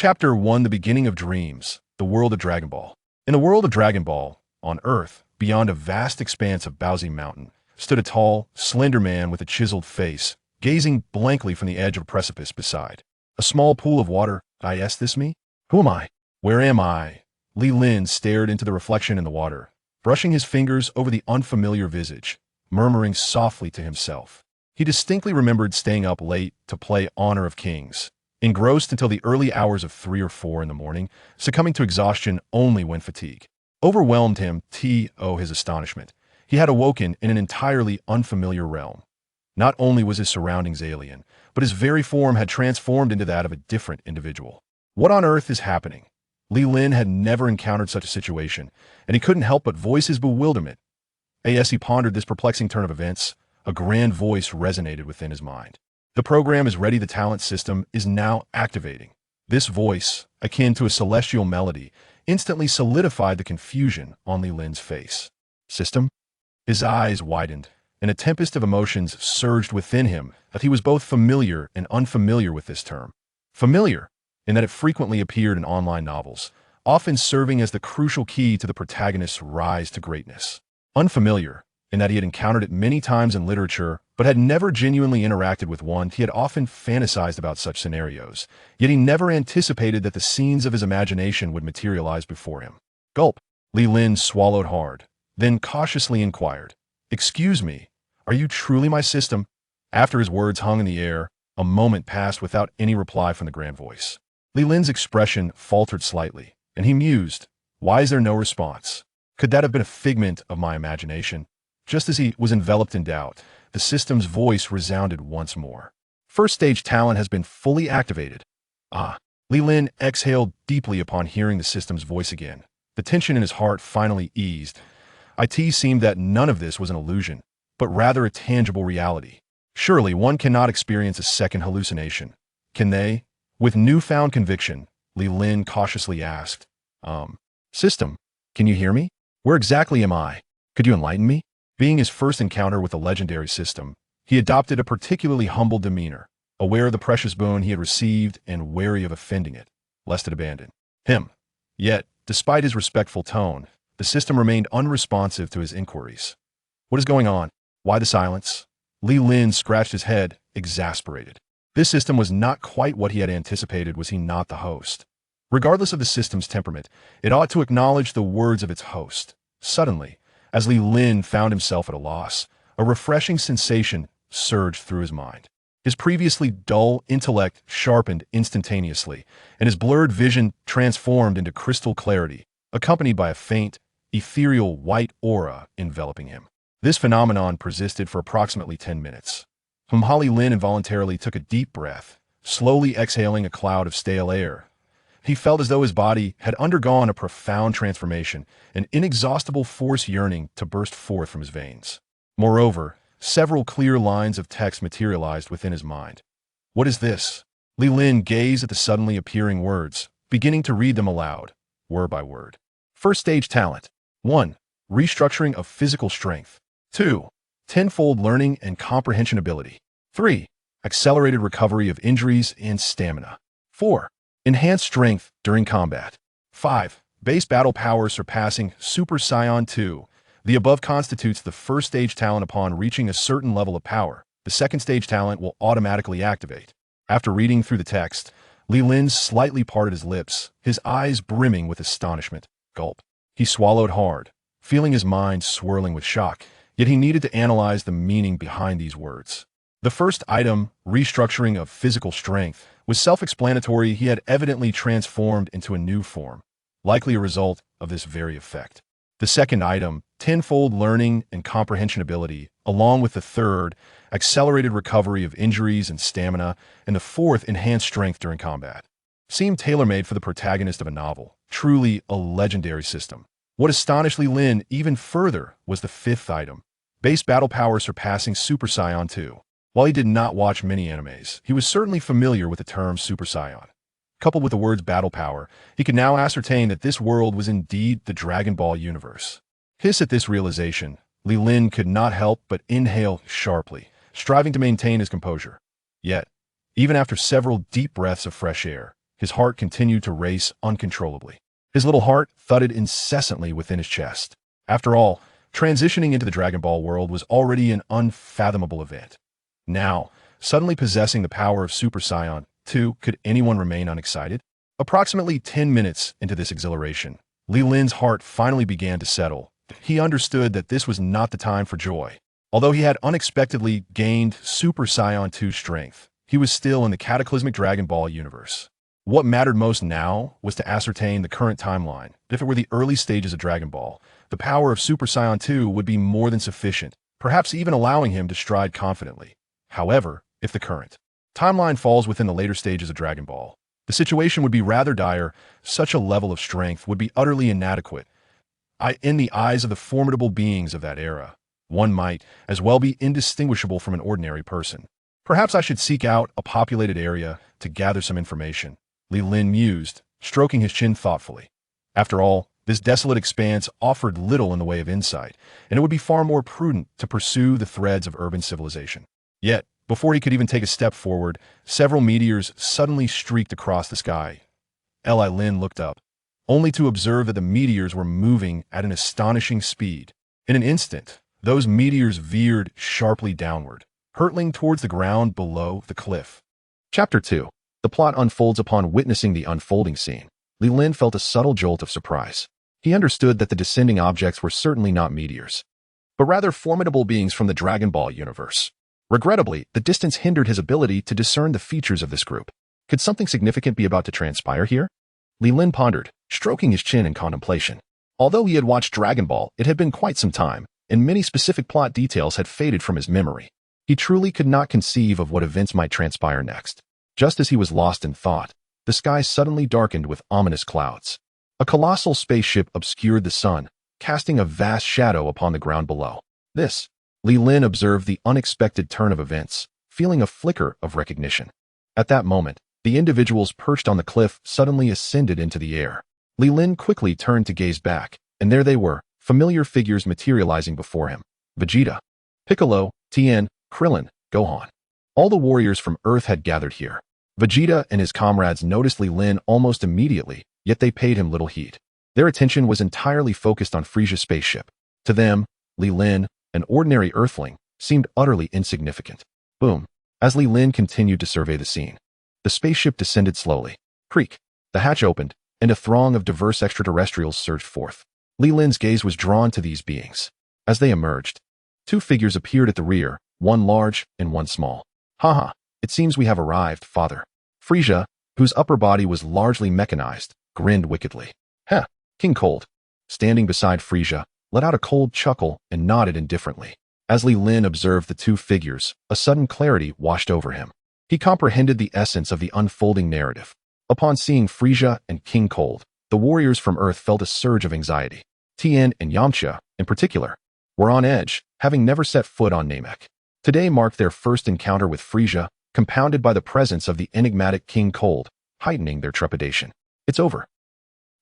Chapter 1: The Beginning of Dreams, the World of Dragon Ball. In the world of Dragon Ball, on Earth, beyond a vast expanse of Baozi Mountain, stood a tall, slender man with a chiseled face, gazing blankly from the edge of a precipice beside a small pool of water. Is this me? Who am I? Where am I? Li Lin stared into the reflection in the water, brushing his fingers over the unfamiliar visage, murmuring softly to himself. He distinctly remembered staying up late to play Honor of Kings, engrossed until the early hours of 3 or 4 in the morning, succumbing to exhaustion only when fatigue overwhelmed him. His astonishment. He had awoken in an entirely unfamiliar realm. Not only was his surroundings alien, but his very form had transformed into that of a different individual. What on earth is happening? Li Lin had never encountered such a situation, and he couldn't help but voice his bewilderment. As he pondered this perplexing turn of events, a grand voice resonated within his mind. The program is ready. The talent system is now activating. This voice, akin to a celestial melody, instantly solidified the confusion on Li Lin's face. System? His eyes widened, and a tempest of emotions surged within him that he was both familiar and unfamiliar with this term. Familiar, in that it frequently appeared in online novels, often serving as the crucial key to the protagonist's rise to greatness. Unfamiliar, in that he had encountered it many times in literature, but had never genuinely interacted with one. He had often fantasized about such scenarios, yet he never anticipated that the scenes of his imagination would materialize before him. Gulp. Li Lin swallowed hard, then cautiously inquired, "Excuse me, are you truly my system?" After his words hung in the air, a moment passed without any reply from the grand voice. Li Lin's expression faltered slightly, and he mused, "Why is there no response? Could that have been a figment of my imagination?" Just as he was enveloped in doubt, the system's voice resounded once more. "First stage talent has been fully activated." Li Lin exhaled deeply upon hearing the system's voice again. The tension in his heart finally eased. It seemed that none of this was an illusion, but rather a tangible reality. Surely one cannot experience a second hallucination. Can they? With newfound conviction, Li Lin cautiously asked, System, can you hear me? Where exactly am I? Could you enlighten me?" Being his first encounter with the legendary system, he adopted a particularly humble demeanor, aware of the precious boon he had received and wary of offending it, lest it abandon him. Yet, despite his respectful tone, the system remained unresponsive to his inquiries. What is going on? Why the silence? Li Lin scratched his head, exasperated. This system was not quite what he had anticipated. Was he not the host? Regardless of the system's temperament, it ought to acknowledge the words of its host. Suddenly, as Li Lin found himself at a loss, a refreshing sensation surged through his mind. His previously dull intellect sharpened instantaneously, and his blurred vision transformed into crystal clarity, accompanied by a faint, ethereal white aura enveloping him. This phenomenon persisted for approximately 10 minutes. Li Lin involuntarily took a deep breath, slowly exhaling a cloud of stale air. He felt as though his body had undergone a profound transformation, an inexhaustible force yearning to burst forth from his veins. Moreover, several clear lines of text materialized within his mind. What is this? Li Lin gazed at the suddenly appearing words, beginning to read them aloud, word by word. First stage talent. 1. Restructuring of physical strength. 2. Tenfold learning and comprehension ability. 3. Accelerated recovery of injuries and stamina. 4. Enhanced strength during combat. 5. Base battle power surpassing Super Saiyan 2. The above constitutes the first stage talent. Upon reaching a certain level of power, the second stage talent will automatically activate. After reading through the text, Li Lin slightly parted his lips, his eyes brimming with astonishment. Gulp. He swallowed hard, feeling his mind swirling with shock, yet he needed to analyze the meaning behind these words. The first item, restructuring of physical strength, was self-explanatory. He had evidently transformed into a new form, likely a result of this very effect. The second item, tenfold learning and comprehension ability, along with the third, accelerated recovery of injuries and stamina, and the fourth, enhanced strength during combat, seemed tailor-made for the protagonist of a novel. Truly a legendary system. What astonished Li Lin even further was the fifth item, base battle power surpassing Super Saiyan 2. While he did not watch many animes, he was certainly familiar with the term Super Saiyan. Coupled with the words battle power, he could now ascertain that this world was indeed the Dragon Ball universe. At this realization, Li Lin could not help but inhale sharply, striving to maintain his composure. Yet, even after several deep breaths of fresh air, his heart continued to race uncontrollably. His little heart thudded incessantly within his chest. After all, transitioning into the Dragon Ball world was already an unfathomable event. Now, suddenly possessing the power of Super Saiyan 2, could anyone remain unexcited? Approximately 10 minutes into this exhilaration, Li Lin's heart finally began to settle. He understood that this was not the time for joy. Although he had unexpectedly gained Super Saiyan 2 strength, he was still in the cataclysmic Dragon Ball universe. What mattered most now was to ascertain the current timeline. If it were the early stages of Dragon Ball, the power of Super Saiyan 2 would be more than sufficient, perhaps even allowing him to stride confidently. However, if the current timeline falls within the later stages of Dragon Ball, the situation would be rather dire. Such a level of strength would be utterly inadequate. In the eyes of the formidable beings of that era, one might as well be indistinguishable from an ordinary person. Perhaps I should seek out a populated area to gather some information, Li Lin mused, stroking his chin thoughtfully. After all, this desolate expanse offered little in the way of insight, and it would be far more prudent to pursue the threads of urban civilization. Yet, before he could even take a step forward, several meteors suddenly streaked across the sky. Li Lin looked up, only to observe that the meteors were moving at an astonishing speed. In an instant, those meteors veered sharply downward, hurtling towards the ground below the cliff. Chapter 2. The plot unfolds upon witnessing the unfolding scene. Li Lin felt a subtle jolt of surprise. He understood that the descending objects were certainly not meteors, but rather formidable beings from the Dragon Ball universe. Regrettably, the distance hindered his ability to discern the features of this group. Could something significant be about to transpire here? Li Lin pondered, stroking his chin in contemplation. Although he had watched Dragon Ball, it had been quite some time, and many specific plot details had faded from his memory. He truly could not conceive of what events might transpire next. Just as he was lost in thought, the sky suddenly darkened with ominous clouds. A colossal spaceship obscured the sun, casting a vast shadow upon the ground below. Li Lin observed the unexpected turn of events, feeling a flicker of recognition. At that moment, the individuals perched on the cliff suddenly ascended into the air. Li Lin quickly turned to gaze back, and there they were, familiar figures materializing before him. Vegeta, Piccolo, Tien, Krillin, Gohan. All the warriors from Earth had gathered here. Vegeta and his comrades noticed Li Lin almost immediately, yet they paid him little heed. Their attention was entirely focused on Frieza's spaceship. To them, Li Lin, an ordinary Earthling, seemed utterly insignificant. Boom. As Li Lin continued to survey the scene, the spaceship descended slowly. Creak. The hatch opened, and a throng of diverse extraterrestrials surged forth. Li Lin's gaze was drawn to these beings. As they emerged, two figures appeared at the rear, one large and one small. Haha, it seems we have arrived, father. Frieza, whose upper body was largely mechanized, grinned wickedly. Heh, King Cold, standing beside Frieza, let out a cold chuckle and nodded indifferently. As Li Lin observed the two figures, a sudden clarity washed over him. He comprehended the essence of the unfolding narrative. Upon seeing Frieza and King Cold, the warriors from Earth felt a surge of anxiety. Tien and Yamcha, in particular, were on edge, having never set foot on Namek. Today marked their first encounter with Frieza, compounded by the presence of the enigmatic King Cold, heightening their trepidation. It's over.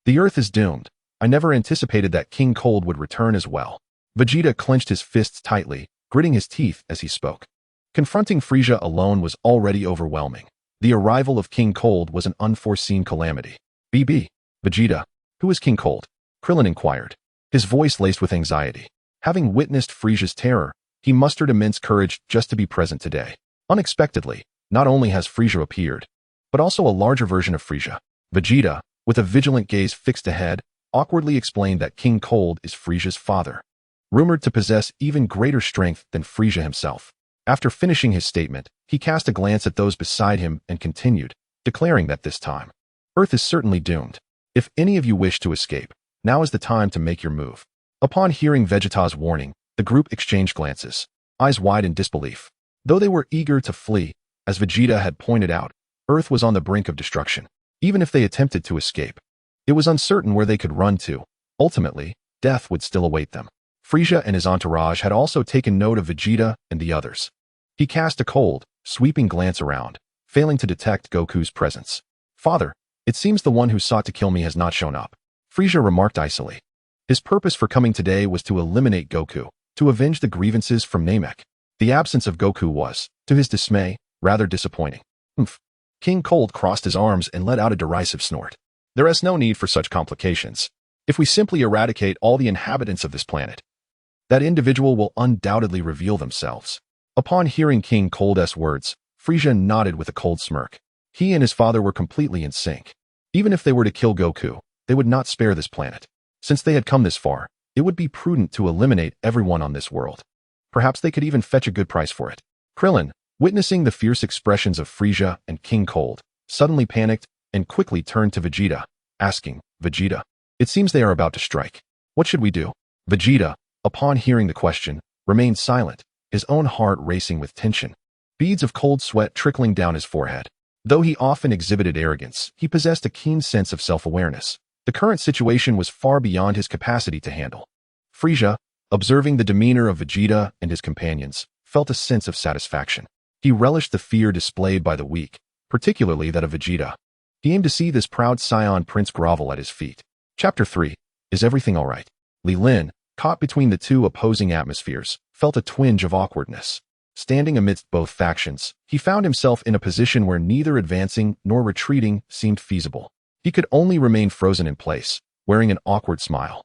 The Earth is doomed. I never anticipated that King Cold would return as well. Vegeta clenched his fists tightly, gritting his teeth as he spoke. Confronting Frieza alone was already overwhelming. The arrival of King Cold was an unforeseen calamity. Vegeta, who is King Cold? Krillin inquired, his voice laced with anxiety. Having witnessed Frieza's terror, he mustered immense courage just to be present today. Unexpectedly, not only has Frieza appeared, but also a larger version of Frieza. Vegeta, with a vigilant gaze fixed ahead, awkwardly explained that King Cold is Frieza's father, rumored to possess even greater strength than Frieza himself. After finishing his statement, he cast a glance at those beside him and continued, declaring that this time, Earth is certainly doomed. If any of you wish to escape, now is the time to make your move. Upon hearing Vegeta's warning, the group exchanged glances, eyes wide in disbelief. Though they were eager to flee, as Vegeta had pointed out, Earth was on the brink of destruction. Even if they attempted to escape, it was uncertain where they could run to. Ultimately, death would still await them. Frieza and his entourage had also taken note of Vegeta and the others. He cast a cold, sweeping glance around, failing to detect Goku's presence. Father, it seems the one who sought to kill me has not shown up, Frieza remarked icily. His purpose for coming today was to eliminate Goku, to avenge the grievances from Namek. The absence of Goku was, to his dismay, rather disappointing. King Cold crossed his arms and let out a derisive snort. There is no need for such complications. If we simply eradicate all the inhabitants of this planet, that individual will undoubtedly reveal themselves. Upon hearing King Cold's words, Frieza nodded with a cold smirk. He and his father were completely in sync. Even if they were to kill Goku, they would not spare this planet. Since they had come this far, it would be prudent to eliminate everyone on this world. Perhaps they could even fetch a good price for it. Krillin, witnessing the fierce expressions of Frieza and King Cold, suddenly panicked and quickly turned to Vegeta, asking, Vegeta, it seems they are about to strike. What should we do? Vegeta, upon hearing the question, remained silent, his own heart racing with tension, beads of cold sweat trickling down his forehead. Though he often exhibited arrogance, he possessed a keen sense of self-awareness. The current situation was far beyond his capacity to handle. Frieza, observing the demeanor of Vegeta and his companions, felt a sense of satisfaction. He relished the fear displayed by the weak, particularly that of Vegeta. He aimed to see this proud scion prince grovel at his feet. Chapter 3. Is everything alright? Li Lin, caught between the two opposing atmospheres, felt a twinge of awkwardness. Standing amidst both factions, he found himself in a position where neither advancing nor retreating seemed feasible. He could only remain frozen in place, wearing an awkward smile.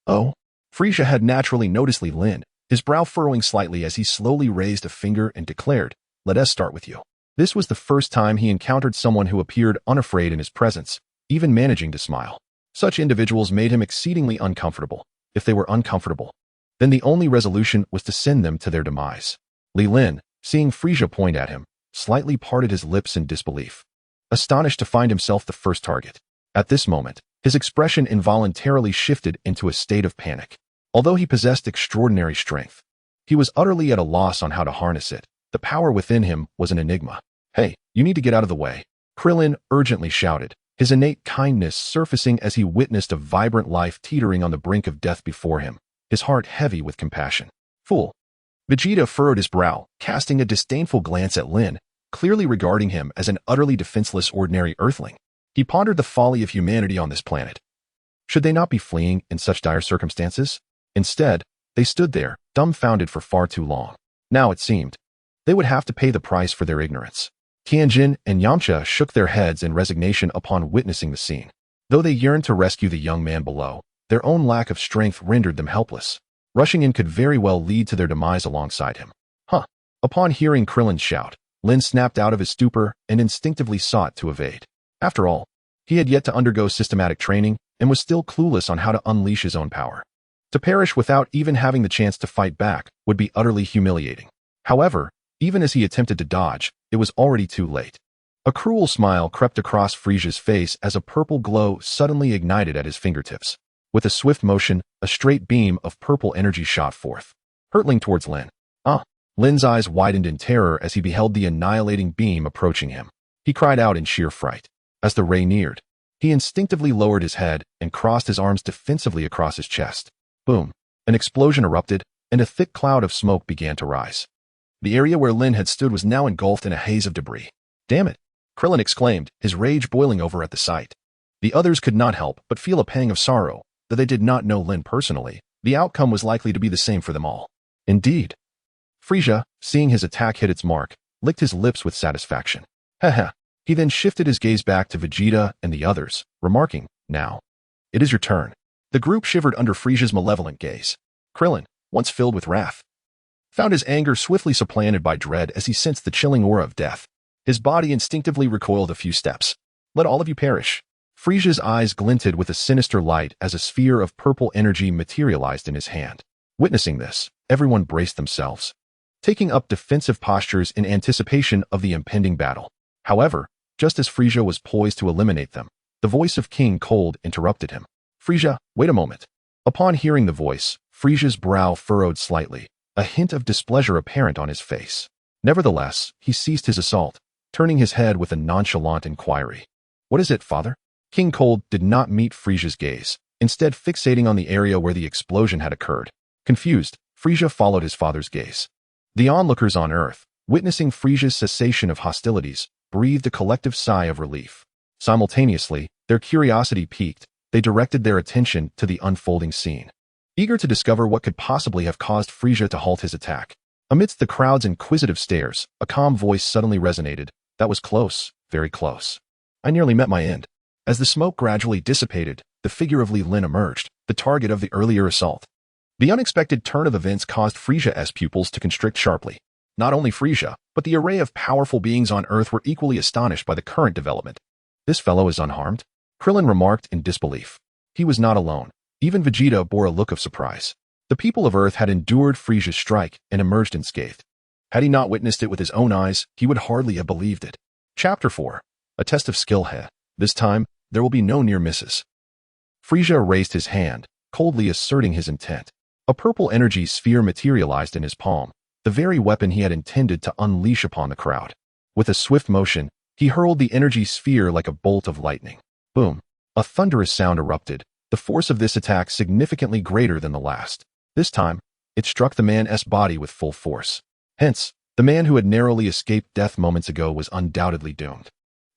Oh? Frieza had naturally noticed Li Lin, his brow furrowing slightly as he slowly raised a finger and declared, Let us start with you. This was the first time he encountered someone who appeared unafraid in his presence, even managing to smile. Such individuals made him exceedingly uncomfortable. If they were uncomfortable, then the only resolution was to send them to their demise. Li Lin, seeing Frieza point at him, slightly parted his lips in disbelief, astonished to find himself the first target. At this moment, his expression involuntarily shifted into a state of panic. Although he possessed extraordinary strength, he was utterly at a loss on how to harness it. The power within him was an enigma. Hey, you need to get out of the way, Krillin urgently shouted, his innate kindness surfacing as he witnessed a vibrant life teetering on the brink of death before him, his heart heavy with compassion. Fool. Vegeta furrowed his brow, casting a disdainful glance at Lin, clearly regarding him as an utterly defenseless ordinary earthling. He pondered the folly of humanity on this planet. Should they not be fleeing in such dire circumstances? Instead, they stood there, dumbfounded for far too long. Now it seemed, they would have to pay the price for their ignorance. Tianjin and Yamcha shook their heads in resignation upon witnessing the scene. Though they yearned to rescue the young man below, their own lack of strength rendered them helpless. Rushing in could very well lead to their demise alongside him. Huh. Upon hearing Krillin's shout, Lin snapped out of his stupor and instinctively sought to evade. After all, he had yet to undergo systematic training and was still clueless on how to unleash his own power. To perish without even having the chance to fight back would be utterly humiliating. However, even as he attempted to dodge, it was already too late. A cruel smile crept across Frieza's face as a purple glow suddenly ignited at his fingertips. With a swift motion, a straight beam of purple energy shot forth, hurtling towards Lin. Lin's eyes widened in terror as he beheld the annihilating beam approaching him. He cried out in sheer fright. As the ray neared, he instinctively lowered his head and crossed his arms defensively across his chest. Boom! An explosion erupted, and a thick cloud of smoke began to rise. The area where Lin had stood was now engulfed in a haze of debris. Damn it! Krillin exclaimed, his rage boiling over at the sight. The others could not help but feel a pang of sorrow. Though they did not know Lin personally, the outcome was likely to be the same for them all. Indeed. Frieza, seeing his attack hit its mark, licked his lips with satisfaction. Haha. He then shifted his gaze back to Vegeta and the others, remarking, Now, it is your turn. The group shivered under Frieza's malevolent gaze. Krillin, once filled with wrath, found his anger swiftly supplanted by dread as he sensed the chilling aura of death. His body instinctively recoiled a few steps. Let all of you perish. Frieza's eyes glinted with a sinister light as a sphere of purple energy materialized in his hand. Witnessing this, everyone braced themselves, taking up defensive postures in anticipation of the impending battle. However, just as Frieza was poised to eliminate them, the voice of King Cold interrupted him. Frieza, wait a moment. Upon hearing the voice, Frieza's brow furrowed slightly, a hint of displeasure apparent on his face. Nevertheless, he ceased his assault, turning his head with a nonchalant inquiry. What is it, father? King Cold did not meet Frieza's gaze, instead fixating on the area where the explosion had occurred. Confused, Frieza followed his father's gaze. The onlookers on Earth, witnessing Frieza's cessation of hostilities, breathed a collective sigh of relief. Simultaneously, their curiosity piqued. They directed their attention to the unfolding scene, eager to discover what could possibly have caused Frieza to halt his attack. Amidst the crowd's inquisitive stares, a calm voice suddenly resonated. That was close, very close. I nearly met my end. As the smoke gradually dissipated, the figure of Li Lin emerged, the target of the earlier assault. The unexpected turn of events caused Frieza's pupils to constrict sharply. Not only Frieza, but the array of powerful beings on Earth were equally astonished by the current development. This fellow is unharmed? Krillin remarked in disbelief. He was not alone. Even Vegeta bore a look of surprise. The people of Earth had endured Frieza's strike and emerged unscathed. Had he not witnessed it with his own eyes, he would hardly have believed it. Chapter 4. A Test of Skill. This time, there will be no near misses. Frieza raised his hand, coldly asserting his intent. A purple energy sphere materialized in his palm, the very weapon he had intended to unleash upon the crowd. With a swift motion, he hurled the energy sphere like a bolt of lightning. Boom! A thunderous sound erupted, the force of this attack significantly greater than the last. This time, it struck the man's body with full force. Hence, the man who had narrowly escaped death moments ago was undoubtedly doomed.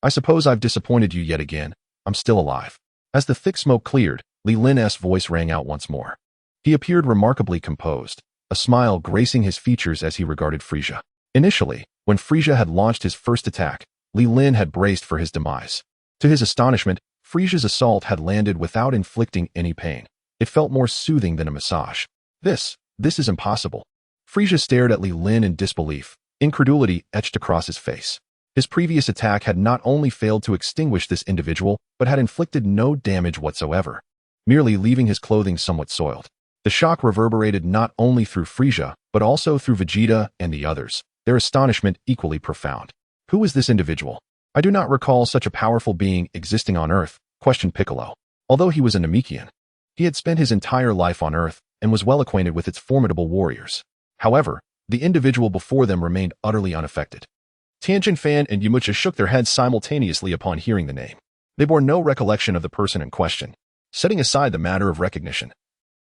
I suppose I've disappointed you yet again. I'm still alive. As the thick smoke cleared, Li Lin's voice rang out once more. He appeared remarkably composed, a smile gracing his features as he regarded Frieza. Initially, when Frieza had launched his first attack, Li Lin had braced for his demise. To his astonishment, Frieza's assault had landed without inflicting any pain. It felt more soothing than a massage. This is impossible. Frieza stared at Li Lin in disbelief, incredulity etched across his face. His previous attack had not only failed to extinguish this individual, but had inflicted no damage whatsoever, merely leaving his clothing somewhat soiled. The shock reverberated not only through Frieza, but also through Vegeta and the others, their astonishment equally profound. Who is this individual? I do not recall such a powerful being existing on Earth, questioned Piccolo. Although he was a Namekian, he had spent his entire life on Earth and was well acquainted with its formidable warriors. However, the individual before them remained utterly unaffected. Tianjin Fan and Yamcha shook their heads simultaneously upon hearing the name. They bore no recollection of the person in question, setting aside the matter of recognition.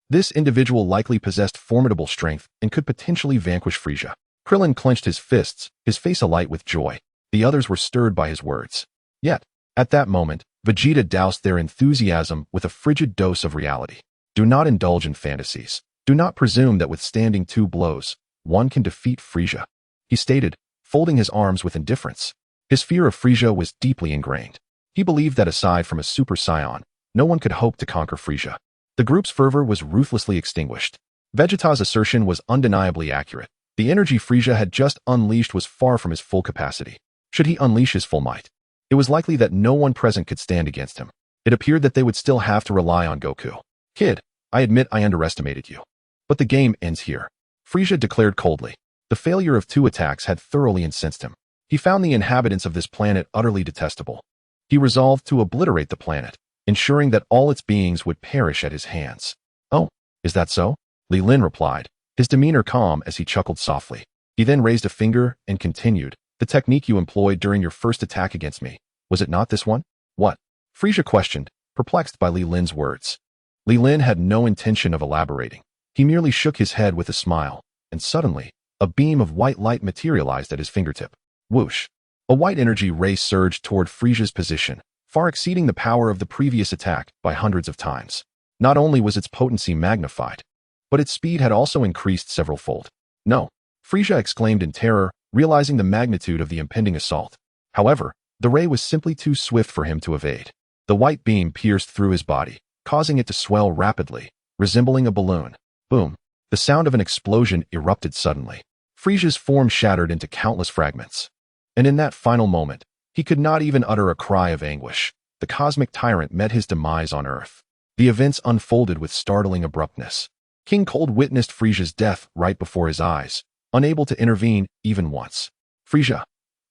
This individual likely possessed formidable strength and could potentially vanquish Frieza. Krillin clenched his fists, his face alight with joy. The others were stirred by his words. Yet, at that moment, Vegeta doused their enthusiasm with a frigid dose of reality. Do not indulge in fantasies. Do not presume that withstanding 2 blows, one can defeat Frieza, he stated, folding his arms with indifference. His fear of Frieza was deeply ingrained. He believed that aside from a Super Saiyan, no one could hope to conquer Frieza. The group's fervor was ruthlessly extinguished. Vegeta's assertion was undeniably accurate. The energy Frieza had just unleashed was far from his full capacity. Should he unleash his full might, it was likely that no one present could stand against him. It appeared that they would still have to rely on Goku. Kid, I admit I underestimated you. But the game ends here. Frieza declared coldly. The failure of 2 attacks had thoroughly incensed him. He found the inhabitants of this planet utterly detestable. He resolved to obliterate the planet, ensuring that all its beings would perish at his hands. Oh, is that so? Li Lin replied, his demeanor calm as he chuckled softly. He then raised a finger and continued, the technique you employed during your first attack against me, was it not this one? What? Frieza questioned, perplexed by Li Lin's words. Li Lin had no intention of elaborating. He merely shook his head with a smile, and suddenly, a beam of white light materialized at his fingertip. Whoosh! A white energy ray surged toward Frieza's position, far exceeding the power of the previous attack by hundreds of times. Not only was its potency magnified, but its speed had also increased several-fold. No! Frieza exclaimed in terror, realizing the magnitude of the impending assault. However, the ray was simply too swift for him to evade. The white beam pierced through his body, causing it to swell rapidly, resembling a balloon. Boom! The sound of an explosion erupted suddenly. Frieza's form shattered into countless fragments. And in that final moment, he could not even utter a cry of anguish. The cosmic tyrant met his demise on Earth. The events unfolded with startling abruptness. King Cold witnessed Frieza's death right before his eyes, unable to intervene even once. Frieza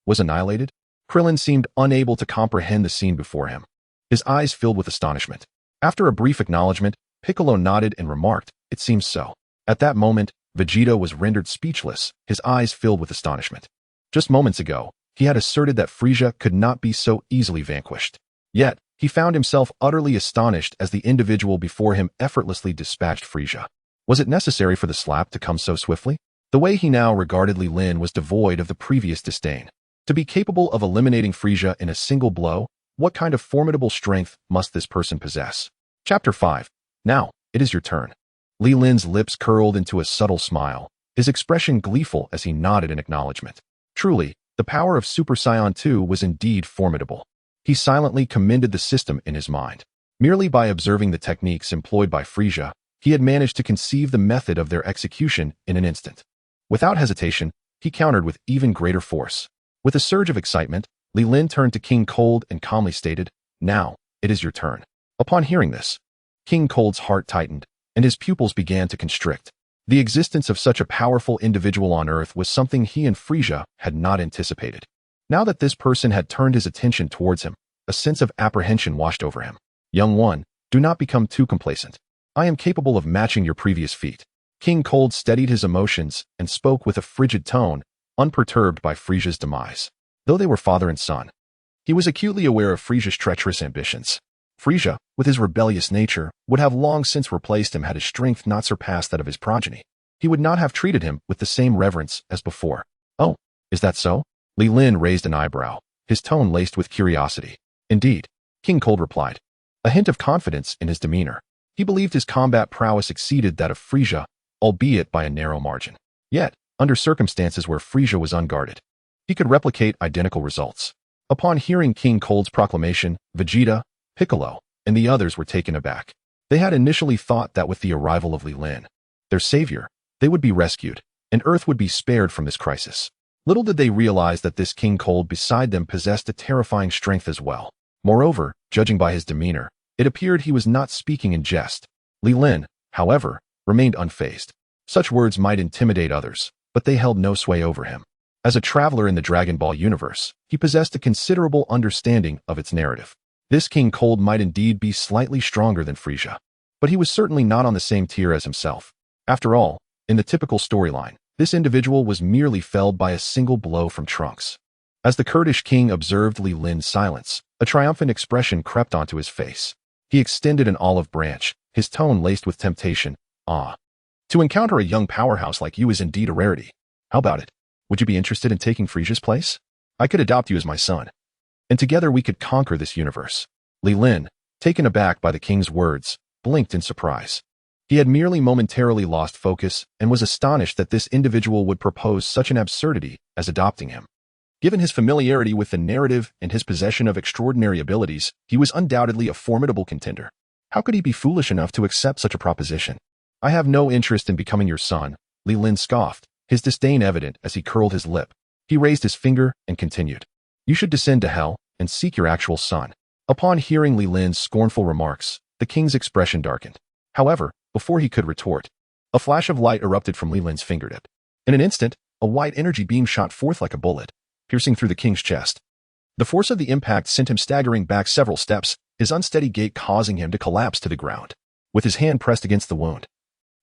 was annihilated? Krillin seemed unable to comprehend the scene before him. His eyes filled with astonishment. After a brief acknowledgement, Piccolo nodded and remarked, it seems so. At that moment, Vegeta was rendered speechless, his eyes filled with astonishment. Just moments ago, he had asserted that Frieza could not be so easily vanquished. Yet, he found himself utterly astonished as the individual before him effortlessly dispatched Frieza. Was it necessary for the slap to come so swiftly? The way he now regarded Li Lin was devoid of the previous disdain. To be capable of eliminating Frieza in a single blow, what kind of formidable strength must this person possess? Chapter 5. Now, it is your turn. Li Lin's lips curled into a subtle smile, his expression gleeful as he nodded in acknowledgement. Truly, The power of Super Saiyan 2 was indeed formidable. He silently commended the system in his mind. Merely by observing the techniques employed by Frieza, he had managed to conceive the method of their execution in an instant. Without hesitation, he countered with even greater force. With a surge of excitement, Li Lin turned to King Cold and calmly stated, "Now, it is your turn." Upon hearing this, King Cold's heart tightened, and his pupils began to constrict. The existence of such a powerful individual on Earth was something he and Frieza had not anticipated. Now that this person had turned his attention towards him, a sense of apprehension washed over him. "Young one, do not become too complacent. I am capable of matching your previous feat." King Cold steadied his emotions and spoke with a frigid tone, unperturbed by Frieza's demise. Though they were father and son, he was acutely aware of Frieza's treacherous ambitions. Frieza, with his rebellious nature, would have long since replaced him had his strength not surpassed that of his progeny. He would not have treated him with the same reverence as before. "Oh, is that so?" Li Lin raised an eyebrow, his tone laced with curiosity. "Indeed," King Cold replied, a hint of confidence in his demeanor. He believed his combat prowess exceeded that of Frieza, albeit by a narrow margin. Yet, under circumstances where Frieza was unguarded, he could replicate identical results. Upon hearing King Cold's proclamation, Vegeta, Piccolo, and the others were taken aback. They had initially thought that with the arrival of Li Lin, their savior, they would be rescued, and Earth would be spared from this crisis. Little did they realize that this King Cold beside them possessed a terrifying strength as well. Moreover, judging by his demeanor, it appeared he was not speaking in jest. Li Lin, however, remained unfazed. Such words might intimidate others, but they held no sway over him. As a traveler in the Dragon Ball universe, he possessed a considerable understanding of its narrative. This King Cold might indeed be slightly stronger than Frieza, but he was certainly not on the same tier as himself. After all, in the typical storyline, this individual was merely felled by a single blow from Trunks. As the Kurdish king observed Li Lin's silence, a triumphant expression crept onto his face. He extended an olive branch, his tone laced with temptation. "Ah, to encounter a young powerhouse like you is indeed a rarity. How about it? Would you be interested in taking Frieza's place? I could adopt you as my son, and together we could conquer this universe." Li Lin, taken aback by the king's words, blinked in surprise. He had merely momentarily lost focus and was astonished that this individual would propose such an absurdity as adopting him. Given his familiarity with the narrative and his possession of extraordinary abilities, he was undoubtedly a formidable contender. How could he be foolish enough to accept such a proposition? "I have no interest in becoming your son," Li Lin scoffed, his disdain evident as he curled his lip. He raised his finger and continued, "You should descend to hell and seek your actual son." Upon hearing Li Lin's scornful remarks, the king's expression darkened. However, before he could retort, a flash of light erupted from Li Lin's fingertip. In an instant, a white energy beam shot forth like a bullet, piercing through the king's chest. The force of the impact sent him staggering back several steps, his unsteady gait causing him to collapse to the ground, with his hand pressed against the wound.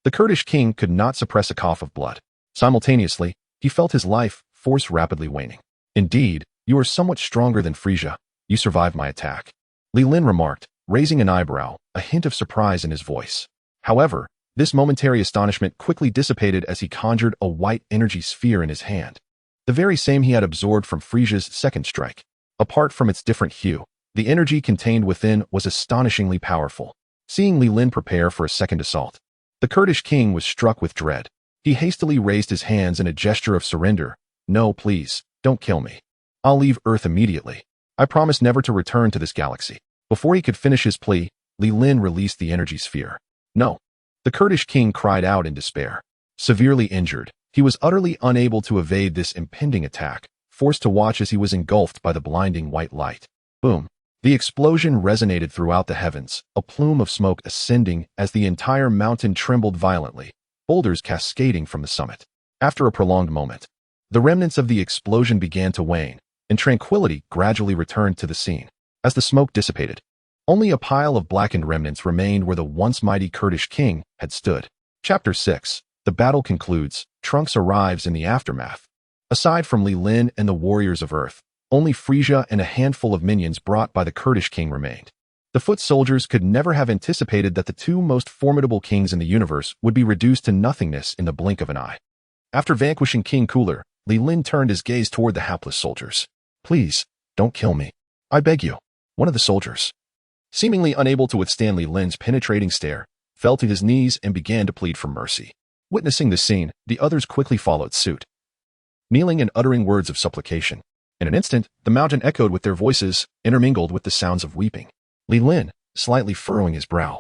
The Kurdish king could not suppress a cough of blood. Simultaneously, he felt his life force rapidly waning. "Indeed, you are somewhat stronger than Frieza. You survived my attack," Li Lin remarked, raising an eyebrow, a hint of surprise in his voice. However, this momentary astonishment quickly dissipated as he conjured a white energy sphere in his hand, the very same he had absorbed from Frieza's second strike. Apart from its different hue, the energy contained within was astonishingly powerful. Seeing Li Lin prepare for a second assault, the Kurdish king was struck with dread. He hastily raised his hands in a gesture of surrender. "No, please, don't kill me. I'll leave Earth immediately. I promise never to return to this galaxy." Before he could finish his plea, Li Lin released the energy sphere. "No." The Kurdish king cried out in despair. Severely injured, he was utterly unable to evade this impending attack, forced to watch as he was engulfed by the blinding white light. Boom. The explosion resonated throughout the heavens, a plume of smoke ascending as the entire mountain trembled violently, boulders cascading from the summit. After a prolonged moment, the remnants of the explosion began to wane, and tranquility gradually returned to the scene. As the smoke dissipated, only a pile of blackened remnants remained where the once mighty Kurdish king had stood. Chapter 6. The battle concludes. Trunks arrives in the aftermath. Aside from Li Lin and the warriors of Earth, only Frieza and a handful of minions brought by the Kurdish king remained. The foot soldiers could never have anticipated that the two most formidable kings in the universe would be reduced to nothingness in the blink of an eye. After vanquishing King Cooler, Li Lin turned his gaze toward the hapless soldiers. "Please, don't kill me. I beg you." One of the soldiers, seemingly unable to withstand Li Lin's penetrating stare, fell to his knees and began to plead for mercy. Witnessing the scene, the others quickly followed suit. kneeling and uttering words of supplication. In an instant, the mountain echoed with their voices, intermingled with the sounds of weeping. Li Lin, slightly furrowing his brow,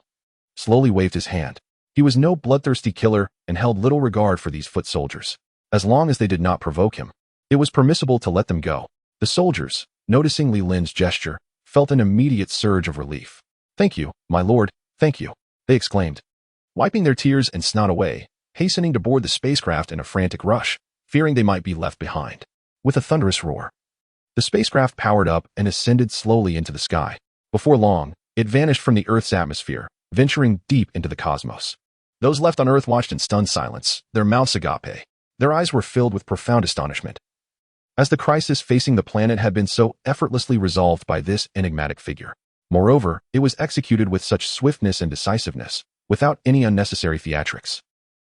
slowly waved his hand. He was no bloodthirsty killer and held little regard for these foot soldiers. As long as they did not provoke him, it was permissible to let them go. The soldiers, noticing Li Lin's gesture, felt an immediate surge of relief. "Thank you, my lord, thank you," they exclaimed, wiping their tears and snot away, hastening to board the spacecraft in a frantic rush, fearing they might be left behind. With a thunderous roar, the spacecraft powered up and ascended slowly into the sky. Before long, it vanished from the Earth's atmosphere, venturing deep into the cosmos. Those left on Earth watched in stunned silence, their mouths agape. Their eyes were filled with profound astonishment, as the crisis facing the planet had been so effortlessly resolved by this enigmatic figure. Moreover, it was executed with such swiftness and decisiveness, without any unnecessary theatrics.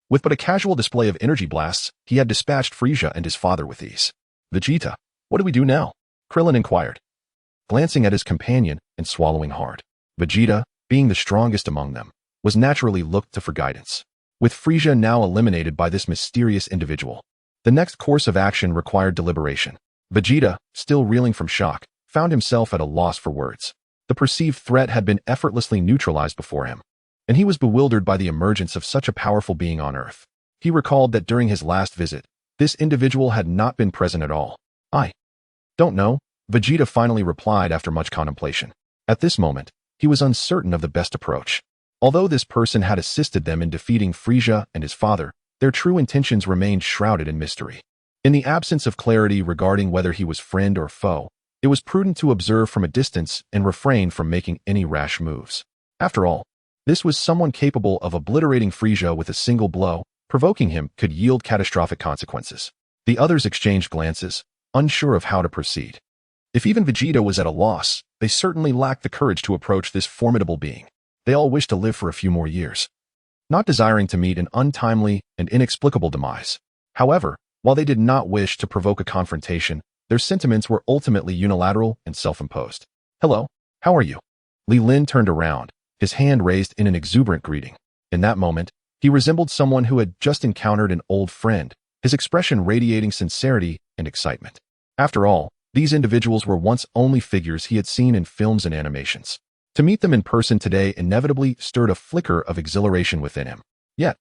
With but a casual display of energy blasts, he had dispatched Frieza and his father with ease. "Vegeta, what do we do now?" Krillin inquired, glancing at his companion and swallowing hard. Vegeta, being the strongest among them, was naturally looked to for guidance. With Frieza now eliminated by this mysterious individual, the next course of action required deliberation. Vegeta, still reeling from shock, found himself at a loss for words. The perceived threat had been effortlessly neutralized before him, and he was bewildered by the emergence of such a powerful being on Earth. He recalled that during his last visit, this individual had not been present at all. "I don't know," Vegeta finally replied after much contemplation. At this moment, he was uncertain of the best approach. Although this person had assisted them in defeating Frieza and his father, their true intentions remained shrouded in mystery. In the absence of clarity regarding whether he was friend or foe, it was prudent to observe from a distance and refrain from making any rash moves. After all, this was someone capable of obliterating Frieza with a single blow. Provoking him could yield catastrophic consequences. The others exchanged glances, unsure of how to proceed. If even Vegeta was at a loss, they certainly lacked the courage to approach this formidable being. They all wished to live for a few more years, not desiring to meet an untimely and inexplicable demise. However, while they did not wish to provoke a confrontation, their sentiments were ultimately unilateral and self-imposed. "Hello, how are you?" Li Lin turned around, his hand raised in an exuberant greeting. In that moment, he resembled someone who had just encountered an old friend, his expression radiating sincerity and excitement. After all, these individuals were once only figures he had seen in films and animations. To meet them in person today inevitably stirred a flicker of exhilaration within him. Yet,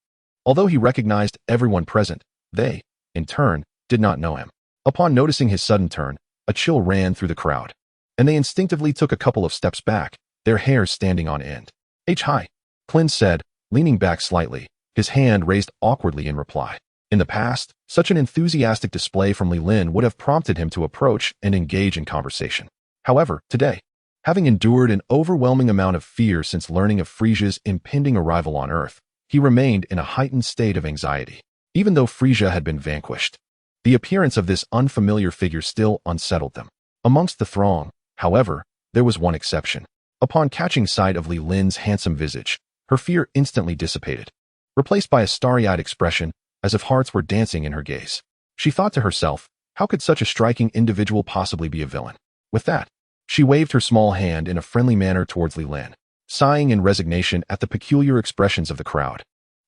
although he recognized everyone present, they, in turn, did not know him. Upon noticing his sudden turn, a chill ran through the crowd, and they instinctively took a couple of steps back, their hair standing on end. "Hi," Clint said, leaning back slightly, his hand raised awkwardly in reply. In the past, such an enthusiastic display from Li Lin would have prompted him to approach and engage in conversation. However, today, having endured an overwhelming amount of fear since learning of Frieza's impending arrival on Earth, he remained in a heightened state of anxiety. Even though Frieza had been vanquished, the appearance of this unfamiliar figure still unsettled them. Amongst the throng, however, there was one exception. Upon catching sight of Li Lin's handsome visage, her fear instantly dissipated, replaced by a starry-eyed expression, as if hearts were dancing in her gaze. She thought to herself, how could such a striking individual possibly be a villain? With that, she waved her small hand in a friendly manner towards Li Lin, sighing in resignation at the peculiar expressions of the crowd.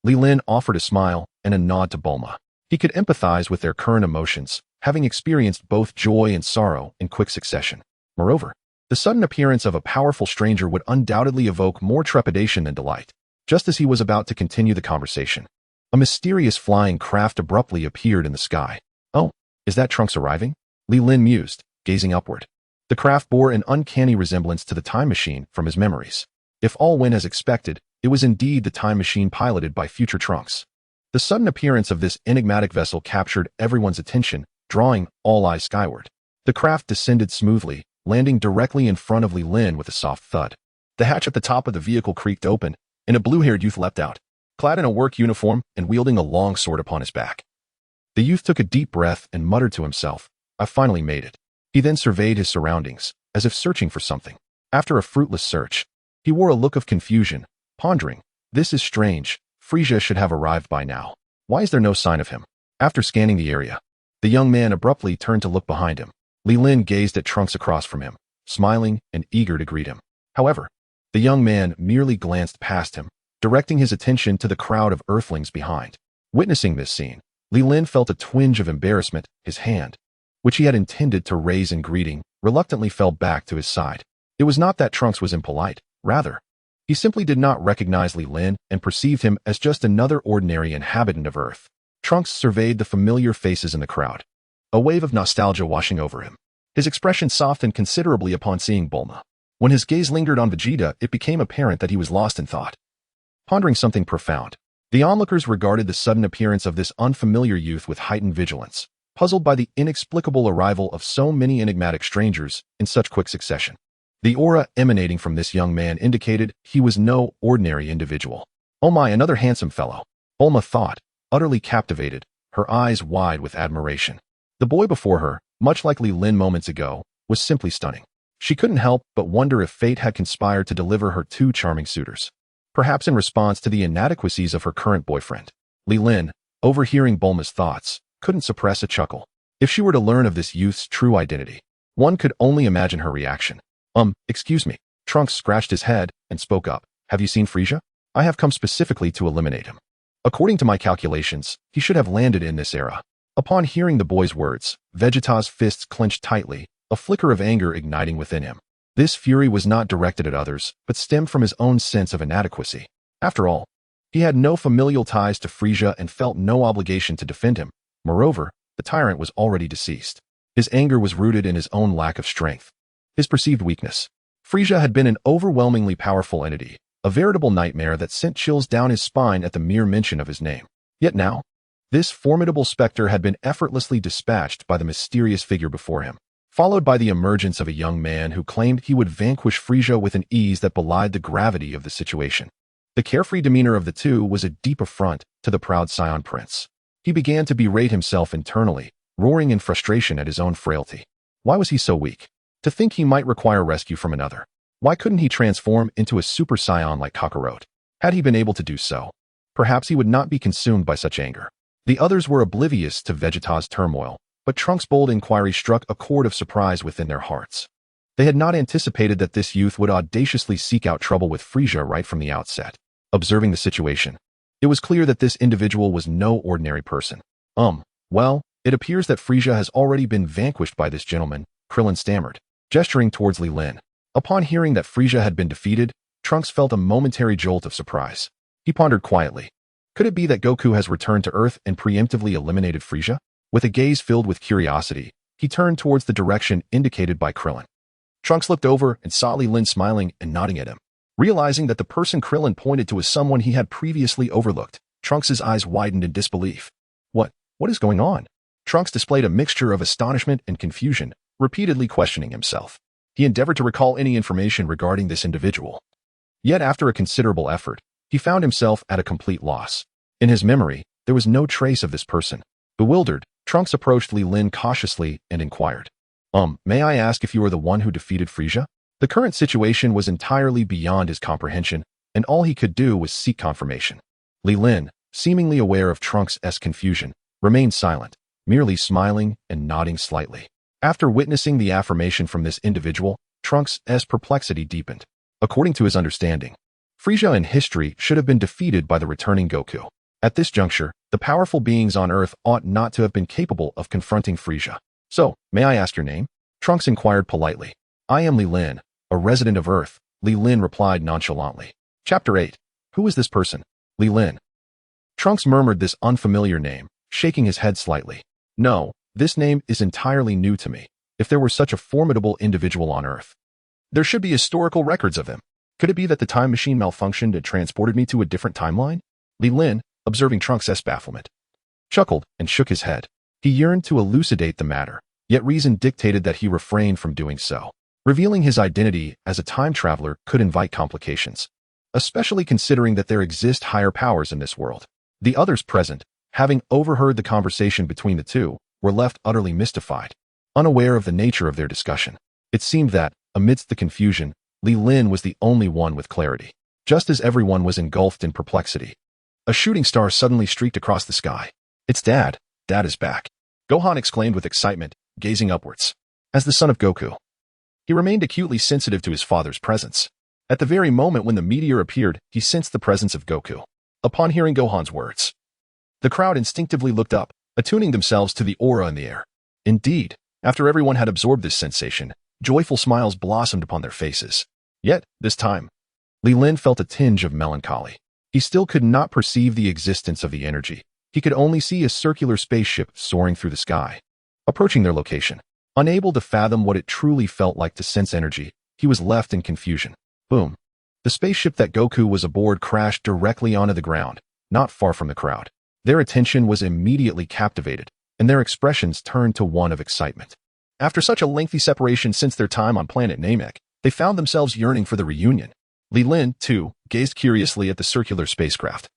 Li Lin offered a smile and a nod to Bulma. He could empathize with their current emotions, having experienced both joy and sorrow in quick succession. Moreover, the sudden appearance of a powerful stranger would undoubtedly evoke more trepidation than delight. Just as he was about to continue the conversation, a mysterious flying craft abruptly appeared in the sky. "Oh, is that Trunks arriving?" Li Lin mused, gazing upward. The craft bore an uncanny resemblance to the time machine from his memories. If all went as expected, it was indeed the time machine piloted by future Trunks. The sudden appearance of this enigmatic vessel captured everyone's attention, drawing all eyes skyward. The craft descended smoothly, landing directly in front of Li Lin with a soft thud. The hatch at the top of the vehicle creaked open, and a blue-haired youth leapt out, clad in a work uniform and wielding a long sword upon his back. The youth took a deep breath and muttered to himself, "I finally made it." He then surveyed his surroundings, as if searching for something. After a fruitless search, he wore a look of confusion, pondering, "This is strange. Frieza should have arrived by now. Why is there no sign of him?" After scanning the area, the young man abruptly turned to look behind him. Li Lin gazed at Trunks across from him, smiling and eager to greet him. However, the young man merely glanced past him, directing his attention to the crowd of Earthlings behind. Witnessing this scene, Li Lin felt a twinge of embarrassment. His hand, which he had intended to raise in greeting, reluctantly fell back to his side. It was not that Trunks was impolite. Rather, he simply did not recognize Li Lin and perceived him as just another ordinary inhabitant of Earth. Trunks surveyed the familiar faces in the crowd, a wave of nostalgia washing over him. His expression softened considerably upon seeing Bulma. When his gaze lingered on Vegeta, it became apparent that he was lost in thought, pondering something profound. The onlookers regarded the sudden appearance of this unfamiliar youth with heightened vigilance, puzzled by the inexplicable arrival of so many enigmatic strangers in such quick succession. The aura emanating from this young man indicated he was no ordinary individual. Oh my, another handsome fellow, Bulma thought, utterly captivated, her eyes wide with admiration. The boy before her, much like Li Lin moments ago, was simply stunning. She couldn't help but wonder if fate had conspired to deliver her two charming suitors, perhaps in response to the inadequacies of her current boyfriend. Li Lin, overhearing Bulma's thoughts, couldn't suppress a chuckle. If she were to learn of this youth's true identity, one could only imagine her reaction. Excuse me. Trunks scratched his head and spoke up. Have you seen Frieza? I have come specifically to eliminate him. According to my calculations, he should have landed in this era. Upon hearing the boy's words, Vegeta's fists clenched tightly, a flicker of anger igniting within him. This fury was not directed at others, but stemmed from his own sense of inadequacy. After all, he had no familial ties to Frieza and felt no obligation to defend him. Moreover, the tyrant was already deceased. His anger was rooted in his own lack of strength, his perceived weakness. Frieza had been an overwhelmingly powerful entity, a veritable nightmare that sent chills down his spine at the mere mention of his name. Yet now, this formidable specter had been effortlessly dispatched by the mysterious figure before him, followed by the emergence of a young man who claimed he would vanquish Frieza with an ease that belied the gravity of the situation. The carefree demeanor of the two was a deep affront to the proud Scion Prince. He began to berate himself internally, roaring in frustration at his own frailty. Why was he so weak? To think he might require rescue from another. Why couldn't he transform into a Super Saiyan like Kakarot? Had he been able to do so, perhaps he would not be consumed by such anger. The others were oblivious to Vegeta's turmoil, but Trunks' bold inquiry struck a chord of surprise within their hearts. They had not anticipated that this youth would audaciously seek out trouble with Frieza right from the outset. Observing the situation, it was clear that this individual was no ordinary person. Well, it appears that Frieza has already been vanquished by this gentleman, Krillin stammered, gesturing towards Li Lin. Upon hearing that Frieza had been defeated, Trunks felt a momentary jolt of surprise. He pondered quietly. Could it be that Goku has returned to Earth and preemptively eliminated Frieza? With a gaze filled with curiosity, he turned towards the direction indicated by Krillin. Trunks looked over and saw Li Lin smiling and nodding at him. Realizing that the person Krillin pointed to was someone he had previously overlooked, Trunks' eyes widened in disbelief. What is going on? Trunks displayed a mixture of astonishment and confusion, repeatedly questioning himself. He endeavored to recall any information regarding this individual. Yet after a considerable effort, he found himself at a complete loss. In his memory, there was no trace of this person. Bewildered, Trunks approached Li Lin cautiously and inquired. May I ask if you are the one who defeated Frieza? The current situation was entirely beyond his comprehension, and all he could do was seek confirmation. Li Lin, seemingly aware of Trunks' confusion, remained silent, merely smiling and nodding slightly. After witnessing the affirmation from this individual, Trunks' perplexity deepened. According to his understanding, Frieza in history should have been defeated by the returning Goku. At this juncture, the powerful beings on Earth ought not to have been capable of confronting Frieza. So, may I ask your name? Trunks inquired politely. I am Li Lin, a resident of Earth, Li Lin replied nonchalantly. Chapter 8. Who is this person? Li Lin. Trunks murmured this unfamiliar name, shaking his head slightly. No, this name is entirely new to me. If there were such a formidable individual on Earth, there should be historical records of him. Could it be that the time machine malfunctioned and transported me to a different timeline? Li Lin, observing Trunks' bafflement, chuckled and shook his head. He yearned to elucidate the matter, yet reason dictated that he refrain from doing so. Revealing his identity as a time traveler could invite complications, especially considering that there exist higher powers in this world. The others present, having overheard the conversation between the two, were left utterly mystified, unaware of the nature of their discussion. It seemed that, amidst the confusion, Li Lin was the only one with clarity. Just as everyone was engulfed in perplexity, a shooting star suddenly streaked across the sky. It's Dad. Dad is back. Gohan exclaimed with excitement, gazing upwards. As the son of Goku, he remained acutely sensitive to his father's presence. At the very moment when the meteor appeared, he sensed the presence of Goku. Upon hearing Gohan's words, the crowd instinctively looked up, attuning themselves to the aura in the air. Indeed, after everyone had absorbed this sensation, joyful smiles blossomed upon their faces. Yet, this time, Li Lin felt a tinge of melancholy. He still could not perceive the existence of the energy. He could only see a circular spaceship soaring through the sky, approaching their location. Unable to fathom what it truly felt like to sense energy, he was left in confusion. Boom. The spaceship that Goku was aboard crashed directly onto the ground, not far from the crowd. Their attention was immediately captivated, and their expressions turned to one of excitement. After such a lengthy separation since their time on planet Namek, they found themselves yearning for the reunion. Li Lin, too, gazed curiously at the circular spacecraft,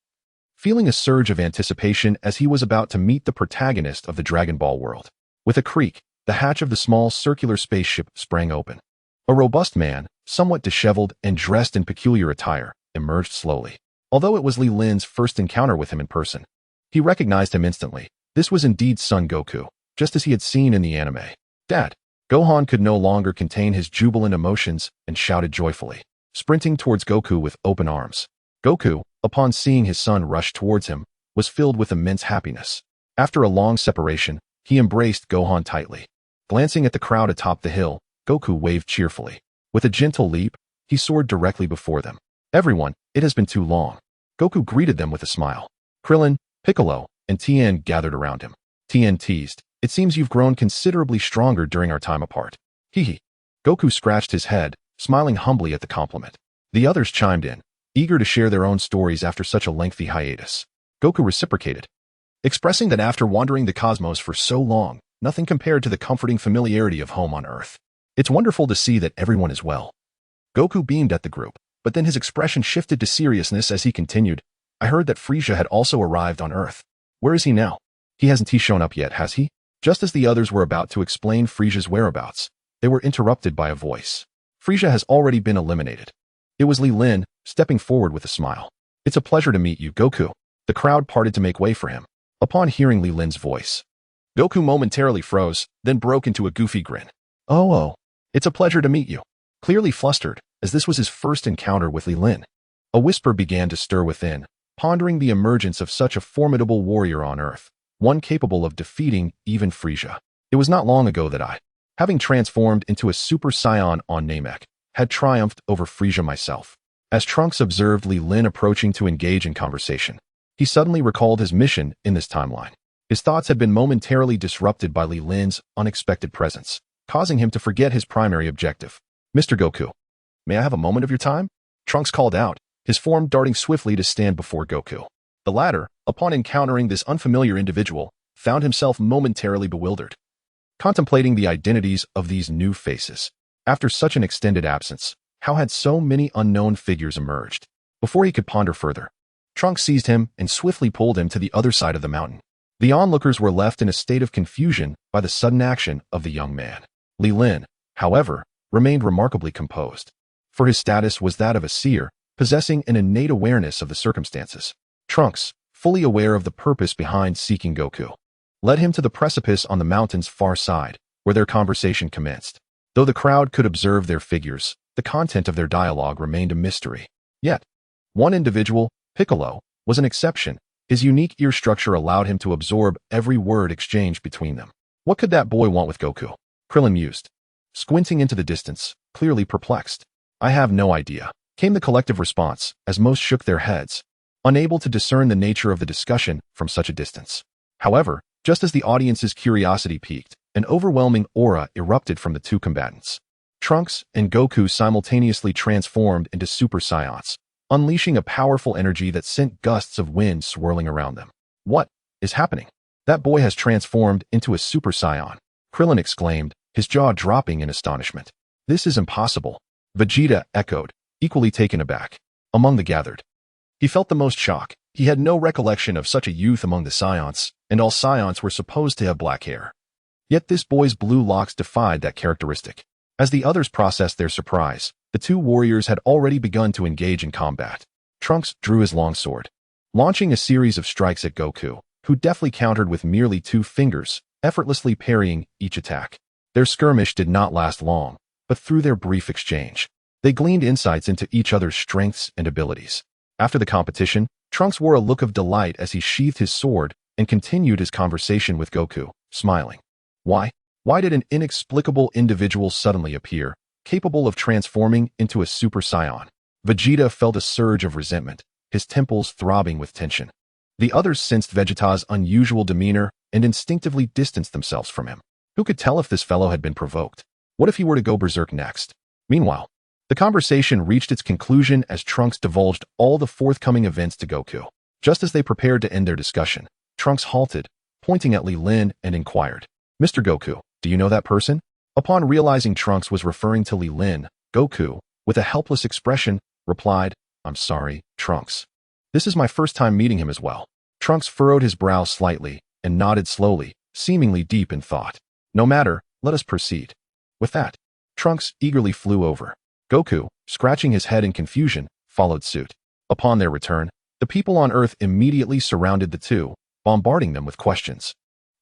feeling a surge of anticipation as he was about to meet the protagonist of the Dragon Ball world. With a creak, the hatch of the small circular spaceship sprang open. A robust man, somewhat disheveled and dressed in peculiar attire, emerged slowly. Although it was Li Lin's first encounter with him in person, he recognized him instantly. This was indeed Son Goku, just as he had seen in the anime. Dad! Gohan could no longer contain his jubilant emotions and shouted joyfully, sprinting towards Goku with open arms. Goku, upon seeing his son rush towards him, was filled with immense happiness. After a long separation, he embraced Gohan tightly. Glancing at the crowd atop the hill, Goku waved cheerfully. With a gentle leap, he soared directly before them. Everyone, it has been too long. Goku greeted them with a smile. Krillin, Piccolo, and Tien gathered around him. Tien teased, "It seems you've grown considerably stronger during our time apart." Hee. Goku scratched his head, smiling humbly at the compliment. The others chimed in, eager to share their own stories after such a lengthy hiatus. Goku reciprocated, expressing that after wandering the cosmos for so long, nothing compared to the comforting familiarity of home on Earth. It's wonderful to see that everyone is well. Goku beamed at the group, but then his expression shifted to seriousness as he continued, "I heard that Frieza had also arrived on Earth. Where is he now? Hasn't he shown up yet, has he?" Just as the others were about to explain Frieza's whereabouts, they were interrupted by a voice. "Frieza has already been eliminated." It was Li Lin, stepping forward with a smile. "It's a pleasure to meet you, Goku." The crowd parted to make way for him. Upon hearing Li Lin's voice, Goku momentarily froze, then broke into a goofy grin. Oh, it's a pleasure to meet you." Clearly flustered, as this was his first encounter with Li Lin. A whisper began to stir within, pondering the emergence of such a formidable warrior on Earth, one capable of defeating even Frieza. It was not long ago that I, having transformed into a Super Saiyan on Namek, had triumphed over Frieza myself. As Trunks observed Li Lin approaching to engage in conversation, he suddenly recalled his mission in this timeline. His thoughts had been momentarily disrupted by Li Lin's unexpected presence, causing him to forget his primary objective. "Mr. Goku, may I have a moment of your time?" Trunks called out, his form darting swiftly to stand before Goku. The latter, upon encountering this unfamiliar individual, found himself momentarily bewildered, contemplating the identities of these new faces. After such an extended absence, how had so many unknown figures emerged? Before he could ponder further, Trunks seized him and swiftly pulled him to the other side of the mountain. The onlookers were left in a state of confusion by the sudden action of the young man. Li Lin, however, remained remarkably composed, for his status was that of a seer, possessing an innate awareness of the circumstances. Trunks, fully aware of the purpose behind seeking Goku, led him to the precipice on the mountain's far side, where their conversation commenced. Though the crowd could observe their figures, the content of their dialogue remained a mystery. Yet, one individual, Piccolo, was an exception. His unique ear structure allowed him to absorb every word exchanged between them. What could that boy want with Goku? Krillin mused, squinting into the distance, clearly perplexed. "I have no idea," came the collective response, as most shook their heads, unable to discern the nature of the discussion from such a distance. However, just as the audience's curiosity piqued, an overwhelming aura erupted from the two combatants. Trunks and Goku simultaneously transformed into Super Saiyans, unleashing a powerful energy that sent gusts of wind swirling around them. "What is happening? That boy has transformed into a Super Saiyan," Krillin exclaimed, his jaw dropping in astonishment. "This is impossible," Vegeta echoed, equally taken aback. Among the gathered, he felt the most shock. He had no recollection of such a youth among the Saiyans, and all Saiyans were supposed to have black hair. Yet this boy's blue locks defied that characteristic. As the others processed their surprise, the two warriors had already begun to engage in combat. Trunks drew his long sword, launching a series of strikes at Goku, who deftly countered with merely 2 fingers, effortlessly parrying each attack. Their skirmish did not last long, but through their brief exchange, they gleaned insights into each other's strengths and abilities. After the competition, Trunks wore a look of delight as he sheathed his sword, and continued his conversation with Goku, smiling. Why? Why did an inexplicable individual suddenly appear, capable of transforming into a Super Saiyan? Vegeta felt a surge of resentment, his temples throbbing with tension. The others sensed Vegeta's unusual demeanor and instinctively distanced themselves from him. Who could tell if this fellow had been provoked? What if he were to go berserk next? Meanwhile, the conversation reached its conclusion as Trunks divulged all the forthcoming events to Goku. Just as they prepared to end their discussion, Trunks halted, pointing at Li Lin, and inquired, "Mr. Goku, do you know that person?" Upon realizing Trunks was referring to Li Lin, Goku, with a helpless expression, replied, "I'm sorry, Trunks. This is my first time meeting him as well." Trunks furrowed his brow slightly and nodded slowly, seemingly deep in thought. "No matter, let us proceed." With that, Trunks eagerly flew over. Goku, scratching his head in confusion, followed suit. Upon their return, the people on Earth immediately surrounded the two, bombarding them with questions.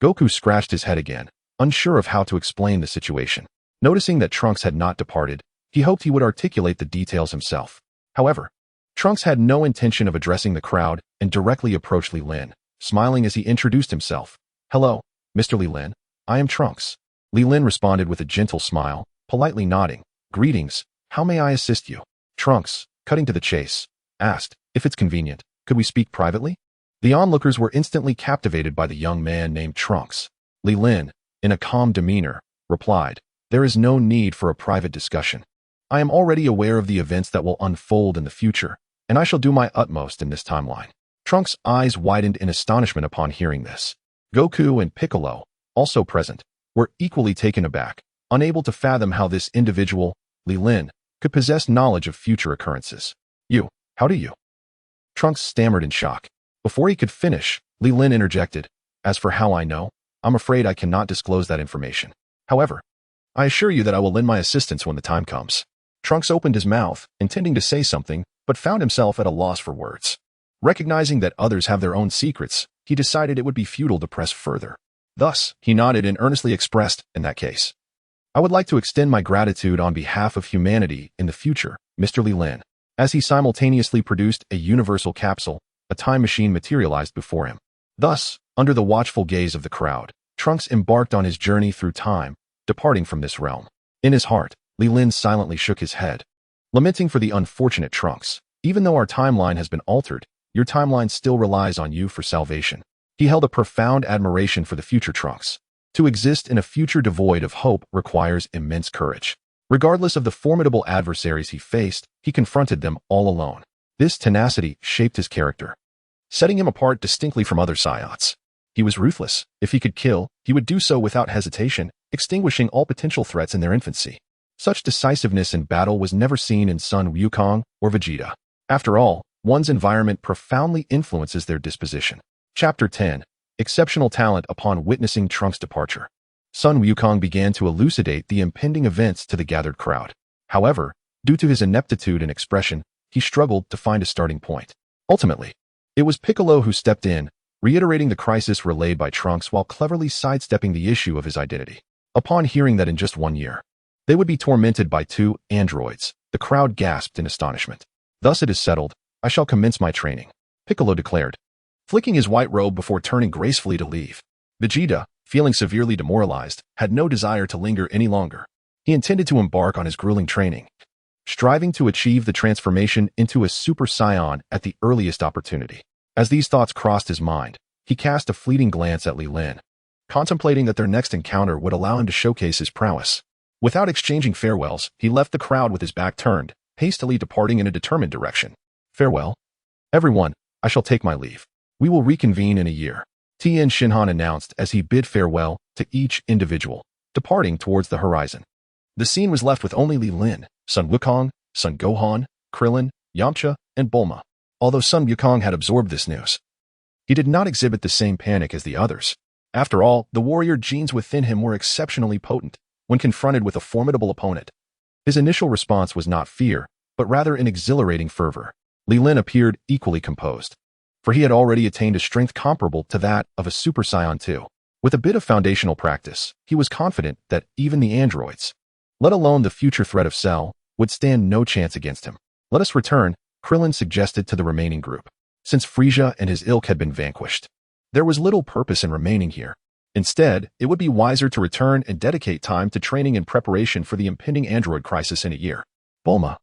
Goku scratched his head again, unsure of how to explain the situation. Noticing that Trunks had not departed, he hoped he would articulate the details himself. However, Trunks had no intention of addressing the crowd and directly approached Li Lin, smiling as he introduced himself. "Hello, Mr. Li Lin. I am Trunks." Li Lin responded with a gentle smile, politely nodding. "Greetings, how may I assist you?" Trunks, cutting to the chase, asked, "If it's convenient, could we speak privately?" The onlookers were instantly captivated by the young man named Trunks. Li Lin, in a calm demeanor, replied, "There is no need for a private discussion. I am already aware of the events that will unfold in the future, and I shall do my utmost in this timeline." Trunks' eyes widened in astonishment upon hearing this. Goku and Piccolo, also present, were equally taken aback, unable to fathom how this individual, Li Lin, could possess knowledge of future occurrences. How do you?" Trunks stammered in shock. Before he could finish, Li Lin interjected, "As for how I know, I'm afraid I cannot disclose that information. However, I assure you that I will lend my assistance when the time comes." Trunks opened his mouth, intending to say something, but found himself at a loss for words. Recognizing that others have their own secrets, he decided it would be futile to press further. Thus, he nodded and earnestly expressed, "In that case, I would like to extend my gratitude on behalf of humanity in the future, Mr. Li Lin." As he simultaneously produced a universal capsule, a time machine materialized before him. Thus, under the watchful gaze of the crowd, Trunks embarked on his journey through time, departing from this realm. In his heart, Li Lin silently shook his head, lamenting for the unfortunate Trunks. "Even though our timeline has been altered, your timeline still relies on you for salvation." He held a profound admiration for the future Trunks. To exist in a future devoid of hope requires immense courage. Regardless of the formidable adversaries he faced, he confronted them all alone. This tenacity shaped his character, setting him apart distinctly from other Saiyans. He was ruthless. If he could kill, he would do so without hesitation, extinguishing all potential threats in their infancy. Such decisiveness in battle was never seen in Sun Wukong or Vegeta. After all, one's environment profoundly influences their disposition. Chapter 10. Exceptional Talent. Upon witnessing Trunks' departure, Sun Wukong began to elucidate the impending events to the gathered crowd. However, due to his ineptitude and expression, he struggled to find a starting point. Ultimately, it was Piccolo who stepped in, reiterating the crisis relayed by Trunks while cleverly sidestepping the issue of his identity. Upon hearing that in just 1 year, they would be tormented by 2 androids, the crowd gasped in astonishment. "Thus it is settled, I shall commence my training," Piccolo declared, flicking his white robe before turning gracefully to leave. Vegeta, feeling severely demoralized, had no desire to linger any longer. He intended to embark on his grueling training, striving to achieve the transformation into a Super Saiyan at the earliest opportunity. As these thoughts crossed his mind, he cast a fleeting glance at Li Lin, contemplating that their next encounter would allow him to showcase his prowess. Without exchanging farewells, he left the crowd with his back turned, hastily departing in a determined direction. "Farewell, everyone, I shall take my leave. We will reconvene in a year," Tien Shinhan announced as he bid farewell to each individual, departing towards the horizon. The scene was left with only Li Lin, Sun Wukong, Sun Gohan, Krillin, Yamcha, and Bulma. Although Sun Wukong had absorbed this news, he did not exhibit the same panic as the others. After all, the warrior genes within him were exceptionally potent when confronted with a formidable opponent. His initial response was not fear, but rather an exhilarating fervor. Li Lin appeared equally composed, for he had already attained a strength comparable to that of a Super Saiyan 2. With a bit of foundational practice, he was confident that even the androids, let alone the future threat of Cell, would stand no chance against him. "Let us return," Krillin suggested to the remaining group, since Frieza and his ilk had been vanquished. There was little purpose in remaining here. Instead, it would be wiser to return and dedicate time to training in preparation for the impending android crisis in a year. Bulma,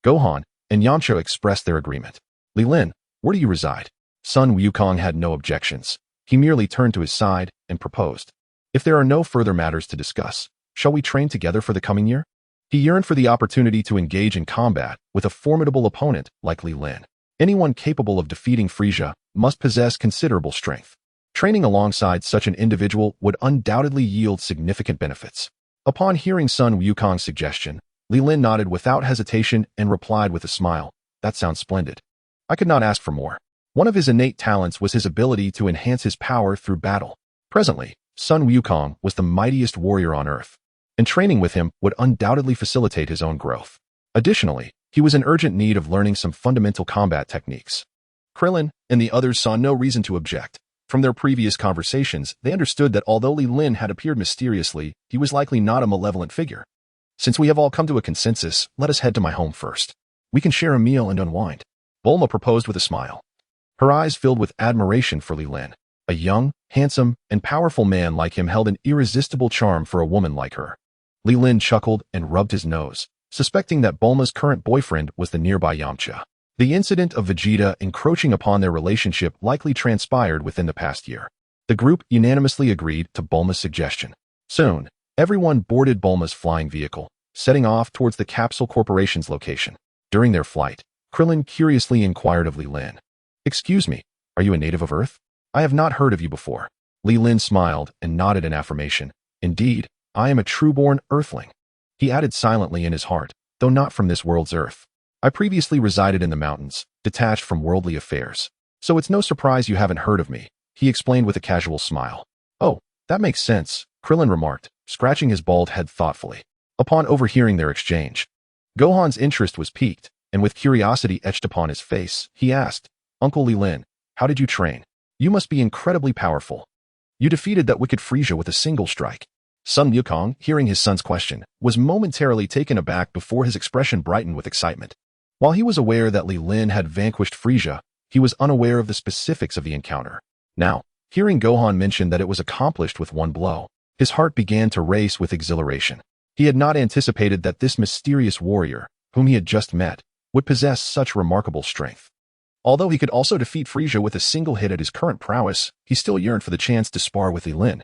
Gohan, and Yamcha expressed their agreement. Li Lin, where do you reside? Sun Wukong had no objections. He merely turned to his side and proposed. If there are no further matters to discuss, shall we train together for the coming year? He yearned for the opportunity to engage in combat with a formidable opponent like Li Lin. Anyone capable of defeating Frieza must possess considerable strength. Training alongside such an individual would undoubtedly yield significant benefits. Upon hearing Sun Wukong's suggestion, Li Lin nodded without hesitation and replied with a smile, "That sounds splendid. I could not ask for more." One of his innate talents was his ability to enhance his power through battle. Presently, Sun Wukong was the mightiest warrior on Earth, and training with him would undoubtedly facilitate his own growth. Additionally, he was in urgent need of learning some fundamental combat techniques. Krillin and the others saw no reason to object. From their previous conversations, they understood that although Li Lin had appeared mysteriously, he was likely not a malevolent figure. Since we have all come to a consensus, let us head to my home first. We can share a meal and unwind. Bulma proposed with a smile. Her eyes filled with admiration for Li Lin. A young, handsome, and powerful man like him held an irresistible charm for a woman like her. Li Lin chuckled and rubbed his nose, suspecting that Bulma's current boyfriend was the nearby Yamcha. The incident of Vegeta encroaching upon their relationship likely transpired within the past year. The group unanimously agreed to Bulma's suggestion. Soon, everyone boarded Bulma's flying vehicle, setting off towards the Capsule Corporation's location. During their flight, Krillin curiously inquired of Li Lin. "Excuse me, are you a native of Earth? I have not heard of you before." Li Lin smiled and nodded in affirmation. "Indeed, I am a true-born Earthling." He added silently in his heart, "Though not from this world's Earth. I previously resided in the mountains, detached from worldly affairs. So it's no surprise you haven't heard of me," he explained with a casual smile. "Oh, that makes sense," Krillin remarked, scratching his bald head thoughtfully. Upon overhearing their exchange, Gohan's interest was piqued, and with curiosity etched upon his face, he asked, "Uncle Li Lin, how did you train? You must be incredibly powerful. You defeated that wicked Frieza with a single strike." Sun Wukong, hearing his son's question, was momentarily taken aback before his expression brightened with excitement. While he was aware that Li Lin had vanquished Frieza, he was unaware of the specifics of the encounter. Now, hearing Gohan mention that it was accomplished with one blow, his heart began to race with exhilaration. He had not anticipated that this mysterious warrior, whom he had just met, would possess such remarkable strength. Although he could also defeat Frieza with a single hit at his current prowess, he still yearned for the chance to spar with Li Lin.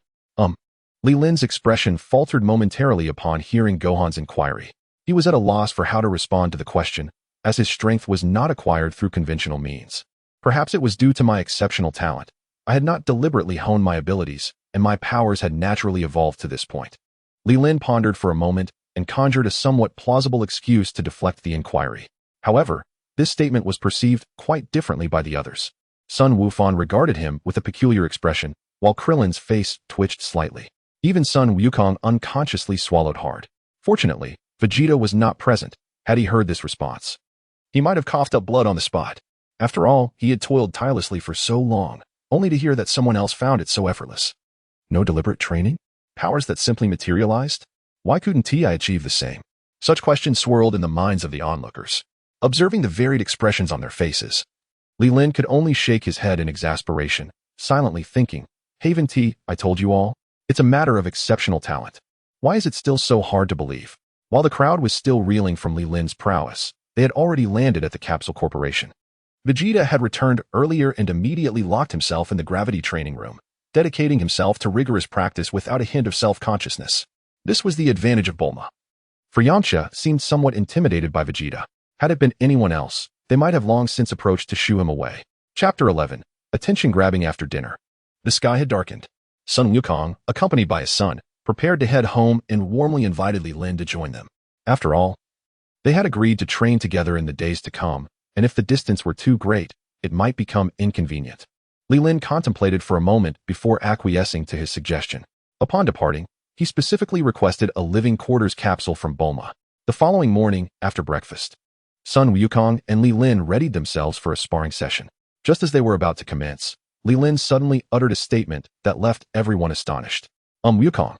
Li Lin's expression faltered momentarily upon hearing Gohan's inquiry. He was at a loss for how to respond to the question, as his strength was not acquired through conventional means. Perhaps it was due to my exceptional talent. I had not deliberately honed my abilities, and my powers had naturally evolved to this point. Li Lin pondered for a moment and conjured a somewhat plausible excuse to deflect the inquiry. However, this statement was perceived quite differently by the others. Sun Wufan regarded him with a peculiar expression, while Krillin's face twitched slightly. Even Sun Wukong unconsciously swallowed hard. Fortunately, Vegeta was not present had he heard this response. He might have coughed up blood on the spot. After all, he had toiled tirelessly for so long, only to hear that someone else found it so effortless. No deliberate training? Powers that simply materialized? Why couldn't I achieve the same? Such questions swirled in the minds of the onlookers. Observing the varied expressions on their faces, Li Lin could only shake his head in exasperation, silently thinking, "Haven T, I told you all. It's a matter of exceptional talent. Why is it still so hard to believe?" While the crowd was still reeling from Li Lin's prowess, they had already landed at the Capsule Corporation. Vegeta had returned earlier and immediately locked himself in the gravity training room, dedicating himself to rigorous practice without a hint of self-consciousness. This was the advantage of Bulma. For Yamcha seemed somewhat intimidated by Vegeta. Had it been anyone else, they might have long since approached to shoo him away. Chapter 11. Attention-grabbing after dinner. The sky had darkened. Sun Wukong, accompanied by his son, prepared to head home and warmly invited Li Lin to join them. After all, they had agreed to train together in the days to come, and if the distance were too great, it might become inconvenient. Li Lin contemplated for a moment before acquiescing to his suggestion. Upon departing, he specifically requested a living quarters capsule from Bulma. The following morning, after breakfast, Sun Wukong and Li Lin readied themselves for a sparring session. Just as they were about to commence, Li Lin suddenly uttered a statement that left everyone astonished. Wukong,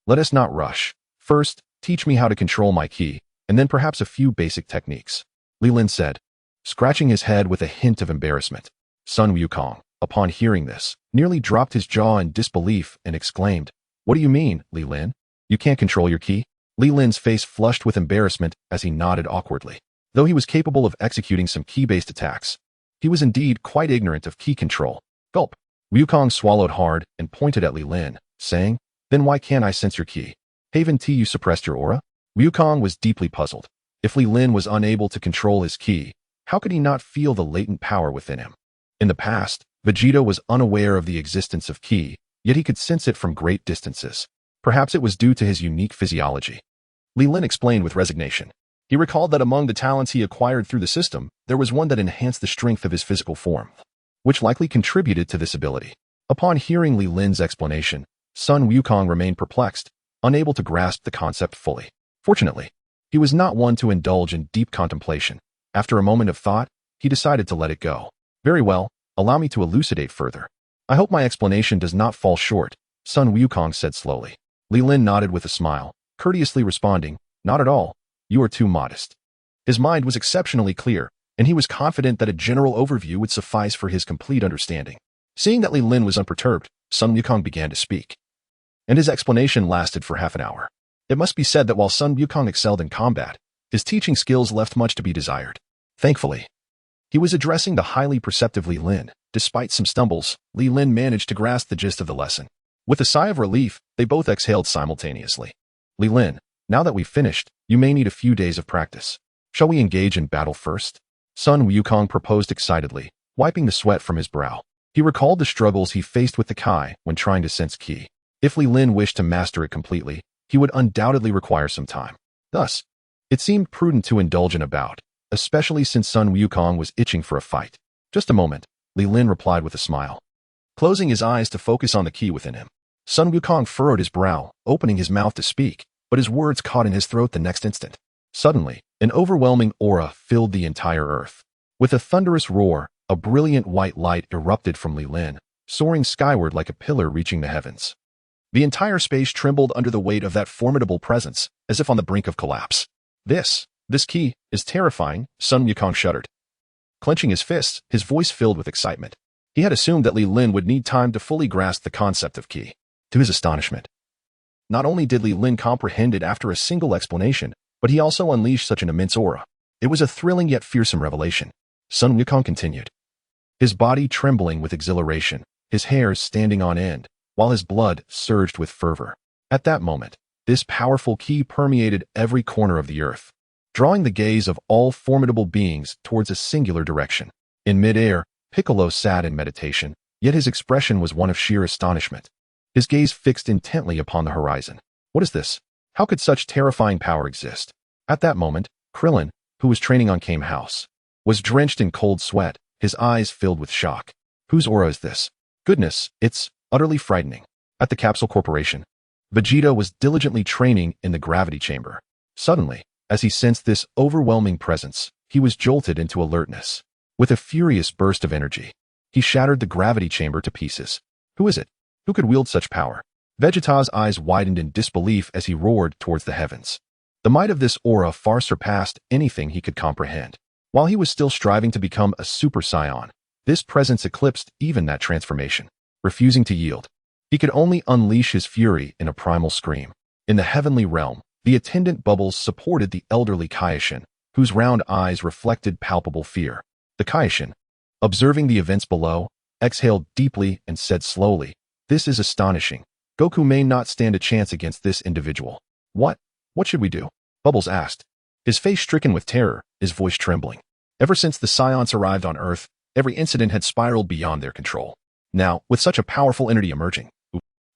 let us not rush. First, teach me how to control my ki, and then perhaps a few basic techniques," Li Lin said, scratching his head with a hint of embarrassment. Sun Wukong, upon hearing this, nearly dropped his jaw in disbelief and exclaimed, "What do you mean, Li Lin? You can't control your ki?" Li Lin's face flushed with embarrassment as he nodded awkwardly. Though he was capable of executing some ki-based attacks, he was indeed quite ignorant of ki control. Gulp. Wukong swallowed hard and pointed at Li Lin, saying, "Then why can't I sense your ki? Haven't you suppressed your aura?" Wukong was deeply puzzled. If Li Lin was unable to control his ki, how could he not feel the latent power within him? In the past, Vegeta was unaware of the existence of ki, yet he could sense it from great distances. Perhaps it was due to his unique physiology. Li Lin explained with resignation. He recalled that among the talents he acquired through the system, there was one that enhanced the strength of his physical form, which likely contributed to this ability. Upon hearing Li Lin's explanation, Sun Wukong remained perplexed, unable to grasp the concept fully. Fortunately, he was not one to indulge in deep contemplation. After a moment of thought, he decided to let it go. "Very well, allow me to elucidate further. I hope my explanation does not fall short," Sun Wukong said slowly. Li Lin nodded with a smile, courteously responding, "Not at all. You are too modest." His mind was exceptionally clear, and he was confident that a general overview would suffice for his complete understanding. Seeing that Li Lin was unperturbed, Sun Wukong began to speak, and his explanation lasted for half an hour. It must be said that while Sun Wukong excelled in combat, his teaching skills left much to be desired. Thankfully, he was addressing the highly perceptive Li Lin. Despite some stumbles, Li Lin managed to grasp the gist of the lesson. With a sigh of relief, they both exhaled simultaneously. "Li Lin, now that we've finished, you may need a few days of practice. Shall we engage in battle first?" Sun Wukong proposed excitedly, wiping the sweat from his brow. He recalled the struggles he faced with the Kai when trying to sense ki. If Li Lin wished to master it completely, he would undoubtedly require some time. Thus, it seemed prudent to indulge in a bout, especially since Sun Wukong was itching for a fight. "Just a moment," Li Lin replied with a smile, closing his eyes to focus on the ki within him. Sun Wukong furrowed his brow, opening his mouth to speak, but his words caught in his throat the next instant. Suddenly, an overwhelming aura filled the entire earth. With a thunderous roar, a brilliant white light erupted from Li Lin, soaring skyward like a pillar reaching the heavens. The entire space trembled under the weight of that formidable presence, as if on the brink of collapse. This ki is terrifying," Sun Wukong shuddered. Clenching his fists, his voice filled with excitement. He had assumed that Li Lin would need time to fully grasp the concept of ki. To his astonishment, not only did Li Lin comprehend it after a single explanation, but he also unleashed such an immense aura. It was a thrilling yet fearsome revelation. Sun Wukong continued, his body trembling with exhilaration, his hairs standing on end, while his blood surged with fervor. At that moment, this powerful ki permeated every corner of the earth, drawing the gaze of all formidable beings towards a singular direction. In midair, Piccolo sat in meditation, yet his expression was one of sheer astonishment. His gaze fixed intently upon the horizon. What is this? How could such terrifying power exist? At that moment, Krillin, who was training on Kame House, was drenched in cold sweat, his eyes filled with shock. Whose aura is this? Goodness, it's utterly frightening. At the Capsule Corporation, Vegeta was diligently training in the gravity chamber. Suddenly, as he sensed this overwhelming presence, he was jolted into alertness. With a furious burst of energy, he shattered the gravity chamber to pieces. Who is it? Who could wield such power? Vegeta's eyes widened in disbelief as he roared towards the heavens. The might of this aura far surpassed anything he could comprehend. While he was still striving to become a Super Saiyan, this presence eclipsed even that transformation. Refusing to yield, he could only unleash his fury in a primal scream. In the heavenly realm, the attendant bubbles supported the elderly Kaioshin, whose round eyes reflected palpable fear. The Kaioshin, observing the events below, exhaled deeply and said slowly, "This is astonishing. Goku may not stand a chance against this individual." What should we do?" Bubbles asked, his face stricken with terror, his voice trembling. Ever since the Scions arrived on Earth, every incident had spiraled beyond their control. Now, with such a powerful entity emerging,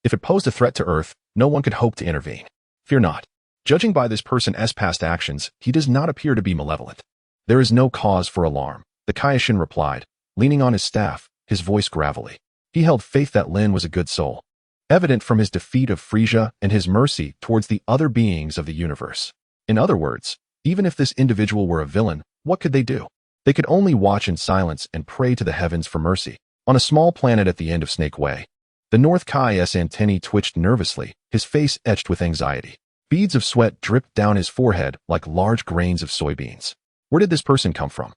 if it posed a threat to Earth, no one could hope to intervene. Fear not. Judging by this person's past actions, he does not appear to be malevolent. There is no cause for alarm, the Kaioshin replied, leaning on his staff, his voice gravelly. He held faith that Lin was a good soul, evident from his defeat of Frieza and his mercy towards the other beings of the universe. In other words, even if this individual were a villain, what could they do? They could only watch in silence and pray to the heavens for mercy. On a small planet at the end of Snake Way, the North Kai's antennae twitched nervously, his face etched with anxiety. Beads of sweat dripped down his forehead like large grains of soybeans. Where did this person come from?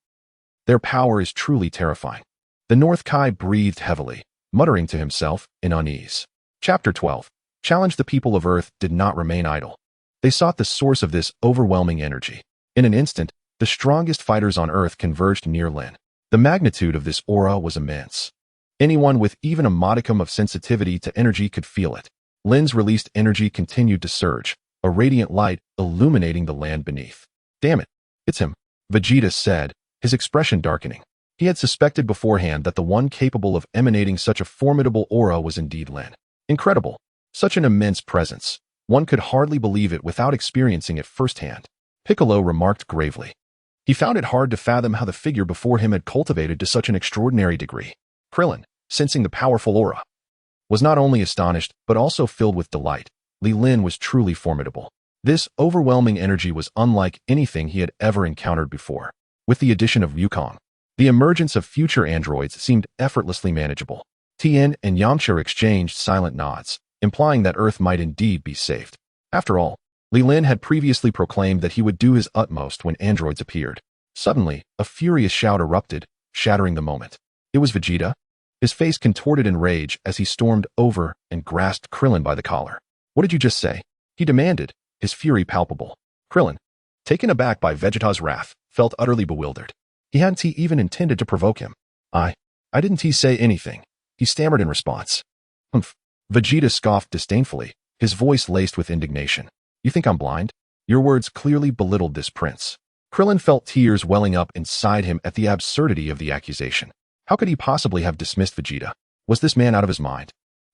Their power is truly terrifying. The North Kai breathed heavily, muttering to himself in unease. Chapter 12. Challenge. The people of Earth did not remain idle. They sought the source of this overwhelming energy. In an instant, the strongest fighters on Earth converged near Lin. The magnitude of this aura was immense. Anyone with even a modicum of sensitivity to energy could feel it. Lin's released energy continued to surge, a radiant light illuminating the land beneath. Damn it, it's him, Vegeta said, his expression darkening. He had suspected beforehand that the one capable of emanating such a formidable aura was indeed Lin. Incredible. Such an immense presence. One could hardly believe it without experiencing it firsthand. Piccolo remarked gravely. He found it hard to fathom how the figure before him had cultivated to such an extraordinary degree. Krillin, sensing the powerful aura, was not only astonished but also filled with delight. Lin was truly formidable. This overwhelming energy was unlike anything he had ever encountered before. With the addition of Wukong, the emergence of future androids seemed effortlessly manageable. Tien and Yamcha exchanged silent nods, implying that Earth might indeed be saved. After all, Lin had previously proclaimed that he would do his utmost when androids appeared. Suddenly, a furious shout erupted, shattering the moment. It was Vegeta. His face contorted in rage as he stormed over and grasped Krillin by the collar. What did you just say? He demanded, his fury palpable. Krillin, taken aback by Vegeta's wrath, felt utterly bewildered. He hadn't even intended to provoke him. I didn't say anything, he stammered in response. Humph. Vegeta scoffed disdainfully, his voice laced with indignation. You think I'm blind? Your words clearly belittled this prince. Krillin felt tears welling up inside him at the absurdity of the accusation. How could he possibly have dismissed Vegeta? Was this man out of his mind?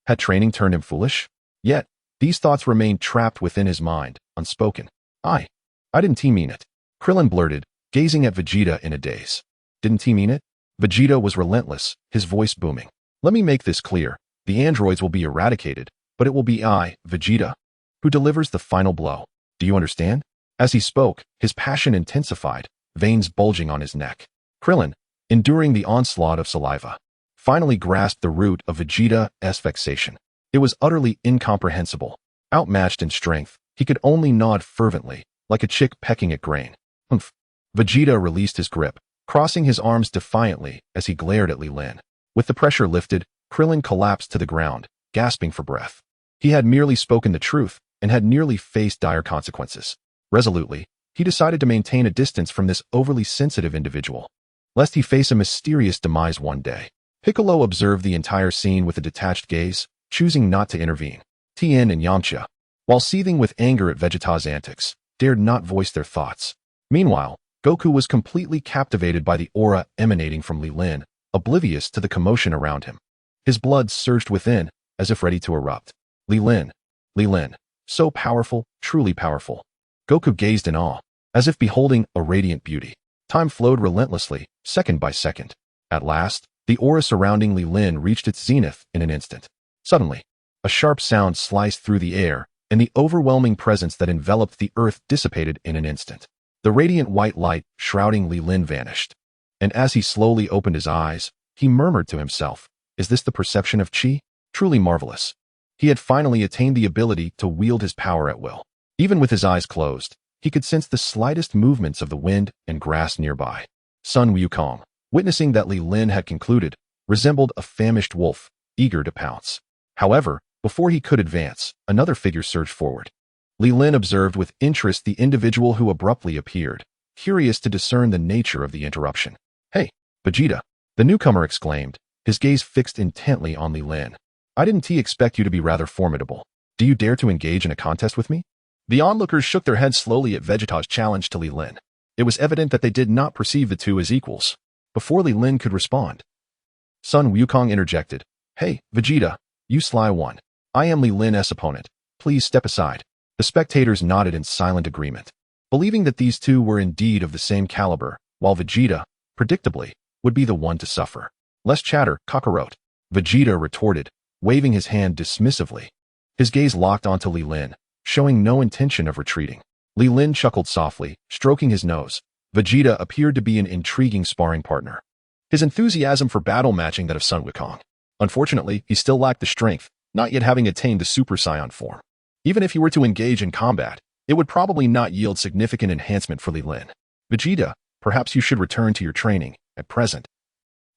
Had training turned him foolish? Yet, these thoughts remained trapped within his mind, unspoken. I didn't mean it. Krillin blurted, gazing at Vegeta in a daze. Didn't he mean it? Vegeta was relentless, his voice booming. Let me make this clear. The androids will be eradicated, but it will be I, Vegeta, who delivers the final blow. Do you understand? As he spoke, his passion intensified, veins bulging on his neck. Krillin, enduring the onslaught of saliva, finally grasped the root of Vegeta's vexation. It was utterly incomprehensible. Outmatched in strength, he could only nod fervently, like a chick pecking at grain. Humph. Vegeta released his grip, crossing his arms defiantly as he glared at Lin. With the pressure lifted, Krillin collapsed to the ground, gasping for breath. He had merely spoken the truth and had nearly faced dire consequences. Resolutely, he decided to maintain a distance from this overly sensitive individual, lest he face a mysterious demise one day. Piccolo observed the entire scene with a detached gaze, choosing not to intervene. Tien and Yamcha, while seething with anger at Vegeta's antics, dared not voice their thoughts. Meanwhile, Goku was completely captivated by the aura emanating from Lin, oblivious to the commotion around him. His blood surged within, as if ready to erupt. Lin, so powerful, truly powerful. Goku gazed in awe, as if beholding a radiant beauty. Time flowed relentlessly, second by second. At last, the aura surrounding Lin reached its zenith in an instant. Suddenly, a sharp sound sliced through the air, and the overwhelming presence that enveloped the earth dissipated in an instant. The radiant white light shrouding Lin vanished. And as he slowly opened his eyes, he murmured to himself, "Is this the perception of Chi? Truly marvelous." He had finally attained the ability to wield his power at will. Even with his eyes closed, he could sense the slightest movements of the wind and grass nearby. Sun Wukong, witnessing that Lin had concluded, resembled a famished wolf, eager to pounce. However, before he could advance, another figure surged forward. Lin observed with interest the individual who abruptly appeared, curious to discern the nature of the interruption. "Hey, Vegeta," the newcomer exclaimed, his gaze fixed intently on Lin. "I didn't expect you to be rather formidable. Do you dare to engage in a contest with me?" The onlookers shook their heads slowly at Vegeta's challenge to Lin. It was evident that they did not perceive the two as equals. Before Lin could respond, Sun Wukong interjected. "Hey, Vegeta, you sly one. I am Lin's opponent. Please step aside." The spectators nodded in silent agreement, believing that these two were indeed of the same caliber, while Vegeta, predictably, would be the one to suffer. "Less chatter, cockroach," Vegeta retorted, waving his hand dismissively. His gaze locked onto Lin, showing no intention of retreating. Lin chuckled softly, stroking his nose. Vegeta appeared to be an intriguing sparring partner, his enthusiasm for battle matching that of Sun Wukong. Unfortunately, he still lacked the strength, not yet having attained the Super Saiyan form. Even if he were to engage in combat, it would probably not yield significant enhancement for Lin. "Vegeta, perhaps you should return to your training, at present."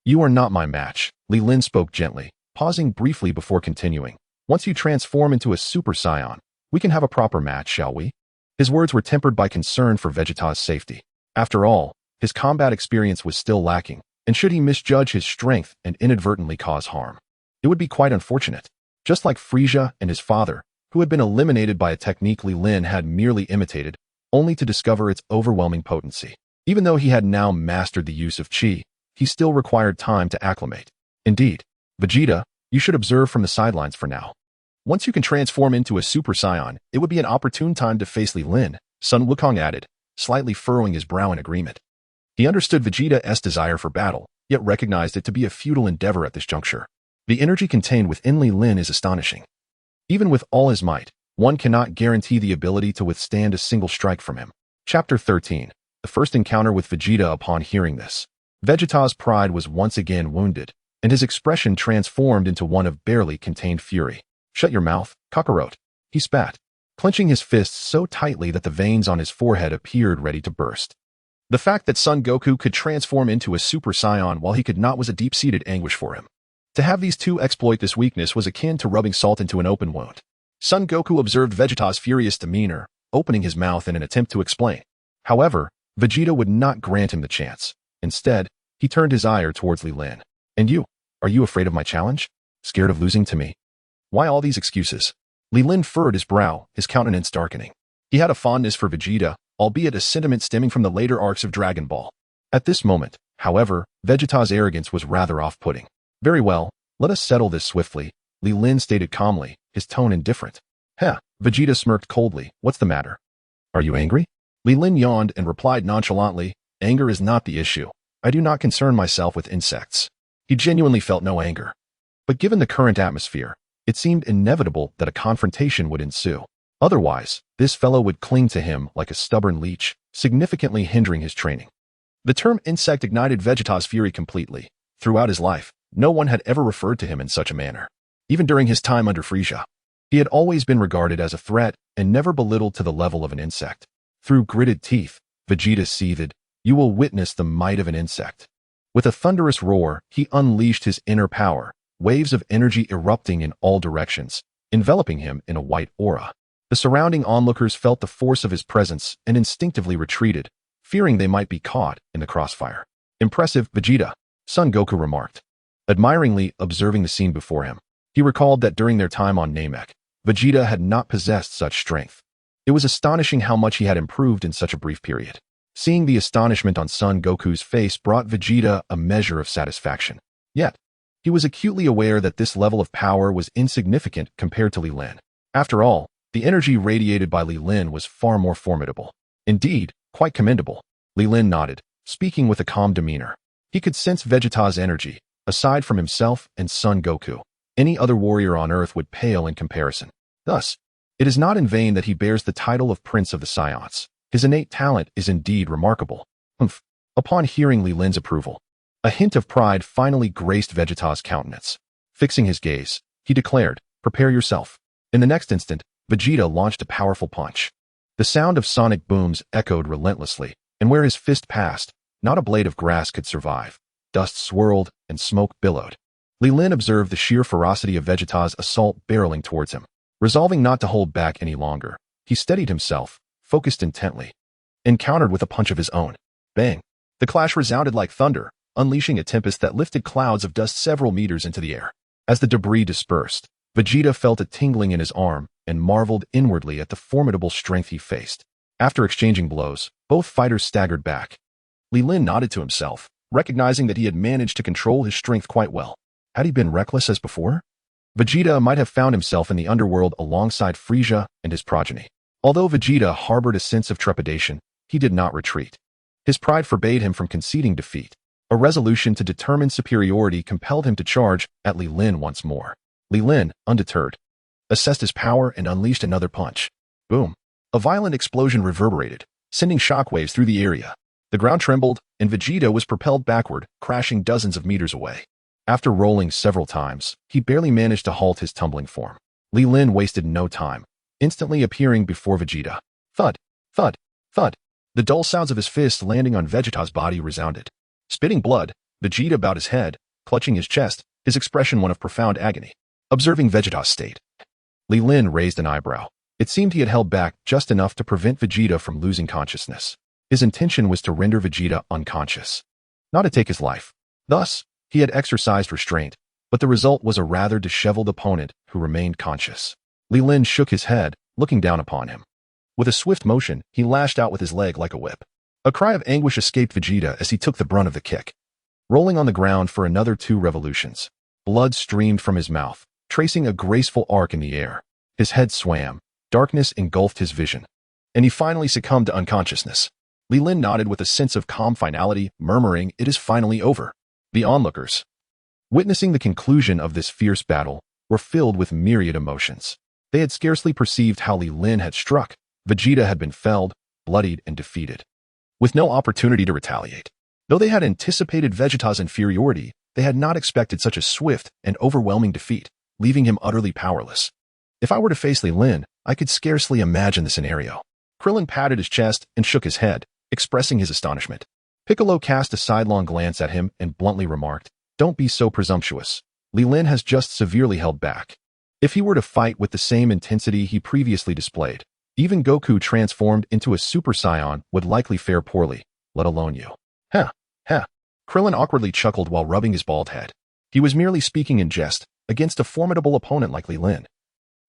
You are not my match, Li Lin spoke gently, pausing briefly before continuing. Once you transform into a Super Saiyan, we can have a proper match, shall we? His words were tempered by concern for Vegeta's safety. After all, his combat experience was still lacking, and should he misjudge his strength and inadvertently cause harm, it would be quite unfortunate. Just like Frieza and his father, who had been eliminated by a technique Li Lin had merely imitated, only to discover its overwhelming potency. Even though he had now mastered the use of Qi, he still required time to acclimate. Indeed, Vegeta, you should observe from the sidelines for now. Once you can transform into a Super Saiyan, it would be an opportune time to face Li Lin, Sun Wukong added, slightly furrowing his brow in agreement. He understood Vegeta's desire for battle, yet recognized it to be a futile endeavor at this juncture. The energy contained within Li Lin is astonishing. Even with all his might, one cannot guarantee the ability to withstand a single strike from him. Chapter 13. The first encounter with Vegeta. Upon hearing this, Vegeta's pride was once again wounded, and his expression transformed into one of barely contained fury. Shut your mouth, Kakarot, he spat, clenching his fists so tightly that the veins on his forehead appeared ready to burst. The fact that Son Goku could transform into a Super Saiyan while he could not was a deep-seated anguish for him. To have these two exploit this weakness was akin to rubbing salt into an open wound. Son Goku observed Vegeta's furious demeanor, opening his mouth in an attempt to explain. However, Vegeta would not grant him the chance. Instead, he turned his ire towards Li Lin. And you? Are you afraid of my challenge? Scared of losing to me? Why all these excuses? Li Lin furrowed his brow, his countenance darkening. He had a fondness for Vegeta, albeit a sentiment stemming from the later arcs of Dragon Ball. At this moment, however, Vegeta's arrogance was rather off-putting. Very well, let us settle this swiftly, Li Lin stated calmly, his tone indifferent. Heh, Vegeta smirked coldly. What's the matter? Are you angry? Li Lin yawned and replied nonchalantly, anger is not the issue. I do not concern myself with insects. He genuinely felt no anger. But given the current atmosphere, it seemed inevitable that a confrontation would ensue. Otherwise, this fellow would cling to him like a stubborn leech, significantly hindering his training. The term insect ignited Vegeta's fury completely. Throughout his life, no one had ever referred to him in such a manner. Even during his time under Frieza, he had always been regarded as a threat and never belittled to the level of an insect. Through gritted teeth, Vegeta seethed, you will witness the might of an insect. With a thunderous roar, he unleashed his inner power, waves of energy erupting in all directions, enveloping him in a white aura. The surrounding onlookers felt the force of his presence and instinctively retreated, fearing they might be caught in the crossfire. Impressive, Vegeta, Son Goku remarked, admiringly observing the scene before him. He recalled that during their time on Namek, Vegeta had not possessed such strength. It was astonishing how much he had improved in such a brief period. Seeing the astonishment on Son Goku's face brought Vegeta a measure of satisfaction. Yet, he was acutely aware that this level of power was insignificant compared to Li Lin. After all, the energy radiated by Li Lin was far more formidable. Indeed, quite commendable. Li Lin nodded, speaking with a calm demeanor. He could sense Vegeta's energy. Aside from himself and Son Goku, any other warrior on Earth would pale in comparison. Thus, it is not in vain that he bears the title of Prince of the Saiyans. His innate talent is indeed remarkable. Upon hearing Li Lin's approval, a hint of pride finally graced Vegeta's countenance. Fixing his gaze, he declared, prepare yourself. In the next instant, Vegeta launched a powerful punch. The sound of sonic booms echoed relentlessly, and where his fist passed, not a blade of grass could survive. Dust swirled and smoke billowed. Li Lin observed the sheer ferocity of Vegeta's assault barreling towards him. Resolving not to hold back any longer, he steadied himself, focused intently, and countered with a punch of his own. Bang! The clash resounded like thunder, unleashing a tempest that lifted clouds of dust several meters into the air. As the debris dispersed, Vegeta felt a tingling in his arm and marveled inwardly at the formidable strength he faced. After exchanging blows, both fighters staggered back. Li Lin nodded to himself, recognizing that he had managed to control his strength quite well. Had he been reckless as before? Vegeta might have found himself in the underworld alongside Frieza and his progeny. Although Vegeta harbored a sense of trepidation, he did not retreat. His pride forbade him from conceding defeat. A resolution to determine superiority compelled him to charge at Li Lin once more. Li Lin, undeterred, assessed his power and unleashed another punch. Boom! A violent explosion reverberated, sending shockwaves through the area. The ground trembled, and Vegeta was propelled backward, crashing dozens of meters away. After rolling several times, he barely managed to halt his tumbling form. Li Lin wasted no time, instantly appearing before Vegeta. Thud! Thud! Thud! The dull sounds of his fists landing on Vegeta's body resounded. Spitting blood, Vegeta bowed his head, clutching his chest, his expression one of profound agony. Observing Vegeta's state, Li Lin raised an eyebrow. It seemed he had held back just enough to prevent Vegeta from losing consciousness. His intention was to render Vegeta unconscious, not to take his life. Thus, he had exercised restraint, but the result was a rather disheveled opponent who remained conscious. Li Lin shook his head, looking down upon him. With a swift motion, he lashed out with his leg like a whip. A cry of anguish escaped Vegeta as he took the brunt of the kick. Rolling on the ground for another 2 revolutions, blood streamed from his mouth, tracing a graceful arc in the air. His head swam, darkness engulfed his vision, and he finally succumbed to unconsciousness. Li Lin nodded with a sense of calm finality, murmuring, "It is finally over." The onlookers, witnessing the conclusion of this fierce battle, were filled with myriad emotions. They had scarcely perceived how Li Lin had struck. Vegeta had been felled, bloodied, and defeated, with no opportunity to retaliate. Though they had anticipated Vegeta's inferiority, they had not expected such a swift and overwhelming defeat, leaving him utterly powerless. If I were to face Li Lin, I could scarcely imagine the scenario. Krillin patted his chest and shook his head, expressing his astonishment. Piccolo cast a sidelong glance at him and bluntly remarked, "Don't be so presumptuous. Li Lin has just severely held back. If he were to fight with the same intensity he previously displayed, even Goku transformed into a Super Saiyan would likely fare poorly, let alone you." Heh. Krillin awkwardly chuckled while rubbing his bald head. He was merely speaking in jest against a formidable opponent like Li Lin.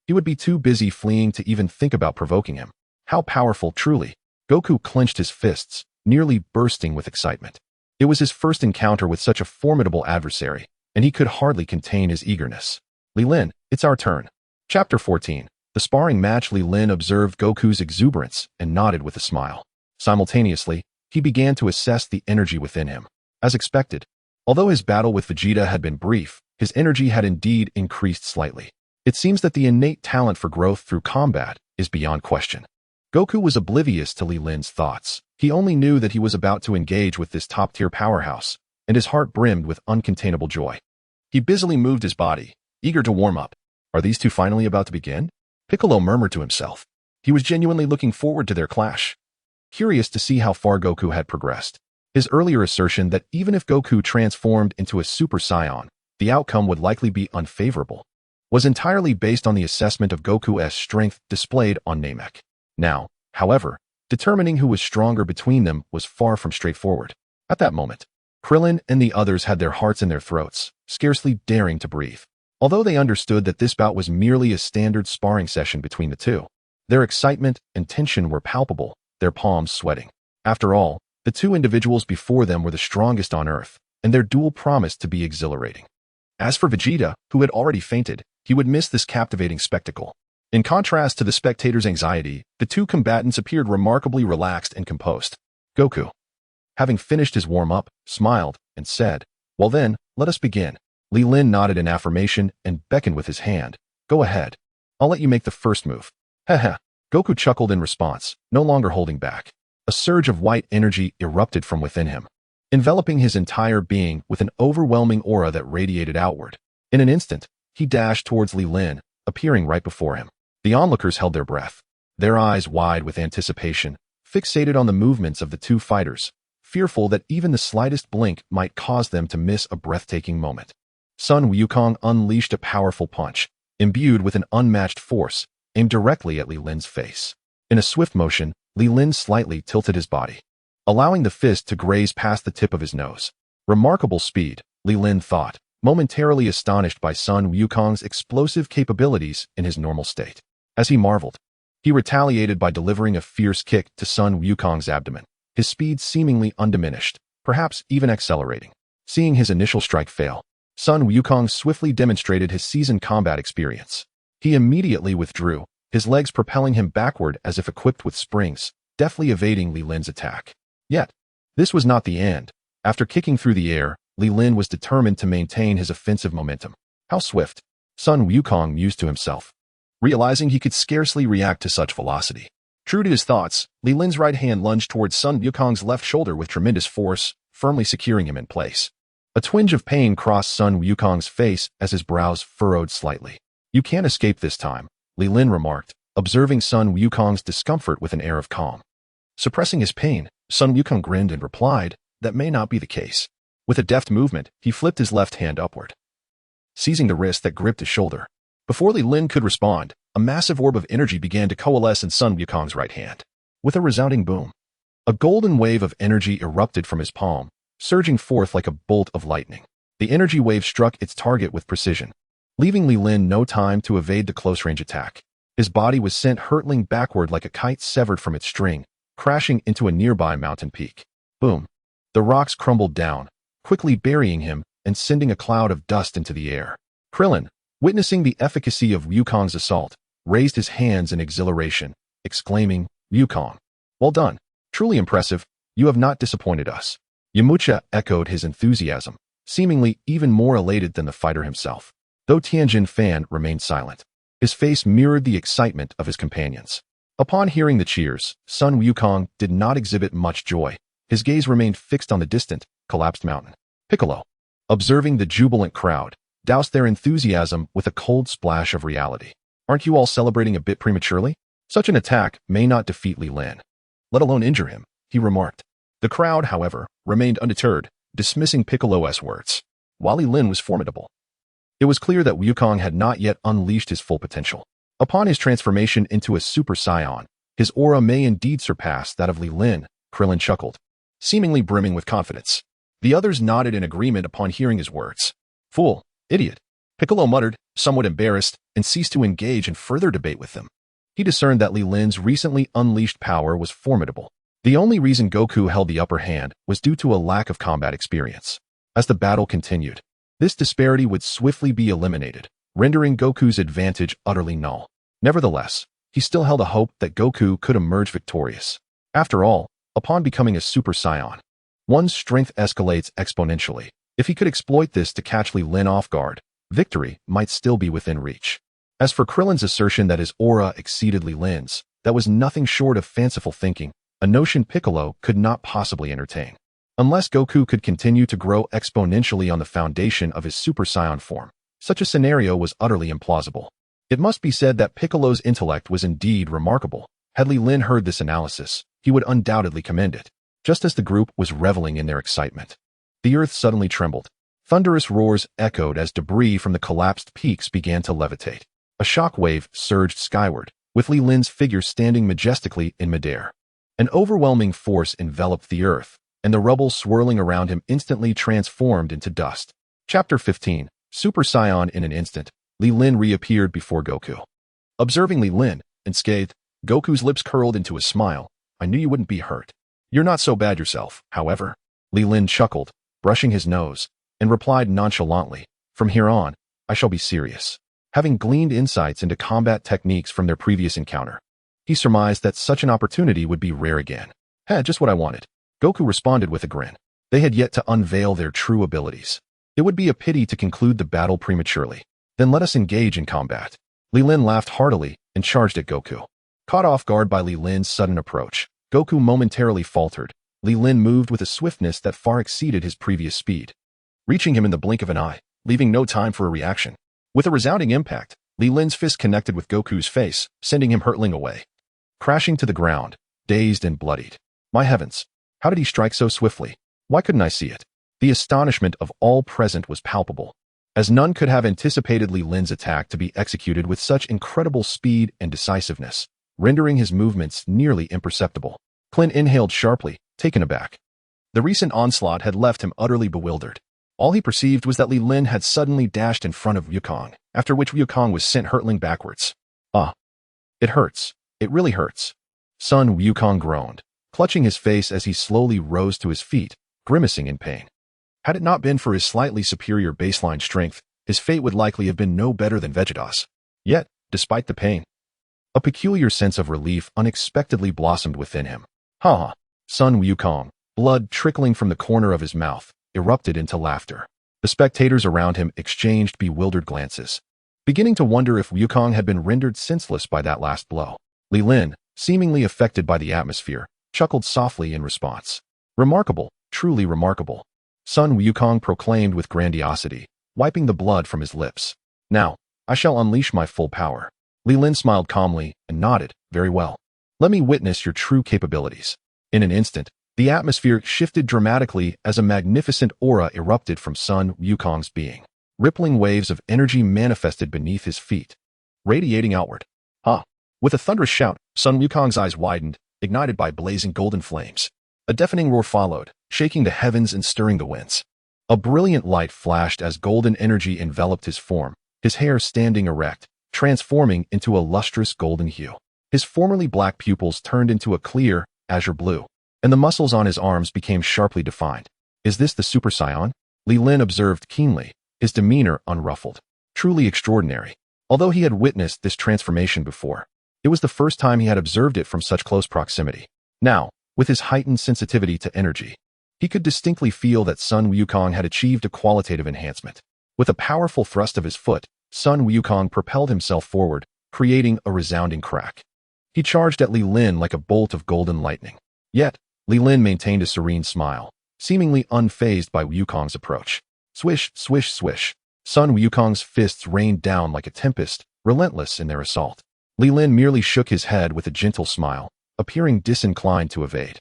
He would be too busy fleeing to even think about provoking him. How powerful, truly. Goku clenched his fists, nearly bursting with excitement. It was his first encounter with such a formidable adversary, and he could hardly contain his eagerness. "Li Lin, it's our turn." Chapter 14. The sparring match. Li Lin observed Goku's exuberance and nodded with a smile. Simultaneously, he began to assess the energy within him. As expected, although his battle with Vegeta had been brief, his energy had indeed increased slightly. It seems that the innate talent for growth through combat is beyond question. Goku was oblivious to Li Lin's thoughts. He only knew that he was about to engage with this top-tier powerhouse, and his heart brimmed with uncontainable joy. He busily moved his body, eager to warm up. Are these two finally about to begin? Piccolo murmured to himself. He was genuinely looking forward to their clash, curious to see how far Goku had progressed. His earlier assertion that even if Goku transformed into a Super Saiyan, the outcome would likely be unfavorable, was entirely based on the assessment of Goku's strength displayed on Namek. Now, however, determining who was stronger between them was far from straightforward. At that moment, Krillin and the others had their hearts in their throats, scarcely daring to breathe. Although they understood that this bout was merely a standard sparring session between the two, their excitement and tension were palpable, their palms sweating. After all, the two individuals before them were the strongest on Earth, and their duel promised to be exhilarating. As for Vegeta, who had already fainted, he would miss this captivating spectacle. In contrast to the spectators' anxiety, the two combatants appeared remarkably relaxed and composed. Goku, having finished his warm-up, smiled and said, "Well then, let us begin." Li Lin nodded in affirmation and beckoned with his hand. "Go ahead. I'll let you make the first move." Heh. Goku chuckled in response, no longer holding back. A surge of white energy erupted from within him, enveloping his entire being with an overwhelming aura that radiated outward. In an instant, he dashed towards Li Lin, appearing right before him. The onlookers held their breath, their eyes wide with anticipation, fixated on the movements of the two fighters, fearful that even the slightest blink might cause them to miss a breathtaking moment. Sun Wukong unleashed a powerful punch, imbued with an unmatched force, aimed directly at Li Lin's face. In a swift motion, Li Lin slightly tilted his body, allowing the fist to graze past the tip of his nose. Remarkable speed, Li Lin thought, momentarily astonished by Sun Wukong's explosive capabilities in his normal state. As he marveled, he retaliated by delivering a fierce kick to Sun Wukong's abdomen, his speed seemingly undiminished, perhaps even accelerating. Seeing his initial strike fail, Sun Wukong swiftly demonstrated his seasoned combat experience. He immediately withdrew, his legs propelling him backward as if equipped with springs, deftly evading Li Lin's attack. Yet, this was not the end. After kicking through the air, Li Lin was determined to maintain his offensive momentum. How swift, Sun Wukong mused to himself, realizing he could scarcely react to such velocity. True to his thoughts, Li Lin's right hand lunged towards Sun Wukong's left shoulder with tremendous force, firmly securing him in place. A twinge of pain crossed Sun Wukong's face as his brows furrowed slightly. "You can't escape this time," Li Lin remarked, observing Sun Wukong's discomfort with an air of calm. Suppressing his pain, Sun Wukong grinned and replied, "That may not be the case. With a deft movement, he flipped his left hand upward, seizing the wrist that gripped his shoulder. Before Li Lin could respond, a massive orb of energy began to coalesce in Sun Wukong's right hand. With a resounding boom, a golden wave of energy erupted from his palm, surging forth like a bolt of lightning. The energy wave struck its target with precision, leaving Li Lin no time to evade the close-range attack. His body was sent hurtling backward like a kite severed from its string, crashing into a nearby mountain peak. Boom! The rocks crumbled down, quickly burying him and sending a cloud of dust into the air. Krillin, witnessing the efficacy of Wukong's assault, raised his hands in exhilaration, exclaiming, "Wukong, well done. Truly impressive. You have not disappointed us." Yamcha echoed his enthusiasm, seemingly even more elated than the fighter himself. Though Tianjin Fan remained silent, his face mirrored the excitement of his companions. Upon hearing the cheers, Sun Wukong did not exhibit much joy. His gaze remained fixed on the distant, collapsed mountain. Piccolo, observing the jubilant crowd, doused their enthusiasm with a cold splash of reality. "Aren't you all celebrating a bit prematurely? Such an attack may not defeat Li Lin, let alone injure him," he remarked. The crowd, however, remained undeterred, dismissing Piccolo's words. While Li Lin was formidable, it was clear that Wukong had not yet unleashed his full potential. Upon his transformation into a Super Saiyan, his aura may indeed surpass that of Li Lin. Krillin chuckled, seemingly brimming with confidence. The others nodded in agreement upon hearing his words. "Fool, idiot," Piccolo muttered, somewhat embarrassed, and ceased to engage in further debate with them. He discerned that Li Lin's recently unleashed power was formidable. The only reason Goku held the upper hand was due to a lack of combat experience. As the battle continued, this disparity would swiftly be eliminated, rendering Goku's advantage utterly null. Nevertheless, he still held a hope that Goku could emerge victorious. After all, upon becoming a Super Saiyan, one's strength escalates exponentially. If he could exploit this to catch Li Lin off guard, victory might still be within reach. As for Krillin's assertion that his aura exceeded Li Lin's, that was nothing short of fanciful thinking, a notion Piccolo could not possibly entertain. Unless Goku could continue to grow exponentially on the foundation of his Super Saiyan form, such a scenario was utterly implausible. It must be said that Piccolo's intellect was indeed remarkable. Had Li Lin heard this analysis, he would undoubtedly commend it. Just as the group was reveling in their excitement, the earth suddenly trembled. Thunderous roars echoed as debris from the collapsed peaks began to levitate. A shock wave surged skyward, with Li Lin's figure standing majestically in midair. An overwhelming force enveloped the earth, and the rubble swirling around him instantly transformed into dust. Chapter 15, Super Saiyan. In an instant, Li Lin reappeared before Goku. Observing Li Lin, unscathed, Goku's lips curled into a smile. "I knew you wouldn't be hurt. You're not so bad yourself, however." Li Lin chuckled, brushing his nose, and replied nonchalantly, "From here on, I shall be serious." Having gleaned insights into combat techniques from their previous encounter, he surmised that such an opportunity would be rare again. Just what I wanted," Goku responded with a grin. They had yet to unveil their true abilities. It would be a pity to conclude the battle prematurely. Then let us engage in combat. Li Lin laughed heartily and charged at Goku. Caught off guard by Li Lin's sudden approach, Goku momentarily faltered. Li Lin moved with a swiftness that far exceeded his previous speed, reaching him in the blink of an eye, leaving no time for a reaction. With a resounding impact, Li Lin's fist connected with Goku's face, sending him hurtling away, crashing to the ground, dazed and bloodied. My heavens! How did he strike so swiftly? Why couldn't I see it? The astonishment of all present was palpable, as none could have anticipated Li Lin's attack to be executed with such incredible speed and decisiveness, rendering his movements nearly imperceptible. Clint inhaled sharply, taken aback. The recent onslaught had left him utterly bewildered. All he perceived was that Li Lin had suddenly dashed in front of Wukong, after which Wukong was sent hurtling backwards. "Ah! It hurts. It really hurts." Sun Wukong groaned, clutching his face as he slowly rose to his feet, grimacing in pain. Had it not been for his slightly superior baseline strength, his fate would likely have been no better than Vegeta's. Yet, despite the pain, a peculiar sense of relief unexpectedly blossomed within him. "Ha ha!" Sun Wukong, blood trickling from the corner of his mouth, erupted into laughter. The spectators around him exchanged bewildered glances, beginning to wonder if Wukong had been rendered senseless by that last blow. Li Lin, seemingly affected by the atmosphere, chuckled softly in response. "Remarkable, truly remarkable," Sun Wukong proclaimed with grandiosity, wiping the blood from his lips. "Now, I shall unleash my full power." Li Lin smiled calmly and nodded. "Very well. Let me witness your true capabilities." In an instant, The atmosphere shifted dramatically as a magnificent aura erupted from Sun Wukong's being. Rippling waves of energy manifested beneath his feet, radiating outward. With a thunderous shout, Sun Wukong's eyes widened, ignited by blazing golden flames. A deafening roar followed, shaking the heavens and stirring the winds. A brilliant light flashed as golden energy enveloped his form, his hair standing erect, transforming into a lustrous golden hue. His formerly black pupils turned into a clear, azure blue, and the muscles on his arms became sharply defined. Is this the Super Saiyan? Li Lin observed keenly, his demeanor unruffled. Truly extraordinary. Although he had witnessed this transformation before, it was the first time he had observed it from such close proximity. Now, with his heightened sensitivity to energy, he could distinctly feel that Sun Wukong had achieved a qualitative enhancement. With a powerful thrust of his foot, Sun Wukong propelled himself forward, creating a resounding crack. He charged at Li Lin like a bolt of golden lightning. Yet, Li Lin maintained a serene smile, seemingly unfazed by Wukong's approach. Swish, swish, swish. Sun Wukong's fists rained down like a tempest, relentless in their assault. Li Lin merely shook his head with a gentle smile, appearing disinclined to evade.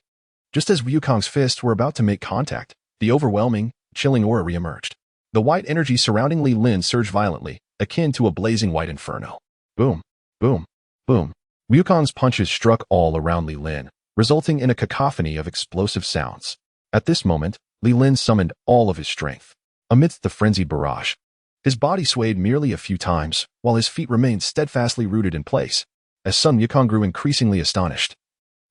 Just as Wukong's fists were about to make contact, the overwhelming, chilling aura re-emerged. The white energy surrounding Li Lin surged violently, akin to a blazing white inferno. Boom, boom, boom. Wukong's punches struck all around Li Lin, resulting in a cacophony of explosive sounds. At this moment, Li Lin summoned all of his strength. Amidst the frenzied barrage, his body swayed merely a few times, while his feet remained steadfastly rooted in place. As Sun Wukong grew increasingly astonished,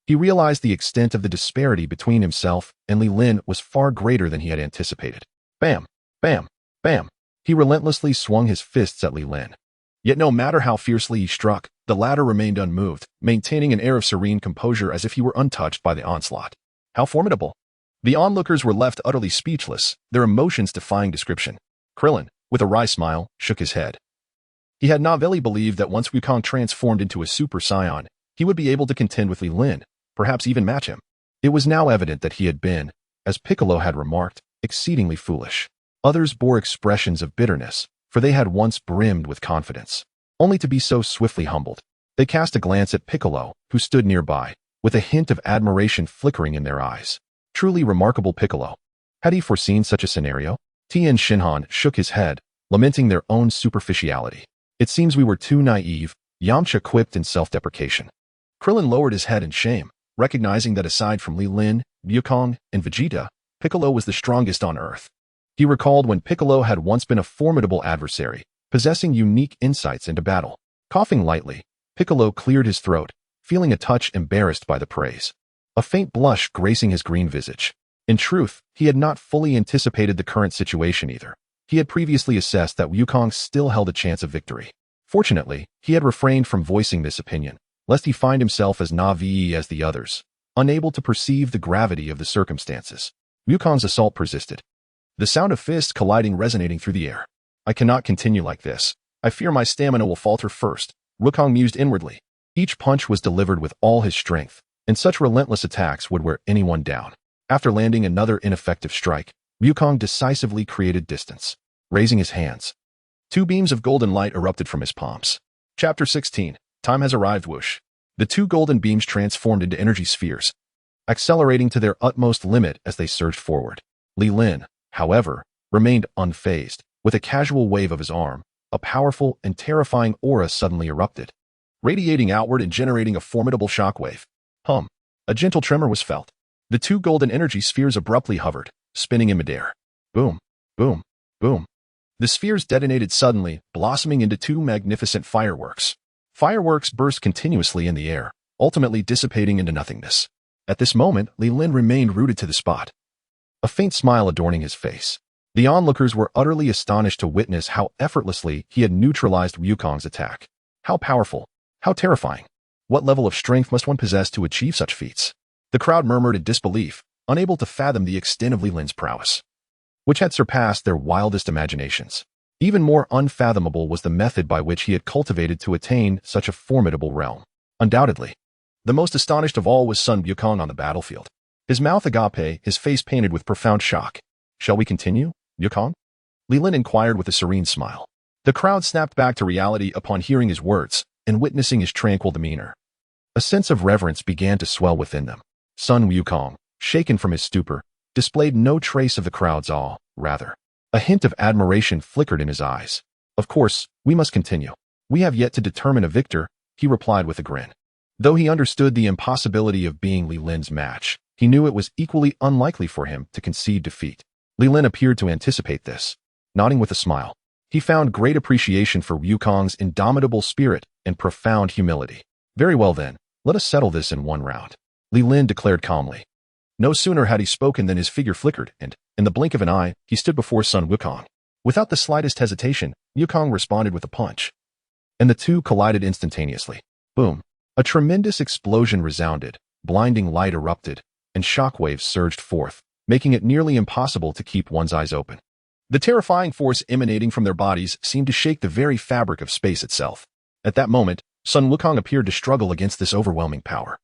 he realized the extent of the disparity between himself and Li Lin was far greater than he had anticipated. Bam, bam, bam. He relentlessly swung his fists at Li Lin. Yet no matter how fiercely he struck, the latter remained unmoved, maintaining an air of serene composure as if he were untouched by the onslaught. How formidable! The onlookers were left utterly speechless, their emotions defying description. Krillin, with a wry smile, shook his head. He had not really believed that once Wukong transformed into a Super Saiyan, he would be able to contend with Li Lin, perhaps even match him. It was now evident that he had been, as Piccolo had remarked, exceedingly foolish. Others bore expressions of bitterness, for they had once brimmed with confidence, only to be so swiftly humbled. They cast a glance at Piccolo, who stood nearby, with a hint of admiration flickering in their eyes. Truly remarkable Piccolo. Had he foreseen such a scenario? Tien Shinhan shook his head, lamenting their own superficiality. It seems we were too naive, Yamcha quipped in self-deprecation. Krillin lowered his head in shame, recognizing that aside from Li Lin, Wukong, and Vegeta, Piccolo was the strongest on Earth. He recalled when Piccolo had once been a formidable adversary, possessing unique insights into battle. Coughing lightly, Piccolo cleared his throat, feeling a touch embarrassed by the praise. A faint blush gracing his green visage. In truth, he had not fully anticipated the current situation either. He had previously assessed that Wukong still held a chance of victory. Fortunately, he had refrained from voicing this opinion, lest he find himself as naive as the others, unable to perceive the gravity of the circumstances. Wukong's assault persisted. The sound of fists colliding resonating through the air. I cannot continue like this. I fear my stamina will falter first, Wukong mused inwardly. Each punch was delivered with all his strength, and such relentless attacks would wear anyone down. After landing another ineffective strike, Wukong decisively created distance. Raising his hands, two beams of golden light erupted from his palms. Chapter 16. Time has arrived. Whoosh. The two golden beams transformed into energy spheres, accelerating to their utmost limit as they surged forward. Li Lin, however, remained unfazed. With a casual wave of his arm, a powerful and terrifying aura suddenly erupted, radiating outward and generating a formidable shockwave. A gentle tremor was felt. The two golden energy spheres abruptly hovered, spinning in midair. Boom, boom, boom. The spheres detonated suddenly, blossoming into two magnificent fireworks. Fireworks burst continuously in the air, ultimately dissipating into nothingness. At this moment, Li Lin remained rooted to the spot, a faint smile adorning his face. The onlookers were utterly astonished to witness how effortlessly he had neutralized Wukong's attack. How powerful, how terrifying. What level of strength must one possess to achieve such feats? The crowd murmured in disbelief, unable to fathom the extent of Li Lin's prowess, which had surpassed their wildest imaginations. Even more unfathomable was the method by which he had cultivated to attain such a formidable realm. Undoubtedly, the most astonished of all was Sun Wukong on the battlefield. His mouth agape, his face painted with profound shock. Shall we continue, Wukong? Li Lin inquired with a serene smile. The crowd snapped back to reality upon hearing his words and witnessing his tranquil demeanor. A sense of reverence began to swell within them. Sun Wukong, shaken from his stupor, displayed no trace of the crowd's awe. Rather, a hint of admiration flickered in his eyes. "Of course, we must continue. We have yet to determine a victor," he replied with a grin. Though he understood the impossibility of being Li Lin's match, he knew it was equally unlikely for him to concede defeat. Li Lin appeared to anticipate this. Nodding with a smile, he found great appreciation for Wukong's indomitable spirit and profound humility. "Very well then, let us settle this in one round," Li Lin declared calmly. No sooner had he spoken than his figure flickered, and, in the blink of an eye, he stood before Sun Wukong. Without the slightest hesitation, Wukong responded with a punch, and the two collided instantaneously. Boom! A tremendous explosion resounded, blinding light erupted, and shockwaves surged forth, making it nearly impossible to keep one's eyes open. The terrifying force emanating from their bodies seemed to shake the very fabric of space itself. At that moment, Sun Wukong appeared to struggle against this overwhelming power.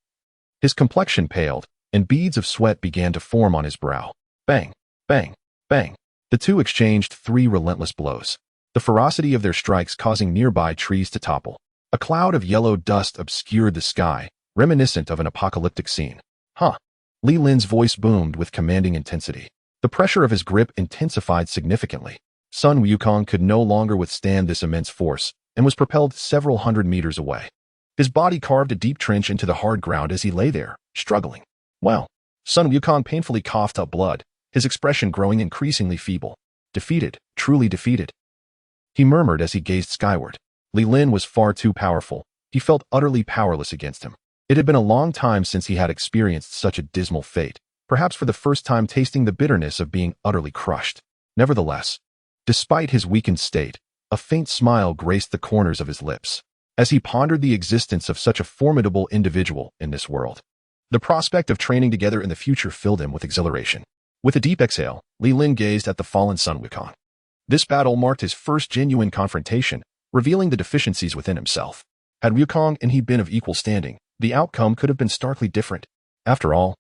His complexion paled, and beads of sweat began to form on his brow. Bang! Bang! Bang! The two exchanged 3 relentless blows, the ferocity of their strikes causing nearby trees to topple. A cloud of yellow dust obscured the sky, reminiscent of an apocalyptic scene. "Huh!" Li Lin's voice boomed with commanding intensity. The pressure of his grip intensified significantly. Sun Wukong could no longer withstand this immense force and was propelled several hundred meters away. His body carved a deep trench into the hard ground as he lay there, struggling. "Well," Sun Wukong painfully coughed up blood, his expression growing increasingly feeble. "Defeated, truly defeated," he murmured as he gazed skyward. Li Lin was far too powerful. He felt utterly powerless against him. It had been a long time since he had experienced such a dismal fate, perhaps for the first time tasting the bitterness of being utterly crushed. Nevertheless, despite his weakened state, a faint smile graced the corners of his lips as he pondered the existence of such a formidable individual in this world. The prospect of training together in the future filled him with exhilaration. With a deep exhale, Li Lin gazed at the fallen Sun Wukong. This battle marked his first genuine confrontation, revealing the deficiencies within himself. Had Wukong and he been of equal standing, the outcome could have been starkly different. After all,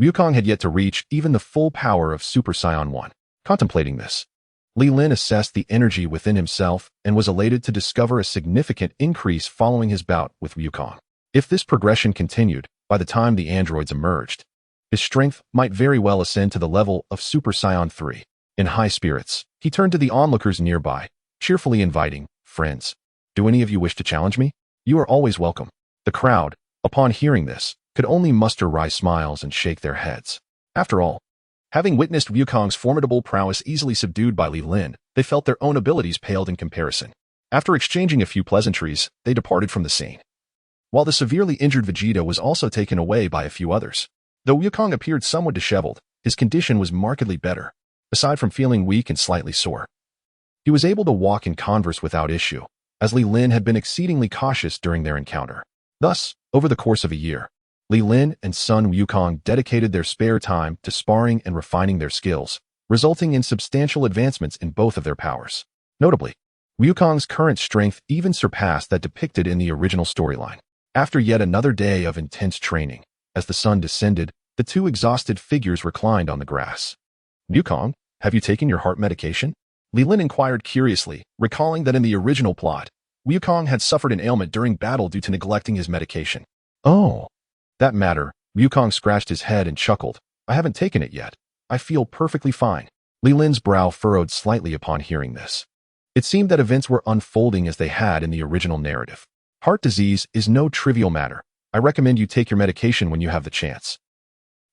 Wukong had yet to reach even the full power of Super Saiyan 1. Contemplating this, Li Lin assessed the energy within himself and was elated to discover a significant increase following his bout with Wukong. If this progression continued, by the time the androids emerged, his strength might very well ascend to the level of Super Saiyan 3. In high spirits, he turned to the onlookers nearby, cheerfully inviting, "Friends, do any of you wish to challenge me? You are always welcome." The crowd, upon hearing this, could only muster wry smiles and shake their heads. After all, having witnessed Wukong's formidable prowess easily subdued by Li Lin, they felt their own abilities paled in comparison. After exchanging a few pleasantries, they departed from the scene, while the severely injured Vegeta was also taken away by a few others. Though Wukong appeared somewhat disheveled, his condition was markedly better. Aside from feeling weak and slightly sore, he was able to walk and converse without issue, as Li Lin had been exceedingly cautious during their encounter. Thus, over the course of a year, Li Lin and Sun Wukong dedicated their spare time to sparring and refining their skills, resulting in substantial advancements in both of their powers. Notably, Wukong's current strength even surpassed that depicted in the original storyline. After yet another day of intense training, as the sun descended, the two exhausted figures reclined on the grass. "Wukong, have you taken your heart medication?" Li Lin inquired curiously, recalling that in the original plot, Wukong had suffered an ailment during battle due to neglecting his medication. "Oh, that matter," Wukong scratched his head and chuckled. "I haven't taken it yet. I feel perfectly fine." Li Lin's brow furrowed slightly upon hearing this. It seemed that events were unfolding as they had in the original narrative. "Heart disease is no trivial matter. I recommend you take your medication when you have the chance."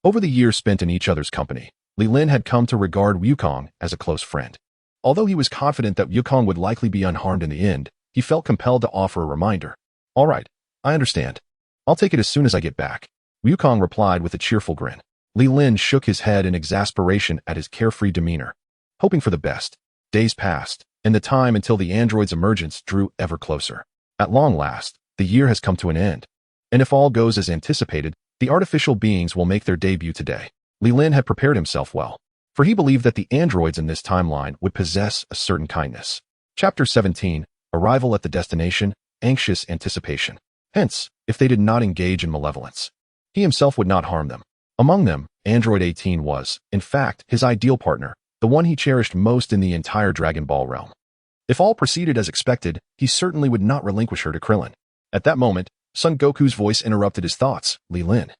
Over the years spent in each other's company, Li Lin had come to regard Wukong as a close friend. Although he was confident that Wukong would likely be unharmed in the end, he felt compelled to offer a reminder. "All right, I understand. I'll take it as soon as I get back," Wukong replied with a cheerful grin. Li Lin shook his head in exasperation at his carefree demeanor, hoping for the best. Days passed, and the time until the android's emergence drew ever closer. At long last, the year has come to an end, and if all goes as anticipated, the artificial beings will make their debut today. Li Lin had prepared himself well, for he believed that the androids in this timeline would possess a certain kindness. Chapter 17, Arrival at the Destination, Anxious Anticipation. Hence, if they did not engage in malevolence, he himself would not harm them. Among them, Android 18 was, in fact, his ideal partner, the one he cherished most in the entire Dragon Ball realm. If all proceeded as expected, he certainly would not relinquish her to Krillin. At that moment, Son Goku's voice interrupted his thoughts. "Li Lin,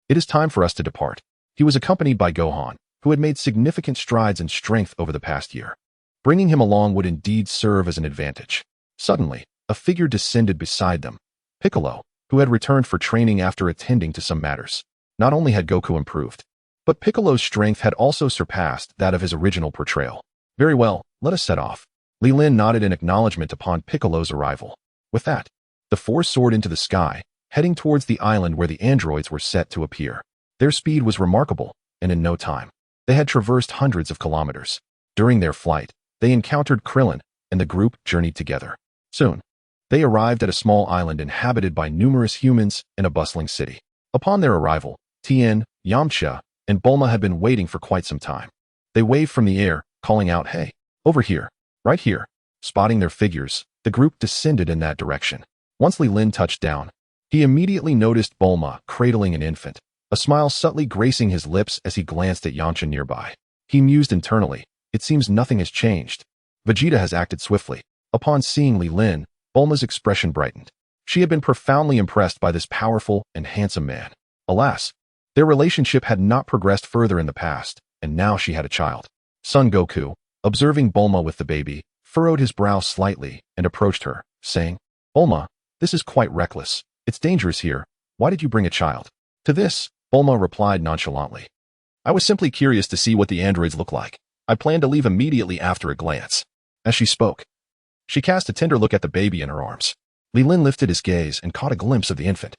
it is time for us to depart. He was accompanied by Gohan, who had made significant strides in strength over the past year. Bringing him along would indeed serve as an advantage. Suddenly, a figure descended beside them. Piccolo, who had returned for training after attending to some matters. Not only had Goku improved, but Piccolo's strength had also surpassed that of his original portrayal. Very well, let us set off. Li Lin nodded in acknowledgement upon Piccolo's arrival. With that, the four soared into the sky, heading towards the island where the androids were set to appear. Their speed was remarkable, and in no time, they had traversed hundreds of kilometers. During their flight, they encountered Krillin, and the group journeyed together. Soon, they arrived at a small island inhabited by numerous humans in a bustling city. Upon their arrival, Tien, Yamcha, and Bulma had been waiting for quite some time. They waved from the air, calling out, "Hey, over here, right here." Spotting their figures, the group descended in that direction. Once Li Lin touched down, he immediately noticed Bulma cradling an infant, a smile subtly gracing his lips as he glanced at Yamcha nearby. He mused internally, it seems nothing has changed. Vegeta has acted swiftly. Upon seeing Li Lin, Bulma's expression brightened. She had been profoundly impressed by this powerful and handsome man. Alas, their relationship had not progressed further in the past, and now she had a child. Son Goku, observing Bulma with the baby, furrowed his brow slightly and approached her, saying, "Bulma, this is quite reckless. It's dangerous here. Why did you bring a child?" To this, Bulma replied nonchalantly, "I was simply curious to see what the androids look like. I plan to leave immediately after a glance." As she spoke, she cast a tender look at the baby in her arms. Li Lin lifted his gaze and caught a glimpse of the infant,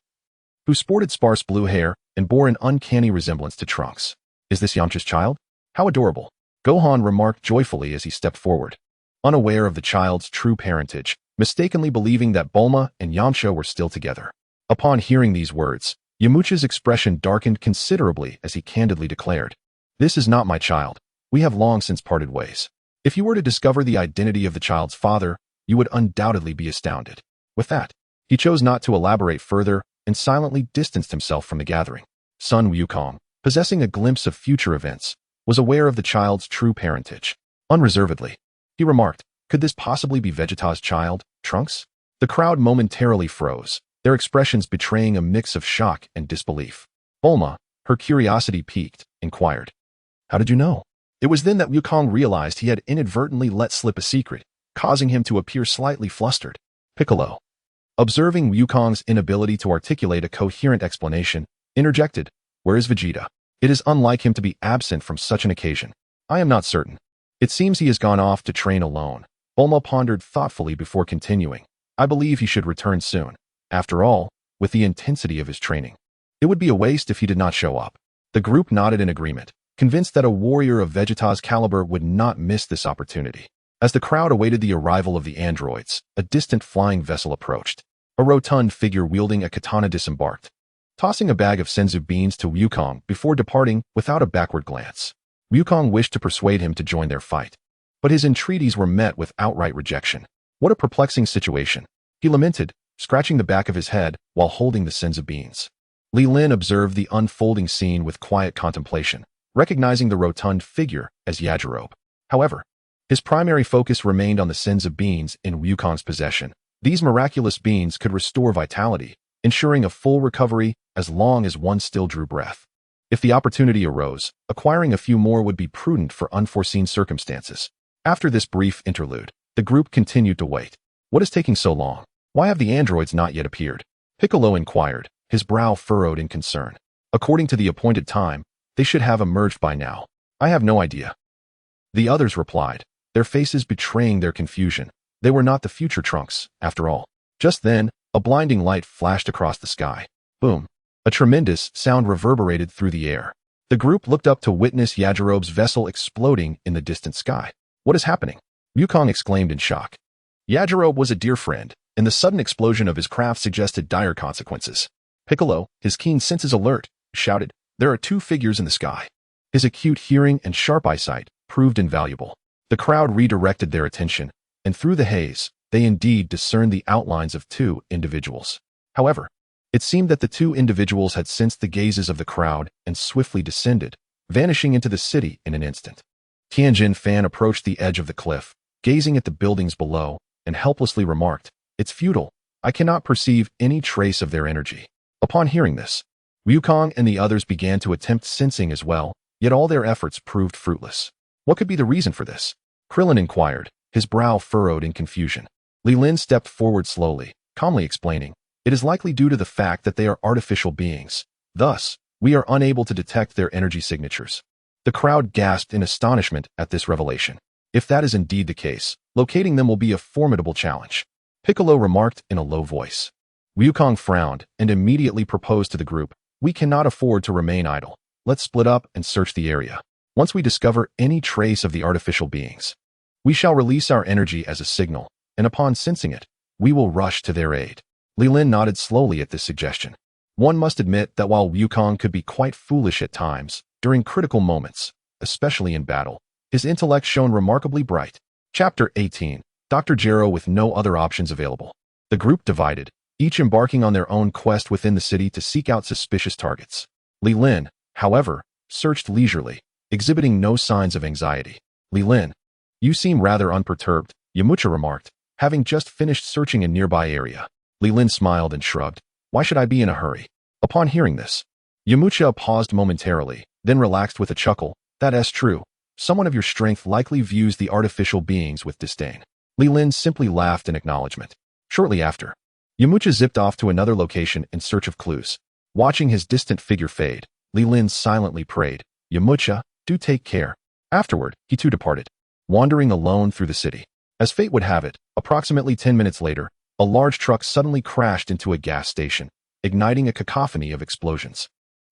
who sported sparse blue hair and bore an uncanny resemblance to Trunks. "Is this Yamcha's child? How adorable," Gohan remarked joyfully as he stepped forward, unaware of the child's true parentage, mistakenly believing that Bulma and Yamcha were still together. Upon hearing these words, Yamcha's expression darkened considerably as he candidly declared, "This is not my child. We have long since parted ways." If you were to discover the identity of the child's father, you would undoubtedly be astounded. With that, he chose not to elaborate further and silently distanced himself from the gathering. Son Wukong, possessing a glimpse of future events, was aware of the child's true parentage. Unreservedly, he remarked, "Could this possibly be Vegeta's child, Trunks?" The crowd momentarily froze, their expressions betraying a mix of shock and disbelief. Bulma, her curiosity piqued, inquired, "How did you know?" It was then that Wukong realized he had inadvertently let slip a secret, causing him to appear slightly flustered. Piccolo, observing Wukong's inability to articulate a coherent explanation, interjected, "Where is Vegeta? It is unlike him to be absent from such an occasion." "I am not certain. It seems he has gone off to train alone." Bulma pondered thoughtfully before continuing, "I believe he should return soon. After all, with the intensity of his training, it would be a waste if he did not show up." The group nodded in agreement, convinced that a warrior of Vegeta's caliber would not miss this opportunity. As the crowd awaited the arrival of the androids, a distant flying vessel approached. A rotund figure wielding a katana disembarked, tossing a bag of senzu beans to Wukong before departing without a backward glance. Wukong wished to persuade him to join their fight, but his entreaties were met with outright rejection. What a perplexing situation, he lamented, scratching the back of his head while holding the senzu beans. Li Lin observed the unfolding scene with quiet contemplation, recognizing the rotund figure as Yajirobe. However, his primary focus remained on the senzu beans in Wukong's possession. These miraculous beans could restore vitality, ensuring a full recovery as long as one still drew breath. If the opportunity arose, acquiring a few more would be prudent for unforeseen circumstances. After this brief interlude, the group continued to wait. "What is taking so long? Why have the androids not yet appeared?" Piccolo inquired, his brow furrowed in concern. "According to the appointed time, they should have emerged by now. I have no idea." The others replied, their faces betraying their confusion. They were not the future Trunks, after all. Just then, a blinding light flashed across the sky. Boom! A tremendous sound reverberated through the air. The group looked up to witness Yajirobe's vessel exploding in the distant sky. "What is happening?" Wukong exclaimed in shock. Yajirobe was a dear friend, and the sudden explosion of his craft suggested dire consequences. Piccolo, his keen senses alert, shouted, "There are two figures in the sky." His acute hearing and sharp eyesight proved invaluable. The crowd redirected their attention, and through the haze, they indeed discerned the outlines of two individuals. However, it seemed that the two individuals had sensed the gazes of the crowd and swiftly descended, vanishing into the city in an instant. Tianjin Fan approached the edge of the cliff, gazing at the buildings below, and helplessly remarked, "It's futile. I cannot perceive any trace of their energy." Upon hearing this, Wukong and the others began to attempt sensing as well, yet all their efforts proved fruitless. What could be the reason for this? Krillin inquired, his brow furrowed in confusion. Li Lin stepped forward slowly, calmly explaining, "It is likely due to the fact that they are artificial beings. Thus, we are unable to detect their energy signatures." The crowd gasped in astonishment at this revelation. If that is indeed the case, locating them will be a formidable challenge, Piccolo remarked in a low voice. Wukong frowned and immediately proposed to the group, "We cannot afford to remain idle. Let's split up and search the area. Once we discover any trace of the artificial beings, we shall release our energy as a signal, and upon sensing it, we will rush to their aid." Li Lin nodded slowly at this suggestion. One must admit that while Wukong could be quite foolish at times, during critical moments, especially in battle, his intellect shone remarkably bright. Chapter 18. Dr. Gero with no other options available. The group divided, each embarking on their own quest within the city to seek out suspicious targets. Li Lin, however, searched leisurely, exhibiting no signs of anxiety. "Li Lin, you seem rather unperturbed," Yamcha remarked, having just finished searching a nearby area. Li Lin smiled and shrugged. "Why should I be in a hurry?" Upon hearing this, Yamcha paused momentarily, then relaxed with a chuckle. "That's true. Someone of your strength likely views the artificial beings with disdain." Li Lin simply laughed in acknowledgement. Shortly after, Yamcha zipped off to another location in search of clues. Watching his distant figure fade, Li Lin silently prayed, "Yamcha, do take care." Afterward, he too departed, wandering alone through the city. As fate would have it, approximately 10 minutes later, a large truck suddenly crashed into a gas station, igniting a cacophony of explosions.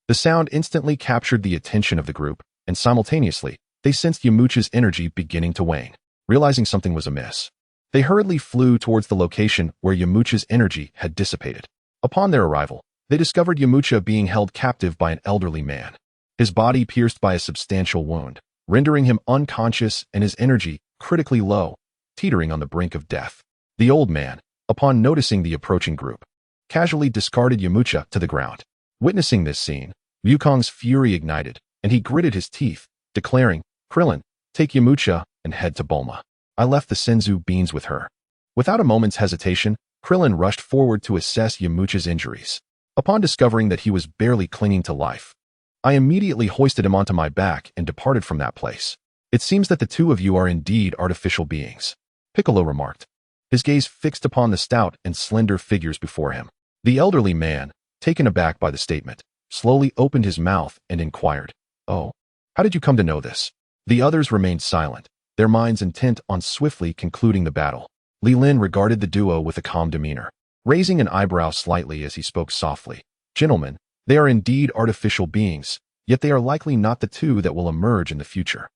The sound instantly captured the attention of the group, and simultaneously, they sensed Yamcha's energy beginning to wane. Realizing something was amiss, they hurriedly flew towards the location where Yamcha's energy had dissipated. Upon their arrival, they discovered Yamcha being held captive by an elderly man, his body pierced by a substantial wound, rendering him unconscious and his energy critically low, teetering on the brink of death. The old man, upon noticing the approaching group, casually discarded Yamcha to the ground. Witnessing this scene, Wukong's fury ignited, and he gritted his teeth, declaring, "Krillin, take Yamcha and head to Bulma. I left the Senzu beans with her." Without a moment's hesitation, Krillin rushed forward to assess Yamcha's injuries. Upon discovering that he was barely clinging to life, I immediately hoisted him onto my back and departed from that place. "It seems that the two of you are indeed artificial beings," Piccolo remarked, his gaze fixed upon the stout and slender figures before him. The elderly man, taken aback by the statement, slowly opened his mouth and inquired, "Oh, how did you come to know this?" The others remained silent, their minds intent on swiftly concluding the battle. Li Lin regarded the duo with a calm demeanor, raising an eyebrow slightly as he spoke softly. "Gentlemen, they are indeed artificial beings, yet they are likely not the two that will emerge in the future."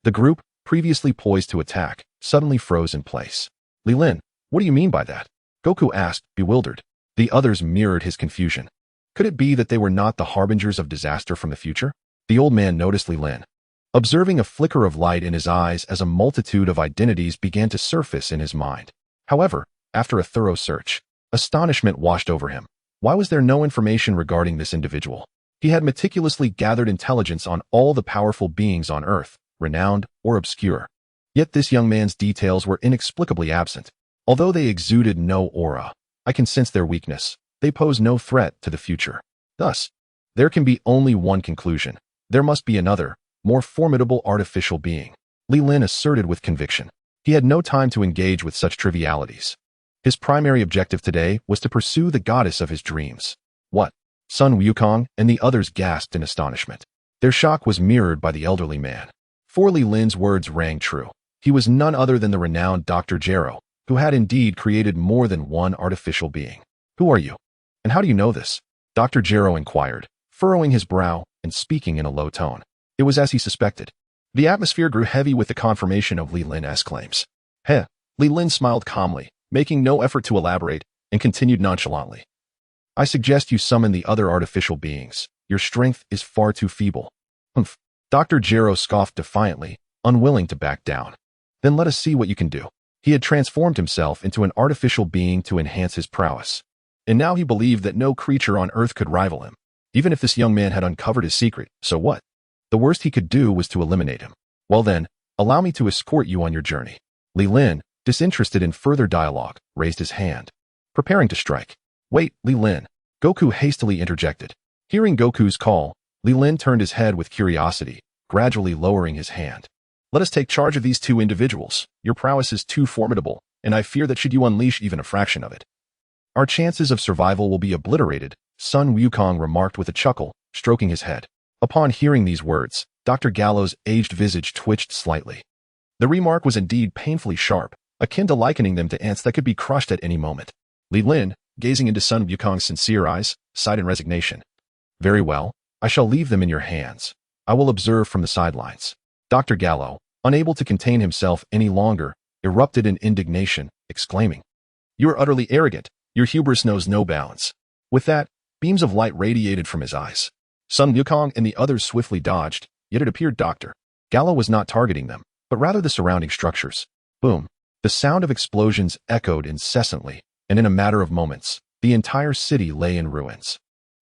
The group, previously poised to attack, suddenly froze in place. "Li Lin, what do you mean by that?" Goku asked, bewildered. The others mirrored his confusion. Could it be that they were not the harbingers of disaster from the future? The old man noticed Li Lin, observing a flicker of light in his eyes as a multitude of identities began to surface in his mind. However, after a thorough search, astonishment washed over him. Why was there no information regarding this individual? He had meticulously gathered intelligence on all the powerful beings on Earth, renowned or obscure. Yet this young man's details were inexplicably absent. Although they exuded no aura, I can sense their weakness. They pose no threat to the future. Thus, there can be only one conclusion. There must be another, more formidable artificial being, Li Lin asserted with conviction. He had no time to engage with such trivialities. His primary objective today was to pursue the goddess of his dreams. "What?" Son Wukong and the others gasped in astonishment. Their shock was mirrored by the elderly man. For Li Lin's words rang true. He was none other than the renowned Dr. Gero, who had indeed created more than one artificial being. "Who are you? And how do you know this?" Dr. Gero inquired, furrowing his brow and speaking in a low tone. It was as he suspected. The atmosphere grew heavy with the confirmation of Li Lin's claims. "Heh." Li Lin smiled calmly, making no effort to elaborate, and continued nonchalantly. "I suggest you summon the other artificial beings. Your strength is far too feeble." "Humph." Dr. Gero scoffed defiantly, unwilling to back down. "Then let us see what you can do." He had transformed himself into an artificial being to enhance his prowess, and now he believed that no creature on Earth could rival him. Even if this young man had uncovered his secret, so what? The worst he could do was to eliminate him. "Well then, allow me to escort you on your journey." Li Lin, disinterested in further dialogue, raised his hand, preparing to strike. "Wait, Li Lin." Goku hastily interjected. Hearing Goku's call, Li Lin turned his head with curiosity, gradually lowering his hand. Let us take charge of these two individuals. Your prowess is too formidable, and I fear that should you unleash even a fraction of it, our chances of survival will be obliterated, Sun Wukong remarked with a chuckle, stroking his head. Upon hearing these words, Dr. Gallo's aged visage twitched slightly. The remark was indeed painfully sharp, akin to likening them to ants that could be crushed at any moment. Li Lin, gazing into Sun Wukong's sincere eyes, sighed in resignation. Very well, I shall leave them in your hands. I will observe from the sidelines. Dr. Gallo, unable to contain himself any longer, erupted in indignation, exclaiming, You are utterly arrogant. Your hubris knows no bounds. With that, beams of light radiated from his eyes. Sun Wukong and the others swiftly dodged, yet it appeared Dr. Gallo was not targeting them, but rather the surrounding structures. Boom. The sound of explosions echoed incessantly, and in a matter of moments, the entire city lay in ruins.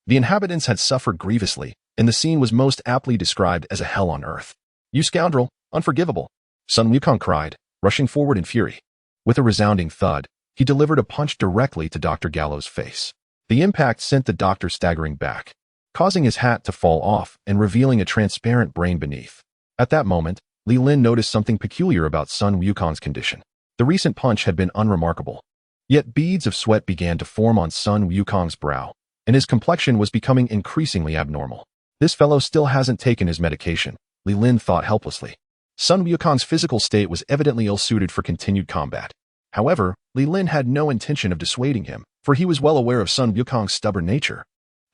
The inhabitants had suffered grievously, and the scene was most aptly described as a hell on earth. You scoundrel, unforgivable, Sun Wukong cried, rushing forward in fury. With a resounding thud, he delivered a punch directly to Dr. Gallo's face. The impact sent the doctor staggering back, causing his hat to fall off and revealing a transparent brain beneath. At that moment, Li Lin noticed something peculiar about Sun Wukong's condition. The recent punch had been unremarkable. Yet beads of sweat began to form on Sun Wukong's brow, and his complexion was becoming increasingly abnormal. This fellow still hasn't taken his medication, Li Lin thought helplessly. Sun Wukong's physical state was evidently ill-suited for continued combat. However, Li Lin had no intention of dissuading him, for he was well aware of Sun Wukong's stubborn nature.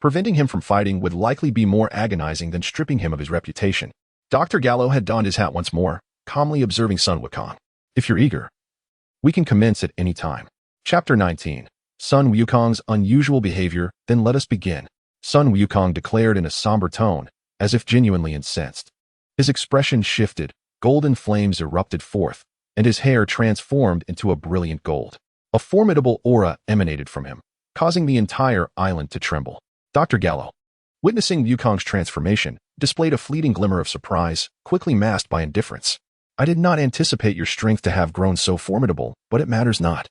Preventing him from fighting would likely be more agonizing than stripping him of his reputation. Dr. Gallo had donned his hat once more, calmly observing Sun Wukong. If you're eager, we can commence at any time. Chapter 19. Sun Wukong's unusual behavior, then let us begin, Sun Wukong declared in a somber tone, as if genuinely incensed. His expression shifted, golden flames erupted forth, and his hair transformed into a brilliant gold. A formidable aura emanated from him, causing the entire island to tremble. Dr. Gallo, witnessing Wukong's transformation, displayed a fleeting glimmer of surprise, quickly masked by indifference. I did not anticipate your strength to have grown so formidable, but it matters not.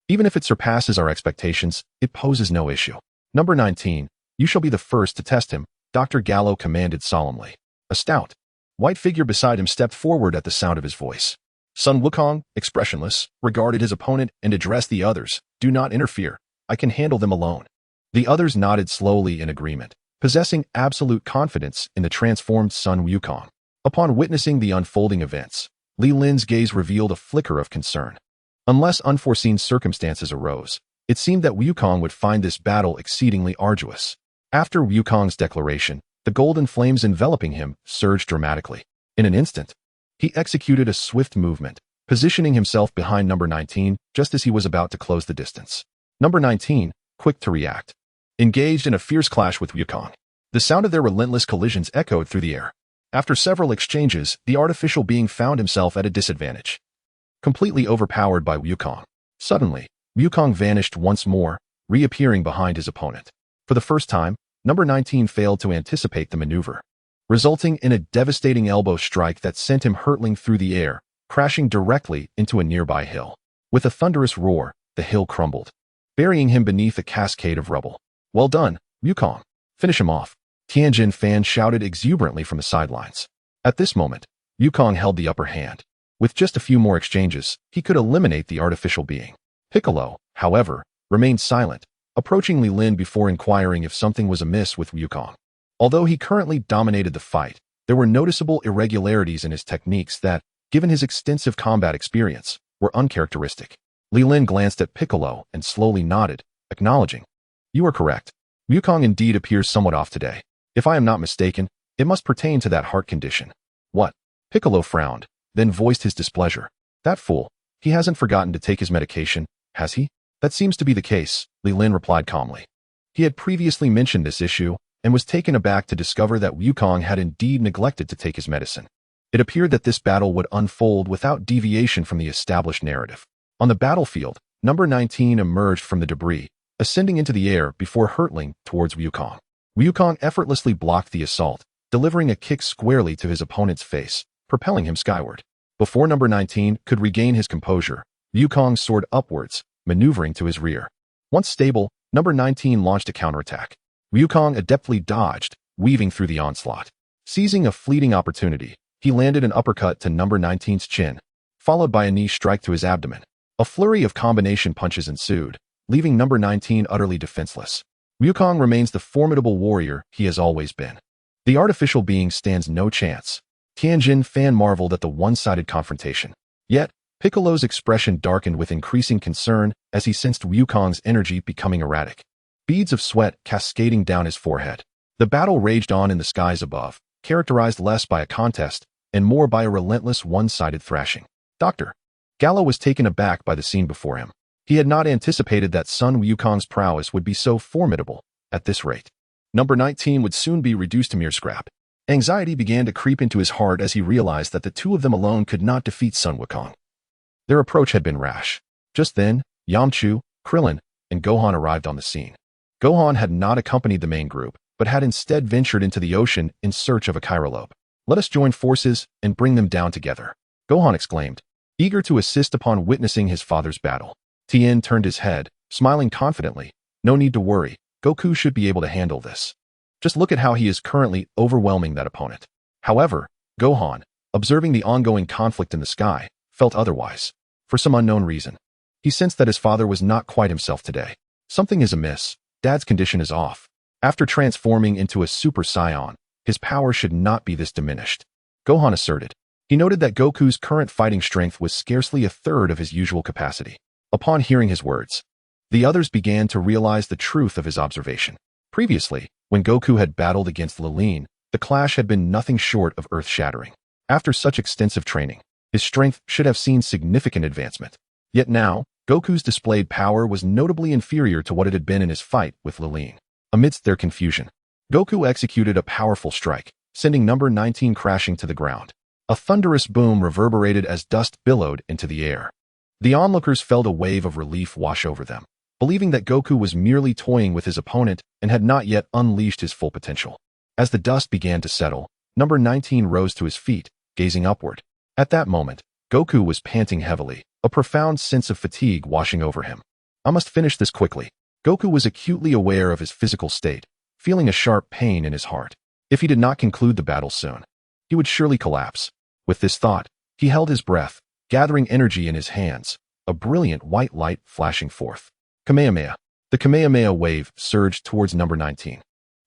Even if it surpasses our expectations, it poses no issue. Number 19, you shall be the first to test him, Dr. Gallo commanded solemnly. A stout, white figure beside him stepped forward at the sound of his voice. Sun Wukong, expressionless, regarded his opponent and addressed the others. Do not interfere. I can handle them alone. The others nodded slowly in agreement, possessing absolute confidence in the transformed Sun Wukong. Upon witnessing the unfolding events, Li Lin's gaze revealed a flicker of concern. Unless unforeseen circumstances arose, it seemed that Wukong would find this battle exceedingly arduous. After Wukong's declaration, the golden flames enveloping him surged dramatically. In an instant, he executed a swift movement, positioning himself behind number 19 just as he was about to close the distance. Number 19, quick to react, engaged in a fierce clash with Wukong. The sound of their relentless collisions echoed through the air. After several exchanges, the artificial being found himself at a disadvantage, completely overpowered by Wukong. Suddenly, Wukong vanished once more, reappearing behind his opponent. For the first time, number 19 failed to anticipate the maneuver, resulting in a devastating elbow strike that sent him hurtling through the air, crashing directly into a nearby hill. With a thunderous roar, the hill crumbled, burying him beneath a cascade of rubble. Well done, Wukong. Finish him off, Tianjin fans shouted exuberantly from the sidelines. At this moment, Wukong held the upper hand. With just a few more exchanges, he could eliminate the artificial being. Piccolo, however, remained silent, approaching Li Lin before inquiring if something was amiss with Wukong. Although he currently dominated the fight, there were noticeable irregularities in his techniques that, given his extensive combat experience, were uncharacteristic. Li Lin glanced at Piccolo and slowly nodded, acknowledging. You are correct. Wukong indeed appears somewhat off today. If I am not mistaken, it must pertain to that heart condition. What? Piccolo frowned, then voiced his displeasure. That fool. He hasn't forgotten to take his medication, has he? That seems to be the case, Li Lin replied calmly. He had previously mentioned this issue, and was taken aback to discover that Wukong had indeed neglected to take his medicine. It appeared that this battle would unfold without deviation from the established narrative. On the battlefield, number 19 emerged from the debris, ascending into the air before hurtling towards Wukong. Wukong effortlessly blocked the assault, delivering a kick squarely to his opponent's face, propelling him skyward. Before number 19 could regain his composure, Wukong soared upwards, maneuvering to his rear. Once stable, number 19 launched a counterattack. Wukong adeptly dodged, weaving through the onslaught. Seizing a fleeting opportunity, he landed an uppercut to number 19's chin, followed by a knee strike to his abdomen. A flurry of combination punches ensued, leaving number 19 utterly defenseless. Wukong remains the formidable warrior he has always been. The artificial being stands no chance. Tianjin fan marveled at the one-sided confrontation. Yet, Piccolo's expression darkened with increasing concern as he sensed Wukong's energy becoming erratic. Beads of sweat cascading down his forehead. The battle raged on in the skies above, characterized less by a contest and more by a relentless one-sided thrashing. Dr. Gallo was taken aback by the scene before him. He had not anticipated that Sun Wukong's prowess would be so formidable at this rate. Number 19 would soon be reduced to mere scrap. Anxiety began to creep into his heart as he realized that the two of them alone could not defeat Sun Wukong. Their approach had been rash. Just then, Yamchu, Krillin, and Gohan arrived on the scene. Gohan had not accompanied the main group, but had instead ventured into the ocean in search of a Kyrolope. Let us join forces and bring them down together, Gohan exclaimed, eager to assist upon witnessing his father's battle. Tien turned his head, smiling confidently. No need to worry, Goku should be able to handle this. Just look at how he is currently overwhelming that opponent. However, Gohan, observing the ongoing conflict in the sky, felt otherwise. For some unknown reason, he sensed that his father was not quite himself today. Something is amiss. Dad's condition is off. After transforming into a Super Saiyan, his power should not be this diminished, Gohan asserted. He noted that Goku's current fighting strength was scarcely a third of his usual capacity. Upon hearing his words, the others began to realize the truth of his observation. Previously, when Goku had battled against Lilin, the clash had been nothing short of earth-shattering. After such extensive training, his strength should have seen significant advancement. Yet now, Goku's displayed power was notably inferior to what it had been in his fight with Lilin. Amidst their confusion, Goku executed a powerful strike, sending number 19 crashing to the ground. A thunderous boom reverberated as dust billowed into the air. The onlookers felt a wave of relief wash over them, believing that Goku was merely toying with his opponent and had not yet unleashed his full potential. As the dust began to settle, number 19 rose to his feet, gazing upward. At that moment, Goku was panting heavily, a profound sense of fatigue washing over him. I must finish this quickly. Goku was acutely aware of his physical state, feeling a sharp pain in his heart. If he did not conclude the battle soon, he would surely collapse. With this thought, he held his breath, gathering energy in his hands, a brilliant white light flashing forth. Kamehameha. The Kamehameha wave surged towards number 19.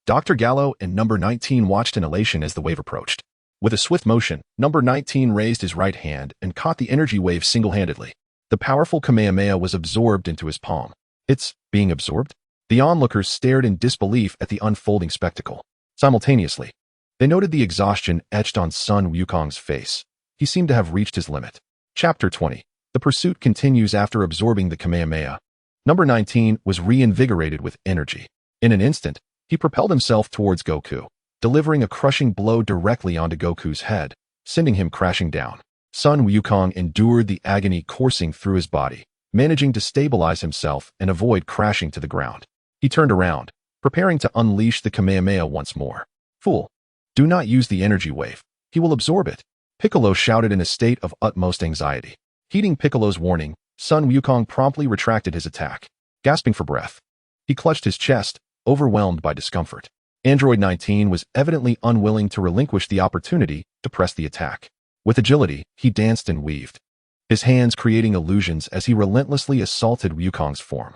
Dr. Gallo and number 19 watched in elation as the wave approached. With a swift motion, number 19 raised his right hand and caught the energy wave single-handedly. The powerful Kamehameha was absorbed into his palm. It's being absorbed? The onlookers stared in disbelief at the unfolding spectacle. Simultaneously, they noted the exhaustion etched on Sun Wukong's face. He seemed to have reached his limit. Chapter 20. The pursuit continues after absorbing the Kamehameha. Number 19 was reinvigorated with energy. In an instant, he propelled himself towards Goku, delivering a crushing blow directly onto Goku's head, sending him crashing down. Sun Wukong endured the agony coursing through his body, managing to stabilize himself and avoid crashing to the ground. He turned around, preparing to unleash the Kamehameha once more. Fool! Do not use the energy wave. He will absorb it, Piccolo shouted in a state of utmost anxiety. Heeding Piccolo's warning, Sun Wukong promptly retracted his attack. Gasping for breath, he clutched his chest, overwhelmed by discomfort. Android 19 was evidently unwilling to relinquish the opportunity to press the attack. With agility, he danced and weaved, his hands creating illusions as he relentlessly assaulted Wukong's form.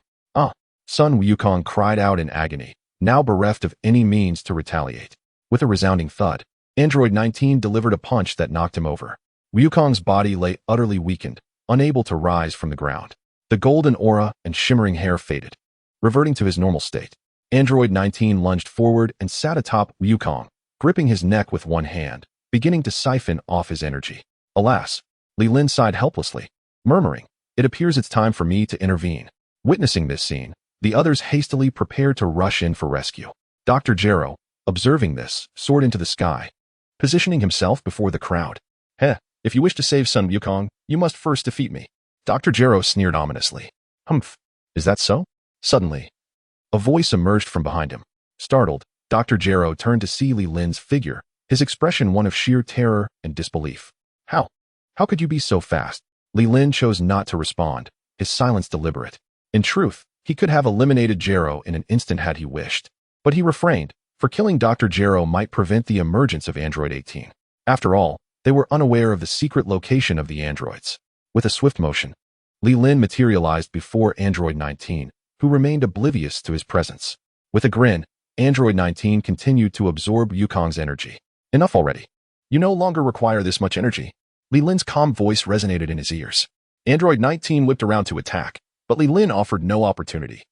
Sun Wukong cried out in agony, now bereft of any means to retaliate. With a resounding thud, Android 19 delivered a punch that knocked him over. Wukong's body lay utterly weakened, unable to rise from the ground. The golden aura and shimmering hair faded, reverting to his normal state. Android 19 lunged forward and sat atop Wukong, gripping his neck with one hand, beginning to siphon off his energy. Alas, Li Lin sighed helplessly, murmuring, "It appears it's time for me to intervene." Witnessing this scene, the others hastily prepared to rush in for rescue. Dr. Gero, observing this, soared into the sky, positioning himself before the crowd. If you wish to save Sun Wukong, you must first defeat me. Dr. Gero sneered ominously. Humph, is that so? Suddenly, a voice emerged from behind him. Startled, Dr. Gero turned to see Li Lin's figure, his expression one of sheer terror and disbelief. How? How could you be so fast? Li Lin chose not to respond, his silence deliberate. In truth, he could have eliminated Gero in an instant had he wished. But he refrained, for killing Dr. Gero might prevent the emergence of Android 18. After all, they were unaware of the secret location of the androids. With a swift motion, Li Lin materialized before Android 19, who remained oblivious to his presence. With a grin, Android 19 continued to absorb Yukong's energy. Enough already. You no longer require this much energy. Li Lin's calm voice resonated in his ears. Android 19 whipped around to attack, but Li Lin offered no opportunity.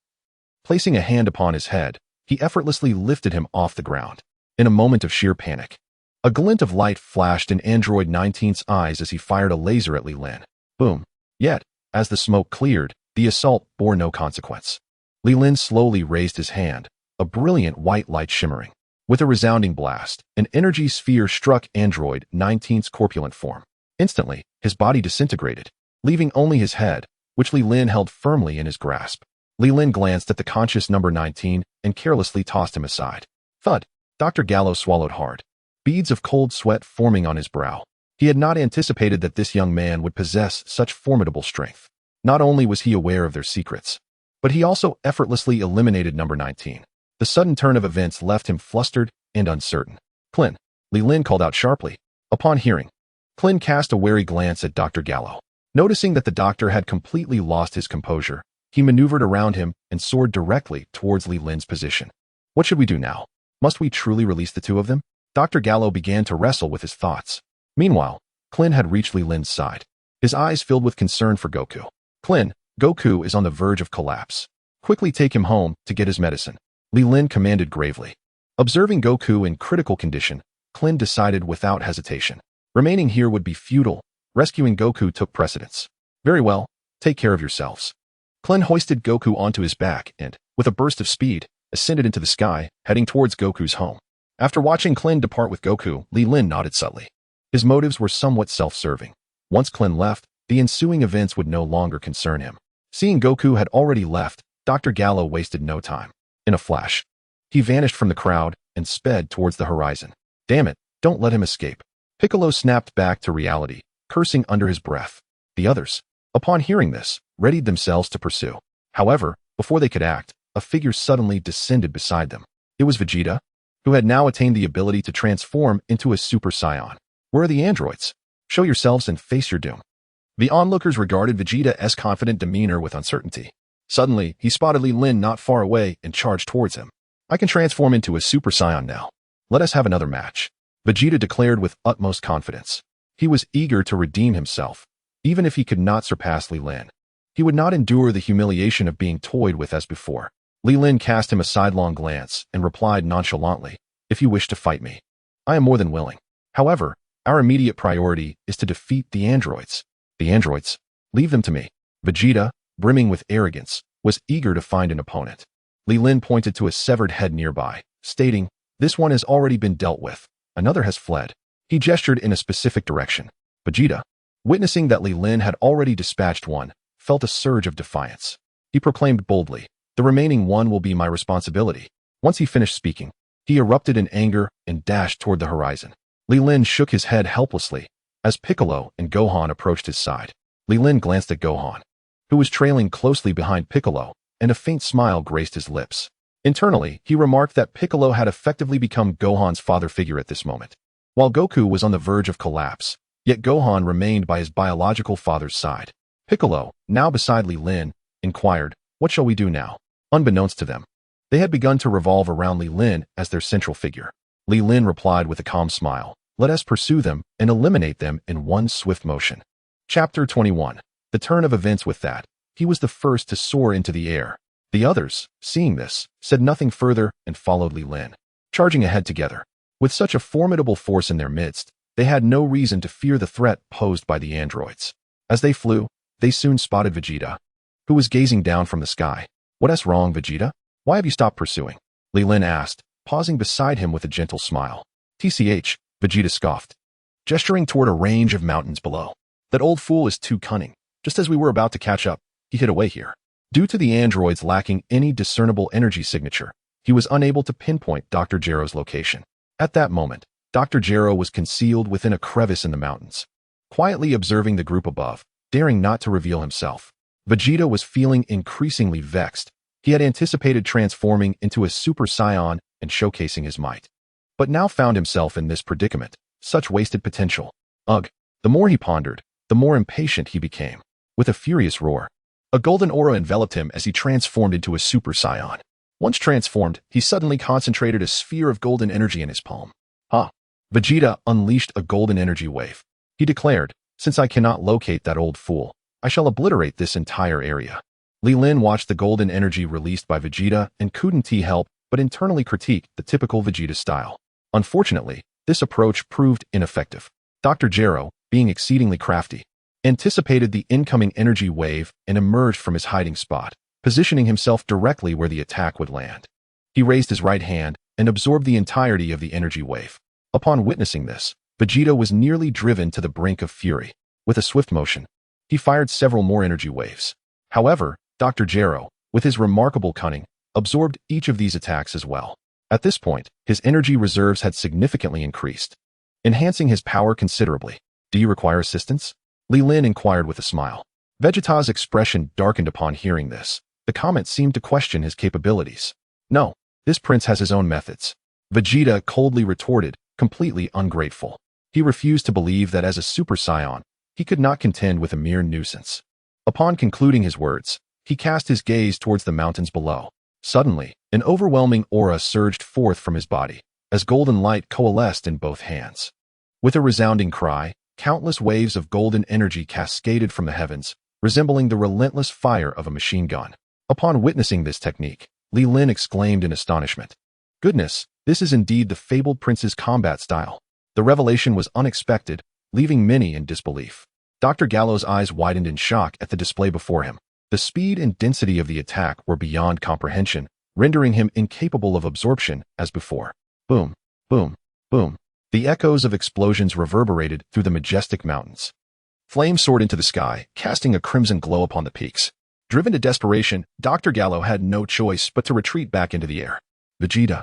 Placing a hand upon his head, he effortlessly lifted him off the ground. In a moment of sheer panic, a glint of light flashed in Android 19's eyes as he fired a laser at Li Lin. Boom. Yet, as the smoke cleared, the assault bore no consequence. Li Lin slowly raised his hand, a brilliant white light shimmering. With a resounding blast, an energy sphere struck Android 19's corpulent form. Instantly, his body disintegrated, leaving only his head, which Li Lin held firmly in his grasp. Li Lin glanced at the conscious number 19 and carelessly tossed him aside. Thud! Dr. Gallo swallowed hard, beads of cold sweat forming on his brow. He had not anticipated that this young man would possess such formidable strength. Not only was he aware of their secrets, but he also effortlessly eliminated number 19. The sudden turn of events left him flustered and uncertain. Clin, Li Lin called out sharply. Upon hearing, Clin cast a wary glance at Dr. Gallo. Noticing that the doctor had completely lost his composure, he maneuvered around him and soared directly towards Li Lin's position. What should we do now? Must we truly release the two of them? Dr. Gallo began to wrestle with his thoughts. Meanwhile, Clin had reached Li Lin's side, his eyes filled with concern for Goku. Clin, Goku is on the verge of collapse. Quickly take him home to get his medicine, Li Lin commanded gravely. Observing Goku in critical condition, Clin decided without hesitation. Remaining here would be futile. Rescuing Goku took precedence. Very well, take care of yourselves. Clin hoisted Goku onto his back and, with a burst of speed, ascended into the sky, heading towards Goku's home. After watching Clin depart with Goku, Li Lin nodded subtly. His motives were somewhat self-serving. Once Clin left, the ensuing events would no longer concern him. Seeing Goku had already left, Dr. Gallo wasted no time. In a flash, he vanished from the crowd and sped towards the horizon. Damn it, don't let him escape. Piccolo snapped back to reality, cursing under his breath. The others, upon hearing this, readied themselves to pursue. However, before they could act, a figure suddenly descended beside them. It was Vegeta, who had now attained the ability to transform into a Super Saiyan. Where are the androids? Show yourselves and face your doom. The onlookers regarded Vegeta's confident demeanor with uncertainty. Suddenly, he spotted Li Lin not far away and charged towards him. I can transform into a Super Saiyan now. Let us have another match, Vegeta declared with utmost confidence. He was eager to redeem himself, even if he could not surpass Li Lin. He would not endure the humiliation of being toyed with as before. Li Lin cast him a sidelong glance and replied nonchalantly, if you wish to fight me, I am more than willing. However, our immediate priority is to defeat the androids. The androids? Leave them to me. Vegeta, brimming with arrogance, was eager to find an opponent. Li Lin pointed to a severed head nearby, stating, this one has already been dealt with. Another has fled. He gestured in a specific direction. Vegeta, witnessing that Li Lin had already dispatched one, felt a surge of defiance. He proclaimed boldly, the remaining one will be my responsibility. Once he finished speaking, he erupted in anger and dashed toward the horizon. Li Lin shook his head helplessly as Piccolo and Gohan approached his side. Li Lin glanced at Gohan, who was trailing closely behind Piccolo, and a faint smile graced his lips. Internally, he remarked that Piccolo had effectively become Gohan's father figure at this moment. While Goku was on the verge of collapse, yet Gohan remained by his biological father's side. Piccolo, now beside Li Lin, inquired, what shall we do now? Unbeknownst to them, they had begun to revolve around Li Lin as their central figure. Li Lin replied with a calm smile, let us pursue them and eliminate them in one swift motion. Chapter 21. The turn of events. With that, he was the first to soar into the air. The others, seeing this, said nothing further and followed Li Lin, charging ahead together. With such a formidable force in their midst, they had no reason to fear the threat posed by the androids. As they flew, they soon spotted Vegeta, who was gazing down from the sky. What's wrong, Vegeta? Why have you stopped pursuing? Li Lin asked, pausing beside him with a gentle smile. TCH, Vegeta scoffed, gesturing toward a range of mountains below. That old fool is too cunning. Just as we were about to catch up, he hid away here. Due to the androids lacking any discernible energy signature, he was unable to pinpoint Dr. Gero's location. At that moment, Dr. Gero was concealed within a crevice in the mountains, quietly observing the group above, daring not to reveal himself. Vegeta was feeling increasingly vexed. He had anticipated transforming into a Super Saiyan and showcasing his might, but now found himself in this predicament. Such wasted potential. Ugh. The more he pondered, the more impatient he became. With a furious roar, a golden aura enveloped him as he transformed into a Super Saiyan. Once transformed, he suddenly concentrated a sphere of golden energy in his palm. Ha! Vegeta unleashed a golden energy wave. He declared, "Since I cannot locate that old fool, I shall obliterate this entire area." Li Lin watched the golden energy released by Vegeta and couldn't help but internally critiqued the typical Vegeta style. Unfortunately, this approach proved ineffective. Dr. Gero, being exceedingly crafty, anticipated the incoming energy wave and emerged from his hiding spot, positioning himself directly where the attack would land. He raised his right hand and absorbed the entirety of the energy wave. Upon witnessing this, Vegeta was nearly driven to the brink of fury. With a swift motion, he fired several more energy waves. However, Dr. Gero, with his remarkable cunning, absorbed each of these attacks as well. At this point, his energy reserves had significantly increased, enhancing his power considerably. "Do you require assistance?" Li Lin inquired with a smile. Vegeta's expression darkened upon hearing this. The comment seemed to question his capabilities. "No, this prince has his own methods," Vegeta coldly retorted, completely ungrateful. He refused to believe that as a Super Saiyan, he could not contend with a mere nuisance. Upon concluding his words, he cast his gaze towards the mountains below. Suddenly, an overwhelming aura surged forth from his body, as golden light coalesced in both hands. With a resounding cry, countless waves of golden energy cascaded from the heavens, resembling the relentless fire of a machine gun. Upon witnessing this technique, Li Lin exclaimed in astonishment, "Goodness, this is indeed the fabled prince's combat style." The revelation was unexpected, leaving many in disbelief. Dr. Gallo's eyes widened in shock at the display before him. The speed and density of the attack were beyond comprehension, rendering him incapable of absorption as before. Boom, boom, boom. The echoes of explosions reverberated through the majestic mountains. Flames soared into the sky, casting a crimson glow upon the peaks. Driven to desperation, Dr. Gallo had no choice but to retreat back into the air. Vegeta,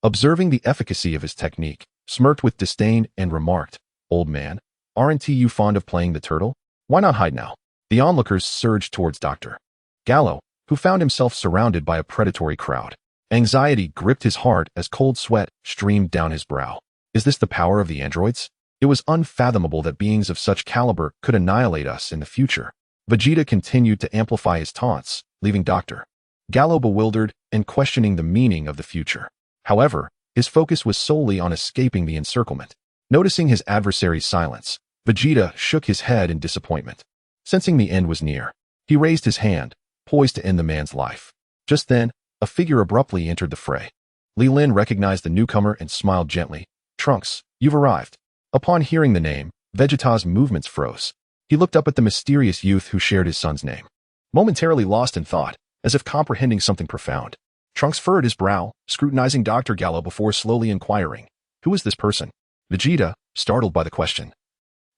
observing the efficacy of his technique, smirked with disdain and remarked, "Old man, aren't you fond of playing the turtle? Why not hide now?" The onlookers surged towards Dr. Gallo, who found himself surrounded by a predatory crowd. Anxiety gripped his heart as cold sweat streamed down his brow. Is this the power of the androids? It was unfathomable that beings of such caliber could annihilate us in the future. Vegeta continued to amplify his taunts, leaving Dr. Gallo bewildered and questioning the meaning of the future. However, his focus was solely on escaping the encirclement. Noticing his adversary's silence, Vegeta shook his head in disappointment. Sensing the end was near, he raised his hand, poised to end the man's life. Just then, a figure abruptly entered the fray. Li Lin recognized the newcomer and smiled gently. "Trunks, you've arrived." Upon hearing the name, Vegeta's movements froze. He looked up at the mysterious youth who shared his son's name. Momentarily lost in thought, as if comprehending something profound, Trunks furrowed his brow, scrutinizing Dr. Gallo before slowly inquiring, "Who is this person?" Vegeta, startled by the question,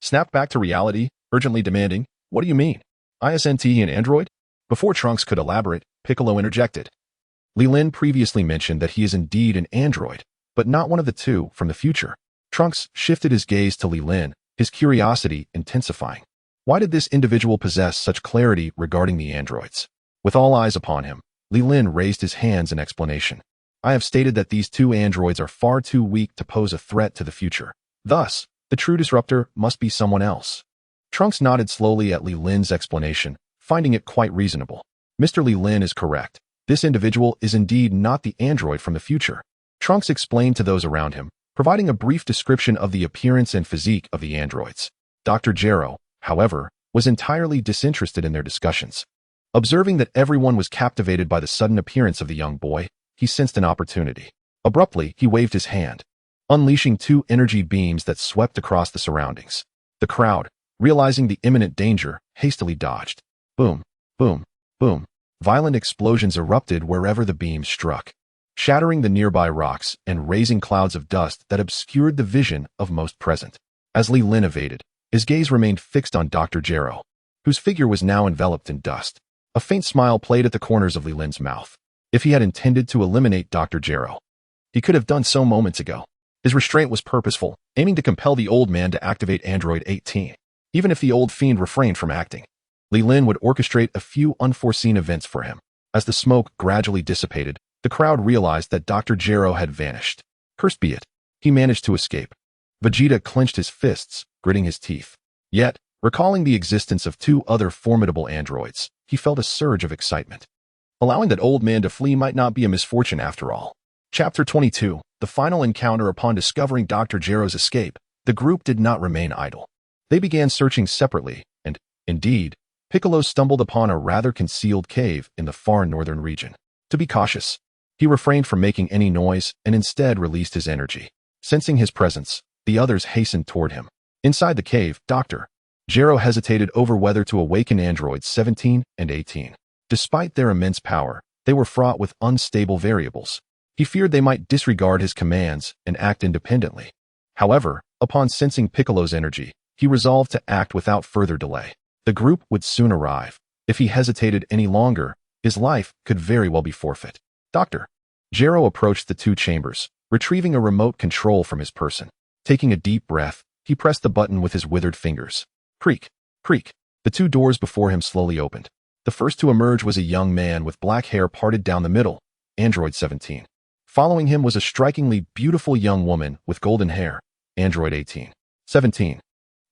snapped back to reality, urgently demanding, "What do you mean? Isn't he an android?" Before Trunks could elaborate, Piccolo interjected. Li Lin previously mentioned that he is indeed an android, but not one of the two from the future. Trunks shifted his gaze to Li Lin, his curiosity intensifying. Why did this individual possess such clarity regarding the androids? With all eyes upon him, Li Lin raised his hands in explanation. "I have stated that these two androids are far too weak to pose a threat to the future. Thus, the true disruptor must be someone else." Trunks nodded slowly at Li Lin's explanation, finding it quite reasonable. Mr. Li Lin is correct. This individual is indeed not the android from the future. Trunks explained to those around him, providing a brief description of the appearance and physique of the androids. Dr. Gero, however, was entirely disinterested in their discussions. Observing that everyone was captivated by the sudden appearance of the young boy, he sensed an opportunity. Abruptly, he waved his hand, unleashing two energy beams that swept across the surroundings. The crowd, realizing the imminent danger, hastily dodged. Boom, boom, boom. Violent explosions erupted wherever the beams struck, shattering the nearby rocks and raising clouds of dust that obscured the vision of most present. As Li Lin evaded, his gaze remained fixed on Dr. Gero, whose figure was now enveloped in dust. A faint smile played at the corners of Li Lin's mouth. If he had intended to eliminate Dr. Gero, he could have done so moments ago. His restraint was purposeful, aiming to compel the old man to activate Android 18. Even if the old fiend refrained from acting, Li Lin would orchestrate a few unforeseen events for him. As the smoke gradually dissipated, the crowd realized that Dr. Gero had vanished. Cursed be it. He managed to escape. Vegeta clenched his fists, gritting his teeth. Yet, recalling the existence of two other formidable androids, he felt a surge of excitement. Allowing that old man to flee might not be a misfortune after all. Chapter 22, the final encounter. Upon discovering Dr. Gero's escape, the group did not remain idle. They began searching separately, and, indeed, Piccolo stumbled upon a rather concealed cave in the far northern region. To be cautious, he refrained from making any noise and instead released his energy. Sensing his presence, the others hastened toward him. Inside the cave, Dr. Gero hesitated over whether to awaken androids 17 and 18. Despite their immense power, they were fraught with unstable variables. He feared they might disregard his commands and act independently. However, upon sensing Piccolo's energy, he resolved to act without further delay. The group would soon arrive. If he hesitated any longer, his life could very well be forfeit. Dr. Gero approached the two chambers, retrieving a remote control from his person. Taking a deep breath, he pressed the button with his withered fingers. Creak, creak. The two doors before him slowly opened. The first to emerge was a young man with black hair parted down the middle, Android 17. Following him was a strikingly beautiful young woman with golden hair, Android 18. 17.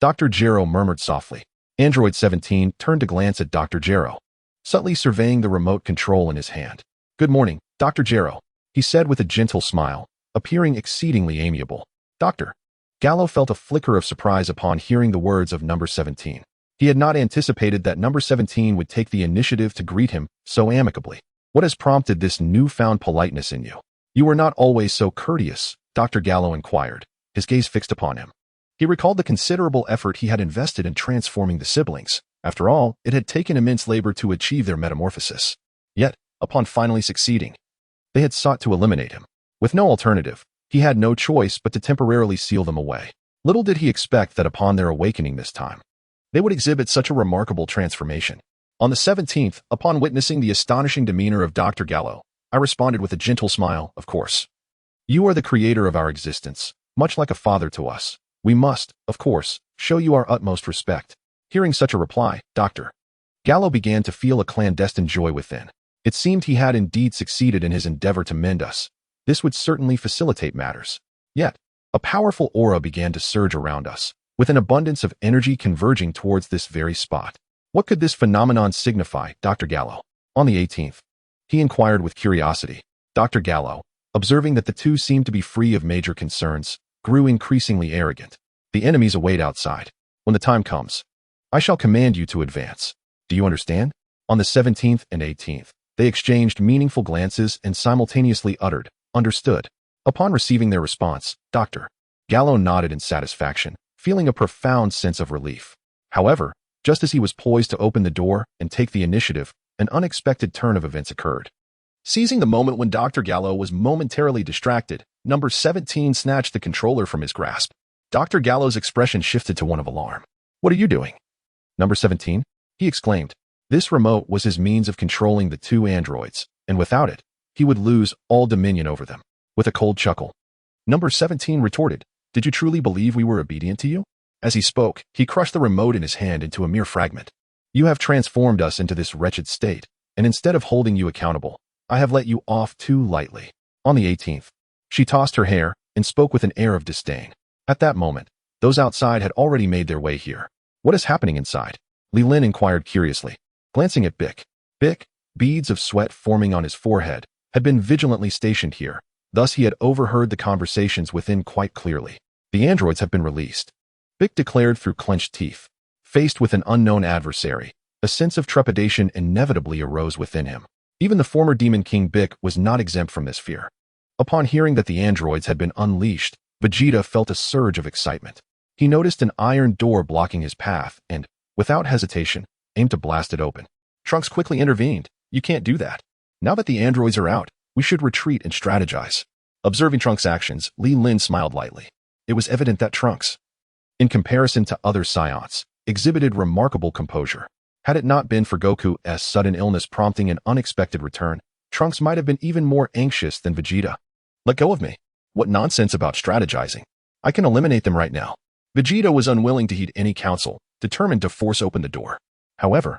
Dr. Gero murmured softly. Android 17 turned to glance at Dr. Gero, subtly surveying the remote control in his hand. Good morning, Dr. Gero, he said with a gentle smile, appearing exceedingly amiable. Dr. Gallo felt a flicker of surprise upon hearing the words of number 17. He had not anticipated that number 17 would take the initiative to greet him so amicably. What has prompted this newfound politeness in you? You were not always so courteous, Dr. Gallo inquired, his gaze fixed upon him. He recalled the considerable effort he had invested in transforming the siblings. After all, it had taken immense labor to achieve their metamorphosis. Yet, upon finally succeeding, they had sought to eliminate him. With no alternative, he had no choice but to temporarily seal them away. Little did he expect that upon their awakening this time, they would exhibit such a remarkable transformation. On the 17th, upon witnessing the astonishing demeanor of Dr. Gallo, I responded with a gentle smile, of course. You are the creator of our existence, much like a father to us. We must, of course, show you our utmost respect. Hearing such a reply, Dr. Gallo began to feel a clandestine joy within. It seemed he had indeed succeeded in his endeavor to mend us. This would certainly facilitate matters. Yet, a powerful aura began to surge around us, with an abundance of energy converging towards this very spot. What could this phenomenon signify, Dr. Gallo? On the 18th, he inquired with curiosity. Dr. Gallo, observing that the two seemed to be free of major concerns, grew increasingly arrogant. The enemies await outside. When the time comes, I shall command you to advance. Do you understand? On the 17th and 18th, they exchanged meaningful glances and simultaneously uttered, understood. Upon receiving their response, Dr. Gallo nodded in satisfaction, feeling a profound sense of relief. However, just as he was poised to open the door and take the initiative, an unexpected turn of events occurred. Seizing the moment when Dr. Gallo was momentarily distracted, number 17 snatched the controller from his grasp. Dr. Gallo's expression shifted to one of alarm. What are you doing? Number 17? He exclaimed. This remote was his means of controlling the two androids, and without it, he would lose all dominion over them. With a cold chuckle, number 17 retorted, Did you truly believe we were obedient to you? As he spoke, he crushed the remote in his hand into a mere fragment. You have transformed us into this wretched state, and instead of holding you accountable, I have let you off too lightly. On the 18th, she tossed her hair and spoke with an air of disdain. At that moment, those outside had already made their way here. What is happening inside? Li Lin inquired curiously, glancing at Bic. Bic, beads of sweat forming on his forehead, had been vigilantly stationed here. Thus he had overheard the conversations within quite clearly. The androids have been released, Bic declared through clenched teeth. Faced with an unknown adversary, a sense of trepidation inevitably arose within him. Even the former Demon King Bic was not exempt from this fear. Upon hearing that the androids had been unleashed, Vegeta felt a surge of excitement. He noticed an iron door blocking his path and, without hesitation, aimed to blast it open. Trunks quickly intervened. You can't do that. Now that the androids are out, we should retreat and strategize. Observing Trunks' actions, Li Lin smiled lightly. It was evident that Trunks, in comparison to other Scions, exhibited remarkable composure. Had it not been for Goku's sudden illness prompting an unexpected return, Trunks might have been even more anxious than Vegeta. Let go of me. What nonsense about strategizing. I can eliminate them right now. Vegeta was unwilling to heed any counsel, determined to force open the door. However,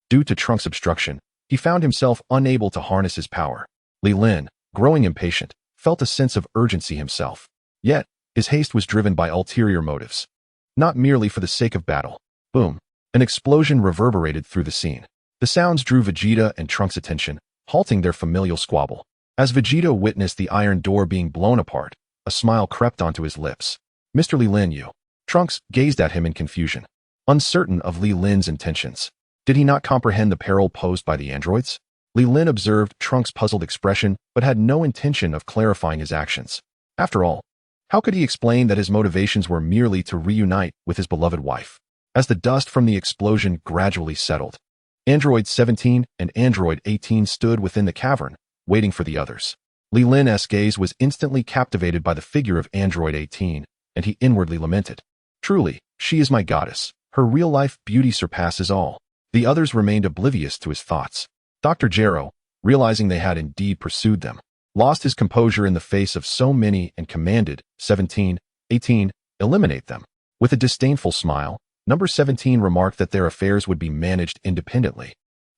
due to Trunks' obstruction, He found himself unable to harness his power. Li Lin, growing impatient, felt a sense of urgency himself. Yet, his haste was driven by ulterior motives. Not merely for the sake of battle. Boom. An explosion reverberated through the scene. The sounds drew Vegeta and Trunks' attention, halting their familial squabble. As Vegeta witnessed the iron door being blown apart, a smile crept onto his lips. Mr. Li Lin, you. Trunks gazed at him in confusion, uncertain of Li Lin's intentions. Did he not comprehend the peril posed by the androids? Li Lin observed Trunks' puzzled expression but had no intention of clarifying his actions. After all, how could he explain that his motivations were merely to reunite with his beloved wife? As the dust from the explosion gradually settled, Android 17 and Android 18 stood within the cavern, waiting for the others. Li Lin's gaze was instantly captivated by the figure of Android 18, and he inwardly lamented. Truly, she is my goddess. Her real-life beauty surpasses all. The others remained oblivious to his thoughts. Dr. Gero, realizing they had indeed pursued them, lost his composure in the face of so many and commanded, 17, 18, eliminate them. With a disdainful smile, number 17 remarked that their affairs would be managed independently,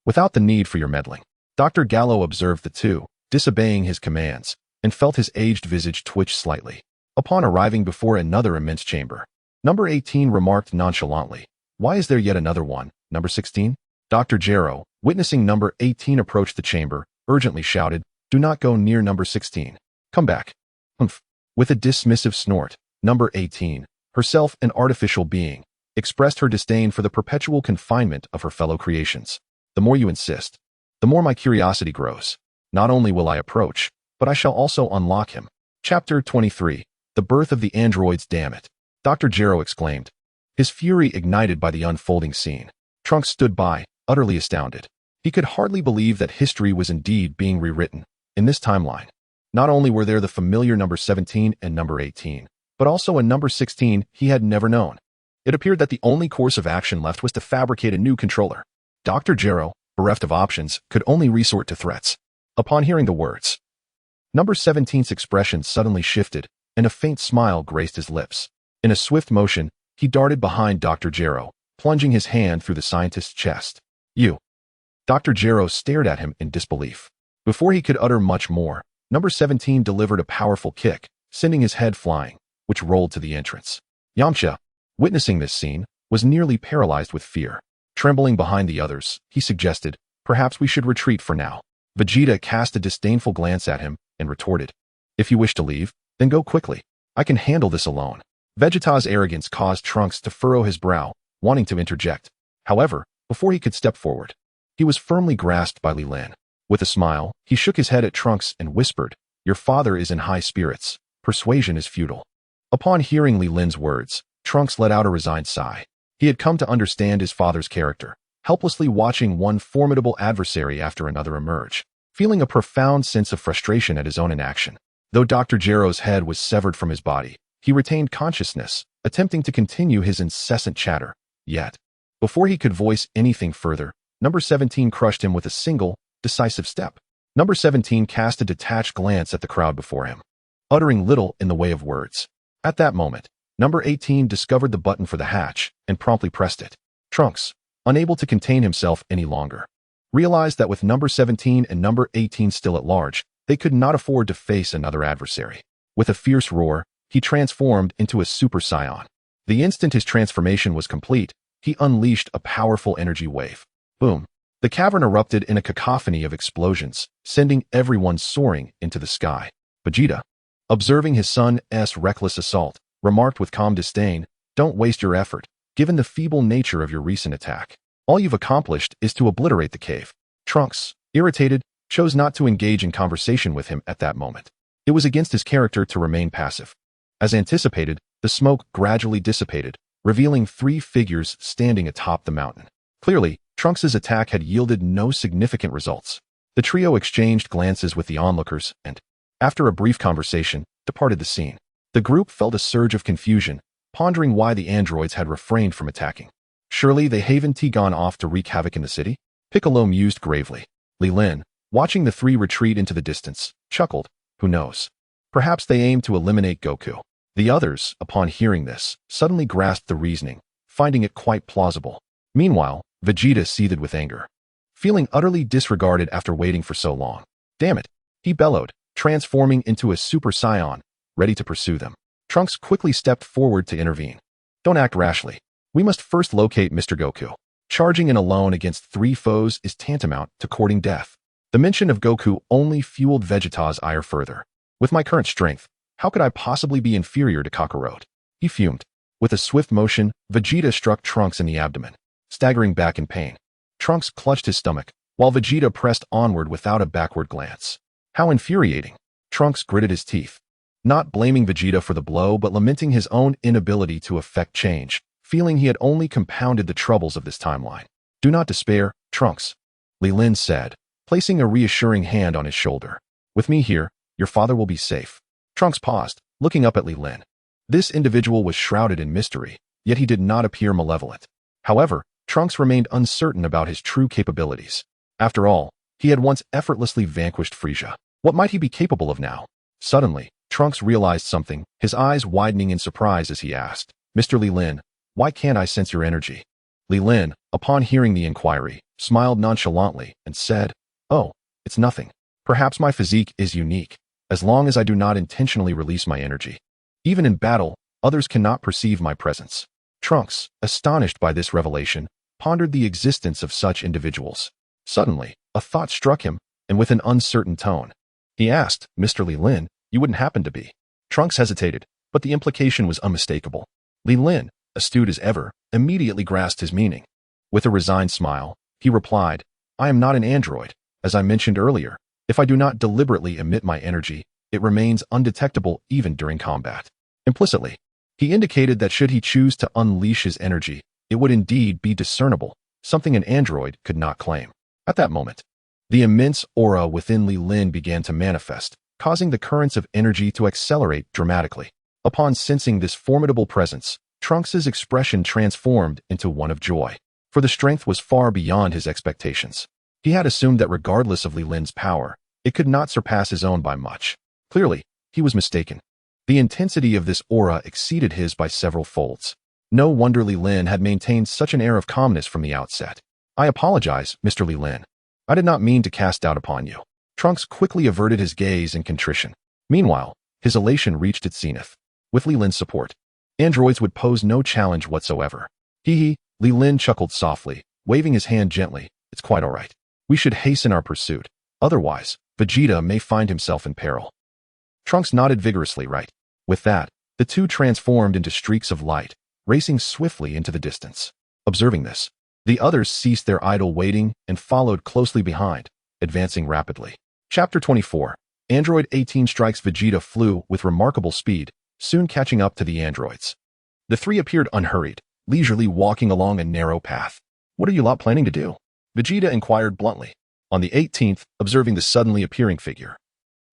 without the need for your meddling. Dr. Gallo observed the two, disobeying his commands, and felt his aged visage twitch slightly. Upon arriving before another immense chamber, number 18 remarked nonchalantly, "Why is there yet another one, number 16? Dr. Gero, witnessing number 18 approach the chamber, urgently shouted, "Do not go near number 16. Come back." Humph. With a dismissive snort, number 18, herself an artificial being, expressed her disdain for the perpetual confinement of her fellow creations. The more you insist, the more my curiosity grows. Not only will I approach, but I shall also unlock him. Chapter 23. The Birth of the Androids. Damn it. Dr. Gero exclaimed, his fury ignited by the unfolding scene. Trunks stood by, utterly astounded. He could hardly believe that history was indeed being rewritten. In this timeline, not only were there the familiar number 17 and number 18, but also a number 16 he had never known. It appeared that the only course of action left was to fabricate a new controller. Dr. Gero, bereft of options, could only resort to threats. Upon hearing the words, number 17's expression suddenly shifted, and a faint smile graced his lips. In a swift motion, he darted behind Dr. Gero, plunging his hand through the scientist's chest. You. Dr. Gero stared at him in disbelief. Before he could utter much more, number 17 delivered a powerful kick, sending his head flying, which rolled to the entrance. Yamcha, witnessing this scene, was nearly paralyzed with fear. Trembling behind the others, he suggested, "Perhaps we should retreat for now." Vegeta cast a disdainful glance at him and retorted, "If you wish to leave, then go quickly. I can handle this alone." Vegeta's arrogance caused Trunks to furrow his brow, wanting to interject. However, before he could step forward, he was firmly grasped by Li Lin. With a smile, he shook his head at Trunks and whispered, "Your father is in high spirits. Persuasion is futile." Upon hearing Li Lin's words, Trunks let out a resigned sigh. He had come to understand his father's character, helplessly watching one formidable adversary after another emerge, feeling a profound sense of frustration at his own inaction. Though Dr. Gero's head was severed from his body, he retained consciousness, attempting to continue his incessant chatter. Yet, before he could voice anything further, number 17 crushed him with a single, decisive step. Number 17 cast a detached glance at the crowd before him, uttering little in the way of words. At that moment, number 18 discovered the button for the hatch and promptly pressed it. Trunks, unable to contain himself any longer, realized that with number 17 and number 18 still at large, they could not afford to face another adversary. With a fierce roar, he transformed into a Super Saiyan. The instant his transformation was complete, he unleashed a powerful energy wave. Boom. The cavern erupted in a cacophony of explosions, sending everyone soaring into the sky. Vegeta, observing his son's reckless assault, remarked with calm disdain, "Don't waste your effort, given the feeble nature of your recent attack. All you've accomplished is to obliterate the cave." Trunks, irritated, chose not to engage in conversation with him at that moment. It was against his character to remain passive. As anticipated, the smoke gradually dissipated, revealing three figures standing atop the mountain. Clearly, Trunks' attack had yielded no significant results. The trio exchanged glances with the onlookers and, after a brief conversation, departed the scene. The group felt a surge of confusion, pondering why the androids had refrained from attacking. Surely they haven't gone off to wreak havoc in the city? Piccolo mused gravely. Li Lin, watching the three retreat into the distance, chuckled. Who knows? Perhaps they aim to eliminate Goku. The others, upon hearing this, suddenly grasped the reasoning, finding it quite plausible. Meanwhile, Vegeta seethed with anger. feeling utterly disregarded after waiting for so long. Damn it, he bellowed, transforming into a Super Saiyan, ready to pursue them. Trunks quickly stepped forward to intervene. Don't act rashly. We must first locate Mr. Goku. Charging in alone against 3 foes is tantamount to courting death. The mention of Goku only fueled Vegeta's ire further. With my current strength, how could I possibly be inferior to Kakarot? He fumed. With a swift motion, Vegeta struck Trunks in the abdomen, staggering back in pain. Trunks clutched his stomach, while Vegeta pressed onward without a backward glance. How infuriating. Trunks gritted his teeth, not blaming Vegeta for the blow but lamenting his own inability to effect change, feeling he had only compounded the troubles of this timeline. Do not despair, Trunks, Li Lin said, placing a reassuring hand on his shoulder. With me here, your father will be safe. Trunks paused, looking up at Li Lin. This individual was shrouded in mystery, yet he did not appear malevolent. However, Trunks remained uncertain about his true capabilities. After all, he had once effortlessly vanquished Frieza. What might he be capable of now? Suddenly, Trunks realized something, his eyes widening in surprise as he asked, Mr. Li Lin, why can't I sense your energy? Li Lin, upon hearing the inquiry, smiled nonchalantly and said, Oh, it's nothing. Perhaps my physique is unique, as long as I do not intentionally release my energy. Even in battle, others cannot perceive my presence. Trunks, astonished by this revelation, pondered the existence of such individuals. Suddenly, a thought struck him, and with an uncertain tone, he asked, Mr. Li Lin, you wouldn't happen to be. Trunks hesitated, but the implication was unmistakable. Li Lin, astute as ever, immediately grasped his meaning. With a resigned smile, he replied, I am not an android. As I mentioned earlier, if I do not deliberately emit my energy, it remains undetectable even during combat. Implicitly, he indicated that should he choose to unleash his energy, it would indeed be discernible, something an android could not claim. At that moment, the immense aura within Li Lin began to manifest, causing the currents of energy to accelerate dramatically. Upon sensing this formidable presence, Trunks' expression transformed into one of joy, for the strength was far beyond his expectations. He had assumed that regardless of Li Lin's power, it could not surpass his own by much. Clearly, he was mistaken. The intensity of this aura exceeded his by several folds. No wonder Li Lin had maintained such an air of calmness from the outset. I apologize, Mr. Li Lin. I did not mean to cast doubt upon you. Trunks quickly averted his gaze in contrition. Meanwhile, his elation reached its zenith. With Li Lin's support, androids would pose no challenge whatsoever. Hee, Li Lin chuckled softly, waving his hand gently. It's quite all right. We should hasten our pursuit. Otherwise, Vegeta may find himself in peril. Trunks nodded vigorously, right. With that, the two transformed into streaks of light, racing swiftly into the distance. Observing this, the others ceased their idle waiting and followed closely behind, advancing rapidly. Chapter 24. Android 18 strikes. Vegeta flew with remarkable speed, soon catching up to the androids. The three appeared unhurried, leisurely walking along a narrow path. What are you lot planning to do? Vegeta inquired bluntly. On the 18th, observing the suddenly appearing figure,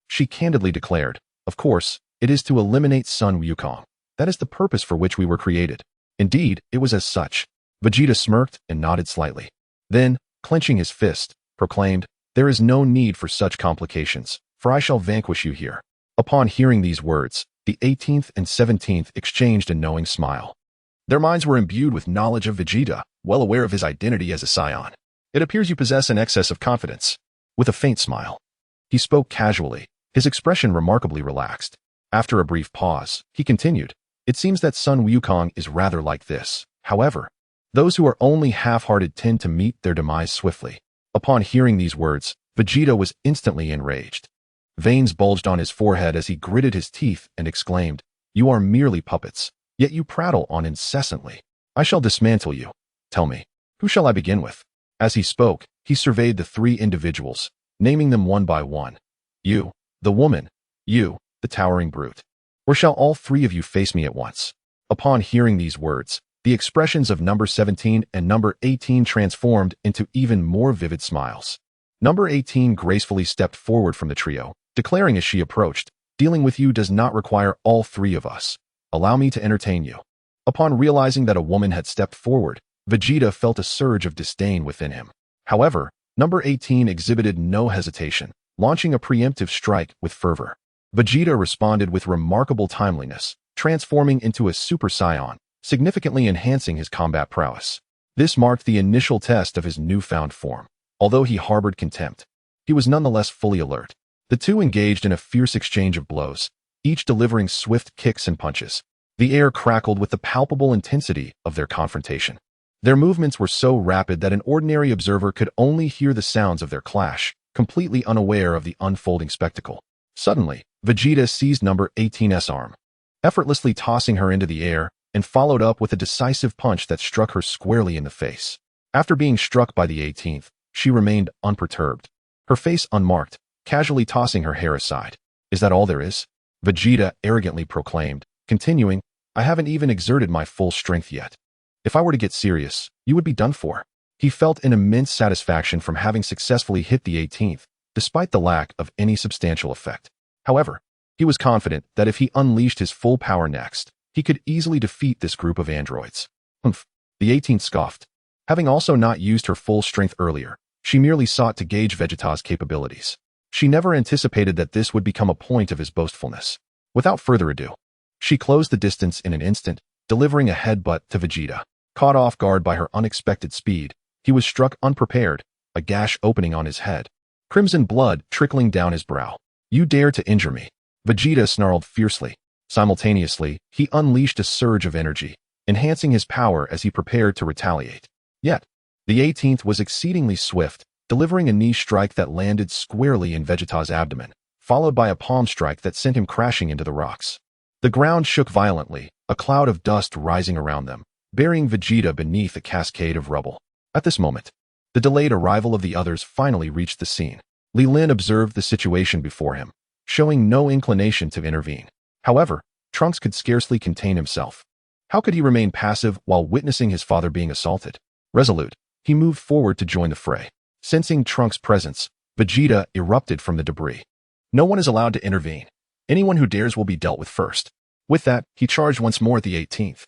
she candidly declared, of course, it is to eliminate Sun Wukong. That is the purpose for which we were created. Indeed, it was as such. Vegeta smirked and nodded slightly. Then, clenching his fist, proclaimed, there is no need for such complications, for I shall vanquish you here. Upon hearing these words, the 18th and 17th exchanged a knowing smile. Their minds were imbued with knowledge of Vegeta, well aware of his identity as a Saiyan. It appears you possess an excess of confidence. With a faint smile, he spoke casually, his expression remarkably relaxed. After a brief pause, he continued, it seems that Sun Wukong is rather like this. However, those who are only half-hearted tend to meet their demise swiftly. Upon hearing these words, Vegeta was instantly enraged. Veins bulged on his forehead as he gritted his teeth and exclaimed, you are merely puppets, yet you prattle on incessantly. I shall dismantle you. Tell me, who shall I begin with? As he spoke, he surveyed the three individuals, naming them one by one. You, the woman, you, the towering brute. Or shall all three of you face me at once? Upon hearing these words, the expressions of number 17 and number 18 transformed into even more vivid smiles. Number 18 gracefully stepped forward from the trio, declaring as she approached, dealing with you does not require all three of us. Allow me to entertain you. Upon realizing that a woman had stepped forward, Vegeta felt a surge of disdain within him. However, number 18 exhibited no hesitation, launching a preemptive strike with fervor. Vegeta responded with remarkable timeliness, transforming into a Super Saiyan, significantly enhancing his combat prowess. This marked the initial test of his newfound form. Although he harbored contempt, he was nonetheless fully alert. The two engaged in a fierce exchange of blows, each delivering swift kicks and punches. The air crackled with the palpable intensity of their confrontation. Their movements were so rapid that an ordinary observer could only hear the sounds of their clash, completely unaware of the unfolding spectacle. Suddenly, Vegeta seized number 18's arm, effortlessly tossing her into the air, and followed up with a decisive punch that struck her squarely in the face. After being struck by the 18th, she remained unperturbed, her face unmarked, casually tossing her hair aside. "Is that all there is?" Vegeta arrogantly proclaimed, continuing, "I haven't even exerted my full strength yet. If I were to get serious, you would be done for." He felt an immense satisfaction from having successfully hit the 18th, despite the lack of any substantial effect. However, he was confident that if he unleashed his full power next, he could easily defeat this group of androids. "Humph," the 18th scoffed. Having also not used her full strength earlier, she merely sought to gauge Vegeta's capabilities. She never anticipated that this would become a point of his boastfulness. Without further ado, she closed the distance in an instant, delivering a headbutt to Vegeta. Caught off guard by her unexpected speed, he was struck unprepared, a gash opening on his head, crimson blood trickling down his brow. "You dare to injure me?" Vegeta snarled fiercely. Simultaneously, he unleashed a surge of energy, enhancing his power as he prepared to retaliate. Yet, the 18th was exceedingly swift, delivering a knee strike that landed squarely in Vegeta's abdomen, followed by a palm strike that sent him crashing into the rocks. The ground shook violently, a cloud of dust rising around them, burying Vegeta beneath a cascade of rubble. At this moment, the delayed arrival of the others finally reached the scene. Li Lin observed the situation before him, showing no inclination to intervene. However, Trunks could scarcely contain himself. How could he remain passive while witnessing his father being assaulted? Resolute, he moved forward to join the fray. Sensing Trunks' presence, Vegeta erupted from the debris. "No one is allowed to intervene. Anyone who dares will be dealt with first." With that, he charged once more at the 18th.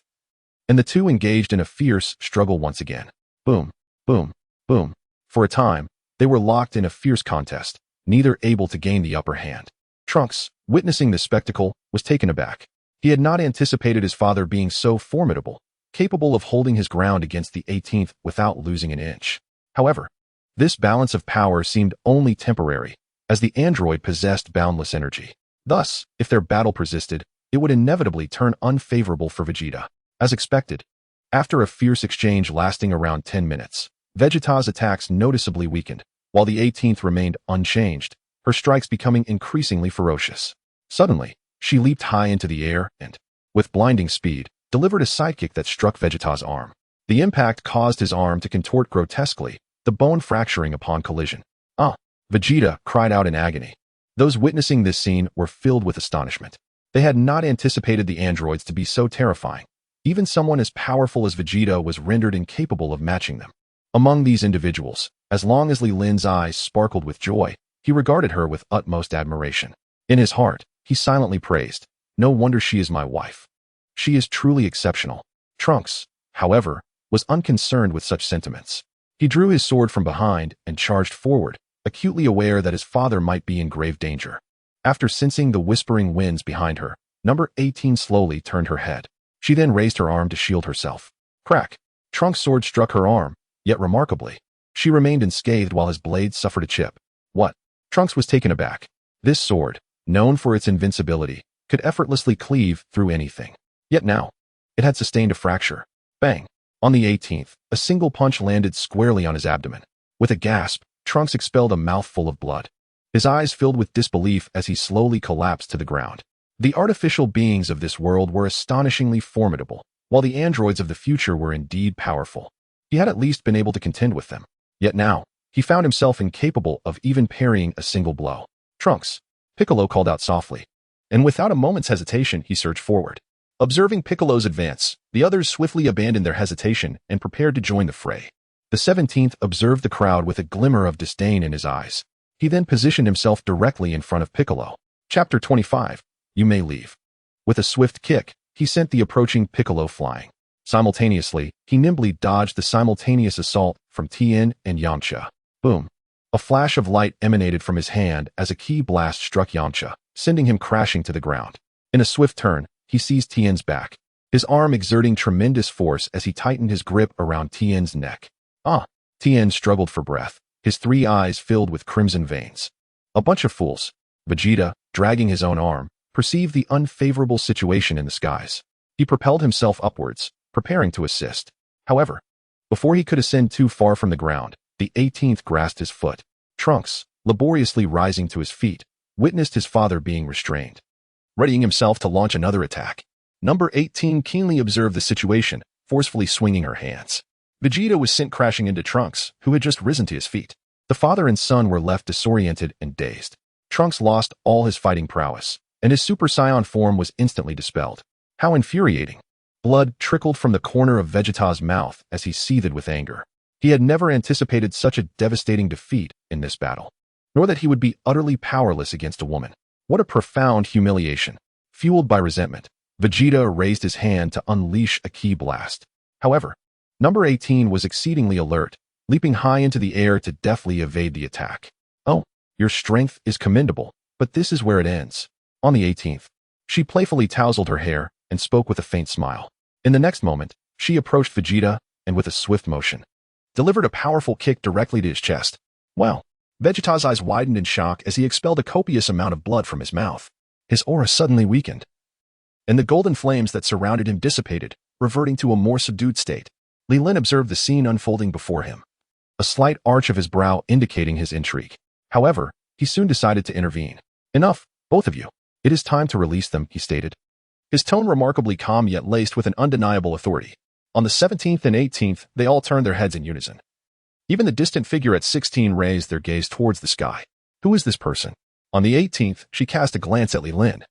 And the two engaged in a fierce struggle once again. Boom, boom, boom. For a time, they were locked in a fierce contest, neither able to gain the upper hand. Trunks, witnessing this spectacle, was taken aback. He had not anticipated his father being so formidable, capable of holding his ground against the 18th without losing an inch. However, this balance of power seemed only temporary, as the android possessed boundless energy. Thus, if their battle persisted, it would inevitably turn unfavorable for Vegeta. As expected, after a fierce exchange lasting around 10 minutes, Vegeta's attacks noticeably weakened, while the 18th remained unchanged, her strikes becoming increasingly ferocious. Suddenly, she leaped high into the air and, with blinding speed, delivered a sidekick that struck Vegeta's arm. The impact caused his arm to contort grotesquely, the bone fracturing upon collision. "Ah!" Vegeta cried out in agony. Those witnessing this scene were filled with astonishment. They had not anticipated the androids to be so terrifying. Even someone as powerful as Vegeta was rendered incapable of matching them. Among these individuals, as long as Li Lin's eyes sparkled with joy, he regarded her with utmost admiration. In his heart, he silently praised, "No wonder she is my wife. She is truly exceptional." Trunks, however, was unconcerned with such sentiments. He drew his sword from behind and charged forward, acutely aware that his father might be in grave danger. After sensing the whispering winds behind her, number 18 slowly turned her head. She then raised her arm to shield herself. Crack! Trunks' sword struck her arm, yet remarkably, she remained unscathed while his blade suffered a chip. What? Trunks was taken aback. This sword, known for its invincibility, could effortlessly cleave through anything. Yet now, it had sustained a fracture. Bang! On the 18th, a single punch landed squarely on his abdomen. With a gasp, Trunks expelled a mouthful of blood. His eyes filled with disbelief as he slowly collapsed to the ground. The artificial beings of this world were astonishingly formidable, while the androids of the future were indeed powerful. He had at least been able to contend with them. Yet now, he found himself incapable of even parrying a single blow. "Trunks," Piccolo called out softly, and without a moment's hesitation, he surged forward. Observing Piccolo's advance, the others swiftly abandoned their hesitation and prepared to join the fray. The 17th observed the crowd with a glimmer of disdain in his eyes. He then positioned himself directly in front of Piccolo. Chapter 25. You may leave. With a swift kick, he sent the approaching Piccolo flying. Simultaneously, he nimbly dodged the simultaneous assault from Tien and Yamcha. Boom! A flash of light emanated from his hand as a ki blast struck Yamcha, sending him crashing to the ground. In a swift turn, he seized Tien's back, his arm exerting tremendous force as he tightened his grip around Tien's neck. Ah! Tien struggled for breath, his 3 eyes filled with crimson veins. A bunch of fools. Vegeta, dragging his own arm, perceived the unfavorable situation in the skies. He propelled himself upwards, preparing to assist. However, before he could ascend too far from the ground, the 18th grasped his foot. Trunks, laboriously rising to his feet, witnessed his father being restrained. Readying himself to launch another attack, number 18 keenly observed the situation, forcefully swinging her hands. Vegeta was sent crashing into Trunks, who had just risen to his feet. The father and son were left disoriented and dazed. Trunks lost all his fighting prowess, and his Super Saiyan form was instantly dispelled. How infuriating! Blood trickled from the corner of Vegeta's mouth as he seethed with anger. He had never anticipated such a devastating defeat in this battle, nor that he would be utterly powerless against a woman. What a profound humiliation! Fueled by resentment, Vegeta raised his hand to unleash a ki blast. However, number 18 was exceedingly alert, leaping high into the air to deftly evade the attack. Oh, your strength is commendable, but this is where it ends. On the 18th, she playfully tousled her hair and spoke with a faint smile. In the next moment, she approached Vegeta and with a swift motion, delivered a powerful kick directly to his chest. Wow! Vegeta's eyes widened in shock as he expelled a copious amount of blood from his mouth. His aura suddenly weakened, and the golden flames that surrounded him dissipated, reverting to a more subdued state. Li Lin observed the scene unfolding before him, a slight arch of his brow indicating his intrigue. However, he soon decided to intervene. Enough, both of you. It is time to release them, he stated. His tone remarkably calm yet laced with an undeniable authority. On the 17th and 18th, they all turned their heads in unison. Even the distant figure at 16 raised their gaze towards the sky. Who is this person? On the 18th, she cast a glance at Li Lin.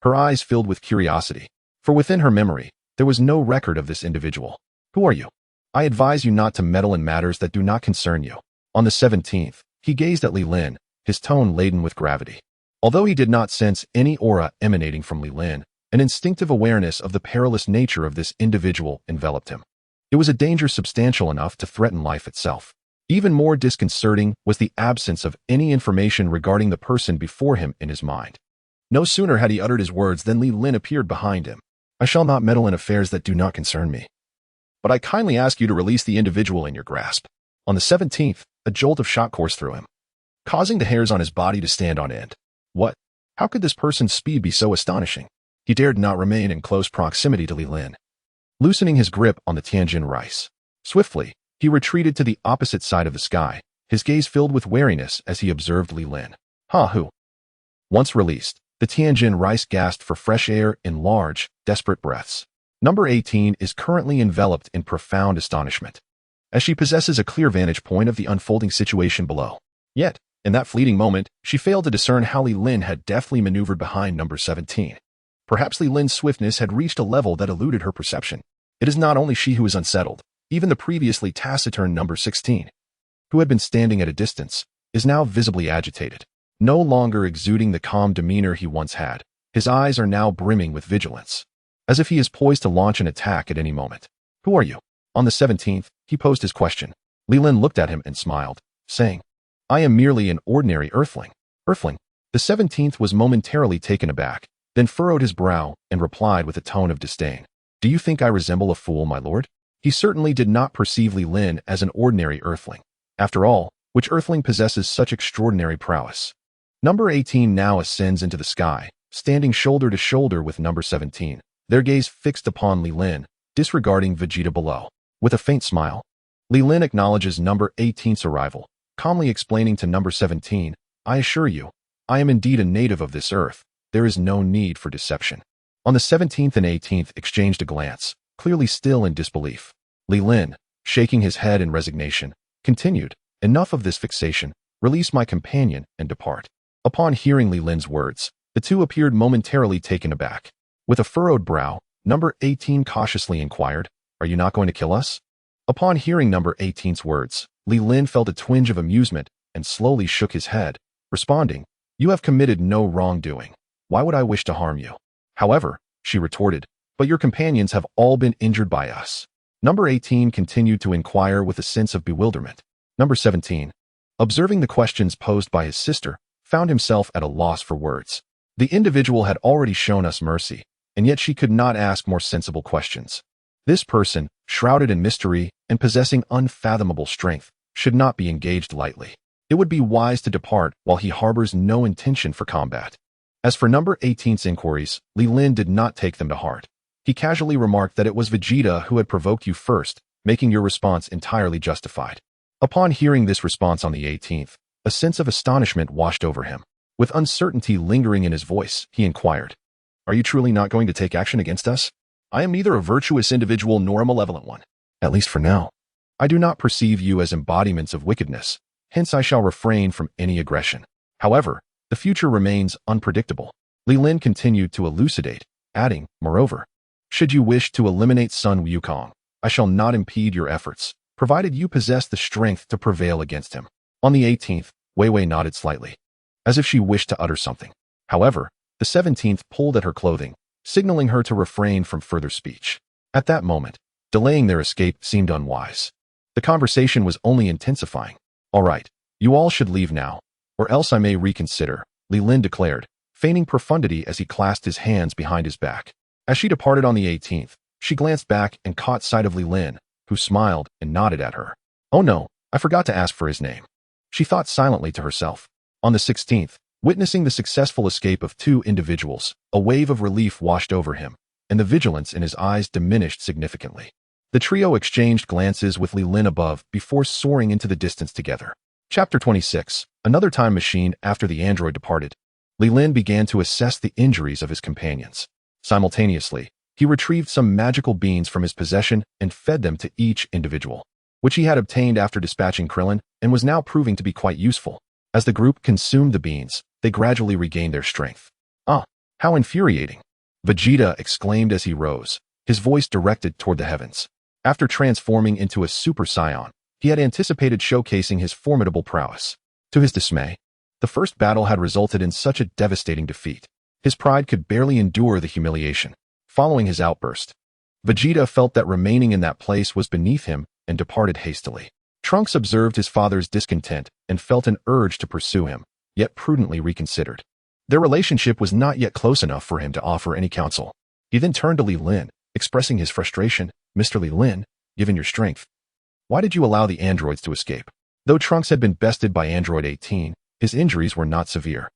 Her eyes filled with curiosity, for within her memory, there was no record of this individual. Who are you? I advise you not to meddle in matters that do not concern you. On the 17th, he gazed at Li Lin, his tone laden with gravity. Although he did not sense any aura emanating from Li Lin, an instinctive awareness of the perilous nature of this individual enveloped him. It was a danger substantial enough to threaten life itself. Even more disconcerting was the absence of any information regarding the person before him in his mind. No sooner had he uttered his words than Li Lin appeared behind him. I shall not meddle in affairs that do not concern me, but I kindly ask you to release the individual in your grasp. On the 17th, a jolt of shock coursed through him, causing the hairs on his body to stand on end. What? How could this person's speed be so astonishing? He dared not remain in close proximity to Li Lin. Loosening his grip on the Tianjin rice, swiftly, he retreated to the opposite side of the sky, his gaze filled with wariness as he observed Li Lin. Who? Once released, the Tianjin rice gasped for fresh air in large, desperate breaths. Number 18 is currently enveloped in profound astonishment, as she possesses a clear vantage point of the unfolding situation below. Yet, in that fleeting moment, she failed to discern how Li Lin had deftly maneuvered behind number 17. Perhaps Li Lin's swiftness had reached a level that eluded her perception. It is not only she who is unsettled. Even the previously taciturn number 16, who had been standing at a distance, is now visibly agitated. No longer exuding the calm demeanor he once had, his eyes are now brimming with vigilance, as if he is poised to launch an attack at any moment. Who are you? On the 17th, he posed his question. Li Lin looked at him and smiled, saying, I am merely an ordinary earthling. Earthling? The 17th was momentarily taken aback, then furrowed his brow and replied with a tone of disdain. Do you think I resemble a fool, my lord? He certainly did not perceive Li Lin as an ordinary earthling. After all, which earthling possesses such extraordinary prowess? Number 18 now ascends into the sky, standing shoulder to shoulder with number 17, their gaze fixed upon Li Lin, disregarding Vegeta below. With a faint smile, Li Lin acknowledges number 18's arrival, calmly explaining to number 17, I assure you, I am indeed a native of this earth. There is no need for deception. On the 17th and 18th exchanged a glance, clearly still in disbelief. Li Lin, shaking his head in resignation, continued, enough of this fixation, release my companion and depart. Upon hearing Li Lin's words, the two appeared momentarily taken aback. With a furrowed brow, number 18 cautiously inquired, Are you not going to kill us? Upon hearing number 18's words, Li Lin felt a twinge of amusement and slowly shook his head, responding, You have committed no wrongdoing. Why would I wish to harm you? However, she retorted, but your companions have all been injured by us. Number 18 continued to inquire with a sense of bewilderment. Number 17, observing the questions posed by his sister, found himself at a loss for words. The individual had already shown us mercy, and yet she could not ask more sensible questions. This person, shrouded in mystery and possessing unfathomable strength, should not be engaged lightly. It would be wise to depart while he harbors no intention for combat. As for number 18's inquiries, Li Lin did not take them to heart. He casually remarked that it was Vegeta who had provoked you first, making your response entirely justified. Upon hearing this response on the 18th, a sense of astonishment washed over him. With uncertainty lingering in his voice, he inquired, "Are you truly not going to take action against us? I am neither a virtuous individual nor a malevolent one. At least for now. I do not perceive you as embodiments of wickedness, hence I shall refrain from any aggression. However, the future remains unpredictable." Li Lin continued to elucidate, adding, "Moreover, should you wish to eliminate Sun Wukong, I shall not impede your efforts, provided you possess the strength to prevail against him." On the 18th, Wei Wei nodded slightly, as if she wished to utter something. However, the 17th pulled at her clothing, signaling her to refrain from further speech. At that moment, delaying their escape seemed unwise. The conversation was only intensifying. "All right, you all should leave now, or else I may reconsider," Li Lin declared, feigning profundity as he clasped his hands behind his back. As she departed on the 18th, she glanced back and caught sight of Li Lin, who smiled and nodded at her. "Oh no, I forgot to ask for his name," she thought silently to herself. On the 16th, witnessing the successful escape of two individuals, a wave of relief washed over him, and the vigilance in his eyes diminished significantly. The trio exchanged glances with Li Lin above before soaring into the distance together. Chapter 26. Another time machine. After the android departed, Li Lin began to assess the injuries of his companions. Simultaneously, he retrieved some magical beans from his possession and fed them to each individual, which he had obtained after dispatching Krillin and was now proving to be quite useful. As the group consumed the beans, they gradually regained their strength. "Ah, how infuriating!" Vegeta exclaimed as he rose, his voice directed toward the heavens. After transforming into a Super Saiyan, he had anticipated showcasing his formidable prowess. To his dismay, the first battle had resulted in such a devastating defeat. His pride could barely endure the humiliation. Following his outburst, Vegeta felt that remaining in that place was beneath him and departed hastily. Trunks observed his father's discontent and felt an urge to pursue him, yet prudently reconsidered. Their relationship was not yet close enough for him to offer any counsel. He then turned to Li Lin, expressing his frustration. "Mr. Li Lin, given your strength, why did you allow the androids to escape?" Though Trunks had been bested by Android 18, his injuries were not severe.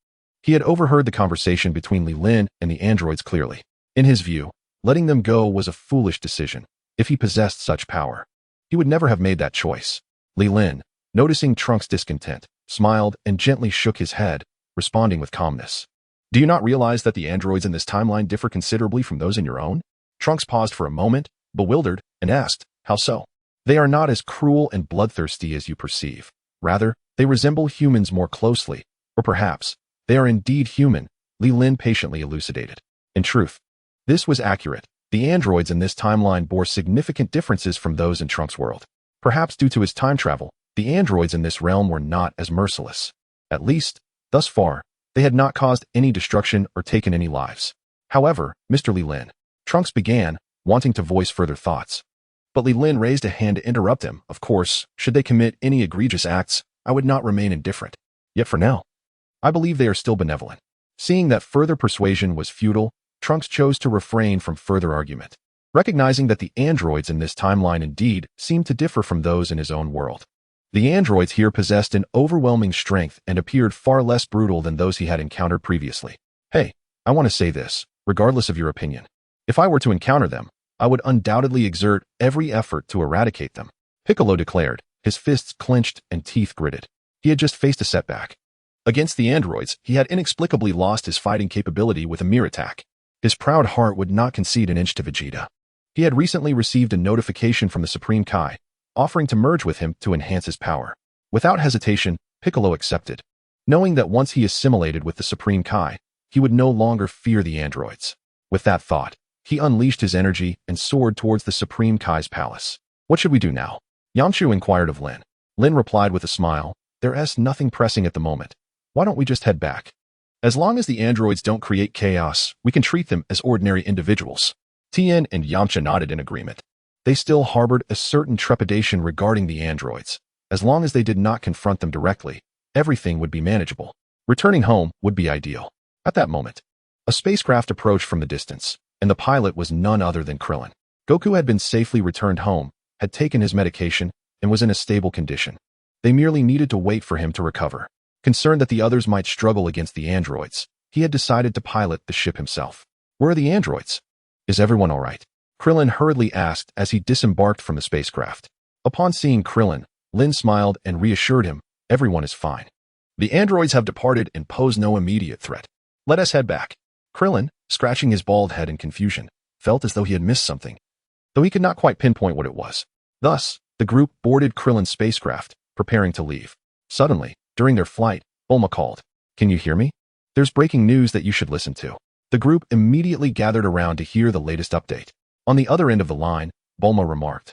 He had overheard the conversation between Li Lin and the androids clearly. In his view, letting them go was a foolish decision. If he possessed such power, he would never have made that choice. Li Lin, noticing Trunks' discontent, smiled and gently shook his head, responding with calmness. "Do you not realize that the androids in this timeline differ considerably from those in your own?" Trunks paused for a moment, bewildered, and asked, "How so?" "They are not as cruel and bloodthirsty as you perceive. Rather, they resemble humans more closely, or perhaps, they are indeed human," Li Lin patiently elucidated. In truth, this was accurate. The androids in this timeline bore significant differences from those in Trunks' world. Perhaps due to his time travel, the androids in this realm were not as merciless. At least, thus far, they had not caused any destruction or taken any lives. "However, Mr. Li Lin," Trunks began, wanting to voice further thoughts. But Li Lin raised a hand to interrupt him. "Of course, should they commit any egregious acts, I would not remain indifferent. Yet for now, I believe they are still benevolent." Seeing that further persuasion was futile, Trunks chose to refrain from further argument, recognizing that the androids in this timeline indeed seemed to differ from those in his own world. The androids here possessed an overwhelming strength and appeared far less brutal than those he had encountered previously. "Hey, I want to say this, regardless of your opinion. If I were to encounter them, I would undoubtedly exert every effort to eradicate them," Piccolo declared, his fists clenched and teeth gritted. He had just faced a setback. Against the androids, he had inexplicably lost his fighting capability with a mere attack. His proud heart would not concede an inch to Vegeta. He had recently received a notification from the Supreme Kai, offering to merge with him to enhance his power. Without hesitation, Piccolo accepted, knowing that once he assimilated with the Supreme Kai, he would no longer fear the androids. With that thought, he unleashed his energy and soared towards the Supreme Kai's palace. "What should we do now?" Yamchu inquired of Lin. Lin replied with a smile, "There's nothing pressing at the moment. Why don't we just head back? As long as the androids don't create chaos, we can treat them as ordinary individuals." Tien and Yamcha nodded in agreement. They still harbored a certain trepidation regarding the androids. As long as they did not confront them directly, everything would be manageable. Returning home would be ideal. At that moment, a spacecraft approached from the distance, and the pilot was none other than Krillin. Goku had been safely returned home, had taken his medication, and was in a stable condition. They merely needed to wait for him to recover. Concerned that the others might struggle against the androids, he had decided to pilot the ship himself. Where are the androids? Is everyone all right? Krillin hurriedly asked as he disembarked from the spacecraft. Upon seeing Krillin, Lin smiled and reassured him, everyone is fine. The androids have departed and pose no immediate threat. Let us head back. Krillin, scratching his bald head in confusion, felt as though he had missed something, though he could not quite pinpoint what it was. Thus, the group boarded Krillin's spacecraft, preparing to leave. Suddenly, during their flight, Bulma called, "Can you hear me? There's breaking news that you should listen to." The group immediately gathered around to hear the latest update. On the other end of the line, Bulma remarked,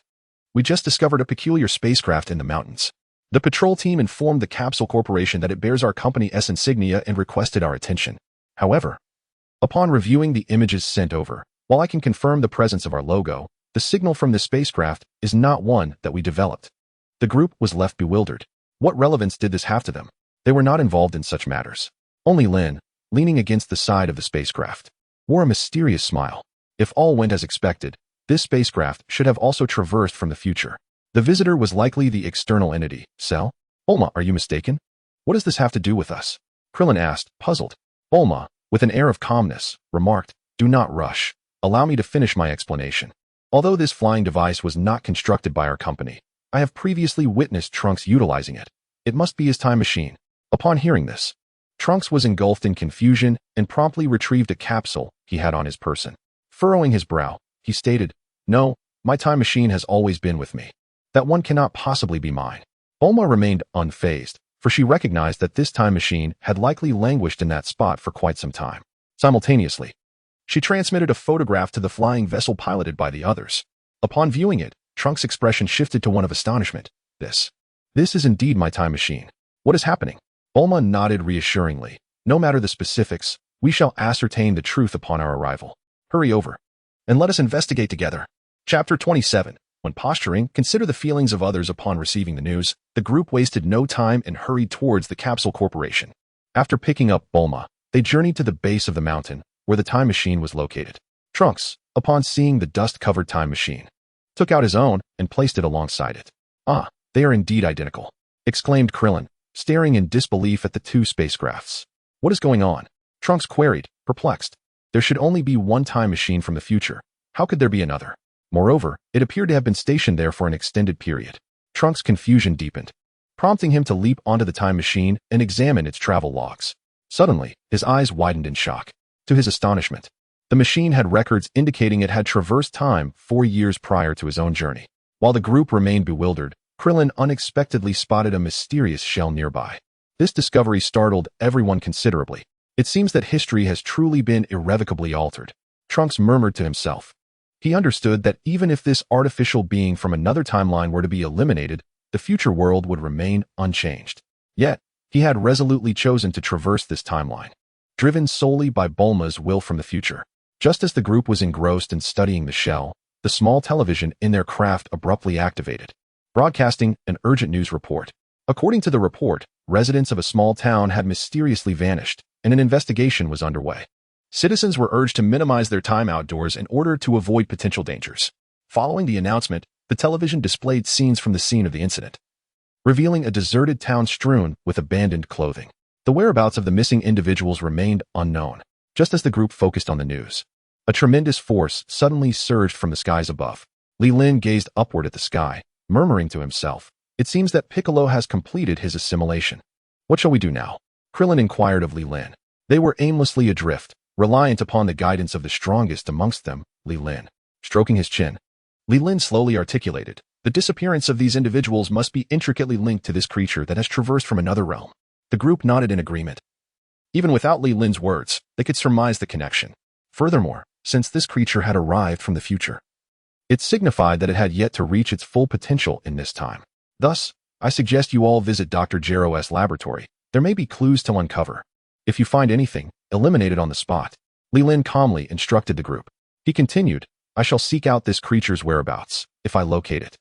"We just discovered a peculiar spacecraft in the mountains. The patrol team informed the Capsule Corporation that it bears our company's insignia and requested our attention. However, upon reviewing the images sent over, while I can confirm the presence of our logo, the signal from this spacecraft is not one that we developed." The group was left bewildered. What relevance did this have to them? They were not involved in such matters. Only Lin, leaning against the side of the spacecraft, wore a mysterious smile. If all went as expected, this spacecraft should have also traversed from the future. The visitor was likely the external entity, Cell? Bulma, are you mistaken? What does this have to do with us? Krillin asked, puzzled. Bulma, with an air of calmness, remarked, "Do not rush. Allow me to finish my explanation. Although this flying device was not constructed by our company, I have previously witnessed Trunks utilizing it. It must be his time machine." Upon hearing this, Trunks was engulfed in confusion and promptly retrieved a capsule he had on his person. Furrowing his brow, he stated, "No, my time machine has always been with me. That one cannot possibly be mine." Bulma remained unfazed, for she recognized that this time machine had likely languished in that spot for quite some time. Simultaneously, she transmitted a photograph to the flying vessel piloted by the others. Upon viewing it, Trunks' expression shifted to one of astonishment. This is indeed my time machine. What is happening?" Bulma nodded reassuringly. "No matter the specifics, we shall ascertain the truth upon our arrival. Hurry over, and let us investigate together." Chapter 27. When posturing, consider the feelings of others upon receiving the news. The group wasted no time and hurried towards the Capsule Corporation. After picking up Bulma, they journeyed to the base of the mountain, where the time machine was located. Trunks, upon seeing the dust-covered time machine, took out his own and placed it alongside it. "Ah, they are indeed identical," exclaimed Krillin, staring in disbelief at the two spacecrafts. "What is going on?" Trunks queried, perplexed. There should only be one time machine from the future. How could there be another? Moreover, it appeared to have been stationed there for an extended period. Trunks' confusion deepened, prompting him to leap onto the time machine and examine its travel logs. Suddenly, his eyes widened in shock. To his astonishment, the machine had records indicating it had traversed time 4 years prior to his own journey. While the group remained bewildered, Krillin unexpectedly spotted a mysterious shell nearby. This discovery startled everyone considerably. It seems that history has truly been irrevocably altered. Trunks murmured to himself. He understood that even if this artificial being from another timeline were to be eliminated, the future world would remain unchanged. Yet, he had resolutely chosen to traverse this timeline, driven solely by Bulma's will from the future. Just as the group was engrossed in studying the shell, the small television in their craft abruptly activated, broadcasting an urgent news report. According to the report, residents of a small town had mysteriously vanished, and an investigation was underway. Citizens were urged to minimize their time outdoors in order to avoid potential dangers. Following the announcement, the television displayed scenes from the scene of the incident, revealing a deserted town strewn with abandoned clothing. The whereabouts of the missing individuals remained unknown. Just as the group focused on the news, a tremendous force suddenly surged from the skies above. Li Lin gazed upward at the sky, murmuring to himself, "It seems that Piccolo has completed his assimilation. What shall we do now?" Krillin inquired of Li Lin. They were aimlessly adrift, reliant upon the guidance of the strongest amongst them, Li Lin. Stroking his chin, Li Lin slowly articulated, "The disappearance of these individuals must be intricately linked to this creature that has traversed from another realm." The group nodded in agreement. Even without Li Lin's words, they could surmise the connection. Furthermore, since this creature had arrived from the future, it signified that it had yet to reach its full potential in this time. Thus, I suggest you all visit Dr. Jero's laboratory. There may be clues to uncover. If you find anything, eliminate it on the spot. Li Lin calmly instructed the group. He continued, "I shall seek out this creature's whereabouts. If I locate it,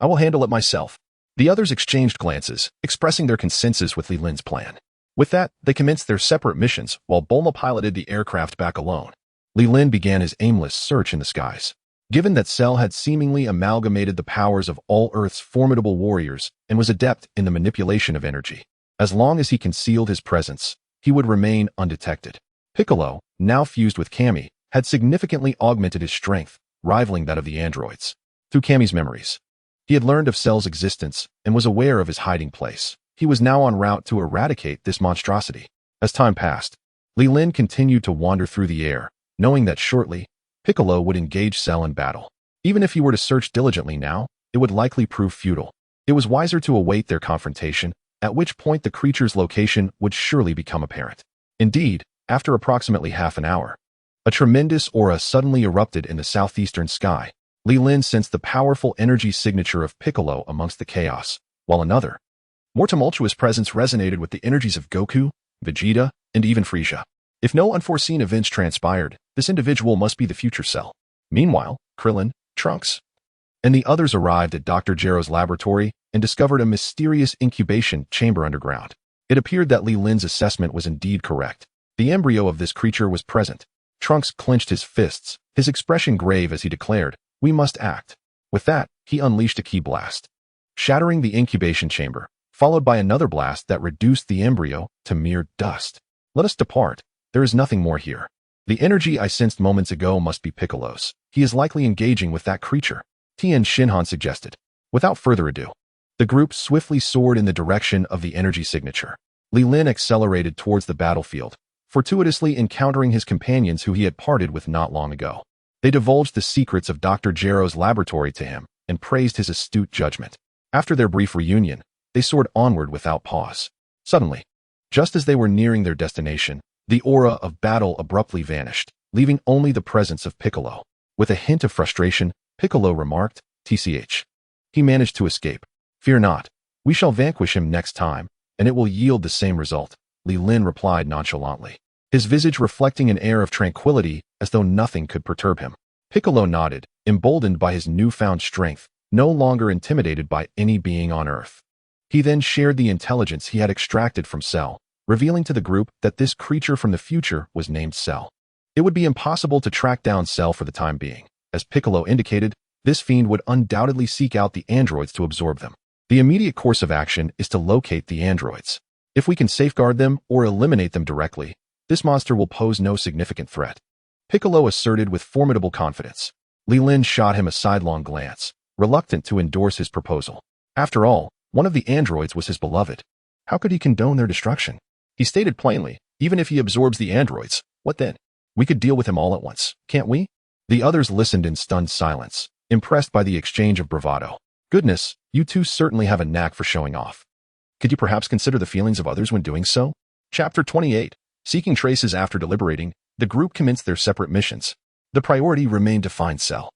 I will handle it myself." The others exchanged glances, expressing their consensus with Li Lin's plan. With that, they commenced their separate missions, while Bulma piloted the aircraft back alone. Li Lin began his aimless search in the skies. Given that Cell had seemingly amalgamated the powers of all Earth's formidable warriors and was adept in the manipulation of energy, as long as he concealed his presence, he would remain undetected. Piccolo, now fused with Kami, had significantly augmented his strength, rivaling that of the androids. Through Kami's memories, he had learned of Cell's existence and was aware of his hiding place. He was now en route to eradicate this monstrosity. As time passed, Li Lin continued to wander through the air, knowing that shortly, Piccolo would engage Cell in battle. Even if he were to search diligently now, it would likely prove futile. It was wiser to await their confrontation, at which point the creature's location would surely become apparent. Indeed, after approximately half an hour, a tremendous aura suddenly erupted in the southeastern sky. Li Lin sensed the powerful energy signature of Piccolo amongst the chaos, while another, more tumultuous presence resonated with the energies of Goku, Vegeta, and even Frieza. If no unforeseen events transpired, this individual must be the future Cell. Meanwhile, Krillin, Trunks, and the others arrived at Dr. Gero's laboratory and discovered a mysterious incubation chamber underground. It appeared that Li Lin's assessment was indeed correct. The embryo of this creature was present. Trunks clenched his fists, his expression grave as he declared, "We must act." With that, he unleashed a ki blast, shattering the incubation chamber, followed by another blast that reduced the embryo to mere dust. "Let us depart. There is nothing more here. The energy I sensed moments ago must be Piccolo's. He is likely engaging with that creature," Tien Shinhan suggested. Without further ado, the group swiftly soared in the direction of the energy signature. Li Lin accelerated towards the battlefield, fortuitously encountering his companions who he had parted with not long ago. They divulged the secrets of Dr. Gero's laboratory to him and praised his astute judgment. After their brief reunion, they soared onward without pause. Suddenly, just as they were nearing their destination, the aura of battle abruptly vanished, leaving only the presence of Piccolo. With a hint of frustration, Piccolo remarked, "TCH. He managed to escape. Fear not. We shall vanquish him next time, and it will yield the same result," Li Lin replied nonchalantly, his visage reflecting an air of tranquility as though nothing could perturb him. Piccolo nodded, emboldened by his newfound strength, no longer intimidated by any being on Earth. He then shared the intelligence he had extracted from Cell, revealing to the group that this creature from the future was named Cell. It would be impossible to track down Cell for the time being. As Piccolo indicated, this fiend would undoubtedly seek out the androids to absorb them. The immediate course of action is to locate the androids. If we can safeguard them or eliminate them directly, this monster will pose no significant threat, Piccolo asserted with formidable confidence. Li Lin shot him a sidelong glance, reluctant to endorse his proposal. After all, one of the androids was his beloved. How could he condone their destruction? He stated plainly, even if he absorbs the androids, what then? We could deal with him all at once, can't we? The others listened in stunned silence, impressed by the exchange of bravado. Goodness, you two certainly have a knack for showing off. Could you perhaps consider the feelings of others when doing so? Chapter 28. Seeking traces. After deliberating, the group commenced their separate missions. The priority remained to find Cell.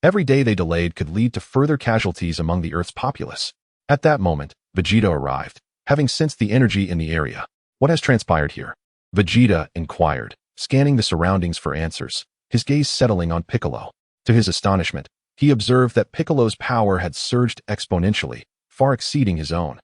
Every day they delayed could lead to further casualties among the Earth's populace. At that moment, Vegeta arrived, having sensed the energy in the area. "What has transpired here?" Vegeta inquired, scanning the surroundings for answers, his gaze settling on Piccolo. To his astonishment, he observed that Piccolo's power had surged exponentially, far exceeding his own.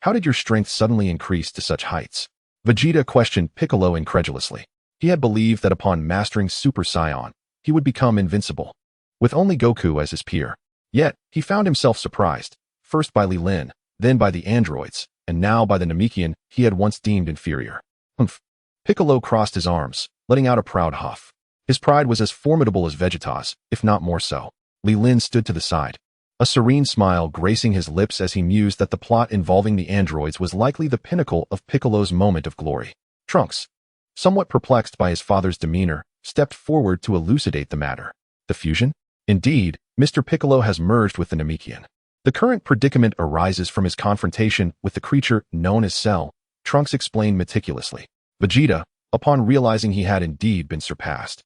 How did your strength suddenly increase to such heights?" Vegeta questioned Piccolo incredulously. He had believed that upon mastering Super Saiyan, he would become invincible, with only Goku as his peer. Yet, he found himself surprised, first by Li Lin, then by the androids, and now by the Namekian he had once deemed inferior. Humph. Piccolo crossed his arms, letting out a proud huff. His pride was as formidable as Vegeta's, if not more so. Li Lin stood to the side, a serene smile gracing his lips as he mused that the plot involving the androids was likely the pinnacle of Piccolo's moment of glory. Trunks, somewhat perplexed by his father's demeanor, stepped forward to elucidate the matter. The fusion? Indeed, Mr. Piccolo has merged with the Namekian. The current predicament arises from his confrontation with the creature known as Cell, Trunks explained meticulously. Vegeta, upon realizing he had indeed been surpassed,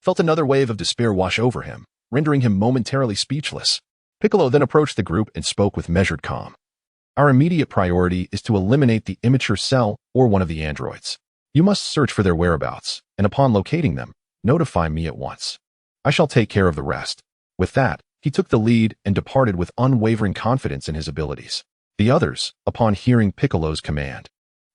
felt another wave of despair wash over him, rendering him momentarily speechless. Piccolo then approached the group and spoke with measured calm. "Our immediate priority is to eliminate the immature Cell or one of the androids. You must search for their whereabouts, and upon locating them, notify me at once. I shall take care of the rest." With that, he took the lead and departed with unwavering confidence in his abilities. The others, upon hearing Piccolo's command,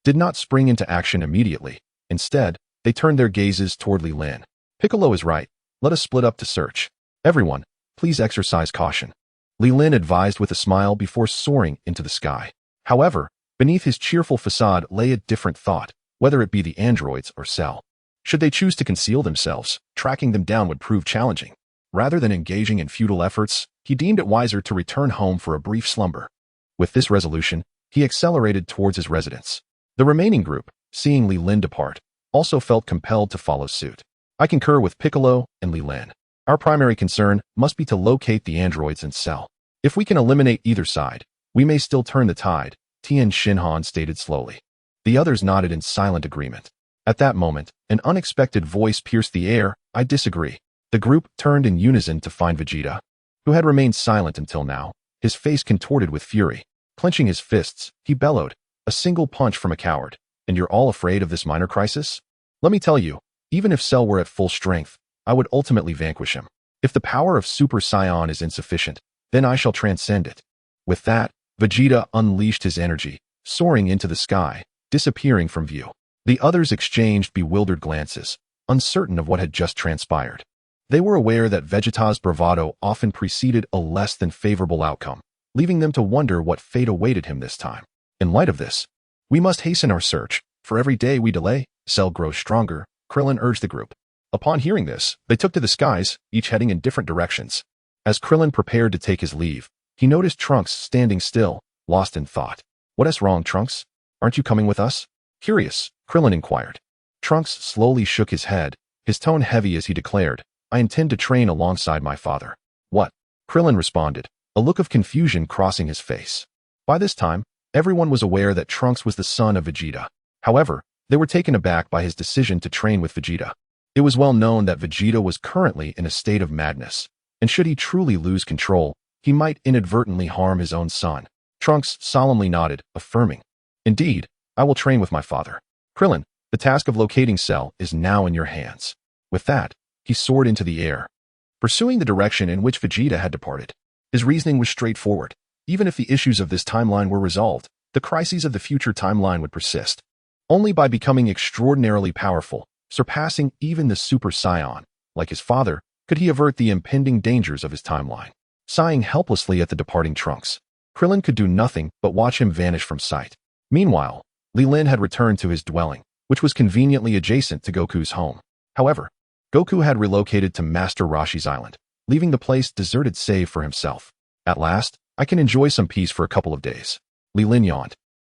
did not spring into action immediately. Instead, they turned their gazes toward Li Lin. "Piccolo is right. Let us split up to search." Everyone, please exercise caution. Li Lin advised with a smile before soaring into the sky. However, beneath his cheerful facade lay a different thought, whether it be the androids or Cell. Should they choose to conceal themselves, tracking them down would prove challenging. Rather than engaging in futile efforts, he deemed it wiser to return home for a brief slumber. With this resolution, he accelerated towards his residence. The remaining group, seeing Li Lin depart, also felt compelled to follow suit. I concur with Piccolo and Li Lin. Our primary concern must be to locate the androids and Cell. If we can eliminate either side, we may still turn the tide, Tian Xinhan stated slowly. The others nodded in silent agreement. At that moment, an unexpected voice pierced the air. I disagree. The group turned in unison to find Vegeta, who had remained silent until now, his face contorted with fury. Clenching his fists, he bellowed, a single punch from a coward, and you're all afraid of this minor crisis? Let me tell you, even if Cell were at full strength, I would ultimately vanquish him. If the power of Super Saiyan is insufficient, then I shall transcend it. With that, Vegeta unleashed his energy, soaring into the sky, disappearing from view. The others exchanged bewildered glances, uncertain of what had just transpired. They were aware that Vegeta's bravado often preceded a less than favorable outcome, leaving them to wonder what fate awaited him this time. In light of this, we must hasten our search. For every day we delay, Cell grows stronger, Krillin urged the group. Upon hearing this, they took to the skies, each heading in different directions. As Krillin prepared to take his leave, he noticed Trunks standing still, lost in thought. What is wrong, Trunks? Aren't you coming with us? Curious, Krillin inquired. Trunks slowly shook his head, his tone heavy as he declared, I intend to train alongside my father. What? Krillin responded, a look of confusion crossing his face. By this time, everyone was aware that Trunks was the son of Vegeta. However, they were taken aback by his decision to train with Vegeta. It was well known that Vegeta was currently in a state of madness, and should he truly lose control, he might inadvertently harm his own son. Trunks solemnly nodded, affirming, Indeed, I will train with my father. Krillin, the task of locating Cell is now in your hands. With that, he soared into the air, pursuing the direction in which Vegeta had departed. His reasoning was straightforward. Even if the issues of this timeline were resolved, the crises of the future timeline would persist. Only by becoming extraordinarily powerful, surpassing even the Super Saiyan, like his father, could he avert the impending dangers of his timeline. Sighing helplessly at the departing Trunks, Krillin could do nothing but watch him vanish from sight. Meanwhile, Li Lin had returned to his dwelling, which was conveniently adjacent to Goku's home. However, Goku had relocated to Master Roshi's island, leaving the place deserted save for himself. At last, I can enjoy some peace for a couple of days. Li Lin yawned,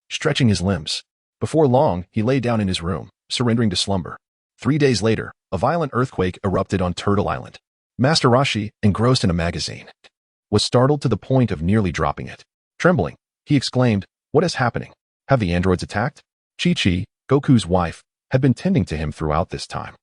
stretching his limbs. Before long, he lay down in his room, surrendering to slumber. 3 days later, a violent earthquake erupted on Turtle Island. Master Roshi, engrossed in a magazine, was startled to the point of nearly dropping it. Trembling, he exclaimed, What is happening? Have the androids attacked? Chi-Chi, Goku's wife, had been tending to him throughout this time.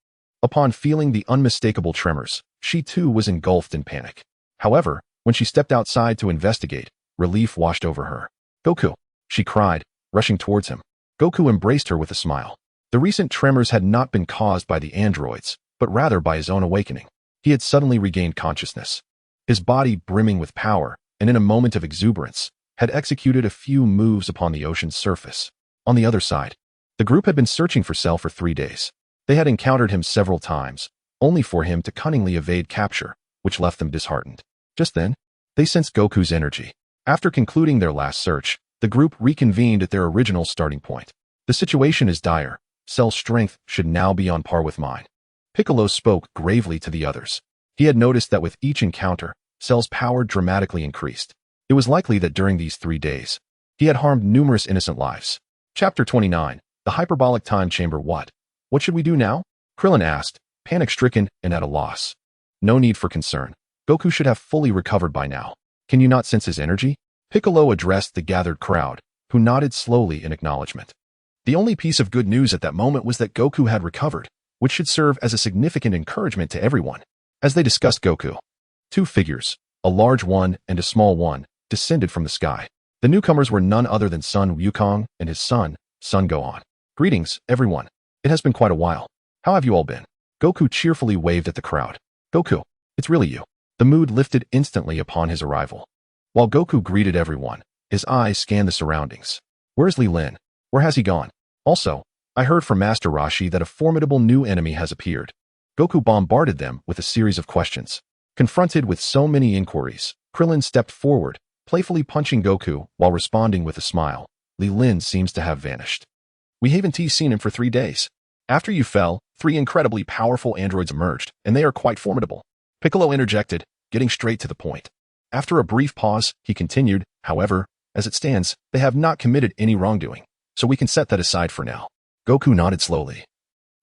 Upon feeling the unmistakable tremors, she too was engulfed in panic. However, when she stepped outside to investigate, relief washed over her. Goku, she cried, rushing towards him. Goku embraced her with a smile. The recent tremors had not been caused by the androids, but rather by his own awakening. He had suddenly regained consciousness. His body brimming with power, and in a moment of exuberance, had executed a few moves upon the ocean's surface. On the other side, the group had been searching for Cell for 3 days. They had encountered him several times, only for him to cunningly evade capture, which left them disheartened. Just then, they sensed Goku's energy. After concluding their last search, the group reconvened at their original starting point. The situation is dire. Cell's strength should now be on par with mine. Piccolo spoke gravely to the others. He had noticed that with each encounter, Cell's power dramatically increased. It was likely that during these 3 days, he had harmed numerous innocent lives. Chapter 29, The Hyperbolic Time Chamber. What should we do now? Krillin asked, panic-stricken and at a loss. No need for concern. Goku should have fully recovered by now. Can you not sense his energy? Piccolo addressed the gathered crowd, who nodded slowly in acknowledgement. The only piece of good news at that moment was that Goku had recovered, which should serve as a significant encouragement to everyone. As they discussed Goku, 2 figures, a large one and a small one, descended from the sky. The newcomers were none other than Son Wukong and his son, Son Gohan. Greetings, everyone. It has been quite a while. How have you all been? Goku cheerfully waved at the crowd. Goku, it's really you. The mood lifted instantly upon his arrival. While Goku greeted everyone, his eyes scanned the surroundings. Where's Li Lin? Where has he gone? Also, I heard from Master Roshi that a formidable new enemy has appeared. Goku bombarded them with a series of questions. Confronted with so many inquiries, Krillin stepped forward, playfully punching Goku while responding with a smile. Li Lin seems to have vanished. We haven't seen him for 3 days. After you fell, 3 incredibly powerful androids emerged, and they are quite formidable. Piccolo interjected, getting straight to the point. After a brief pause, he continued, however, as it stands, they have not committed any wrongdoing, so we can set that aside for now. Goku nodded slowly.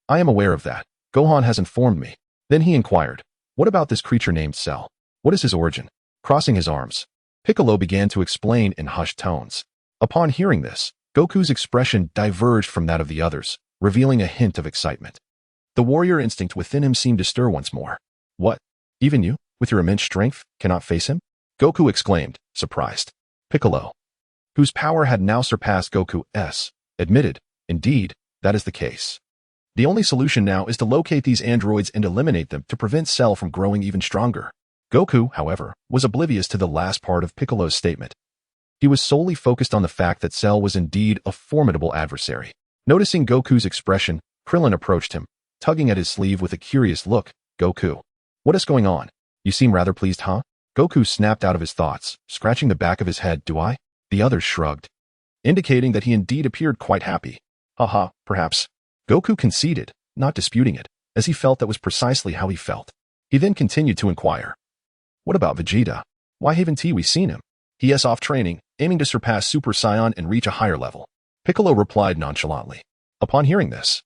I am aware of that. Gohan has informed me. Then he inquired, what about this creature named Cell? What is his origin? Crossing his arms, Piccolo began to explain in hushed tones. Upon hearing this, Goku's expression diverged from that of the others, revealing a hint of excitement. The warrior instinct within him seemed to stir once more. What? Even you, with your immense strength, cannot face him? Goku exclaimed, surprised. Piccolo, whose power had now surpassed Goku's, admitted, indeed, that is the case. The only solution now is to locate these androids and eliminate them to prevent Cell from growing even stronger. Goku, however, was oblivious to the last part of Piccolo's statement. He was solely focused on the fact that Cell was indeed a formidable adversary. Noticing Goku's expression, Krillin approached him, tugging at his sleeve with a curious look. Goku, what is going on? You seem rather pleased, huh? Goku snapped out of his thoughts, scratching the back of his head. Do I? The others shrugged, indicating that he indeed appeared quite happy. Haha, perhaps. Goku conceded, not disputing it, as he felt that was precisely how he felt. He then continued to inquire. What about Vegeta? Why haven't we seen him? He is off training, aiming to surpass Super Saiyan and reach a higher level. Piccolo replied nonchalantly. Upon hearing this,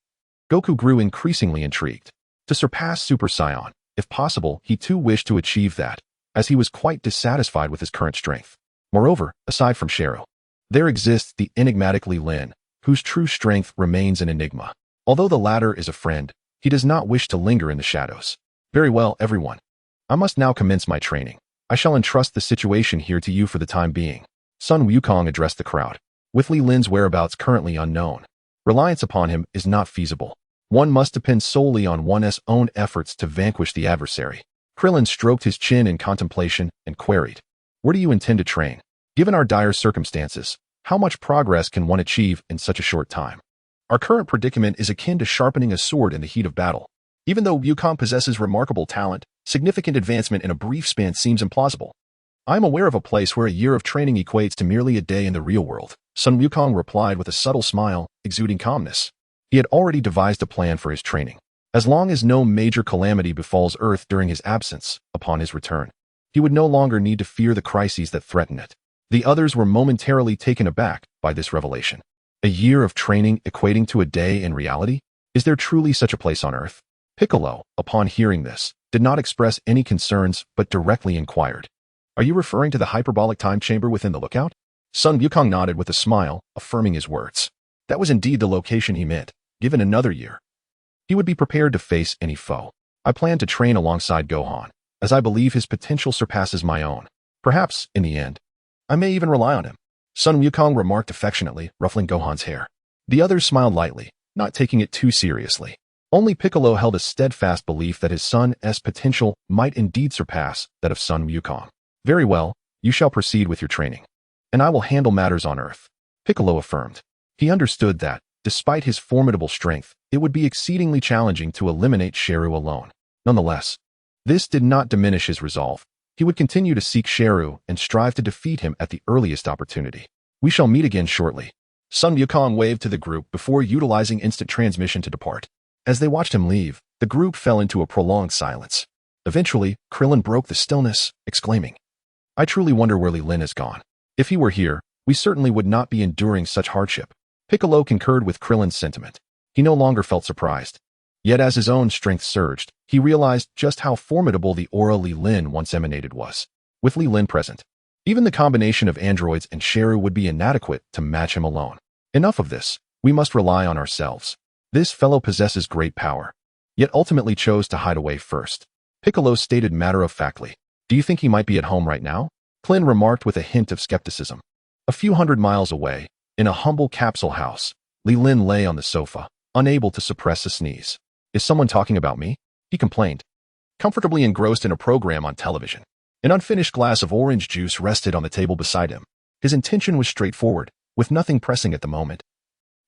Goku grew increasingly intrigued. To surpass Super Saiyan, if possible, he too wished to achieve that, as he was quite dissatisfied with his current strength. Moreover, aside from Sheru, there exists the enigmatic Li Lin, whose true strength remains an enigma. Although the latter is a friend, he does not wish to linger in the shadows. Very well, everyone. I must now commence my training. I shall entrust the situation here to you for the time being. Sun Wukong addressed the crowd. With Li Lin's whereabouts currently unknown, reliance upon him is not feasible. One must depend solely on one's own efforts to vanquish the adversary. Krillin stroked his chin in contemplation and queried, where do you intend to train? Given our dire circumstances, how much progress can one achieve in such a short time? Our current predicament is akin to sharpening a sword in the heat of battle. Even though Wukong possesses remarkable talent, significant advancement in a brief span seems implausible. I am aware of a place where a year of training equates to merely a day in the real world. Sun Wukong replied with a subtle smile, exuding calmness. He had already devised a plan for his training. As long as no major calamity befalls Earth during his absence, upon his return, he would no longer need to fear the crises that threaten it. The others were momentarily taken aback by this revelation. A year of training equating to a day in reality? Is there truly such a place on Earth? Piccolo, upon hearing this, did not express any concerns but directly inquired. Are you referring to the hyperbolic time chamber within the lookout? Sun Wukong nodded with a smile, affirming his words. That was indeed the location he meant. Given another year, he would be prepared to face any foe. I plan to train alongside Gohan, as I believe his potential surpasses my own. Perhaps, in the end, I may even rely on him. Sun Wukong remarked affectionately, ruffling Gohan's hair. The others smiled lightly, not taking it too seriously. Only Piccolo held a steadfast belief that his son's potential might indeed surpass that of Sun Wukong. Very well, you shall proceed with your training, and I will handle matters on Earth, Piccolo affirmed. He understood that, despite his formidable strength, it would be exceedingly challenging to eliminate Sheru alone. Nonetheless, this did not diminish his resolve. He would continue to seek Sheru and strive to defeat him at the earliest opportunity. We shall meet again shortly. Sun Wukong waved to the group before utilizing instant transmission to depart. As they watched him leave, the group fell into a prolonged silence. Eventually, Krillin broke the stillness, exclaiming, I truly wonder where Li Lin has gone. If he were here, we certainly would not be enduring such hardship. Piccolo concurred with Krillin's sentiment. He no longer felt surprised. Yet as his own strength surged, he realized just how formidable the aura Li Lin once emanated was. With Li Lin present, even the combination of androids and Sheru would be inadequate to match him alone. Enough of this. We must rely on ourselves. This fellow possesses great power, yet ultimately chose to hide away first. Piccolo stated matter-of-factly. Do you think he might be at home right now? Klin remarked with a hint of skepticism. A few hundred miles away, in a humble capsule house, Li Lin lay on the sofa, unable to suppress a sneeze. Is someone talking about me? He complained, comfortably engrossed in a program on television. An unfinished glass of orange juice rested on the table beside him. His intention was straightforward, with nothing pressing at the moment.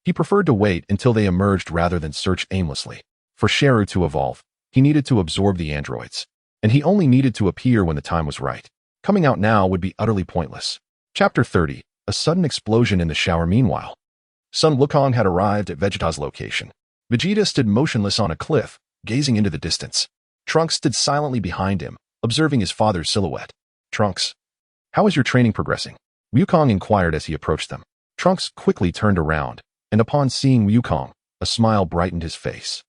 He preferred to wait until they emerged rather than search aimlessly. For Sheru to evolve, he needed to absorb the androids. and he only needed to appear when the time was right. Coming out now would be utterly pointless. Chapter 30. A sudden explosion in the shower. Meanwhile, Sun Wukong had arrived at Vegeta's location. Vegeta stood motionless on a cliff, gazing into the distance. Trunks stood silently behind him, observing his father's silhouette. Trunks, how is your training progressing? Wukong inquired as he approached them. Trunks quickly turned around, and upon seeing Wukong, a smile brightened his face.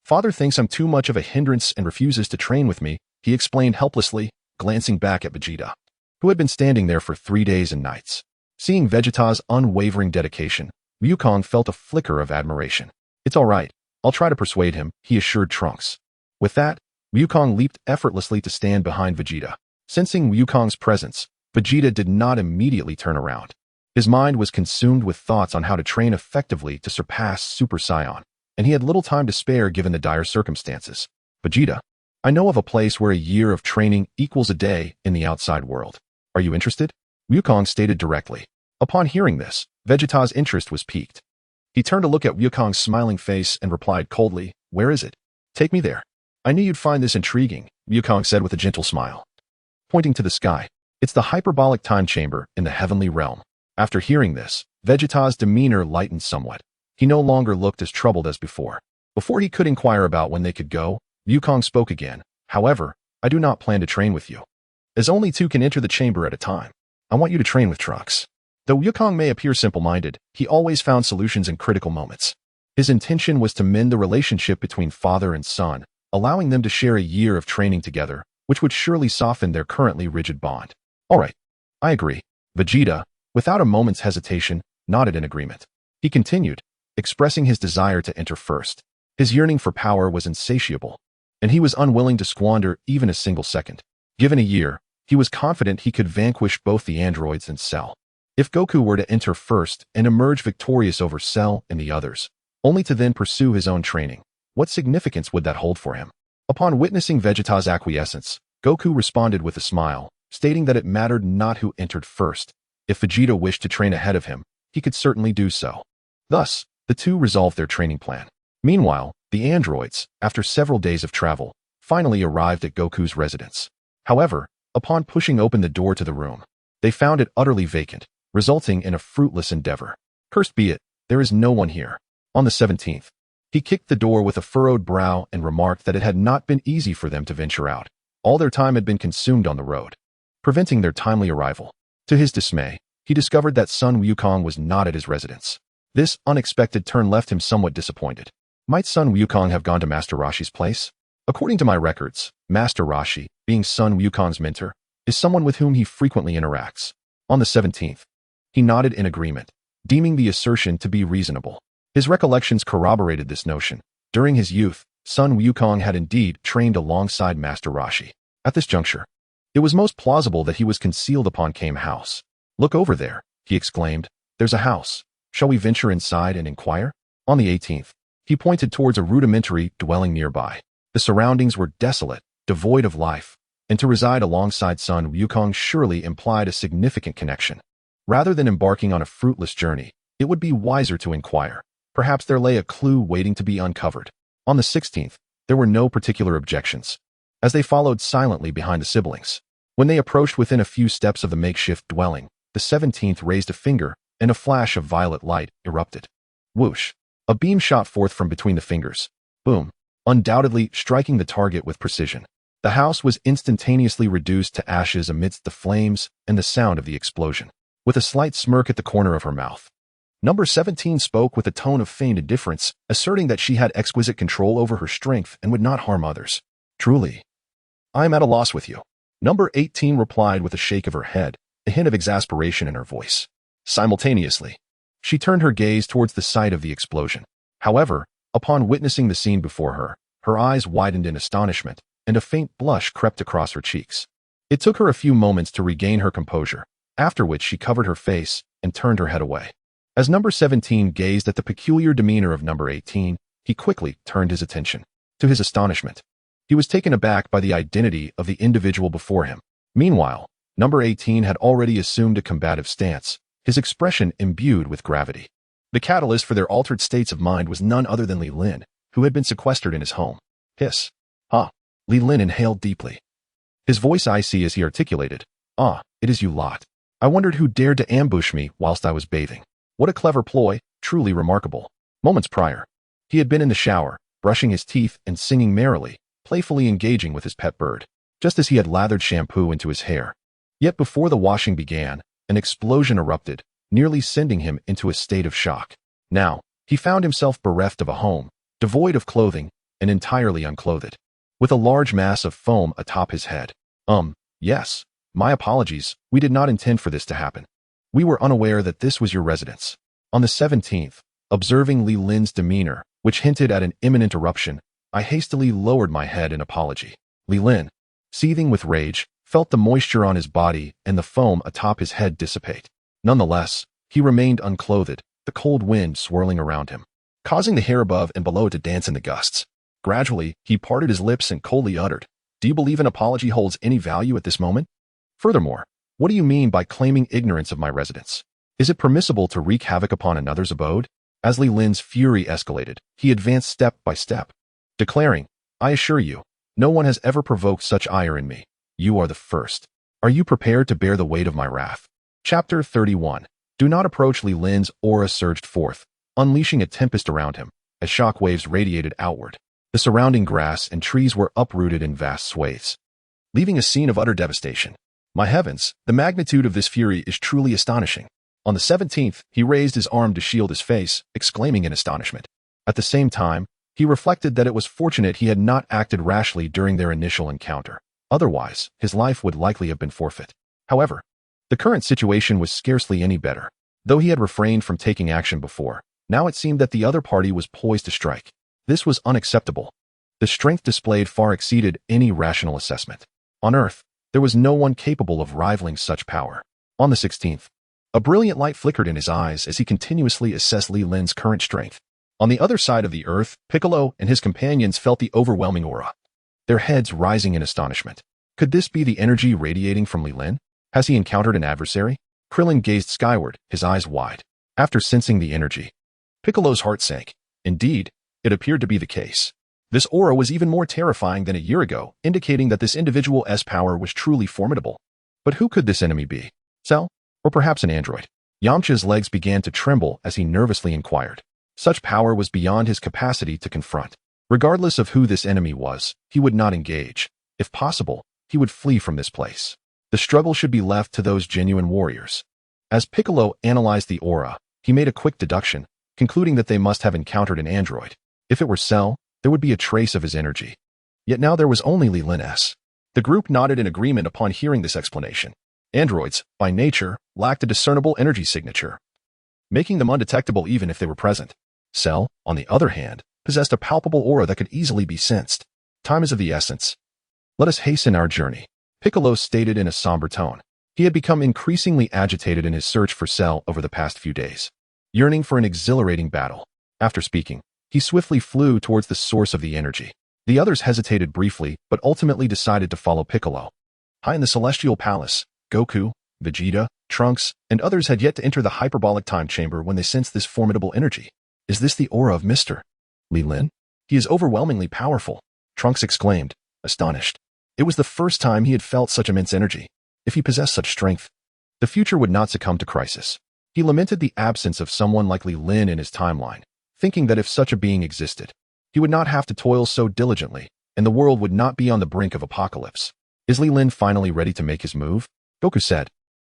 Father thinks I'm too much of a hindrance and refuses to train with me, he explained helplessly, glancing back at Vegeta, who had been standing there for 3 days and nights. Seeing Vegeta's unwavering dedication, Wukong felt a flicker of admiration. It's all right, I'll try to persuade him, he assured Trunks. With that, Wukong leaped effortlessly to stand behind Vegeta. Sensing Wukong's presence, Vegeta did not immediately turn around. His mind was consumed with thoughts on how to train effectively to surpass Super Saiyan, and he had little time to spare given the dire circumstances. Vegeta, I know of a place where a year of training equals a day in the outside world. Are you interested? Wukong stated directly. Upon hearing this, Vegeta's interest was piqued. He turned to look at Wukong's smiling face and replied coldly, Where is it? Take me there. I knew you'd find this intriguing, Wukong said with a gentle smile. Pointing to the sky, it's the hyperbolic time chamber in the heavenly realm. After hearing this, Vegeta's demeanor lightened somewhat. He no longer looked as troubled as before. Before he could inquire about when they could go, Wukong spoke again. However, I do not plan to train with you, as only 2 can enter the chamber at a time. I want you to train with Trunks. Though Wukong may appear simple-minded, he always found solutions in critical moments. His intention was to mend the relationship between father and son, allowing them to share a year of training together, which would surely soften their currently rigid bond. All right, I agree. Vegeta, without a moment's hesitation, nodded in agreement. He continued, expressing his desire to enter first. His yearning for power was insatiable, and he was unwilling to squander even a single second. Given a year, he was confident he could vanquish both the androids and Cell. If Goku were to enter first and emerge victorious over Cell and the others, only to then pursue his own training, what significance would that hold for him? Upon witnessing Vegeta's acquiescence, Goku responded with a smile, stating that it mattered not who entered first. If Vegeta wished to train ahead of him, he could certainly do so. Thus, the two resolved their training plan. Meanwhile, the androids, after several days of travel, finally arrived at Goku's residence. However, upon pushing open the door to the room, they found it utterly vacant, resulting in a fruitless endeavor. Cursed be it, there is no one here. On the 17th, he kicked the door with a furrowed brow and remarked that it had not been easy for them to venture out. All their time had been consumed on the road, preventing their timely arrival. To his dismay, he discovered that Sun Wukong was not at his residence. This unexpected turn left him somewhat disappointed. Might Sun Wukong have gone to Master Roshi's place? According to my records, Master Roshi, being Sun Wukong's mentor, is someone with whom he frequently interacts. On the 17th, he nodded in agreement, deeming the assertion to be reasonable. His recollections corroborated this notion. During his youth, Sun Wukong had indeed trained alongside Master Roshi. At this juncture, it was most plausible that he was concealed upon Kame House. Look over there, he exclaimed. There's a house. Shall we venture inside and inquire? On the 18th, he pointed towards a rudimentary dwelling nearby. The surroundings were desolate, devoid of life, and to reside alongside Sun Wukong surely implied a significant connection. Rather than embarking on a fruitless journey, it would be wiser to inquire. Perhaps there lay a clue waiting to be uncovered. On the 16th, there were no particular objections, as they followed silently behind the siblings. When they approached within a few steps of the makeshift dwelling, the 17th raised a finger, and a flash of violet light erupted. Whoosh! A beam shot forth from between the fingers. Boom! Undoubtedly striking the target with precision. The house was instantaneously reduced to ashes amidst the flames and the sound of the explosion. With a slight smirk at the corner of her mouth, Number 17 spoke with a tone of feigned indifference, asserting that she had exquisite control over her strength and would not harm others. Truly, I am at a loss with you. Number 18 replied with a shake of her head, a hint of exasperation in her voice. Simultaneously, she turned her gaze towards the site of the explosion. However, upon witnessing the scene before her, her eyes widened in astonishment, and a faint blush crept across her cheeks. It took her a few moments to regain her composure, after which she covered her face and turned her head away. As number 17 gazed at the peculiar demeanor of number 18, he quickly turned his attention. To his astonishment, he was taken aback by the identity of the individual before him. Meanwhile, number 18 had already assumed a combative stance, his expression imbued with gravity. The catalyst for their altered states of mind was none other than Li Lin, who had been sequestered in his home. Hiss. Ha! Li Lin inhaled deeply. his voice icy as he articulated, "Ah, it is you lot. I wondered who dared to ambush me whilst I was bathing. What a clever ploy, truly remarkable." Moments prior, he had been in the shower, brushing his teeth and singing merrily, playfully engaging with his pet bird, just as he had lathered shampoo into his hair. Yet before the washing began, an explosion erupted, nearly sending him into a state of shock. Now, he found himself bereft of a home, devoid of clothing, and entirely unclothed, with a large mass of foam atop his head. Yes, my apologies, we did not intend for this to happen. We were unaware that this was your residence. On the 17th, observing Li Lin's demeanor, which hinted at an imminent eruption, I hastily lowered my head in apology. Li Lin, seething with rage, felt the moisture on his body and the foam atop his head dissipate. Nonetheless, he remained unclothed, the cold wind swirling around him, causing the hair above and below to dance in the gusts. Gradually, he parted his lips and coldly uttered, "Do you believe an apology holds any value at this moment? Furthermore, what do you mean by claiming ignorance of my residence? Is it permissible to wreak havoc upon another's abode?" As Li Lin's fury escalated, he advanced step by step, declaring, "I assure you, no one has ever provoked such ire in me. You are the first. Are you prepared to bear the weight of my wrath?" Chapter 31. Do not approach. Li Lin's aura surged forth, unleashing a tempest around him, as shock waves radiated outward. The surrounding grass and trees were uprooted in vast swathes, leaving a scene of utter devastation. My heavens, the magnitude of this fury is truly astonishing. On the 17th, he raised his arm to shield his face, exclaiming in astonishment. At the same time, he reflected that it was fortunate he had not acted rashly during their initial encounter. Otherwise, his life would likely have been forfeit. However, the current situation was scarcely any better. Though he had refrained from taking action before, now it seemed that the other party was poised to strike. This was unacceptable. The strength displayed far exceeded any rational assessment. On Earth, there was no one capable of rivaling such power. On the 16th, a brilliant light flickered in his eyes as he continuously assessed Li Lin's current strength. On the other side of the Earth, Piccolo and his companions felt the overwhelming aura, their heads rising in astonishment. Could this be the energy radiating from Li Lin? Has he encountered an adversary? Krillin gazed skyward, his eyes wide. After sensing the energy, Piccolo's heart sank. Indeed, it appeared to be the case. This aura was even more terrifying than a year ago, indicating that this individual's power was truly formidable. But who could this enemy be? Cell? Or perhaps an android? Yamcha's legs began to tremble as he nervously inquired. Such power was beyond his capacity to confront. Regardless of who this enemy was, he would not engage. If possible, he would flee from this place. The struggle should be left to those genuine warriors. As Piccolo analyzed the aura, he made a quick deduction, concluding that they must have encountered an android. If it were Cell, there would be a trace of his energy. Yet now there was only Li Lin's. The group nodded in agreement upon hearing this explanation. Androids, by nature, lacked a discernible energy signature, making them undetectable even if they were present. Cell, on the other hand, possessed a palpable aura that could easily be sensed. Time is of the essence. Let us hasten our journey, Piccolo stated in a somber tone. He had become increasingly agitated in his search for Cell over the past few days, yearning for an exhilarating battle. After speaking, he swiftly flew towards the source of the energy. The others hesitated briefly, but ultimately decided to follow Piccolo. High in the Celestial Palace, Goku, Vegeta, Trunks, and others had yet to enter the hyperbolic time chamber when they sensed this formidable energy. Is this the aura of Mr. Li Lin? He is overwhelmingly powerful, Trunks exclaimed, astonished. It was the first time he had felt such immense energy. If he possessed such strength, the future would not succumb to crisis. He lamented the absence of someone like Li Lin in his timeline, thinking that if such a being existed, he would not have to toil so diligently, and the world would not be on the brink of apocalypse. Is Li Lin finally ready to make his move? Goku said,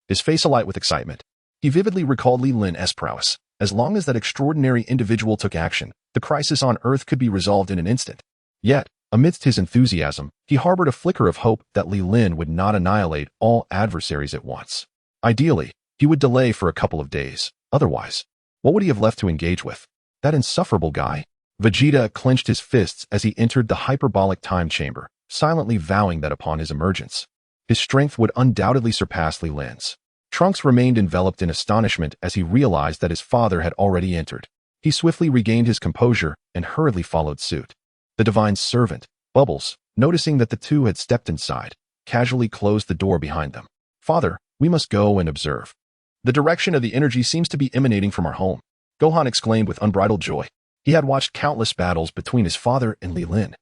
his face alight with excitement. He vividly recalled Li Lin's prowess. As long as that extraordinary individual took action, the crisis on Earth could be resolved in an instant. Yet, amidst his enthusiasm, he harbored a flicker of hope that Li Lin would not annihilate all adversaries at once. Ideally, he would delay for a couple of days. Otherwise, what would he have left to engage with? That insufferable guy? Vegeta clenched his fists as he entered the hyperbolic time chamber, silently vowing that upon his emergence, his strength would undoubtedly surpass Li Lin's. Trunks remained enveloped in astonishment as he realized that his father had already entered. He swiftly regained his composure and hurriedly followed suit. The divine servant, Bubbles, noticing that the two had stepped inside, casually closed the door behind them. Father, we must go and observe. The direction of the energy seems to be emanating from our home, Gohan exclaimed with unbridled joy. He had watched countless battles between his father and Li Lin,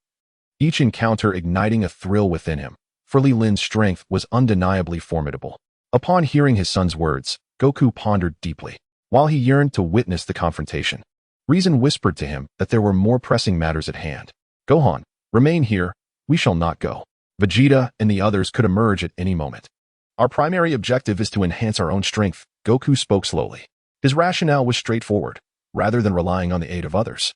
each encounter igniting a thrill within him. for Li Lin's strength was undeniably formidable. Upon hearing his son's words, Goku pondered deeply. While he yearned to witness the confrontation, reason whispered to him that there were more pressing matters at hand. Gohan, remain here, we shall not go. Vegeta and the others could emerge at any moment. Our primary objective is to enhance our own strength, Goku spoke slowly. His rationale was straightforward. Rather than relying on the aid of others,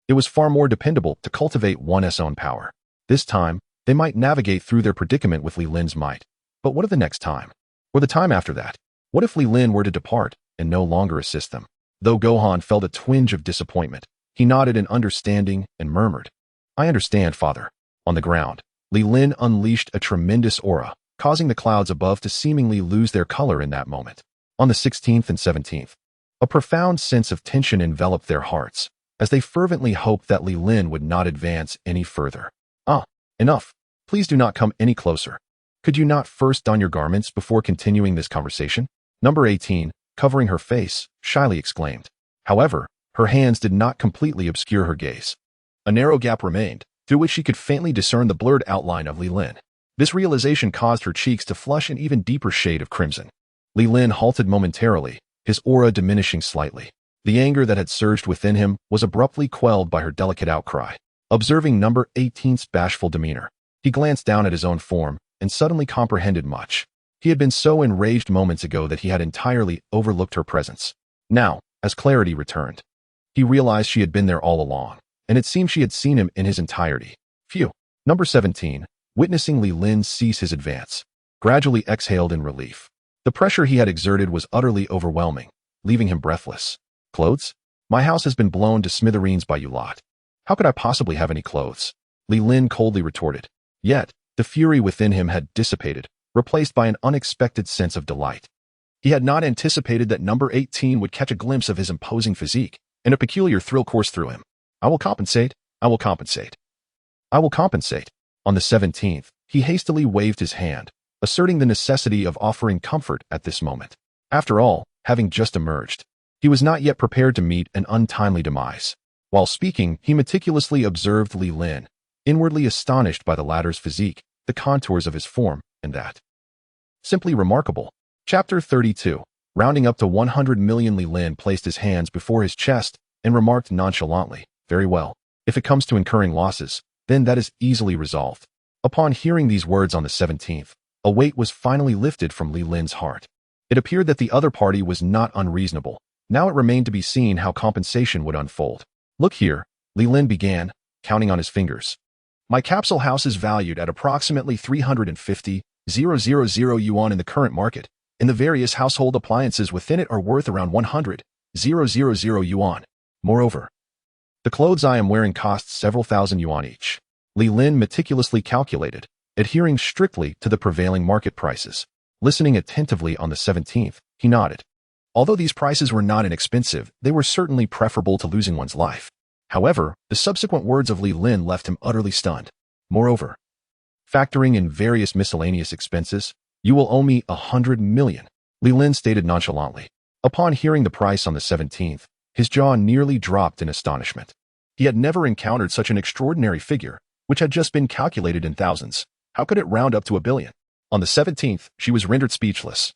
it was far more dependable to cultivate one's own power. This time, they might navigate through their predicament with Li Lin's might. But what of the next time? Or the time after that? What if Li Lin were to depart and no longer assist them? Though Gohan felt a twinge of disappointment, he nodded in understanding and murmured, I understand, father. On the ground, Li Lin unleashed a tremendous aura, causing the clouds above to seemingly lose their color in that moment. On the 16th and 17th, a profound sense of tension enveloped their hearts, as they fervently hoped that Li Lin would not advance any further. Enough. Please do not come any closer. Could you not first don your garments before continuing this conversation? Number 18, covering her face, shyly exclaimed. However, her hands did not completely obscure her gaze. A narrow gap remained, through which she could faintly discern the blurred outline of Li Lin. This realization caused her cheeks to flush an even deeper shade of crimson. Li Lin halted momentarily, his aura diminishing slightly. The anger that had surged within him was abruptly quelled by her delicate outcry. Observing number 18's bashful demeanor, he glanced down at his own form and suddenly comprehended much. He had been so enraged moments ago that he had entirely overlooked her presence. Now, as clarity returned, he realized she had been there all along, and it seemed she had seen him in his entirety. Phew. Number 17, witnessing Li Lin cease his advance, gradually exhaled in relief. The pressure he had exerted was utterly overwhelming, leaving him breathless. Clothes? My house has been blown to smithereens by you lot. How could I possibly have any clothes? Li Lin coldly retorted. Yet, the fury within him had dissipated, replaced by an unexpected sense of delight. He had not anticipated that number 18 would catch a glimpse of his imposing physique, and a peculiar thrill coursed through him. I will compensate. I will compensate. I will compensate. On the 17th, he hastily waved his hand, asserting the necessity of offering comfort at this moment. After all, having just emerged, he was not yet prepared to meet an untimely demise. While speaking, he meticulously observed Li Lin, inwardly astonished by the latter's physique, the contours of his form, and that. Simply remarkable. Chapter 32. Rounding up to 100 million, Li Lin placed his hands before his chest and remarked nonchalantly, Very well. If it comes to incurring losses, then that is easily resolved. Upon hearing these words on the 17th, a weight was finally lifted from Li Lin's heart. It appeared that the other party was not unreasonable. Now it remained to be seen how compensation would unfold. Look here, Li Lin began, counting on his fingers. My capsule house is valued at approximately 350,000 yuan in the current market, and the various household appliances within it are worth around 100,000 yuan. Moreover, the clothes I am wearing cost several thousand yuan each. Li Lin meticulously calculated, adhering strictly to the prevailing market prices. Listening attentively on the 17th, he nodded. Although these prices were not inexpensive, they were certainly preferable to losing one's life. However, the subsequent words of Li Lin left him utterly stunned. Moreover, factoring in various miscellaneous expenses, you will owe me 100 million, Li Lin stated nonchalantly. Upon hearing the price on the 17th, his jaw nearly dropped in astonishment. He had never encountered such an extraordinary figure, which had just been calculated in thousands. How could it round up to 1 billion? On the 17th, she was rendered speechless.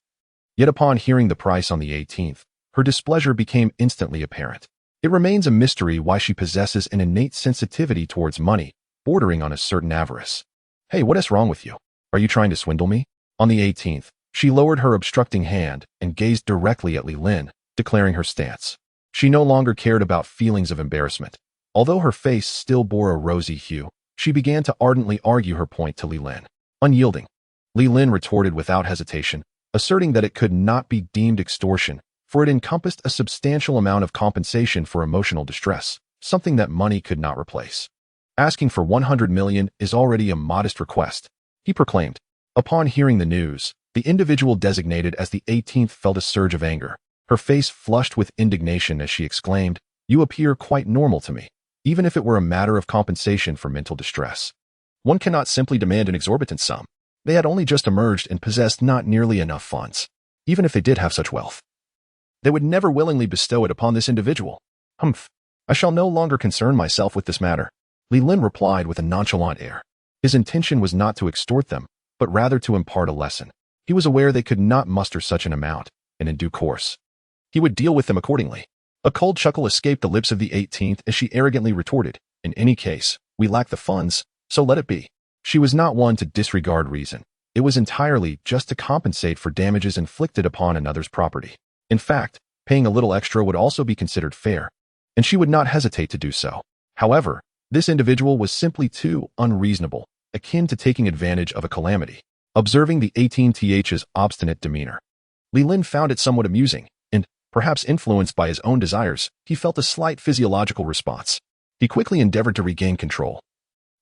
Yet upon hearing the price on the 18th, her displeasure became instantly apparent. It remains a mystery why she possesses an innate sensitivity towards money, bordering on a certain avarice. Hey, what is wrong with you? Are you trying to swindle me? On the 18th, she lowered her obstructing hand and gazed directly at Li Lin, declaring her stance. She no longer cared about feelings of embarrassment. Although her face still bore a rosy hue, she began to ardently argue her point to Li Lin. Unyielding, Li Lin retorted without hesitation, asserting that it could not be deemed extortion, for it encompassed a substantial amount of compensation for emotional distress, something that money could not replace. Asking for 100 million is already a modest request, he proclaimed. Upon hearing the news, the individual designated as the 18th felt a surge of anger. Her face flushed with indignation as she exclaimed, You appear quite normal to me, even if it were a matter of compensation for mental distress. One cannot simply demand an exorbitant sum. They had only just emerged and possessed not nearly enough funds. Even if they did have such wealth, they would never willingly bestow it upon this individual. Humph. I shall no longer concern myself with this matter, Li Lin replied with a nonchalant air. His intention was not to extort them, but rather to impart a lesson. He was aware they could not muster such an amount, and in due course, he would deal with them accordingly. A cold chuckle escaped the lips of the 18th as she arrogantly retorted, "In any case, we lack the funds, so let it be." She was not one to disregard reason. It was entirely just to compensate for damages inflicted upon another's property. In fact, paying a little extra would also be considered fair, and she would not hesitate to do so. However, this individual was simply too unreasonable, akin to taking advantage of a calamity. Observing the 18th's obstinate demeanor, Li Lin found it somewhat amusing, and, perhaps influenced by his own desires, he felt a slight physiological response. He quickly endeavored to regain control,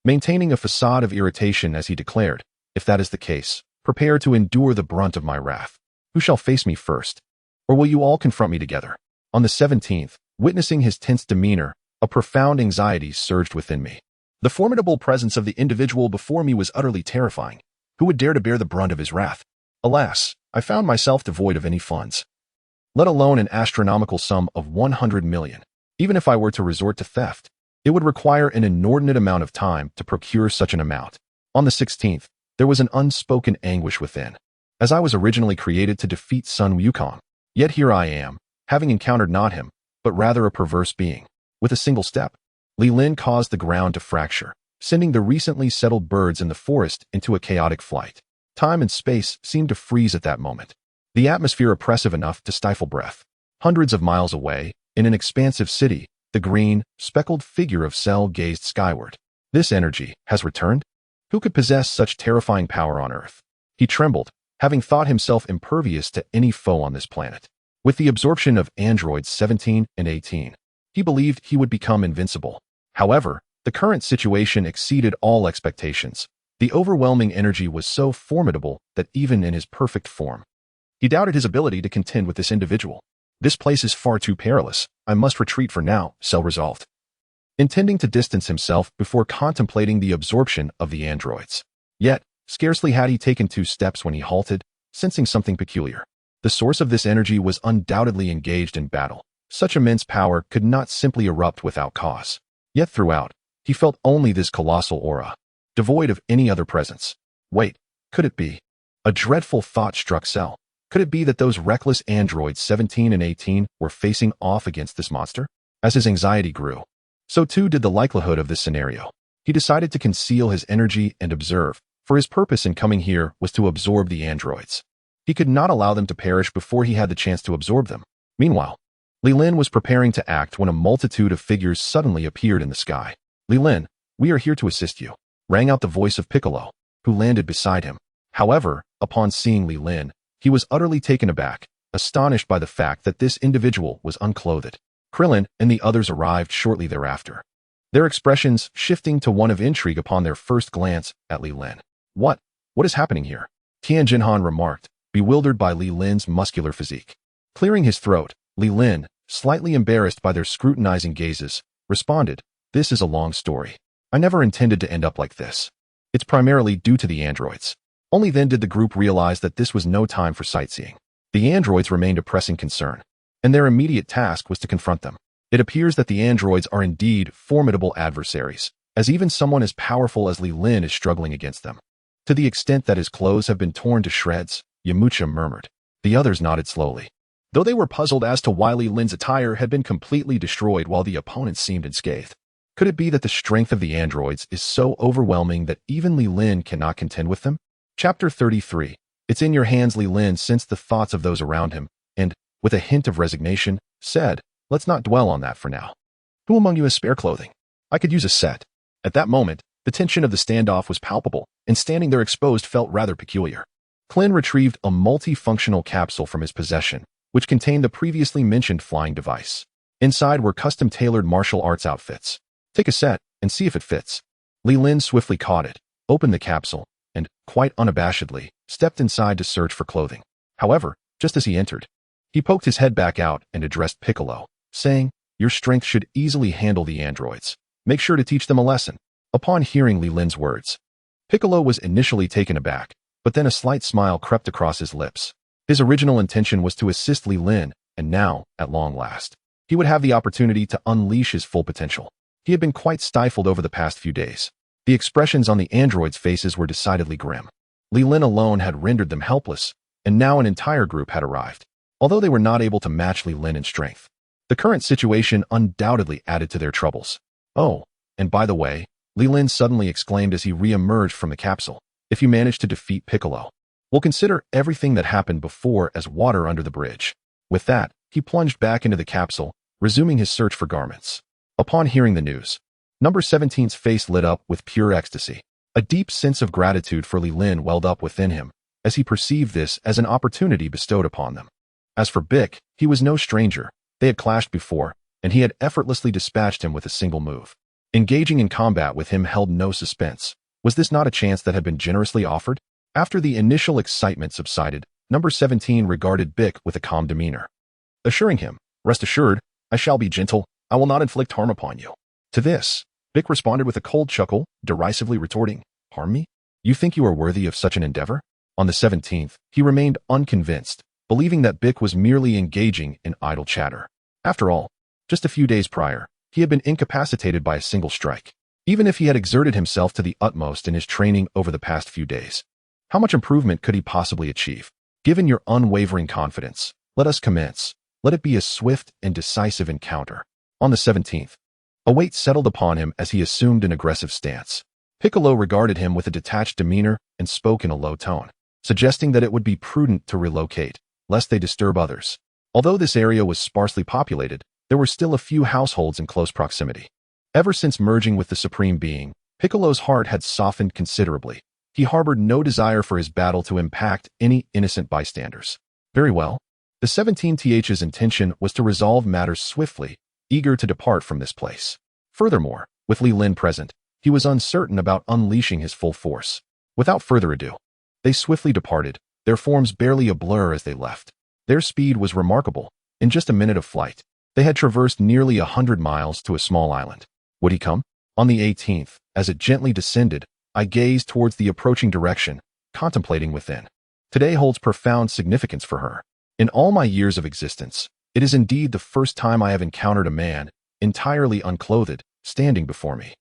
maintaining a facade of irritation as he declared, "If that is the case, prepare to endure the brunt of my wrath. Who shall face me first? Or will you all confront me together?" On the 17th, witnessing his tense demeanor, a profound anxiety surged within me. The formidable presence of the individual before me was utterly terrifying. Who would dare to bear the brunt of his wrath? Alas, I found myself devoid of any funds, let alone an astronomical sum of 100 million. Even if I were to resort to theft, it would require an inordinate amount of time to procure such an amount. On the 16th, there was an unspoken anguish within, as I was originally created to defeat Sun Wukong. Yet here I am, having encountered not him, but rather a perverse being. With a single step, Li Lin caused the ground to fracture, sending the recently settled birds in the forest into a chaotic flight. Time and space seemed to freeze at that moment, the atmosphere oppressive enough to stifle breath. Hundreds of miles away, in an expansive city, the green, speckled figure of Cell gazed skyward. This energy has returned? Who could possess such terrifying power on Earth? He trembled, having thought himself impervious to any foe on this planet. With the absorption of androids 17 and 18, he believed he would become invincible. However, the current situation exceeded all expectations. The overwhelming energy was so formidable that even in his perfect form, he doubted his ability to contend with this individual. "This place is far too perilous. I must retreat for now," Cell resolved, intending to distance himself before contemplating the absorption of the androids. Yet, scarcely had he taken 2 steps when he halted, sensing something peculiar. The source of this energy was undoubtedly engaged in battle. Such immense power could not simply erupt without cause. Yet throughout, he felt only this colossal aura, devoid of any other presence. Wait, could it be? A dreadful thought struck Cell. Could it be that those reckless androids 17 and 18 were facing off against this monster? As his anxiety grew, so too did the likelihood of this scenario. He decided to conceal his energy and observe, for his purpose in coming here was to absorb the androids. He could not allow them to perish before he had the chance to absorb them. Meanwhile, Li Lin was preparing to act when a multitude of figures suddenly appeared in the sky. "Li Lin, we are here to assist you," rang out the voice of Piccolo, who landed beside him. However, upon seeing Li Lin, he was utterly taken aback, astonished by the fact that this individual was unclothed. Krillin and the others arrived shortly thereafter, their expressions shifting to one of intrigue upon their first glance at Li Lin. What is happening here?" Tian Jinhan remarked, bewildered by Li Lin's muscular physique. Clearing his throat, Li Lin, slightly embarrassed by their scrutinizing gazes, responded, "This is a long story. I never intended to end up like this. It's primarily due to the androids." Only then did the group realize that this was no time for sightseeing. The androids remained a pressing concern, and their immediate task was to confront them. It appears that the androids are indeed formidable adversaries, as even someone as powerful as Li Lin is struggling against them. To the extent that his clothes have been torn to shreds, Yamucha murmured. The others nodded slowly, though they were puzzled as to why Li Lin's attire had been completely destroyed while the opponents seemed unscathed. Could it be that the strength of the androids is so overwhelming that even Li Lin cannot contend with them? Chapter 33. It's in your hands. Li Lin sensed the thoughts of those around him, and, with a hint of resignation, said, "Let's not dwell on that for now. Who among you has spare clothing? I could use a set." At that moment, the tension of the standoff was palpable, and standing there exposed felt rather peculiar. Clint retrieved a multifunctional capsule from his possession, which contained the previously mentioned flying device. Inside were custom-tailored martial arts outfits. "Take a set and see if it fits." Li Lin swiftly caught it, opened the capsule, and, quite unabashedly, stepped inside to search for clothing. However, just as he entered, he poked his head back out and addressed Piccolo, saying, "Your strength should easily handle the androids. Make sure to teach them a lesson." Upon hearing Li Lin's words, Piccolo was initially taken aback, but then a slight smile crept across his lips. His original intention was to assist Li Lin, and now, at long last, he would have the opportunity to unleash his full potential. He had been quite stifled over the past few days. The expressions on the androids' faces were decidedly grim. Li Lin alone had rendered them helpless, and now an entire group had arrived. Although they were not able to match Li Lin in strength, the current situation undoubtedly added to their troubles. Oh, and by the way, Li Lin suddenly exclaimed as he re-emerged from the capsule, if you manage to defeat Piccolo, we'll consider everything that happened before as water under the bridge. With that, he plunged back into the capsule, resuming his search for garments. Upon hearing the news, Number 17's face lit up with pure ecstasy. A deep sense of gratitude for Li Lin welled up within him, as he perceived this as an opportunity bestowed upon them. As for Bic, he was no stranger. They had clashed before, and he had effortlessly dispatched him with a single move. Engaging in combat with him held no suspense. Was this not a chance that had been generously offered? After the initial excitement subsided, Number 17 regarded Bic with a calm demeanor, assuring him, rest assured, I shall be gentle, I will not inflict harm upon you. To this, Bic responded with a cold chuckle, derisively retorting, harm me? You think you are worthy of such an endeavor? On the 17th, he remained unconvinced, believing that Bic was merely engaging in idle chatter. After all, just a few days prior, he had been incapacitated by a single strike. Even if he had exerted himself to the utmost in his training over the past few days, how much improvement could he possibly achieve? Given your unwavering confidence, let us commence. Let it be a swift and decisive encounter. On the 17th, a weight settled upon him as he assumed an aggressive stance. Piccolo regarded him with a detached demeanor and spoke in a low tone, suggesting that it would be prudent to relocate, lest they disturb others. Although this area was sparsely populated, there were still a few households in close proximity. Ever since merging with the Supreme Being, Piccolo's heart had softened considerably. He harbored no desire for his battle to impact any innocent bystanders. Very well. The 17th's intention was to resolve matters swiftly, eager to depart from this place. Furthermore, with Li Lin present, he was uncertain about unleashing his full force. Without further ado, they swiftly departed, their forms barely a blur as they left. Their speed was remarkable. In just a minute of flight, they had traversed nearly 100 miles to a small island. Would he come? On the 18th, as it gently descended, I gazed towards the approaching direction, contemplating within. Today holds profound significance for her. In all my years of existence, it is indeed the first time I have encountered a man, entirely unclothed, standing before me.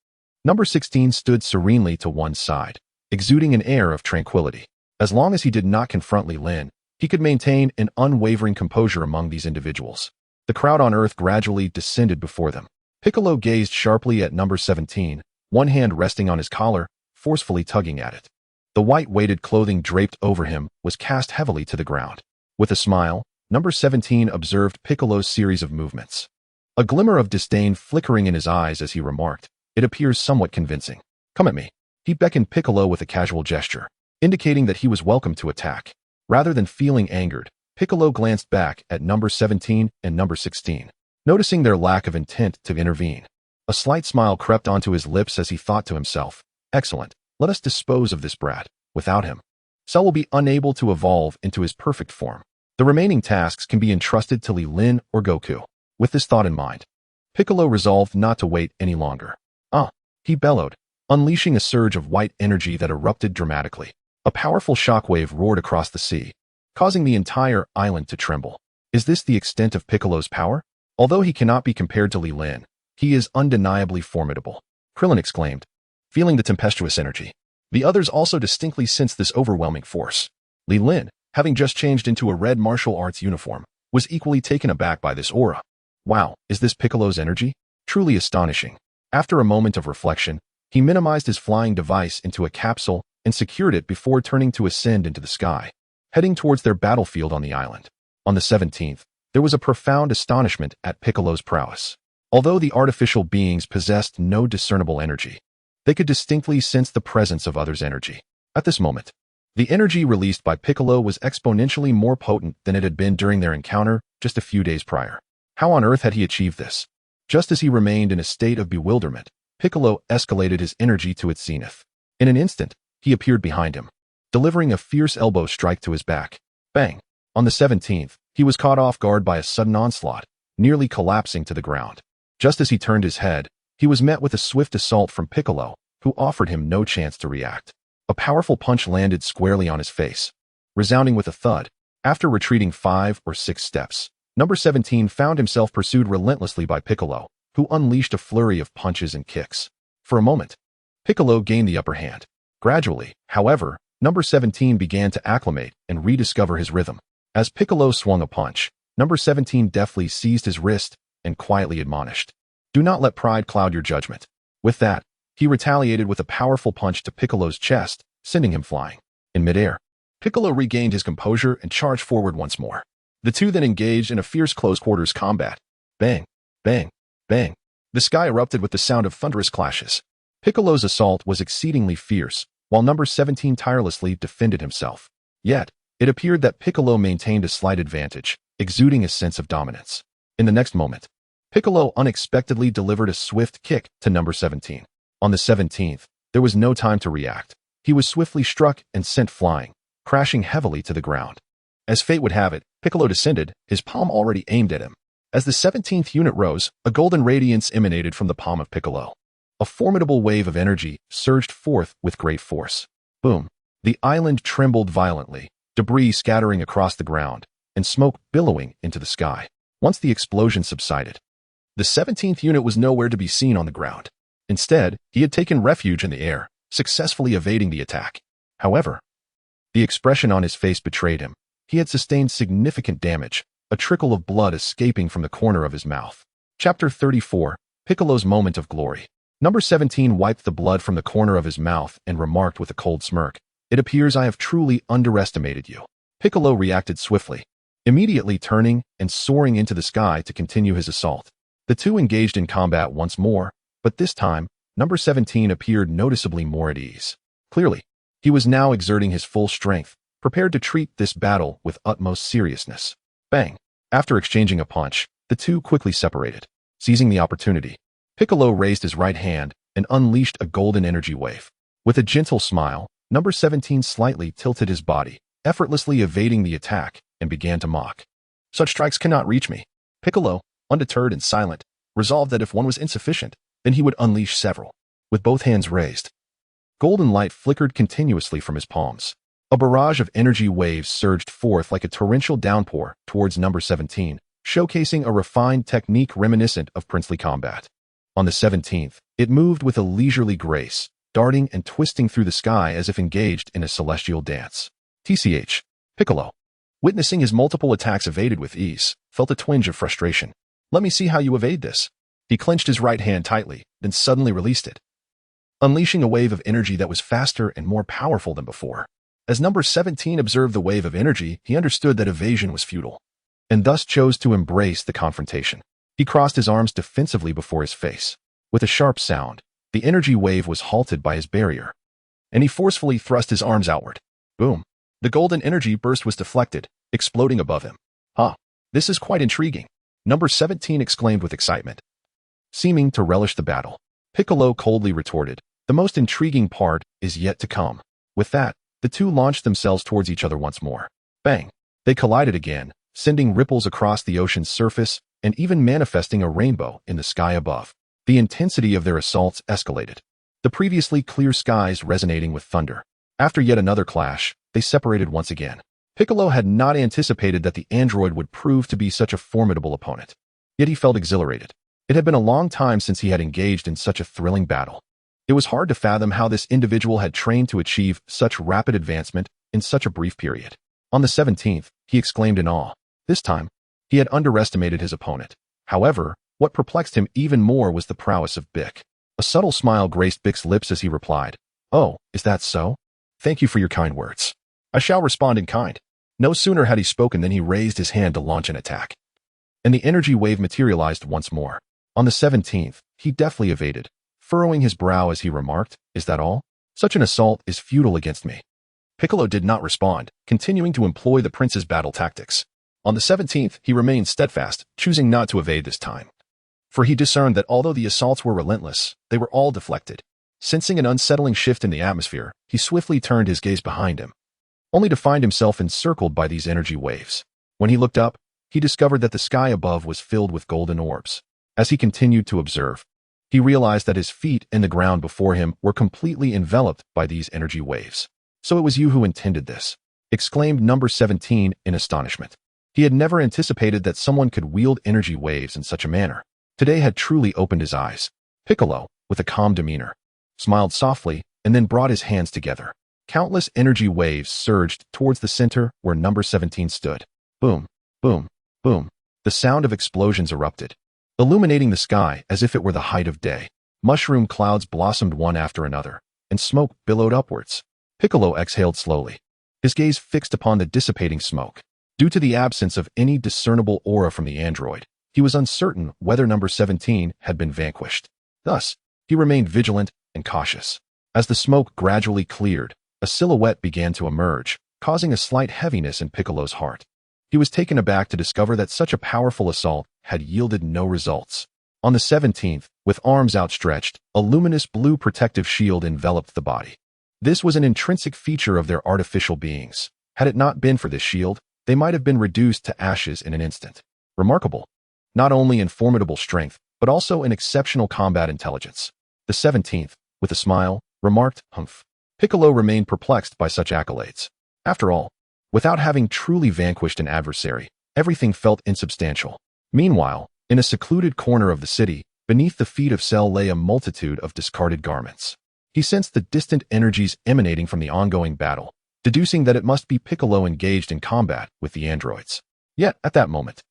Number 16 stood serenely to one side, exuding an air of tranquility. As long as he did not confront Li Lin, he could maintain an unwavering composure among these individuals. The crowd on Earth gradually descended before them. Piccolo gazed sharply at Number 17, one hand resting on his collar, forcefully tugging at it. The white-weighted clothing draped over him was cast heavily to the ground. With a smile, Number 17 observed Piccolo's series of movements. A glimmer of disdain flickering in his eyes as he remarked, it appears somewhat convincing. Come at me. He beckoned Piccolo with a casual gesture, indicating that he was welcome to attack. Rather than feeling angered, Piccolo glanced back at Number 17 and Number 16, noticing their lack of intent to intervene. A slight smile crept onto his lips as he thought to himself, excellent, let us dispose of this brat. Without him, Cell will be unable to evolve into his perfect form. The remaining tasks can be entrusted to Li Lin or Goku. With this thought in mind, Piccolo resolved not to wait any longer. He bellowed, unleashing a surge of white energy that erupted dramatically. A powerful shockwave roared across the sea, causing the entire island to tremble. Is this the extent of Piccolo's power? Although he cannot be compared to Li Lin, he is undeniably formidable, Krillin exclaimed, feeling the tempestuous energy. The others also distinctly sensed this overwhelming force. Li Lin, having just changed into a red martial arts uniform, was equally taken aback by this aura. Wow, is this Piccolo's energy? Truly astonishing. After a moment of reflection, he minimized his flying device into a capsule and secured it before turning to ascend into the sky, heading towards their battlefield on the island. On the 17th, there was a profound astonishment at Piccolo's prowess. Although the artificial beings possessed no discernible energy, they could distinctly sense the presence of others' energy. At this moment, the energy released by Piccolo was exponentially more potent than it had been during their encounter just a few days prior. How on earth had he achieved this? Just as he remained in a state of bewilderment, Piccolo escalated his energy to its zenith. In an instant, he appeared behind him, delivering a fierce elbow strike to his back. Bang! On the 17th, he was caught off guard by a sudden onslaught, nearly collapsing to the ground. Just as he turned his head, he was met with a swift assault from Piccolo, who offered him no chance to react. A powerful punch landed squarely on his face, resounding with a thud. After retreating 5 or 6 steps, Number 17 found himself pursued relentlessly by Piccolo, who unleashed a flurry of punches and kicks. For a moment, Piccolo gained the upper hand. Gradually, however, Number 17 began to acclimate and rediscover his rhythm. As Piccolo swung a punch, Number 17 deftly seized his wrist and quietly admonished, "Do not let pride cloud your judgment." With that, he retaliated with a powerful punch to Piccolo's chest, sending him flying. In midair, Piccolo regained his composure and charged forward once more. The two then engaged in a fierce close-quarters combat. Bang, bang, bang. The sky erupted with the sound of thunderous clashes. Piccolo's assault was exceedingly fierce, while Number 17 tirelessly defended himself. Yet, it appeared that Piccolo maintained a slight advantage, exuding a sense of dominance. In the next moment, Piccolo unexpectedly delivered a swift kick to Number 17. On the 17th, there was no time to react. He was swiftly struck and sent flying, crashing heavily to the ground. As fate would have it, Piccolo descended, his palm already aimed at him. As the 17th unit rose, a golden radiance emanated from the palm of Piccolo. A formidable wave of energy surged forth with great force. Boom! The island trembled violently, debris scattering across the ground, and smoke billowing into the sky. Once the explosion subsided, the 17th unit was nowhere to be seen on the ground. Instead, he had taken refuge in the air, successfully evading the attack. However, the expression on his face betrayed him. He had sustained significant damage, a trickle of blood escaping from the corner of his mouth. Chapter 34, Piccolo's Moment of Glory. Number 17 wiped the blood from the corner of his mouth and remarked with a cold smirk, "It appears I have truly underestimated you." Piccolo reacted swiftly, immediately turning and soaring into the sky to continue his assault. The two engaged in combat once more, but this time, Number 17 appeared noticeably more at ease. Clearly, he was now exerting his full strength, prepared to treat this battle with utmost seriousness. Bang! After exchanging a punch, the two quickly separated. Seizing the opportunity, Piccolo raised his right hand and unleashed a golden energy wave. With a gentle smile, Number 17 slightly tilted his body, effortlessly evading the attack, and began to mock. "Such strikes cannot reach me." Piccolo, undeterred and silent, resolved that if one was insufficient, then he would unleash several. With both hands raised, golden light flickered continuously from his palms. A barrage of energy waves surged forth like a torrential downpour towards Number 17, showcasing a refined technique reminiscent of princely combat. On the 17th, it moved with a leisurely grace, darting and twisting through the sky as if engaged in a celestial dance. TCH. Piccolo, witnessing his multiple attacks evaded with ease, felt a twinge of frustration. "Let me see how you evade this." He clenched his right hand tightly, then suddenly released it, unleashing a wave of energy that was faster and more powerful than before. As Number 17 observed the wave of energy, he understood that evasion was futile, and thus chose to embrace the confrontation. He crossed his arms defensively before his face. With a sharp sound, the energy wave was halted by his barrier, and he forcefully thrust his arms outward. Boom! The golden energy burst was deflected, exploding above him. This is quite intriguing," Number 17 exclaimed with excitement. Seeming to relish the battle, Piccolo coldly retorted, "The most intriguing part is yet to come." With that, the two launched themselves towards each other once more. Bang! They collided again, sending ripples across the ocean's surface and even manifesting a rainbow in the sky above. The intensity of their assaults escalated, the previously clear skies resonating with thunder. After yet another clash, they separated once again. Piccolo had not anticipated that the android would prove to be such a formidable opponent. Yet he felt exhilarated. It had been a long time since he had engaged in such a thrilling battle. It was hard to fathom how this individual had trained to achieve such rapid advancement in such a brief period. On the 17th, he exclaimed in awe. This time, he had underestimated his opponent. However, what perplexed him even more was the prowess of Bick. A subtle smile graced Bick's lips as he replied, "Oh, is that so? Thank you for your kind words. I shall respond in kind." No sooner had he spoken than he raised his hand to launch an attack, and the energy wave materialized once more. On the 17th, he deftly evaded, furrowing his brow as he remarked, "Is that all? Such an assault is futile against me." Piccolo did not respond, continuing to employ the prince's battle tactics. On the 17th, he remained steadfast, choosing not to evade this time. For he discerned that although the assaults were relentless, they were all deflected. Sensing an unsettling shift in the atmosphere, he swiftly turned his gaze behind him, only to find himself encircled by these energy waves. When he looked up, he discovered that the sky above was filled with golden orbs. As he continued to observe, he realized that his feet and the ground before him were completely enveloped by these energy waves. "So it was you who intended this," exclaimed Number 17 in astonishment. He had never anticipated that someone could wield energy waves in such a manner. Today had truly opened his eyes. Piccolo, with a calm demeanor, smiled softly and then brought his hands together. Countless energy waves surged towards the center where number 17 stood. Boom, boom, boom. The sound of explosions erupted, illuminating the sky as if it were the height of day. Mushroom clouds blossomed one after another, and smoke billowed upwards. Piccolo exhaled slowly, his gaze fixed upon the dissipating smoke. Due to the absence of any discernible aura from the android, he was uncertain whether number 17 had been vanquished. Thus, he remained vigilant and cautious. As the smoke gradually cleared, a silhouette began to emerge, causing a slight heaviness in Piccolo's heart. He was taken aback to discover that such a powerful assault had yielded no results. On the 17th, with arms outstretched, a luminous blue protective shield enveloped the body. This was an intrinsic feature of their artificial beings. Had it not been for this shield, they might have been reduced to ashes in an instant. Remarkable. Not only in formidable strength, but also in exceptional combat intelligence. The 17th, with a smile, remarked, "Humph." Piccolo remained perplexed by such accolades. After all, without having truly vanquished an adversary, everything felt insubstantial. Meanwhile, in a secluded corner of the city, beneath the feet of Cell lay a multitude of discarded garments. He sensed the distant energies emanating from the ongoing battle, deducing that it must be Piccolo engaged in combat with the androids. Yet, at that moment,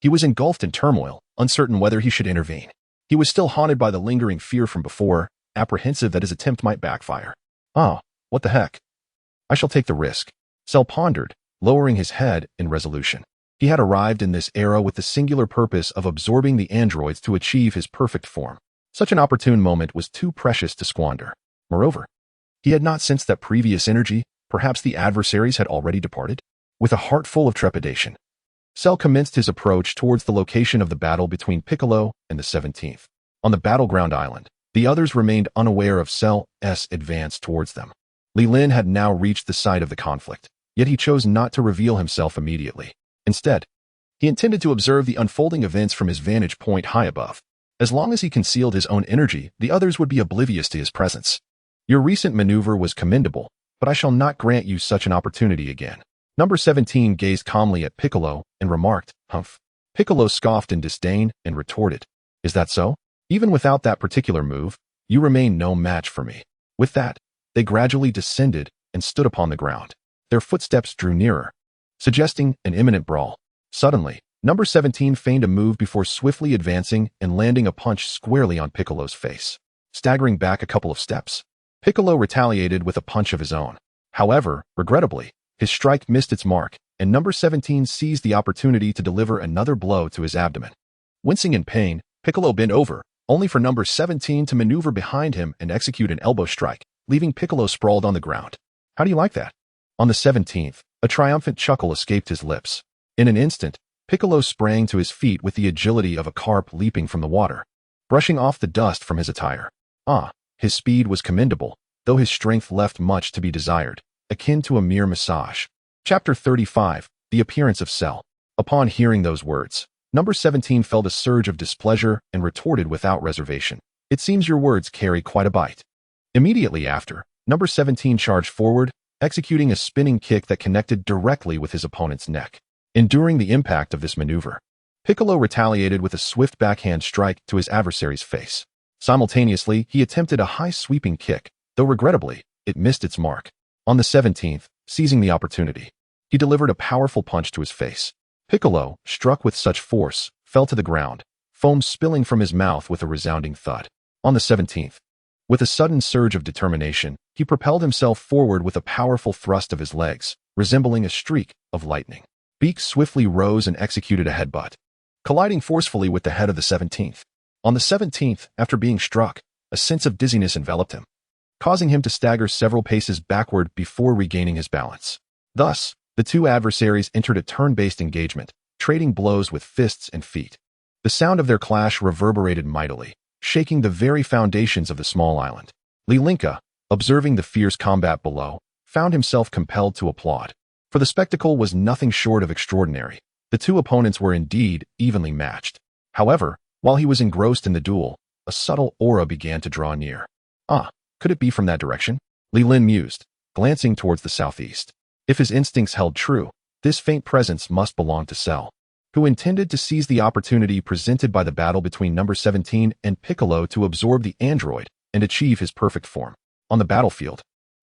he was engulfed in turmoil, uncertain whether he should intervene. He was still haunted by the lingering fear from before, apprehensive that his attempt might backfire. "Ah, what the heck? I shall take the risk," Cell pondered, lowering his head in resolution. He had arrived in this era with the singular purpose of absorbing the androids to achieve his perfect form. Such an opportune moment was too precious to squander. Moreover, he had not sensed that previous energy. Perhaps the adversaries had already departed. With a heart full of trepidation, Cell commenced his approach towards the location of the battle between Piccolo and the 17th. On the battleground island, the others remained unaware of Cell's advance towards them. Li Lin had now reached the site of the conflict, yet he chose not to reveal himself immediately. Instead, he intended to observe the unfolding events from his vantage point high above. As long as he concealed his own energy, the others would be oblivious to his presence. "Your recent maneuver was commendable, but I shall not grant you such an opportunity again." Number 17 gazed calmly at Piccolo and remarked, "Humph." Piccolo scoffed in disdain and retorted, "Is that so? Even without that particular move, you remain no match for me." With that, they gradually descended and stood upon the ground. Their footsteps drew nearer, suggesting an imminent brawl. Suddenly, number 17 feigned a move before swiftly advancing and landing a punch squarely on Piccolo's face. Staggering back a couple of steps, Piccolo retaliated with a punch of his own. However, regrettably, his strike missed its mark, and number 17 seized the opportunity to deliver another blow to his abdomen. Wincing in pain, Piccolo bent over, only for number 17 to maneuver behind him and execute an elbow strike, leaving Piccolo sprawled on the ground. "How do you like that?" On the 17th, a triumphant chuckle escaped his lips. In an instant, Piccolo sprang to his feet with the agility of a carp leaping from the water, brushing off the dust from his attire. His speed was commendable, though his strength left much to be desired, akin to a mere massage. Chapter 35, The Appearance of Cell. Upon hearing those words, number 17 felt a surge of displeasure and retorted without reservation, "It seems your words carry quite a bite." Immediately after, number 17 charged forward, executing a spinning kick that connected directly with his opponent's neck. Enduring the impact of this maneuver, Piccolo retaliated with a swift backhand strike to his adversary's face. Simultaneously, he attempted a high sweeping kick, though regrettably, it missed its mark. On the 17th, seizing the opportunity, he delivered a powerful punch to his face. Piccolo, struck with such force, fell to the ground, foam spilling from his mouth with a resounding thud. On the 17th, with a sudden surge of determination, he propelled himself forward with a powerful thrust of his legs, resembling a streak of lightning. Beak swiftly rose and executed a headbutt, colliding forcefully with the head of the 17th. On the 17th, after being struck, a sense of dizziness enveloped him, causing him to stagger several paces backward before regaining his balance. Thus, the two adversaries entered a turn-based engagement, trading blows with fists and feet. The sound of their clash reverberated mightily, shaking the very foundations of the small island. Li Linka, observing the fierce combat below, found himself compelled to applaud, for the spectacle was nothing short of extraordinary. The two opponents were indeed evenly matched. However, while he was engrossed in the duel, a subtle aura began to draw near. Could it be from that direction? Li Lin mused, glancing towards the southeast. If his instincts held true, this faint presence must belong to Cell, who intended to seize the opportunity presented by the battle between number 17 and Piccolo to absorb the android and achieve his perfect form. On the battlefield,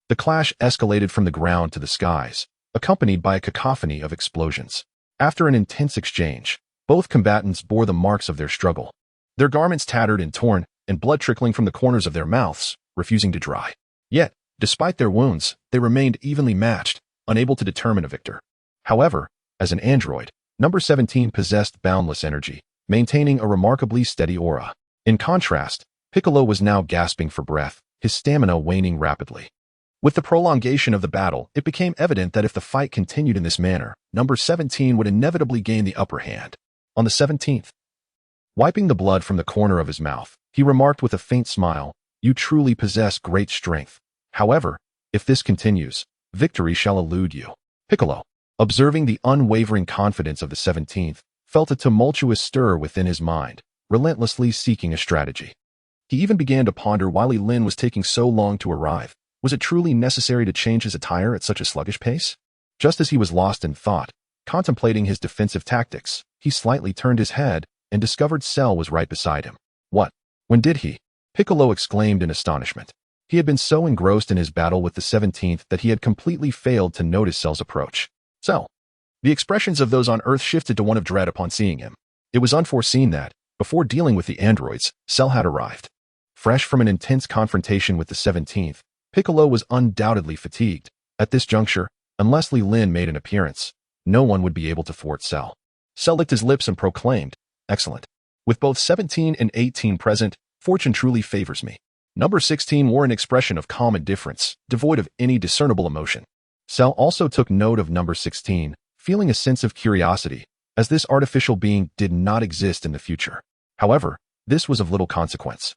The clash escalated from the ground to the skies, accompanied by a cacophony of explosions. After an intense exchange, both combatants bore the marks of their struggle. Their garments tattered and torn, and blood trickling from the corners of their mouths, refusing to dry. Yet, despite their wounds, they remained evenly matched, unable to determine a victor. However, as an android, number 17 possessed boundless energy, maintaining a remarkably steady aura. In contrast, Piccolo was now gasping for breath, his stamina waning rapidly. With the prolongation of the battle, it became evident that if the fight continued in this manner, number 17 would inevitably gain the upper hand. On the 17th, wiping the blood from the corner of his mouth, he remarked with a faint smile, "You truly possess great strength. However, if this continues, victory shall elude you." Piccolo, observing the unwavering confidence of the 17th, felt a tumultuous stir within his mind, relentlessly seeking a strategy. He even began to ponder why Li Lin was taking so long to arrive. Was it truly necessary to change his attire at such a sluggish pace? Just as he was lost in thought, contemplating his defensive tactics, he slightly turned his head and discovered Cell was right beside him. What? When did he? Piccolo exclaimed in astonishment. He had been so engrossed in his battle with the 17th that he had completely failed to notice Cell's approach. Cell. The expressions of those on Earth shifted to one of dread upon seeing him. It was unforeseen that, before dealing with the androids, Cell had arrived. Fresh from an intense confrontation with the 17th, Piccolo was undoubtedly fatigued. At this juncture, unless Li Lin made an appearance, no one would be able to thwart Cell. Cell licked his lips and proclaimed, "Excellent. With both 17 and 18 present, fortune truly favors me." Number 16 wore an expression of calm indifference, devoid of any discernible emotion. Cell also took note of number 16, feeling a sense of curiosity, as this artificial being did not exist in the future. However, this was of little consequence.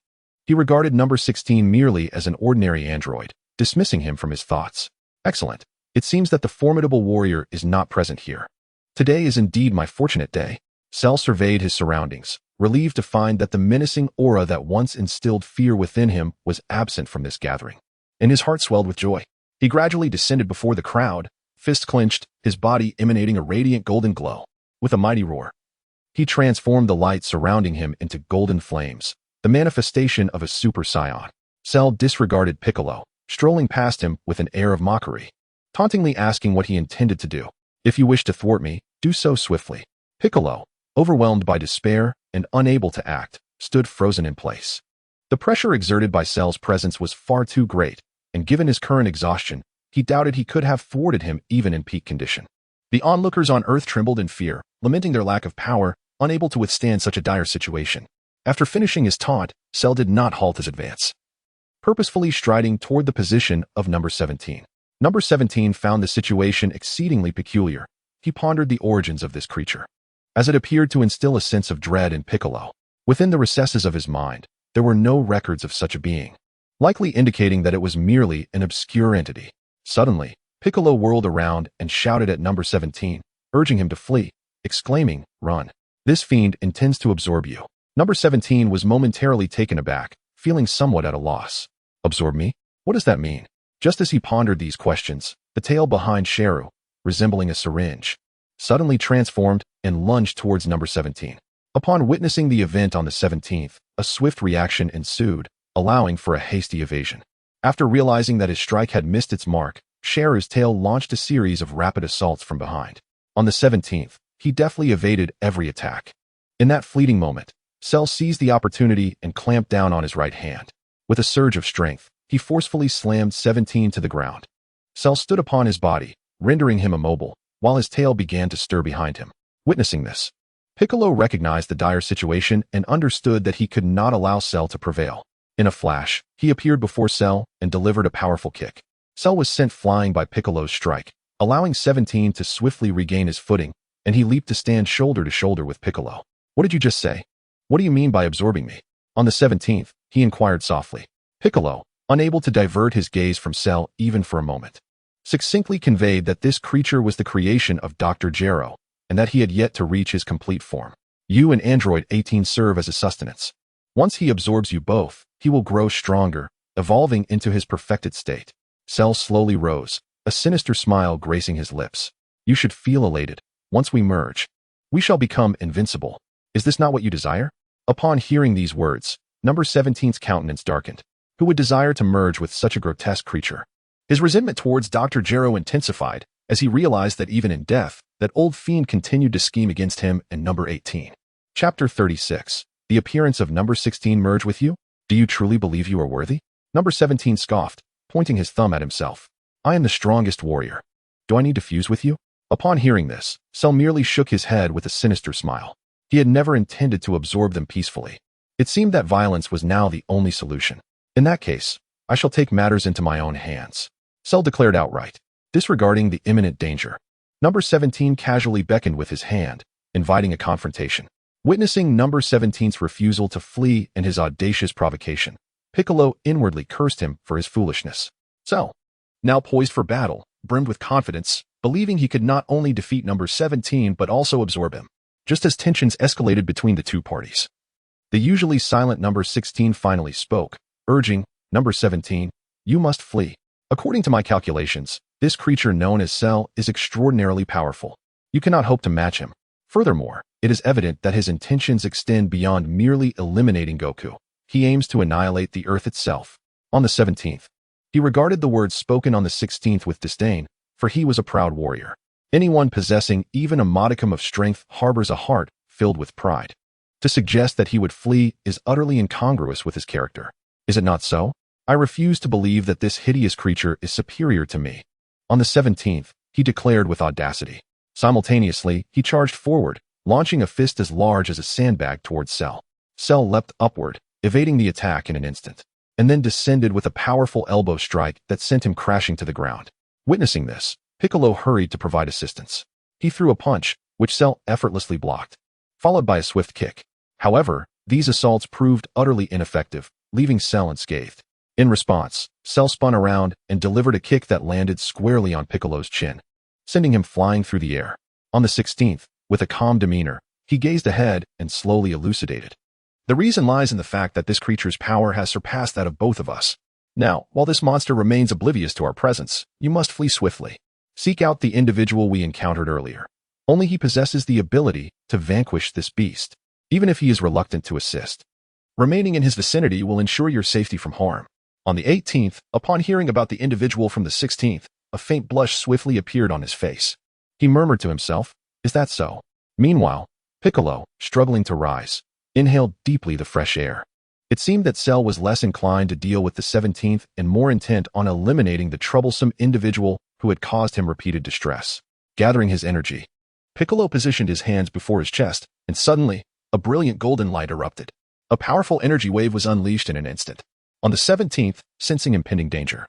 He regarded number 16 merely as an ordinary android, dismissing him from his thoughts. "Excellent. It seems that the formidable warrior is not present here. Today is indeed my fortunate day." Cell surveyed his surroundings, relieved to find that the menacing aura that once instilled fear within him was absent from this gathering. And his heart swelled with joy. He gradually descended before the crowd, fists clenched, his body emanating a radiant golden glow. With a mighty roar, he transformed the light surrounding him into golden flames, the manifestation of a super scion. Cell disregarded Piccolo, strolling past him with an air of mockery, tauntingly asking what he intended to do. "If you wish to thwart me, do so swiftly." Piccolo, overwhelmed by despair and unable to act, stood frozen in place. The pressure exerted by Cell's presence was far too great, and given his current exhaustion, he doubted he could have thwarted him even in peak condition. The onlookers on Earth trembled in fear, lamenting their lack of power, unable to withstand such a dire situation. After finishing his taunt, Cell did not halt his advance, purposefully striding toward the position of number 17. Number 17 found the situation exceedingly peculiar. He pondered the origins of this creature, as it appeared to instill a sense of dread in Piccolo. Within the recesses of his mind, there were no records of such a being, likely indicating that it was merely an obscure entity. Suddenly, Piccolo whirled around and shouted at number 17, urging him to flee, exclaiming, "Run. This fiend intends to absorb you." Number 17 was momentarily taken aback, feeling somewhat at a loss. "Absorb me? What does that mean?" Just as he pondered these questions, the tail behind Sheru, resembling a syringe, suddenly transformed and lunged towards number 17. Upon witnessing the event on the 17th, a swift reaction ensued, allowing for a hasty evasion. After realizing that his strike had missed its mark, Sheru's tail launched a series of rapid assaults from behind. On the 17th, he deftly evaded every attack. In that fleeting moment, Cell seized the opportunity and clamped down on his right hand. With a surge of strength, he forcefully slammed 17 to the ground. Cell stood upon his body, rendering him immobile, while his tail began to stir behind him. Witnessing this, Piccolo recognized the dire situation and understood that he could not allow Cell to prevail. In a flash, he appeared before Cell and delivered a powerful kick. Cell was sent flying by Piccolo's strike, allowing 17 to swiftly regain his footing, and he leaped to stand shoulder to shoulder with Piccolo. "What did you just say? What do you mean by absorbing me?" On the 17th, he inquired softly. Piccolo, unable to divert his gaze from Cell even for a moment, succinctly conveyed that this creature was the creation of Dr. Gero, and that he had yet to reach his complete form. "You and Android 18 serve as a sustenance. Once he absorbs you both, he will grow stronger, evolving into his perfected state." Cell slowly rose, a sinister smile gracing his lips. "You should feel elated. Once we merge, we shall become invincible. Is this not what you desire?" Upon hearing these words, number 17's countenance darkened. Who would desire to merge with such a grotesque creature? His resentment towards Dr. Gero intensified as he realized that even in death, that old fiend continued to scheme against him and number 18. Chapter 36. The appearance of number 16 merge with you? Do you truly believe you are worthy? Number 17 scoffed, pointing his thumb at himself. I am the strongest warrior. Do I need to fuse with you? Upon hearing this, Cell merely shook his head with a sinister smile. He had never intended to absorb them peacefully. It seemed that violence was now the only solution. In that case, I shall take matters into my own hands, Cell declared outright, disregarding the imminent danger. Number 17 casually beckoned with his hand, inviting a confrontation. Witnessing number 17's refusal to flee and his audacious provocation, Piccolo inwardly cursed him for his foolishness. Cell, now poised for battle, brimmed with confidence, believing he could not only defeat number 17 but also absorb him. Just as tensions escalated between the two parties, the usually silent number 16 finally spoke, urging, Number 17, you must flee. According to my calculations, this creature known as Cell is extraordinarily powerful. You cannot hope to match him. Furthermore, it is evident that his intentions extend beyond merely eliminating Goku. He aims to annihilate the Earth itself. On the 17th, he regarded the words spoken on the 16th with disdain, for he was a proud warrior. Anyone possessing even a modicum of strength harbors a heart filled with pride. To suggest that he would flee is utterly incongruous with his character. Is it not so? I refuse to believe that this hideous creature is superior to me. On the 17th, he declared with audacity. Simultaneously, he charged forward, launching a fist as large as a sandbag towards Cell. Cell leapt upward, evading the attack in an instant, and then descended with a powerful elbow strike that sent him crashing to the ground. Witnessing this, Piccolo hurried to provide assistance. He threw a punch, which Cell effortlessly blocked, followed by a swift kick. However, these assaults proved utterly ineffective, leaving Cell unscathed. In response, Cell spun around and delivered a kick that landed squarely on Piccolo's chin, sending him flying through the air. On the 16th, with a calm demeanor, he gazed ahead and slowly elucidated. The reason lies in the fact that this creature's power has surpassed that of both of us. Now, while this monster remains oblivious to our presence, you must flee swiftly. Seek out the individual we encountered earlier. Only he possesses the ability to vanquish this beast, even if he is reluctant to assist. Remaining in his vicinity will ensure your safety from harm. On the 18th, upon hearing about the individual from the 16th, a faint blush swiftly appeared on his face. He murmured to himself, is that so? Meanwhile, Piccolo, struggling to rise, inhaled deeply the fresh air. It seemed that Cell was less inclined to deal with the 17th and more intent on eliminating the troublesome individual who had caused him repeated distress. Gathering his energy, Piccolo positioned his hands before his chest, and suddenly, a brilliant golden light erupted. A powerful energy wave was unleashed in an instant. On the 17th, sensing impending danger,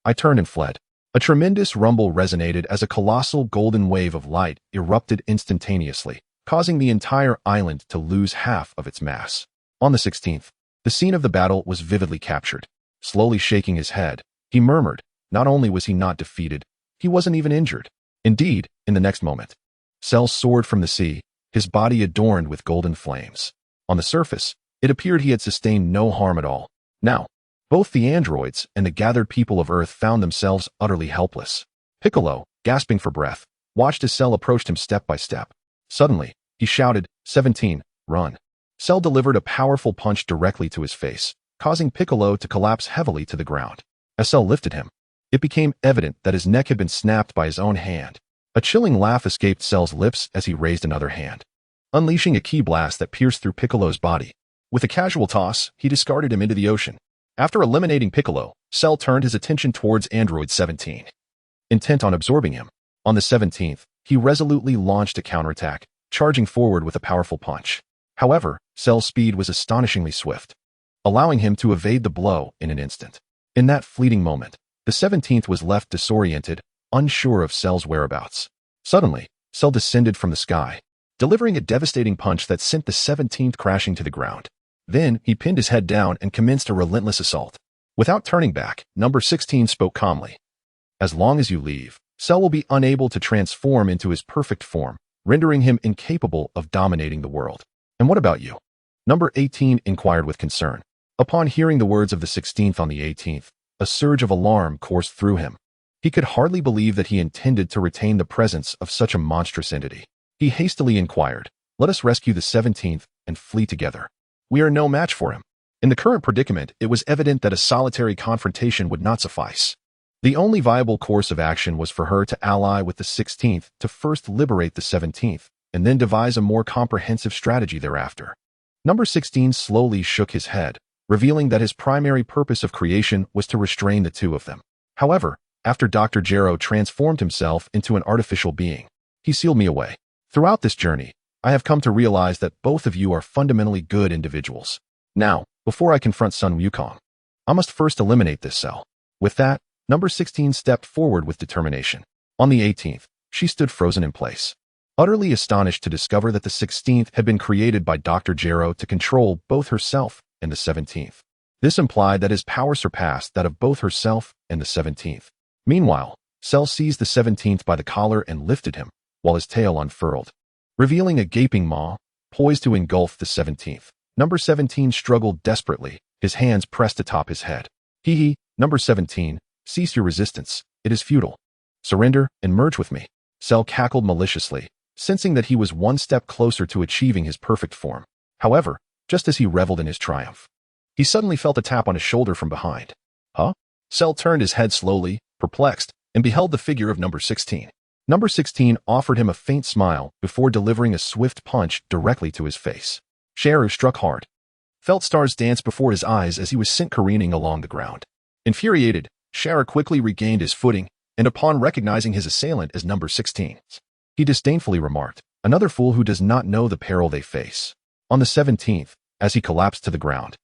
I turned and fled. A tremendous rumble resonated as a colossal golden wave of light erupted instantaneously, causing the entire island to lose half of its mass. On the 16th, the scene of the battle was vividly captured. Slowly shaking his head, he murmured, not only was he not defeated, he wasn't even injured. Indeed, in the next moment, Cell soared from the sea, his body adorned with golden flames. On the surface, it appeared he had sustained no harm at all. Now, both the androids and the gathered people of Earth found themselves utterly helpless. Piccolo, gasping for breath, watched as Cell approached him step by step. Suddenly, he shouted, 17, run. Cell delivered a powerful punch directly to his face, causing Piccolo to collapse heavily to the ground. As Cell lifted him, it became evident that his neck had been snapped by his own hand. A chilling laugh escaped Cell's lips as he raised another hand, unleashing a ki blast that pierced through Piccolo's body. With a casual toss, he discarded him into the ocean. After eliminating Piccolo, Cell turned his attention towards Android 17, intent on absorbing him. On the 17th, he resolutely launched a counterattack, charging forward with a powerful punch. However, Cell's speed was astonishingly swift, allowing him to evade the blow in an instant. In that fleeting moment, the 17th was left disoriented, unsure of Cell's whereabouts. Suddenly, Cell descended from the sky, delivering a devastating punch that sent the 17th crashing to the ground. Then, he pinned his head down and commenced a relentless assault. Without turning back, number 16 spoke calmly. As long as you leave, Cell will be unable to transform into his perfect form, rendering him incapable of dominating the world. And what about you? Number 18 inquired with concern. Upon hearing the words of the 16th on the 18th, a surge of alarm coursed through him. He could hardly believe that he intended to retain the presence of such a monstrous entity. He hastily inquired, let us rescue the 17th and flee together. We are no match for him. In the current predicament, it was evident that a solitary confrontation would not suffice. The only viable course of action was for her to ally with the 16th to first liberate the 17th, and then devise a more comprehensive strategy thereafter. Number 16 slowly shook his head, revealing that his primary purpose of creation was to restrain the two of them. However, after Dr. Gero transformed himself into an artificial being, he sealed me away. Throughout this journey, I have come to realize that both of you are fundamentally good individuals. Now, before I confront Sun Wukong, I must first eliminate this cell. With that, Number 16 stepped forward with determination. On the 18th, she stood frozen in place, utterly astonished to discover that the 16th had been created by Dr. Gero to control both herself and the 17th. This implied that his power surpassed that of both herself and the 17th. Meanwhile, Cell seized the 17th by the collar and lifted him, while his tail unfurled, revealing a gaping maw, poised to engulf the 17th. Number 17 struggled desperately, his hands pressed atop his head. Hee, Number 17, cease your resistance. It is futile. Surrender and merge with me. Cell cackled maliciously, sensing that he was one step closer to achieving his perfect form. However, just as he reveled in his triumph, he suddenly felt a tap on his shoulder from behind. Huh? Cell turned his head slowly, perplexed, and beheld the figure of Number 16. Number 16 offered him a faint smile before delivering a swift punch directly to his face. Sheru struck hard. Felt stars dance before his eyes as he was sent careening along the ground. Infuriated, Sheru quickly regained his footing, and upon recognizing his assailant as Number 16, he disdainfully remarked, "Another fool who does not know the peril they face." On the 17th, as he collapsed to the ground,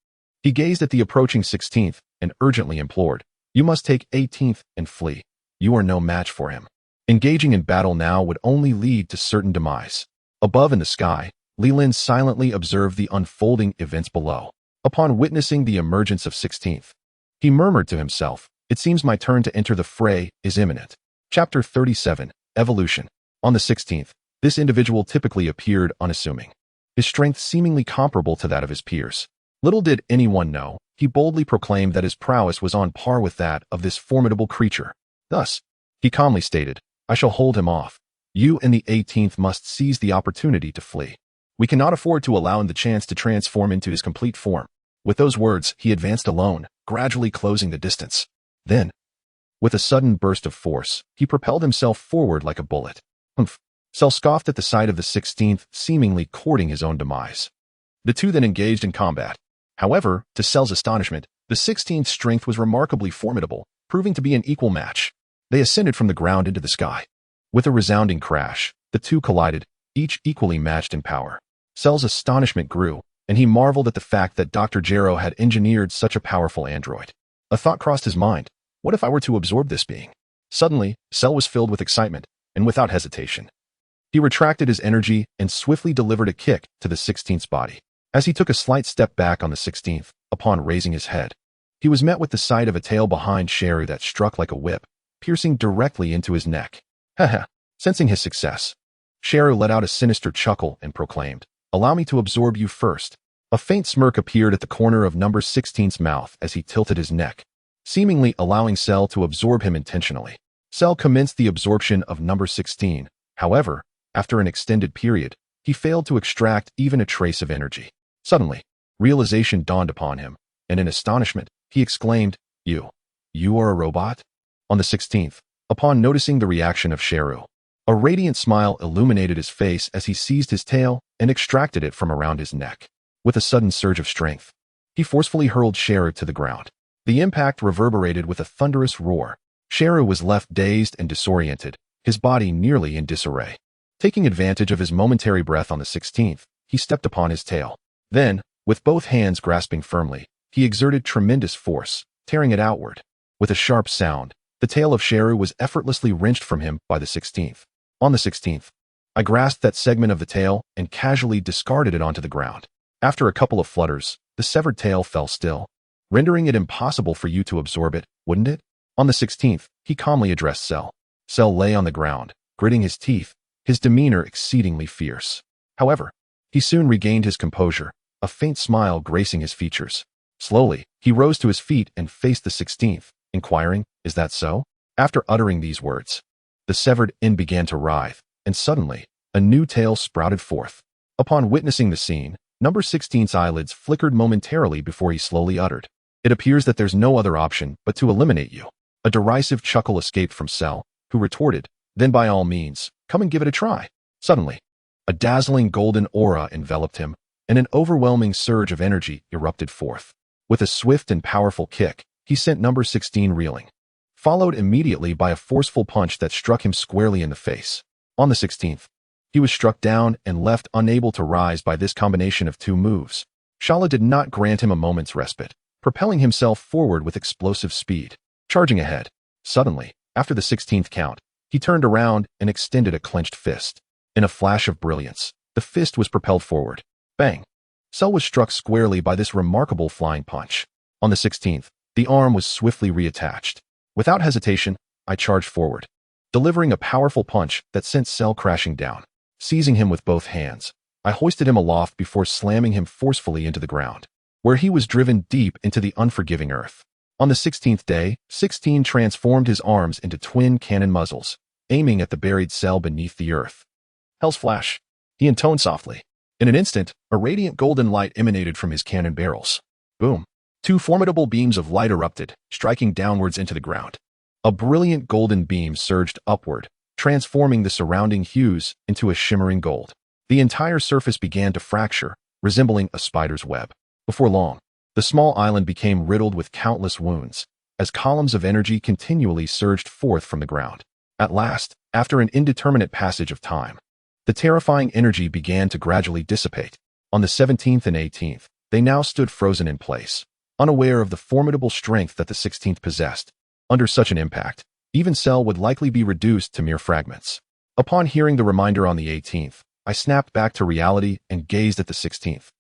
he gazed at the approaching 16th and urgently implored, "You must take 18th and flee. You are no match for him." Engaging in battle now would only lead to certain demise. Above in the sky, Li Lin silently observed the unfolding events below. Upon witnessing the emergence of 16th, he murmured to himself, "It seems my turn to enter the fray is imminent." Chapter 37, Evolution. On the 16th, this individual typically appeared unassuming, his strength seemingly comparable to that of his peers. Little did anyone know, he boldly proclaimed that his prowess was on par with that of this formidable creature. Thus, he calmly stated, "I shall hold him off. You and the 18th must seize the opportunity to flee. We cannot afford to allow him the chance to transform into his complete form." With those words, he advanced alone, gradually closing the distance. Then, with a sudden burst of force, he propelled himself forward like a bullet. Humph! Cell scoffed at the sight of the 16th, seemingly courting his own demise. The two then engaged in combat. However, to Cell's astonishment, the 16th's strength was remarkably formidable, proving to be an equal match. They ascended from the ground into the sky. With a resounding crash, the two collided, each equally matched in power. Cell's astonishment grew, and he marveled at the fact that Dr. Gero had engineered such a powerful android. A thought crossed his mind. What if I were to absorb this being? Suddenly, Cell was filled with excitement, and without hesitation, he retracted his energy and swiftly delivered a kick to the 16th's body. As he took a slight step back on the 16th, upon raising his head, he was met with the sight of a tail behind Sheru that struck like a whip, piercing directly into his neck. Haha. Sensing his success, Sheru let out a sinister chuckle and proclaimed, "Allow me to absorb you first." A faint smirk appeared at the corner of Number 16's mouth as he tilted his neck, seemingly allowing Cell to absorb him intentionally. Cell commenced the absorption of Number 16. However, after an extended period, he failed to extract even a trace of energy. Suddenly, realization dawned upon him, and in astonishment, he exclaimed, You are a robot?" On the 16th, upon noticing the reaction of Sheru, a radiant smile illuminated his face as he seized his tail and extracted it from around his neck. With a sudden surge of strength, he forcefully hurled Sheru to the ground. The impact reverberated with a thunderous roar. Sheru was left dazed and disoriented, his body nearly in disarray. Taking advantage of his momentary breath on the 16th, he stepped upon his tail. Then, with both hands grasping firmly, he exerted tremendous force, tearing it outward. With a sharp sound, the tail of Sheru was effortlessly wrenched from him by the 16th. On the 16th, I grasped that segment of the tail and casually discarded it onto the ground. After a couple of flutters, the severed tail fell still, rendering it impossible for you to absorb it, wouldn't it? On the 16th, he calmly addressed Cell. Cell lay on the ground, gritting his teeth, his demeanor exceedingly fierce. However, he soon regained his composure, a faint smile gracing his features. Slowly, he rose to his feet and faced the 16th, inquiring, "Is that so?" After uttering these words, the severed end began to writhe, and suddenly, a new tail sprouted forth. Upon witnessing the scene, Number 16's eyelids flickered momentarily before he slowly uttered, "It appears that there's no other option but to eliminate you." A derisive chuckle escaped from Cell, who retorted, "Then by all means, come and give it a try." Suddenly, a dazzling golden aura enveloped him, and an overwhelming surge of energy erupted forth. With a swift and powerful kick, he sent number 16 reeling, followed immediately by a forceful punch that struck him squarely in the face. On the 16th, he was struck down and left unable to rise by this combination of two moves. Shala did not grant him a moment's respite, propelling himself forward with explosive speed, charging ahead. Suddenly, after the 16th count, he turned around and extended a clenched fist. In a flash of brilliance, the fist was propelled forward. Bang! Cell was struck squarely by this remarkable flying punch. On the 16th, the arm was swiftly reattached. Without hesitation, I charged forward, delivering a powerful punch that sent Cell crashing down. Seizing him with both hands, I hoisted him aloft before slamming him forcefully into the ground, where he was driven deep into the unforgiving earth. On the 16th day, 16 transformed his arms into twin cannon muzzles, aiming at the buried Cell beneath the earth. "Hell's flash," he intoned softly. In an instant, a radiant golden light emanated from his cannon barrels. Boom! Two formidable beams of light erupted, striking downwards into the ground. A brilliant golden beam surged upward, transforming the surrounding hues into a shimmering gold. The entire surface began to fracture, resembling a spider's web. Before long, the small island became riddled with countless wounds, as columns of energy continually surged forth from the ground. At last, after an indeterminate passage of time, the terrifying energy began to gradually dissipate. On the 17th and 18th, they now stood frozen in place, unaware of the formidable strength that the 16th possessed. Under such an impact, even Cell would likely be reduced to mere fragments. Upon hearing the reminder on the 18th, I snapped back to reality and gazed at the 16th,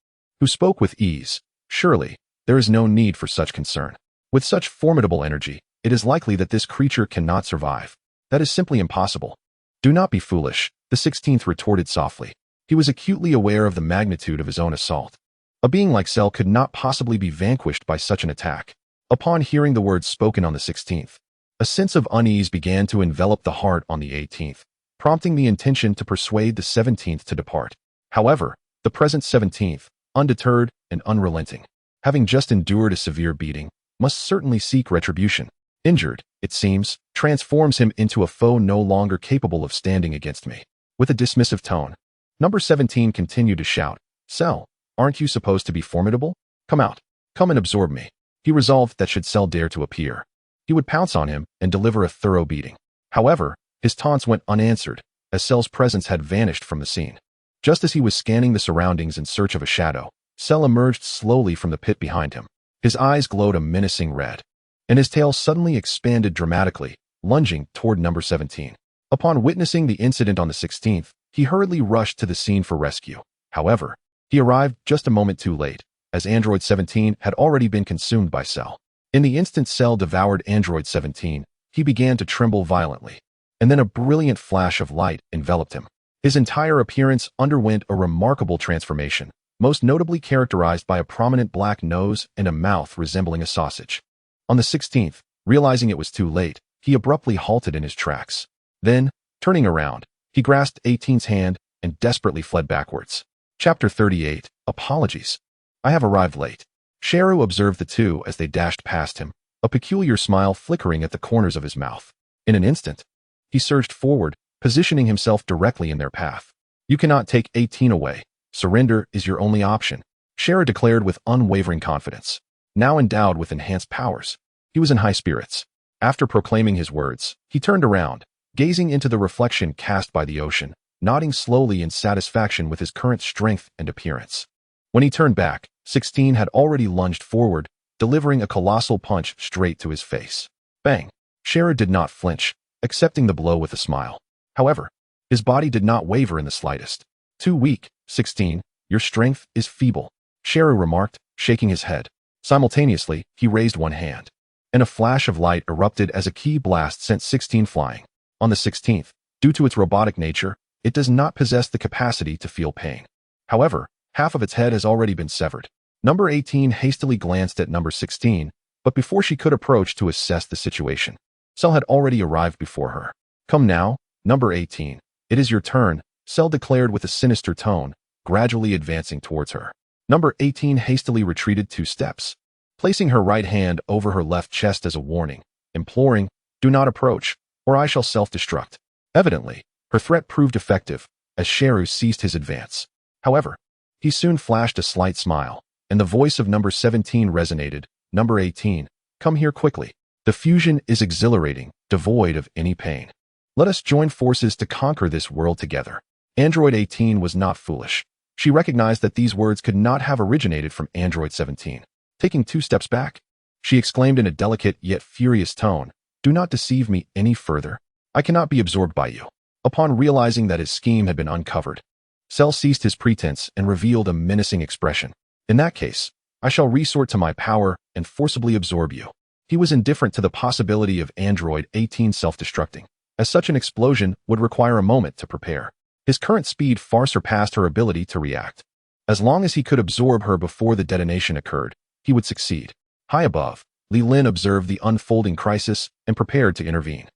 who spoke with ease. "Surely, there is no need for such concern. With such formidable energy, it is likely that this creature cannot survive. That is simply impossible." "Do not be foolish," the 16th retorted softly. He was acutely aware of the magnitude of his own assault. A being like Cell could not possibly be vanquished by such an attack. Upon hearing the words spoken on the 16th, a sense of unease began to envelop the heart on the 18th, prompting the intention to persuade the 17th to depart. However, the present 17th, undeterred and unrelenting, having just endured a severe beating, must certainly seek retribution. Injured, it seems, transforms him into a foe no longer capable of standing against me. With a dismissive tone, number 17 continued to shout, "Cell, aren't you supposed to be formidable? Come out. Come and absorb me." He resolved that should Cell dare to appear, he would pounce on him and deliver a thorough beating. However, his taunts went unanswered, as Cell's presence had vanished from the scene. Just as he was scanning the surroundings in search of a shadow, Cell emerged slowly from the pit behind him. His eyes glowed a menacing red, and his tail suddenly expanded dramatically, lunging toward number 17. Upon witnessing the incident on the 16th, he hurriedly rushed to the scene for rescue. However, he arrived just a moment too late, as Android 17 had already been consumed by Cell. In the instant Cell devoured Android 17, he began to tremble violently, and then a brilliant flash of light enveloped him. His entire appearance underwent a remarkable transformation, most notably characterized by a prominent black nose and a mouth resembling a sausage. On the 16th, realizing it was too late, he abruptly halted in his tracks. Then, turning around, he grasped 18's hand and desperately fled backwards. Chapter 38, Apologies. I have arrived late. Sheru observed the two as they dashed past him, a peculiar smile flickering at the corners of his mouth. In an instant, he surged forward, positioning himself directly in their path. "You cannot take 18 away. Surrender is your only option," Sheru declared with unwavering confidence. Now endowed with enhanced powers, he was in high spirits. After proclaiming his words, he turned around, gazing into the reflection cast by the ocean, nodding slowly in satisfaction with his current strength and appearance. When he turned back, 16 had already lunged forward, delivering a colossal punch straight to his face. Bang! Sheru did not flinch, accepting the blow with a smile. However, his body did not waver in the slightest. "Too weak, 16, your strength is feeble," Sheru remarked, shaking his head. Simultaneously, he raised one hand, and a flash of light erupted as a key blast sent 16 flying. On the 16th, due to its robotic nature, it does not possess the capacity to feel pain. However, half of its head has already been severed. Number 18 hastily glanced at number 16, but before she could approach to assess the situation, Cell had already arrived before her. "Come now, number 18. It is your turn," Cell declared with a sinister tone, gradually advancing towards her. Number 18 hastily retreated 2 steps, placing her right hand over her left chest as a warning. imploring, "Do not approach, or I shall self-destruct." Evidently, her threat proved effective, as Sheru ceased his advance. However, he soon flashed a slight smile, and the voice of number 17 resonated. "Number 18, come here quickly. The fusion is exhilarating, devoid of any pain. Let us join forces to conquer this world together." Android 18 was not foolish. She recognized that these words could not have originated from Android 17. Taking 2 steps back, she exclaimed in a delicate yet furious tone, "Do not deceive me any further. I cannot be absorbed by you." Upon realizing that his scheme had been uncovered, Cell ceased his pretense and revealed a menacing expression. "In that case, I shall resort to my power and forcibly absorb you." He was indifferent to the possibility of Android 18 self-destructing, as such an explosion would require a moment to prepare. His current speed far surpassed her ability to react. As long as he could absorb her before the detonation occurred, he would succeed. High above, Li Lin observed the unfolding crisis and prepared to intervene.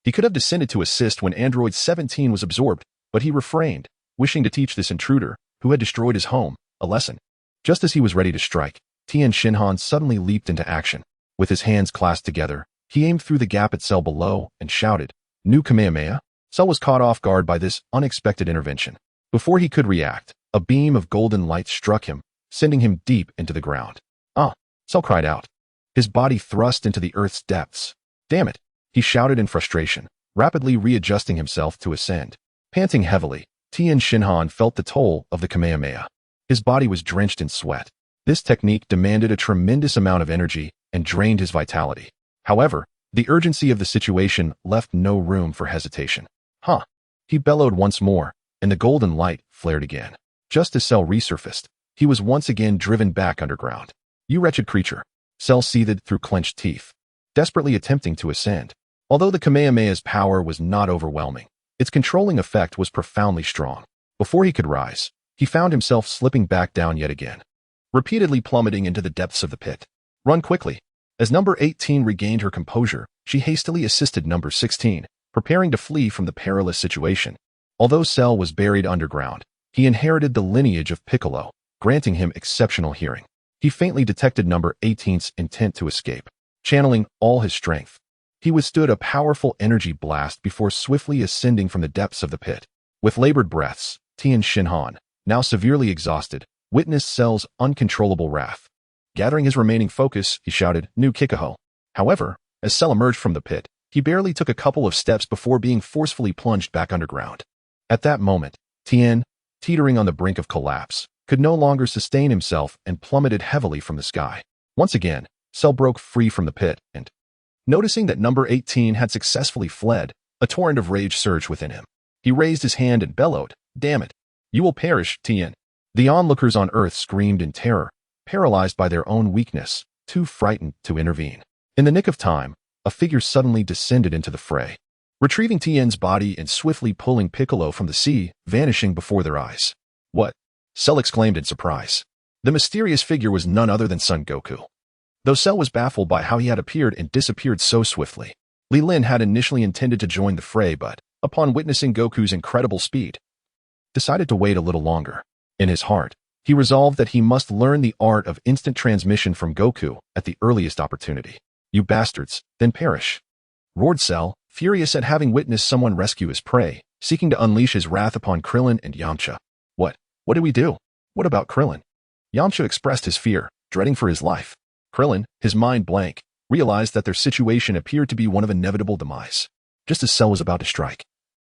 He could have descended to assist when Android 17 was absorbed, but he refrained, wishing to teach this intruder, who had destroyed his home, a lesson. Just as he was ready to strike, Tian Xinhan suddenly leaped into action. With his hands clasped together, he aimed through the gap at Cell below and shouted, "New Kamehameha?" Cell was caught off guard by this unexpected intervention. Before he could react, a beam of golden light struck him, sending him deep into the ground. "Ah!" Cell cried out. His body thrust into the earth's depths. "Damn it!" he shouted in frustration, rapidly readjusting himself to ascend. Panting heavily, Tian Xinhan felt the toll of the Kamehameha. His body was drenched in sweat. This technique demanded a tremendous amount of energy and drained his vitality. However, the urgency of the situation left no room for hesitation. "Huh!" he bellowed once more, and the golden light flared again. Just as Cell resurfaced, he was once again driven back underground. "You wretched creature!" Cell seethed through clenched teeth, desperately attempting to ascend. Although the Kamehameha's power was not overwhelming, its controlling effect was profoundly strong. Before he could rise, he found himself slipping back down yet again, repeatedly plummeting into the depths of the pit. "Run quickly!" As number 18 regained her composure, she hastily assisted number 16, preparing to flee from the perilous situation. Although Cell was buried underground, he inherited the lineage of Piccolo, granting him exceptional hearing. He faintly detected number 18's intent to escape. Channeling all his strength, he withstood a powerful energy blast before swiftly ascending from the depths of the pit. With labored breaths, Tian Xinhan, now severely exhausted, witnessed Cell's uncontrollable wrath. Gathering his remaining focus, he shouted, "New Kikaho." However, as Cell emerged from the pit, he barely took a couple of steps before being forcefully plunged back underground. At that moment, Tian, teetering on the brink of collapse, could no longer sustain himself and plummeted heavily from the sky. Once again, Cell broke free from the pit and, noticing that number 18 had successfully fled, a torrent of rage surged within him. He raised his hand and bellowed, "Damn it! You will perish, Tian." The onlookers on Earth screamed in terror, paralyzed by their own weakness, too frightened to intervene. In the nick of time, a figure suddenly descended into the fray, retrieving Tian's body and swiftly pulling Piccolo from the sea, vanishing before their eyes. "What?" Cell exclaimed in surprise. The mysterious figure was none other than Son Goku. Though Cell was baffled by how he had appeared and disappeared so swiftly, Li Lin had initially intended to join the fray but, upon witnessing Goku's incredible speed, decided to wait a little longer. In his heart, he resolved that he must learn the art of instant transmission from Goku at the earliest opportunity. "You bastards, then perish!" roared Cell, furious at having witnessed someone rescue his prey, seeking to unleash his wrath upon Krillin and Yamcha. What did we do? What about Krillin?" Yamcha expressed his fear, dreading for his life. Krillin, his mind blank, realized that their situation appeared to be one of inevitable demise. Just as Cell was about to strike,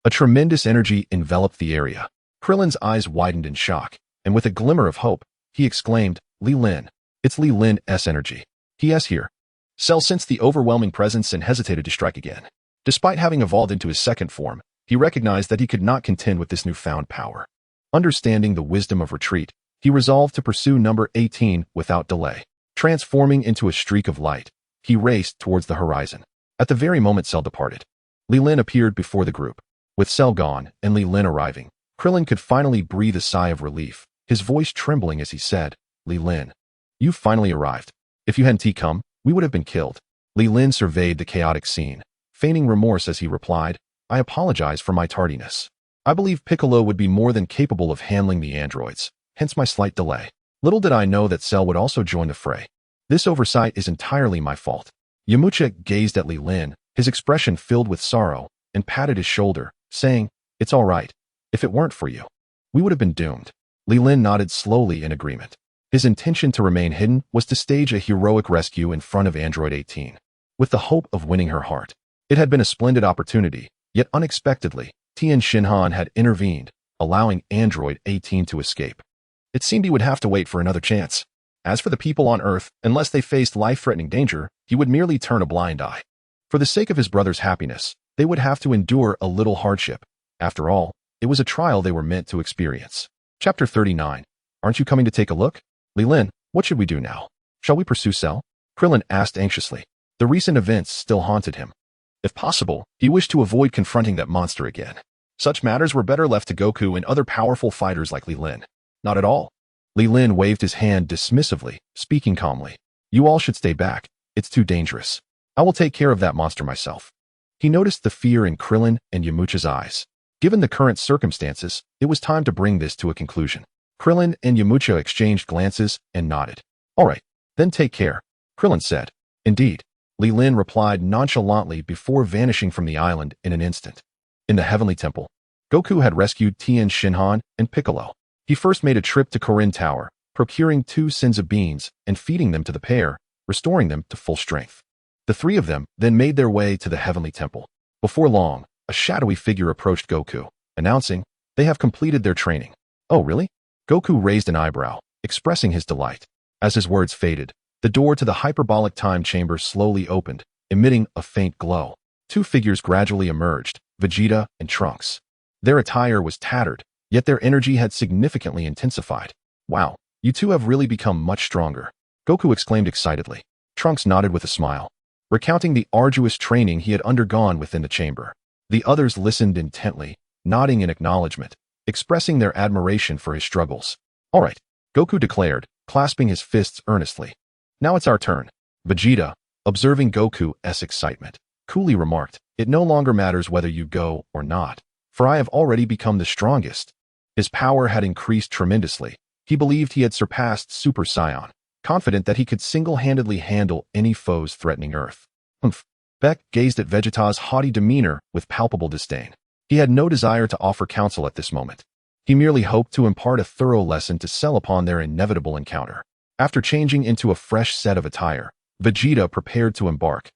a tremendous energy enveloped the area. Krillin's eyes widened in shock, and with a glimmer of hope, he exclaimed, "Li Lin. It's Li Lin's energy. He is here." Cell sensed the overwhelming presence and hesitated to strike again. Despite having evolved into his second form, he recognized that he could not contend with this newfound power. Understanding the wisdom of retreat, he resolved to pursue number 18 without delay. Transforming into a streak of light, he raced towards the horizon. At the very moment Cell departed, Li Lin appeared before the group. With Cell gone and Li Lin arriving, Krillin could finally breathe a sigh of relief, his voice trembling as he said, "Li Lin, you've finally arrived. If you hadn't come, we would have been killed." Li Lin surveyed the chaotic scene, feigning remorse as he replied, "I apologize for my tardiness. I believe Piccolo would be more than capable of handling the androids, hence my slight delay. Little did I know that Cell would also join the fray. This oversight is entirely my fault." Yamcha gazed at Li Lin, his expression filled with sorrow, and patted his shoulder, saying, "It's all right. If it weren't for you, we would have been doomed." Li Lin nodded slowly in agreement. His intention to remain hidden was to stage a heroic rescue in front of Android 18, with the hope of winning her heart. It had been a splendid opportunity, yet unexpectedly, Tien Shinhan had intervened, allowing Android 18 to escape. It seemed he would have to wait for another chance. As for the people on Earth, unless they faced life-threatening danger, he would merely turn a blind eye. For the sake of his brother's happiness, they would have to endure a little hardship. After all, it was a trial they were meant to experience. Chapter 39. Aren't you coming to take a look? Li Lin, what should we do now? Shall we pursue Cell? Krillin asked anxiously. The recent events still haunted him. If possible, he wished to avoid confronting that monster again. Such matters were better left to Goku and other powerful fighters like Li Lin. Not at all. Li Lin waved his hand dismissively, speaking calmly. You all should stay back. It's too dangerous. I will take care of that monster myself. He noticed the fear in Krillin and Yamcha's eyes. Given the current circumstances, it was time to bring this to a conclusion. Krillin and Yamcha exchanged glances and nodded. All right, then take care, Krillin said. Indeed, Li Lin replied nonchalantly before vanishing from the island in an instant. In the Heavenly Temple, Goku had rescued Tien Shinhan and Piccolo. He first made a trip to Korin Tower, procuring 2 sins of beans and feeding them to the pair, restoring them to full strength. The 3 of them then made their way to the Heavenly Temple. Before long, a shadowy figure approached Goku, announcing, "They have completed their training." Oh, really? Goku raised an eyebrow, expressing his delight. As his words faded, the door to the hyperbolic time chamber slowly opened, emitting a faint glow. 2 figures gradually emerged, Vegeta and Trunks. Their attire was tattered, yet their energy had significantly intensified. Wow, you 2 have really become much stronger, Goku exclaimed excitedly. Trunks nodded with a smile, recounting the arduous training he had undergone within the chamber. The others listened intently, nodding in acknowledgement, expressing their admiration for his struggles. All right, Goku declared, clasping his fists earnestly. Now it's our turn. Vegeta, observing Goku's excitement, coolly remarked, "It no longer matters whether you go or not, for I have already become the strongest." His power had increased tremendously. He believed he had surpassed Super Saiyan, confident that he could single-handedly handle any foes threatening Earth. Humph. Beck gazed at Vegeta's haughty demeanor with palpable disdain. He had no desire to offer counsel at this moment. He merely hoped to impart a thorough lesson to Cell upon their inevitable encounter. After changing into a fresh set of attire, Vegeta prepared to embark,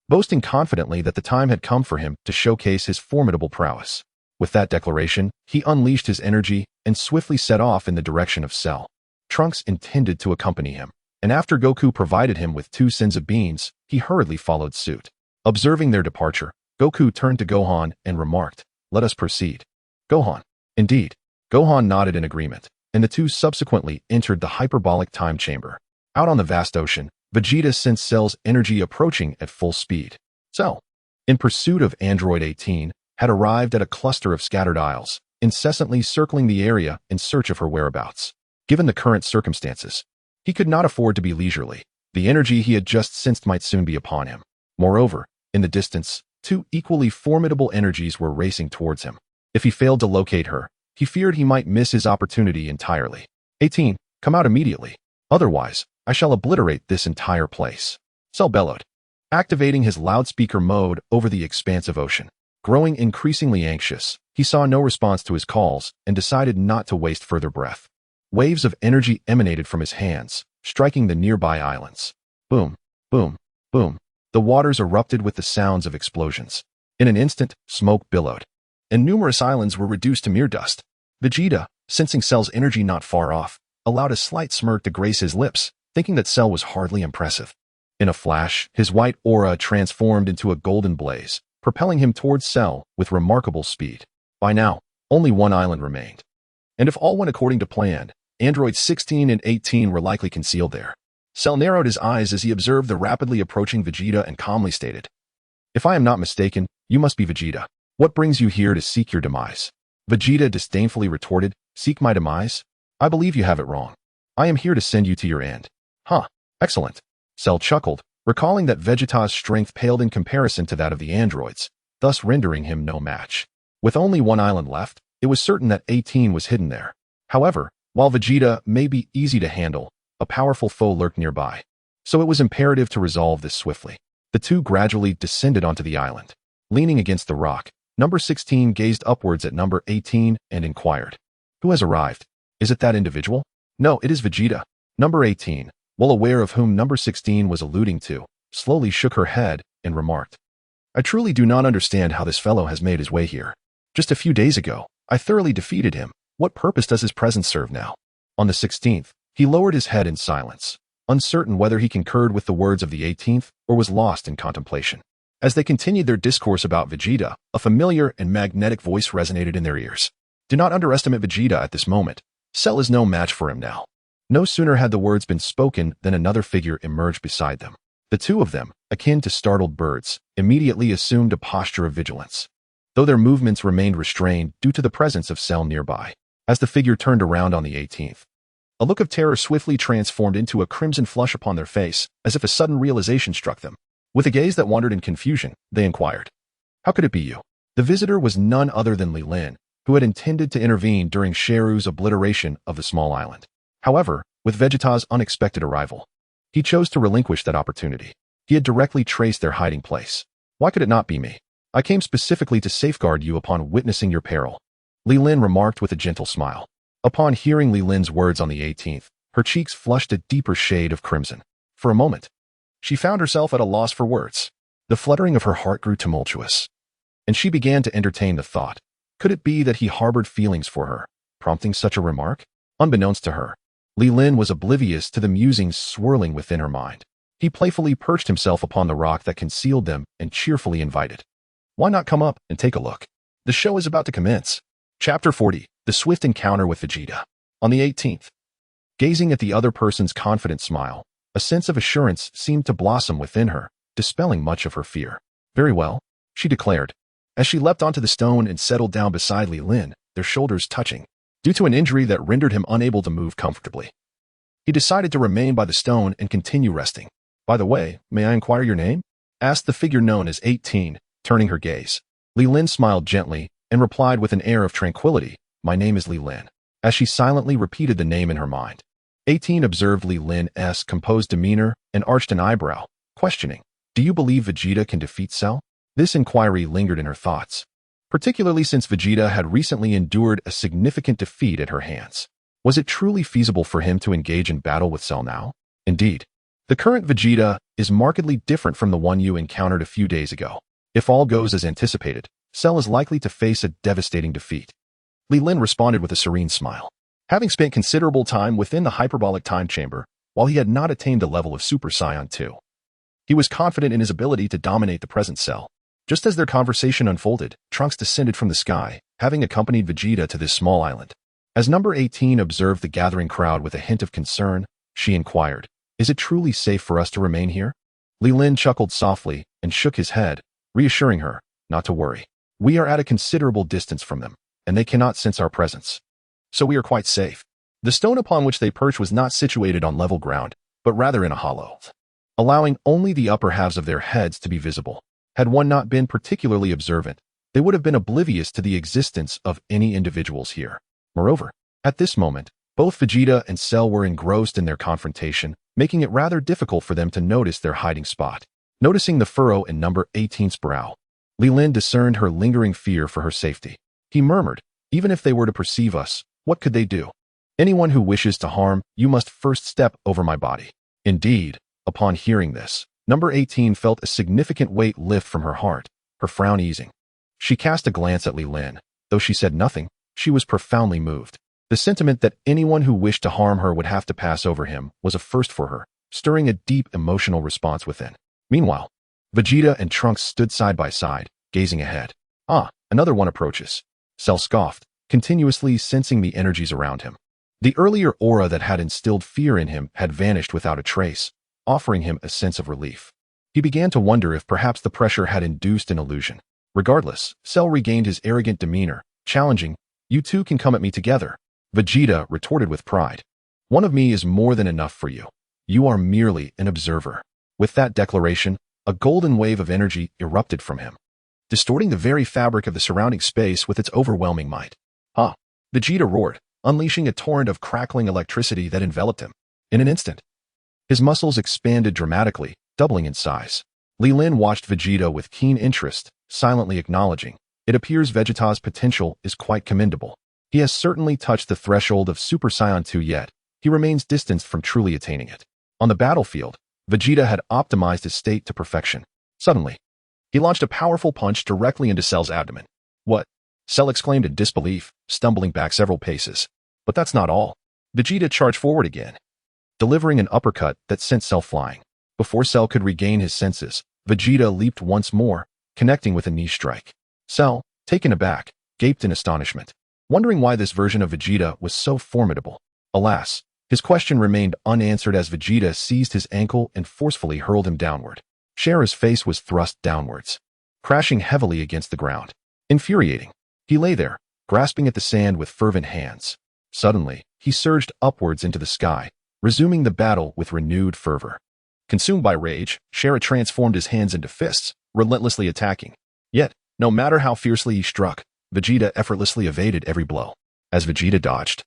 boasting confidently that the time had come for him to showcase his formidable prowess. With that declaration, he unleashed his energy and swiftly set off in the direction of Cell. Trunks intended to accompany him, and after Goku provided him with 2 sins of beans, he hurriedly followed suit. Observing their departure, Goku turned to Gohan and remarked, "Let us proceed." Gohan. Indeed. Gohan nodded in agreement, and the 2 subsequently entered the hyperbolic time chamber. Out on the vast ocean, Vegeta sensed Cell's energy approaching at full speed. Cell, in pursuit of Android 18, had arrived at a cluster of scattered isles, incessantly circling the area in search of her whereabouts. Given the current circumstances, he could not afford to be leisurely. The energy he had just sensed might soon be upon him. Moreover, in the distance, 2 equally formidable energies were racing towards him. If he failed to locate her, he feared he might miss his opportunity entirely. 18, come out immediately. Otherwise, I shall obliterate this entire place. Cell bellowed, activating his loudspeaker mode over the expansive ocean. Growing increasingly anxious, he saw no response to his calls and decided not to waste further breath. Waves of energy emanated from his hands, striking the nearby islands. Boom, boom, boom. The waters erupted with the sounds of explosions. In an instant, smoke billowed, and numerous islands were reduced to mere dust. Vegeta, sensing Cell's energy not far off, allowed a slight smirk to grace his lips, thinking that Cell was hardly impressive. In a flash, his white aura transformed into a golden blaze, propelling him towards Cell with remarkable speed. By now, only 1 island remained. And if all went according to plan, androids 16 and 18 were likely concealed there. Cell narrowed his eyes as he observed the rapidly approaching Vegeta and calmly stated, "If I am not mistaken, you must be Vegeta. What brings you here to seek your demise?" Vegeta disdainfully retorted, "Seek my demise? I believe you have it wrong. I am here to send you to your end." Huh, excellent. Cell chuckled, recalling that Vegeta's strength paled in comparison to that of the androids, thus rendering him no match. With only 1 island left, it was certain that 18 was hidden there. However, while Vegeta may be easy to handle, a powerful foe lurked nearby. So it was imperative to resolve this swiftly. The two gradually descended onto the island. Leaning against the rock, number 16 gazed upwards at number 18 and inquired, "Who has arrived? Is it that individual?" "No, it is Vegeta." Number 18, well aware of whom number 16 was alluding to, slowly shook her head and remarked, "I truly do not understand how this fellow has made his way here. Just a few days ago, I thoroughly defeated him. What purpose does his presence serve now?" On the 16th, he lowered his head in silence, uncertain whether he concurred with the words of the 18th or was lost in contemplation. As they continued their discourse about Vegeta, a familiar and magnetic voice resonated in their ears. "Do not underestimate Vegeta at this moment. Cell is no match for him now." No sooner had the words been spoken than another figure emerged beside them. The two of them, akin to startled birds, immediately assumed a posture of vigilance, though their movements remained restrained due to the presence of Cell nearby. As the figure turned around on the 18th, a look of terror swiftly transformed into a crimson flush upon their face, as if a sudden realization struck them. With a gaze that wandered in confusion, they inquired, "How could it be you?" The visitor was none other than Li Lin, who had intended to intervene during Sheru's obliteration of the small island. However, with Vegeta's unexpected arrival, he chose to relinquish that opportunity. He had directly traced their hiding place. "Why could it not be me? I came specifically to safeguard you upon witnessing your peril," Li Lin remarked with a gentle smile. Upon hearing Li Lin's words on the 18th, her cheeks flushed a deeper shade of crimson. For a moment, she found herself at a loss for words. The fluttering of her heart grew tumultuous, and she began to entertain the thought, could it be that he harbored feelings for her, prompting such a remark? Unbeknownst to her, Li Lin was oblivious to the musings swirling within her mind. He playfully perched himself upon the rock that concealed them and cheerfully invited, "Why not come up and take a look? The show is about to commence." Chapter 40, The Swift Encounter with Vegeta. On the 18th, gazing at the other person's confident smile, a sense of assurance seemed to blossom within her, dispelling much of her fear. "Very well," she declared, as she leapt onto the stone and settled down beside Li Lin, their shoulders touching. Due to an injury that rendered him unable to move comfortably, he decided to remain by the stone and continue resting. "By the way, may I inquire your name?" asked the figure known as 18, turning her gaze. Li Lin smiled gently and replied with an air of tranquility, "My name is Li Lin," as she silently repeated the name in her mind. 18 observed Li Lin's composed demeanor and arched an eyebrow, questioning, "Do you believe Vegeta can defeat Cell?" This inquiry lingered in her thoughts, particularly since Vegeta had recently endured a significant defeat at her hands. Was it truly feasible for him to engage in battle with Cell now? Indeed, the current Vegeta is markedly different from the one you encountered a few days ago. If all goes as anticipated, Cell is likely to face a devastating defeat. Li Lin responded with a serene smile. Having spent considerable time within the hyperbolic time chamber, while he had not attained the level of Super Saiyan 2, he was confident in his ability to dominate the present Cell. Just as their conversation unfolded, Trunks descended from the sky, having accompanied Vegeta to this small island. As number 18 observed the gathering crowd with a hint of concern, she inquired, "Is it truly safe for us to remain here?" Li Lin chuckled softly and shook his head, reassuring her, not to worry. "We are at a considerable distance from them, and they cannot sense our presence, so we are quite safe." The stone upon which they perched was not situated on level ground, but rather in a hollow, allowing only the upper halves of their heads to be visible. Had one not been particularly observant, they would have been oblivious to the existence of any individuals here. Moreover, at this moment, both Vegeta and Cell were engrossed in their confrontation, making it rather difficult for them to notice their hiding spot. Noticing the furrow in number 18's brow, Li Lin discerned her lingering fear for her safety. He murmured, "Even if they were to perceive us, what could they do? Anyone who wishes to harm you must first step over my body." Indeed, upon hearing this, number 18 felt a significant weight lift from her heart, her frown easing. She cast a glance at Li Lin. Though she said nothing, she was profoundly moved. The sentiment that anyone who wished to harm her would have to pass over him was a first for her, stirring a deep emotional response within. Meanwhile, Vegeta and Trunks stood side by side, gazing ahead. "Ah, another one approaches," Cell scoffed, continuously sensing the energies around him. The earlier aura that had instilled fear in him had vanished without a trace, offering him a sense of relief. He began to wonder if perhaps the pressure had induced an illusion. Regardless, Cell regained his arrogant demeanor, challenging, "You two can come at me together." Vegeta retorted with pride, "One of me is more than enough for you. You are merely an observer." With that declaration, a golden wave of energy erupted from him, distorting the very fabric of the surrounding space with its overwhelming might. "Ah!" Vegeta roared, unleashing a torrent of crackling electricity that enveloped him. In an instant, his muscles expanded dramatically, doubling in size. Lin watched Vegeta with keen interest, silently acknowledging, "It appears Vegeta's potential is quite commendable. He has certainly touched the threshold of Super Saiyan 2 yet he remains distanced from truly attaining it." On the battlefield, Vegeta had optimized his state to perfection. Suddenly, he launched a powerful punch directly into Cell's abdomen. "What?" Cell exclaimed in disbelief, stumbling back several paces. But that's not all. Vegeta charged forward again, delivering an uppercut that sent Cell flying. Before Cell could regain his senses, Vegeta leaped once more, connecting with a knee strike. Cell, taken aback, gaped in astonishment, wondering why this version of Vegeta was so formidable. Alas, his question remained unanswered as Vegeta seized his ankle and forcefully hurled him downward. Sharu's face was thrust downwards, crashing heavily against the ground. Infuriating, he lay there, grasping at the sand with fervent hands. Suddenly, he surged upwards into the sky, resuming the battle with renewed fervor. Consumed by rage, Sharu transformed his hands into fists, relentlessly attacking. Yet, no matter how fiercely he struck, Vegeta effortlessly evaded every blow. As Vegeta dodged,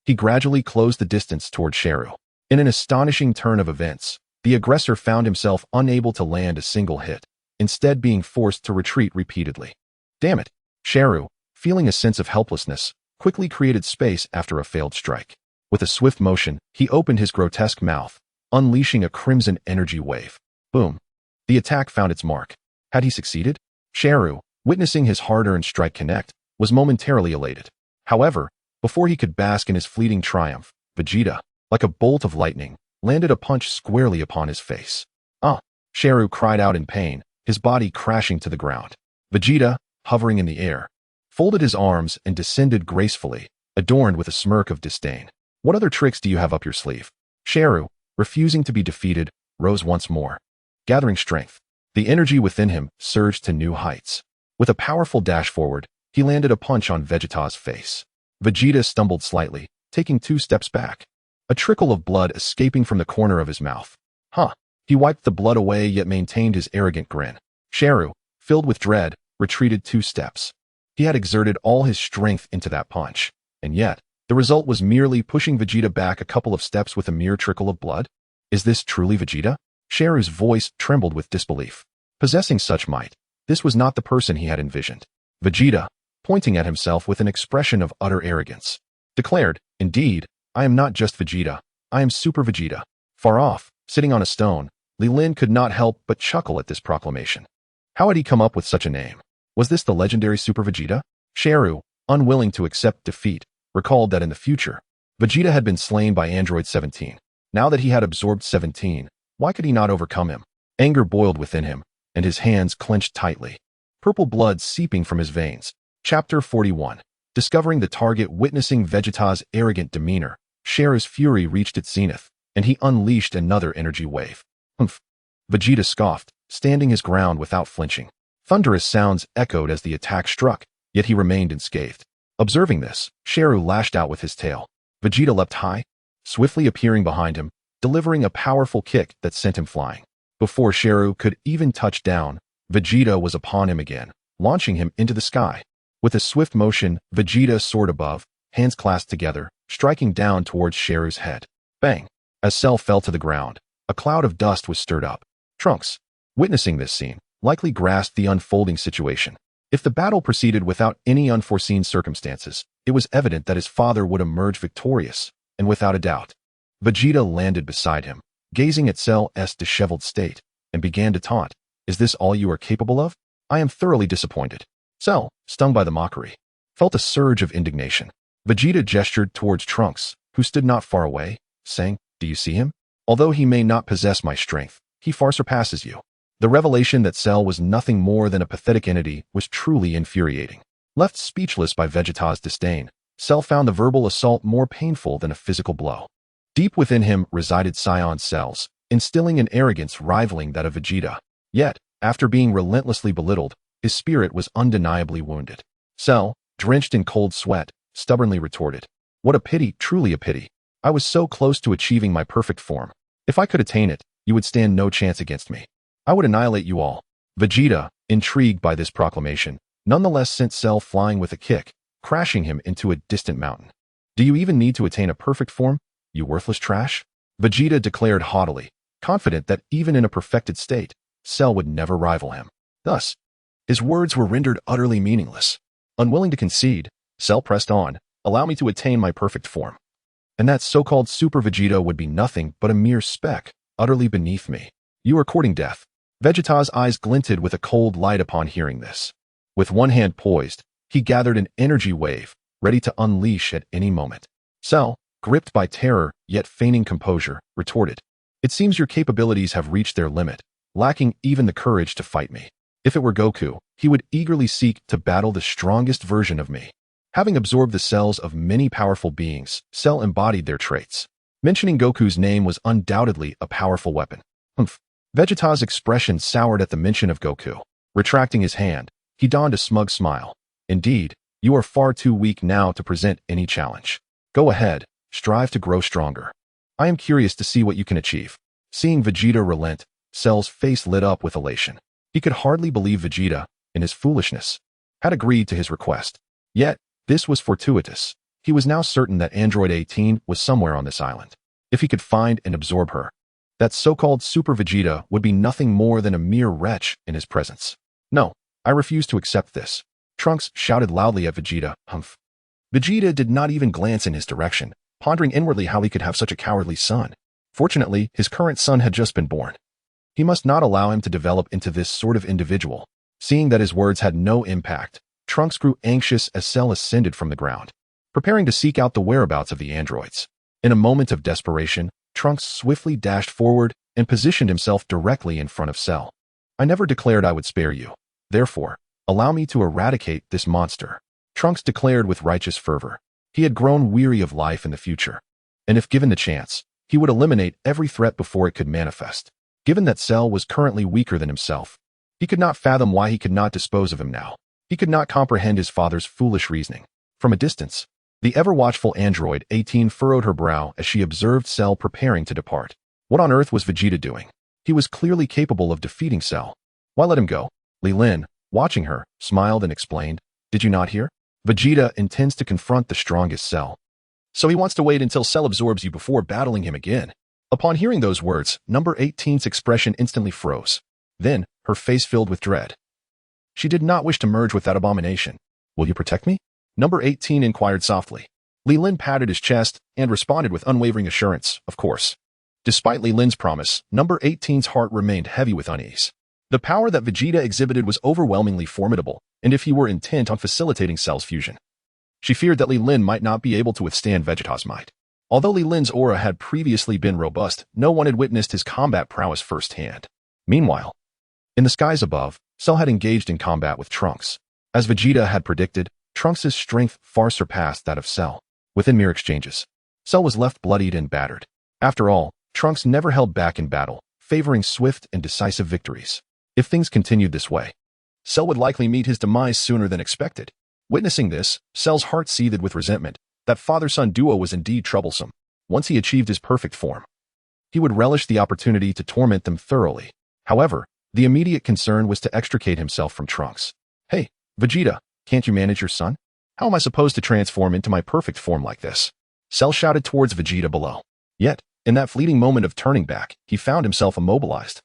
he gradually closed the distance toward Sharu. In an astonishing turn of events, the aggressor found himself unable to land a single hit, instead being forced to retreat repeatedly. Damn it! Sharu, feeling a sense of helplessness, quickly created space after a failed strike. With a swift motion, he opened his grotesque mouth, unleashing a crimson energy wave. Boom! The attack found its mark. Had he succeeded? Sharu, witnessing his hard-earned strike connect, was momentarily elated. However, before he could bask in his fleeting triumph, Vegeta, like a bolt of lightning, landed a punch squarely upon his face. "Ah!" Sharu cried out in pain, his body crashing to the ground. Vegeta, hovering in the air, folded his arms and descended gracefully, adorned with a smirk of disdain. "What other tricks do you have up your sleeve?" Sharu, refusing to be defeated, rose once more. Gathering strength, the energy within him surged to new heights. With a powerful dash forward, he landed a punch on Vegeta's face. Vegeta stumbled slightly, taking 2 steps back, a trickle of blood escaping from the corner of his mouth. Huh. He wiped the blood away yet maintained his arrogant grin. Sharu, filled with dread, retreated 2 steps. He had exerted all his strength into that punch, and yet, the result was merely pushing Vegeta back a couple of steps with a mere trickle of blood. Is this truly Vegeta? Sharu's voice trembled with disbelief. Possessing such might, this was not the person he had envisioned. Vegeta, pointing at himself with an expression of utter arrogance, declared, "Indeed, I am not just Vegeta, I am Super Vegeta." Far off, sitting on a stone, Lin could not help but chuckle at this proclamation. How had he come up with such a name? Was this the legendary Super Vegeta? Sharu, unwilling to accept defeat, recalled that in the future, Vegeta had been slain by Android 17. Now that he had absorbed 17, why could he not overcome him? Anger boiled within him, and his hands clenched tightly, purple blood seeping from his veins. Chapter 41. Discovering the target. Witnessing Vegeta's arrogant demeanor, Sharu's fury reached its zenith, and he unleashed another energy wave. Humph! Vegeta scoffed, standing his ground without flinching. Thunderous sounds echoed as the attack struck, yet he remained unscathed. Observing this, Sharu lashed out with his tail. Vegeta leapt high, swiftly appearing behind him, delivering a powerful kick that sent him flying. Before Sharu could even touch down, Vegeta was upon him again, launching him into the sky. With a swift motion, Vegeta soared above, hands clasped together, striking down towards Sharu's head. Bang! As Cell fell to the ground, a cloud of dust was stirred up. Trunks, witnessing this scene, likely grasped the unfolding situation. If the battle proceeded without any unforeseen circumstances, it was evident that his father would emerge victorious, and without a doubt. Vegeta landed beside him, gazing at Cell's disheveled state, and began to taunt. "Is this all you are capable of? I am thoroughly disappointed." Cell, stung by the mockery, felt a surge of indignation. Vegeta gestured towards Trunks, who stood not far away, saying, "Do you see him? Although he may not possess my strength, he far surpasses you." The revelation that Cell was nothing more than a pathetic entity was truly infuriating. Left speechless by Vegeta's disdain, Cell found the verbal assault more painful than a physical blow. Deep within him resided Saiyan cells, instilling an arrogance rivaling that of Vegeta. Yet, after being relentlessly belittled, his spirit was undeniably wounded. Cell, drenched in cold sweat, stubbornly retorted, "What a pity, truly a pity. I was so close to achieving my perfect form. If I could attain it, you would stand no chance against me. I would annihilate you all." Vegeta, intrigued by this proclamation, nonetheless sent Cell flying with a kick, crashing him into a distant mountain. "Do you even need to attain a perfect form, you worthless trash?" Vegeta declared haughtily, confident that even in a perfected state, Cell would never rival him. Thus, his words were rendered utterly meaningless. Unwilling to concede, Cell pressed on, "Allow me to attain my perfect form. And that so-called Super Vegeta would be nothing but a mere speck, utterly beneath me. You are courting death." Vegeta's eyes glinted with a cold light upon hearing this. With one hand poised, he gathered an energy wave, ready to unleash at any moment. Cell, gripped by terror, yet feigning composure, retorted, "It seems your capabilities have reached their limit, lacking even the courage to fight me. If it were Goku, he would eagerly seek to battle the strongest version of me." Having absorbed the cells of many powerful beings, Cell embodied their traits. Mentioning Goku's name was undoubtedly a powerful weapon. Humph. Vegeta's expression soured at the mention of Goku. Retracting his hand, he donned a smug smile. "Indeed, you are far too weak now to present any challenge. Go ahead, strive to grow stronger. I am curious to see what you can achieve." Seeing Vegeta relent, Cell's face lit up with elation. He could hardly believe Vegeta, in his foolishness, had agreed to his request. Yet, this was fortuitous. He was now certain that Android 18 was somewhere on this island. If he could find and absorb her, that so-called Super Vegeta would be nothing more than a mere wretch in his presence. "No, I refuse to accept this." Trunks shouted loudly at Vegeta. Humph. Vegeta did not even glance in his direction, pondering inwardly how he could have such a cowardly son. Fortunately, his current son had just been born. He must not allow him to develop into this sort of individual. Seeing that his words had no impact, Trunks grew anxious as Cell ascended from the ground, preparing to seek out the whereabouts of the androids. In a moment of desperation, Trunks swiftly dashed forward and positioned himself directly in front of Cell. "I never declared I would spare you. Therefore, allow me to eradicate this monster," Trunks declared with righteous fervor. He had grown weary of life in the future, and if given the chance, he would eliminate every threat before it could manifest. Given that Cell was currently weaker than himself, he could not fathom why he could not dispose of him now. He could not comprehend his father's foolish reasoning. From a distance, the ever-watchful Android 18 furrowed her brow as she observed Cell preparing to depart. What on earth was Vegeta doing? He was clearly capable of defeating Cell. Why let him go? Li Lin, watching her, smiled and explained, "Did you not hear? Vegeta intends to confront the strongest Cell. So he wants to wait until Cell absorbs you before battling him again." Upon hearing those words, number 18's expression instantly froze. Then, her face filled with dread. She did not wish to merge with that abomination. "Will you protect me?" Number 18 inquired softly. Li Lin patted his chest and responded with unwavering assurance, "Of course." Despite Li Lin's promise, number 18's heart remained heavy with unease. The power that Vegeta exhibited was overwhelmingly formidable, and if he were intent on facilitating Cell's fusion, she feared that Li Lin might not be able to withstand Vegeta's might. Although Li Lin's aura had previously been robust, no one had witnessed his combat prowess firsthand. Meanwhile, in the skies above, Cell had engaged in combat with Trunks. As Vegeta had predicted, Trunks' strength far surpassed that of Cell. Within mere exchanges, Cell was left bloodied and battered. After all, Trunks never held back in battle, favoring swift and decisive victories. If things continued this way, Cell would likely meet his demise sooner than expected. Witnessing this, Cell's heart seethed with resentment. That father-son duo was indeed troublesome. Once he achieved his perfect form, he would relish the opportunity to torment them thoroughly. However, the immediate concern was to extricate himself from Trunks. "Hey, Vegeta, can't you manage your son? How am I supposed to transform into my perfect form like this?" Cell shouted towards Vegeta below. Yet, in that fleeting moment of turning back, he found himself immobilized.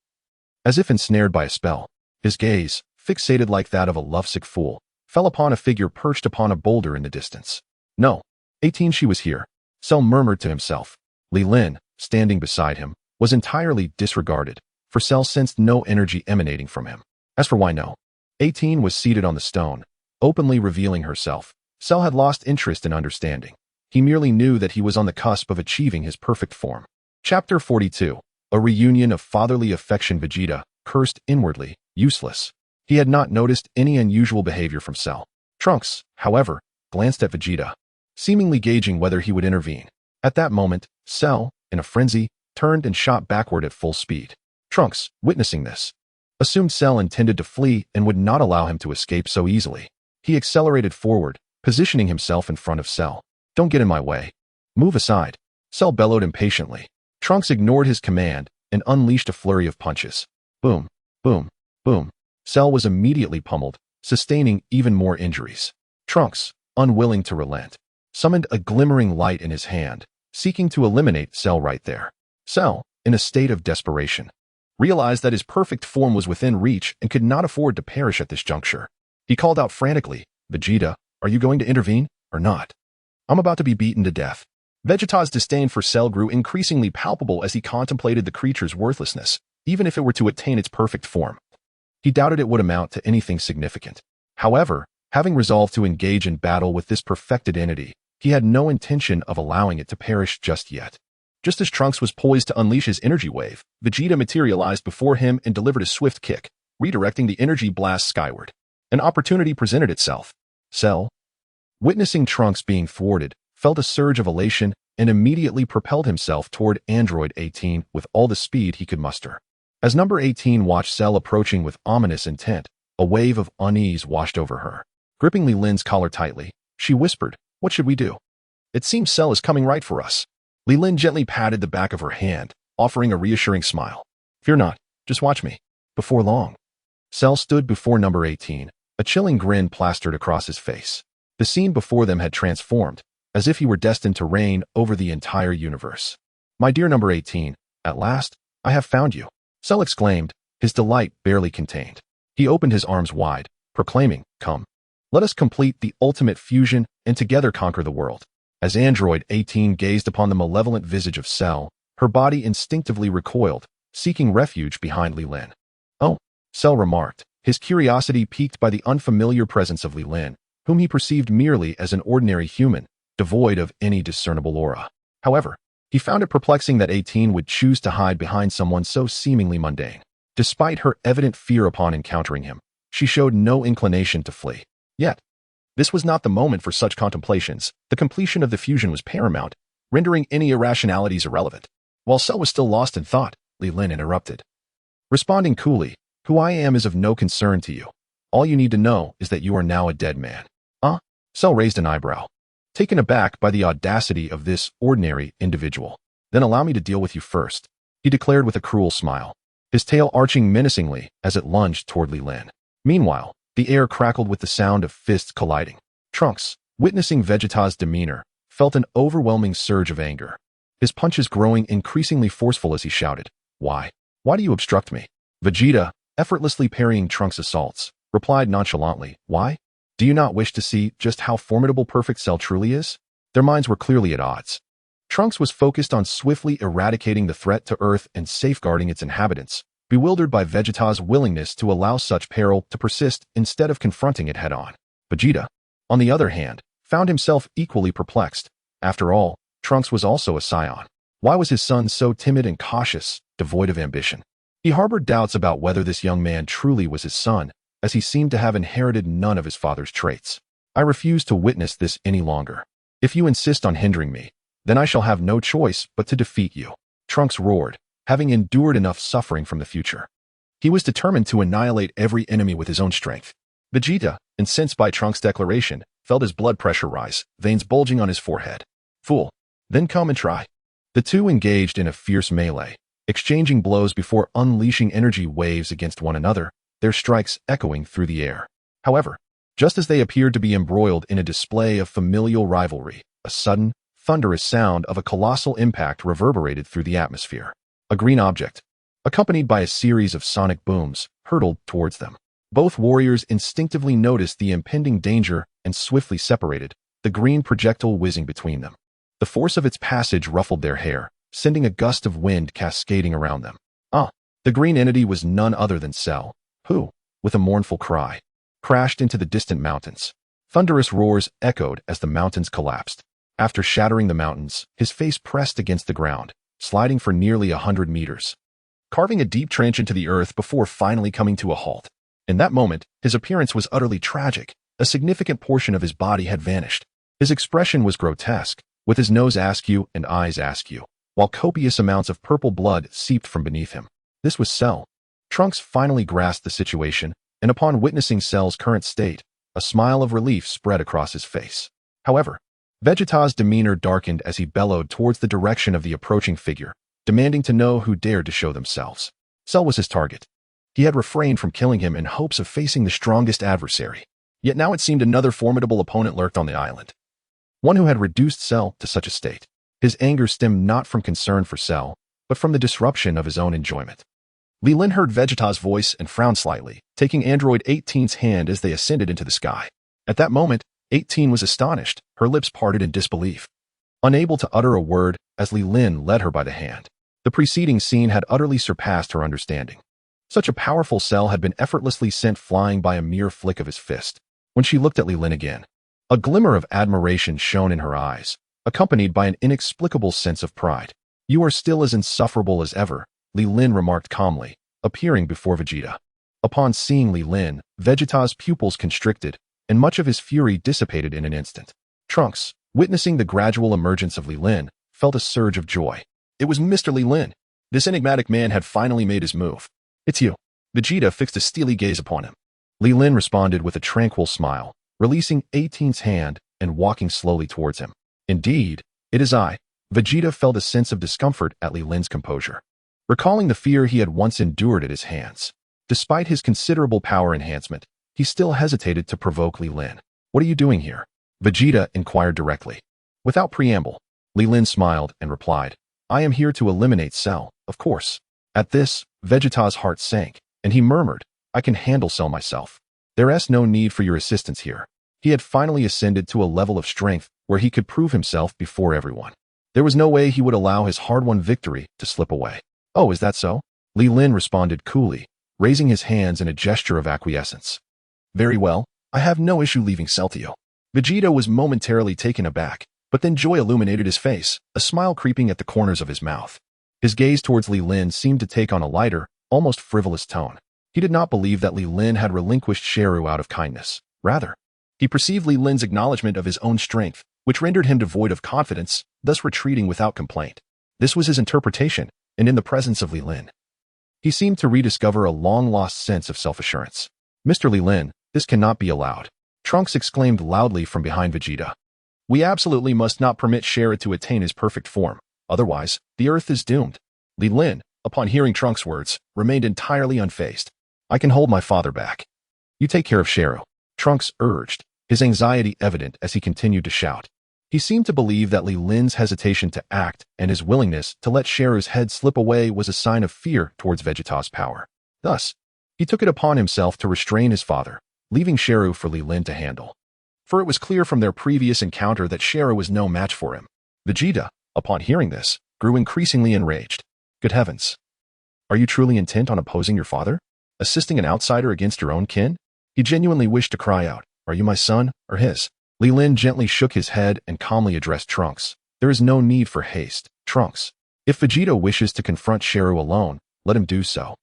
As if ensnared by a spell, his gaze, fixated like that of a lovesick fool, fell upon a figure perched upon a boulder in the distance. "No, 18, she was here," Cell murmured to himself. Li Lin, standing beside him, was entirely disregarded, for Cell sensed no energy emanating from him. As for why no, 18 was seated on the stone, openly revealing herself. Cell had lost interest in understanding. He merely knew that he was on the cusp of achieving his perfect form. Chapter 42. A reunion of fatherly affection. Vegeta cursed inwardly, useless. He had not noticed any unusual behavior from Cell. Trunks, however, glanced at Vegeta, seemingly gauging whether he would intervene. At that moment, Cell, in a frenzy, turned and shot backward at full speed. Trunks, witnessing this, assumed Cell intended to flee and would not allow him to escape so easily. He accelerated forward, positioning himself in front of Cell. "Don't get in my way. Move aside." Cell bellowed impatiently. Trunks ignored his command and unleashed a flurry of punches. Boom, boom, boom. Cell was immediately pummeled, sustaining even more injuries. Trunks, unwilling to relent, summoned a glimmering light in his hand, seeking to eliminate Cell right there. Cell, in a state of desperation, realized that his perfect form was within reach and could not afford to perish at this juncture. He called out frantically, "Vegeta, are you going to intervene or not? I'm about to be beaten to death." Vegeta's disdain for Cell grew increasingly palpable as he contemplated the creature's worthlessness, even if it were to attain its perfect form. He doubted it would amount to anything significant. However, having resolved to engage in battle with this perfected entity, he had no intention of allowing it to perish just yet. Just as Trunks was poised to unleash his energy wave, Vegeta materialized before him and delivered a swift kick, redirecting the energy blast skyward. An opportunity presented itself. Cell, witnessing Trunks being thwarted, felt a surge of elation and immediately propelled himself toward Android 18 with all the speed he could muster. As number 18 watched Cell approaching with ominous intent, a wave of unease washed over her. Gripping Li Lin's collar tightly, she whispered, "What should we do? It seems Cell is coming right for us." Li Lin gently patted the back of her hand, offering a reassuring smile. "Fear not, just watch me." Before long, Cell stood before number 18, a chilling grin plastered across his face. The scene before them had transformed, as if he were destined to reign over the entire universe. "My dear number 18, at last, I have found you," Cell exclaimed, his delight barely contained. He opened his arms wide, proclaiming, "Come, let us complete the ultimate fusion and together conquer the world." As Android 18 gazed upon the malevolent visage of Cell, her body instinctively recoiled, seeking refuge behind Li Lin. "Oh," Cell remarked, his curiosity piqued by the unfamiliar presence of Li Lin, whom he perceived merely as an ordinary human, devoid of any discernible aura. However, he found it perplexing that 18 would choose to hide behind someone so seemingly mundane. Despite her evident fear upon encountering him, she showed no inclination to flee. Yet, this was not the moment for such contemplations. The completion of the fusion was paramount, rendering any irrationalities irrelevant. While Cell was still lost in thought, Li Lin interrupted. Responding coolly, "Who I am is of no concern to you. All you need to know is that you are now a dead man." Cell raised an eyebrow, taken aback by the audacity of this ordinary individual. "Then allow me to deal with you first," he declared with a cruel smile, his tail arching menacingly as it lunged toward Li Lin. Meanwhile, the air crackled with the sound of fists colliding. Trunks, witnessing Vegeta's demeanor, felt an overwhelming surge of anger, his punches growing increasingly forceful as he shouted, Why do you obstruct me?" Vegeta, effortlessly parrying Trunks' assaults, replied nonchalantly, "Why? Do you not wish to see just how formidable Perfect Cell truly is?" Their minds were clearly at odds. Trunks was focused on swiftly eradicating the threat to Earth and safeguarding its inhabitants, bewildered by Vegeta's willingness to allow such peril to persist instead of confronting it head-on. Vegeta, on the other hand, found himself equally perplexed. After all, Trunks was also a scion. Why was his son so timid and cautious, devoid of ambition? He harbored doubts about whether this young man truly was his son, as he seemed to have inherited none of his father's traits. "I refuse to witness this any longer. If you insist on hindering me, then I shall have no choice but to defeat you," Trunks roared, having endured enough suffering from the future. He was determined to annihilate every enemy with his own strength. Vegeta, incensed by Trunks' declaration, felt his blood pressure rise, veins bulging on his forehead. "Fool, then come and try." The two engaged in a fierce melee, exchanging blows before unleashing energy waves against one another, their strikes echoing through the air. However, just as they appeared to be embroiled in a display of familial rivalry, a sudden, thunderous sound of a colossal impact reverberated through the atmosphere. A green object, accompanied by a series of sonic booms, hurtled towards them. Both warriors instinctively noticed the impending danger and swiftly separated, the green projectile whizzing between them. The force of its passage ruffled their hair, sending a gust of wind cascading around them. The green entity was none other than Cell, who, with a mournful cry, crashed into the distant mountains. Thunderous roars echoed as the mountains collapsed. After shattering the mountains, his face pressed against the ground, sliding for nearly 100 meters, carving a deep trench into the earth before finally coming to a halt. In that moment, his appearance was utterly tragic. A significant portion of his body had vanished. His expression was grotesque, with his nose askew and eyes askew, while copious amounts of purple blood seeped from beneath him. This was Cell. Trunks finally grasped the situation, and upon witnessing Cell's current state, a smile of relief spread across his face. However, Vegeta's demeanor darkened as he bellowed towards the direction of the approaching figure, demanding to know who dared to show themselves. Cell was his target. He had refrained from killing him in hopes of facing the strongest adversary. Yet now it seemed another formidable opponent lurked on the island. One who had reduced Cell to such a state. His anger stemmed not from concern for Cell, but from the disruption of his own enjoyment. Li Lin heard Vegeta's voice and frowned slightly, taking Android 18's hand as they ascended into the sky. At that moment, 18 was astonished, her lips parted in disbelief. Unable to utter a word as Li Lin led her by the hand. The preceding scene had utterly surpassed her understanding. Such a powerful cell had been effortlessly sent flying by a mere flick of his fist. When she looked at Li Lin again, a glimmer of admiration shone in her eyes, accompanied by an inexplicable sense of pride. "You are still as insufferable as ever," Li Lin remarked calmly, appearing before Vegeta. Upon seeing Li Lin, Vegeta's pupils constricted, and much of his fury dissipated in an instant. Trunks, witnessing the gradual emergence of Li Lin, felt a surge of joy. It was Mr. Li Lin. This enigmatic man had finally made his move. "It's you." Vegeta fixed a steely gaze upon him. Li Lin responded with a tranquil smile, releasing 18's hand and walking slowly towards him. "Indeed, it is I." Vegeta felt a sense of discomfort at Li Lin's composure, recalling the fear he had once endured at his hands. Despite his considerable power enhancement, he still hesitated to provoke Li Lin. "What are you doing here?" Vegeta inquired directly. Without preamble, Li Lin smiled and replied, "I am here to eliminate Cell, of course." At this, Vegeta's heart sank, and he murmured, "I can handle Cell myself. There's no need for your assistance here." He had finally ascended to a level of strength where he could prove himself before everyone. There was no way he would allow his hard-won victory to slip away. "Oh, is that so?" Li Lin responded coolly, raising his hands in a gesture of acquiescence. "Very well, I have no issue leaving Cell to you." Vegeta was momentarily taken aback, but then joy illuminated his face, a smile creeping at the corners of his mouth. His gaze towards Li Lin seemed to take on a lighter, almost frivolous tone. He did not believe that Li Lin had relinquished Sheru out of kindness. Rather, he perceived Li Lin's acknowledgement of his own strength, which rendered him devoid of confidence, thus retreating without complaint. This was his interpretation, and in the presence of Li Lin, he seemed to rediscover a long-lost sense of self-assurance. "Mr. Li Lin, this cannot be allowed," Trunks exclaimed loudly from behind Vegeta. "We absolutely must not permit Sheru to attain his perfect form, otherwise, the Earth is doomed." Li Lin, upon hearing Trunks' words, remained entirely unfazed. "I can hold my father back. You take care of Sheru," Trunks urged, his anxiety evident as he continued to shout. He seemed to believe that Li Lin's hesitation to act and his willingness to let Sheru's head slip away was a sign of fear towards Vegeta's power. Thus, he took it upon himself to restrain his father, leaving Sheru for Li Lin to handle. For it was clear from their previous encounter that Sheru was no match for him. Vegeta, upon hearing this, grew increasingly enraged. "Good heavens! Are you truly intent on opposing your father? Assisting an outsider against your own kin?" He genuinely wished to cry out, "Are you my son, or his?" Li Lin gently shook his head and calmly addressed Trunks. "There is no need for haste, Trunks. If Vegeta wishes to confront Sheru alone, let him do so.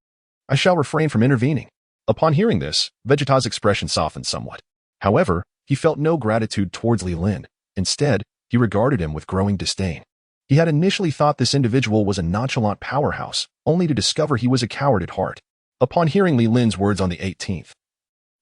I shall refrain from intervening." Upon hearing this, Vegeta's expression softened somewhat. However, he felt no gratitude towards Li Lin. Instead, he regarded him with growing disdain. He had initially thought this individual was a nonchalant powerhouse, only to discover he was a coward at heart. Upon hearing Li Lin's words on the 18th,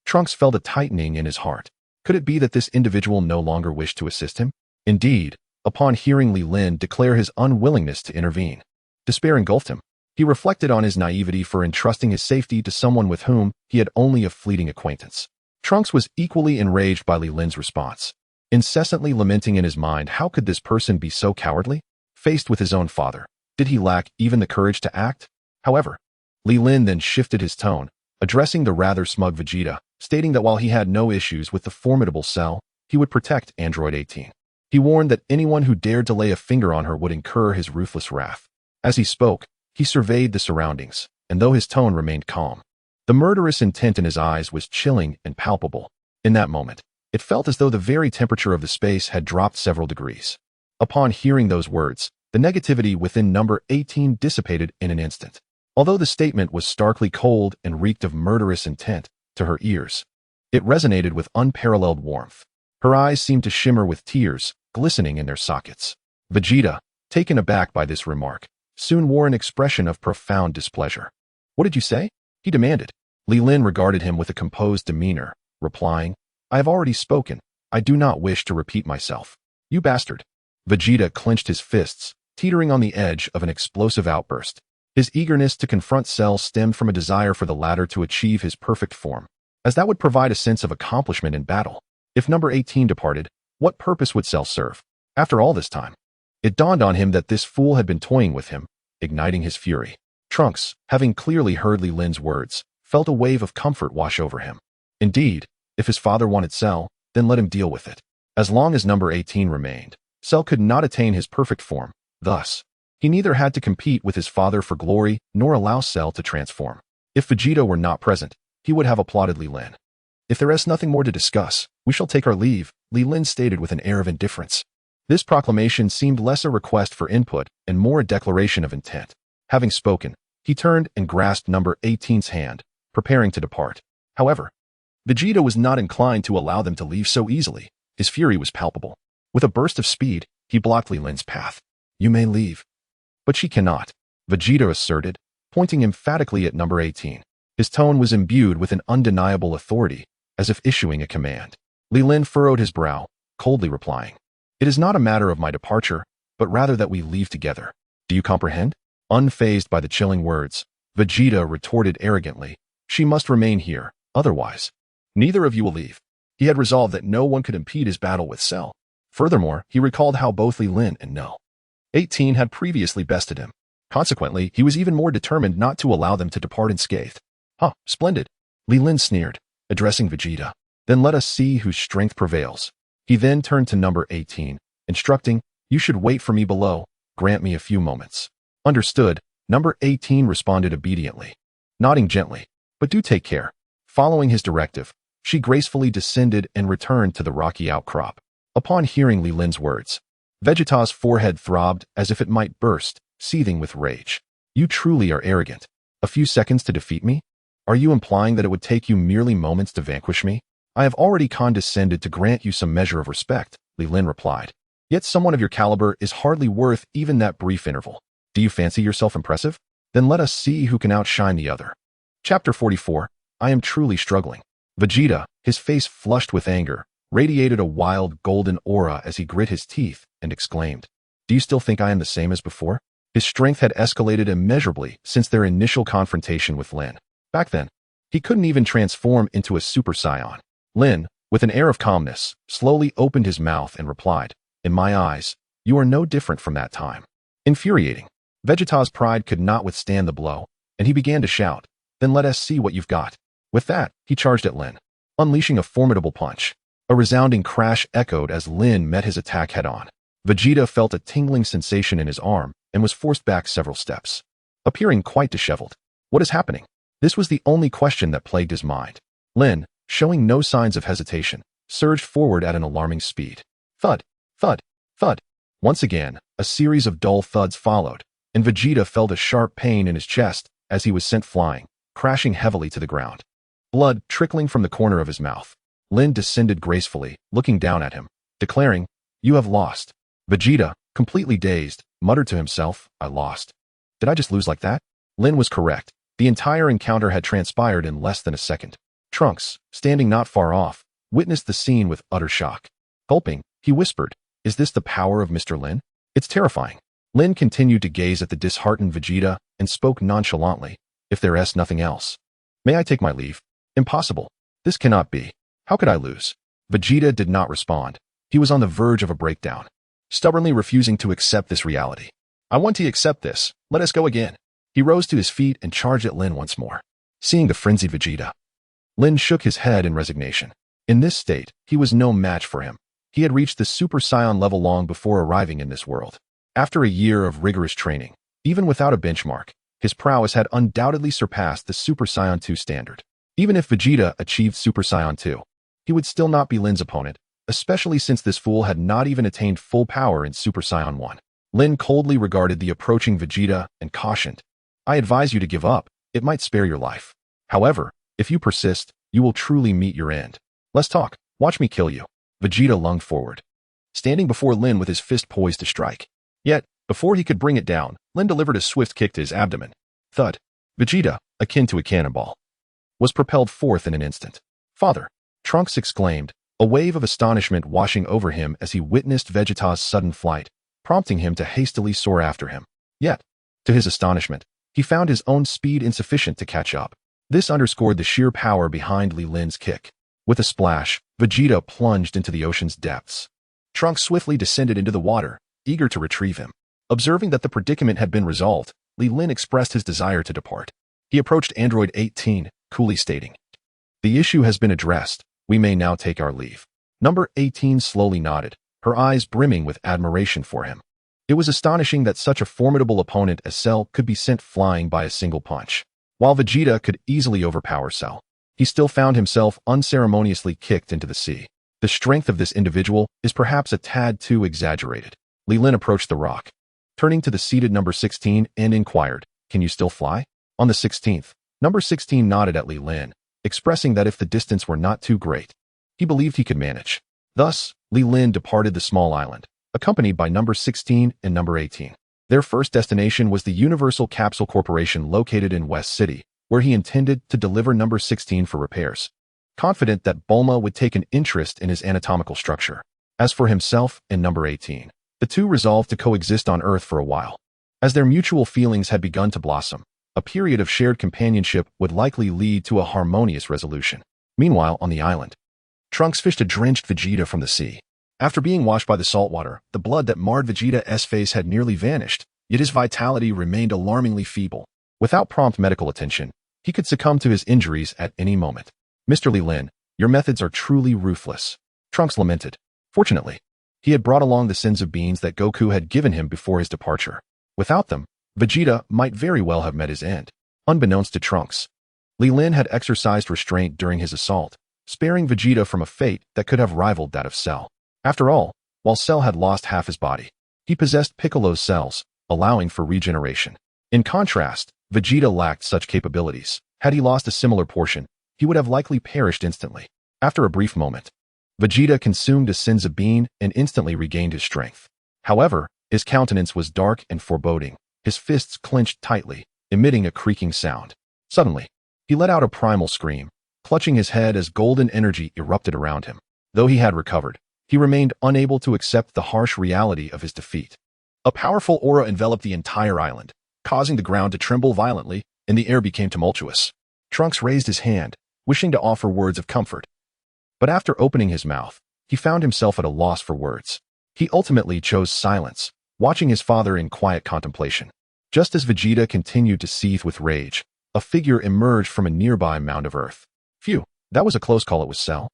Trunks felt a tightening in his heart. Could it be that this individual no longer wished to assist him? Indeed, upon hearing Li Lin declare his unwillingness to intervene, despair engulfed him. He reflected on his naivety for entrusting his safety to someone with whom he had only a fleeting acquaintance. Trunks was equally enraged by Li Lin's response, incessantly lamenting in his mind how could this person be so cowardly? Faced with his own father, did he lack even the courage to act? However, Li Lin then shifted his tone, addressing the rather smug Vegeta, stating that while he had no issues with the formidable Cell, he would protect Android 18. He warned that anyone who dared to lay a finger on her would incur his ruthless wrath. As he spoke, he surveyed the surroundings, and though his tone remained calm, the murderous intent in his eyes was chilling and palpable. In that moment, it felt as though the very temperature of the space had dropped several degrees. Upon hearing those words, the negativity within number 18 dissipated in an instant. Although the statement was starkly cold and reeked of murderous intent, to her ears, it resonated with unparalleled warmth. Her eyes seemed to shimmer with tears, glistening in their sockets. Vegeta, taken aback by this remark, soon wore an expression of profound displeasure. "What did you say?" he demanded. Li Lin regarded him with a composed demeanor, replying, "I have already spoken. I do not wish to repeat myself." "You bastard." Vegeta clenched his fists, teetering on the edge of an explosive outburst. His eagerness to confront Cell stemmed from a desire for the latter to achieve his perfect form, as that would provide a sense of accomplishment in battle. If number 18 departed, what purpose would Cell serve? After all this time, it dawned on him that this fool had been toying with him, igniting his fury. Trunks, having clearly heard Li Lin's words, felt a wave of comfort wash over him. Indeed, if his father wanted Cell, then let him deal with it. As long as number 18 remained, Cell could not attain his perfect form. Thus, he neither had to compete with his father for glory nor allow Cell to transform. If Vegeta were not present, he would have applauded Li Lin. If there is nothing more to discuss, we shall take our leave, Li Lin stated with an air of indifference. This proclamation seemed less a request for input and more a declaration of intent. Having spoken, he turned and grasped number 18's hand, preparing to depart. However, Vegeta was not inclined to allow them to leave so easily. His fury was palpable. With a burst of speed, he blocked Li Lin's path. You may leave. But she cannot, Vegeta asserted, pointing emphatically at number 18. His tone was imbued with an undeniable authority, as if issuing a command. Li Lin furrowed his brow, coldly replying, "It is not a matter of my departure, but rather that we leave together. Do you comprehend?" Unfazed by the chilling words, Vegeta retorted arrogantly, "She must remain here, otherwise, neither of you will leave." He had resolved that no one could impede his battle with Cell. Furthermore, he recalled how both Li Lin and No. 18 had previously bested him. Consequently, he was even more determined not to allow them to depart unscathed. "Huh, splendid," Li Lin sneered, addressing Vegeta. "Then let us see whose strength prevails." He then turned to number 18, instructing, "You should wait for me below. Grant me a few moments." "Understood," number 18 responded obediently, nodding gently. "But do take care." Following his directive, she gracefully descended and returned to the rocky outcrop. Upon hearing Li Lin's words, Vegeta's forehead throbbed as if it might burst, seething with rage. "You truly are arrogant. A few seconds to defeat me? Are you implying that it would take you merely moments to vanquish me? I have already condescended to grant you some measure of respect," Li Lin replied. "Yet someone of your caliber is hardly worth even that brief interval. Do you fancy yourself impressive? Then let us see who can outshine the other." Chapter 44. I am truly struggling. Vegeta, his face flushed with anger, radiated a wild golden aura as he grit his teeth and exclaimed, "Do you still think I am the same as before?" His strength had escalated immeasurably since their initial confrontation with Lin. Back then, he couldn't even transform into a Super Saiyan. Lin, with an air of calmness, slowly opened his mouth and replied, "In my eyes, you are no different from that time." Infuriating. Vegeta's pride could not withstand the blow, and he began to shout, "Then let us see what you've got." With that, he charged at Lin, unleashing a formidable punch. A resounding crash echoed as Lin met his attack head-on. Vegeta felt a tingling sensation in his arm and was forced back several steps, appearing quite disheveled. What is happening? This was the only question that plagued his mind. Lin, showing no signs of hesitation, surged forward at an alarming speed. Thud, thud, thud. Once again, a series of dull thuds followed, and Vegeta felt a sharp pain in his chest as he was sent flying, crashing heavily to the ground. Blood trickling from the corner of his mouth. Lin descended gracefully, looking down at him, declaring, "You have lost." Vegeta, completely dazed, muttered to himself, "I lost. Did I just lose like that?" Lin was correct. The entire encounter had transpired in less than a second. Trunks, standing not far off, witnessed the scene with utter shock. Gulping, he whispered, "Is this the power of Mr. Lin? It's terrifying." Lin continued to gaze at the disheartened Vegeta and spoke nonchalantly, "If there is nothing else, may I take my leave?" "Impossible. This cannot be. How could I lose?" Vegeta did not respond. He was on the verge of a breakdown, stubbornly refusing to accept this reality. "I want to accept this. Let us go again." He rose to his feet and charged at Lin once more. Seeing the frenzied Vegeta, Lin shook his head in resignation. In this state, he was no match for him. He had reached the Super Saiyan level long before arriving in this world. After a year of rigorous training, even without a benchmark, his prowess had undoubtedly surpassed the Super Saiyan 2 standard. Even if Vegeta achieved Super Saiyan 2, he would still not be Lin's opponent, especially since this fool had not even attained full power in Super Saiyan 1. Lin coldly regarded the approaching Vegeta and cautioned, "I advise you to give up. It might spare your life. However, if you persist, you will truly meet your end. Let's talk. Watch me kill you." Vegeta lunged forward, standing before Lin with his fist poised to strike. Yet, before he could bring it down, Lin delivered a swift kick to his abdomen. Thud. Vegeta, akin to a cannonball, was propelled forth in an instant. "Father!" Trunks exclaimed, a wave of astonishment washing over him as he witnessed Vegeta's sudden flight, prompting him to hastily soar after him. Yet, to his astonishment, he found his own speed insufficient to catch up. This underscored the sheer power behind Li Lin's kick. With a splash, Vegeta plunged into the ocean's depths. Trunks swiftly descended into the water, eager to retrieve him. Observing that the predicament had been resolved, Lin expressed his desire to depart. He approached Android 18, coolly stating, "The issue has been addressed. We may now take our leave." Number 18 slowly nodded, her eyes brimming with admiration for him. It was astonishing that such a formidable opponent as Cell could be sent flying by a single punch. While Vegeta could easily overpower Cell, he still found himself unceremoniously kicked into the sea. The strength of this individual is perhaps a tad too exaggerated. Lin approached the rock, turning to the seated number 16 and inquired, "Can you still fly?" On the 16th, number 16 nodded at Lin, expressing that if the distance were not too great, he believed he could manage. Thus, Lin departed the small island, accompanied by number 16 and number 18. Their first destination was the Universal Capsule Corporation located in West City, where he intended to deliver number 16 for repairs, confident that Bulma would take an interest in his anatomical structure. As for himself and number 18, the two resolved to coexist on Earth for a while. As their mutual feelings had begun to blossom, a period of shared companionship would likely lead to a harmonious resolution. Meanwhile, on the island, Trunks fished a drenched Vegeta from the sea. After being washed by the salt water, the blood that marred Vegeta's face had nearly vanished, yet his vitality remained alarmingly feeble. Without prompt medical attention, he could succumb to his injuries at any moment. "Mr. Lin, your methods are truly ruthless," Trunks lamented. Fortunately, he had brought along the senzu beans that Goku had given him before his departure. Without them, Vegeta might very well have met his end. Unbeknownst to Trunks, Lin had exercised restraint during his assault, sparing Vegeta from a fate that could have rivaled that of Cell. After all, while Cell had lost half his body, he possessed Piccolo's cells, allowing for regeneration. In contrast, Vegeta lacked such capabilities. Had he lost a similar portion, he would have likely perished instantly. After a brief moment, Vegeta consumed a senzu bean and instantly regained his strength. However, his countenance was dark and foreboding, his fists clenched tightly, emitting a creaking sound. Suddenly, he let out a primal scream, clutching his head as golden energy erupted around him. Though he had recovered, he remained unable to accept the harsh reality of his defeat. A powerful aura enveloped the entire island, causing the ground to tremble violently, and the air became tumultuous. Trunks raised his hand, wishing to offer words of comfort. But after opening his mouth, he found himself at a loss for words. He ultimately chose silence, watching his father in quiet contemplation. Just as Vegeta continued to seethe with rage, a figure emerged from a nearby mound of earth. Phew, that was a close call. It was Cell,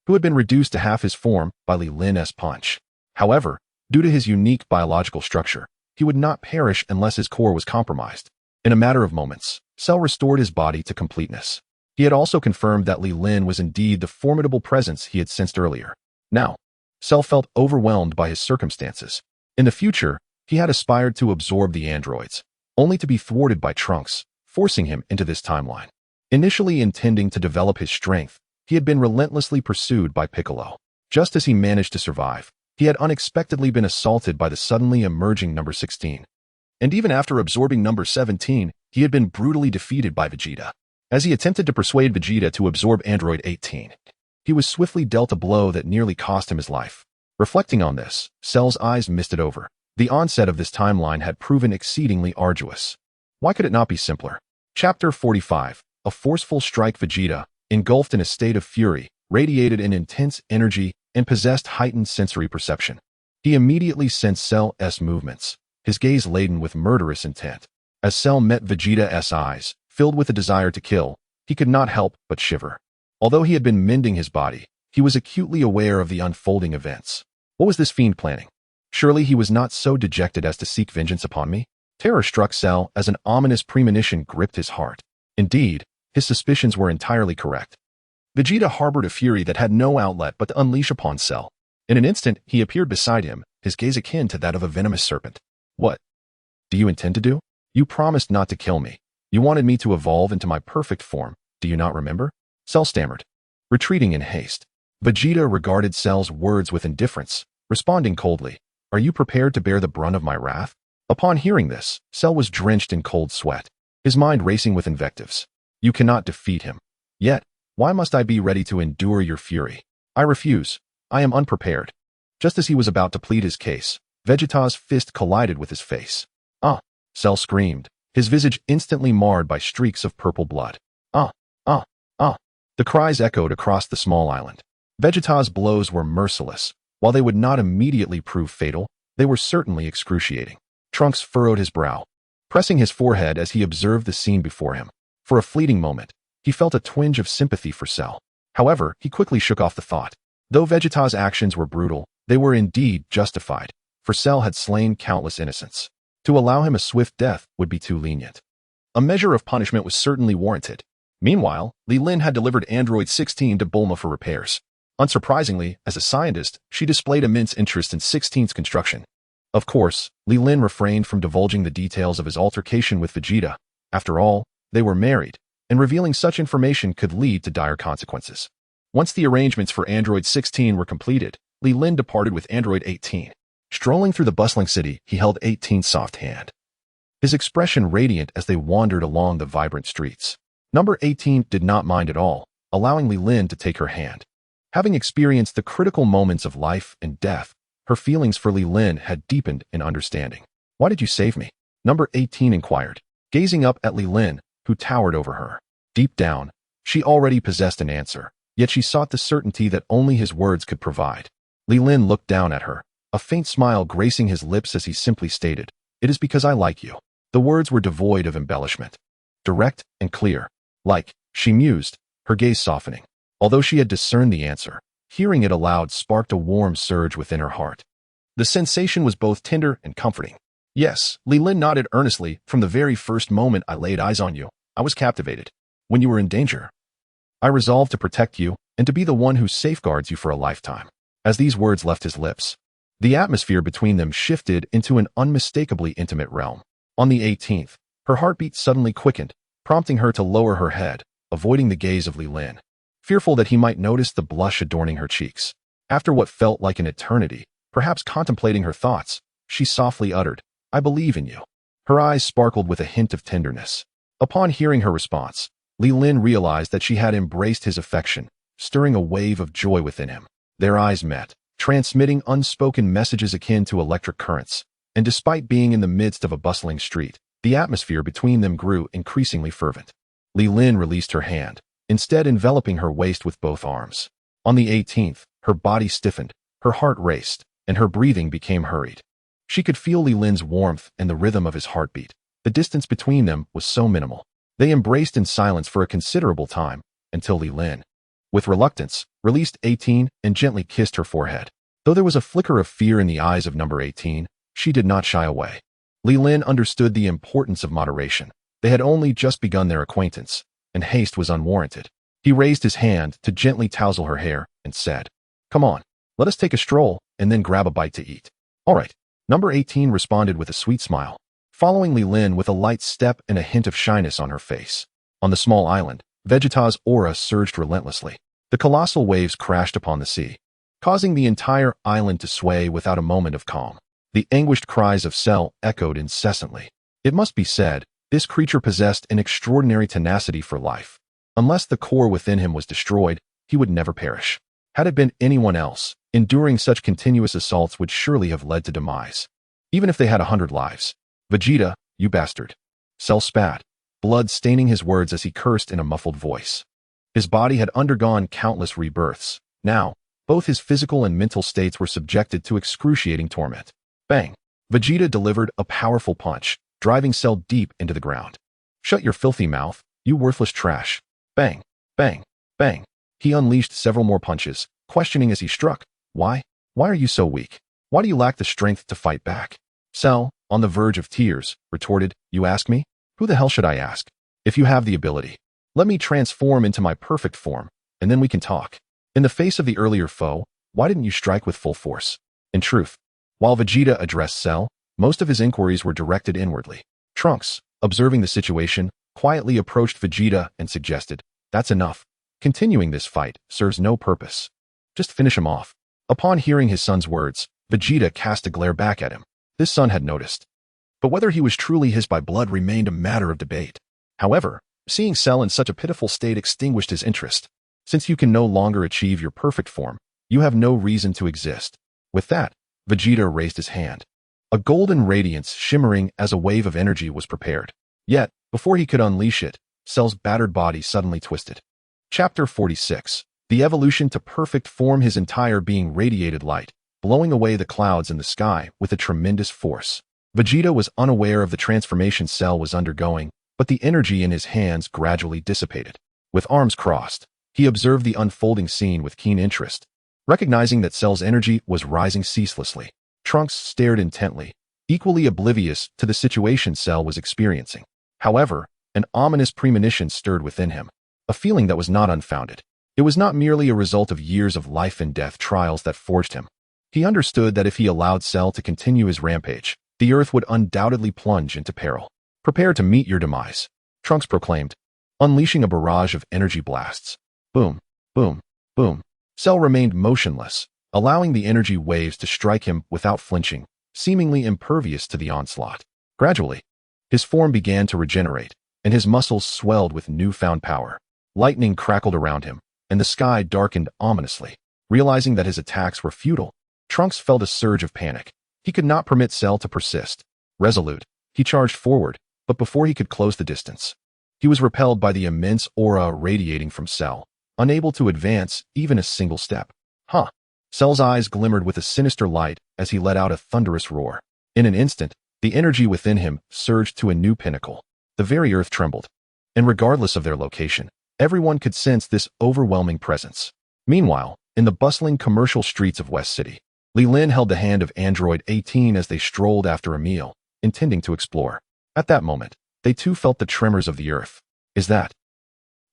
who had been reduced to half his form by Lin's punch. However, due to his unique biological structure, he would not perish unless his core was compromised. In a matter of moments, Cell restored his body to completeness. He had also confirmed that Lin was indeed the formidable presence he had sensed earlier. Now, Cell felt overwhelmed by his circumstances. In the future, he had aspired to absorb the androids, only to be thwarted by Trunks, forcing him into this timeline. Initially intending to develop his strength, he had been relentlessly pursued by Piccolo. Just as he managed to survive, he had unexpectedly been assaulted by the suddenly emerging number 16. And even after absorbing number 17, he had been brutally defeated by Vegeta. As he attempted to persuade Vegeta to absorb Android 18, he was swiftly dealt a blow that nearly cost him his life. Reflecting on this, Cell's eyes misted over. The onset of this timeline had proven exceedingly arduous. Why could it not be simpler? Chapter 45. A forceful strike. Vegeta, engulfed in a state of fury, radiated an intense energy and possessed heightened sensory perception. He immediately sensed Cell's movements, his gaze laden with murderous intent. As Cell met Vegeta's eyes, filled with a desire to kill, he could not help but shiver. Although he had been mending his body, he was acutely aware of the unfolding events. What was this fiend planning? Surely he was not so dejected as to seek vengeance upon me? Terror struck Cell as an ominous premonition gripped his heart. Indeed, his suspicions were entirely correct. Vegeta harbored a fury that had no outlet but to unleash upon Cell. In an instant, he appeared beside him, his gaze akin to that of a venomous serpent. What do you intend to do? You promised not to kill me. You wanted me to evolve into my perfect form. Do you not remember? Cell stammered, retreating in haste. Vegeta regarded Cell's words with indifference, responding coldly, "Are you prepared to bear the brunt of my wrath?" Upon hearing this, Cell was drenched in cold sweat, his mind racing with invectives. "You cannot defeat him. Yet, why must I be ready to endure your fury? I refuse. I am unprepared." Just as he was about to plead his case, Vegeta's fist collided with his face. "Ah!" Cell screamed, his visage instantly marred by streaks of purple blood. "Ah! Ah! Ah!" The cries echoed across the small island. Vegeta's blows were merciless. While they would not immediately prove fatal, they were certainly excruciating. Trunks furrowed his brow. pressing his forehead as he observed the scene before him. For a fleeting moment, he felt a twinge of sympathy for Cell. However, he quickly shook off the thought. Though Vegeta's actions were brutal, they were indeed justified, for Cell had slain countless innocents. To allow him a swift death would be too lenient. A measure of punishment was certainly warranted. Meanwhile, Li Lin had delivered Android 16 to Bulma for repairs. Unsurprisingly, as a scientist, she displayed immense interest in 16's construction. Of course, Li Lin refrained from divulging the details of his altercation with Vegeta. After all, they were married, and revealing such information could lead to dire consequences. Once the arrangements for Android 16 were completed, Li Lin departed with Android 18. Strolling through the bustling city, he held 18's soft hand, his expression radiant as they wandered along the vibrant streets. Number 18 did not mind at all, allowing Li Lin to take her hand. Having experienced the critical moments of life and death, her feelings for Li Lin had deepened in understanding. "Why did you save me?" Number 18 inquired, gazing up at Li Lin, who towered over her. Deep down, she already possessed an answer, yet she sought the certainty that only his words could provide. Li Lin looked down at her, a faint smile gracing his lips as he simply stated, "It is because I like you." The words were devoid of embellishment. Direct and clear. Like, she mused, her gaze softening. Although she had discerned the answer, hearing it aloud sparked a warm surge within her heart. The sensation was both tender and comforting. "Yes," Li Lin nodded earnestly, "from the very first moment I laid eyes on you, I was captivated. When you were in danger, I resolved to protect you and to be the one who safeguards you for a lifetime." As these words left his lips, the atmosphere between them shifted into an unmistakably intimate realm. On the 18th, her heartbeat suddenly quickened, prompting her to lower her head, avoiding the gaze of Li Lin, fearful that he might notice the blush adorning her cheeks. After what felt like an eternity, perhaps contemplating her thoughts, she softly uttered, "I believe in you." Her eyes sparkled with a hint of tenderness. Upon hearing her response, Li Lin realized that she had embraced his affection, stirring a wave of joy within him. Their eyes met, transmitting unspoken messages akin to electric currents, and despite being in the midst of a bustling street, the atmosphere between them grew increasingly fervent. Li Lin released her hand, instead enveloping her waist with both arms. On the 18th, her body stiffened, her heart raced, and her breathing became hurried. She could feel Li Lin's warmth and the rhythm of his heartbeat. The distance between them was so minimal. They embraced in silence for a considerable time, until Li Lin, with reluctance, released 18 and gently kissed her forehead. Though there was a flicker of fear in the eyes of number 18, she did not shy away. Li Lin understood the importance of moderation. They had only just begun their acquaintance, and haste was unwarranted. He raised his hand to gently tousle her hair and said, "Come on, let us take a stroll and then grab a bite to eat." "All right," number 18 responded with a sweet smile, following Li Lin with a light step and a hint of shyness on her face. On the small island, Vegeta's aura surged relentlessly. The colossal waves crashed upon the sea, causing the entire island to sway without a moment of calm. The anguished cries of Cell echoed incessantly. It must be said, this creature possessed an extraordinary tenacity for life. Unless the core within him was destroyed, he would never perish. Had it been anyone else, enduring such continuous assaults would surely have led to demise. Even if they had 100 lives. "Vegeta, you bastard." Cell spat, blood staining his words as he cursed in a muffled voice. His body had undergone countless rebirths. Now, both his physical and mental states were subjected to excruciating torment. Bang! Vegeta delivered a powerful punch, driving Cell deep into the ground. "Shut your filthy mouth, you worthless trash." Bang! Bang! Bang! He unleashed several more punches, questioning as he struck, Why are you so weak? Why do you lack the strength to fight back?" Cell, on the verge of tears, retorted, "You ask me? Who the hell should I ask? If you have the ability, let me transform into my perfect form, and then we can talk." In the face of the earlier foe, why didn't you strike with full force? In truth, while Vegeta addressed Cell, most of his inquiries were directed inwardly. Trunks, observing the situation, quietly approached Vegeta and suggested, "That's enough. Continuing this fight serves no purpose. Just finish him off." Upon hearing his son's words, Vegeta cast a glare back at him. His son had noticed, but whether he was truly his by blood remained a matter of debate. However, seeing Cell in such a pitiful state extinguished his interest. Since you can no longer achieve your perfect form, you have no reason to exist. With that, Vegeta raised his hand. A golden radiance shimmering as a wave of energy was prepared. Yet, before he could unleash it, Cell's battered body suddenly twisted. Chapter 46. The evolution to perfect form. His entire being radiated light, blowing away the clouds in the sky with a tremendous force. Vegeta was unaware of the transformation Cell was undergoing, but the energy in his hands gradually dissipated. With arms crossed, he observed the unfolding scene with keen interest. Recognizing that Cell's energy was rising ceaselessly, Trunks stared intently, equally oblivious to the situation Cell was experiencing. However, an ominous premonition stirred within him, a feeling that was not unfounded. It was not merely a result of years of life and death trials that forged him. He understood that if he allowed Cell to continue his rampage, the Earth would undoubtedly plunge into peril. "Prepare to meet your demise," Trunks proclaimed, unleashing a barrage of energy blasts. Boom, boom, boom. Cell remained motionless, allowing the energy waves to strike him without flinching, seemingly impervious to the onslaught. Gradually, his form began to regenerate, and his muscles swelled with newfound power. Lightning crackled around him, and the sky darkened ominously. Realizing that his attacks were futile, Trunks felt a surge of panic. He could not permit Cell to persist. Resolute, he charged forward, but before he could close the distance, he was repelled by the immense aura radiating from Cell, unable to advance even a single step. Huh! Cell's eyes glimmered with a sinister light as he let out a thunderous roar. In an instant, the energy within him surged to a new pinnacle. The very earth trembled. And regardless of their location, everyone could sense this overwhelming presence. Meanwhile, in the bustling commercial streets of West City, Li Lin held the hand of Android 18 as they strolled after a meal, intending to explore. At that moment, they too felt the tremors of the earth. "Is that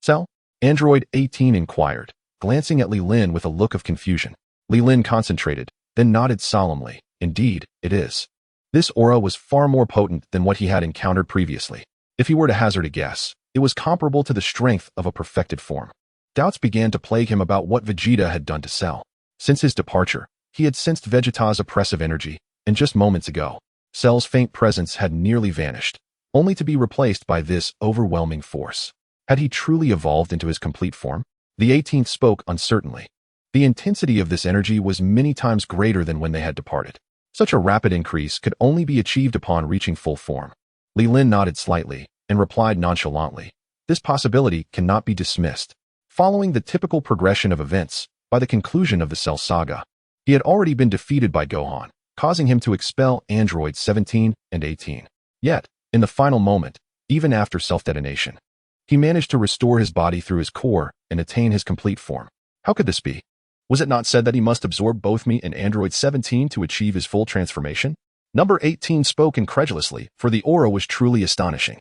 Cell?" Android 18 inquired, glancing at Li Lin with a look of confusion. Li Lin concentrated, then nodded solemnly. "Indeed, it is." This aura was far more potent than what he had encountered previously. If he were to hazard a guess, it was comparable to the strength of a perfected form. Doubts began to plague him about what Vegeta had done to Cell. Since his departure, he had sensed Vegeta's oppressive energy, and just moments ago, Cell's faint presence had nearly vanished, only to be replaced by this overwhelming force. Had he truly evolved into his complete form? The 18th spoke uncertainly. The intensity of this energy was many times greater than when they had departed. Such a rapid increase could only be achieved upon reaching full form. Li Lin nodded slightly and replied nonchalantly, "This possibility cannot be dismissed." Following the typical progression of events, by the conclusion of the Cell saga, he had already been defeated by Gohan, causing him to expel androids 17 and 18. Yet, in the final moment, even after self-detonation, he managed to restore his body through his core and attain his complete form. How could this be? Was it not said that he must absorb both me and Android 17 to achieve his full transformation? Number 18 spoke incredulously, for the aura was truly astonishing.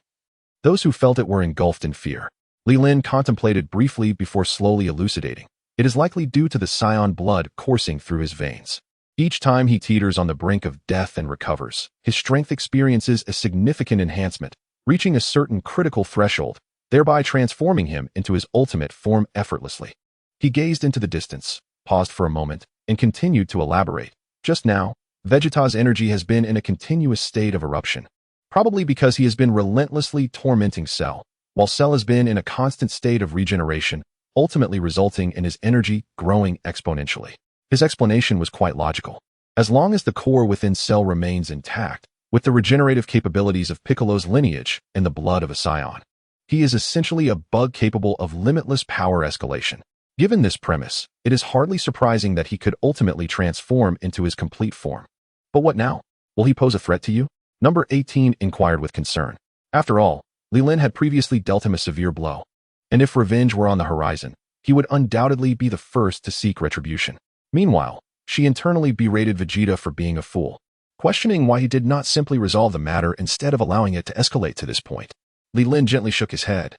Those who felt it were engulfed in fear. Li Lin contemplated briefly before slowly elucidating. It is likely due to the Scion blood coursing through his veins. Each time he teeters on the brink of death and recovers, his strength experiences a significant enhancement, reaching a certain critical threshold, thereby transforming him into his ultimate form effortlessly. He gazed into the distance, paused for a moment, and continued to elaborate. Just now, Vegeta's energy has been in a continuous state of eruption, probably because he has been relentlessly tormenting Cell, while Cell has been in a constant state of regeneration, ultimately resulting in his energy growing exponentially. His explanation was quite logical. As long as the core within Cell remains intact, with the regenerative capabilities of Piccolo's lineage and the blood of a Scion, he is essentially a bug capable of limitless power escalation. Given this premise, it is hardly surprising that he could ultimately transform into his complete form. But what now? Will he pose a threat to you? Number 18 inquired with concern. After all, Li Lin had previously dealt him a severe blow, and if revenge were on the horizon, he would undoubtedly be the first to seek retribution. Meanwhile, she internally berated Vegeta for being a fool, questioning why he did not simply resolve the matter instead of allowing it to escalate to this point. Li Lin gently shook his head,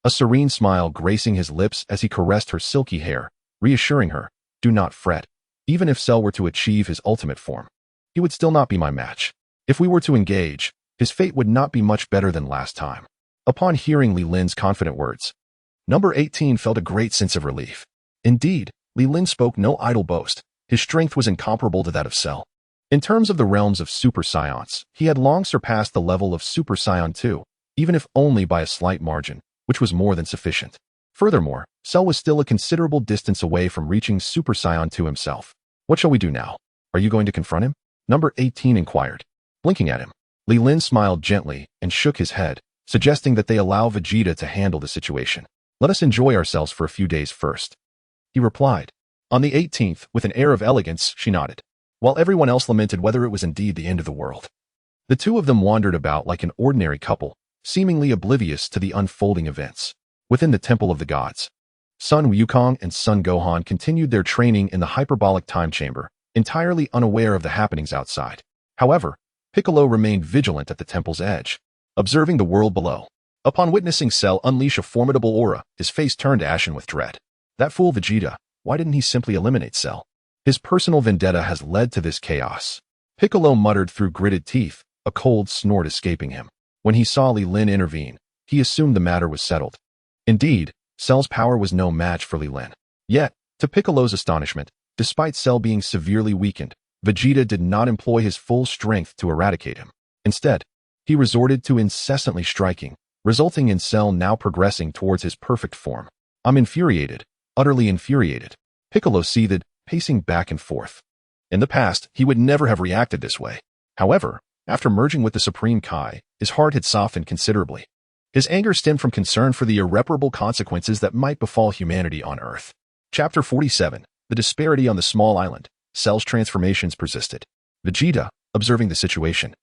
a serene smile gracing his lips as he caressed her silky hair, reassuring her, "Do not fret. Even if Cell were to achieve his ultimate form, he would still not be my match. If we were to engage, his fate would not be much better than last time." Upon hearing Li Lin's confident words, Number 18 felt a great sense of relief. Indeed, Li Lin spoke no idle boast. His strength was incomparable to that of Cell. In terms of the realms of Super Science, he had long surpassed the level of Super Saiyan 2, even if only by a slight margin, which was more than sufficient. Furthermore, Cell was still a considerable distance away from reaching Super Saiyan 2 himself. "What shall we do now? Are you going to confront him?" Number 18 inquired. Blinking at him, Li Lin smiled gently and shook his head, suggesting that they allow Vegeta to handle the situation. "Let us enjoy ourselves for a few days first," he replied. On the 18th, with an air of elegance, she nodded, while everyone else lamented whether it was indeed the end of the world. The two of them wandered about like an ordinary couple, seemingly oblivious to the unfolding events. Within the Temple of the Gods, Sun Wukong and Sun Gohan continued their training in the hyperbolic time chamber, entirely unaware of the happenings outside. However, Piccolo remained vigilant at the temple's edge, observing the world below. Upon witnessing Cell unleash a formidable aura, his face turned ashen with dread. That fool Vegeta, why didn't he simply eliminate Cell? His personal vendetta has led to this chaos. Piccolo muttered through gritted teeth, a cold snort escaping him. When he saw Li Lin intervene, he assumed the matter was settled. Indeed, Cell's power was no match for Li Lin. Yet, to Piccolo's astonishment, despite Cell being severely weakened, Vegeta did not employ his full strength to eradicate him. Instead, he resorted to incessantly striking, resulting in Cell now progressing towards his perfect form. I'm infuriated, utterly infuriated. Piccolo seethed, pacing back and forth. In the past, he would never have reacted this way. However, after merging with the Supreme Kai, his heart had softened considerably. His anger stemmed from concern for the irreparable consequences that might befall humanity on Earth. Chapter 47. The disparity on the small island. Cell's transformations persisted. Vegeta, observing the situation,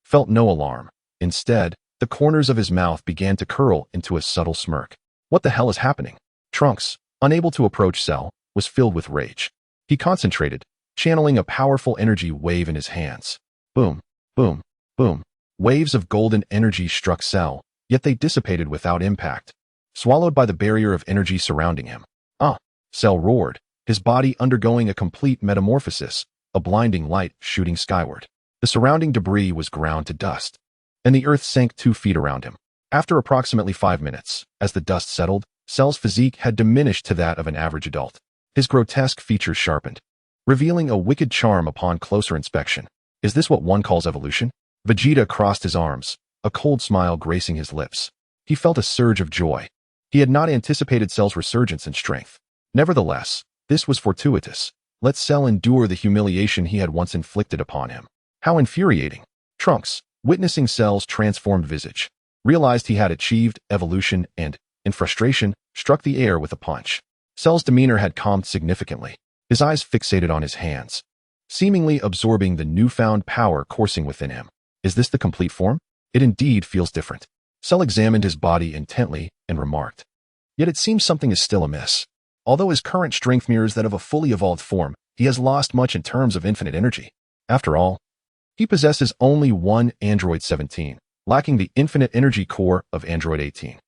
felt no alarm. Instead, the corners of his mouth began to curl into a subtle smirk. What the hell is happening? Trunks, unable to approach Cell, was filled with rage. He concentrated, channeling a powerful energy wave in his hands. Boom, boom, boom. Waves of golden energy struck Cell, yet they dissipated without impact, swallowed by the barrier of energy surrounding him. Cell roared, his body undergoing a complete metamorphosis, a blinding light shooting skyward. The surrounding debris was ground to dust, and the earth sank 2 feet around him. After approximately 5 minutes, as the dust settled, Cell's physique had diminished to that of an average adult. His grotesque features sharpened, revealing a wicked charm upon closer inspection. Is this what one calls evolution? Vegeta crossed his arms, a cold smile gracing his lips. He felt a surge of joy. He had not anticipated Cell's resurgence in strength. Nevertheless, this was fortuitous. Let Cell endure the humiliation he had once inflicted upon him. How infuriating! Trunks, witnessing Cell's transformed visage, realized he had achieved evolution and, in frustration, struck the air with a punch. Cell's demeanor had calmed significantly, his eyes fixated on his hands, seemingly absorbing the newfound power coursing within him. Is this the complete form? It indeed feels different. Cell examined his body intently and remarked. Yet it seems something is still amiss. Although his current strength mirrors that of a fully evolved form, he has lost much in terms of infinite energy. After all, he possesses only one Android 17, lacking the infinite energy core of Android 18.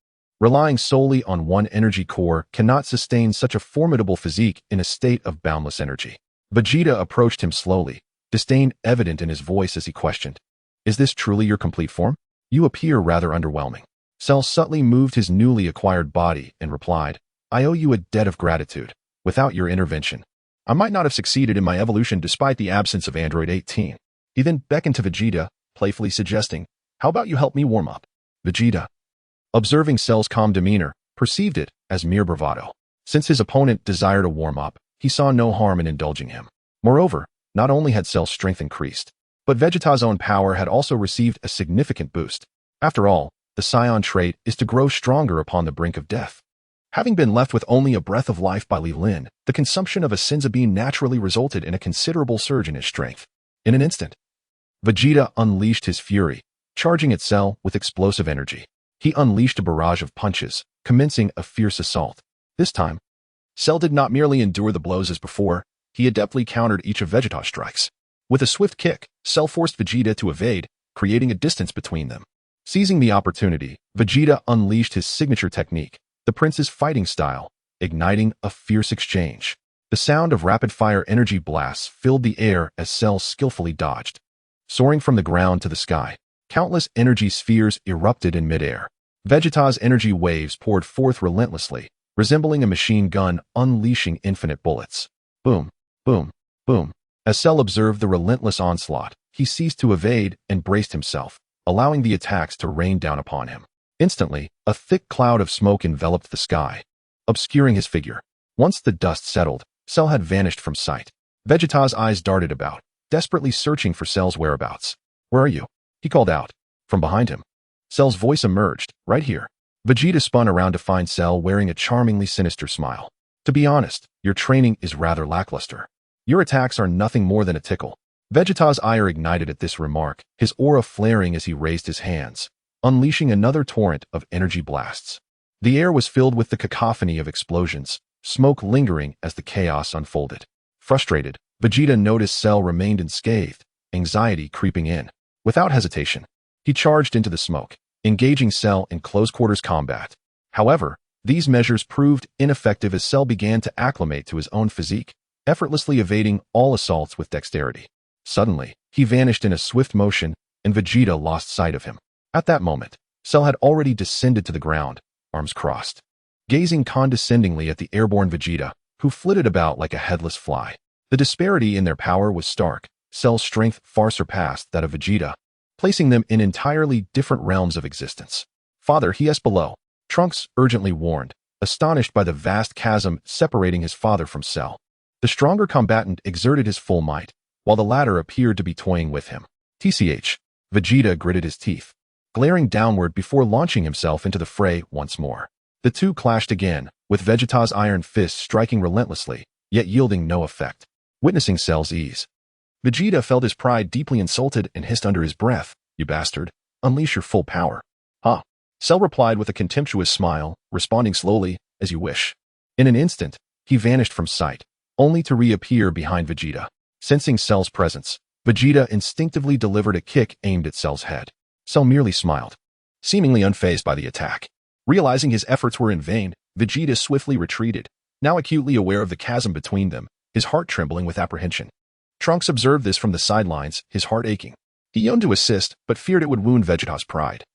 Relying solely on one energy core cannot sustain such a formidable physique in a state of boundless energy. Vegeta approached him slowly, disdain evident in his voice as he questioned. Is this truly your complete form? You appear rather underwhelming. Cell subtly moved his newly acquired body and replied, I owe you a debt of gratitude. Without your intervention, I might not have succeeded in my evolution despite the absence of Android 18. He then beckoned to Vegeta, playfully suggesting, how about you help me warm up? Vegeta, observing Cell's calm demeanor, perceived it as mere bravado. Since his opponent desired a warm-up, he saw no harm in indulging him. Moreover, not only had Cell's strength increased, but Vegeta's own power had also received a significant boost. After all, the Scion trait is to grow stronger upon the brink of death. Having been left with only a breath of life by Li Lin, the consumption of a Senzu bean naturally resulted in a considerable surge in his strength. In an instant, Vegeta unleashed his fury, charging at Cell with explosive energy. He unleashed a barrage of punches, commencing a fierce assault. This time, Cell did not merely endure the blows as before, he adeptly countered each of Vegeta's strikes. With a swift kick, Cell forced Vegeta to evade, creating a distance between them. Seizing the opportunity, Vegeta unleashed his signature technique, the Prince's fighting style, igniting a fierce exchange. The sound of rapid-fire energy blasts filled the air as Cell skillfully dodged. Soaring from the ground to the sky, countless energy spheres erupted in midair. Vegeta's energy waves poured forth relentlessly, resembling a machine gun unleashing infinite bullets. Boom, boom, boom. As Cell observed the relentless onslaught, he ceased to evade and braced himself, allowing the attacks to rain down upon him. Instantly, a thick cloud of smoke enveloped the sky, obscuring his figure. Once the dust settled, Cell had vanished from sight. Vegeta's eyes darted about, desperately searching for Cell's whereabouts. Where are you? He called out. From behind him, Cell's voice emerged, right here. Vegeta spun around to find Cell wearing a charmingly sinister smile. To be honest, your training is rather lackluster. Your attacks are nothing more than a tickle. Vegeta's ire ignited at this remark, his aura flaring as he raised his hands, unleashing another torrent of energy blasts. The air was filled with the cacophony of explosions, smoke lingering as the chaos unfolded. Frustrated, Vegeta noticed Cell remained unscathed, anxiety creeping in. Without hesitation, he charged into the smoke, engaging Cell in close-quarters combat. However, these measures proved ineffective as Cell began to acclimate to his own physique, effortlessly evading all assaults with dexterity. Suddenly, he vanished in a swift motion, and Vegeta lost sight of him. At that moment, Cell had already descended to the ground, arms crossed, gazing condescendingly at the airborne Vegeta, who flitted about like a headless fly. The disparity in their power was stark. Cell's strength far surpassed that of Vegeta, placing them in entirely different realms of existence. "Father, he is below," Trunks urgently warned, astonished by the vast chasm separating his father from Cell. The stronger combatant exerted his full might, while the latter appeared to be toying with him. "TCH." Vegeta gritted his teeth, glaring downward before launching himself into the fray once more. The two clashed again, with Vegeta's iron fist striking relentlessly, yet yielding no effect. Witnessing Cell's ease, Vegeta felt his pride deeply insulted and hissed under his breath, "You bastard, unleash your full power." "Huh." Cell replied with a contemptuous smile, responding slowly, "As you wish." In an instant, he vanished from sight, only to reappear behind Vegeta. Sensing Cell's presence, Vegeta instinctively delivered a kick aimed at Cell's head. Cell merely smiled, seemingly unfazed by the attack. Realizing his efforts were in vain, Vegeta swiftly retreated, now acutely aware of the chasm between them, his heart trembling with apprehension. Trunks observed this from the sidelines, his heart aching. He yearned to assist, but feared it would wound Vegeta's pride.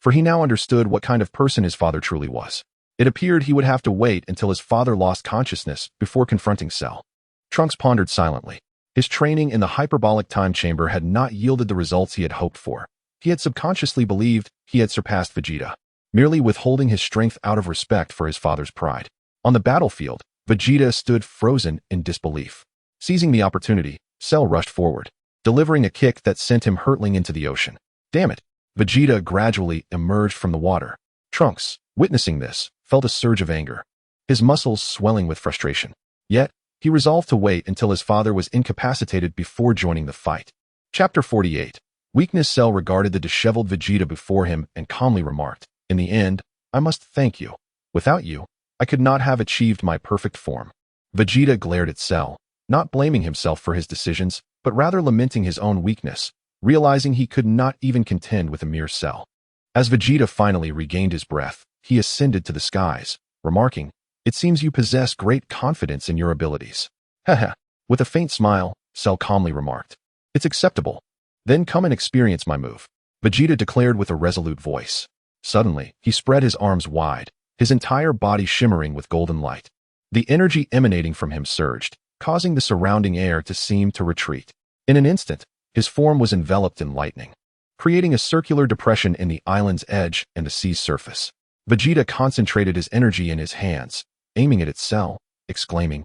For he now understood what kind of person his father truly was. It appeared he would have to wait until his father lost consciousness before confronting Cell. Trunks pondered silently. His training in the hyperbolic time chamber had not yielded the results he had hoped for. He had subconsciously believed he had surpassed Vegeta, merely withholding his strength out of respect for his father's pride. On the battlefield, Vegeta stood frozen in disbelief. Seizing the opportunity, Cell rushed forward, delivering a kick that sent him hurtling into the ocean. "Damn it!" Vegeta gradually emerged from the water. Trunks, witnessing this, felt a surge of anger, his muscles swelling with frustration. Yet, he resolved to wait until his father was incapacitated before joining the fight. Chapter 48. Weakness. Cell regarded the disheveled Vegeta before him and calmly remarked, "In the end, I must thank you. Without you, I could not have achieved my perfect form." Vegeta glared at Cell, not blaming himself for his decisions, but rather lamenting his own weakness, realizing he could not even contend with a mere Cell. As Vegeta finally regained his breath, he ascended to the skies, remarking, "It seems you possess great confidence in your abilities." "Haha." With a faint smile, Cell calmly remarked, "It's acceptable. Then come and experience my move," Vegeta declared with a resolute voice. Suddenly, he spread his arms wide, his entire body shimmering with golden light. The energy emanating from him surged, causing the surrounding air to seem to retreat. In an instant, his form was enveloped in lightning, creating a circular depression in the island's edge and the sea's surface. Vegeta concentrated his energy in his hands, aiming it at Cell, exclaiming,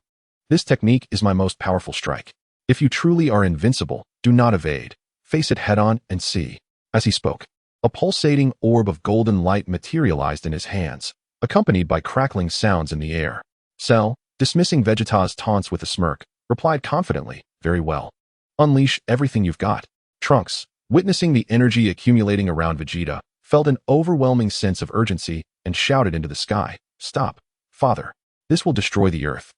"This technique is my most powerful strike. If you truly are invincible, do not evade. Face it head-on and see." As he spoke, a pulsating orb of golden light materialized in his hands, accompanied by crackling sounds in the air. Cell, dismissing Vegeta's taunts with a smirk, replied confidently, "Very well. Unleash everything you've got." Trunks, witnessing the energy accumulating around Vegeta, felt an overwhelming sense of urgency and shouted into the sky, "Stop, father. This will destroy the Earth."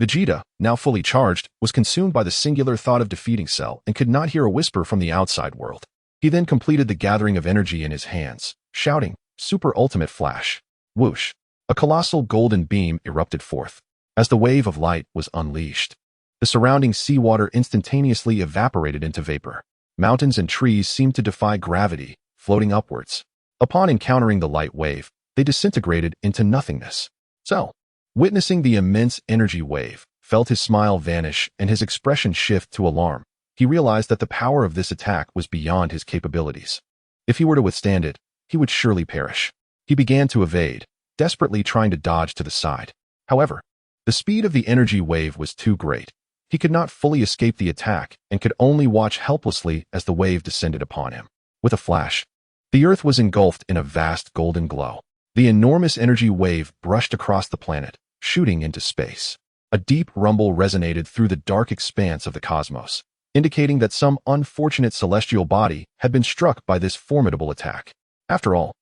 Vegeta, now fully charged, was consumed by the singular thought of defeating Cell and could not hear a whisper from the outside world. He then completed the gathering of energy in his hands, shouting, "Super Ultimate Flash." Whoosh! A colossal golden beam erupted forth. As the wave of light was unleashed, the surrounding seawater instantaneously evaporated into vapor. Mountains and trees seemed to defy gravity, floating upwards. Upon encountering the light wave, they disintegrated into nothingness. Cell, witnessing the immense energy wave, felt his smile vanish and his expression shift to alarm. He realized that the power of this attack was beyond his capabilities. If he were to withstand it, he would surely perish. He began to evade, desperately trying to dodge to the side. However, the speed of the energy wave was too great. He could not fully escape the attack and could only watch helplessly as the wave descended upon him. With a flash, the Earth was engulfed in a vast golden glow. The enormous energy wave brushed across the planet, shooting into space. A deep rumble resonated through the dark expanse of the cosmos. indicating that some unfortunate celestial body had been struck by this formidable attack. After all,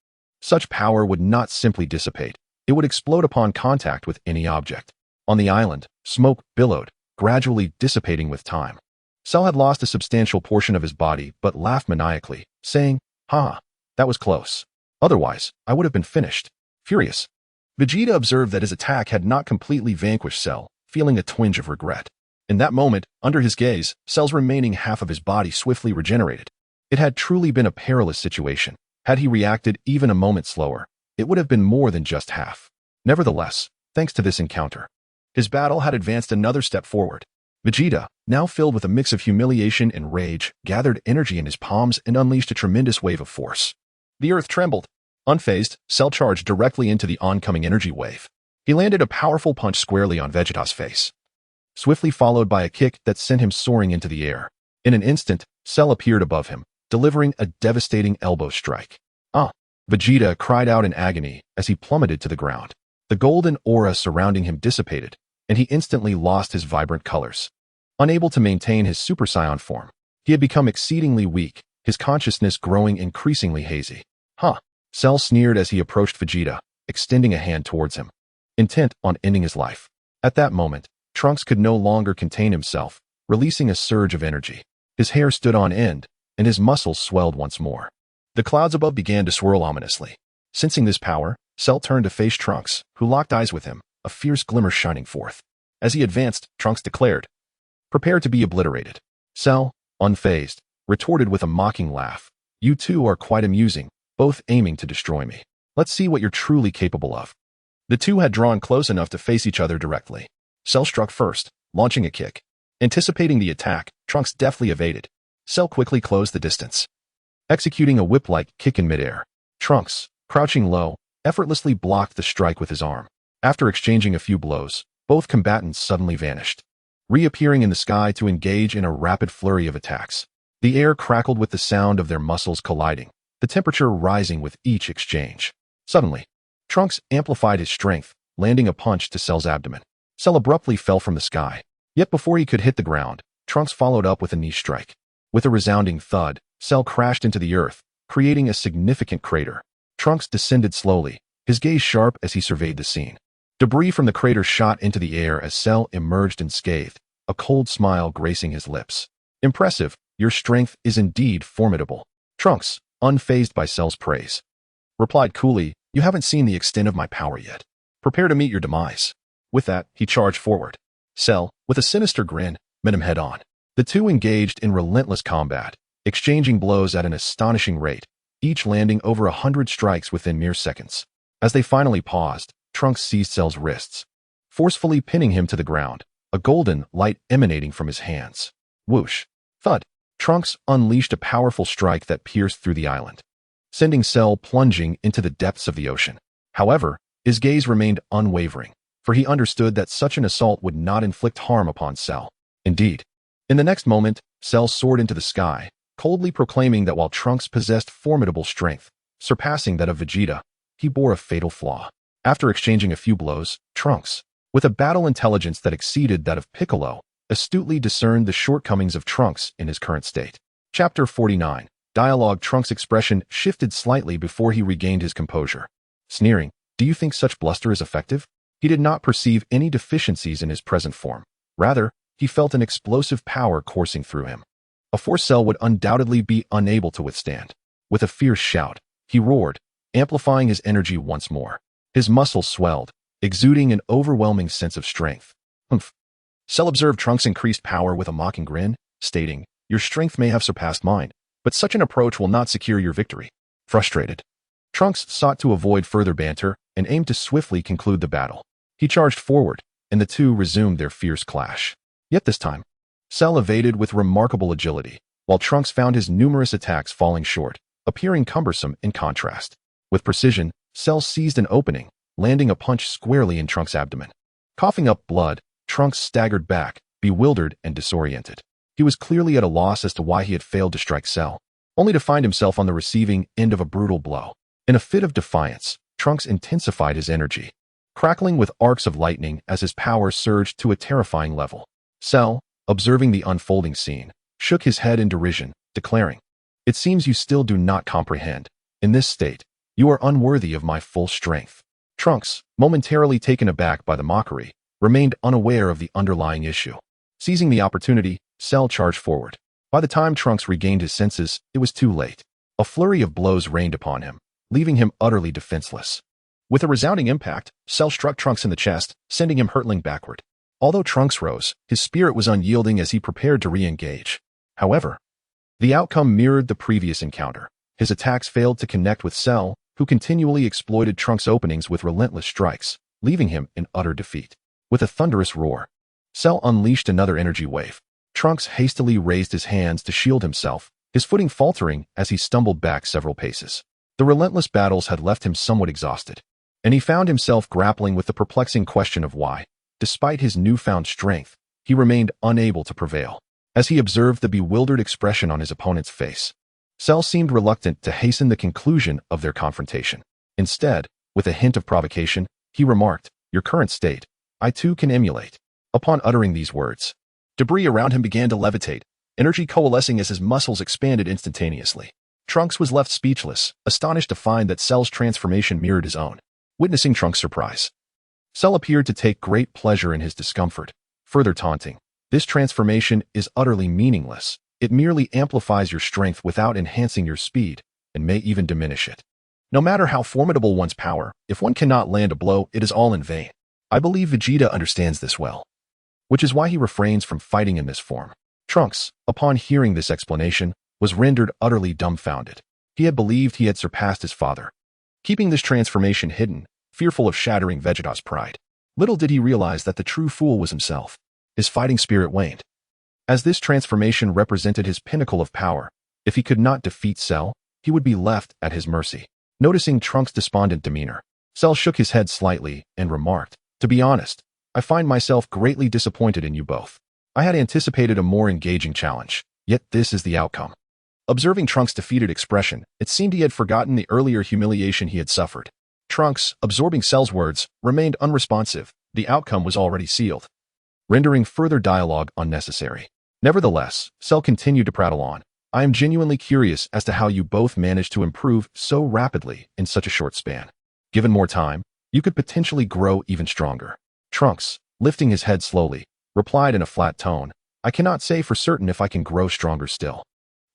such power would not simply dissipate. It would explode upon contact with any object. On the island, smoke billowed, gradually dissipating with time. Cell had lost a substantial portion of his body but laughed maniacally, saying, "Ha, that was close. Otherwise, I would have been finished." Furious, Vegeta observed that his attack had not completely vanquished Cell, feeling a twinge of regret. In that moment, under his gaze, Cell's remaining half of his body swiftly regenerated. It had truly been a perilous situation. Had he reacted even a moment slower, it would have been more than just half. Nevertheless, thanks to this encounter, his battle had advanced another step forward. Vegeta, now filled with a mix of humiliation and rage, gathered energy in his palms and unleashed a tremendous wave of force. The earth trembled. Unfazed, Cell charged directly into the oncoming energy wave. He landed a powerful punch squarely on Vegeta's face, swiftly followed by a kick that sent him soaring into the air. In an instant, Cell appeared above him, delivering a devastating elbow strike. "Ah!" Vegeta cried out in agony as he plummeted to the ground. The golden aura surrounding him dissipated, and he instantly lost his vibrant colors. Unable to maintain his Super Saiyan form, he had become exceedingly weak, his consciousness growing increasingly hazy. "Huh!" Cell sneered as he approached Vegeta, extending a hand towards him, intent on ending his life. At that moment, Trunks could no longer contain himself, releasing a surge of energy. His hair stood on end, and his muscles swelled once more. The clouds above began to swirl ominously. Sensing this power, Cell turned to face Trunks, who locked eyes with him, a fierce glimmer shining forth. As he advanced, Trunks declared, "Prepare to be obliterated." Cell, unfazed, retorted with a mocking laugh, "You two are quite amusing, both aiming to destroy me. Let's see what you're truly capable of." The two had drawn close enough to face each other directly. Cell struck first, launching a kick. Anticipating the attack, Trunks deftly evaded. Cell quickly closed the distance, executing a whip-like kick in midair. Trunks, crouching low, effortlessly blocked the strike with his arm. After exchanging a few blows, both combatants suddenly vanished, reappearing in the sky to engage in a rapid flurry of attacks. The air crackled with the sound of their muscles colliding, the temperature rising with each exchange. Suddenly, Trunks amplified his strength, landing a punch to Cell's abdomen. Cell abruptly fell from the sky. Yet before he could hit the ground, Trunks followed up with a knee strike. With a resounding thud, Cell crashed into the earth, creating a significant crater. Trunks descended slowly, his gaze sharp as he surveyed the scene. Debris from the crater shot into the air as Cell emerged unscathed, a cold smile gracing his lips. "Impressive, your strength is indeed formidable." Trunks, unfazed by Cell's praise, replied coolly, "You haven't seen the extent of my power yet. Prepare to meet your demise." With that, he charged forward. Cell, with a sinister grin, met him head-on. The two engaged in relentless combat, exchanging blows at an astonishing rate, each landing over 100 strikes within mere seconds. As they finally paused, Trunks seized Cell's wrists, forcefully pinning him to the ground, a golden light emanating from his hands. Whoosh! Thud! Trunks unleashed a powerful strike that pierced through the island, sending Cell plunging into the depths of the ocean. However, his gaze remained unwavering, for he understood that such an assault would not inflict harm upon Cell. Indeed, in the next moment, Cell soared into the sky, coldly proclaiming that while Trunks possessed formidable strength, surpassing that of Vegeta, he bore a fatal flaw. After exchanging a few blows, Trunks, with a battle intelligence that exceeded that of Piccolo, astutely discerned the shortcomings of Trunks in his current state. Chapter 49. Dialogue. Trunks' expression shifted slightly before he regained his composure. Sneering, "Do you think such bluster is effective?" He did not perceive any deficiencies in his present form. Rather, he felt an explosive power coursing through him, a force Cell would undoubtedly be unable to withstand. With a fierce shout, he roared, amplifying his energy once more. His muscles swelled, exuding an overwhelming sense of strength. "Humph." Cell observed Trunks' increased power with a mocking grin, stating, "Your strength may have surpassed mine, but such an approach will not secure your victory." Frustrated, Trunks sought to avoid further banter and aimed to swiftly conclude the battle. He charged forward, and the two resumed their fierce clash. Yet this time, Cell evaded with remarkable agility, while Trunks found his numerous attacks falling short, appearing cumbersome in contrast. With precision, Cell seized an opening, landing a punch squarely in Trunks' abdomen. Coughing up blood, Trunks staggered back, bewildered and disoriented. He was clearly at a loss as to why he had failed to strike Cell, only to find himself on the receiving end of a brutal blow. In a fit of defiance, Trunks intensified his energy, crackling with arcs of lightning as his power surged to a terrifying level. Cell, observing the unfolding scene, shook his head in derision, declaring, "It seems you still do not comprehend. In this state, you are unworthy of my full strength." Trunks, momentarily taken aback by the mockery, remained unaware of the underlying issue. Seizing the opportunity, Cell charged forward. By the time Trunks regained his senses, it was too late. A flurry of blows rained upon him, leaving him utterly defenseless. With a resounding impact, Cell struck Trunks in the chest, sending him hurtling backward. Although Trunks rose, his spirit was unyielding as he prepared to re-engage. However, the outcome mirrored the previous encounter. His attacks failed to connect with Cell, who continually exploited Trunks' openings with relentless strikes, leaving him in utter defeat. With a thunderous roar, Cell unleashed another energy wave. Trunks hastily raised his hands to shield himself, his footing faltering as he stumbled back several paces. The relentless battles had left him somewhat exhausted, and he found himself grappling with the perplexing question of why, despite his newfound strength, he remained unable to prevail. As he observed the bewildered expression on his opponent's face, Cell seemed reluctant to hasten the conclusion of their confrontation. Instead, with a hint of provocation, he remarked, "Your current state, I too can emulate." Upon uttering these words, debris around him began to levitate, energy coalescing as his muscles expanded instantaneously. Trunks was left speechless, astonished to find that Cell's transformation mirrored his own. Witnessing Trunks' surprise, Cell appeared to take great pleasure in his discomfort, further taunting, "This transformation is utterly meaningless. It merely amplifies your strength without enhancing your speed, and may even diminish it. No matter how formidable one's power, if one cannot land a blow, it is all in vain. I believe Vegeta understands this well, which is why he refrains from fighting in this form." Trunks, upon hearing this explanation, was rendered utterly dumbfounded. He had believed he had surpassed his father, keeping this transformation hidden, fearful of shattering Vegeta's pride. Little did he realize that the true fool was himself. His fighting spirit waned, as this transformation represented his pinnacle of power. If he could not defeat Cell, he would be left at his mercy. Noticing Trunks' despondent demeanor, Cell shook his head slightly and remarked, "To be honest, I find myself greatly disappointed in you both. I had anticipated a more engaging challenge, yet this is the outcome." Observing Trunks' defeated expression, it seemed he had forgotten the earlier humiliation he had suffered. Trunks, absorbing Cell's words, remained unresponsive. The outcome was already sealed, rendering further dialogue unnecessary. Nevertheless, Cell continued to prattle on. "I am genuinely curious as to how you both managed to improve so rapidly in such a short span. Given more time, you could potentially grow even stronger." Trunks, lifting his head slowly, replied in a flat tone, "I cannot say for certain if I can grow stronger still."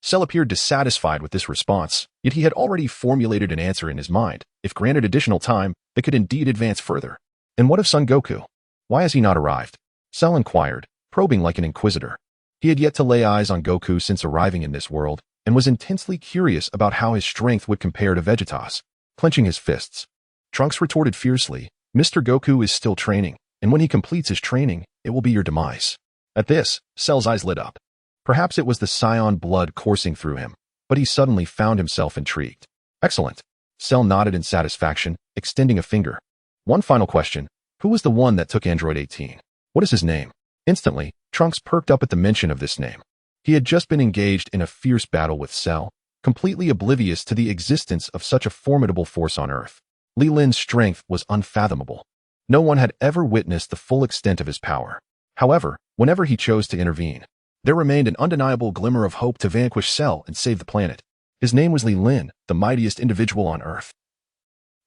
Cell appeared dissatisfied with this response, yet he had already formulated an answer in his mind. If granted additional time, they could indeed advance further. And what of Son Goku? Why has he not arrived? Cell inquired, probing like an inquisitor. He had yet to lay eyes on Goku since arriving in this world, and was intensely curious about how his strength would compare to Vegeta's. Clenching his fists, Trunks retorted fiercely, "Mr. Goku is still training, and when he completes his training, it will be your demise." At this, Cell's eyes lit up. Perhaps it was the Scion blood coursing through him, but he suddenly found himself intrigued. "Excellent." Cell nodded in satisfaction, extending a finger. "One final question. Who was the one that took Android 18? What is his name?" Instantly, Trunks perked up at the mention of this name. He had just been engaged in a fierce battle with Cell, completely oblivious to the existence of such a formidable force on Earth. Li Lin's strength was unfathomable. No one had ever witnessed the full extent of his power. However, whenever he chose to intervene, there remained an undeniable glimmer of hope to vanquish Cell and save the planet. His name was Li Lin, the mightiest individual on Earth,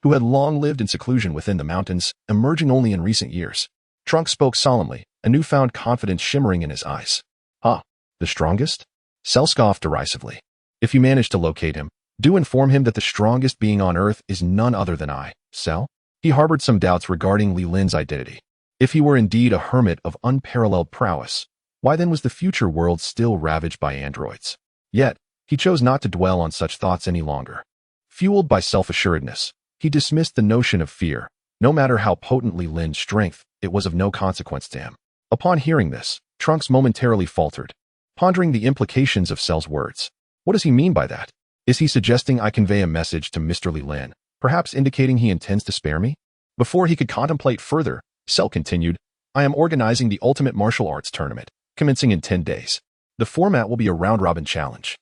who had long lived in seclusion within the mountains, emerging only in recent years. Trunks spoke solemnly, a newfound confidence shimmering in his eyes. "Huh, the strongest?" Cell scoffed derisively. "If you manage to locate him, do inform him that the strongest being on Earth is none other than I, Cell." He harbored some doubts regarding Li Lin's identity. If he were indeed a hermit of unparalleled prowess, why then was the future world still ravaged by androids? Yet, he chose not to dwell on such thoughts any longer. Fueled by self-assuredness, he dismissed the notion of fear. No matter how potently Lin's strength, it was of no consequence to him. Upon hearing this, Trunks momentarily faltered, pondering the implications of Cell's words. What does he mean by that? Is he suggesting I convey a message to Mr. Li Lin, perhaps indicating he intends to spare me? Before he could contemplate further, Cell continued, "I am organizing the Ultimate Martial Arts Tournament, commencing in 10 days. The format will be a round-robin challenge.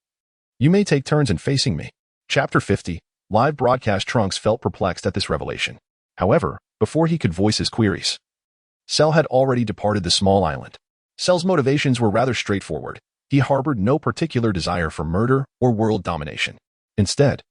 You may take turns in facing me." Chapter 50, Live Broadcast. Trunks felt perplexed at this revelation. However, before he could voice his queries, Cell had already departed the small island. Cell's motivations were rather straightforward. He harbored no particular desire for murder or world domination. Instead,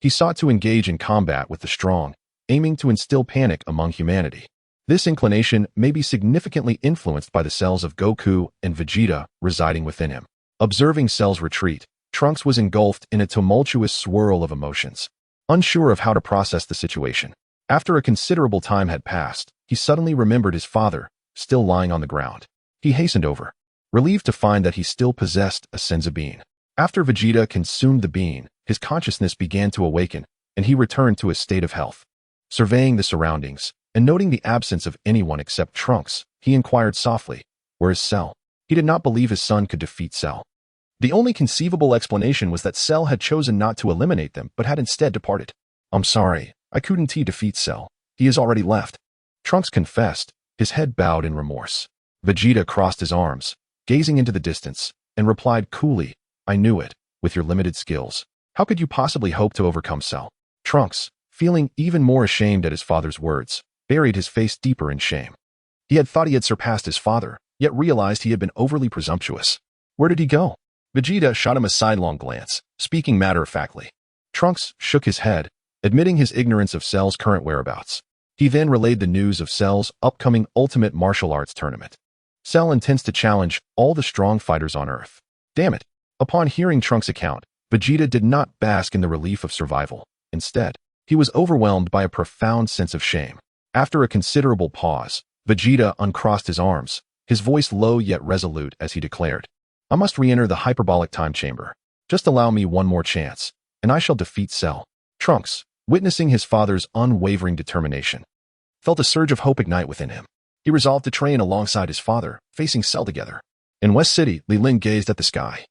he sought to engage in combat with the strong, aiming to instill panic among humanity. This inclination may be significantly influenced by the cells of Goku and Vegeta residing within him. Observing Cell's retreat, Trunks was engulfed in a tumultuous swirl of emotions. Unsure of how to process the situation, after a considerable time had passed, he suddenly remembered his father, still lying on the ground. He hastened over, relieved to find that he still possessed a senzu bean. After Vegeta consumed the bean, his consciousness began to awaken, and he returned to a state of health. Surveying the surroundings, and noting the absence of anyone except Trunks, he inquired softly, "Where is Cell?" He did not believe his son could defeat Cell. The only conceivable explanation was that Cell had chosen not to eliminate them but had instead departed. "I'm sorry, I couldn't defeat Cell. He has already left," Trunks confessed, his head bowed in remorse. Vegeta crossed his arms, gazing into the distance, and replied coolly, "I knew it. With your limited skills, how could you possibly hope to overcome Cell?" Trunks, feeling even more ashamed at his father's words, buried his face deeper in shame. He had thought he had surpassed his father, yet realized he had been overly presumptuous. Where did he go? Vegeta shot him a sidelong glance, speaking matter-of-factly. Trunks shook his head, admitting his ignorance of Cell's current whereabouts. He then relayed the news of Cell's upcoming Ultimate Martial Arts tournament. Cell intends to challenge all the strong fighters on Earth. Damn it! Upon hearing Trunks' account, Vegeta did not bask in the relief of survival. Instead, he was overwhelmed by a profound sense of shame. After a considerable pause, Vegeta uncrossed his arms, his voice low yet resolute as he declared, "I must re-enter the hyperbolic time chamber. Just allow me one more chance, and I shall defeat Cell." Trunks, witnessing his father's unwavering determination, felt a surge of hope ignite within him. He resolved to train alongside his father, facing Cell together. In West City, Lin gazed at the sky,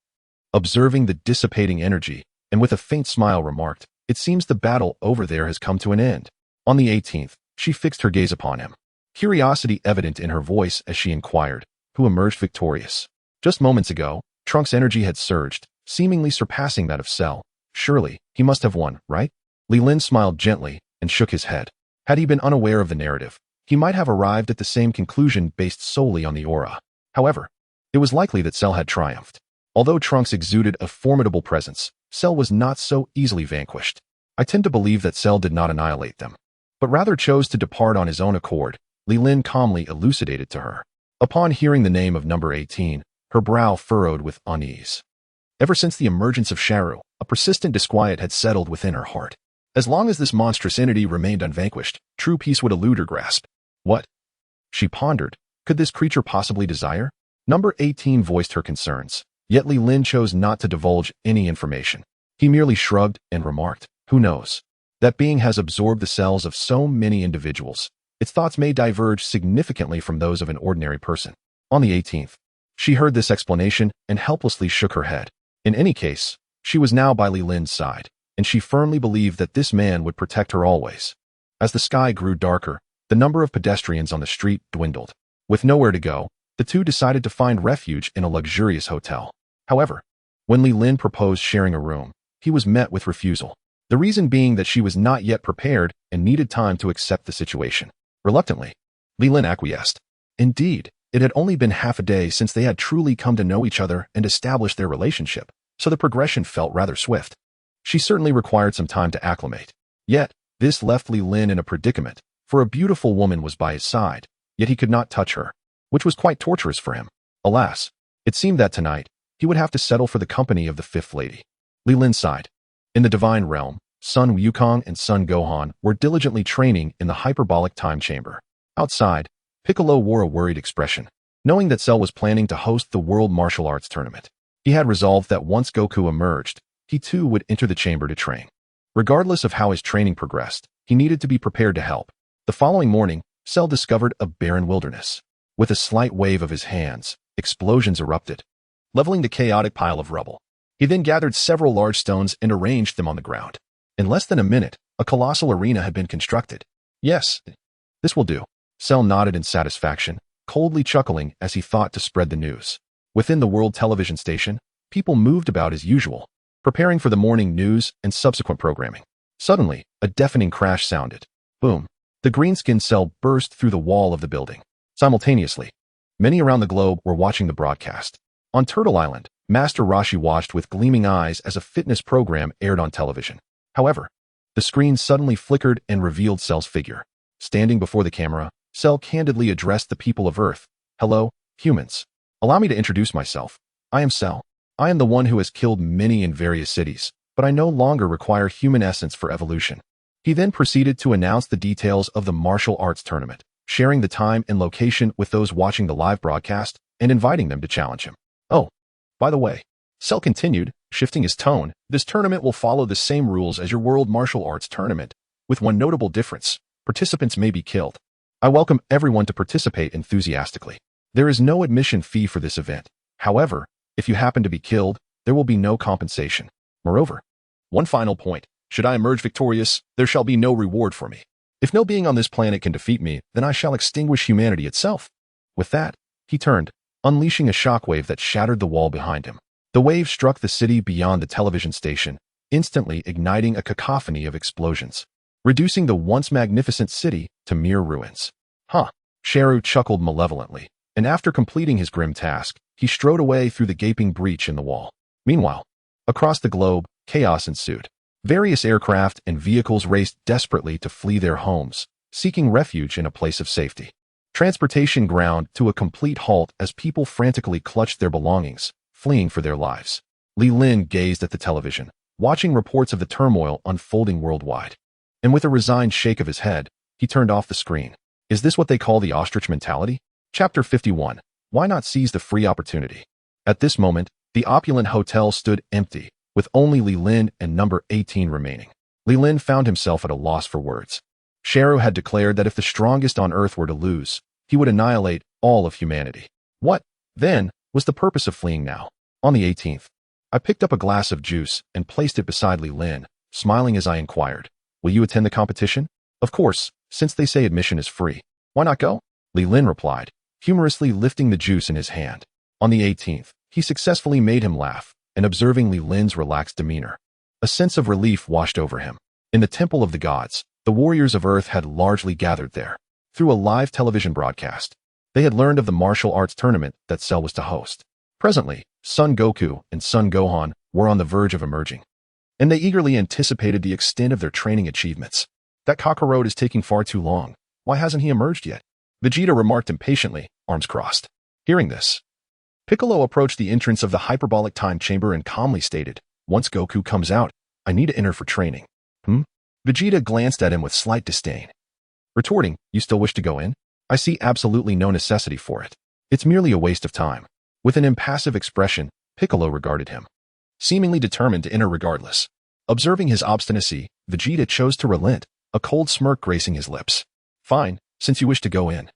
observing the dissipating energy, and with a faint smile remarked, "It seems the battle over there has come to an end." On the 18th, she fixed her gaze upon him, curiosity evident in her voice as she inquired, "Who emerged victorious?" Just moments ago, Trunks' energy had surged, seemingly surpassing that of Cell. Surely, he must have won, right? Lin smiled gently and shook his head. Had he been unaware of the narrative, he might have arrived at the same conclusion based solely on the aura. However, it was likely that Cell had triumphed. Although Trunks exuded a formidable presence, Cell was not so easily vanquished. I tend to believe that Cell did not annihilate them, but rather chose to depart on his own accord, Lin calmly elucidated to her. Upon hearing the name of number 18, her brow furrowed with unease. Ever since the emergence of Sharu, a persistent disquiet had settled within her heart. As long as this monstrous entity remained unvanquished, true peace would elude her grasp. What? She pondered. Could this creature possibly desire? Number 18 voiced her concerns, yet Lin chose not to divulge any information. He merely shrugged and remarked, "Who knows? That being has absorbed the cells of so many individuals. Its thoughts may diverge significantly from those of an ordinary person." On the 18th, she heard this explanation and helplessly shook her head. In any case, she was now by Lin's side, and she firmly believed that this man would protect her always. As the sky grew darker, the number of pedestrians on the street dwindled. With nowhere to go, the two decided to find refuge in a luxurious hotel. However, when Lin proposed sharing a room, he was met with refusal. The reason being that she was not yet prepared and needed time to accept the situation. Reluctantly, Lin acquiesced. Indeed, it had only been half a day since they had truly come to know each other and established their relationship, so the progression felt rather swift. She certainly required some time to acclimate. Yet, this left Lin in a predicament, for a beautiful woman was by his side, yet he could not touch her, which was quite torturous for him. Alas, it seemed that tonight, he would have to settle for the company of the fifth lady. Lin sighed. In the divine realm, Sun Wukong and Sun Gohan were diligently training in the hyperbolic time chamber. Outside, Piccolo wore a worried expression, knowing that Cell was planning to host the World Martial Arts Tournament. He had resolved that once Goku emerged, he too would enter the chamber to train. Regardless of how his training progressed, he needed to be prepared to help. The following morning, Cell discovered a barren wilderness. With a slight wave of his hands, explosions erupted, leveling the chaotic pile of rubble. He then gathered several large stones and arranged them on the ground. In less than a minute, a colossal arena had been constructed. Yes, this will do. Cell nodded in satisfaction, coldly chuckling as he thought to spread the news. Within the world television station, people moved about as usual, preparing for the morning news and subsequent programming. Suddenly, a deafening crash sounded. Boom. The greenskin cell burst through the wall of the building. Simultaneously, many around the globe were watching the broadcast. On Turtle Island, Master Roshi watched with gleaming eyes as a fitness program aired on television. However, the screen suddenly flickered and revealed Cell's figure. Standing before the camera, Cell candidly addressed the people of Earth. "Hello, humans. Allow me to introduce myself. I am Cell. I am the one who has killed many in various cities, but I no longer require human essence for evolution." He then proceeded to announce the details of the martial arts tournament, sharing the time and location with those watching the live broadcast and inviting them to challenge him. "Oh, by the way," Cell continued, shifting his tone, "this tournament will follow the same rules as your World Martial Arts Tournament, with one notable difference. Participants may be killed. I welcome everyone to participate enthusiastically. There is no admission fee for this event. However, if you happen to be killed, there will be no compensation. Moreover, one final point. Should I emerge victorious, there shall be no reward for me. If no being on this planet can defeat me, then I shall extinguish humanity itself." With that, he turned, unleashing a shockwave that shattered the wall behind him. The wave struck the city beyond the television station, instantly igniting a cacophony of explosions, reducing the once magnificent city to mere ruins. "Huh." Sharu chuckled malevolently, and after completing his grim task, he strode away through the gaping breach in the wall. Meanwhile, across the globe, chaos ensued. Various aircraft and vehicles raced desperately to flee their homes, seeking refuge in a place of safety. Transportation ground to a complete halt as people frantically clutched their belongings, fleeing for their lives. Li Lin gazed at the television, watching reports of the turmoil unfolding worldwide. And with a resigned shake of his head, he turned off the screen. Is this what they call the ostrich mentality? Chapter 51. Why not seize the free opportunity? At this moment, the opulent hotel stood empty, with only Li Lin and number 18 remaining. Li Lin found himself at a loss for words. Sharu had declared that if the strongest on Earth were to lose, he would annihilate all of humanity. What, then, was the purpose of fleeing now? On the 18th, I picked up a glass of juice and placed it beside Li Lin, smiling as I inquired, "Will you attend the competition?" "Of course, since they say admission is free. Why not go?" Li Lin replied, humorously lifting the juice in his hand. On the 18th, he successfully made him laugh, and observing Li Lin's relaxed demeanor, a sense of relief washed over him. In the Temple of the Gods, the warriors of Earth had largely gathered there. Through a live television broadcast, they had learned of the martial arts tournament that Cell was to host. Presently, Son Goku and Son Gohan were on the verge of emerging, and they eagerly anticipated the extent of their training achievements. "That Kakarot is taking far too long. Why hasn't he emerged yet?" Vegeta remarked impatiently, arms crossed. Hearing this, Piccolo approached the entrance of the hyperbolic time chamber and calmly stated, "Once Goku comes out, I need to enter for training." Vegeta glanced at him with slight disdain, retorting, "You still wish to go in? I see absolutely no necessity for it. It's merely a waste of time." With an impassive expression, Piccolo regarded him, seemingly determined to enter regardless. Observing his obstinacy, Vegeta chose to relent, a cold smirk gracing his lips. "Fine, since you wish to go in.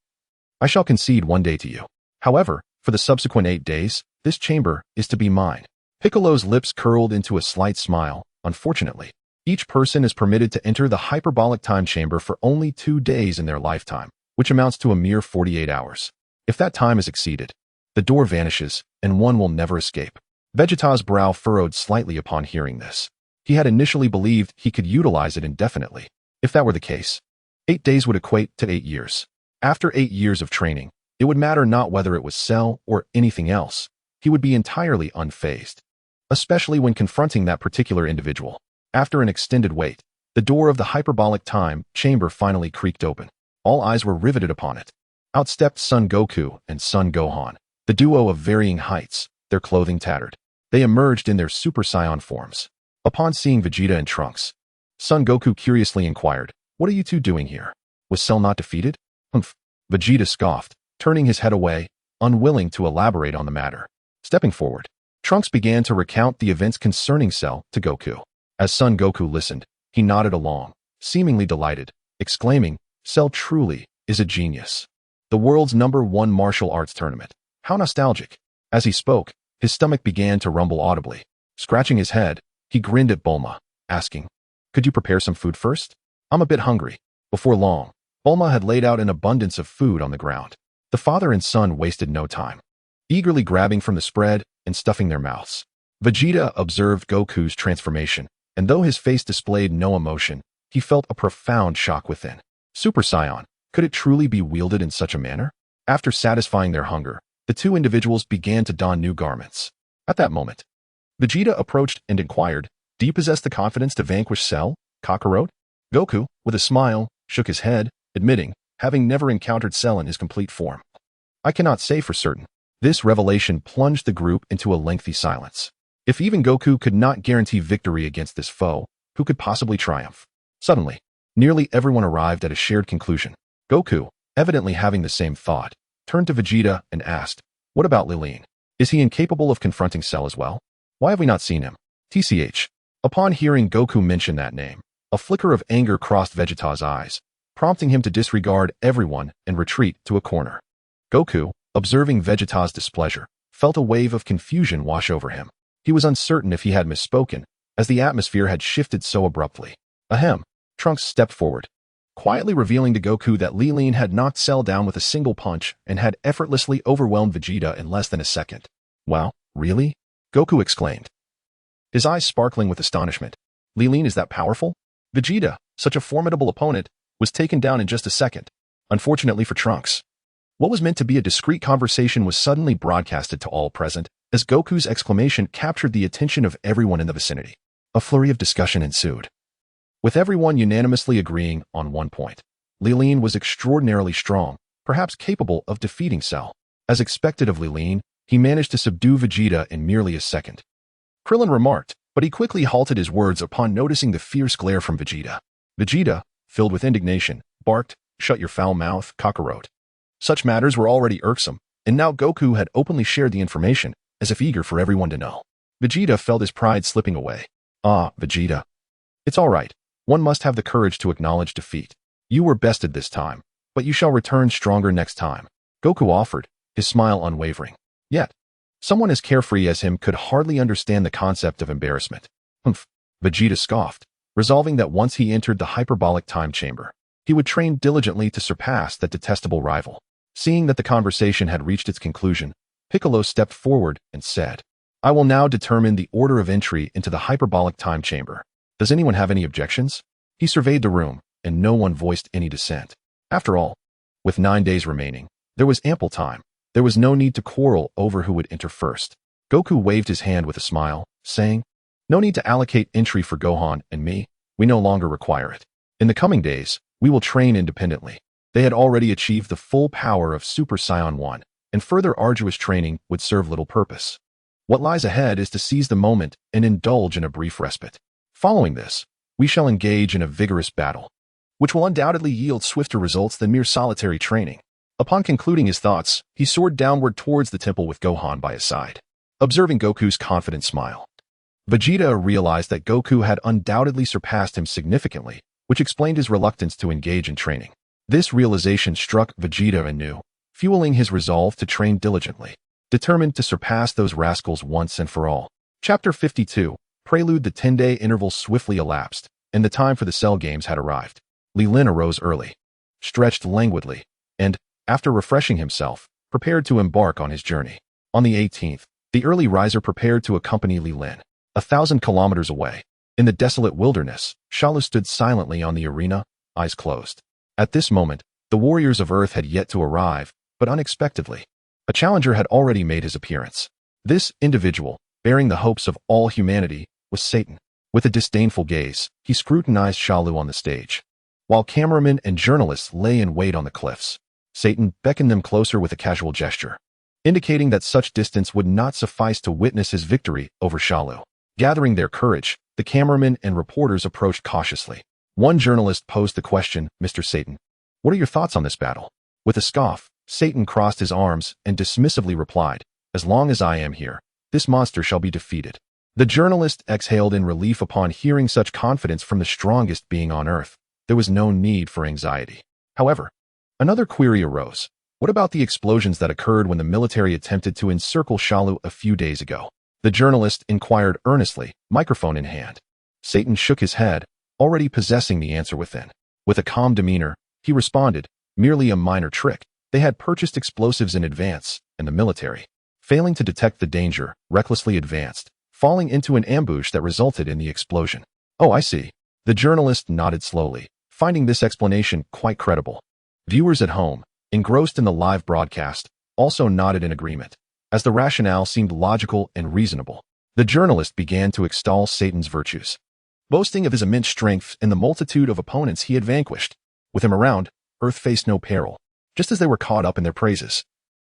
I shall concede one day to you. However, for the subsequent 8 days, this chamber is to be mine." Piccolo's lips curled into a slight smile. "Unfortunately, each person is permitted to enter the hyperbolic time chamber for only 2 days in their lifetime, which amounts to a mere 48 hours. If that time is exceeded, the door vanishes, and one will never escape." Vegeta's brow furrowed slightly upon hearing this. He had initially believed he could utilize it indefinitely. If that were the case, 8 days would equate to 8 years. After 8 years of training, it would matter not whether it was Cell or anything else. He would be entirely unfazed, especially when confronting that particular individual. After an extended wait, the door of the hyperbolic time chamber finally creaked open. All eyes were riveted upon it. Out stepped Son Goku and Son Gohan, the duo of varying heights, their clothing tattered. They emerged in their Super Saiyan forms. Upon seeing Vegeta and Trunks, Son Goku curiously inquired, "What are you two doing here? Was Cell not defeated?" "Humph." Vegeta scoffed, turning his head away, unwilling to elaborate on the matter. Stepping forward, Trunks began to recount the events concerning Cell to Goku. As Son Goku listened, he nodded along, seemingly delighted, exclaiming, "Cell truly is a genius. The world's #1 martial arts tournament. How nostalgic." As he spoke, his stomach began to rumble audibly. Scratching his head, he grinned at Bulma, asking, "Could you prepare some food first? I'm a bit hungry." Before long, Bulma had laid out an abundance of food on the ground. The father and son wasted no time, eagerly grabbing from the spread and stuffing their mouths. Vegeta observed Goku's transformation, and though his face displayed no emotion, he felt a profound shock within. Super Saiyan, could it truly be wielded in such a manner? After satisfying their hunger, the two individuals began to don new garments. At that moment, Vegeta approached and inquired, "Do you possess the confidence to vanquish Cell, Kakarot?" Goku, with a smile, shook his head, admitting, having never encountered Cell in his complete form. "I cannot say for certain." This revelation plunged the group into a lengthy silence. If even Goku could not guarantee victory against this foe, who could possibly triumph? Suddenly, nearly everyone arrived at a shared conclusion. Goku, evidently having the same thought, turned to Vegeta and asked, "What about Lilin? Is he incapable of confronting Cell as well? Why have we not seen him?" TCH. Upon hearing Goku mention that name, a flicker of anger crossed Vegeta's eyes, prompting him to disregard everyone and retreat to a corner. Goku, observing Vegeta's displeasure, felt a wave of confusion wash over him. He was uncertain if he had misspoken, as the atmosphere had shifted so abruptly. Ahem. Trunks stepped forward, quietly revealing to Goku that Lilin had knocked Cell down with a single punch and had effortlessly overwhelmed Vegeta in less than a second. "Wow, really?" Goku exclaimed, his eyes sparkling with astonishment. "Lilin is that powerful?" Vegeta, such a formidable opponent, was taken down in just a second. Unfortunately for Trunks, what was meant to be a discreet conversation was suddenly broadcasted to all present, as Goku's exclamation captured the attention of everyone in the vicinity. A flurry of discussion ensued, with everyone unanimously agreeing on one point. Lilin was extraordinarily strong, perhaps capable of defeating Cell. As expected of Lilin, he managed to subdue Vegeta in merely a second. Krillin remarked, but he quickly halted his words upon noticing the fierce glare from Vegeta. Vegeta, filled with indignation, barked, "Shut your foul mouth, Kakarot." Such matters were already irksome, and now Goku had openly shared the information, as if eager for everyone to know. Vegeta felt his pride slipping away. "Ah, Vegeta. It's all right. One must have the courage to acknowledge defeat. You were bested this time, but you shall return stronger next time," Goku offered, his smile unwavering. Yet, someone as carefree as him could hardly understand the concept of embarrassment. "Humph," Vegeta scoffed, resolving that once he entered the hyperbolic time chamber, he would train diligently to surpass that detestable rival. Seeing that the conversation had reached its conclusion, Piccolo stepped forward and said, "I will now determine the order of entry into the hyperbolic time chamber. Does anyone have any objections?" He surveyed the room, and no one voiced any dissent. After all, with 9 days remaining, there was ample time. There was no need to quarrel over who would enter first. Goku waved his hand with a smile, saying, "No need to allocate entry for Gohan and me. We no longer require it. In the coming days, we will train independently." They had already achieved the full power of Super Saiyan 1, and further arduous training would serve little purpose. What lies ahead is to seize the moment and indulge in a brief respite. Following this, we shall engage in a vigorous battle, which will undoubtedly yield swifter results than mere solitary training. Upon concluding his thoughts, he soared downward towards the temple with Gohan by his side. Observing Goku's confident smile, Vegeta realized that Goku had undoubtedly surpassed him significantly, which explained his reluctance to engage in training. This realization struck Vegeta anew, fueling his resolve to train diligently, determined to surpass those rascals once and for all. Chapter 52, Prelude. The 10-day interval swiftly elapsed, and the time for the Cell Games had arrived. Lilin arose early, stretched languidly, and, after refreshing himself, prepared to embark on his journey. On the 18th, the early riser prepared to accompany Lilin. 1,000 kilometers away, in the desolate wilderness, Shalu stood silently on the arena, eyes closed. At this moment, the warriors of Earth had yet to arrive, but unexpectedly, a challenger had already made his appearance. This individual, bearing the hopes of all humanity, was Satan. With a disdainful gaze, he scrutinized Shalu on the stage. While cameramen and journalists lay in wait on the cliffs, Satan beckoned them closer with a casual gesture, indicating that such distance would not suffice to witness his victory over Shalu. Gathering their courage, the cameramen and reporters approached cautiously. One journalist posed the question, "Mr. Satan, what are your thoughts on this battle?" With a scoff, Satan crossed his arms and dismissively replied, "As long as I am here, this monster shall be defeated." The journalist exhaled in relief upon hearing such confidence from the strongest being on Earth. There was no need for anxiety. However, another query arose. What about the explosions that occurred when the military attempted to encircle Shalu a few days ago? The journalist inquired earnestly, microphone in hand. Satan shook his head, already possessing the answer within. With a calm demeanor, he responded, "Merely a minor trick. They had purchased explosives in advance, and the military, failing to detect the danger, recklessly advanced, falling into an ambush that resulted in the explosion." "Oh, I see." The journalist nodded slowly, finding this explanation quite credible. Viewers at home, engrossed in the live broadcast, also nodded in agreement. as the rationale seemed logical and reasonable. The journalist began to extol Satan's virtues, boasting of his immense strength and the multitude of opponents he had vanquished. With him around, Earth faced no peril. Just as they were caught up in their praises,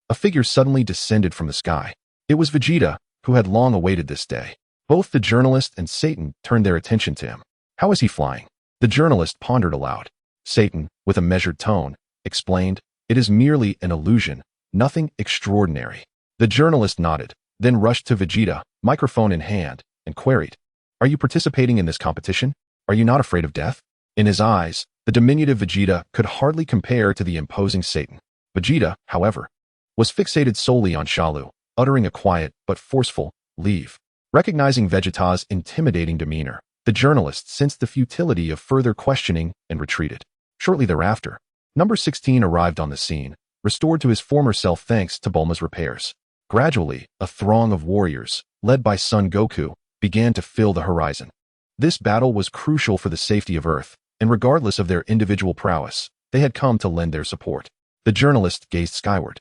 a figure suddenly descended from the sky. It was Vegeta, who had long awaited this day. Both the journalist and Satan turned their attention to him. How is he flying? The journalist pondered aloud. Satan, with a measured tone, explained, "It is merely an illusion, nothing extraordinary." The journalist nodded, then rushed to Vegeta, microphone in hand, and queried, "Are you participating in this competition? Are you not afraid of death?" In his eyes, the diminutive Vegeta could hardly compare to the imposing Satan. Vegeta, however, was fixated solely on Shalu, uttering a quiet but forceful, "Leave." Recognizing Vegeta's intimidating demeanor, the journalist sensed the futility of further questioning and retreated. Shortly thereafter, number 16 arrived on the scene, restored to his former self thanks to Bulma's repairs. Gradually, a throng of warriors, led by Son Goku, began to fill the horizon. This battle was crucial for the safety of Earth, and regardless of their individual prowess, they had come to lend their support. The journalist gazed skyward,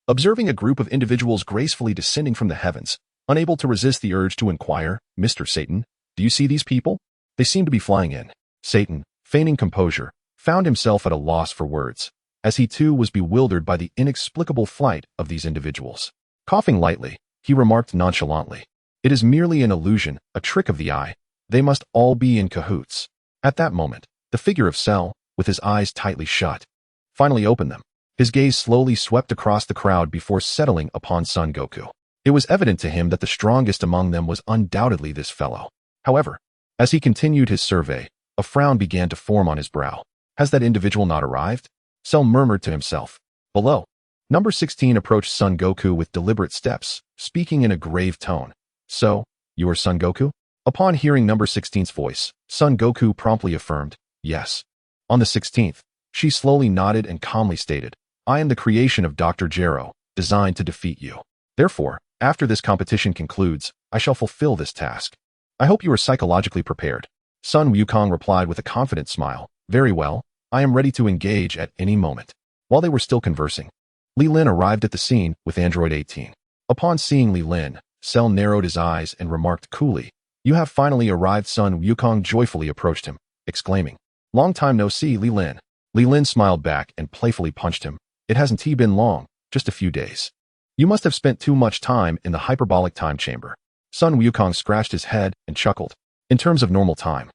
observing a group of individuals gracefully descending from the heavens, unable to resist the urge to inquire, "Mr. Satan, do you see these people? They seem to be flying in." Satan, feigning composure, found himself at a loss for words, as he too was bewildered by the inexplicable flight of these individuals. Coughing lightly, he remarked nonchalantly, "It is merely an illusion, a trick of the eye. They must all be in cahoots." At that moment, the figure of Cell, with his eyes tightly shut, finally opened them. His gaze slowly swept across the crowd before settling upon Son Goku. It was evident to him that the strongest among them was undoubtedly this fellow. However, as he continued his survey, a frown began to form on his brow. Has that individual not arrived? Cell murmured to himself. Below, number 16 approached Son Goku with deliberate steps, speaking in a grave tone. "So, you are Son Goku?" Upon hearing number 16's voice, Son Goku promptly affirmed, "Yes." On the 16th, she slowly nodded and calmly stated, "I am the creation of Dr. Gero, designed to defeat you. Therefore, after this competition concludes, I shall fulfill this task. I hope you are psychologically prepared." Sun Wukong replied with a confident smile, "Very well, I am ready to engage at any moment." While they were still conversing, Li Lin arrived at the scene with Android 18. Upon seeing Li Lin, Cell narrowed his eyes and remarked coolly, "You have finally arrived." Sun Wukong joyfully approached him, exclaiming, "Long time no see, Li Lin." Li Lin smiled back and playfully punched him. "It hasn't been long, just a few days. You must have spent too much time in the hyperbolic time chamber." Sun Wukong scratched his head and chuckled. In terms of normal time,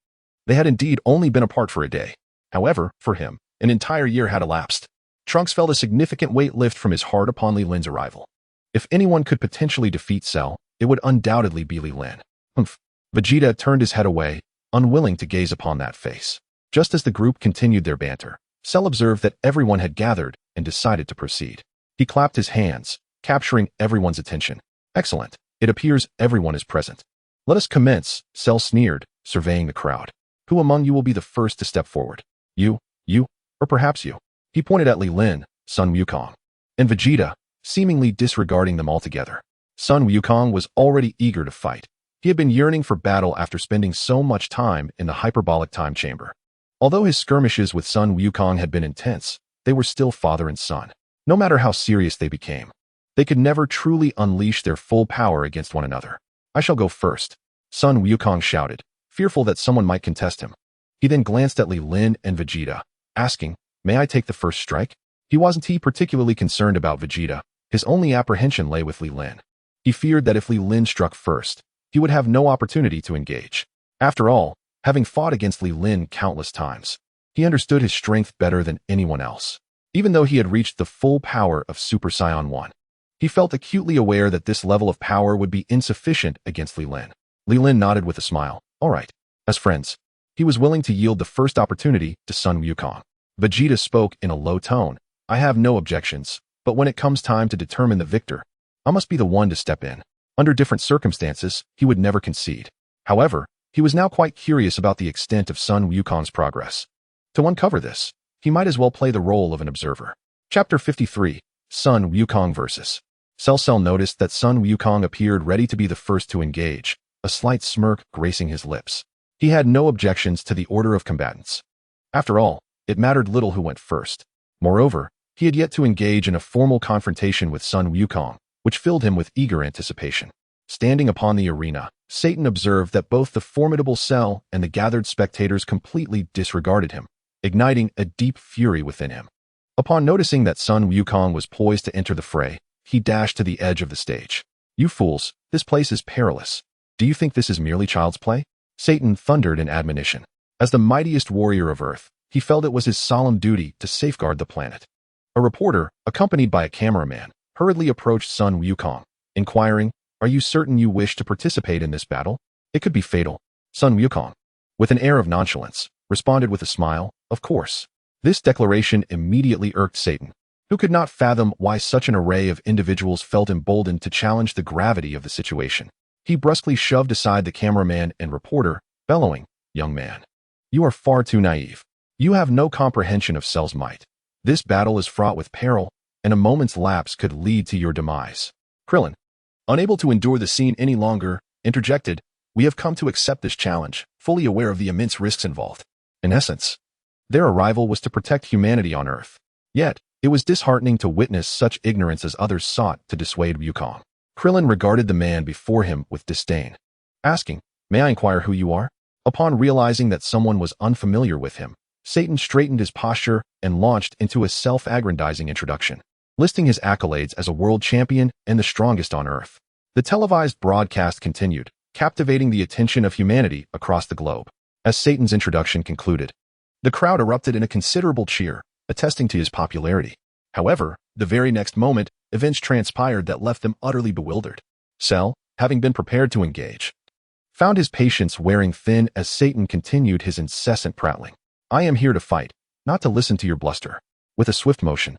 they had indeed only been apart for a day. However, for him, an entire year had elapsed. Trunks felt a significant weight lift from his heart upon Li Lin's arrival. If anyone could potentially defeat Cell, it would undoubtedly be Li Lin. Humph. Vegeta turned his head away, unwilling to gaze upon that face. Just as the group continued their banter, Cell observed that everyone had gathered and decided to proceed. He clapped his hands, capturing everyone's attention. "Excellent. It appears everyone is present. Let us commence," Cell sneered, surveying the crowd. "Who among you will be the first to step forward? You, or perhaps you?" He pointed at Li Lin, Sun Wukong, and Vegeta, seemingly disregarding them altogether. Sun Wukong was already eager to fight. He had been yearning for battle after spending so much time in the hyperbolic time chamber. Although his skirmishes with Sun Wukong had been intense, they were still father and son. No matter how serious they became, they could never truly unleash their full power against one another. "I shall go first," Sun Wukong shouted, fearful that someone might contest him. He then glanced at Li Lin and Vegeta, asking, "May I take the first strike?" He wasn't particularly concerned about Vegeta. His only apprehension lay with Li Lin. He feared that if Li Lin struck first, he would have no opportunity to engage. After all, having fought against Li Lin countless times, he understood his strength better than anyone else. Even though he had reached the full power of Super Saiyan 1, he felt acutely aware that this level of power would be insufficient against Li Lin. Li Lin nodded with a smile. "All right." As friends, he was willing to yield the first opportunity to Sun Wukong. Vegeta spoke in a low tone. "I have no objections, but when it comes time to determine the victor, I must be the one to step in." Under different circumstances, he would never concede. However, he was now quite curious about the extent of Sun Wukong's progress. To uncover this, he might as well play the role of an observer. Chapter 53, Sun Wukong vs. Cell noticed that Sun Wukong appeared ready to be the first to engage, a slight smirk gracing his lips. He had no objections to the order of combatants. After all, it mattered little who went first. Moreover, he had yet to engage in a formal confrontation with Sun Wukong, which filled him with eager anticipation. Standing upon the arena, Satan observed that both the formidable Cell and the gathered spectators completely disregarded him, igniting a deep fury within him. Upon noticing that Sun Wukong was poised to enter the fray, he dashed to the edge of the stage. "You fools, this place is perilous. Do you think this is merely child's play?" Satan thundered in admonition. As the mightiest warrior of Earth, he felt it was his solemn duty to safeguard the planet. A reporter, accompanied by a cameraman, hurriedly approached Sun Wukong, inquiring, "Are you certain you wish to participate in this battle? It could be fatal." Sun Wukong, with an air of nonchalance, responded with a smile, "Of course." This declaration immediately irked Satan, who could not fathom why such an array of individuals felt emboldened to challenge the gravity of the situation. He brusquely shoved aside the cameraman and reporter, bellowing, "Young man, you are far too naive. You have no comprehension of Cell's might. This battle is fraught with peril, and a moment's lapse could lead to your demise." Krillin, unable to endure the scene any longer, interjected, "We have come to accept this challenge, fully aware of the immense risks involved." In essence, their arrival was to protect humanity on Earth. Yet, it was disheartening to witness such ignorance as others sought to dissuade Wukong. Krillin regarded the man before him with disdain, asking, "May I inquire who you are?" Upon realizing that someone was unfamiliar with him, Satan straightened his posture and launched into a self-aggrandizing introduction, listing his accolades as a world champion and the strongest on Earth. The televised broadcast continued, captivating the attention of humanity across the globe. As Satan's introduction concluded, the crowd erupted in a considerable cheer, attesting to his popularity. However, the very next moment, events transpired that left them utterly bewildered. Cell, having been prepared to engage, found his patience wearing thin as Satan continued his incessant prattling. "I am here to fight, not to listen to your bluster." With a swift motion,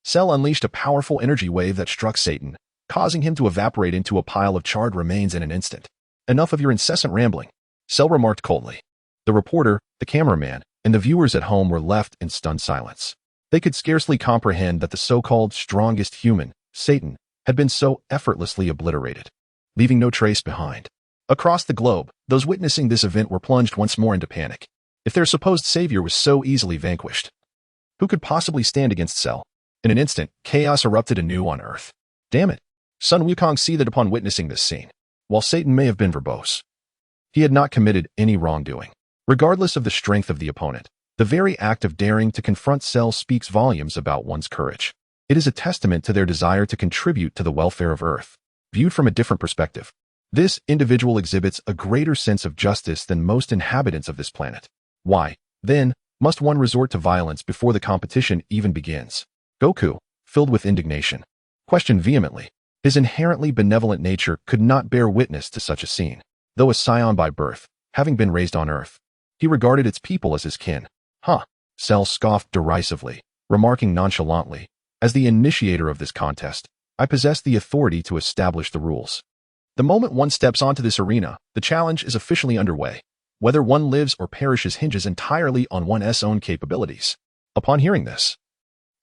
Cell unleashed a powerful energy wave that struck Satan, causing him to evaporate into a pile of charred remains in an instant. "Enough of your incessant rambling," Cell remarked coldly. The reporter, the cameraman, and the viewers at home were left in stunned silence. They could scarcely comprehend that the so-called strongest human, Satan, had been so effortlessly obliterated, leaving no trace behind. Across the globe, those witnessing this event were plunged once more into panic. If their supposed savior was so easily vanquished, who could possibly stand against Cell? In an instant, chaos erupted anew on Earth. Damn it! Sun Wukong seethed upon witnessing this scene. While Satan may have been verbose, he had not committed any wrongdoing. Regardless of the strength of the opponent, the very act of daring to confront Cell speaks volumes about one's courage. It is a testament to their desire to contribute to the welfare of Earth. Viewed from a different perspective, this individual exhibits a greater sense of justice than most inhabitants of this planet. Why, then, must one resort to violence before the competition even begins? Goku, filled with indignation, questioned vehemently. His inherently benevolent nature could not bear witness to such a scene. Though a scion by birth, having been raised on Earth, he regarded its people as his kin. "Huh," Cell scoffed derisively, remarking nonchalantly, "As the initiator of this contest, I possess the authority to establish the rules. The moment one steps onto this arena, the challenge is officially underway. Whether one lives or perishes hinges entirely on one's own capabilities." Upon hearing this,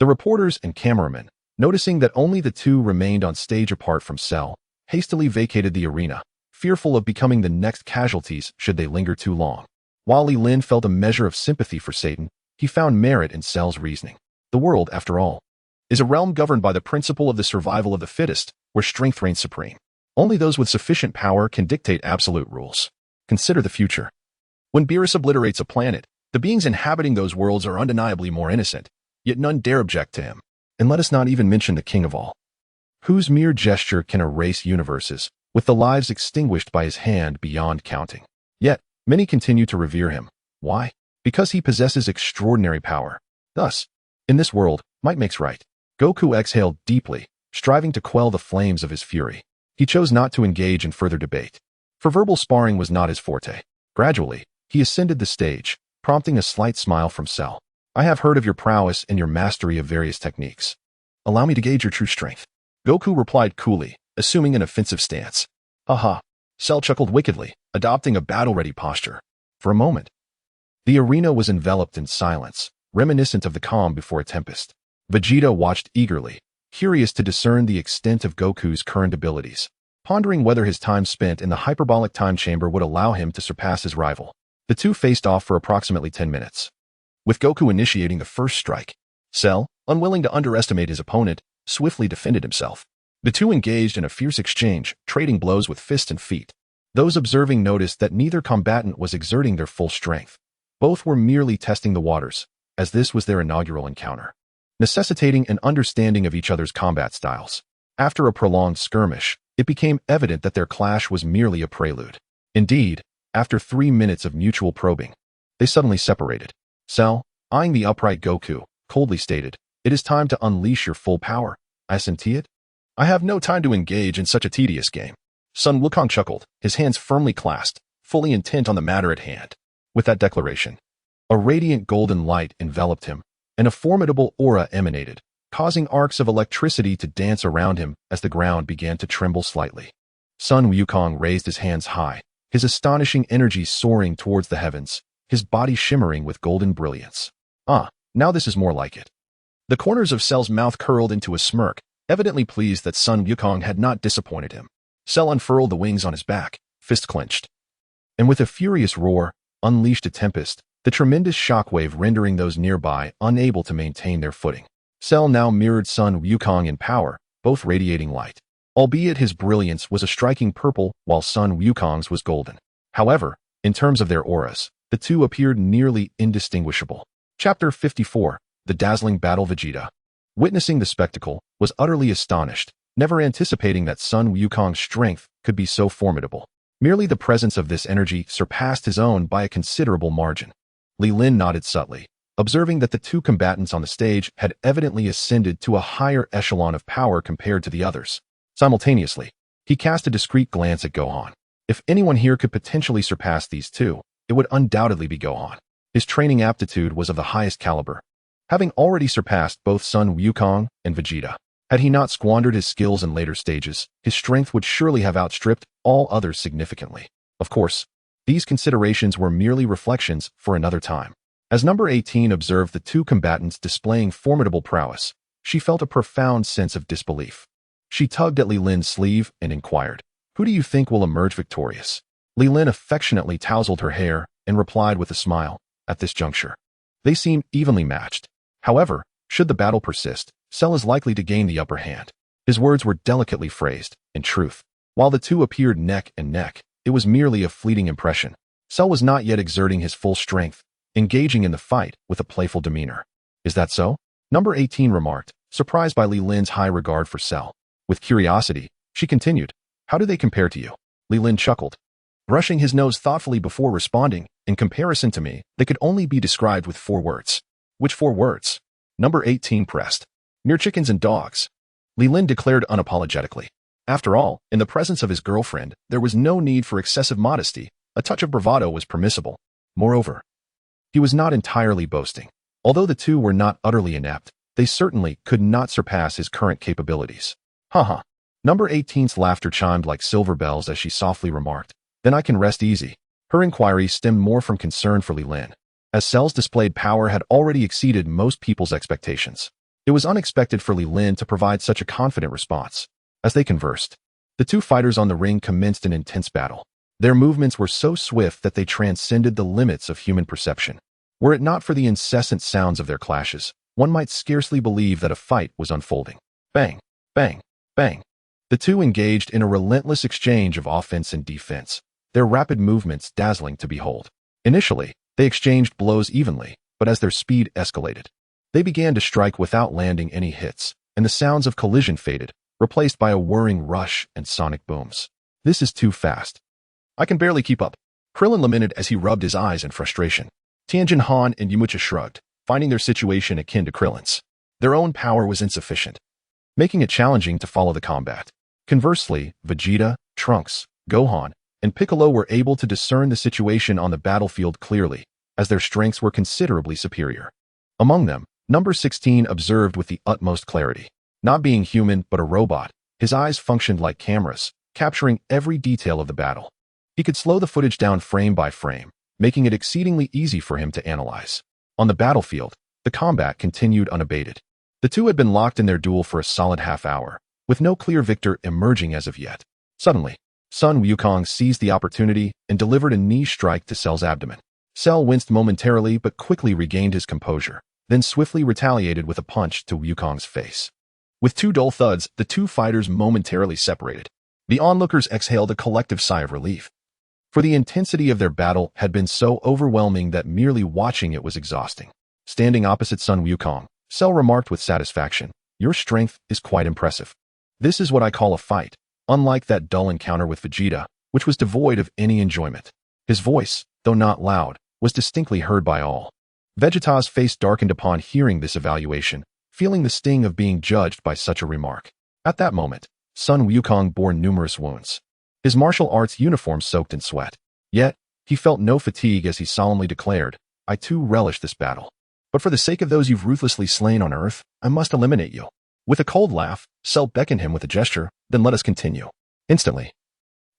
the reporters and cameramen, noticing that only the two remained on stage apart from Cell, hastily vacated the arena, fearful of becoming the next casualties should they linger too long. While Li Lin felt a measure of sympathy for Satan, he found merit in Cell's reasoning. The world, after all, is a realm governed by the principle of the survival of the fittest, where strength reigns supreme. Only those with sufficient power can dictate absolute rules. Consider the future. When Beerus obliterates a planet, the beings inhabiting those worlds are undeniably more innocent, yet none dare object to him. And let us not even mention the king of all, whose mere gesture can erase universes, with the lives extinguished by his hand beyond counting. Yet, many continue to revere him. Why? Because he possesses extraordinary power. Thus, in this world, might makes right. Goku exhaled deeply, striving to quell the flames of his fury. He chose not to engage in further debate, for verbal sparring was not his forte. Gradually, he ascended the stage, prompting a slight smile from Cell. "I have heard of your prowess and your mastery of various techniques. Allow me to gauge your true strength." Goku replied coolly, assuming an offensive stance. "Haha." Cell chuckled wickedly, adopting a battle-ready posture. For a moment, the arena was enveloped in silence, reminiscent of the calm before a tempest. Vegeta watched eagerly, curious to discern the extent of Goku's current abilities, pondering whether his time spent in the hyperbolic time chamber would allow him to surpass his rival. The two faced off for approximately 10 minutes. With Goku initiating the first strike, Cell, unwilling to underestimate his opponent, swiftly defended himself. The two engaged in a fierce exchange, trading blows with fist and feet. Those observing noticed that neither combatant was exerting their full strength. Both were merely testing the waters, as this was their inaugural encounter, necessitating an understanding of each other's combat styles. After a prolonged skirmish, it became evident that their clash was merely a prelude. Indeed, after 3 minutes of mutual probing, they suddenly separated. Cell, eyeing the upright Goku, coldly stated, "It is time to unleash your full power. I see it? I have no time to engage in such a tedious game." Sun Wukong chuckled, his hands firmly clasped, fully intent on the matter at hand. With that declaration, a radiant golden light enveloped him, and a formidable aura emanated, causing arcs of electricity to dance around him as the ground began to tremble slightly. Sun Wukong raised his hands high, his astonishing energy soaring towards the heavens, his body shimmering with golden brilliance. "Ah, now this is more like it." The corners of Cell's mouth curled into a smirk, evidently pleased that Sun Wukong had not disappointed him. Cell unfurled the wings on his back, fist clenched, and with a furious roar, unleashed a tempest, the tremendous shockwave rendering those nearby unable to maintain their footing. Cell now mirrored Sun Wukong in power, both radiating light, albeit his brilliance was a striking purple while Sun Wukong's was golden. However, in terms of their auras, the two appeared nearly indistinguishable. Chapter 54, The Dazzling Battle. Vegeta, witnessing the spectacle, was utterly astonished, never anticipating that Sun Wukong's strength could be so formidable. Merely the presence of this energy surpassed his own by a considerable margin. Li Lin nodded subtly, observing that the two combatants on the stage had evidently ascended to a higher echelon of power compared to the others. Simultaneously, he cast a discreet glance at Gohan. If anyone here could potentially surpass these two, it would undoubtedly be Gohan. His training aptitude was of the highest caliber, having already surpassed both Sun Wukong and Vegeta. Had he not squandered his skills in later stages, his strength would surely have outstripped all others significantly. Of course, these considerations were merely reflections for another time. As number 18 observed the two combatants displaying formidable prowess, she felt a profound sense of disbelief. She tugged at Li Lin's sleeve and inquired, "Who do you think will emerge victorious?" Li Lin affectionately tousled her hair and replied with a smile, "At this juncture, they seem evenly matched. However, should the battle persist, Cell is likely to gain the upper hand." His words were delicately phrased. In truth, while the two appeared neck and neck, it was merely a fleeting impression. Cell was not yet exerting his full strength, engaging in the fight with a playful demeanor. "Is that so?" Number 18 remarked, surprised by Li Lin's high regard for Cell. With curiosity, she continued, "How do they compare to you?" Li Lin chuckled, brushing his nose thoughtfully before responding, "In comparison to me, they could only be described with 4 words. "Which 4 words?" Number 18 pressed. "Mere chickens and dogs," Li Lin declared unapologetically. After all, in the presence of his girlfriend, there was no need for excessive modesty. A touch of bravado was permissible. Moreover, he was not entirely boasting. Although the two were not utterly inept, they certainly could not surpass his current capabilities. Haha. Number 18's laughter chimed like silver bells as she softly remarked, "Then I can rest easy." Her inquiry stemmed more from concern for Li Lin, as Cell's displayed power had already exceeded most people's expectations. It was unexpected for Li Lin to provide such a confident response. As they conversed, the two fighters on the ring commenced an intense battle. Their movements were so swift that they transcended the limits of human perception. Were it not for the incessant sounds of their clashes, one might scarcely believe that a fight was unfolding. Bang, bang, bang. The two engaged in a relentless exchange of offense and defense, their rapid movements dazzling to behold. Initially, they exchanged blows evenly, but as their speed escalated, they began to strike without landing any hits, and the sounds of collision faded, replaced by a whirring rush and sonic booms. "This is too fast. I can barely keep up," Krillin lamented as he rubbed his eyes in frustration. Tianjin Han and Yamcha shrugged, finding their situation akin to Krillin's. Their own power was insufficient, making it challenging to follow the combat. Conversely, Vegeta, Trunks, Gohan, and Piccolo were able to discern the situation on the battlefield clearly, as their strengths were considerably superior. Among them, number 16 observed with the utmost clarity. Not being human but a robot, his eyes functioned like cameras, capturing every detail of the battle. He could slow the footage down frame by frame, making it exceedingly easy for him to analyze. On the battlefield, the combat continued unabated. The two had been locked in their duel for a solid half-hour, with no clear victor emerging as of yet. Suddenly, Sun Wukong seized the opportunity and delivered a knee strike to Cell's abdomen. Cell winced momentarily but quickly regained his composure, then swiftly retaliated with a punch to Wukong's face. With two dull thuds, the two fighters momentarily separated. The onlookers exhaled a collective sigh of relief, for the intensity of their battle had been so overwhelming that merely watching it was exhausting. Standing opposite Sun Wukong, Cell remarked with satisfaction, "Your strength is quite impressive. This is what I call a fight, unlike that dull encounter with Vegeta, which was devoid of any enjoyment." His voice, though not loud, was distinctly heard by all. Vegeta's face darkened upon hearing this evaluation, feeling the sting of being judged by such a remark. At that moment, Sun Wukong bore numerous wounds. His martial arts uniform soaked in sweat. Yet, he felt no fatigue as he solemnly declared, "I too relish this battle. But for the sake of those you've ruthlessly slain on Earth, I must eliminate you." With a cold laugh, Cell beckoned him with a gesture, "Then let us continue." Instantly,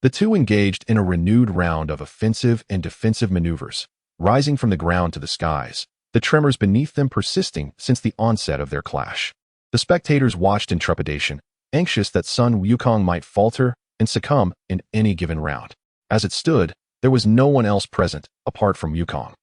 the two engaged in a renewed round of offensive and defensive maneuvers, rising from the ground to the skies, the tremors beneath them persisting since the onset of their clash. The spectators watched in trepidation, anxious that Sun Wukong might falter and succumb in any given round. As it stood, there was no one else present, apart from Wukong,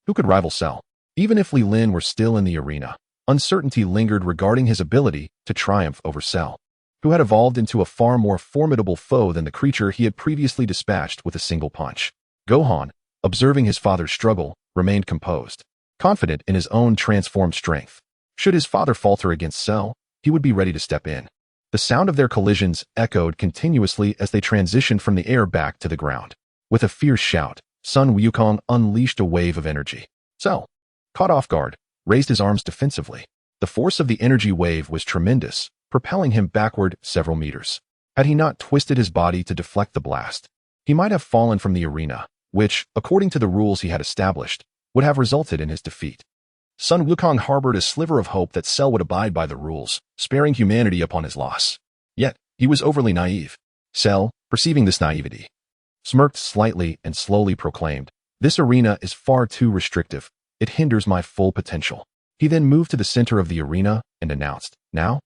who could rival Cell. Even if Li Lin were still in the arena, uncertainty lingered regarding his ability to triumph over Cell, who had evolved into a far more formidable foe than the creature he had previously dispatched with a single punch. Gohan, observing his father's struggle, remained composed, confident in his own transformed strength. Should his father falter against Cell, he would be ready to step in. The sound of their collisions echoed continuously as they transitioned from the air back to the ground. With a fierce shout, Sun Wukong unleashed a wave of energy. Cell, caught off guard, raised his arms defensively. The force of the energy wave was tremendous, propelling him backward several meters. Had he not twisted his body to deflect the blast, he might have fallen from the arena, which, according to the rules he had established, would have resulted in his defeat. Sun Wukong harbored a sliver of hope that Cell would abide by the rules, sparing humanity upon his loss. Yet, he was overly naive. Cell, perceiving this naivety, smirked slightly and slowly proclaimed, "This arena is far too restrictive. It hinders my full potential." He then moved to the center of the arena and announced, "Now,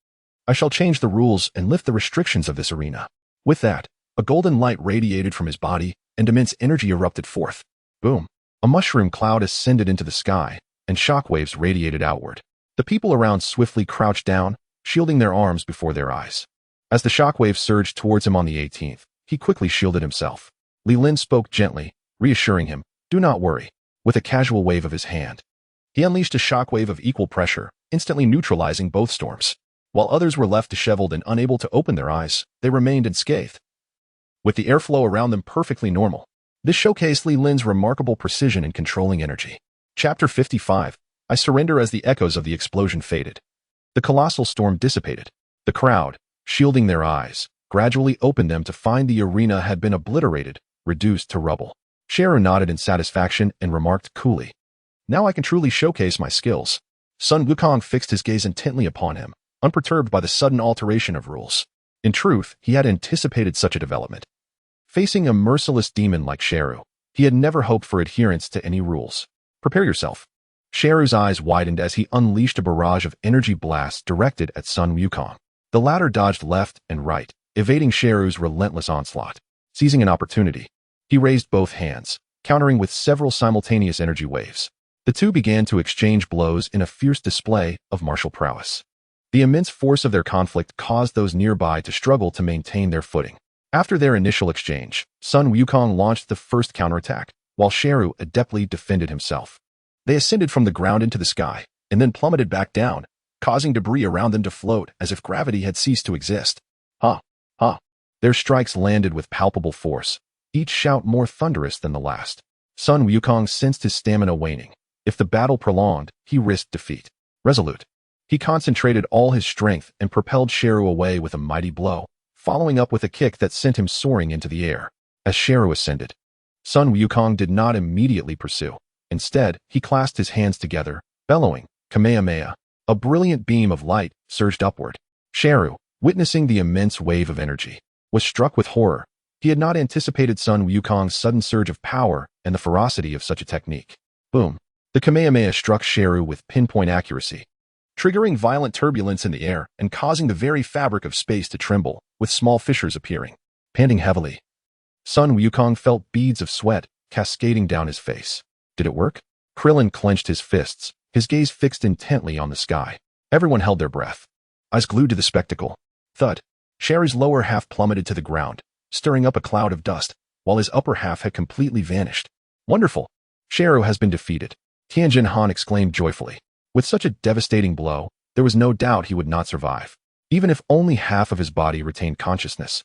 I shall change the rules and lift the restrictions of this arena." With that, a golden light radiated from his body and immense energy erupted forth. Boom! A mushroom cloud ascended into the sky, and shockwaves radiated outward. The people around swiftly crouched down, shielding their arms before their eyes. As the shockwave surged towards him on the 18th, he quickly shielded himself. Li Lin spoke gently, reassuring him, "Do not worry." With a casual wave of his hand, he unleashed a shockwave of equal pressure, instantly neutralizing both storms. While others were left disheveled and unable to open their eyes, they remained unscathed, with the airflow around them perfectly normal. This showcased Li Lin's remarkable precision in controlling energy. Chapter 55. I surrender. As the echoes of the explosion faded, the colossal storm dissipated. The crowd, shielding their eyes, gradually opened them to find the arena had been obliterated, reduced to rubble. Sheru nodded in satisfaction and remarked coolly, "Now I can truly showcase my skills." Sun Wukong fixed his gaze intently upon him, unperturbed by the sudden alteration of rules. In truth, he had anticipated such a development. Facing a merciless demon like Sheru, he had never hoped for adherence to any rules. "Prepare yourself." Sheru's eyes widened as he unleashed a barrage of energy blasts directed at Sun Wukong. The latter dodged left and right, evading Sheru's relentless onslaught. Seizing an opportunity, he raised both hands, countering with several simultaneous energy waves. The two began to exchange blows in a fierce display of martial prowess. The immense force of their conflict caused those nearby to struggle to maintain their footing. After their initial exchange, Sun Wukong launched the first counterattack, while Sheru adeptly defended himself. They ascended from the ground into the sky, and then plummeted back down, causing debris around them to float as if gravity had ceased to exist. Ha! Ha! Their strikes landed with palpable force, each shout more thunderous than the last. Sun Wukong sensed his stamina waning. If the battle prolonged, he risked defeat. Resolute, he concentrated all his strength and propelled Sheru away with a mighty blow, following up with a kick that sent him soaring into the air. As Sheru ascended, Sun Wukong did not immediately pursue. Instead, he clasped his hands together, bellowing, Kamehameha. A brilliant beam of light surged upward. Sheru, witnessing the immense wave of energy, was struck with horror. He had not anticipated Sun Wukong's sudden surge of power and the ferocity of such a technique. Boom! The Kamehameha struck Sheru with pinpoint accuracy, triggering violent turbulence in the air and causing the very fabric of space to tremble, with small fissures appearing. Panting heavily, Sun Wukong felt beads of sweat cascading down his face. Did it work? Krillin clenched his fists, his gaze fixed intently on the sky. Everyone held their breath. eyes glued to the spectacle. Thud. Sherry's lower half plummeted to the ground, stirring up a cloud of dust, while his upper half had completely vanished. Wonderful! Sharu has been defeated, Tianjin Han exclaimed joyfully. With such a devastating blow, there was no doubt he would not survive, even if only half of his body retained consciousness.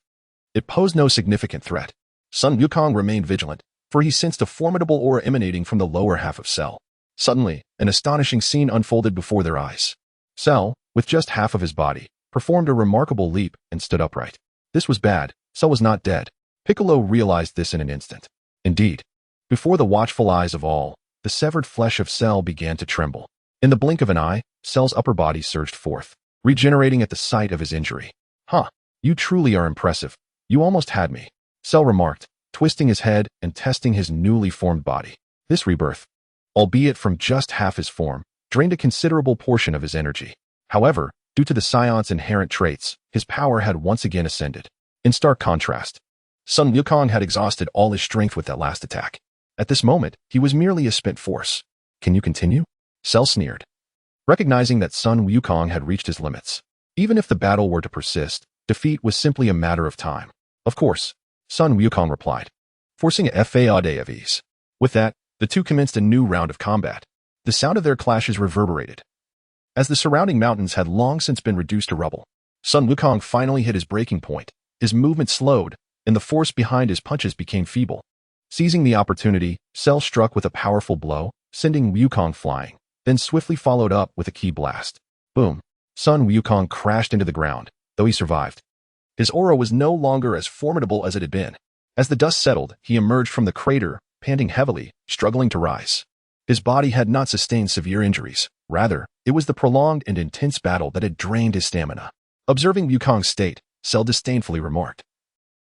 It posed no significant threat. Sun Wukong remained vigilant, for he sensed a formidable aura emanating from the lower half of Cell. Suddenly, an astonishing scene unfolded before their eyes. Cell, with just half of his body, performed a remarkable leap and stood upright. This was bad. Cell was not dead. Piccolo realized this in an instant. Indeed, before the watchful eyes of all, the severed flesh of Cell began to tremble. In the blink of an eye, Cell's upper body surged forth, regenerating at the sight of his injury. Huh, you truly are impressive. You almost had me, Cell remarked, twisting his head and testing his newly formed body. This rebirth, albeit from just half his form, drained a considerable portion of his energy. However, due to the Scion's inherent traits, his power had once again ascended. In stark contrast, Sun Wukong had exhausted all his strength with that last attack. At this moment, he was merely a spent force. Can you continue? Cell sneered, recognizing that Sun Wukong had reached his limits. Even if the battle were to persist, defeat was simply a matter of time. Of course, Sun Wukong replied, forcing a fade of ease. With that, the two commenced a new round of combat. The sound of their clashes reverberated. As the surrounding mountains had long since been reduced to rubble, Sun Wukong finally hit his breaking point. His movement slowed, and the force behind his punches became feeble. Seizing the opportunity, Cell struck with a powerful blow, sending Wukong flying, then swiftly followed up with a key blast. Boom! Sun Wukong crashed into the ground, though he survived. His aura was no longer as formidable as it had been. As the dust settled, he emerged from the crater, panting heavily, struggling to rise. His body had not sustained severe injuries. Rather, it was the prolonged and intense battle that had drained his stamina. Observing Wukong's state, Cell disdainfully remarked,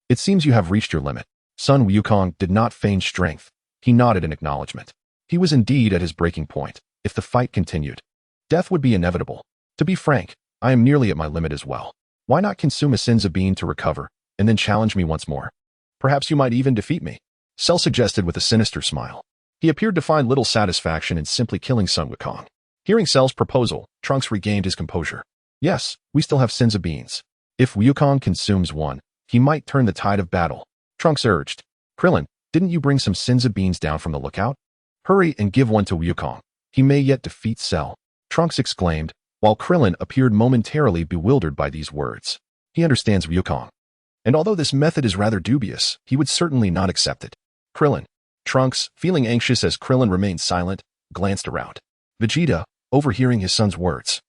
"It seems you have reached your limit." Sun Wukong did not feign strength. He nodded in acknowledgement. He was indeed at his breaking point. If the fight continued, death would be inevitable. To be frank, I am nearly at my limit as well. Why not consume a Senzu bean to recover, and then challenge me once more? Perhaps you might even defeat me, Cell suggested with a sinister smile. He appeared to find little satisfaction in simply killing Sun Wukong. Hearing Cell's proposal, Trunks regained his composure. Yes, we still have Senzu beans. If Wukong consumes one, he might turn the tide of battle, Trunks urged. Krillin, didn't you bring some Senzu beans down from the lookout? Hurry and give one to Wukong. He may yet defeat Cell, Trunks exclaimed, while Krillin appeared momentarily bewildered by these words. He understands Wukong, and although this method is rather dubious, he would certainly not accept it. Krillin. Trunks, feeling anxious as Krillin remained silent, glanced around. Vegeta, overhearing his son's words,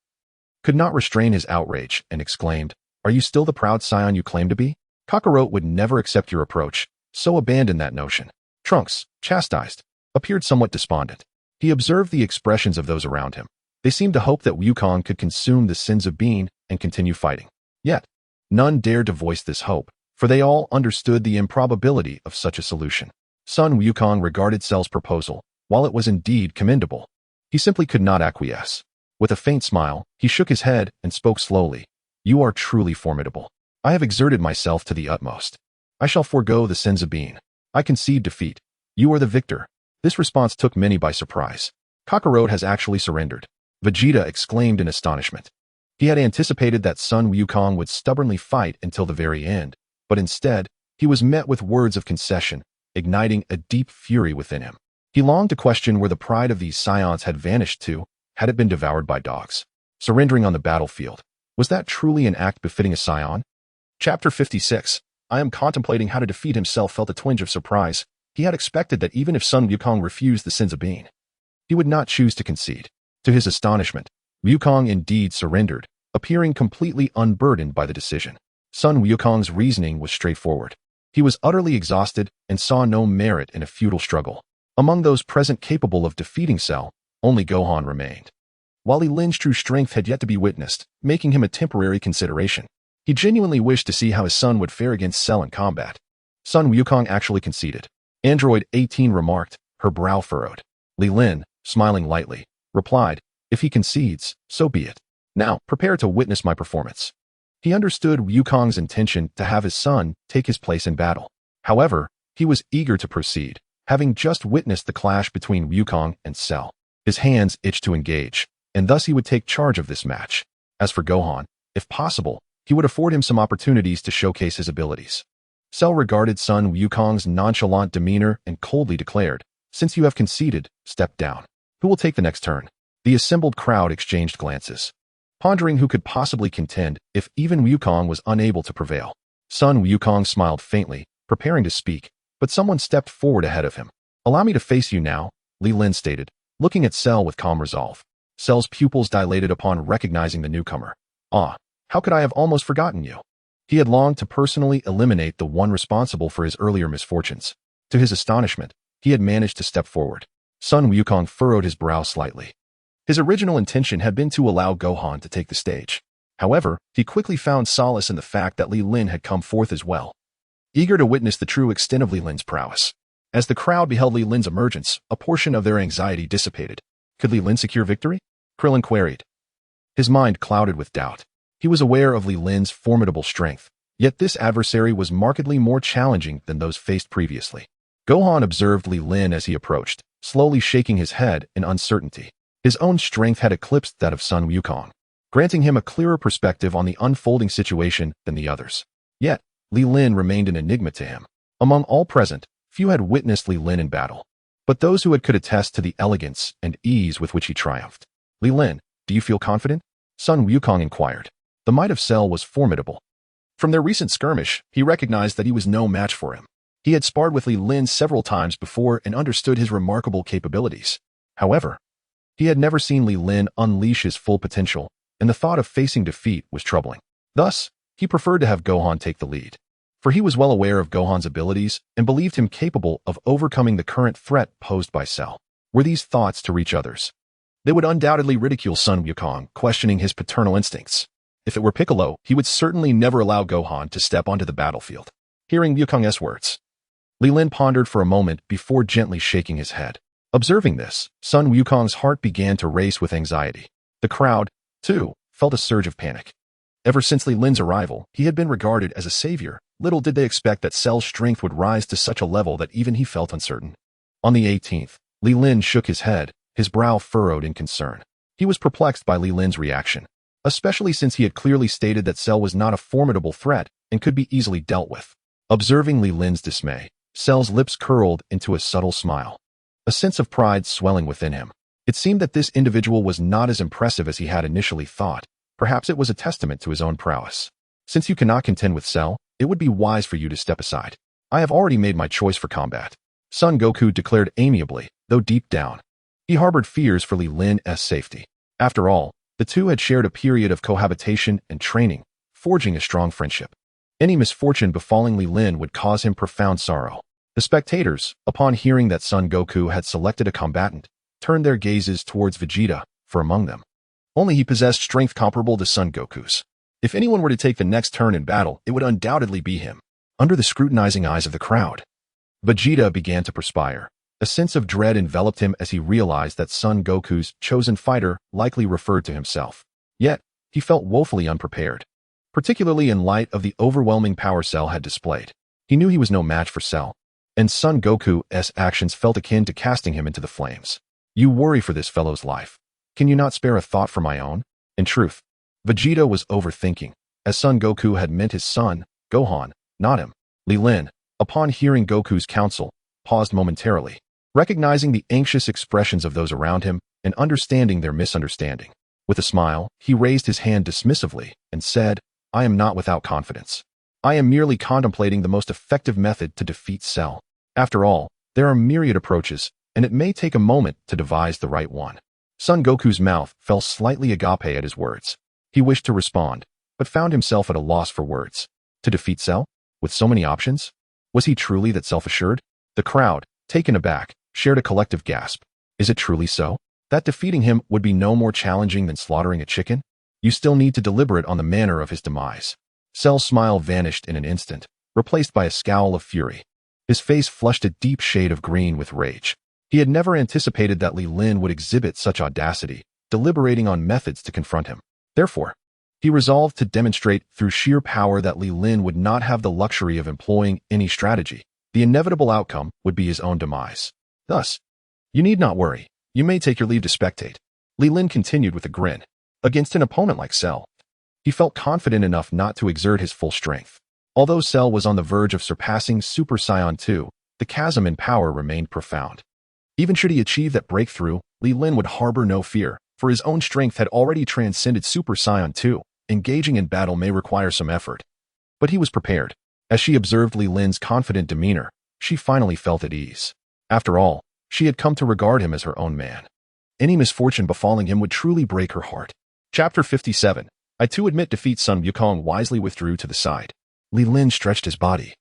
could not restrain his outrage and exclaimed, "Are you still the proud scion you claim to be? Kakarot would never accept your approach, so abandon that notion." Trunks, chastised, appeared somewhat despondent. He observed the expressions of those around him. They seemed to hope that Wukong could consume the Senzu bean and continue fighting. Yet, none dared to voice this hope, for they all understood the improbability of such a solution. Sun Wukong regarded Cell's proposal, while it was indeed commendable. He simply could not acquiesce. With a faint smile, he shook his head and spoke slowly. "You are truly formidable. I have exerted myself to the utmost. I shall forego the Senzu bean. I concede defeat. You are the victor." This response took many by surprise. Kakarot has actually surrendered, Vegeta exclaimed in astonishment. He had anticipated that Sun Wukong would stubbornly fight until the very end, but instead, he was met with words of concession, igniting a deep fury within him. He longed to question where the pride of these scions had vanished to, had it been devoured by dogs. Surrendering on the battlefield, was that truly an act befitting a scion? Chapter 56. I am contemplating how to defeat himself felt a twinge of surprise. He had expected that even if Sun Wukong refused the Senzu bean, he would not choose to concede. To his astonishment, Wukong indeed surrendered, appearing completely unburdened by the decision. Sun Wukong's reasoning was straightforward. He was utterly exhausted and saw no merit in a futile struggle. Among those present capable of defeating Cell, only Gohan remained. While Li Lin's true strength had yet to be witnessed, making him a temporary consideration, he genuinely wished to see how his son would fare against Cell in combat. Sun Wukong actually conceded. Android 18 remarked, her brow furrowed. Li Lin, smiling lightly, replied, "If he concedes, so be it. Now, prepare to witness my performance." He understood Wukong's intention to have his son take his place in battle. However, he was eager to proceed, having just witnessed the clash between Wukong and Cell. His hands itched to engage, and thus he would take charge of this match. As for Gohan, If possible, he would afford him some opportunities to showcase his abilities. Cell regarded Sun Wukong's nonchalant demeanor and coldly declared, "Since you have conceded, step down. Who will take the next turn?" The assembled crowd exchanged glances, pondering who could possibly contend if even Wukong was unable to prevail. Sun Wukong smiled faintly, preparing to speak, but someone stepped forward ahead of him. "Allow me to face you now," Li Lin stated, looking at Cell with calm resolve. Cell's pupils dilated upon recognizing the newcomer. "Ah, how could I have almost forgotten you?" He had longed to personally eliminate the one responsible for his earlier misfortunes. To his astonishment, he had managed to step forward. Sun Wukong furrowed his brow slightly. His original intention had been to allow Gohan to take the stage. However, he quickly found solace in the fact that Li Lin had come forth as well, eager to witness the true extent of Li Lin's prowess. As the crowd beheld Li Lin's emergence, a portion of their anxiety dissipated. Could Li Lin secure victory? Krillin queried. His mind clouded with doubt. He was aware of Li Lin's formidable strength, yet this adversary was markedly more challenging than those faced previously. Gohan observed Li Lin as he approached, slowly shaking his head in uncertainty. His own strength had eclipsed that of Sun Wukong, granting him a clearer perspective on the unfolding situation than the others. Yet, Li Lin remained an enigma to him. Among all present, few had witnessed Li Lin in battle, but those who had could attest to the elegance and ease with which he triumphed. "Li Lin, do you feel confident?" Sun Wukong inquired. The might of Cell was formidable. From their recent skirmish, he recognized that he was no match for him. He had sparred with Li Lin several times before and understood his remarkable capabilities. However, he had never seen Li Lin unleash his full potential, and the thought of facing defeat was troubling. Thus, he preferred to have Gohan take the lead, for he was well aware of Gohan's abilities and believed him capable of overcoming the current threat posed by Cell. Were these thoughts to reach others? They would undoubtedly ridicule Sun Wukong, questioning his paternal instincts. If it were Piccolo, he would certainly never allow Gohan to step onto the battlefield. Hearing Wukong's words, Li Lin pondered for a moment before gently shaking his head. Observing this, Sun Wukong's heart began to race with anxiety. The crowd, too, felt a surge of panic. Ever since Li Lin's arrival, he had been regarded as a savior. Little did they expect that Cell's strength would rise to such a level that even he felt uncertain. On the 18th, Li Lin shook his head, his brow furrowed in concern. He was perplexed by Li Lin's reaction, especially since he had clearly stated that Cell was not a formidable threat and could be easily dealt with. Observing Li Lin's dismay, Cell's lips curled into a subtle smile, a sense of pride swelling within him. It seemed that this individual was not as impressive as he had initially thought. Perhaps it was a testament to his own prowess. "Since you cannot contend with Cell, it would be wise for you to step aside. I have already made my choice for combat," Son Goku declared amiably, though deep down, he harbored fears for Li Lin's safety. After all, the two had shared a period of cohabitation and training, forging a strong friendship. Any misfortune befalling Li Lin would cause him profound sorrow. The spectators, upon hearing that Son Goku had selected a combatant, turned their gazes towards Vegeta, for among them, only he possessed strength comparable to Son Goku's. If anyone were to take the next turn in battle, it would undoubtedly be him. Under the scrutinizing eyes of the crowd, Vegeta began to perspire. A sense of dread enveloped him as he realized that Son Goku's chosen fighter likely referred to himself. Yet, he felt woefully unprepared, particularly in light of the overwhelming power Cell had displayed. He knew he was no match for Cell, and Son Goku's actions felt akin to casting him into the flames. "You worry for this fellow's life. Can you not spare a thought for my own?" In truth, Vegeta was overthinking, as Son Goku had meant his son, Gohan, not him. Li Lin, upon hearing Goku's counsel, paused momentarily, recognizing the anxious expressions of those around him and understanding their misunderstanding. With a smile, he raised his hand dismissively and said, "I am not without confidence. I am merely contemplating the most effective method to defeat Cell. After all, there are myriad approaches, and it may take a moment to devise the right one." Son Goku's mouth fell slightly agape at his words. He wished to respond, but found himself at a loss for words. To defeat Cell? With so many options? Was he truly that self-assured? The crowd, taken aback, shared a collective gasp. Is it truly so? That defeating him would be no more challenging than slaughtering a chicken? You still need to deliberate on the manner of his demise. Cell's smile vanished in an instant, replaced by a scowl of fury. His face flushed a deep shade of green with rage. He had never anticipated that Li Lin would exhibit such audacity, deliberating on methods to confront him. Therefore, he resolved to demonstrate through sheer power that Li Lin would not have the luxury of employing any strategy. The inevitable outcome would be his own demise. Thus, "You need not worry. You may take your leave to spectate," Li Lin continued with a grin. Against an opponent like Cell, He felt confident enough not to exert his full strength. Although Cell was on the verge of surpassing Super Saiyan 2, the chasm in power remained profound. Even should he achieve that breakthrough, Li Lin would harbor no fear, for his own strength had already transcended Super Saiyan 2. Engaging in battle may require some effort. But he was prepared. As she observed Li Lin's confident demeanor, she finally felt at ease. After all, she had come to regard him as her own man. Any misfortune befalling him would truly break her heart. Chapter 57. I too admit defeat. Sun Wukong wisely withdrew to the side. Li Lin stretched his body.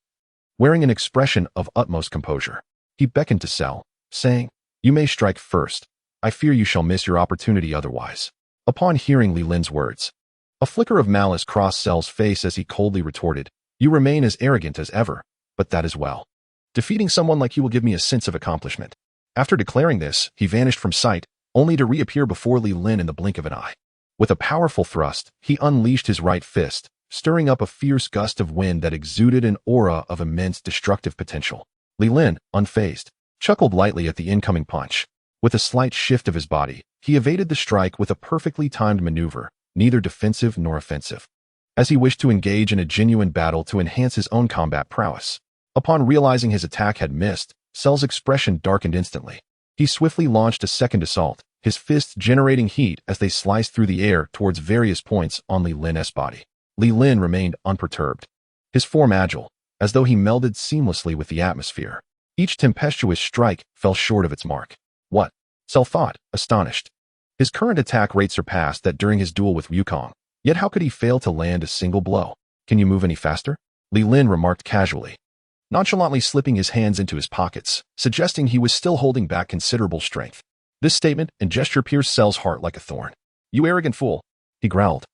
Wearing an expression of utmost composure, he beckoned to Cell, saying, "You may strike first. I fear you shall miss your opportunity otherwise." Upon hearing Li Lin's words, a flicker of malice crossed Cell's face as he coldly retorted, "You remain as arrogant as ever, but that is well. Defeating someone like you will give me a sense of accomplishment." After declaring this, he vanished from sight, only to reappear before Li Lin in the blink of an eye. With a powerful thrust, he unleashed his right fist, stirring up a fierce gust of wind that exuded an aura of immense destructive potential. Li Lin, unfazed, chuckled lightly at the incoming punch. With a slight shift of his body, he evaded the strike with a perfectly timed maneuver, neither defensive nor offensive, as he wished to engage in a genuine battle to enhance his own combat prowess. Upon realizing his attack had missed, Cell's expression darkened instantly. He swiftly launched a second assault, his fists generating heat as they sliced through the air towards various points on Li Lin's body. Li Lin remained unperturbed, his form agile, as though he melded seamlessly with the atmosphere. Each tempestuous strike fell short of its mark. What? Cell thought, astonished. His current attack rate surpassed that during his duel with Wukong, yet how could he fail to land a single blow? "Can you move any faster?" Li Lin remarked casually, nonchalantly slipping his hands into his pockets, suggesting he was still holding back considerable strength. This statement and gesture pierced Cell's heart like a thorn. "You arrogant fool," he growled,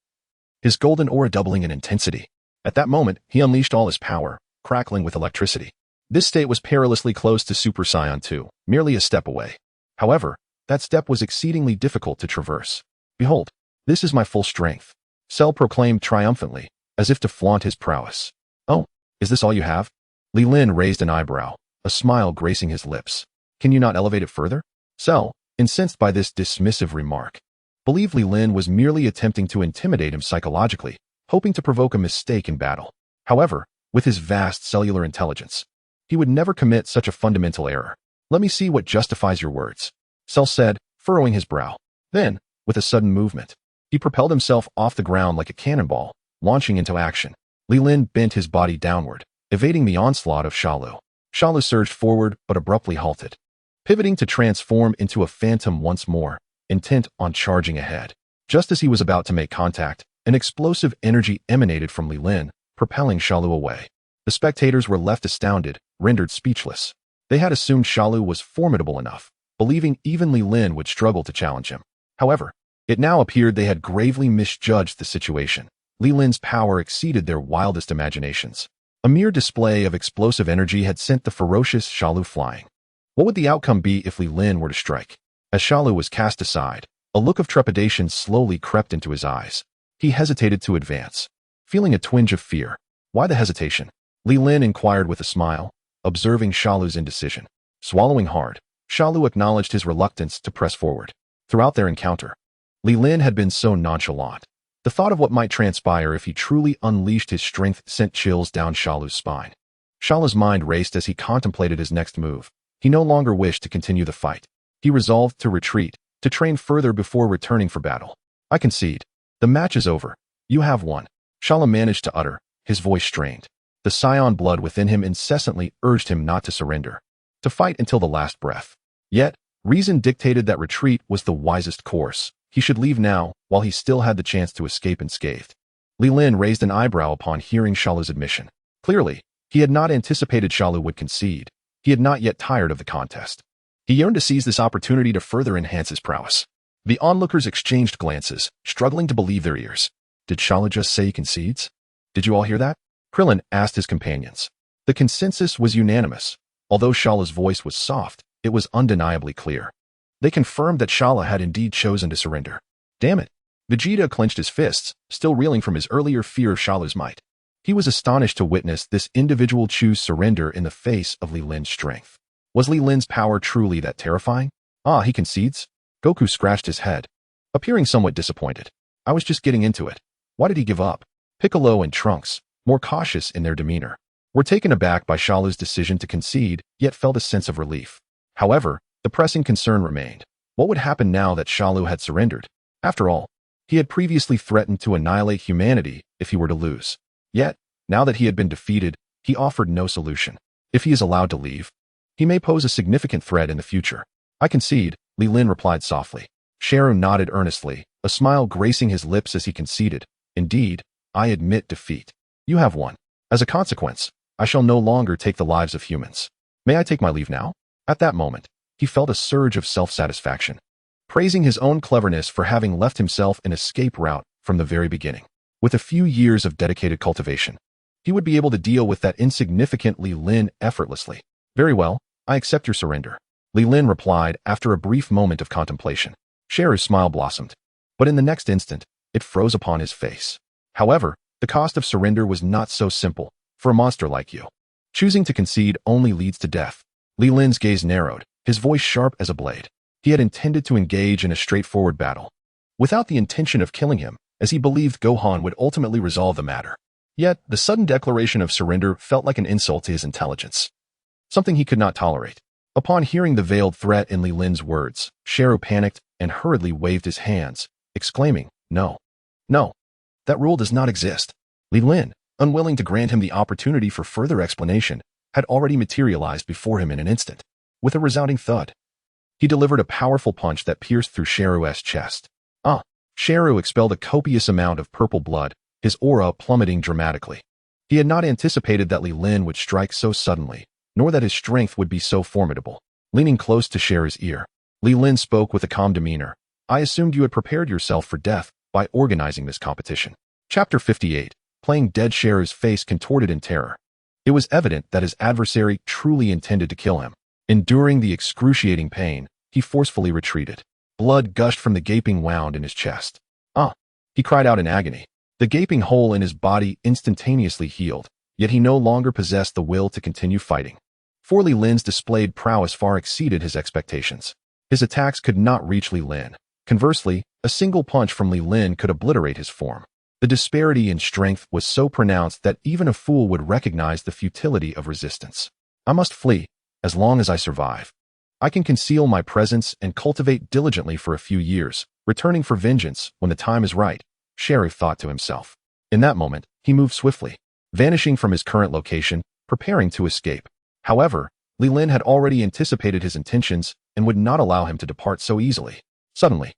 his golden aura doubling in intensity. At that moment, he unleashed all his power, crackling with electricity. This state was perilously close to Super Saiyan 2, merely a step away. However, that step was exceedingly difficult to traverse. "Behold, this is my full strength," Cell proclaimed triumphantly, as if to flaunt his prowess. "Oh, is this all you have?" Li Lin raised an eyebrow, a smile gracing his lips. "Can you not elevate it further?" Cell, incensed by this dismissive remark, believed Li Lin was merely attempting to intimidate him psychologically, hoping to provoke a mistake in battle. However, with his vast cellular intelligence, he would never commit such a fundamental error. "Let me see what justifies your words," Cell said, furrowing his brow. Then, with a sudden movement, he propelled himself off the ground like a cannonball, launching into action. Li Lin bent his body downward, evading the onslaught of Sha Lu. Sha Lu surged forward but abruptly halted, pivoting to transform into a phantom once more, intent on charging ahead. Just as he was about to make contact, an explosive energy emanated from Li Lin, propelling Sha Lu away. The spectators were left astounded, rendered speechless. They had assumed Sha Lu was formidable enough, believing even Li Lin would struggle to challenge him. However, it now appeared they had gravely misjudged the situation. Li Lin's power exceeded their wildest imaginations. A mere display of explosive energy had sent the ferocious Sha Lu flying. What would the outcome be if Li Lin were to strike? As Sha Lu was cast aside, a look of trepidation slowly crept into his eyes. He hesitated to advance, feeling a twinge of fear. Why the hesitation? Li Lin inquired with a smile, observing Sha Lu's indecision. Swallowing hard, Sha Lu acknowledged his reluctance to press forward. Throughout their encounter, Li Lin had been so nonchalant. The thought of what might transpire if he truly unleashed his strength sent chills down Sha Lu's spine. Sha Lu's mind raced as he contemplated his next move. He no longer wished to continue the fight. He resolved to retreat, to train further before returning for battle. "I concede. The match is over. You have won," Sha Lu managed to utter, his voice strained. The Saiyan blood within him incessantly urged him not to surrender, to fight until the last breath. Yet, reason dictated that retreat was the wisest course. He should leave now, while he still had the chance to escape unscathed. Li Lin raised an eyebrow upon hearing Sha Lu's admission. Clearly, he had not anticipated Sha Lu would concede. He had not yet tired of the contest. He yearned to seize this opportunity to further enhance his prowess. The onlookers exchanged glances, struggling to believe their ears. Did Sha Lu just say he concedes? Did you all hear that? Krillin asked his companions. The consensus was unanimous. Although Sha Lu's voice was soft, it was undeniably clear. They confirmed that Sha Lu had indeed chosen to surrender. Damn it! Vegeta clenched his fists, still reeling from his earlier fear of Sha Lu's might. He was astonished to witness this individual choose surrender in the face of Li Lin's strength. Was Li Lin's power truly that terrifying? "Ah, he concedes?" Goku scratched his head, appearing somewhat disappointed. "I was just getting into it. Why did he give up? Piccolo and Trunks, more cautious in their demeanor, were taken aback by Shalu's decision to concede, yet felt a sense of relief. However, the pressing concern remained. What would happen now that Shalu had surrendered? After all, he had previously threatened to annihilate humanity if he were to lose. Yet, now that he had been defeated, he offered no solution. If he is allowed to leave, he may pose a significant threat in the future. I concede, Li Lin replied softly. Sharu nodded earnestly, a smile gracing his lips as he conceded. Indeed, I admit defeat. You have won. As a consequence, I shall no longer take the lives of humans. May I take my leave now? At that moment, he felt a surge of self-satisfaction, praising his own cleverness for having left himself an escape route from the very beginning. With a few years of dedicated cultivation, he would be able to deal with that insignificant Li Lin effortlessly. Very well, I accept your surrender, Li Lin replied after a brief moment of contemplation. Sharu's smile blossomed, but in the next instant, it froze upon his face. However, the cost of surrender was not so simple for a monster like you. Choosing to concede only leads to death. Li Lin's gaze narrowed, his voice sharp as a blade. He had intended to engage in a straightforward battle, without the intention of killing him, as he believed Gohan would ultimately resolve the matter. Yet, the sudden declaration of surrender felt like an insult to his intelligence, something he could not tolerate. Upon hearing the veiled threat in Li Lin's words, Sharu panicked and hurriedly waved his hands, exclaiming, No. No. That rule does not exist. Li Lin, unwilling to grant him the opportunity for further explanation, had already materialized before him in an instant. With a resounding thud, he delivered a powerful punch that pierced through Sharu's chest. Sharu expelled a copious amount of purple blood, his aura plummeting dramatically. He had not anticipated that Li Lin would strike so suddenly, nor that his strength would be so formidable. Leaning close to Sharu's ear, Li Lin spoke with a calm demeanor. I assumed you had prepared yourself for death by organizing this competition. Chapter 58. Playing dead. Sharu's face contorted in terror. It was evident that his adversary truly intended to kill him. Enduring the excruciating pain, he forcefully retreated. Blood gushed from the gaping wound in his chest. He cried out in agony. The gaping hole in his body instantaneously healed, yet he no longer possessed the will to continue fighting. For Li Lin's displayed prowess far exceeded his expectations. His attacks could not reach Li Lin. Conversely, a single punch from Li Lin could obliterate his form. The disparity in strength was so pronounced that even a fool would recognize the futility of resistance. I must flee, as long as I survive. I can conceal my presence and cultivate diligently for a few years, returning for vengeance when the time is right, Sharu thought to himself. In that moment, he moved swiftly, vanishing from his current location, preparing to escape. However, Li Lin had already anticipated his intentions and would not allow him to depart so easily. Suddenly,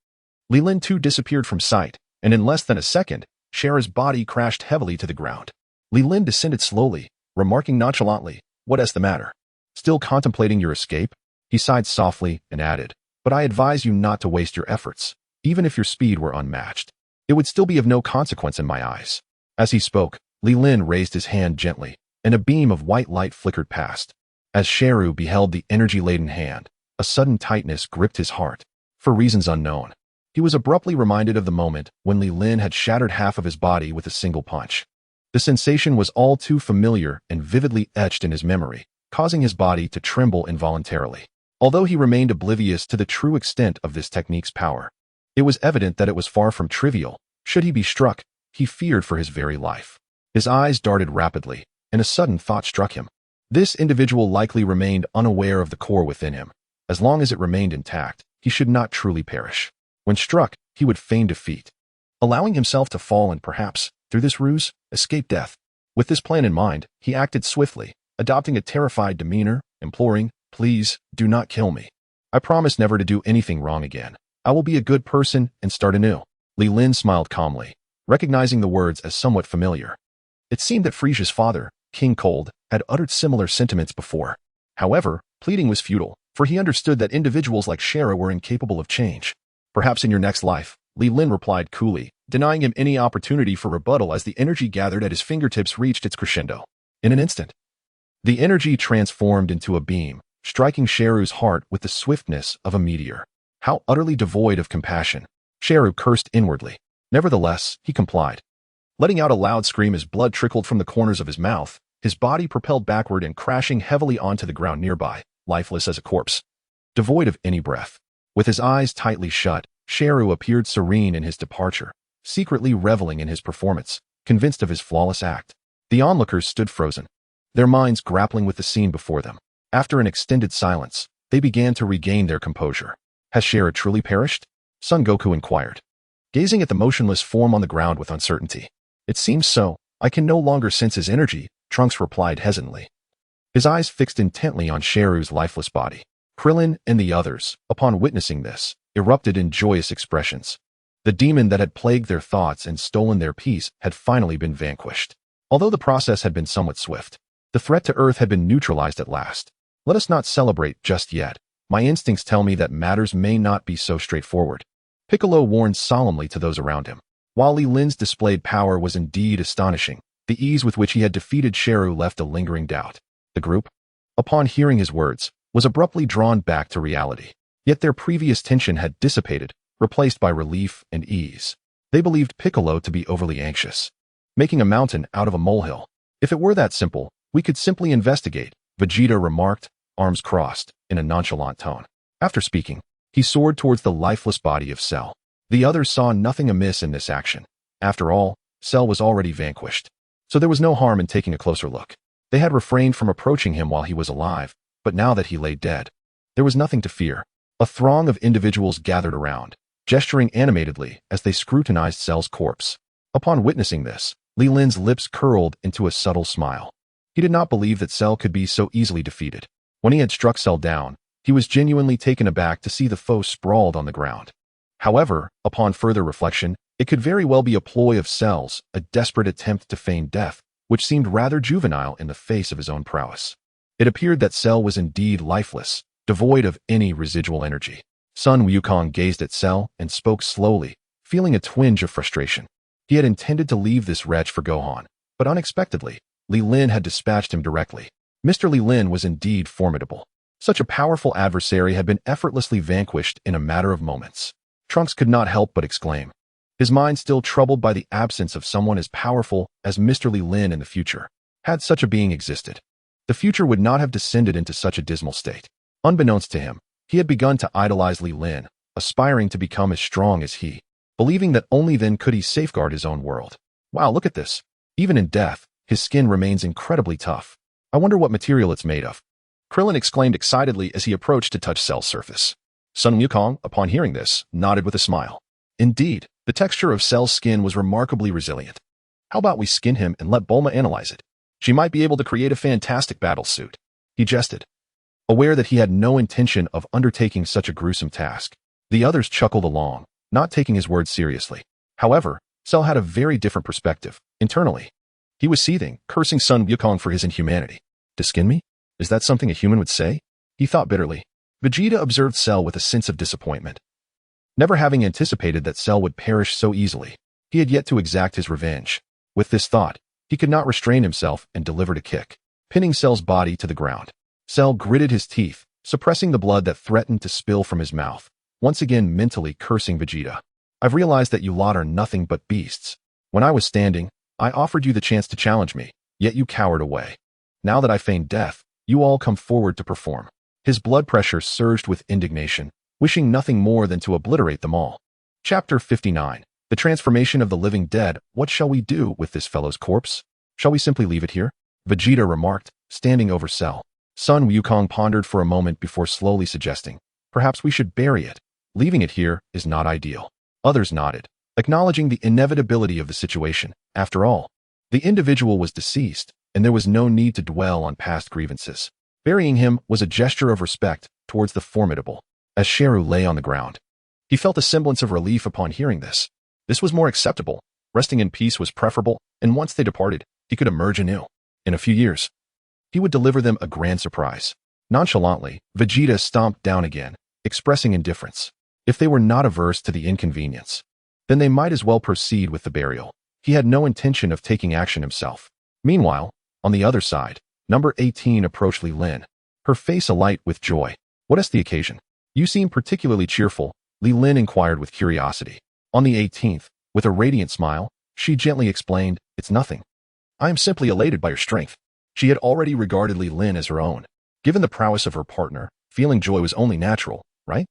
Li Lin too disappeared from sight, and in less than a second, Sharu's body crashed heavily to the ground. Li Lin descended slowly, remarking nonchalantly, What is the matter? Still contemplating your escape? He sighed softly and added, But I advise you not to waste your efforts. Even if your speed were unmatched, it would still be of no consequence in my eyes. As he spoke, Li Lin raised his hand gently, and a beam of white light flickered past. As Sharu beheld the energy-laden hand, a sudden tightness gripped his heart. For reasons unknown, he was abruptly reminded of the moment when Li Lin had shattered half of his body with a single punch. The sensation was all too familiar and vividly etched in his memory, causing his body to tremble involuntarily. Although he remained oblivious to the true extent of this technique's power, it was evident that it was far from trivial. Should he be struck, he feared for his very life. His eyes darted rapidly, and a sudden thought struck him. This individual likely remained unaware of the core within him. As long as it remained intact, he should not truly perish. When struck, he would feign defeat, allowing himself to fall and perhaps, through this ruse, escape death. With this plan in mind, he acted swiftly, adopting a terrified demeanor, imploring, Please, do not kill me. I promise never to do anything wrong again. I will be a good person and start anew. Li Lin smiled calmly, recognizing the words as somewhat familiar. It seemed that Frieza's father, King Cold, had uttered similar sentiments before. However, pleading was futile, for he understood that individuals like Sharu were incapable of change. Perhaps in your next life, Li Lin replied coolly, denying him any opportunity for rebuttal as the energy gathered at his fingertips reached its crescendo. In an instant, the energy transformed into a beam, striking Sharu's heart with the swiftness of a meteor. How utterly devoid of compassion! Sharu cursed inwardly. Nevertheless, he complied. Letting out a loud scream as blood trickled from the corners of his mouth, his body propelled backward and crashing heavily onto the ground nearby, lifeless as a corpse, devoid of any breath. With his eyes tightly shut, Sharu appeared serene in his departure, secretly reveling in his performance, convinced of his flawless act. The onlookers stood frozen, their minds grappling with the scene before them. After an extended silence, they began to regain their composure. Has Shara truly perished? Son Goku inquired, gazing at the motionless form on the ground with uncertainty. It seems so. I can no longer sense his energy, Trunks replied hesitantly, his eyes fixed intently on Sharu's lifeless body. Krillin and the others, upon witnessing this, erupted in joyous expressions. The demon that had plagued their thoughts and stolen their peace had finally been vanquished. Although the process had been somewhat swift, the threat to Earth had been neutralized at last. Let us not celebrate just yet. My instincts tell me that matters may not be so straightforward. Piccolo warned solemnly to those around him. While Li Lin's displayed power was indeed astonishing, the ease with which he had defeated Sharu left a lingering doubt. The group, upon hearing his words, was abruptly drawn back to reality. Yet their previous tension had dissipated, replaced by relief and ease. They believed Piccolo to be overly anxious, making a mountain out of a molehill. If it were that simple, we could simply investigate, Vegeta remarked, arms crossed, in a nonchalant tone. After speaking, he soared towards the lifeless body of Cell. The others saw nothing amiss in this action. After all, Cell was already vanquished, so there was no harm in taking a closer look. They had refrained from approaching him while he was alive, but now that he lay dead, there was nothing to fear. A throng of individuals gathered around, gesturing animatedly as they scrutinized Cell's corpse. Upon witnessing this, Li Lin's lips curled into a subtle smile. He did not believe that Cell could be so easily defeated. When he had struck Cell down, he was genuinely taken aback to see the foe sprawled on the ground. However, upon further reflection, it could very well be a ploy of Cell's, a desperate attempt to feign death, which seemed rather juvenile in the face of his own prowess. It appeared that Cell was indeed lifeless, devoid of any residual energy. Sun Wukong gazed at Cell and spoke slowly, feeling a twinge of frustration. He had intended to leave this wretch for Gohan, but unexpectedly, Li Lin had dispatched him directly. Mr. Li Lin was indeed formidable. Such a powerful adversary had been effortlessly vanquished in a matter of moments. Trunks could not help but exclaim, his mind still troubled by the absence of someone as powerful as Mr. Li Lin in the future. Had such a being existed, the future would not have descended into such a dismal state. Unbeknownst to him, he had begun to idolize Li Lin, aspiring to become as strong as he, believing that only then could he safeguard his own world. Wow, look at this. Even in death, his skin remains incredibly tough. I wonder what material it's made of. Krillin exclaimed excitedly as he approached to touch Cell's surface. Sun Wukong, upon hearing this, nodded with a smile. Indeed, the texture of Cell's skin was remarkably resilient. How about we skin him and let Bulma analyze it? She might be able to create a fantastic battle suit. He jested, aware that he had no intention of undertaking such a gruesome task. The others chuckled along, not taking his words seriously. However, Cell had a very different perspective. Internally, he was seething, cursing Sun Wukong for his inhumanity. To skin me? Is that something a human would say? He thought bitterly. Vegeta observed Cell with a sense of disappointment. Never having anticipated that Cell would perish so easily, he had yet to exact his revenge. With this thought, he could not restrain himself and delivered a kick, pinning Cell's body to the ground. Cell gritted his teeth, suppressing the blood that threatened to spill from his mouth, once again mentally cursing Vegeta. I've realized that you lot are nothing but beasts. When I was standing, I offered you the chance to challenge me, yet you cowered away. Now that I feigned death, you all come forward to perform. His blood pressure surged with indignation, wishing nothing more than to obliterate them all. Chapter 59. The Transformation of the Living Dead. What shall we do with this fellow's corpse? Shall we simply leave it here? Vegeta remarked, standing over Cell. Sun Wukong pondered for a moment before slowly suggesting, perhaps we should bury it. Leaving it here is not ideal. Others nodded, acknowledging the inevitability of the situation. After all, the individual was deceased, and there was no need to dwell on past grievances. Burying him was a gesture of respect towards the formidable. As Sharu lay on the ground, he felt a semblance of relief upon hearing this. This was more acceptable. Resting in peace was preferable, and once they departed, he could emerge anew. In a few years, he would deliver them a grand surprise. Nonchalantly, Vegeta stomped down again, expressing indifference. If they were not averse to the inconvenience, then they might as well proceed with the burial. He had no intention of taking action himself. Meanwhile, on the other side, number 18 approached Li Lin, her face alight with joy. What is the occasion? You seem particularly cheerful, Li Lin inquired with curiosity. On the 18th, with a radiant smile, she gently explained, it's nothing. I am simply elated by your strength. She had already regarded Li Lin as her own. Given the prowess of her partner, feeling joy was only natural, right?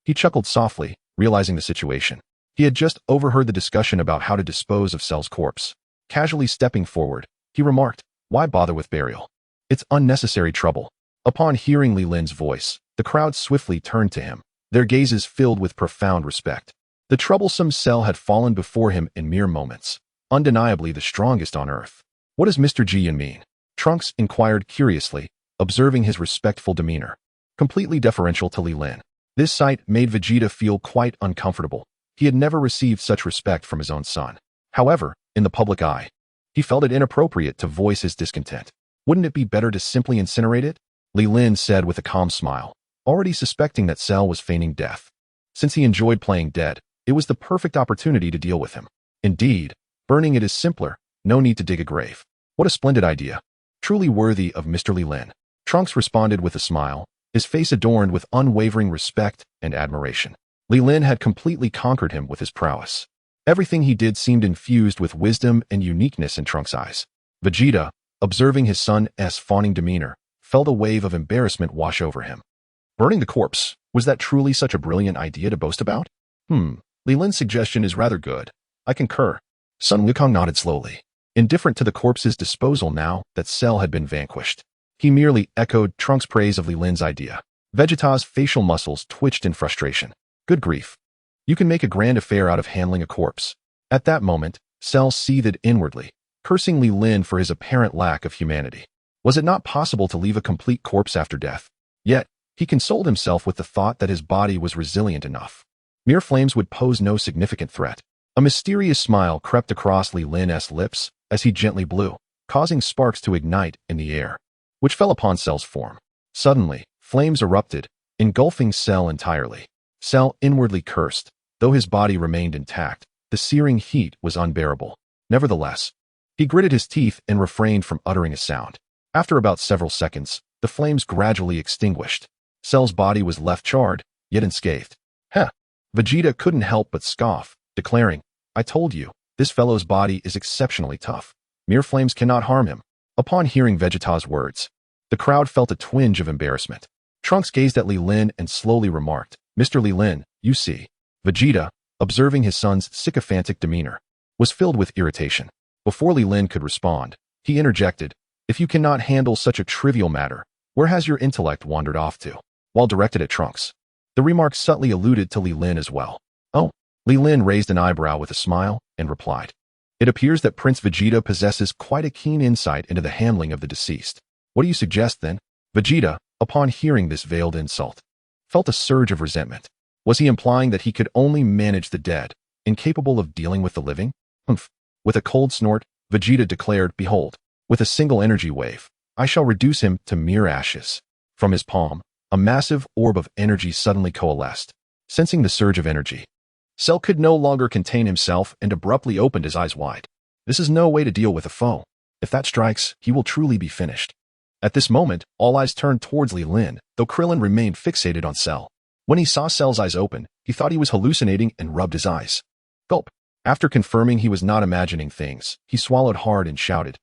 He chuckled softly, realizing the situation. He had just overheard the discussion about how to dispose of Cell's corpse. Casually stepping forward, he remarked, "Why bother with burial? It's unnecessary trouble." Upon hearing Li Lin's voice, the crowd swiftly turned to him, their gazes filled with profound respect. The troublesome Cell had fallen before him in mere moments, undeniably the strongest on Earth. "What does Mr. Jian mean?" Trunks inquired curiously, observing his respectful demeanor. Completely deferential to Li Lin. This sight made Vegeta feel quite uncomfortable. He had never received such respect from his own son. However, in the public eye, he felt it inappropriate to voice his discontent. Wouldn't it be better to simply incinerate it? Li Lin said with a calm smile, already suspecting that Cell was feigning death. Since he enjoyed playing dead, it was the perfect opportunity to deal with him. Indeed, burning it is simpler, no need to dig a grave. What a splendid idea. Truly worthy of Mr. Li Lin. Trunks responded with a smile, his face adorned with unwavering respect and admiration. Li Lin had completely conquered him with his prowess. Everything he did seemed infused with wisdom and uniqueness in Trunks' eyes. Vegeta, observing his son's fawning demeanor, felt a wave of embarrassment wash over him. Burning the corpse, was that truly such a brilliant idea to boast about? Li Lin's suggestion is rather good. I concur. Sun Wukong nodded slowly, indifferent to the corpse's disposal now that Cell had been vanquished. He merely echoed Trunks' praise of Li Lin's idea. Vegeta's facial muscles twitched in frustration. Good grief. You can make a grand affair out of handling a corpse. At that moment, Cell seethed inwardly, cursing Li Lin for his apparent lack of humanity. Was it not possible to leave a complete corpse after death? Yet, he consoled himself with the thought that his body was resilient enough. Mere flames would pose no significant threat. A mysterious smile crept across Li Lin's lips as he gently blew, causing sparks to ignite in the air, which fell upon Cell's form. Suddenly, flames erupted, engulfing Cell entirely. Cell inwardly cursed. Though his body remained intact, the searing heat was unbearable. Nevertheless, he gritted his teeth and refrained from uttering a sound. After about several seconds, the flames gradually extinguished. Cell's body was left charred, yet unscathed. Heh! Vegeta couldn't help but scoff, declaring, "I told you, this fellow's body is exceptionally tough. Mere flames cannot harm him." Upon hearing Vegeta's words, the crowd felt a twinge of embarrassment. Trunks gazed at Li Lin and slowly remarked, "Mr. Li Lin, you see." Vegeta, observing his son's sycophantic demeanor, was filled with irritation. Before Li Lin could respond, he interjected, "If you cannot handle such a trivial matter, where has your intellect wandered off to?" While directed at Trunks, the remark subtly alluded to Li Lin as well. "Oh." Li Lin raised an eyebrow with a smile and replied, "It appears that Prince Vegeta possesses quite a keen insight into the handling of the deceased. What do you suggest then?" Vegeta, upon hearing this veiled insult, felt a surge of resentment. Was he implying that he could only manage the dead, incapable of dealing with the living? Humph. With a cold snort, Vegeta declared, "Behold, with a single energy wave, I shall reduce him to mere ashes." From his palm, a massive orb of energy suddenly coalesced. Sensing the surge of energy, Cell could no longer contain himself and abruptly opened his eyes wide. This is no way to deal with a foe. If that strikes, he will truly be finished. At this moment, all eyes turned towards Li Lin, though Krillin remained fixated on Cell. When he saw Cell's eyes open, he thought he was hallucinating and rubbed his eyes. Gulp. After confirming he was not imagining things, he swallowed hard and shouted,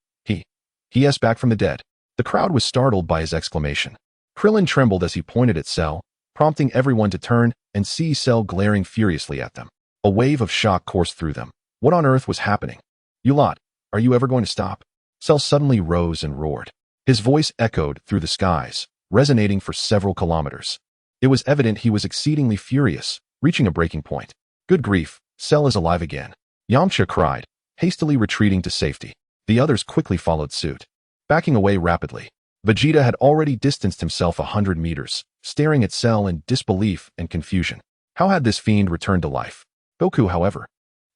He is back from the dead." The crowd was startled by his exclamation. Krillin trembled as he pointed at Cell, prompting everyone to turn and see Cell glaring furiously at them. A wave of shock coursed through them. What on earth was happening? "You lot, are you ever going to stop?" Cell suddenly rose and roared. His voice echoed through the skies, resonating for several kilometers. It was evident he was exceedingly furious, reaching a breaking point. "Good grief, Cell is alive again," Yamcha cried, hastily retreating to safety. The others quickly followed suit, backing away rapidly. Vegeta had already distanced himself 100 meters, staring at Cell in disbelief and confusion. How had this fiend returned to life? Goku, however,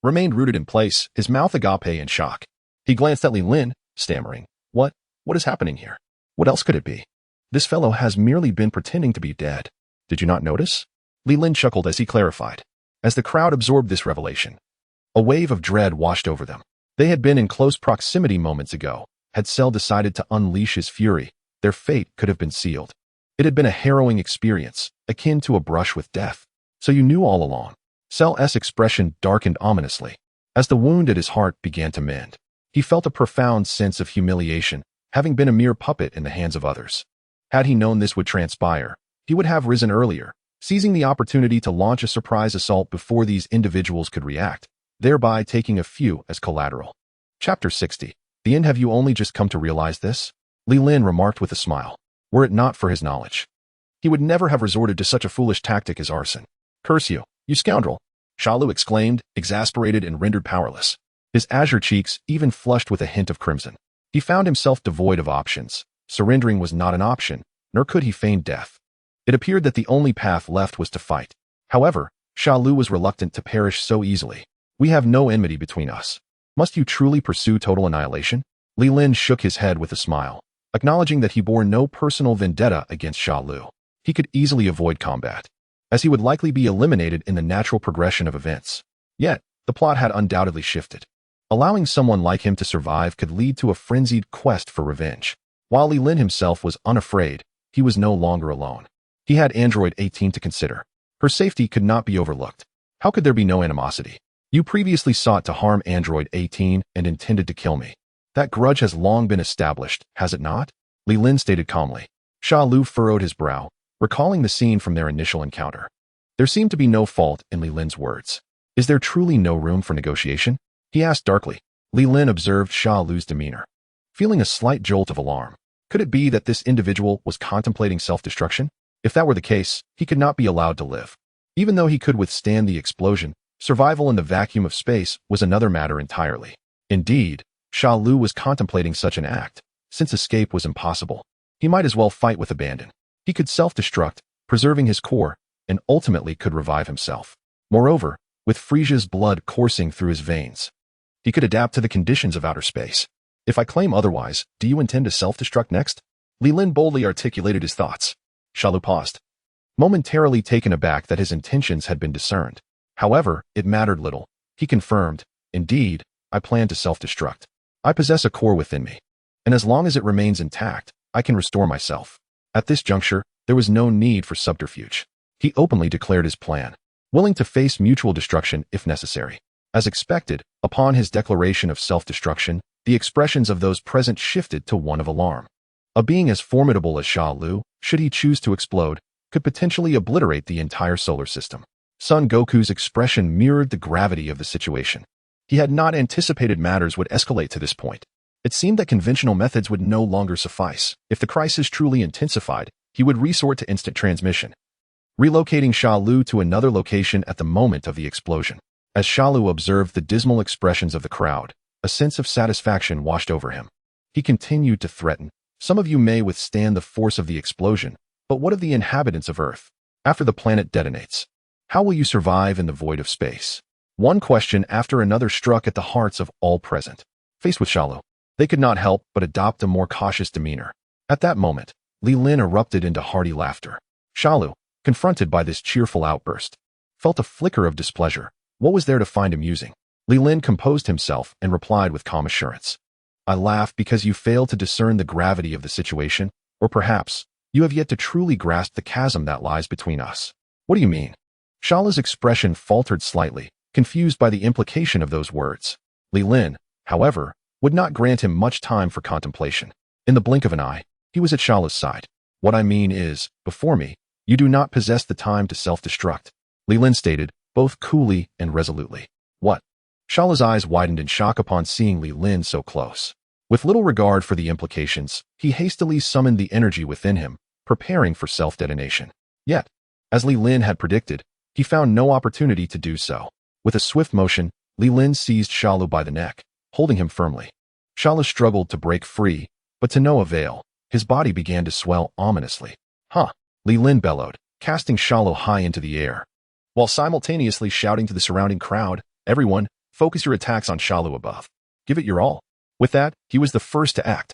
remained rooted in place, his mouth agape in shock. He glanced at Li Lin, stammering, What is happening here? What else could it be? This fellow has merely been pretending to be dead. Did you not notice?" Li Lin chuckled as he clarified. As the crowd absorbed this revelation, a wave of dread washed over them. They had been in close proximity moments ago. Had Cell decided to unleash his fury, their fate could have been sealed. It had been a harrowing experience, akin to a brush with death. "So you knew all along." Cell's expression darkened ominously, as the wound at his heart began to mend. He felt a profound sense of humiliation, having been a mere puppet in the hands of others. Had he known this would transpire, he would have risen earlier, seizing the opportunity to launch a surprise assault before these individuals could react, thereby taking a few as collateral. Chapter 60. The end. Have you only just come to realize this? Li Lin remarked with a smile. Were it not for his knowledge, he would never have resorted to such a foolish tactic as arson. Curse you, you scoundrel! Sha Lu exclaimed, exasperated and rendered powerless. His azure cheeks even flushed with a hint of crimson. He found himself devoid of options. Surrendering was not an option, nor could he feign death. It appeared that the only path left was to fight. However, Sha Lu was reluctant to perish so easily. We have no enmity between us. Must you truly pursue total annihilation? Li Lin shook his head with a smile, acknowledging that he bore no personal vendetta against Sha Lu. He could easily avoid combat, as he would likely be eliminated in the natural progression of events. Yet, the plot had undoubtedly shifted. Allowing someone like him to survive could lead to a frenzied quest for revenge. While Li Lin himself was unafraid, he was no longer alone. He had Android 18 to consider. Her safety could not be overlooked. How could there be no animosity? You previously sought to harm Android 18 and intended to kill me. That grudge has long been established, has it not? Li Lin stated calmly. Sha Lu furrowed his brow, recalling the scene from their initial encounter. There seemed to be no fault in Li Lin's words. Is there truly no room for negotiation? He asked darkly. Li Lin observed Sha Lu's demeanor, feeling a slight jolt of alarm. Could it be that this individual was contemplating self-destruction? If that were the case, he could not be allowed to live. Even though he could withstand the explosion, survival in the vacuum of space was another matter entirely. Indeed, Sha Lu was contemplating such an act. Since escape was impossible, he might as well fight with abandon. He could self-destruct, preserving his core, and ultimately could revive himself. Moreover, with Frieza's blood coursing through his veins, he could adapt to the conditions of outer space. If I claim otherwise, do you intend to self-destruct next? Li Lin boldly articulated his thoughts. Sha Lu paused, momentarily taken aback that his intentions had been discerned. However, it mattered little. He confirmed, indeed, I plan to self-destruct. I possess a core within me, and as long as it remains intact, I can restore myself. At this juncture, there was no need for subterfuge. He openly declared his plan, willing to face mutual destruction if necessary. As expected, upon his declaration of self-destruction, the expressions of those present shifted to one of alarm. A being as formidable as Sha Lu, should he choose to explode, could potentially obliterate the entire solar system. Son Goku's expression mirrored the gravity of the situation. He had not anticipated matters would escalate to this point. It seemed that conventional methods would no longer suffice. If the crisis truly intensified, he would resort to instant transmission, relocating Sha Lu to another location at the moment of the explosion. As Sha Lu observed the dismal expressions of the crowd, a sense of satisfaction washed over him. He continued to threaten. Some of you may withstand the force of the explosion, but what of the inhabitants of Earth? After the planet detonates, how will you survive in the void of space? One question after another struck at the hearts of all present. Faced with Sha Lu, they could not help but adopt a more cautious demeanor. At that moment, Li Lin erupted into hearty laughter. Sha Lu, confronted by this cheerful outburst, felt a flicker of displeasure. What was there to find amusing? Li Lin composed himself and replied with calm assurance. I laugh because you fail to discern the gravity of the situation, or perhaps you have yet to truly grasp the chasm that lies between us. What do you mean? Sha Lu's expression faltered slightly, confused by the implication of those words. Li Lin, however, would not grant him much time for contemplation. In the blink of an eye, he was at Sha Lu's side. What I mean is, before me, you do not possess the time to self-destruct, Li Lin stated, both coolly and resolutely. What? Sha Lu's eyes widened in shock upon seeing Li Lin so close. With little regard for the implications, he hastily summoned the energy within him, preparing for self-detonation. Yet, as Li Lin had predicted, he found no opportunity to do so. With a swift motion, Li Lin seized Sha Lu by the neck, holding him firmly. Sha Lu struggled to break free, but to no avail. His body began to swell ominously. Huh! Li Lin bellowed, casting Sha Lu high into the air, while simultaneously shouting to the surrounding crowd, everyone, focus your attacks on Sha Lu above. Give it your all. With that, he was the first to act,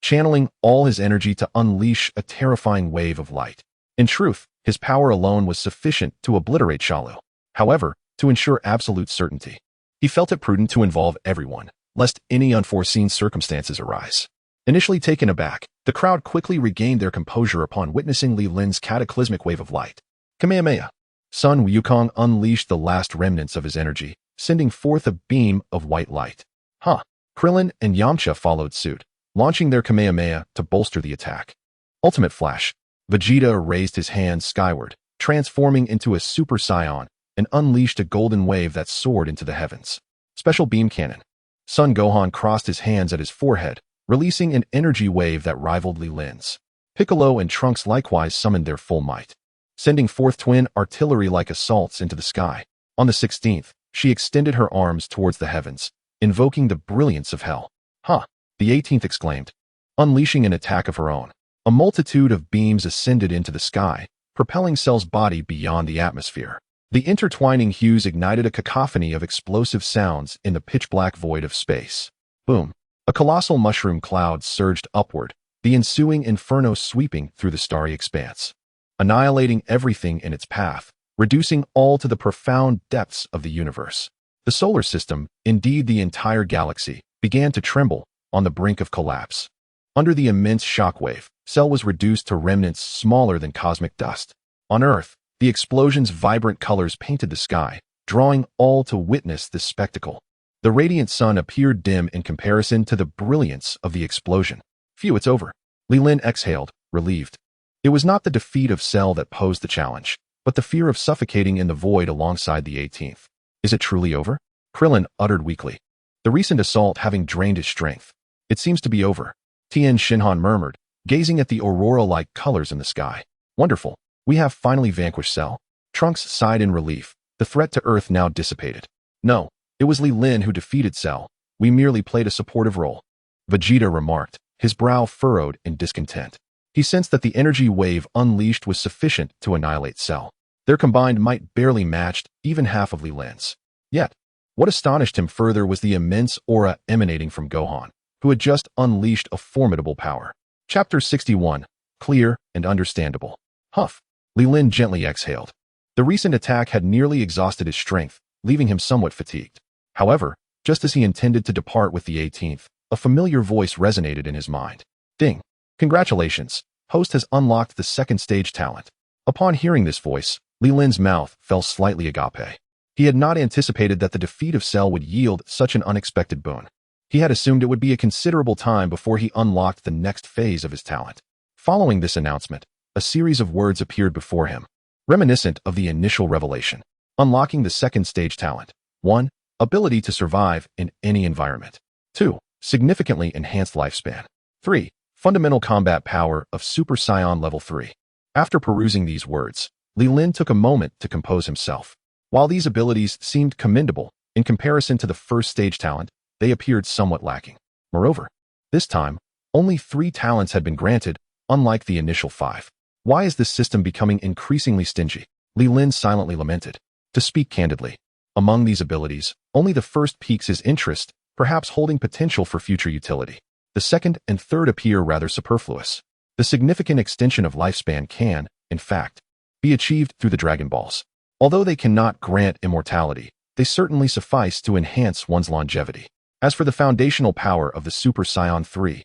channeling all his energy to unleash a terrifying wave of light. In truth, his power alone was sufficient to obliterate Sha Lu. However, to ensure absolute certainty, he felt it prudent to involve everyone, lest any unforeseen circumstances arise. Initially taken aback, the crowd quickly regained their composure upon witnessing Li Lin's cataclysmic wave of light. Kamehameha! Sun Wukong unleashed the last remnants of his energy, sending forth a beam of white light. Huh! Krillin and Yamcha followed suit, launching their Kamehameha to bolster the attack. Ultimate Flash. Vegeta raised his hands skyward, transforming into a Super Saiyan, and unleashed a golden wave that soared into the heavens. Special Beam Cannon. Son Gohan crossed his hands at his forehead, releasing an energy wave that rivaled Li Lin's. Piccolo and Trunks likewise summoned their full might, sending forth twin artillery-like assaults into the sky. On the 16th, she extended her arms towards the heavens, invoking the brilliance of hell. "Huh," the 18th exclaimed, unleashing an attack of her own. A multitude of beams ascended into the sky, propelling Cell's body beyond the atmosphere. The intertwining hues ignited a cacophony of explosive sounds in the pitch-black void of space. Boom! A colossal mushroom cloud surged upward, the ensuing inferno sweeping through the starry expanse, annihilating everything in its path, reducing all to the profound depths of the universe. The solar system, indeed the entire galaxy, began to tremble, on the brink of collapse. Under the immense shockwave, Cell was reduced to remnants smaller than cosmic dust. On Earth, the explosion's vibrant colors painted the sky, drawing all to witness this spectacle. The radiant sun appeared dim in comparison to the brilliance of the explosion. "Phew, it's over." Li Lin exhaled, relieved. It was not the defeat of Cell that posed the challenge, but the fear of suffocating in the void alongside the 18th. "Is it truly over?" Krillin uttered weakly. The recent assault having drained his strength. "It seems to be over," Tien Shinhan murmured, gazing at the aurora-like colors in the sky. "Wonderful. We have finally vanquished Cell." Trunks sighed in relief. The threat to Earth now dissipated. "No, it was Li Lin who defeated Cell. We merely played a supportive role," Vegeta remarked, his brow furrowed in discontent. He sensed that the energy wave unleashed was sufficient to annihilate Cell. Their combined might barely matched even half of Li Lin's. Yet, what astonished him further was the immense aura emanating from Gohan, who had just unleashed a formidable power. Chapter 61, Clear and Understandable. Huff. Li Lin gently exhaled. The recent attack had nearly exhausted his strength, leaving him somewhat fatigued. However, just as he intended to depart with the 18th, a familiar voice resonated in his mind. "Ding! Congratulations! Host has unlocked the second stage talent." Upon hearing this voice, Li Lin's mouth fell slightly agape. He had not anticipated that the defeat of Cell would yield such an unexpected boon. He had assumed it would be a considerable time before he unlocked the next phase of his talent. Following this announcement, a series of words appeared before him, reminiscent of the initial revelation. Unlocking the second stage talent. 1. Ability to survive in any environment. 2. Significantly enhanced lifespan. 3. Fundamental combat power of Super Saiyan Level 3. After perusing these words, Li Lin took a moment to compose himself. While these abilities seemed commendable, in comparison to the first stage talent, they appeared somewhat lacking. Moreover, this time, only 3 talents had been granted, unlike the initial 5. Why is this system becoming increasingly stingy? Li Lin silently lamented. To speak candidly, among these abilities, only the first piques his interest, perhaps holding potential for future utility. The second and third appear rather superfluous. The significant extension of lifespan can, in fact, be achieved through the Dragon Balls. Although they cannot grant immortality, they certainly suffice to enhance one's longevity. As for the foundational power of the Super Saiyan 3,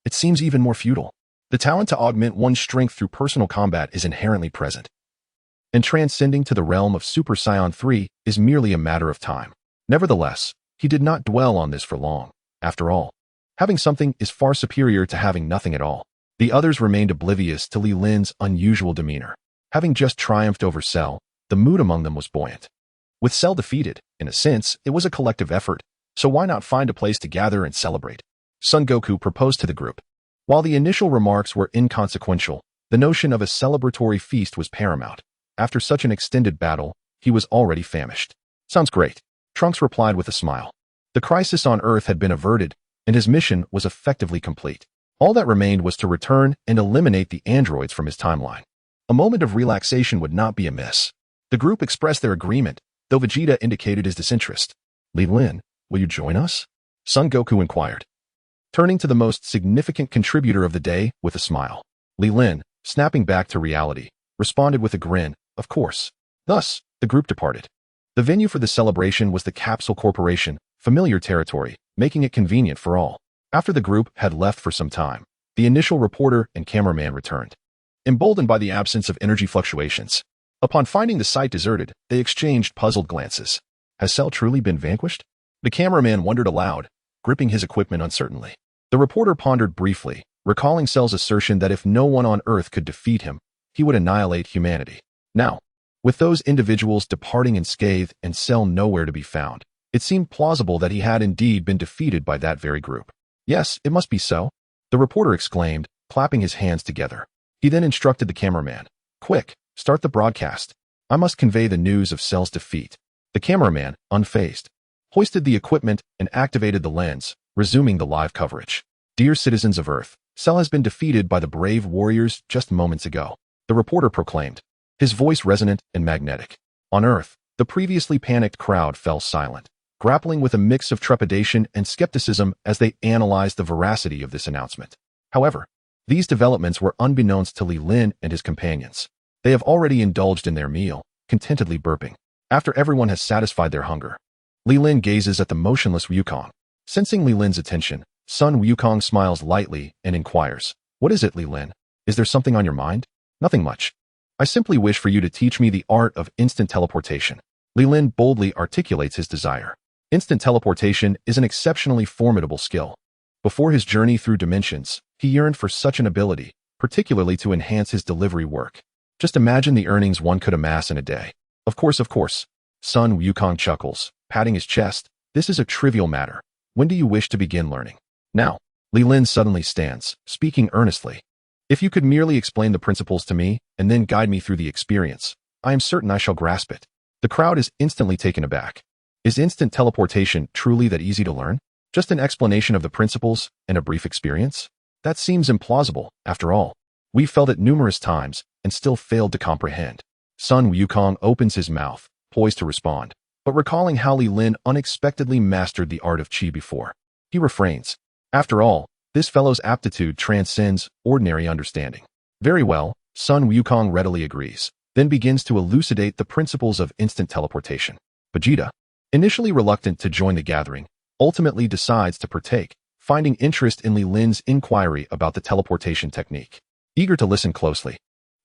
it seems even more futile. The talent to augment one's strength through personal combat is inherently present, and transcending to the realm of Super Saiyan 3 is merely a matter of time. Nevertheless, he did not dwell on this for long. After all, having something is far superior to having nothing at all. The others remained oblivious to Li Lin's unusual demeanor. Having just triumphed over Cell, the mood among them was buoyant. With Cell defeated, in a sense, it was a collective effort, so why not find a place to gather and celebrate? Son Goku proposed to the group. While the initial remarks were inconsequential, the notion of a celebratory feast was paramount. After such an extended battle, he was already famished. "Sounds great," Trunks replied with a smile. The crisis on Earth had been averted, and his mission was effectively complete. All that remained was to return and eliminate the androids from his timeline. A moment of relaxation would not be amiss. The group expressed their agreement, though Vegeta indicated his disinterest. "Li Lin, will you join us?" Son Goku inquired, turning to the most significant contributor of the day with a smile. Li Lin, snapping back to reality, responded with a grin, "Of course." Thus, the group departed. The venue for the celebration was the Capsule Corporation, familiar territory, making it convenient for all. After the group had left for some time, the initial reporter and cameraman returned, emboldened by the absence of energy fluctuations. Upon finding the site deserted, they exchanged puzzled glances. Has Cell truly been vanquished? The cameraman wondered aloud, gripping his equipment uncertainly. The reporter pondered briefly, recalling Cell's assertion that if no one on Earth could defeat him, he would annihilate humanity. Now, With those individuals departing unscathed and Cell nowhere to be found, it seemed plausible that he had indeed been defeated by that very group. Yes, it must be so, the reporter exclaimed, clapping his hands together. He then instructed the cameraman, "Quick, start the broadcast. I must convey the news of Cell's defeat." The cameraman, unfazed, hoisted the equipment and activated the lens, resuming the live coverage. "Dear citizens of Earth, Cell has been defeated by the brave warriors just moments ago," the reporter proclaimed, his voice resonant and magnetic. On Earth, the previously panicked crowd fell silent, grappling with a mix of trepidation and skepticism as they analyzed the veracity of this announcement. However, these developments were unbeknownst to Li Lin and his companions. They have already indulged in their meal, contentedly burping. After everyone has satisfied their hunger, Li Lin gazes at the motionless Wukong. Sensing Li Lin's attention, son Wukong smiles lightly and inquires, "What is it, Li Lin? Is there something on your mind?" "Nothing much. I simply wish for you to teach me the art of instant teleportation." Li Lin boldly articulates his desire. Instant teleportation is an exceptionally formidable skill. Before his journey through dimensions, he yearned for such an ability, particularly to enhance his delivery work. Just imagine the earnings one could amass in a day. Of course. Son Wukong chuckles, patting his chest. "This is a trivial matter. When do you wish to begin learning?" "Now." Li Lin suddenly stands, speaking earnestly. "If you could merely explain the principles to me and then guide me through the experience, I am certain I shall grasp it." The crowd is instantly taken aback. Is instant teleportation truly that easy to learn? Just an explanation of the principles and a brief experience? That seems implausible, after all. We've felt it numerous times and still failed to comprehend. Son Wukong opens his mouth, poised to respond, but recalling how Li Lin unexpectedly mastered the art of qi before, he refrains. After all, this fellow's aptitude transcends ordinary understanding. Very well, Son Wukong readily agrees, then begins to elucidate the principles of instant teleportation. Vegeta, initially reluctant to join the gathering, ultimately decides to partake, finding interest in Li Lin's inquiry about the teleportation technique. Eager to listen closely,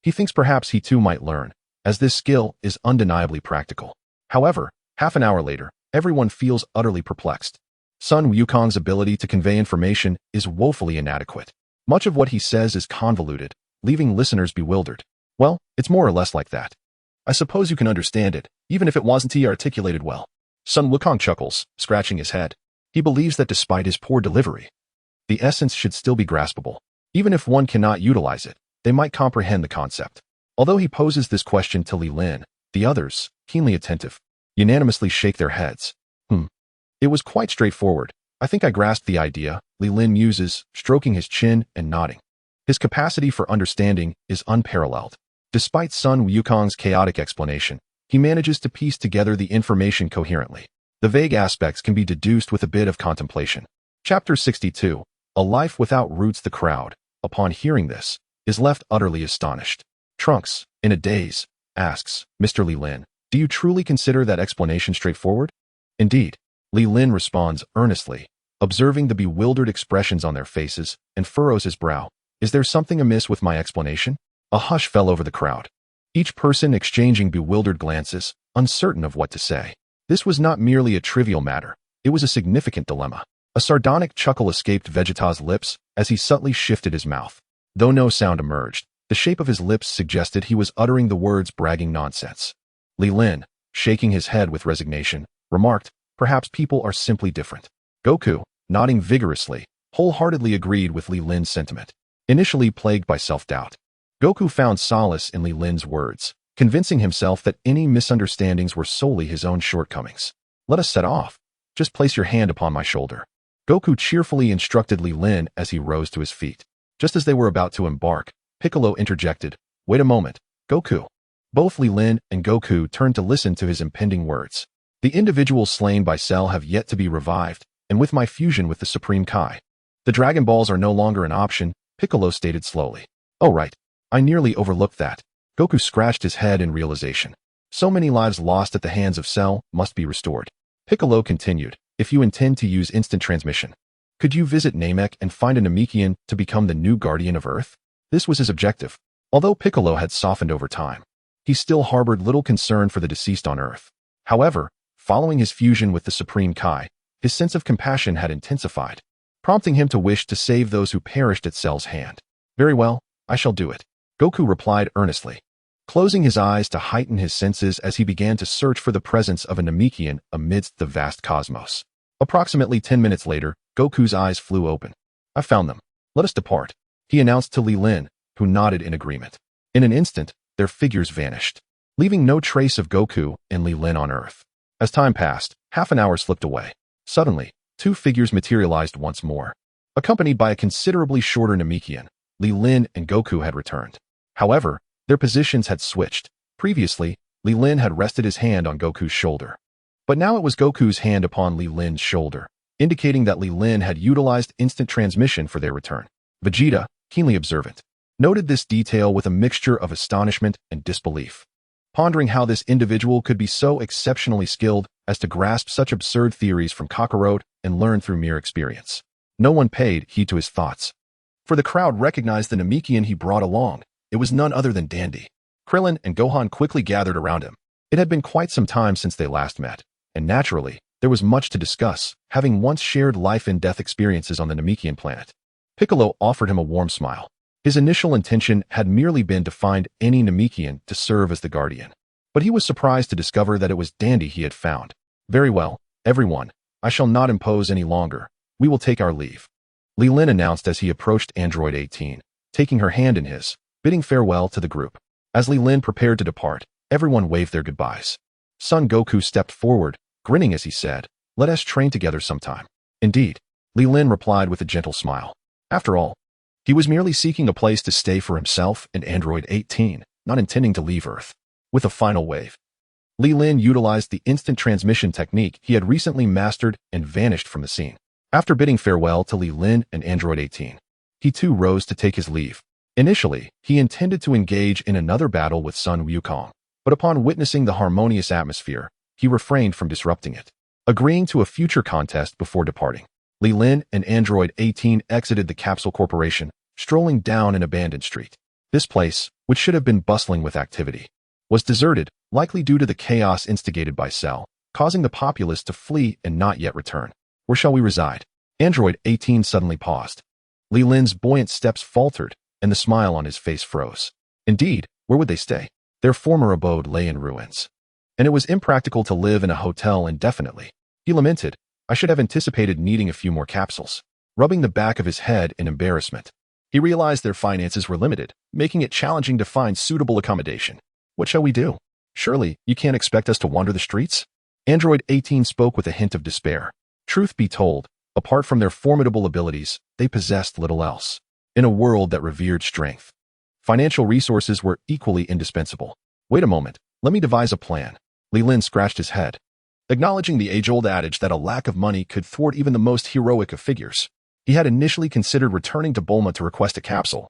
he thinks perhaps he too might learn, as this skill is undeniably practical. However, half an hour later, everyone feels utterly perplexed. Son Wukong's ability to convey information is woefully inadequate. Much of what he says is convoluted, leaving listeners bewildered. "Well, it's more or less like that. I suppose you can understand it, even if it wasn't articulated well." Son Wukong chuckles, scratching his head. He believes that despite his poor delivery, the essence should still be graspable. Even if one cannot utilize it, they might comprehend the concept. Although he poses this question to Li Lin, the others, keenly attentive, unanimously shake their heads. It was quite straightforward. I think I grasped the idea, Li Lin muses, stroking his chin and nodding. His capacity for understanding is unparalleled. Despite Son Wukong's chaotic explanation, he manages to piece together the information coherently. The vague aspects can be deduced with a bit of contemplation. Chapter 62, A Life Without Roots. The crowd, upon hearing this, is left utterly astonished. Trunks, in a daze, asks, "Mr. Li Lin, do you truly consider that explanation straightforward?" "Indeed." Li Lin responds earnestly, observing the bewildered expressions on their faces, and furrows his brow. "Is there something amiss with my explanation?" A hush fell over the crowd, each person exchanging bewildered glances, uncertain of what to say. This was not merely a trivial matter, it was a significant dilemma. A sardonic chuckle escaped Vegeta's lips as he subtly shifted his mouth. Though no sound emerged, the shape of his lips suggested he was uttering the words bragging nonsense. Li Lin, shaking his head with resignation, remarked, "Perhaps people are simply different." Goku, nodding vigorously, wholeheartedly agreed with Li Lin's sentiment. Initially plagued by self-doubt, Goku found solace in Li Lin's words, convincing himself that any misunderstandings were solely his own shortcomings. "Let us set off. Just place your hand upon my shoulder." Goku cheerfully instructed Li Lin as he rose to his feet. Just as they were about to embark, Piccolo interjected, "Wait a moment, Goku." Both Li Lin and Goku turned to listen to his impending words. "The individuals slain by Cell have yet to be revived, and with my fusion with the Supreme Kai, the Dragon Balls are no longer an option," Piccolo stated slowly. "Oh right, I nearly overlooked that." Goku scratched his head in realization. So many lives lost at the hands of Cell must be restored. Piccolo continued, "If you intend to use instant transmission, could you visit Namek and find a Namekian to become the new guardian of Earth?" This was his objective. Although Piccolo had softened over time, he still harbored little concern for the deceased on Earth. However, following his fusion with the Supreme Kai, his sense of compassion had intensified, prompting him to wish to save those who perished at Cell's hand. "Very well, I shall do it," Goku replied earnestly. closing his eyes to heighten his senses as he began to search for the presence of a Namekian amidst the vast cosmos. Approximately 10 minutes later, Goku's eyes flew open. "I found them. Let us depart," he announced to Li Lin, who nodded in agreement. In an instant, their figures vanished, leaving no trace of Goku and Li Lin on Earth. As time passed, half an hour slipped away. Suddenly, two figures materialized once more. Accompanied by a considerably shorter Namekian, Li Lin and Goku had returned. However, their positions had switched. Previously, Li Lin had rested his hand on Goku's shoulder. But now it was Goku's hand upon Li Lin's shoulder, indicating that Li Lin had utilized instant transmission for their return. Vegeta, keenly observant, noted this detail with a mixture of astonishment and disbelief, pondering how this individual could be so exceptionally skilled as to grasp such absurd theories from Kakarot and learn through mere experience. No one paid heed to his thoughts, for the crowd recognized the Namekian he brought along. It was none other than Dandy. Krillin and Gohan quickly gathered around him. It had been quite some time since they last met, and naturally, there was much to discuss, having once shared life and death experiences on the Namekian planet. Piccolo offered him a warm smile. His initial intention had merely been to find any Namekian to serve as the guardian, but he was surprised to discover that it was Dandy he had found. "Very well, everyone, I shall not impose any longer. We will take our leave," Li Lin announced as he approached Android 18, taking her hand in his, bidding farewell to the group. As Li Lin prepared to depart, everyone waved their goodbyes. Son Goku stepped forward, grinning as he said, "Let us train together sometime." "Indeed," Li Lin replied with a gentle smile. After all, he was merely seeking a place to stay for himself and Android 18, not intending to leave Earth. With a final wave, Li Lin utilized the instant transmission technique he had recently mastered and vanished from the scene. After bidding farewell to Li Lin and Android 18, he too rose to take his leave. Initially, he intended to engage in another battle with Sun Wukong, but upon witnessing the harmonious atmosphere, he refrained from disrupting it, agreeing to a future contest before departing. Li Lin and Android 18 exited the Capsule Corporation, strolling down an abandoned street. This place, which should have been bustling with activity, was deserted, likely due to the chaos instigated by Cell, causing the populace to flee and not yet return. "Where shall we reside?" Android 18 suddenly paused. Li Lin's buoyant steps faltered, and the smile on his face froze. Indeed, where would they stay? Their former abode lay in ruins, and it was impractical to live in a hotel indefinitely. He lamented, "I should have anticipated needing a few more capsules," rubbing the back of his head in embarrassment. He realized their finances were limited, making it challenging to find suitable accommodation. "What shall we do? Surely, you can't expect us to wander the streets?" Android 18 spoke with a hint of despair. Truth be told, apart from their formidable abilities, they possessed little else. In a world that revered strength, financial resources were equally indispensable. "Wait a moment, let me devise a plan." Li Lin scratched his head, acknowledging the age-old adage that a lack of money could thwart even the most heroic of figures. He had initially considered returning to Bulma to request a capsule,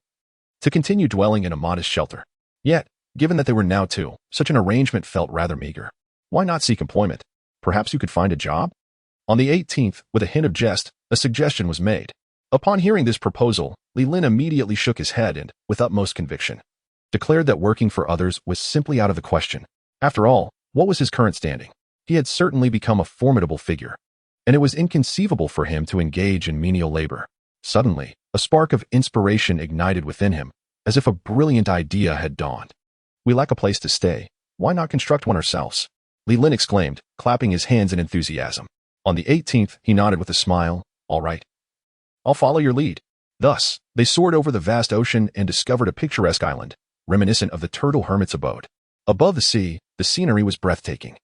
to continue dwelling in a modest shelter. Yet, given that they were now two, such an arrangement felt rather meager. Why not seek employment? Perhaps you could find a job? On the 18th, with a hint of jest, a suggestion was made. Upon hearing this proposal, Li Lin immediately shook his head and, with utmost conviction, declared that working for others was simply out of the question. After all, what was his current standing? He had certainly become a formidable figure, and it was inconceivable for him to engage in menial labor. Suddenly, a spark of inspiration ignited within him, as if a brilliant idea had dawned. "We lack a place to stay. Why not construct one ourselves?" Li Lin exclaimed, clapping his hands in enthusiasm. On the 18th, he nodded with a smile. "All right. I'll follow your lead." Thus, they soared over the vast ocean and discovered a picturesque island, reminiscent of the turtle hermit's abode. Above the sea, the scenery was breathtaking,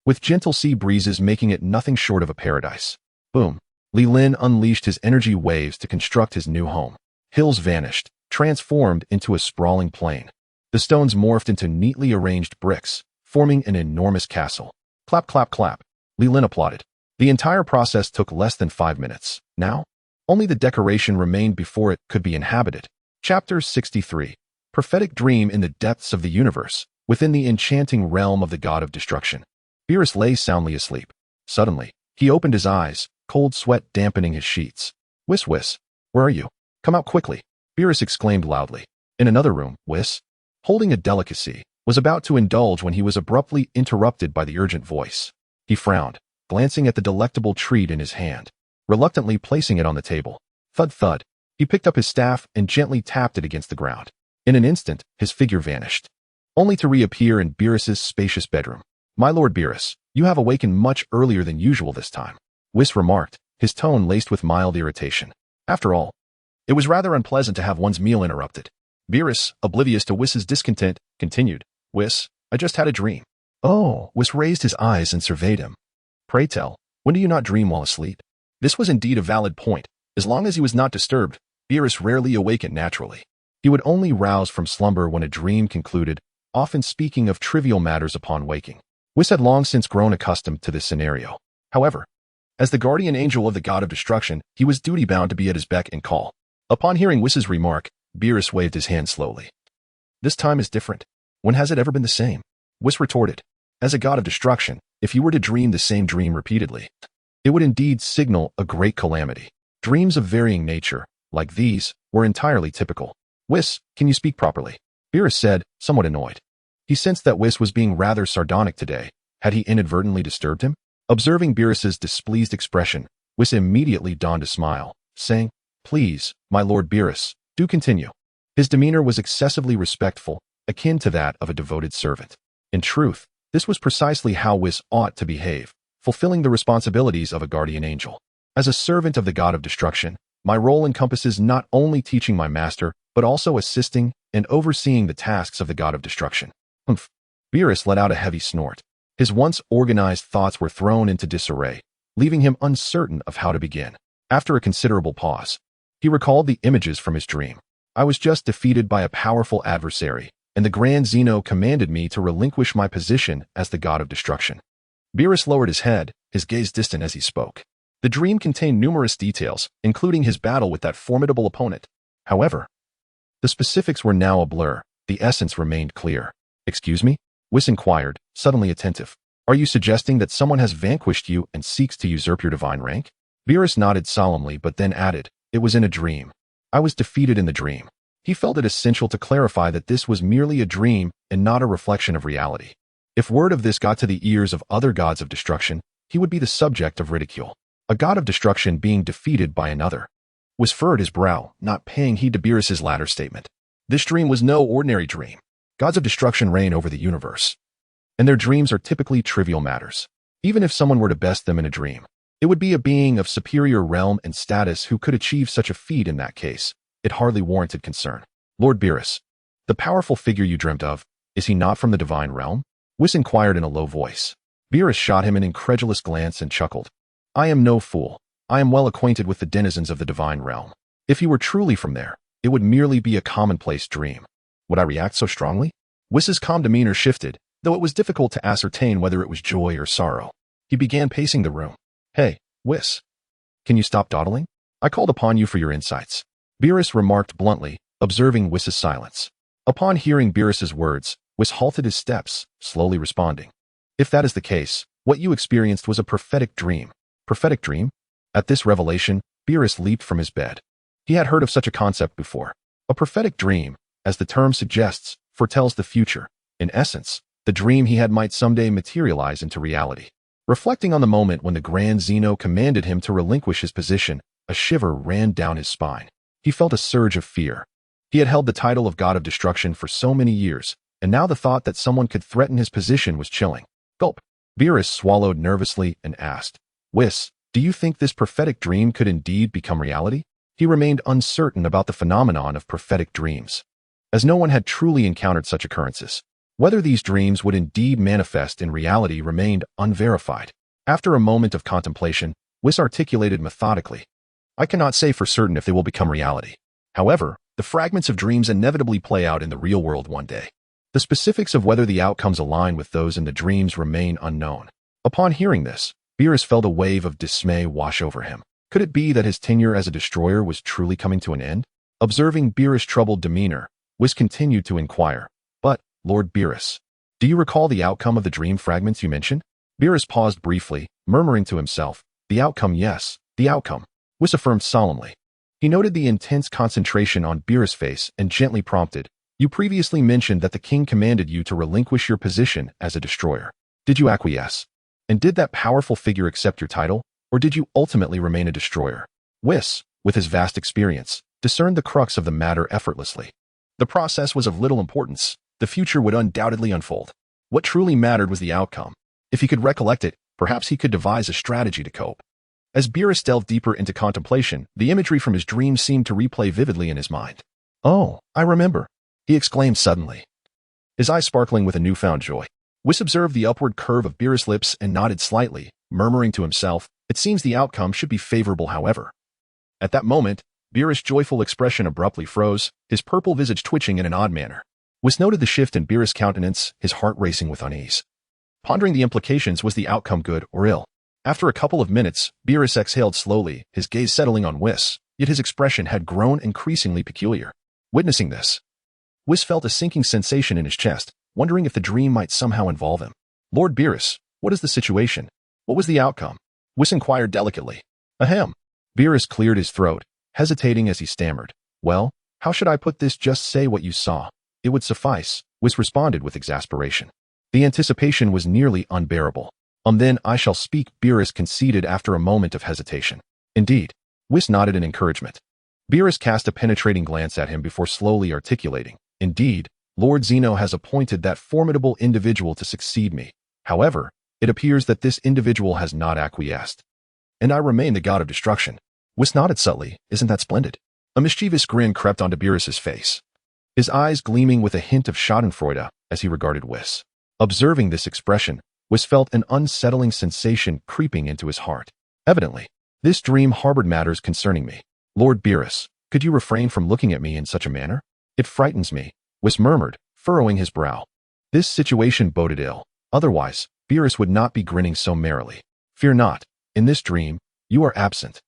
with gentle sea breezes making it nothing short of a paradise. Boom! Li Lin unleashed his energy waves to construct his new home. Hills vanished, transformed into a sprawling plain. The stones morphed into neatly arranged bricks, forming an enormous castle. Clap, clap, clap. Li Lin applauded. The entire process took less than 5 minutes. Now, only the decoration remained before it could be inhabited. Chapter 63. Prophetic Dream in the Depths of the Universe, within the enchanting realm of the God of Destruction. Beerus lay soundly asleep. Suddenly, he opened his eyes, cold sweat dampening his sheets. "Whis, Whis, where are you? Come out quickly," Beerus exclaimed loudly. In another room, Whis, holding a delicacy, was about to indulge when he was abruptly interrupted by the urgent voice. He frowned, glancing at the delectable treat in his hand, reluctantly placing it on the table. Thud, thud. He picked up his staff and gently tapped it against the ground. In an instant, his figure vanished. only to reappear in Beerus's spacious bedroom. "My lord Beerus, you have awakened much earlier than usual this time," Whis remarked, his tone laced with mild irritation. After all, it was rather unpleasant to have one's meal interrupted. Beerus, oblivious to Whis's discontent, continued, "Whis, I just had a dream." "Oh," Whis raised his eyes and surveyed him. "Pray tell, when do you not dream while asleep?" This was indeed a valid point. As long as he was not disturbed, Beerus rarely awakened naturally. He would only rouse from slumber when a dream concluded, often speaking of trivial matters upon waking. Whis had long since grown accustomed to this scenario. However, as the guardian angel of the god of destruction, he was duty-bound to be at his beck and call. Upon hearing Whis's remark, Beerus waved his hand slowly. "This time is different. When has it ever been the same?" Whis retorted. "As a god of destruction, if you were to dream the same dream repeatedly, it would indeed signal a great calamity. Dreams of varying nature, like these, were entirely typical." "Whis, can you speak properly?" Beerus said, somewhat annoyed. He sensed that Whis was being rather sardonic today. Had he inadvertently disturbed him? Observing Beerus's displeased expression, Whis immediately donned a smile, saying, "Please, my lord Beerus, do continue." His demeanor was excessively respectful, akin to that of a devoted servant. In truth, this was precisely how Whis ought to behave, fulfilling the responsibilities of a guardian angel. As a servant of the god of destruction, my role encompasses not only teaching my master, but also assisting and overseeing the tasks of the god of destruction. Humph. Beerus let out a heavy snort. His once organized thoughts were thrown into disarray, leaving him uncertain of how to begin. After a considerable pause, he recalled the images from his dream. "I was just defeated by a powerful adversary, and the Grand Zeno commanded me to relinquish my position as the god of destruction." Beerus lowered his head, his gaze distant as he spoke. The dream contained numerous details, including his battle with that formidable opponent. However, the specifics were now a blur. The essence remained clear. "Excuse me?" Whis inquired, suddenly attentive. "Are you suggesting that someone has vanquished you and seeks to usurp your divine rank?" Beerus nodded solemnly but then added, "It was in a dream. I was defeated in the dream." He felt it essential to clarify that this was merely a dream and not a reflection of reality. If word of this got to the ears of other gods of destruction, he would be the subject of ridicule. A god of destruction being defeated by another. Whis furrowed his brow, not paying heed to Beerus's latter statement. This dream was no ordinary dream. Gods of destruction reign over the universe, and their dreams are typically trivial matters. Even if someone were to best them in a dream, it would be a being of superior realm and status who could achieve such a feat. In that case, it hardly warranted concern. "Lord Beerus, the powerful figure you dreamt of, is he not from the divine realm?" Whis inquired in a low voice. Beerus shot him an incredulous glance and chuckled. "I am no fool. I am well acquainted with the denizens of the divine realm. If he were truly from there, it would merely be a commonplace dream. Would I react so strongly?" Whis's calm demeanor shifted, though it was difficult to ascertain whether it was joy or sorrow. He began pacing the room. "Hey, Whis, can you stop dawdling? I called upon you for your insights." Beerus remarked bluntly, observing Whis's silence. Upon hearing Beerus's words, Whis halted his steps, slowly responding. "If that is the case, what you experienced was a prophetic dream." "Prophetic dream?" At this revelation, Beerus leaped from his bed. He had heard of such a concept before. A prophetic dream, as the term suggests, foretells the future. In essence, the dream he had might someday materialize into reality. Reflecting on the moment when the Grand Zeno commanded him to relinquish his position, a shiver ran down his spine. He felt a surge of fear. He had held the title of God of Destruction for so many years, and now the thought that someone could threaten his position was chilling. Gulp. Beerus swallowed nervously and asked, "Whis, do you think this prophetic dream could indeed become reality?" He remained uncertain about the phenomenon of prophetic dreams, as no one had truly encountered such occurrences. Whether these dreams would indeed manifest in reality remained unverified. After a moment of contemplation, Whis articulated methodically, "I cannot say for certain if they will become reality. However, the fragments of dreams inevitably play out in the real world one day. The specifics of whether the outcomes align with those in the dreams remain unknown." Upon hearing this, Beerus felt a wave of dismay wash over him. Could it be that his tenure as a destroyer was truly coming to an end? Observing Beerus' troubled demeanor, Whis continued to inquire, "But, Lord Beerus, do you recall the outcome of the dream fragments you mentioned?" Beerus paused briefly, murmuring to himself, "The outcome, yes, the outcome," Whis affirmed solemnly. He noted the intense concentration on Beerus' face and gently prompted, "You previously mentioned that the king commanded you to relinquish your position as a destroyer. Did you acquiesce? And did that powerful figure accept your title, or did you ultimately remain a destroyer?" Whis, with his vast experience, discerned the crux of the matter effortlessly. The process was of little importance. The future would undoubtedly unfold. What truly mattered was the outcome. If he could recollect it, perhaps he could devise a strategy to cope. As Beerus delved deeper into contemplation, the imagery from his dream seemed to replay vividly in his mind. "Oh, I remember," he exclaimed suddenly, his eyes sparkling with a newfound joy. Whis observed the upward curve of Beerus' lips and nodded slightly, murmuring to himself, "It seems the outcome should be favorable, however." At that moment, Beerus' joyful expression abruptly froze, his purple visage twitching in an odd manner. Whis noted the shift in Beerus' countenance, his heart racing with unease. Pondering the implications, was the outcome good or ill? After a couple of minutes, Beerus exhaled slowly, his gaze settling on Whis, yet his expression had grown increasingly peculiar. Witnessing this, Whis felt a sinking sensation in his chest, wondering if the dream might somehow involve him. "Lord Beerus, what is the situation? What was the outcome?" Whis inquired delicately. "Ahem." Beerus cleared his throat, hesitating as he stammered. "Well, how should I put this? Just say what you saw. It would suffice," Whis responded with exasperation. The anticipation was nearly unbearable. Then I shall speak," Beerus conceded after a moment of hesitation. "Indeed." Whis nodded in encouragement. Beerus cast a penetrating glance at him before slowly articulating, "Indeed, Lord Zeno has appointed that formidable individual to succeed me. However, it appears that this individual has not acquiesced. And I remain the god of destruction." Whis nodded subtly. "Isn't that splendid?" A mischievous grin crept onto Beerus's face, his eyes gleaming with a hint of schadenfreude as he regarded Whis. Observing this expression, Whis felt an unsettling sensation creeping into his heart. Evidently, this dream harbored matters concerning me. "Lord Beerus, could you refrain from looking at me in such a manner? It frightens me," Whis murmured, furrowing his brow. This situation boded ill. Otherwise, Beerus would not be grinning so merrily. "Fear not. In this dream, you are absent."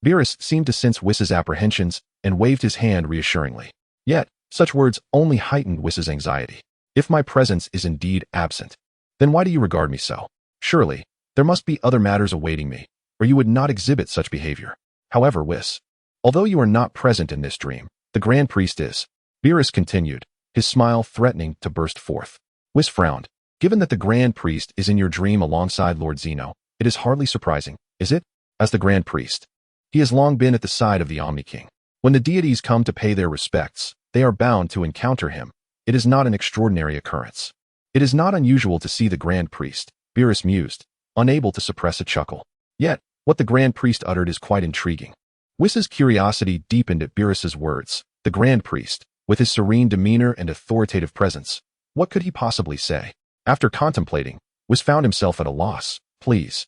Beerus seemed to sense Whis's apprehensions and waved his hand reassuringly. Yet, such words only heightened Whis's anxiety. "If my presence is indeed absent, then why do you regard me so? Surely, there must be other matters awaiting me, or you would not exhibit such behavior. However, Whis, although you are not present in this dream, the Grand Priest is," Beerus continued, his smile threatening to burst forth. Whis frowned. "Given that the Grand Priest is in your dream alongside Lord Zeno, it is hardly surprising, is it? As the Grand Priest, he has long been at the side of the Omni King. When the deities come to pay their respects, they are bound to encounter him. It is not an extraordinary occurrence. It is not unusual to see the Grand Priest," Beerus mused, unable to suppress a chuckle. Yet, what the Grand Priest uttered is quite intriguing. Whis's curiosity deepened at Beerus's words. The Grand Priest, with his serene demeanor and authoritative presence, what could he possibly say? After contemplating, Whis found himself at a loss. "Please,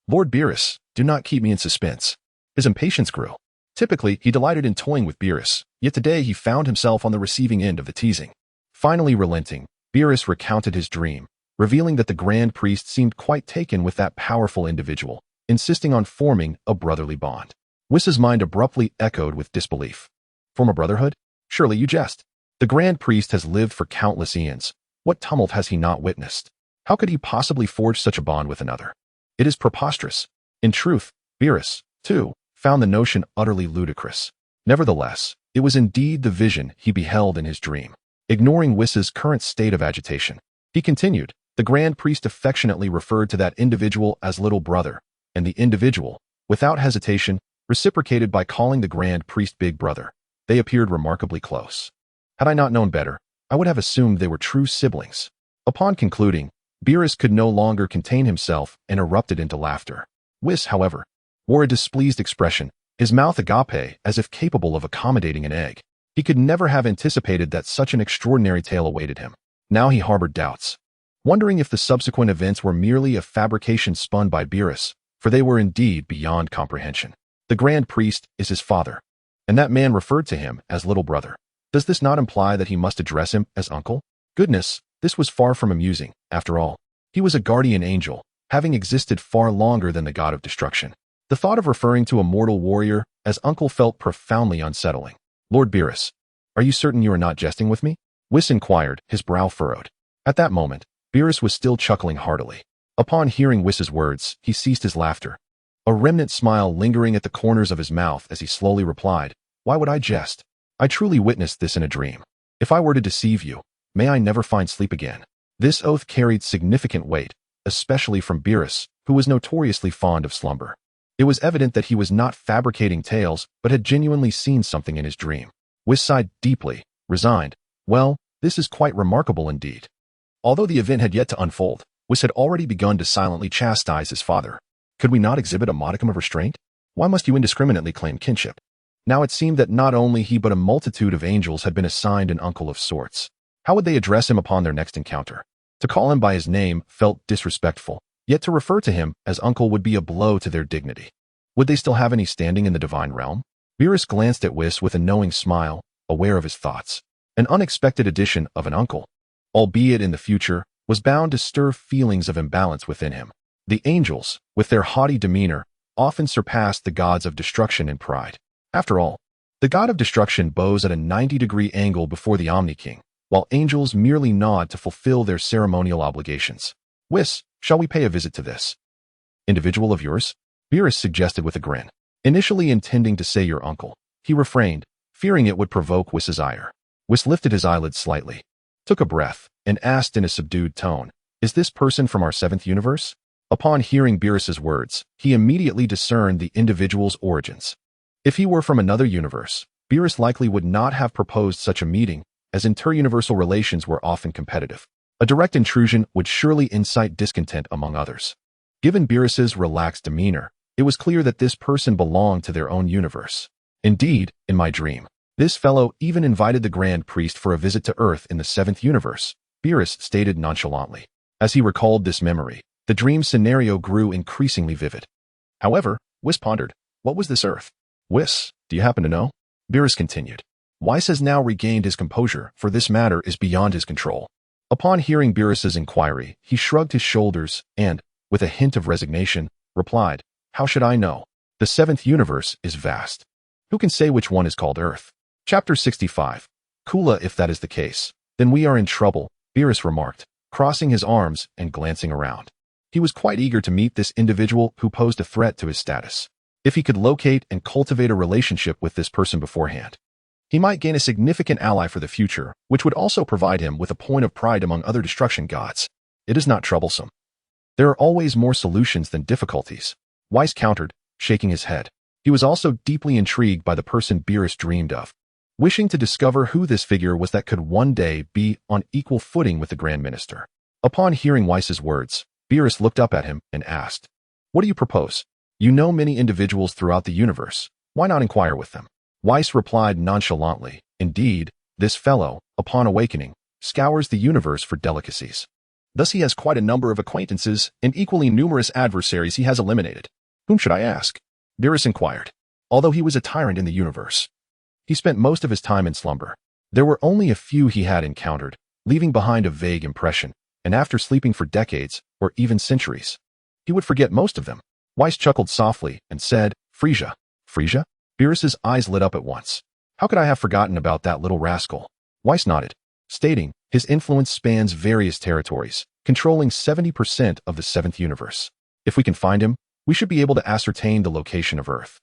Lord Beerus, do not keep me in suspense." His impatience grew. Typically, he delighted in toying with Beerus, yet today he found himself on the receiving end of the teasing. Finally relenting, Beerus recounted his dream, revealing that the Grand Priest seemed quite taken with that powerful individual, insisting on forming a brotherly bond. Whis's mind abruptly echoed with disbelief. "Form a brotherhood? Surely you jest. The Grand Priest has lived for countless eons. What tumult has he not witnessed? How could he possibly forge such a bond with another? It is preposterous." In truth, Beerus, too, found the notion utterly ludicrous. Nevertheless, it was indeed the vision he beheld in his dream. Ignoring Whis's current state of agitation, he continued, "The Grand Priest affectionately referred to that individual as little brother, and the individual, without hesitation, reciprocated by calling the Grand Priest big brother. They appeared remarkably close. Had I not known better, I would have assumed they were true siblings." Upon concluding, Beerus could no longer contain himself and erupted into laughter. Whis, however, wore a displeased expression, his mouth agape as if capable of accommodating an egg. He could never have anticipated that such an extraordinary tale awaited him. Now he harbored doubts, wondering if the subsequent events were merely a fabrication spun by Beerus, for they were indeed beyond comprehension. The Grand Priest is his father, and that man referred to him as little brother. Does this not imply that he must address him as uncle? Goodness, this was far from amusing. After all, he was a guardian angel, having existed far longer than the god of destruction. The thought of referring to a mortal warrior as uncle felt profoundly unsettling. "Lord Beerus, are you certain you are not jesting with me?" Whis inquired, his brow furrowed. At that moment, Beerus was still chuckling heartily. Upon hearing Whis's words, he ceased his laughter, a remnant smile lingering at the corners of his mouth as he slowly replied, "Why would I jest? I truly witnessed this in a dream. If I were to deceive you, may I never find sleep again." This oath carried significant weight, especially from Beerus, who was notoriously fond of slumber. It was evident that he was not fabricating tales, but had genuinely seen something in his dream. Whis sighed deeply, resigned. "Well, This is quite remarkable indeed. Although the event had yet to unfold, Whis had already begun to silently chastise his father. Could we not exhibit a modicum of restraint? Why must you indiscriminately claim kinship? Now it seemed that not only he but a multitude of angels had been assigned an uncle of sorts. How would they address him upon their next encounter? To call him by his name felt disrespectful, yet to refer to him as uncle would be a blow to their dignity. Would they still have any standing in the divine realm? Beerus glanced at Whis with a knowing smile, aware of his thoughts. An unexpected addition of an uncle, albeit in the future, was bound to stir feelings of imbalance within him. The angels, with their haughty demeanor, often surpassed the gods of destruction in pride. After all, the god of destruction bows at a 90-degree angle before the Omni-King, while angels merely nod to fulfill their ceremonial obligations. Whis, shall we pay a visit to this individual of yours? Beerus suggested with a grin. Initially intending to say your uncle, he refrained, fearing it would provoke Wiss's ire. Whis lifted his eyelids slightly, took a breath, and asked in a subdued tone, "Is this person from our seventh universe?" Upon hearing Beerus's words, he immediately discerned the individual's origins. If he were from another universe, Beerus likely would not have proposed such a meeting, as interuniversal relations were often competitive. A direct intrusion would surely incite discontent among others. Given Beerus's relaxed demeanor, it was clear that this person belonged to their own universe. Indeed, in my dream, this fellow even invited the Grand Priest for a visit to Earth in the seventh universe, Beerus stated nonchalantly. As he recalled this memory, the dream scenario grew increasingly vivid. However, Whis pondered, what was this Earth? Whis, do you happen to know? Beerus continued. Whis has now regained his composure, for this matter is beyond his control. Upon hearing Beerus's inquiry, he shrugged his shoulders and, with a hint of resignation, replied, How should I know? The seventh universe is vast. Who can say which one is called Earth? Chapter 65. Kula, if that is the case, then we are in trouble, Beerus remarked, crossing his arms and glancing around. He was quite eager to meet this individual who posed a threat to his status. If he could locate and cultivate a relationship with this person beforehand, he might gain a significant ally for the future, which would also provide him with a point of pride among other destruction gods. It is not troublesome. There are always more solutions than difficulties, Whis countered, shaking his head. He was also deeply intrigued by the person Beerus dreamed of, wishing to discover who this figure was that could one day be on equal footing with the Grand Minister. Upon hearing Whis's words, Beerus looked up at him and asked, What do you propose? You know many individuals throughout the universe. Why not inquire with them? Whis replied nonchalantly, Indeed, this fellow, upon awakening, scours the universe for delicacies. Thus he has quite a number of acquaintances and equally numerous adversaries he has eliminated. Whom should I ask? Beerus inquired. Although he was a tyrant in the universe, he spent most of his time in slumber. There were only a few he had encountered, leaving behind a vague impression, and after sleeping for decades, or even centuries, he would forget most of them. Whis chuckled softly and said, Frieza. Frieza? Beerus's eyes lit up at once. How could I have forgotten about that little rascal? Whis nodded, stating, his influence spans various territories, controlling 70% of the seventh universe. If we can find him, we should be able to ascertain the location of Earth.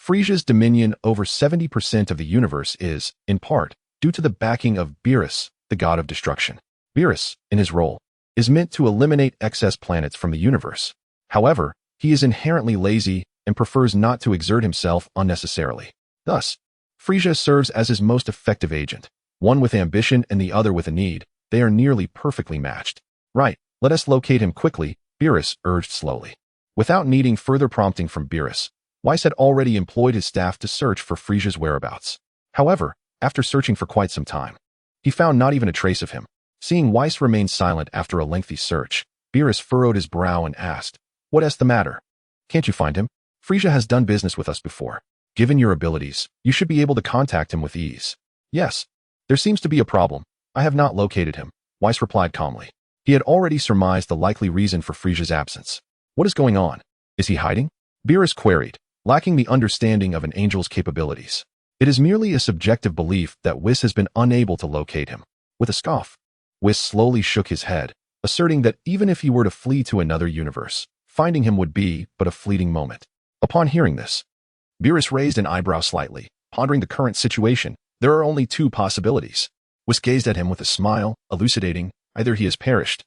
Frieza's dominion over 70% of the universe is, in part, due to the backing of Beerus, the god of destruction. Beerus, in his role, is meant to eliminate excess planets from the universe. However, he is inherently lazy and prefers not to exert himself unnecessarily. Thus, Frieza serves as his most effective agent. One with ambition and the other with a need, they are nearly perfectly matched. Right, let us locate him quickly, Beerus urged slowly. Without needing further prompting from Beerus, Whis had already employed his staff to search for Frieza's whereabouts. However, after searching for quite some time, he found not even a trace of him. Seeing Whis remain silent after a lengthy search, Beerus furrowed his brow and asked, What is the matter? Can't you find him? Frieza has done business with us before. Given your abilities, you should be able to contact him with ease. Yes, there seems to be a problem. I have not located him, Whis replied calmly. He had already surmised the likely reason for Frieza's absence. What is going on? Is he hiding? Beerus queried, lacking the understanding of an angel's capabilities. It is merely a subjective belief that Whis has been unable to locate him. With a scoff, Whis slowly shook his head, asserting that even if he were to flee to another universe, finding him would be but a fleeting moment. Upon hearing this, Beerus raised an eyebrow slightly, pondering the current situation. There are only two possibilities. Whis gazed at him with a smile, elucidating, either he has perished,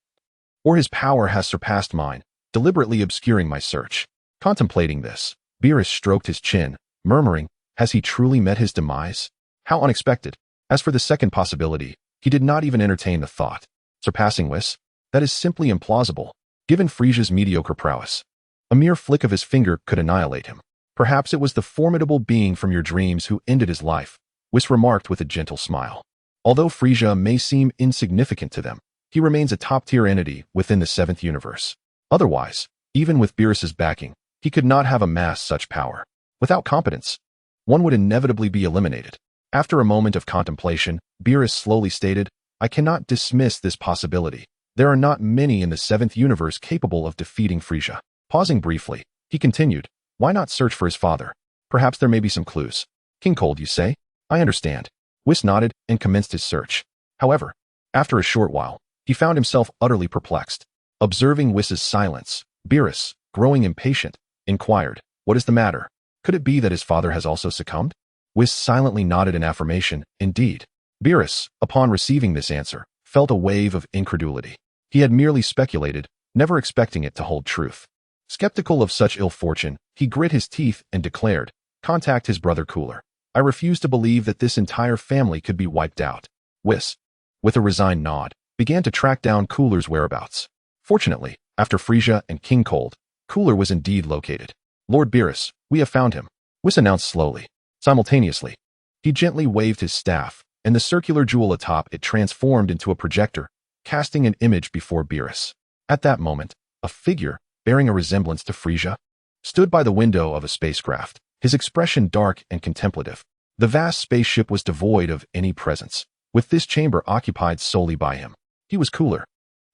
or his power has surpassed mine, deliberately obscuring my search. Contemplating this, Beerus stroked his chin, murmuring, Has he truly met his demise? How unexpected. As for the second possibility, He did not even entertain the thought. Surpassing Whis? That is simply implausible, given Frieza's mediocre prowess. A mere flick of his finger could annihilate him. Perhaps it was the formidable being from your dreams who ended his life, Whis remarked with a gentle smile. Although Frieza may seem insignificant to them, he remains a top-tier entity within the 7th universe. Otherwise, even with Beerus's backing, he could not have amassed such power. Without competence, one would inevitably be eliminated. After a moment of contemplation, Beerus slowly stated, I cannot dismiss this possibility. There are not many in the 7th universe capable of defeating Frieza. Pausing briefly, he continued, why not search for his father? Perhaps there may be some clues. King Cold, you say? I understand. Whis nodded and commenced his search. However, after a short while, he found himself utterly perplexed. Observing Whis's silence, Beerus, growing impatient, inquired, what is the matter? Could it be that his father has also succumbed? Whis silently nodded in affirmation, indeed. Beerus, upon receiving this answer, felt a wave of incredulity. He had merely speculated, never expecting it to hold truth. Skeptical of such ill fortune, he grit his teeth and declared, contact his brother Cooler. I refuse to believe that this entire family could be wiped out. Whis, with a resigned nod, began to track down Cooler's whereabouts. Fortunately, after Frieza and King Cold, Cooler was indeed located. Lord Beerus, we have found him, Whis announced slowly. Simultaneously, he gently waved his staff, and the circular jewel atop it transformed into a projector, casting an image before Beerus. At that moment, a figure, bearing a resemblance to Frieza, stood by the window of a spacecraft, his expression dark and contemplative. The vast spaceship was devoid of any presence, with this chamber occupied solely by him. He was Cooler,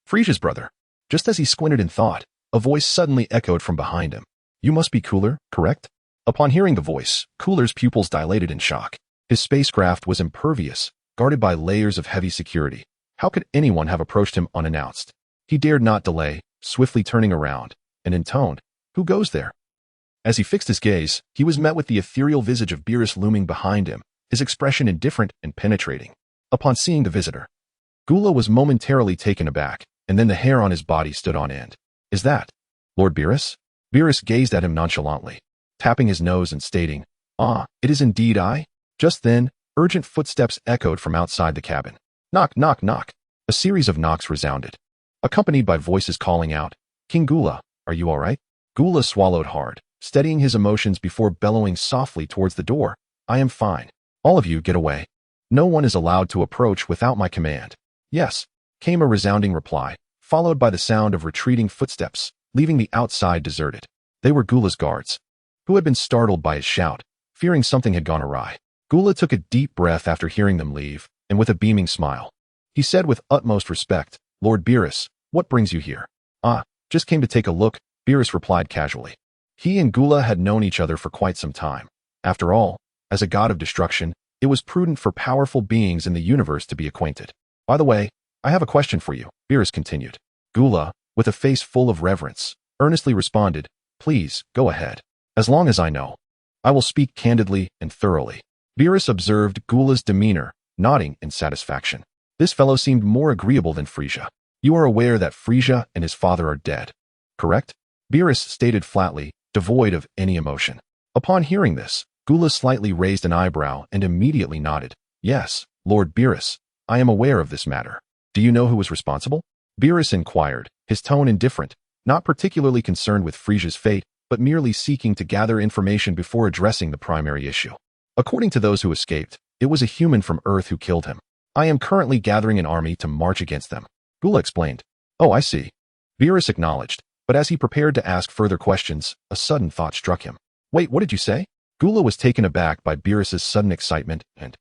Frieza's brother. Just as he squinted in thought, a voice suddenly echoed from behind him. You must be Cooler, correct? Upon hearing the voice, Cooler's pupils dilated in shock. His spacecraft was impervious, guarded by layers of heavy security. How could anyone have approached him unannounced? He dared not delay, swiftly turning around, and intoned, who goes there? As he fixed his gaze, he was met with the ethereal visage of Beerus looming behind him, his expression indifferent and penetrating. Upon seeing the visitor, Gula was momentarily taken aback, and then the hair on his body stood on end. Is that Lord Beerus? Beerus gazed at him nonchalantly, tapping his nose and stating, ah, it is indeed I. Just then, urgent footsteps echoed from outside the cabin. Knock, knock, knock. A series of knocks resounded, accompanied by voices calling out, King Gula, are you all right? Gula swallowed hard, steadying his emotions before bellowing softly towards the door. I am fine. All of you get away. No one is allowed to approach without my command. Yes, came a resounding reply, followed by the sound of retreating footsteps, leaving the outside deserted. They were Gula's guards, who had been startled by his shout, fearing something had gone awry. Gula took a deep breath after hearing them leave, and with a beaming smile, he said with utmost respect, Lord Beerus, what brings you here? Ah, just came to take a look, Beerus replied casually. He and Gula had known each other for quite some time. After all, as a god of destruction, it was prudent for powerful beings in the universe to be acquainted. By the way, I have a question for you, Beerus continued. Gula, with a face full of reverence, earnestly responded, please, go ahead. As long as I know, I will speak candidly and thoroughly. Beerus observed Gula's demeanor, nodding in satisfaction. This fellow seemed more agreeable than Frieza. You are aware that Frieza and his father are dead, correct? Beerus stated flatly, devoid of any emotion. Upon hearing this, Gula slightly raised an eyebrow and immediately nodded. Yes, Lord Beerus, I am aware of this matter. Do you know who was responsible? Beerus inquired, his tone indifferent, not particularly concerned with Frieza's fate, but merely seeking to gather information before addressing the primary issue. According to those who escaped, it was a human from Earth who killed him. I am currently gathering an army to march against them. Gula explained. Oh, I see. Beerus acknowledged, but as he prepared to ask further questions, a sudden thought struck him. Wait, what did you say? Gula was taken aback by Beerus's sudden excitement and,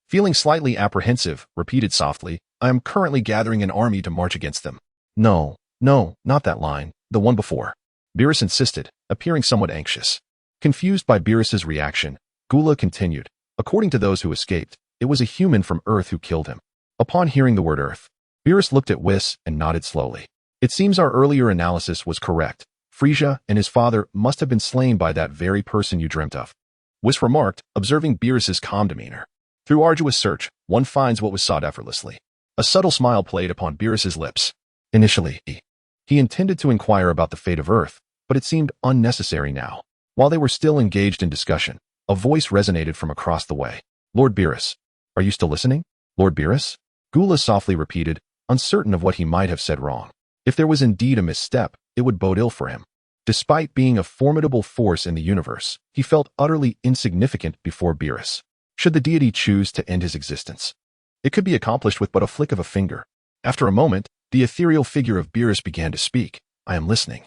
feeling slightly apprehensive, repeated softly, I am currently gathering an army to march against them. No, not that line, the one before. Beerus insisted, appearing somewhat anxious. Confused by Beerus's reaction, Gula continued, according to those who escaped, it was a human from Earth who killed him. Upon hearing the word Earth, Beerus looked at Whis and nodded slowly. It seems our earlier analysis was correct. Frieza and his father must have been slain by that very person you dreamt of. Whis remarked, observing Beerus's calm demeanor. Through arduous search, one finds what was sought effortlessly. A subtle smile played upon Beerus's lips. Initially, he intended to inquire about the fate of Earth, but it seemed unnecessary now. While they were still engaged in discussion, a voice resonated from across the way. Lord Beerus, are you still listening? Lord Beerus? Gula softly repeated, uncertain of what he might have said wrong. If there was indeed a misstep, it would bode ill for him. Despite being a formidable force in the universe, he felt utterly insignificant before Beerus. Should the deity choose to end his existence, it could be accomplished with but a flick of a finger. After a moment, the ethereal figure of Beerus began to speak. I am listening.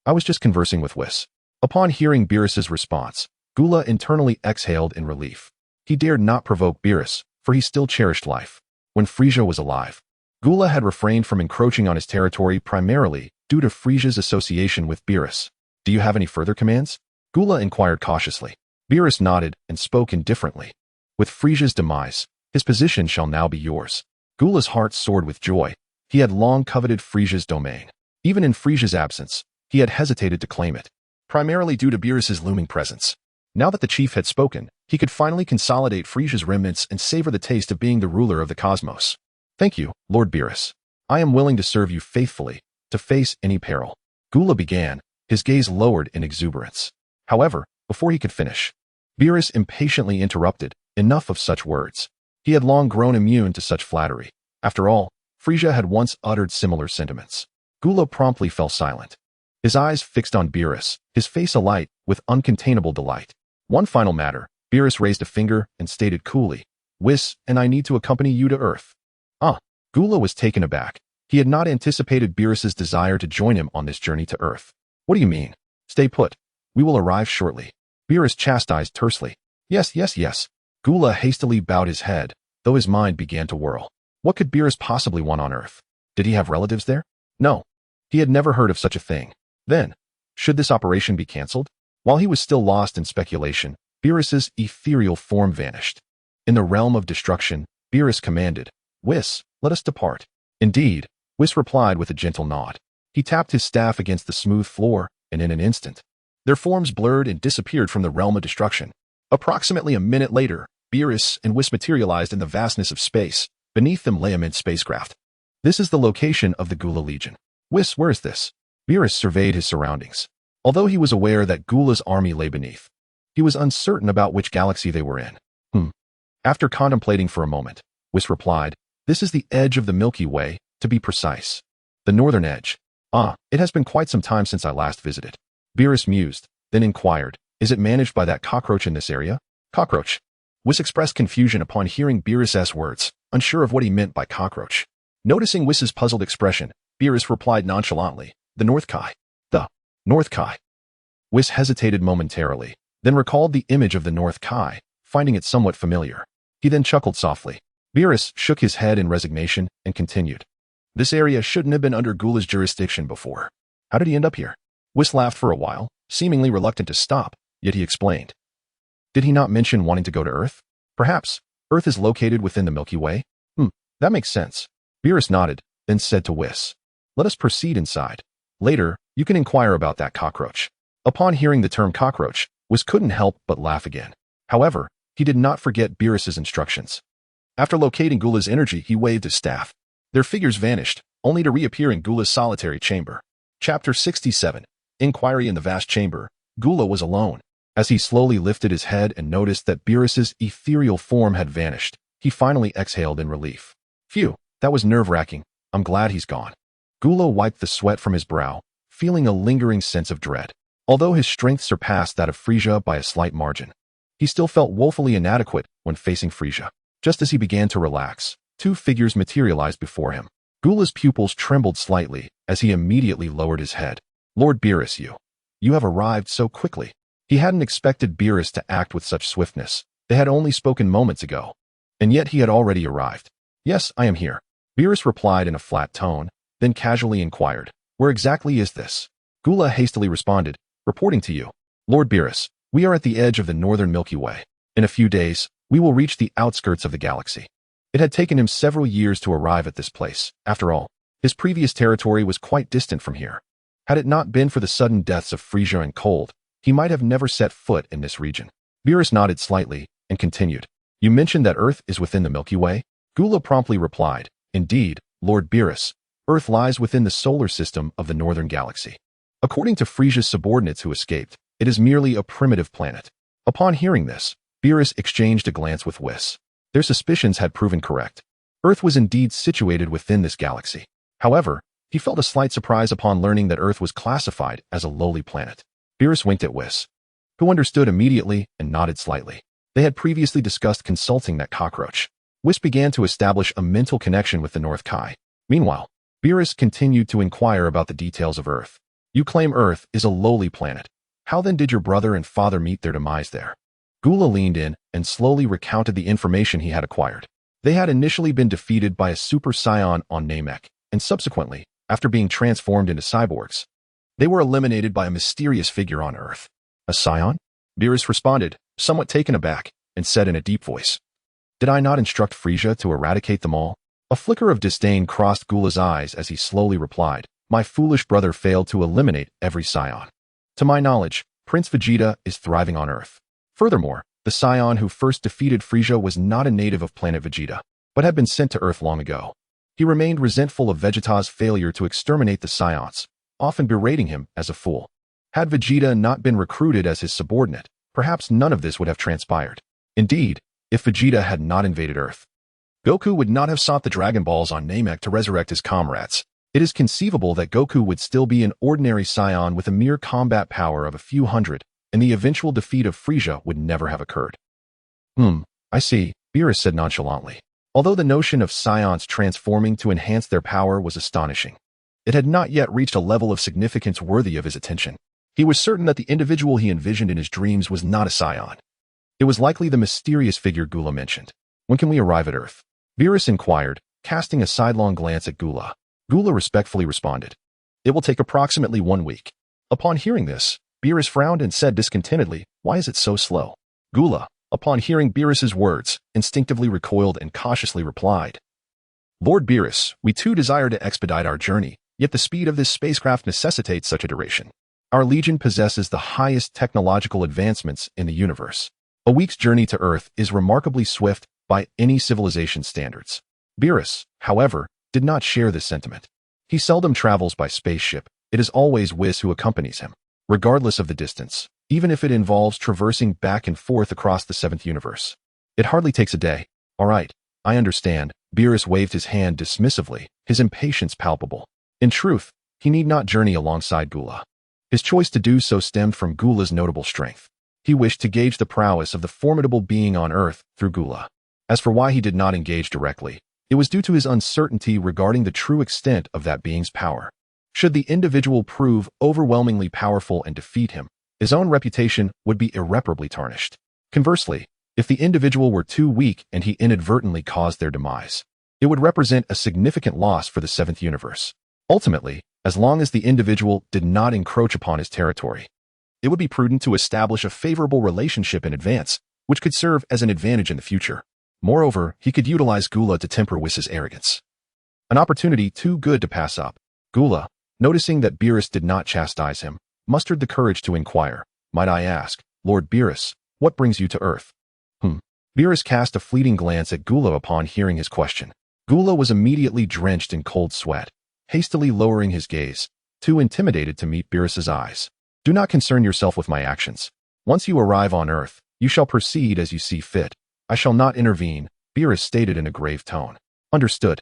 I was just conversing with Whis. Upon hearing Beerus's response, Gula internally exhaled in relief. He dared not provoke Beerus, for he still cherished life. When Frieza was alive, Gula had refrained from encroaching on his territory primarily due to Frieza's association with Beerus. Do you have any further commands? Gula inquired cautiously. Beerus nodded and spoke indifferently. With Frieza's demise, his position shall now be yours. Gula's heart soared with joy. He had long coveted Frieza's domain. Even in Frieza's absence, he had hesitated to claim it, primarily due to Beerus's looming presence. Now that the chief had spoken, he could finally consolidate Frieza's remnants and savor the taste of being the ruler of the cosmos. Thank you, Lord Beerus. I am willing to serve you faithfully, to face any peril. Gula began, his gaze lowered in exuberance. However, before he could finish, Beerus impatiently interrupted. Enough of such words. He had long grown immune to such flattery. After all, Frieza had once uttered similar sentiments. Gula promptly fell silent. His eyes fixed on Beerus, his face alight with uncontainable delight. One final matter. Beerus raised a finger and stated coolly, Whis, and I need to accompany you to Earth. Gula was taken aback. He had not anticipated Beerus's desire to join him on this journey to Earth. What do you mean? Stay put. We will arrive shortly. Beerus chastised tersely. Yes. Gula hastily bowed his head, though his mind began to whirl. What could Beerus possibly want on Earth? Did he have relatives there? No. He had never heard of such a thing. Then, should this operation be cancelled? While he was still lost in speculation, Beerus's ethereal form vanished. In the realm of destruction, Beerus commanded, Whis, let us depart. Indeed, Whis replied with a gentle nod. He tapped his staff against the smooth floor, and in an instant, their forms blurred and disappeared from the realm of destruction. Approximately a minute later, Beerus and Whis materialized in the vastness of space. Beneath them lay a mid spacecraft. This is the location of the Gula Legion. Whis, where is this? Beerus surveyed his surroundings. Although he was aware that Gula's army lay beneath, he was uncertain about which galaxy they were in. After contemplating for a moment, Whis replied, This is the edge of the Milky Way, to be precise. The northern edge. It has been quite some time since I last visited. Beerus mused, then inquired, Is it managed by that cockroach in this area? Cockroach. Whis expressed confusion upon hearing Beerus's words, unsure of what he meant by cockroach. Noticing Whis's puzzled expression, Beerus replied nonchalantly, The North Kai. The North Kai. Whis hesitated momentarily, then recalled the image of the North Kai, finding it somewhat familiar. He then chuckled softly. Beerus shook his head in resignation and continued. This area shouldn't have been under Gula's jurisdiction before. How did he end up here? Whis laughed for a while, seemingly reluctant to stop, yet he explained. Did he not mention wanting to go to Earth? Perhaps. Earth is located within the Milky Way? That makes sense. Beerus nodded, then said to Whis, Let us proceed inside. Later, you can inquire about that cockroach. Upon hearing the term cockroach, Whis couldn't help but laugh again. However, he did not forget Beerus's instructions. After locating Gula's energy, he waved his staff. Their figures vanished, only to reappear in Gula's solitary chamber. Chapter 67. Inquiry in the vast chamber. Gula was alone. As he slowly lifted his head and noticed that Beerus's ethereal form had vanished, he finally exhaled in relief. Phew, that was nerve-wracking. I'm glad he's gone. Gula wiped the sweat from his brow, feeling a lingering sense of dread. Although his strength surpassed that of Frieza by a slight margin, he still felt woefully inadequate when facing Frieza. Just as he began to relax, two figures materialized before him. Gula's pupils trembled slightly as he immediately lowered his head. Lord Beerus, you have arrived so quickly. He hadn't expected Beerus to act with such swiftness. They had only spoken moments ago, and yet he had already arrived. Yes, I am here. Beerus replied in a flat tone, then casually inquired, Where exactly is this? Gula hastily responded, Reporting to you. Lord Beerus, we are at the edge of the northern Milky Way. In a few days, we will reach the outskirts of the galaxy. It had taken him several years to arrive at this place. After all, his previous territory was quite distant from here. Had it not been for the sudden deaths of Frieza and Cold, he might have never set foot in this region. Beerus nodded slightly and continued. You mentioned that Earth is within the Milky Way? Gula promptly replied, Indeed, Lord Beerus, Earth lies within the solar system of the northern galaxy. According to Frieza's subordinates who escaped, it is merely a primitive planet. Upon hearing this, Beerus exchanged a glance with Whis. Their suspicions had proven correct. Earth was indeed situated within this galaxy. However, he felt a slight surprise upon learning that Earth was classified as a lowly planet. Beerus winked at Whis, who understood immediately and nodded slightly. They had previously discussed consulting that cockroach. Whis began to establish a mental connection with the North Kai. Meanwhile, Beerus continued to inquire about the details of Earth. You claim Earth is a lowly planet. How then did your brother and father meet their demise there? Gula leaned in and slowly recounted the information he had acquired. They had initially been defeated by a super scion on Namek, and subsequently, after being transformed into cyborgs, they were eliminated by a mysterious figure on Earth. A scion? Beerus responded, somewhat taken aback, and said in a deep voice, Did I not instruct Frieza to eradicate them all? A flicker of disdain crossed Gula's eyes as he slowly replied, My foolish brother failed to eliminate every scion. To my knowledge, Prince Vegeta is thriving on Earth. Furthermore, the scion who first defeated Frieza was not a native of planet Vegeta, but had been sent to Earth long ago. He remained resentful of Vegeta's failure to exterminate the scions, often berating him as a fool. Had Vegeta not been recruited as his subordinate, perhaps none of this would have transpired. Indeed, if Vegeta had not invaded Earth, Goku would not have sought the Dragon Balls on Namek to resurrect his comrades. It is conceivable that Goku would still be an ordinary scion with a mere combat power of a few hundred, and the eventual defeat of Frieza would never have occurred. I see, Beerus said nonchalantly. Although the notion of scions transforming to enhance their power was astonishing, it had not yet reached a level of significance worthy of his attention. He was certain that the individual he envisioned in his dreams was not a scion. It was likely the mysterious figure Gula mentioned. When can we arrive at Earth? Beerus inquired, casting a sidelong glance at Gula. Gula respectfully responded, It will take approximately 1 week. Upon hearing this, Beerus frowned and said discontentedly, Why is it so slow? Gula, upon hearing Beerus's words, instinctively recoiled and cautiously replied, Lord Beerus, we too desire to expedite our journey, yet the speed of this spacecraft necessitates such a duration. Our Legion possesses the highest technological advancements in the universe. A week's journey to Earth is remarkably swift by any civilization standards. Beerus, however, did not share this sentiment. He seldom travels by spaceship. It is always Whis who accompanies him, regardless of the distance, even if it involves traversing back and forth across the 7th universe. It hardly takes a day. All right, I understand. Beerus waved his hand dismissively, his impatience palpable. In truth, he need not journey alongside Gula. His choice to do so stemmed from Gula's notable strength. He wished to gauge the prowess of the formidable being on Earth through Gula. As for why he did not engage directly, it was due to his uncertainty regarding the true extent of that being's power. Should the individual prove overwhelmingly powerful and defeat him, his own reputation would be irreparably tarnished. Conversely, if the individual were too weak and he inadvertently caused their demise, it would represent a significant loss for the 7th universe. Ultimately, as long as the individual did not encroach upon his territory, it would be prudent to establish a favorable relationship in advance, which could serve as an advantage in the future. Moreover, he could utilize Gula to temper Whis' arrogance. An opportunity too good to pass up. Gula, noticing that Beerus did not chastise him, mustered the courage to inquire, Might I ask, Lord Beerus, what brings you to Earth? Beerus cast a fleeting glance at Gula upon hearing his question. Gula was immediately drenched in cold sweat, hastily lowering his gaze, too intimidated to meet Beerus's eyes. Do not concern yourself with my actions. Once you arrive on Earth, you shall proceed as you see fit. I shall not intervene, Beerus stated in a grave tone. Understood.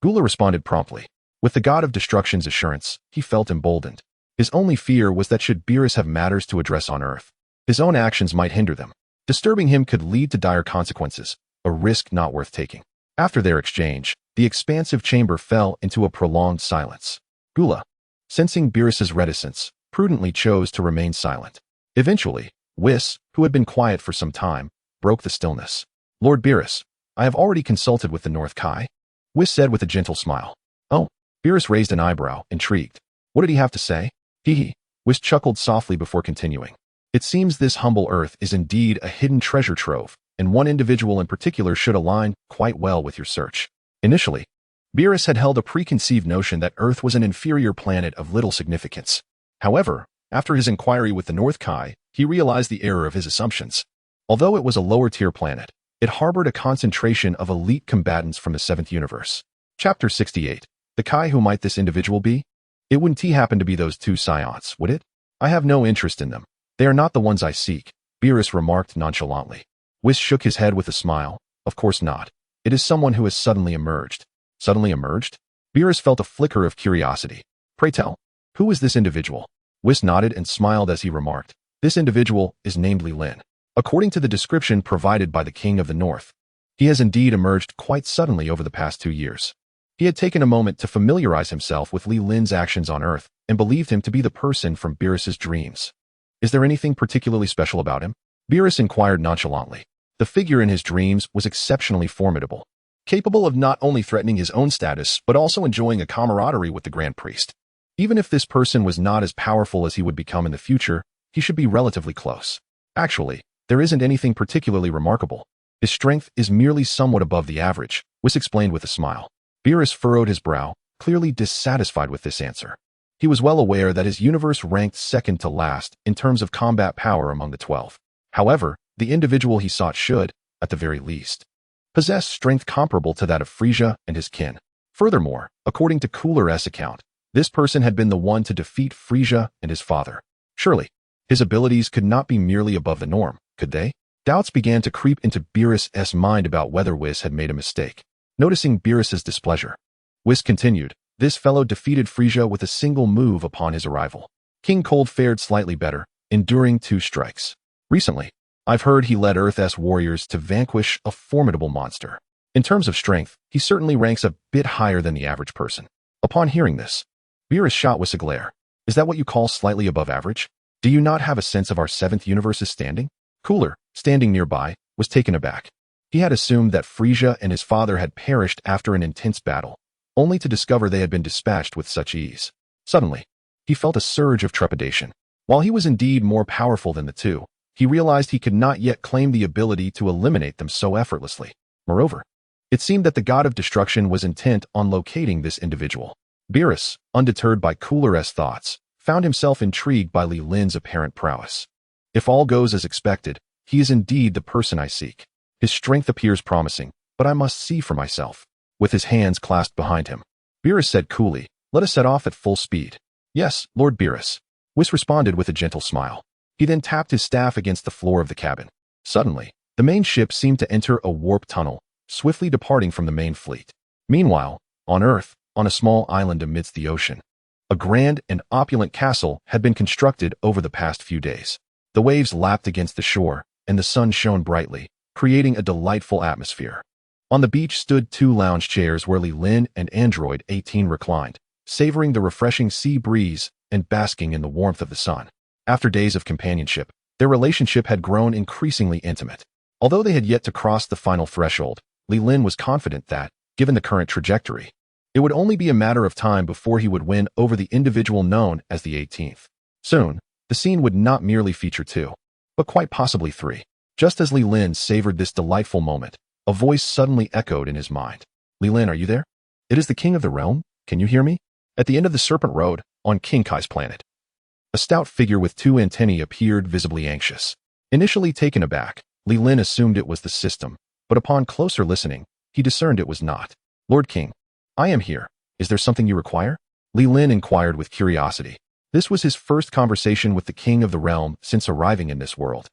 Gula responded promptly. With the god of destruction's assurance, he felt emboldened. His only fear was that should Beerus have matters to address on Earth, his own actions might hinder them. Disturbing him could lead to dire consequences, a risk not worth taking. After their exchange, the expansive chamber fell into a prolonged silence. Gula, sensing Beerus's reticence, prudently chose to remain silent. Eventually, Whis, who had been quiet for some time, broke the stillness. Lord Beerus, I have already consulted with the North Kai, Whis said with a gentle smile. Oh, Beerus raised an eyebrow, intrigued. What did he have to say? Hee. Whis chuckled softly before continuing. It seems this humble Earth is indeed a hidden treasure trove, and one individual in particular should align quite well with your search. Initially, Beerus had held a preconceived notion that Earth was an inferior planet of little significance. However, after his inquiry with the North Kai, he realized the error of his assumptions. Although it was a lower-tier planet, it harbored a concentration of elite combatants from the 7th universe. Chapter 68. The Kai. Who might this individual be? It wouldn't happen to be those two scions, would it? I have no interest in them. They are not the ones I seek, Beerus remarked nonchalantly. Whis shook his head with a smile. Of course not. It is someone who has suddenly emerged. Suddenly emerged? Beerus felt a flicker of curiosity. Pray tell, who is this individual? Whis nodded and smiled as he remarked, this individual is named Li Lin. According to the description provided by the King of the North, he has indeed emerged quite suddenly over the past 2 years. He had taken a moment to familiarize himself with Li Lin's actions on Earth and believed him to be the person from Beerus's dreams. Is there anything particularly special about him? Beerus inquired nonchalantly. The figure in his dreams was exceptionally formidable, capable of not only threatening his own status but also enjoying a camaraderie with the Grand Priest. Even if this person was not as powerful as he would become in the future, he should be relatively close. Actually, there isn't anything particularly remarkable. His strength is merely somewhat above the average, Whis explained with a smile. Beerus furrowed his brow, clearly dissatisfied with this answer. He was well aware that his universe ranked second to last in terms of combat power among the 12. However, the individual he sought should, at the very least, possess strength comparable to that of Frieza and his kin. Furthermore, according to Cooler's account, this person had been the one to defeat Frieza and his father. Surely, his abilities could not be merely above the norm, could they? Doubts began to creep into Beerus's mind about whether Whis had made a mistake. Noticing Beerus's displeasure, Whis continued, this fellow defeated Frieza with a single move upon his arrival. King Cold fared slightly better, enduring 2 strikes. Recently, I've heard he led Earth's warriors to vanquish a formidable monster. In terms of strength, he certainly ranks a bit higher than the average person. Upon hearing this, Beerus shot Whis a glare. Is that what you call slightly above average? Do you not have a sense of our 7th universe's standing? Cooler, standing nearby, was taken aback. He had assumed that Frieza and his father had perished after an intense battle, only to discover they had been dispatched with such ease. Suddenly, he felt a surge of trepidation. While he was indeed more powerful than the two, he realized he could not yet claim the ability to eliminate them so effortlessly. Moreover, it seemed that the god of destruction was intent on locating this individual. Beerus, undeterred by Cooler's thoughts, found himself intrigued by Li Lin's apparent prowess. If all goes as expected, he is indeed the person I seek. His strength appears promising, but I must see for myself. With his hands clasped behind him, Beerus said coolly, let us set off at full speed. Yes, Lord Beerus. Whis responded with a gentle smile. He then tapped his staff against the floor of the cabin. Suddenly, the main ship seemed to enter a warp tunnel, swiftly departing from the main fleet. Meanwhile, on Earth, on a small island amidst the ocean, a grand and opulent castle had been constructed over the past few days. The waves lapped against the shore, and the sun shone brightly, creating a delightful atmosphere. On the beach stood 2 lounge chairs where Li Lin and Android 18 reclined, savoring the refreshing sea breeze and basking in the warmth of the sun. After days of companionship, their relationship had grown increasingly intimate. Although they had yet to cross the final threshold, Li Lin was confident that, given the current trajectory, it would only be a matter of time before he would win over the individual known as the 18th. Soon, the scene would not merely feature 2, but quite possibly 3. Just as Li Lin savored this delightful moment, a voice suddenly echoed in his mind. Li Lin, are you there? It is the King of the Realm. Can you hear me? At the end of the Serpent Road, on King Kai's planet. A stout figure with 2 antennae appeared, visibly anxious. Initially taken aback, Li Lin assumed it was the system, but upon closer listening, he discerned it was not. Lord King, I am here. Is there something you require? Li Lin inquired with curiosity. This was his first conversation with the King of the Realm since arriving in this world,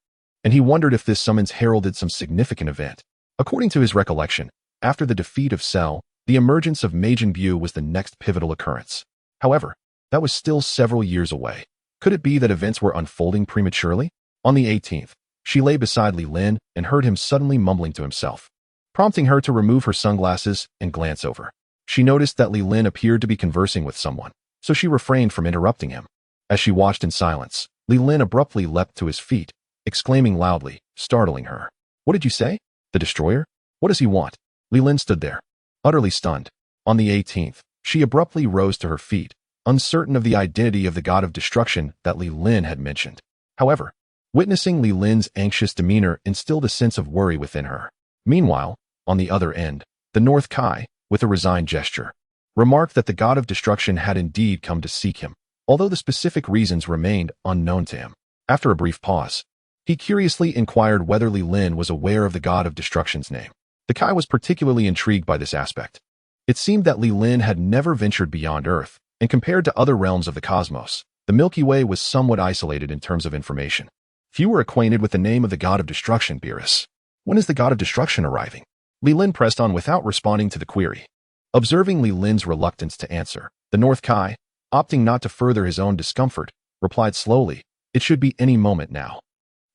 and he wondered if this summons heralded some significant event. According to his recollection, after the defeat of Cell, the emergence of Majin Buu was the next pivotal occurrence. However, that was still several years away. Could it be that events were unfolding prematurely? On the 18th, she lay beside Li Lin and heard him suddenly mumbling to himself, prompting her to remove her sunglasses and glance over. She noticed that Li Lin appeared to be conversing with someone, so she refrained from interrupting him. As she watched in silence, Li Lin abruptly leapt to his feet, exclaiming loudly, startling her. What did you say? The destroyer? What does he want? Li Lin stood there, utterly stunned. On the 18th, she abruptly rose to her feet, uncertain of the identity of the god of destruction that Li Lin had mentioned. However, witnessing Li Lin's anxious demeanor instilled a sense of worry within her. Meanwhile, on the other end, the North Kai, with a resigned gesture, remarked that the god of destruction had indeed come to seek him, although the specific reasons remained unknown to him. After a brief pause, he curiously inquired whether Li Lin was aware of the god of destruction's name. The Kai was particularly intrigued by this aspect. It seemed that Li Lin had never ventured beyond Earth, and compared to other realms of the cosmos, the Milky Way was somewhat isolated in terms of information. Few were acquainted with the name of the god of destruction, Beerus. When is the god of destruction arriving? Li Lin pressed on without responding to the query. Observing Li Lin's reluctance to answer, the North Kai, opting not to further his own discomfort, replied slowly, "It should be any moment now.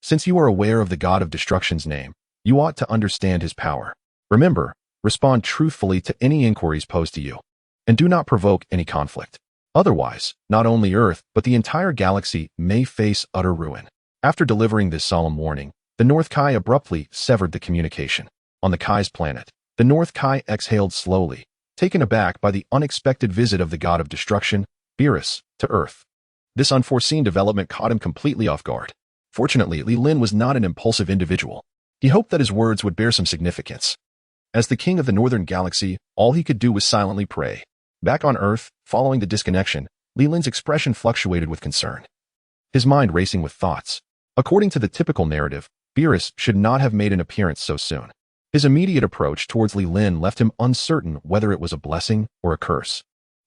Since you are aware of the god of destruction's name, you ought to understand his power. Remember, respond truthfully to any inquiries posed to you, and do not provoke any conflict. Otherwise, not only Earth, but the entire galaxy may face utter ruin." After delivering this solemn warning, the North Kai abruptly severed the communication. On the Kai's planet, the North Kai exhaled slowly, taken aback by the unexpected visit of the god of destruction, Beerus, to Earth. This unforeseen development caught him completely off guard. Fortunately, Li Lin was not an impulsive individual. He hoped that his words would bear some significance. As the king of the Northern Galaxy, all he could do was silently pray. Back on Earth, following the disconnection, Li Lin's expression fluctuated with concern, his mind racing with thoughts. According to the typical narrative, Beerus should not have made an appearance so soon. His immediate approach towards Li Lin left him uncertain whether it was a blessing or a curse,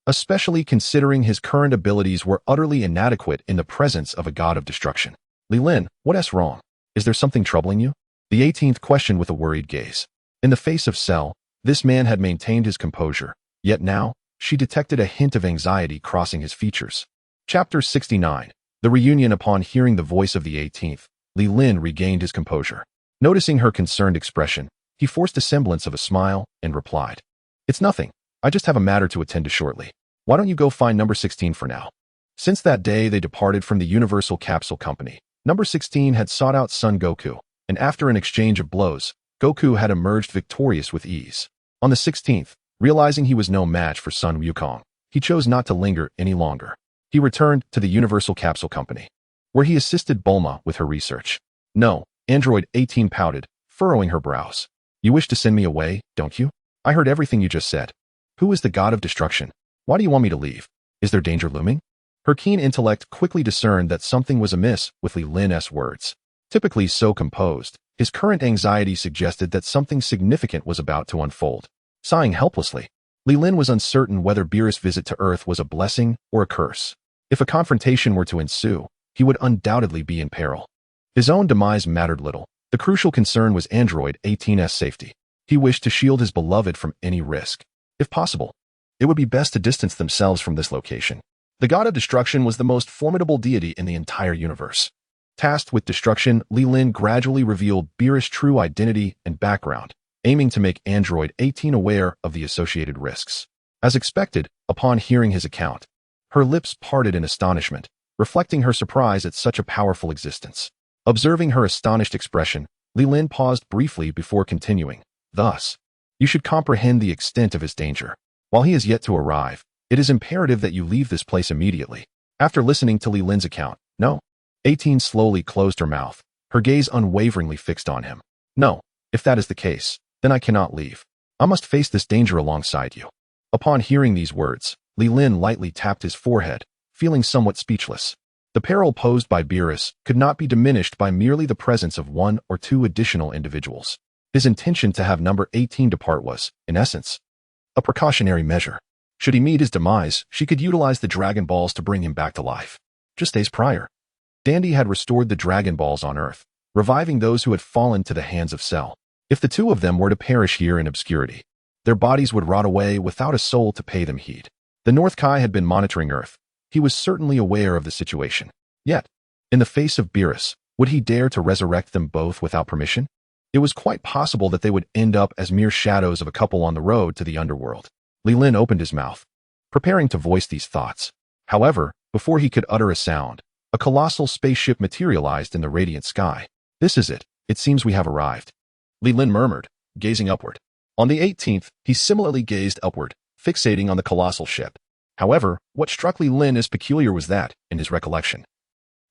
especially considering his current abilities were utterly inadequate in the presence of a god of destruction. "Li Lin, what's wrong? Is there something troubling you?" The 18th questioned with a worried gaze. In the face of Cell, this man had maintained his composure, yet now, she detected a hint of anxiety crossing his features. Chapter 69. The Reunion. Upon hearing the voice of the 18th, Li Lin regained his composure. Noticing her concerned expression, he forced a semblance of a smile and replied, "It's nothing. I just have a matter to attend to shortly. Why don't you go find number 16 for now?" Since that day they departed from the Universal Capsule Company, number 16 had sought out Son Goku, and after an exchange of blows, Goku had emerged victorious with ease. On the 16th, realizing he was no match for Sun Wukong, he chose not to linger any longer. He returned to the Universal Capsule Company, where he assisted Bulma with her research. "No," Android 18 pouted, furrowing her brows. "You wish to send me away, don't you? I heard everything you just said. Who is the god of destruction? Why do you want me to leave? Is there danger looming?" Her keen intellect quickly discerned that something was amiss with Li Lin's words. Typically so composed, his current anxiety suggested that something significant was about to unfold. Sighing helplessly, Li Lin was uncertain whether Beerus' visit to Earth was a blessing or a curse. If a confrontation were to ensue, he would undoubtedly be in peril. His own demise mattered little. The crucial concern was Android 18's safety. He wished to shield his beloved from any risk. If possible, it would be best to distance themselves from this location. The god of destruction was the most formidable deity in the entire universe. Tasked with destruction, Li Lin gradually revealed Beerus' true identity and background, aiming to make Android 18 aware of the associated risks. As expected, upon hearing his account, her lips parted in astonishment, reflecting her surprise at such a powerful existence. Observing her astonished expression, Li Lin paused briefly before continuing. "Thus, you should comprehend the extent of his danger. While he is yet to arrive, it is imperative that you leave this place immediately." After listening to Li Lin's account, "No." 18 slowly closed her mouth, her gaze unwaveringly fixed on him. "No, if that is the case, then I cannot leave. I must face this danger alongside you." Upon hearing these words, Li Lin lightly tapped his forehead, feeling somewhat speechless. The peril posed by Beerus could not be diminished by merely the presence of one or two additional individuals. His intention to have number 18 depart was, in essence, a precautionary measure. Should he meet his demise, she could utilize the Dragon Balls to bring him back to life. Just days prior, Dandy had restored the Dragon Balls on Earth, reviving those who had fallen to the hands of Cell. If the two of them were to perish here in obscurity, their bodies would rot away without a soul to pay them heed. The North Kai had been monitoring Earth. He was certainly aware of the situation. Yet, in the face of Beerus, would he dare to resurrect them both without permission? It was quite possible that they would end up as mere shadows of a couple on the road to the underworld. Li Lin opened his mouth, preparing to voice these thoughts. However, before he could utter a sound, a colossal spaceship materialized in the radiant sky. "This is it. It seems we have arrived," Li Lin murmured, gazing upward. On the 18th, he similarly gazed upward, fixating on the colossal ship. However, what struck Li Lin as peculiar was that, in his recollection,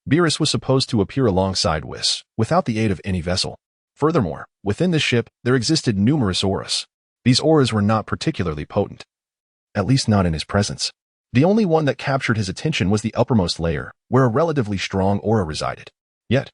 Beerus was supposed to appear alongside Whis, without the aid of any vessel. Furthermore, within the ship, there existed numerous auras. These auras were not particularly potent, at least not in his presence. The only one that captured his attention was the uppermost layer, where a relatively strong aura resided. Yet,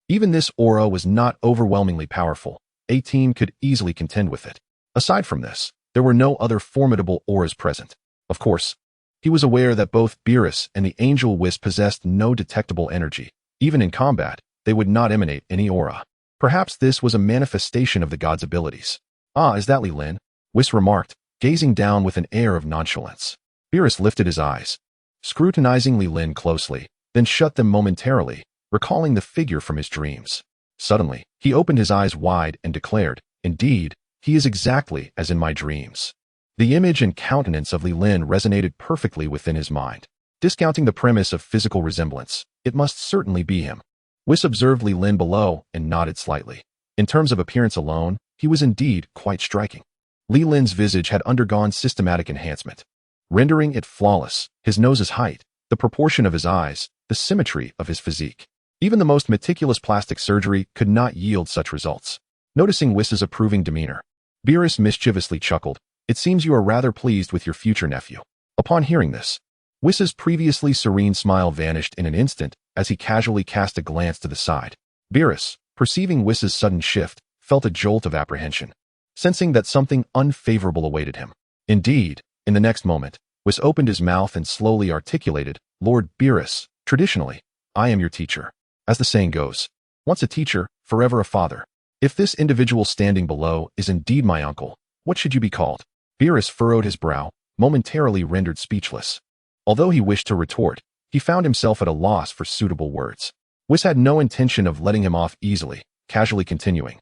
even this aura was not overwhelmingly powerful. A team could easily contend with it. Aside from this, there were no other formidable auras present. Of course, he was aware that both Beerus and the Angel Whis possessed no detectable energy. Even in combat, they would not emanate any aura. Perhaps this was a manifestation of the god's abilities. "Ah, is that Li Lin?" Whis remarked, gazing down with an air of nonchalance. Beerus lifted his eyes, scrutinizing Li Lin closely, then shut them momentarily, recalling the figure from his dreams. Suddenly, he opened his eyes wide and declared, "Indeed, he is exactly as in my dreams." The image and countenance of Li Lin resonated perfectly within his mind. Discounting the premise of physical resemblance, it must certainly be him. Whis observed Li Lin below and nodded slightly. In terms of appearance alone, he was indeed quite striking. Li Lin's visage had undergone systematic enhancement, rendering it flawless: his nose's height, the proportion of his eyes, the symmetry of his physique. Even the most meticulous plastic surgery could not yield such results. Noticing Whis's approving demeanor, Beerus mischievously chuckled, "It seems you are rather pleased with your future nephew." Upon hearing this, Whis's previously serene smile vanished in an instant as he casually cast a glance to the side. Beerus, perceiving Whis's sudden shift, felt a jolt of apprehension, sensing that something unfavorable awaited him. Indeed, in the next moment, Whis opened his mouth and slowly articulated, "Lord Beerus, traditionally, I am your teacher. As the saying goes, once a teacher, forever a father. If this individual standing below is indeed my uncle, what should you be called?" Beerus furrowed his brow, momentarily rendered speechless. Although he wished to retort, he found himself at a loss for suitable words. Whis had no intention of letting him off easily, casually continuing,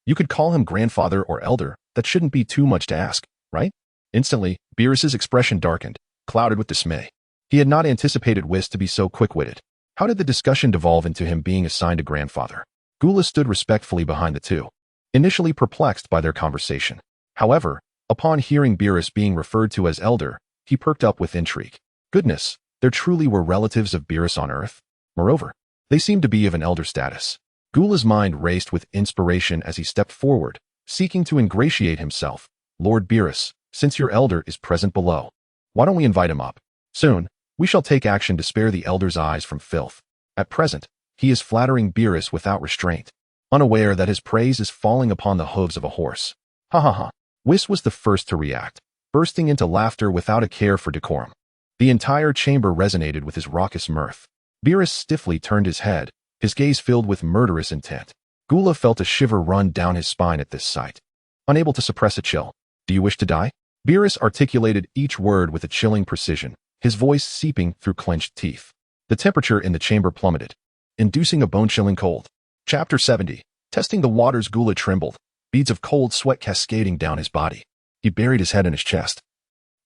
"You could call him grandfather or elder, that shouldn't be too much to ask, right?" Instantly, Beerus's expression darkened, clouded with dismay. He had not anticipated Whis to be so quick-witted. How did the discussion devolve into him being assigned a grandfather? Gula stood respectfully behind the two, initially perplexed by their conversation. However, upon hearing Beerus being referred to as elder, he perked up with intrigue. Goodness, there truly were relatives of Beerus on Earth? Moreover, they seemed to be of an elder status. Gula's mind raced with inspiration as he stepped forward, seeking to ingratiate himself. "Lord Beerus, since your elder is present below, why don't we invite him up? Soon, we shall take action to spare the elder's eyes from filth. At present, he is flattering Beerus without restraint, unaware that his praise is falling upon the hooves of a horse." Ha ha ha. Whis was the first to react, bursting into laughter without a care for decorum. The entire chamber resonated with his raucous mirth. Beerus stiffly turned his head, his gaze filled with murderous intent. Gula felt a shiver run down his spine at this sight. Unable to suppress a chill. "Do you wish to die?" Beerus articulated each word with a chilling precision, his voice seeping through clenched teeth. The temperature in the chamber plummeted, inducing a bone-chilling cold. Chapter 70. Testing the waters. Gula trembled, beads of cold sweat cascading down his body. He buried his head in his chest,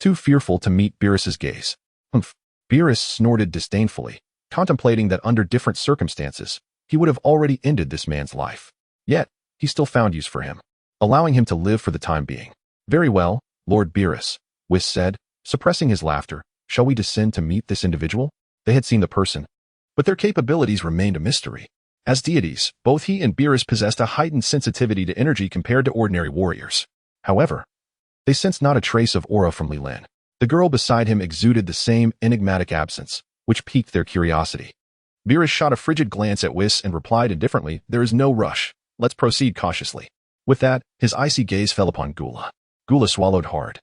too fearful to meet Beerus's gaze. "Humph." Beerus snorted disdainfully, contemplating that under different circumstances, he would have already ended this man's life. Yet, he still found use for him, allowing him to live for the time being. "Very well, Lord Beerus," Whis said, suppressing his laughter. "Shall we descend to meet this individual?" They had seen the person, but their capabilities remained a mystery. As deities, both he and Beerus possessed a heightened sensitivity to energy compared to ordinary warriors. However, they sensed not a trace of aura from Li Lin. The girl beside him exuded the same enigmatic absence, which piqued their curiosity. Beerus shot a frigid glance at Whis and replied indifferently, "There is no rush. Let's proceed cautiously." With that, his icy gaze fell upon Gula. Gula swallowed hard,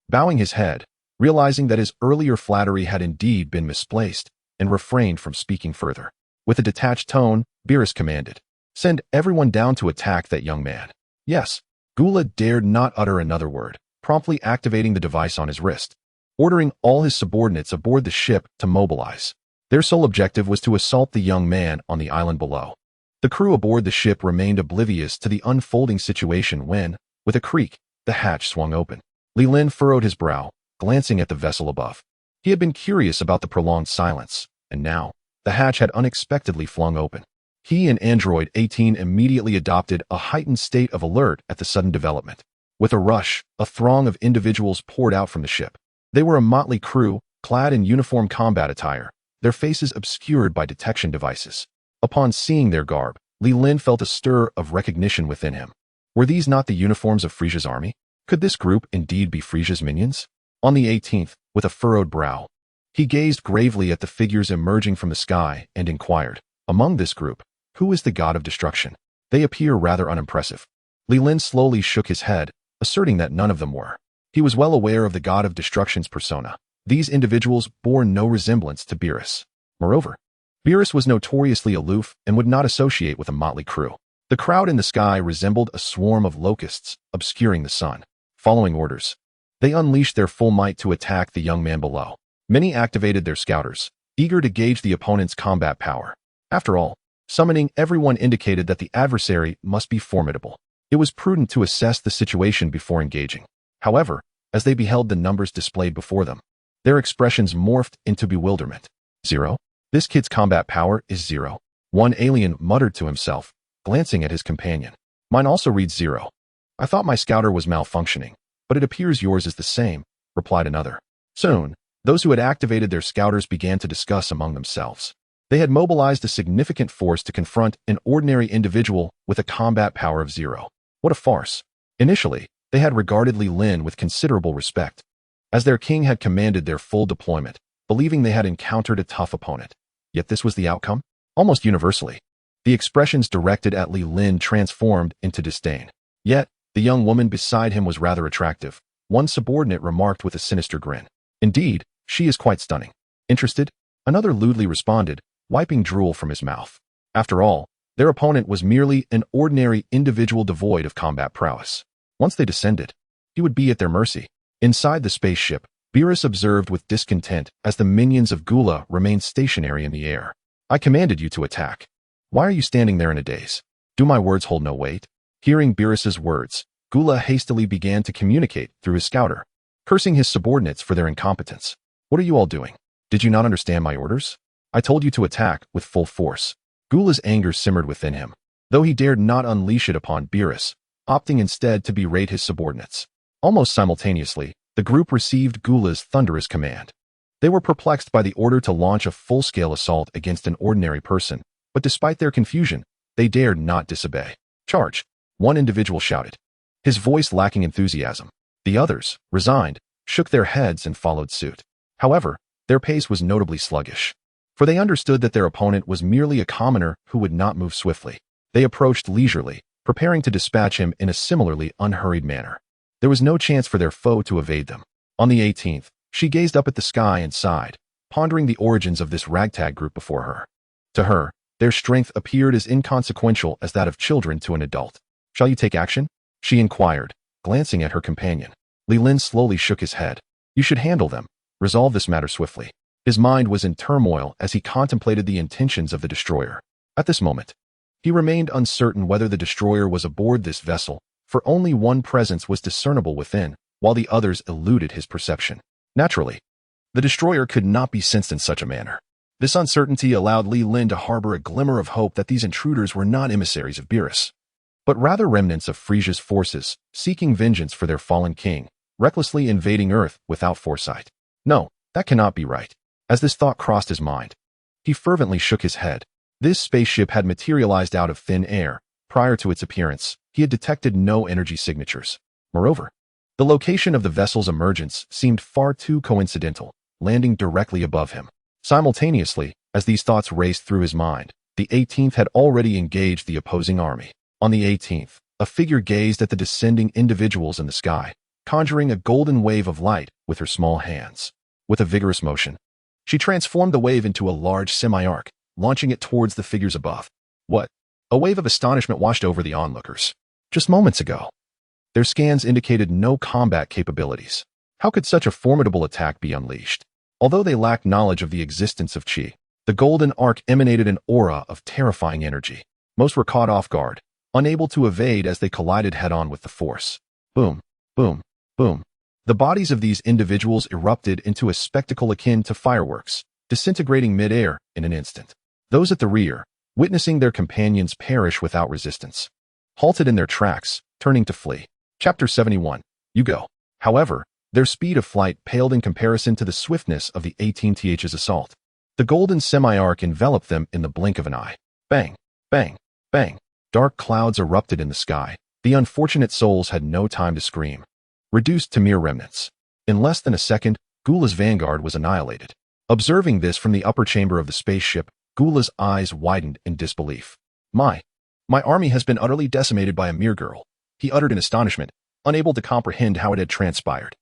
bowing his head, realizing that his earlier flattery had indeed been misplaced, and refrained from speaking further. With a detached tone, Beerus commanded, "Send everyone down to attack that young man." Yes. Gula dared not utter another word, promptly activating the device on his wrist, ordering all his subordinates aboard the ship to mobilize. Their sole objective was to assault the young man on the island below. The crew aboard the ship remained oblivious to the unfolding situation when, with a creak, the hatch swung open. Li Lin furrowed his brow, glancing at the vessel above. He had been curious about the prolonged silence, and now, the hatch had unexpectedly flung open. He and Android 18 immediately adopted a heightened state of alert at the sudden development. With a rush, a throng of individuals poured out from the ship. They were a motley crew, clad in uniform combat attire, their faces obscured by detection devices. Upon seeing their garb, Li Lin felt a stir of recognition within him. Were these not the uniforms of Frieza's army? Could this group indeed be Frieza's minions? On the 18th, with a furrowed brow, he gazed gravely at the figures emerging from the sky and inquired, "Among this group, who is the god of destruction? They appear rather unimpressive." Li Lin slowly shook his head, asserting that none of them were. He was well aware of the god of destruction's persona. These individuals bore no resemblance to Beerus. Moreover, Beerus was notoriously aloof and would not associate with a motley crew. The crowd in the sky resembled a swarm of locusts, obscuring the sun. Following orders, they unleashed their full might to attack the young man below. Many activated their scouters, eager to gauge the opponent's combat power. After all, summoning everyone indicated that the adversary must be formidable. It was prudent to assess the situation before engaging. However, as they beheld the numbers displayed before them, their expressions morphed into bewilderment. 0? This kid's combat power is 0. One alien muttered to himself, glancing at his companion. Mine also reads 0. I thought my scouter was malfunctioning, but it appears yours is the same, replied another. Soon, those who had activated their scouters began to discuss among themselves. They had mobilized a significant force to confront an ordinary individual with a combat power of 0. What a farce. Initially, they had regarded Li Lin with considerable respect, as their king had commanded their full deployment, believing they had encountered a tough opponent. Yet this was the outcome? Almost universally, the expressions directed at Li Lin transformed into disdain. Yet, the young woman beside him was rather attractive. One subordinate remarked with a sinister grin. Indeed, she is quite stunning. Interested? Another lewdly responded, wiping drool from his mouth. After all, their opponent was merely an ordinary individual devoid of combat prowess. Once they descended, he would be at their mercy. Inside the spaceship, Beerus observed with discontent as the minions of Gula remained stationary in the air. I commanded you to attack. Why are you standing there in a daze? Do my words hold no weight? Hearing Beerus's words, Gula hastily began to communicate through his scouter, cursing his subordinates for their incompetence. What are you all doing? Did you not understand my orders? I told you to attack with full force. Gula's anger simmered within him, though he dared not unleash it upon Beerus, opting instead to berate his subordinates. Almost simultaneously, the group received Gula's thunderous command. They were perplexed by the order to launch a full-scale assault against an ordinary person, but despite their confusion, they dared not disobey. Charge! One individual shouted, his voice lacking enthusiasm. The others, resigned, shook their heads and followed suit. However, their pace was notably sluggish, for they understood that their opponent was merely a commoner who would not move swiftly. They approached leisurely, preparing to dispatch him in a similarly unhurried manner. There was no chance for their foe to evade them. On the 18th, she gazed up at the sky and sighed, pondering the origins of this ragtag group before her. To her, their strength appeared as inconsequential as that of children to an adult. Shall you take action? She inquired, glancing at her companion. Li Lin slowly shook his head. You should handle them. Resolve this matter swiftly. His mind was in turmoil as he contemplated the intentions of the destroyer. At this moment, he remained uncertain whether the destroyer was aboard this vessel, for only one presence was discernible within, while the others eluded his perception. Naturally, the destroyer could not be sensed in such a manner. This uncertainty allowed Li Lin to harbor a glimmer of hope that these intruders were not emissaries of Beerus, but rather remnants of Frieza's forces, seeking vengeance for their fallen king, recklessly invading Earth without foresight. No, that cannot be right. As this thought crossed his mind, he fervently shook his head. This spaceship had materialized out of thin air. Prior to its appearance, he had detected no energy signatures. Moreover, the location of the vessel's emergence seemed far too coincidental, landing directly above him. Simultaneously, as these thoughts raced through his mind, the 18th had already engaged the opposing army. On the 18th, a figure gazed at the descending individuals in the sky, conjuring a golden wave of light with her small hands. With a vigorous motion, she transformed the wave into a large semi-arc, launching it towards the figures above. What? A wave of astonishment washed over the onlookers. Just moments ago, their scans indicated no combat capabilities. How could such a formidable attack be unleashed? Although they lacked knowledge of the existence of Qi, the golden arc emanated an aura of terrifying energy. Most were caught off guard, unable to evade as they collided head-on with the force. Boom, boom, boom. The bodies of these individuals erupted into a spectacle akin to fireworks, disintegrating mid-air in an instant. Those at the rear, witnessing their companions perish without resistance, halted in their tracks, turning to flee. Chapter 71. You go. However, their speed of flight paled in comparison to the swiftness of the 18th's assault. The golden semi-arc enveloped them in the blink of an eye. Bang, bang, bang. Dark clouds erupted in the sky. The unfortunate souls had no time to scream, reduced to mere remnants. In less than a second, Gula's vanguard was annihilated. Observing this from the upper chamber of the spaceship, Gula's eyes widened in disbelief. My army has been utterly decimated by a mere girl, he uttered in astonishment, unable to comprehend how it had transpired.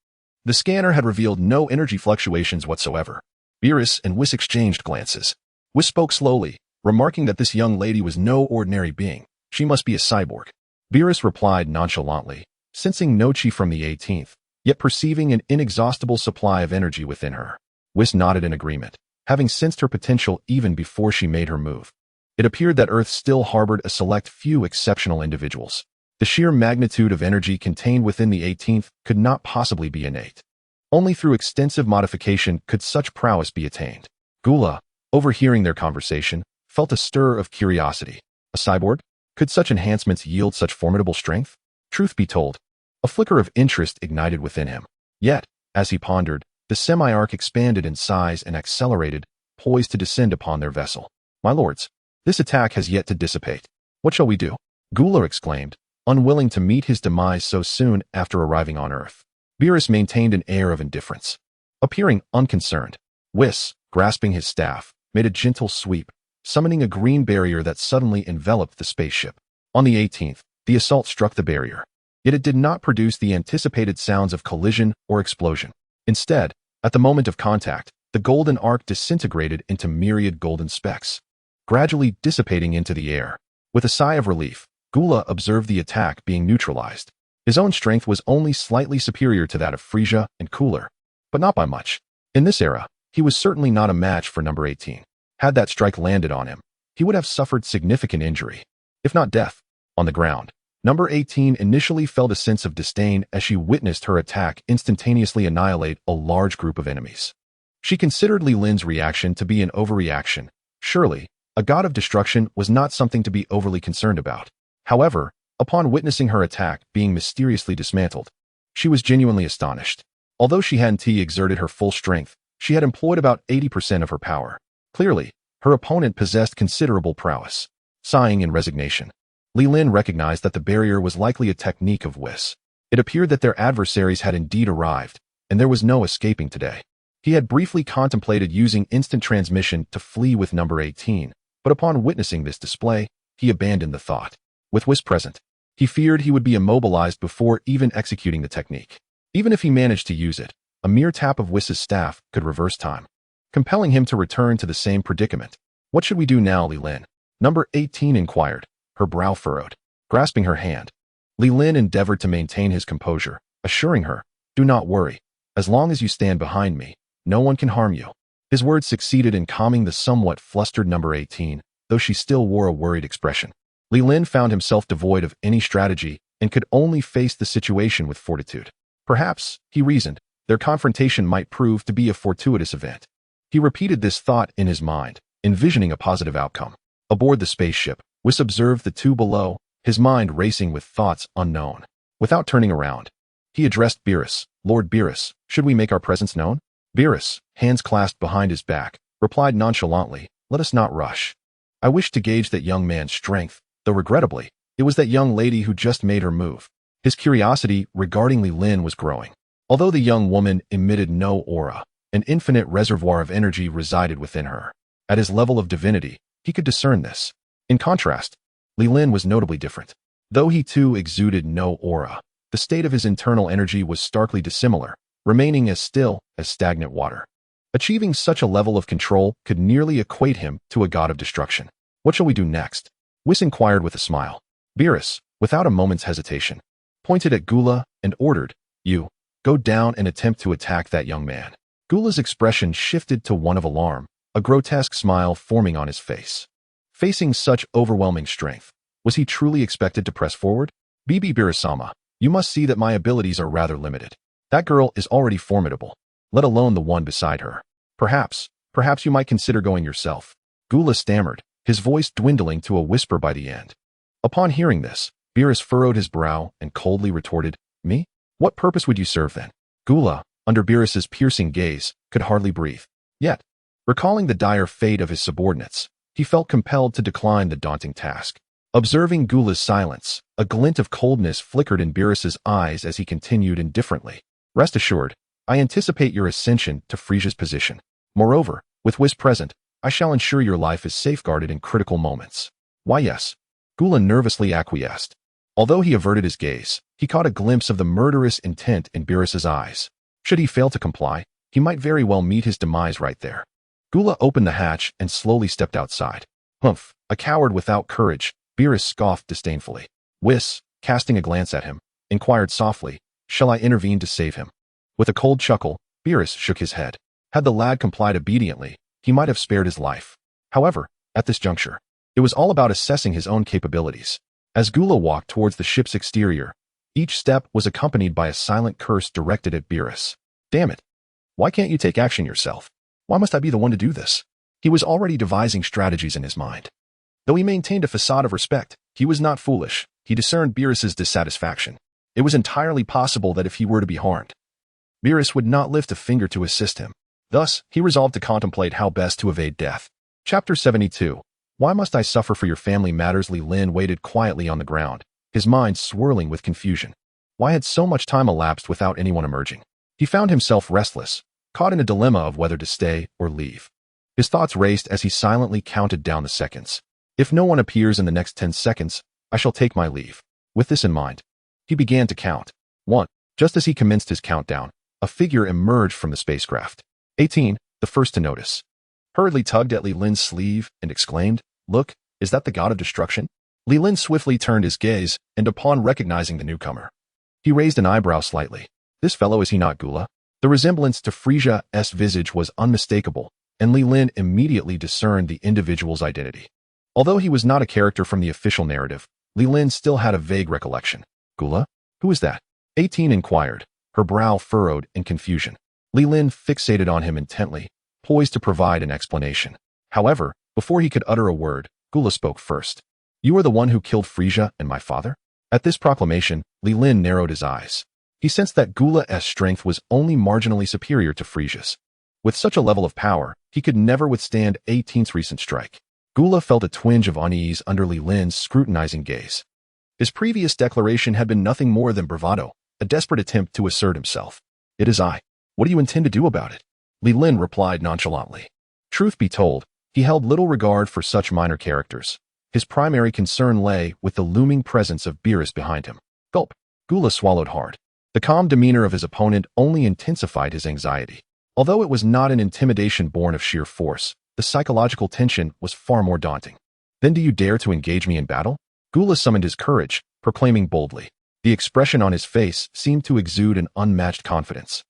The scanner had revealed no energy fluctuations whatsoever. Beerus and Whis exchanged glances. Whis spoke slowly, remarking that this young lady was no ordinary being. She must be a cyborg. Beerus replied nonchalantly, sensing no chi from the 18th, yet perceiving an inexhaustible supply of energy within her. Whis nodded in agreement, having sensed her potential even before she made her move. It appeared that Earth still harbored a select few exceptional individuals. The sheer magnitude of energy contained within the 18th could not possibly be innate. Only through extensive modification could such prowess be attained. Gula, overhearing their conversation, felt a stir of curiosity. A cyborg? Could such enhancements yield such formidable strength? Truth be told, a flicker of interest ignited within him. Yet, as he pondered, the semi-arc expanded in size and accelerated, poised to descend upon their vessel. My lords, this attack has yet to dissipate. What shall we do? Gula exclaimed, unwilling to meet his demise so soon after arriving on Earth. Beerus maintained an air of indifference, appearing unconcerned. Whis, grasping his staff, made a gentle sweep, summoning a green barrier that suddenly enveloped the spaceship. On the 18th, the assault struck the barrier, yet it did not produce the anticipated sounds of collision or explosion. Instead, at the moment of contact, the golden arc disintegrated into myriad golden specks, gradually dissipating into the air. With a sigh of relief, Gula observed the attack being neutralized. His own strength was only slightly superior to that of Frieza and Cooler, but not by much. In this era, he was certainly not a match for number 18. Had that strike landed on him, he would have suffered significant injury, if not death. On the ground, number 18 initially felt a sense of disdain as she witnessed her attack instantaneously annihilate a large group of enemies. She considered Li Lin's reaction to be an overreaction. Surely, a god of destruction was not something to be overly concerned about. However, upon witnessing her attack being mysteriously dismantled, she was genuinely astonished. Although she hadn't exerted her full strength, she had employed about 80% of her power. Clearly, her opponent possessed considerable prowess. Sighing in resignation, Li Lin recognized that the barrier was likely a technique of Whis. It appeared that their adversaries had indeed arrived, and there was no escaping today. He had briefly contemplated using instant transmission to flee with number 18, but upon witnessing this display, he abandoned the thought. With Whis present, he feared he would be immobilized before even executing the technique. Even if he managed to use it, a mere tap of Whis' staff could reverse time, compelling him to return to the same predicament. What should we do now, Li Lin? Number 18 inquired, her brow furrowed. Grasping her hand, Li Lin endeavored to maintain his composure, assuring her, do not worry. As long as you stand behind me, no one can harm you. His words succeeded in calming the somewhat flustered number 18, though she still wore a worried expression. Li Lin found himself devoid of any strategy and could only face the situation with fortitude. Perhaps, he reasoned, their confrontation might prove to be a fortuitous event. He repeated this thought in his mind, envisioning a positive outcome. Aboard the spaceship, Whis observed the two below, his mind racing with thoughts unknown. Without turning around, he addressed Beerus. Lord Beerus, should we make our presence known? Beerus, hands clasped behind his back, replied nonchalantly, let us not rush. I wish to gauge that young man's strength, though regrettably, it was that young lady who just made her move. His curiosity regarding Li Lin was growing. Although the young woman emitted no aura, an infinite reservoir of energy resided within her. At his level of divinity, he could discern this. In contrast, Li Lin was notably different. Though he too exuded no aura, the state of his internal energy was starkly dissimilar, remaining as still as stagnant water. Achieving such a level of control could nearly equate him to a god of destruction. What shall we do next? Whis inquired with a smile. Beerus, without a moment's hesitation, pointed at Gula and ordered, you, go down and attempt to attack that young man. Gula's expression shifted to one of alarm, a grotesque smile forming on his face. Facing such overwhelming strength, was he truly expected to press forward? Bibi Beerus-sama, you must see that my abilities are rather limited. That girl is already formidable, let alone the one beside her. Perhaps you might consider going yourself. Gula stammered, his voice dwindling to a whisper by the end. Upon hearing this, Beerus furrowed his brow and coldly retorted, me? What purpose would you serve then? Gula, under Beerus's piercing gaze, could hardly breathe. Yet, recalling the dire fate of his subordinates, he felt compelled to decline the daunting task. Observing Gula's silence, a glint of coldness flickered in Beerus's eyes as he continued indifferently. Rest assured, I anticipate your ascension to Frieza's position. Moreover, with Whis present, I shall ensure your life is safeguarded in critical moments. Why yes. Gula nervously acquiesced. Although he averted his gaze, he caught a glimpse of the murderous intent in Beerus's eyes. Should he fail to comply, he might very well meet his demise right there. Gula opened the hatch and slowly stepped outside. Humph, a coward without courage, Beerus scoffed disdainfully. Whis, casting a glance at him, inquired softly, "Shall I intervene to save him?" With a cold chuckle, Beerus shook his head. Had the lad complied obediently, he might have spared his life. However, at this juncture, it was all about assessing his own capabilities. As Gula walked towards the ship's exterior, each step was accompanied by a silent curse directed at Beerus. "Damn it! Why can't you take action yourself? Why must I be the one to do this?" He was already devising strategies in his mind. Though he maintained a facade of respect, he was not foolish. He discerned Beerus's dissatisfaction. It was entirely possible that if he were to be harmed, Beerus would not lift a finger to assist him. Thus, he resolved to contemplate how best to evade death. Chapter 72. Why must I suffer for your family matters? Li Lin waited quietly on the ground, his mind swirling with confusion. Why had so much time elapsed without anyone emerging? He found himself restless, caught in a dilemma of whether to stay or leave. His thoughts raced as he silently counted down the seconds. If no one appears in the next 10 seconds, I shall take my leave. With this in mind, he began to count. 1. Just as he commenced his countdown, a figure emerged from the spacecraft. 18, the first to notice, hurriedly tugged at Li Lin's sleeve and exclaimed, "Look, is that the god of destruction?" Li Lin swiftly turned his gaze, and upon recognizing the newcomer, he raised an eyebrow slightly. This fellow, is he not Gula? The resemblance to Frieza's visage was unmistakable, and Li Lin immediately discerned the individual's identity. Although he was not a character from the official narrative, Li Lin still had a vague recollection. "Gula? Who is that?" 18 inquired, her brow furrowed in confusion. Li Lin fixated on him intently, poised to provide an explanation. However, before he could utter a word, Gula spoke first. "You are the one who killed Frieza and my father?" At this proclamation, Li Lin narrowed his eyes. He sensed that Gula's strength was only marginally superior to Frieza's. With such a level of power, he could never withstand 18's recent strike. Gula felt a twinge of unease under Li Lin's scrutinizing gaze. His previous declaration had been nothing more than bravado, a desperate attempt to assert himself. "It is I. What do you intend to do about it?" Li Lin replied nonchalantly. Truth be told, he held little regard for such minor characters. His primary concern lay with the looming presence of Beerus behind him. Gulp. Gula swallowed hard. The calm demeanor of his opponent only intensified his anxiety. Although it was not an intimidation born of sheer force, the psychological tension was far more daunting. "Then do you dare to engage me in battle?" Gula summoned his courage, proclaiming boldly. The expression on his face seemed to exude an unmatched confidence.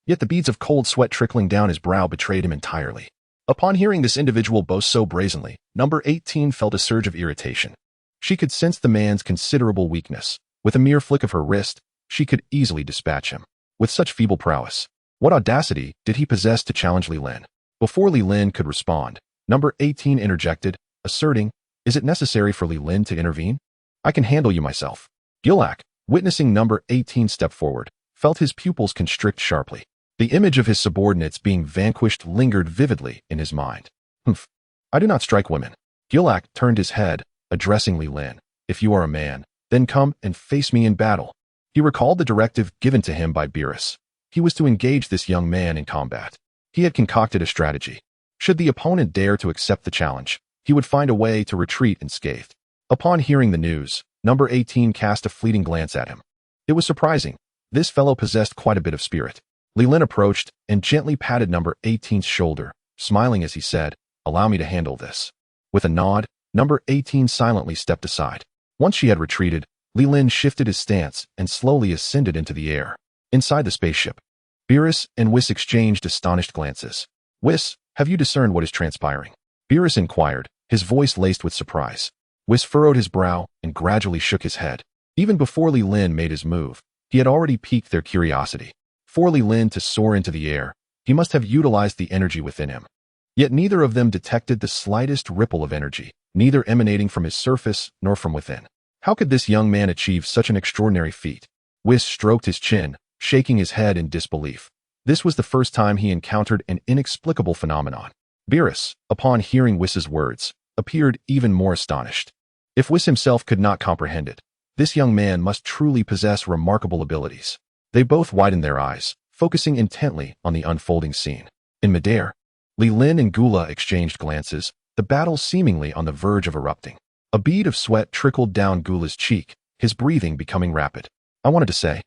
Yet the beads of cold sweat trickling down his brow betrayed him entirely. Upon hearing this individual boast so brazenly, number 18 felt a surge of irritation. She could sense the man's considerable weakness. With a mere flick of her wrist, she could easily dispatch him. With such feeble prowess, what audacity did he possess to challenge Li Lin? Before Li Lin could respond, number 18 interjected, asserting, "Is it necessary for Li Lin to intervene? I can handle you myself." Gilak, witnessing number 18 step forward, felt his pupils constrict sharply. The image of his subordinates being vanquished lingered vividly in his mind. "Humph. I do not strike women." Gilak turned his head, addressing Li Lin. "If you are a man, then come and face me in battle." He recalled the directive given to him by Beerus. He was to engage this young man in combat. He had concocted a strategy. Should the opponent dare to accept the challenge, he would find a way to retreat unscathed. Upon hearing the news, number 18 cast a fleeting glance at him. It was surprising. This fellow possessed quite a bit of spirit. Li Lin approached and gently patted number 18's shoulder, smiling as he said, "Allow me to handle this." With a nod, number 18 silently stepped aside. Once she had retreated, Li Lin shifted his stance and slowly ascended into the air. Inside the spaceship, Beerus and Whis exchanged astonished glances. "Whis, have you discerned what is transpiring?" Beerus inquired, his voice laced with surprise. Whis furrowed his brow and gradually shook his head. Even before Li Lin made his move, he had already piqued their curiosity. For Li Lin to soar into the air, he must have utilized the energy within him. Yet neither of them detected the slightest ripple of energy, neither emanating from his surface nor from within. How could this young man achieve such an extraordinary feat? Whis stroked his chin, shaking his head in disbelief. This was the first time he encountered an inexplicable phenomenon. Beerus, upon hearing Whis's words, appeared even more astonished. If Whis himself could not comprehend it, this young man must truly possess remarkable abilities. They both widened their eyes, focusing intently on the unfolding scene. In midair, Li Lin and Gula exchanged glances, the battle seemingly on the verge of erupting. A bead of sweat trickled down Gula's cheek, his breathing becoming rapid. "I wanted to say."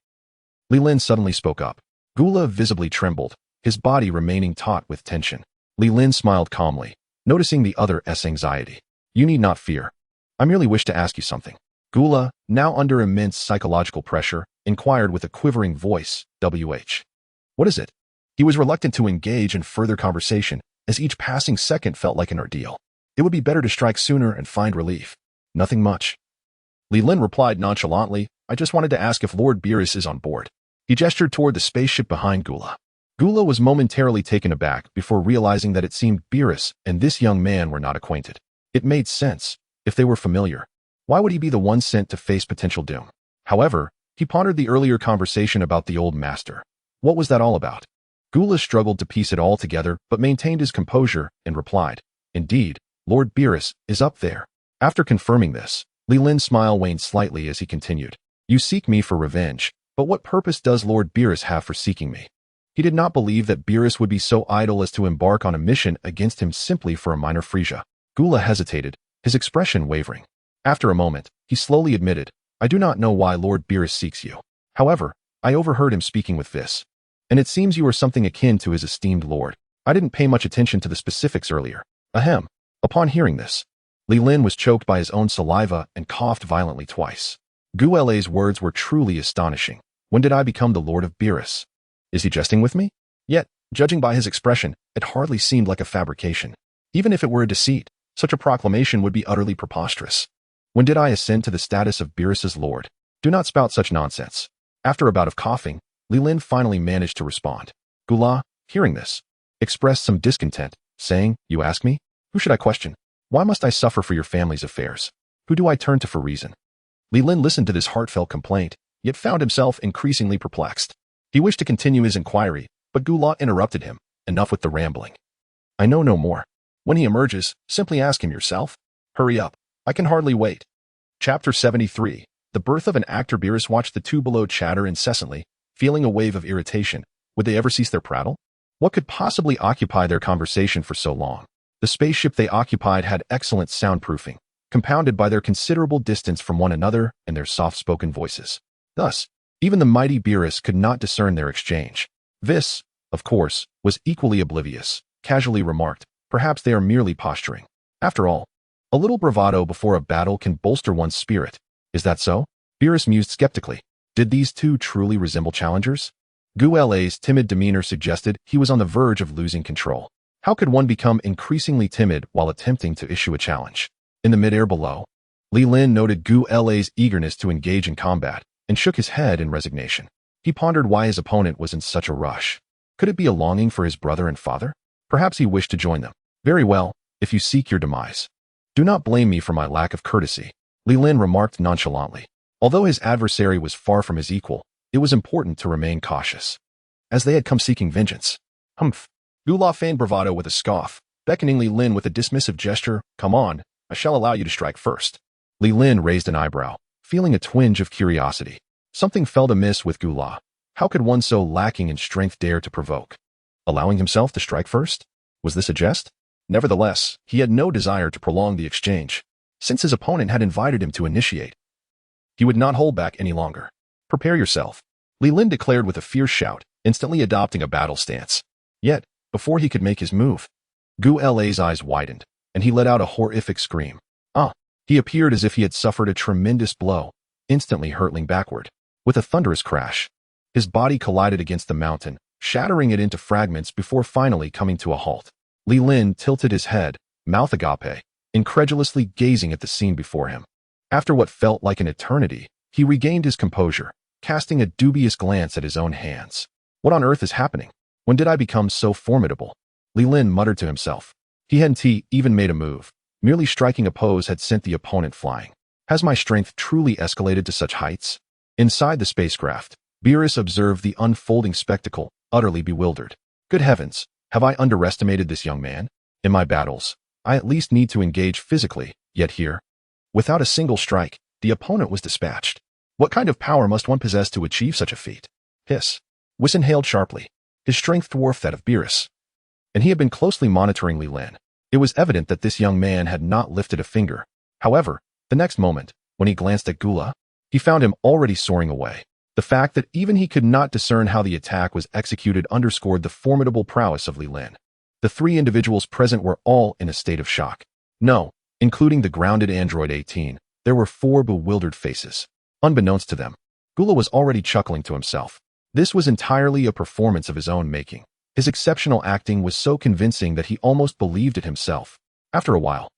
Li Lin suddenly spoke up. Gula visibly trembled, his body remaining taut with tension. Li Lin smiled calmly, noticing the other's anxiety. "You need not fear. I merely wish to ask you something. Gula, now under immense psychological pressure, inquired with a quivering voice, "WH. What is it?" He was reluctant to engage in further conversation, as each passing second felt like an ordeal. It would be better to strike sooner and find relief. Nothing much. Li Lin replied nonchalantly, "I just wanted to ask if Lord Beerus is on board." He gestured toward the spaceship behind Gula. Gula was momentarily taken aback before realizing that it seemed Beerus and this young man were not acquainted. It made sense. If they were familiar, why would he be the one sent to face potential doom? However, he pondered the earlier conversation about the old master. What was that all about? Gula struggled to piece it all together but maintained his composure and replied, "Indeed, Lord Beerus is up there." After confirming this, Li Lin's smile waned slightly as he continued, "You seek me for revenge, but what purpose does Lord Beerus have for seeking me?" He did not believe that Beerus would be so idle as to embark on a mission against him simply for a minor Frieza. Gula hesitated, his expression wavering. After a moment, he slowly admitted, "I do not know why Lord Beerus seeks you. However, I overheard him speaking with Vis. And it seems you are something akin to his esteemed lord. I didn't pay much attention to the specifics earlier." Ahem. Upon hearing this, Li Lin was choked by his own saliva and coughed violently twice. Gule's words were truly astonishing. When did I become the Lord of Beerus? Is he jesting with me? Yet, judging by his expression, it hardly seemed like a fabrication. Even if it were a deceit, such a proclamation would be utterly preposterous. When did I ascend to the status of Beerus's lord? Do not spout such nonsense. After a bout of coughing, Li Lin finally managed to respond. Gula, hearing this, expressed some discontent, saying, "You ask me? Who should I question? Why must I suffer for your family's affairs? Who do I turn to for reason?" Li Lin listened to this heartfelt complaint, yet found himself increasingly perplexed. He wished to continue his inquiry, but Gula interrupted him. "Enough with the rambling. I know no more. When he emerges, simply ask him yourself. Hurry up. I can hardly wait." Chapter 73. The birth of an actor. Beerus watched the two below chatter incessantly, feeling a wave of irritation. Would they ever cease their prattle? What could possibly occupy their conversation for so long? The spaceship they occupied had excellent soundproofing, compounded by their considerable distance from one another and their soft-spoken voices. Thus, even the mighty Beerus could not discern their exchange. Vis, of course, was equally oblivious, casually remarked, "Perhaps they are merely posturing. After all, a little bravado before a battle can bolster one's spirit. Is that so?" Beerus mused skeptically. Did these two truly resemble challengers? Gule's timid demeanor suggested he was on the verge of losing control. How could one become increasingly timid while attempting to issue a challenge? In the midair below, Li Lin noted Gule's eagerness to engage in combat and shook his head in resignation. He pondered why his opponent was in such a rush. Could it be a longing for his brother and father? Perhaps he wished to join them. "Very well, if you seek your demise. Do not blame me for my lack of courtesy," Li Lin remarked nonchalantly. Although his adversary was far from his equal, it was important to remain cautious, as they had come seeking vengeance. Humph. Gula feigned bravado with a scoff, beckoning Li Lin with a dismissive gesture. "Come on, I shall allow you to strike first." Li Lin raised an eyebrow, feeling a twinge of curiosity. Something felt amiss with Gula. How could one so lacking in strength dare to provoke? Allowing himself to strike first? Was this a jest? Nevertheless, he had no desire to prolong the exchange. Since his opponent had invited him to initiate, he would not hold back any longer. "Prepare yourself," Li Lin declared with a fierce shout, instantly adopting a battle stance. Yet, before he could make his move, Gule's eyes widened, and he let out a horrific scream. He appeared as if he had suffered a tremendous blow, instantly hurtling backward. With a thunderous crash, his body collided against the mountain, shattering it into fragments before finally coming to a halt. Li Lin tilted his head, mouth agape, incredulously gazing at the scene before him. After what felt like an eternity, he regained his composure, casting a dubious glance at his own hands. "What on earth is happening? When did I become so formidable?" Li Lin muttered to himself. He hadn't even made a move. Merely striking a pose had sent the opponent flying. Has my strength truly escalated to such heights? Inside the spacecraft, Beerus observed the unfolding spectacle, utterly bewildered. Good heavens, have I underestimated this young man? In my battles, I at least need to engage physically, yet here, without a single strike, the opponent was dispatched. What kind of power must one possess to achieve such a feat? Hiss. Whis inhaled sharply. His strength dwarfed that of Beerus, and he had been closely monitoring Li Lin. It was evident that this young man had not lifted a finger. However, the next moment, when he glanced at Gula, he found him already soaring away. The fact that even he could not discern how the attack was executed underscored the formidable prowess of Li Lin. The three individuals present were all in a state of shock. No, Including the grounded android 18, there were 4 bewildered faces. Unbeknownst to them, Gula was already chuckling to himself. This was entirely a performance of his own making. His exceptional acting was so convincing that he almost believed it himself. After a while,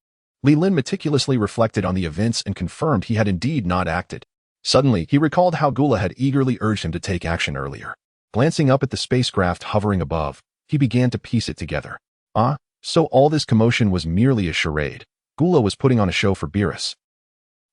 Li Lin meticulously reflected on the events and confirmed he had indeed not acted. Suddenly, he recalled how Gula had eagerly urged him to take action earlier. Glancing up at the spacecraft hovering above, he began to piece it together. So all this commotion was merely a charade. Gula was putting on a show for Beerus.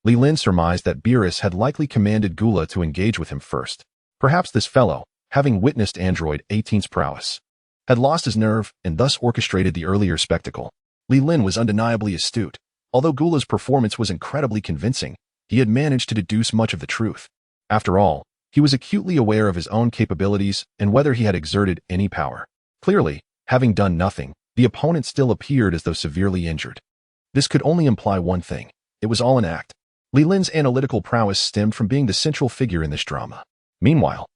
Li Lin surmised that Beerus had likely commanded Gula to engage with him first. Perhaps this fellow, having witnessed Android 18's prowess, had lost his nerve and thus orchestrated the earlier spectacle. Li Lin was undeniably astute. Although Gula's performance was incredibly convincing, he had managed to deduce much of the truth. After all, he was acutely aware of his own capabilities and whether he had exerted any power. Clearly, having done nothing, the opponent still appeared as though severely injured. This could only imply one thing. It was all an act. Li Lin's analytical prowess stemmed from being the central figure in this drama. Meanwhile,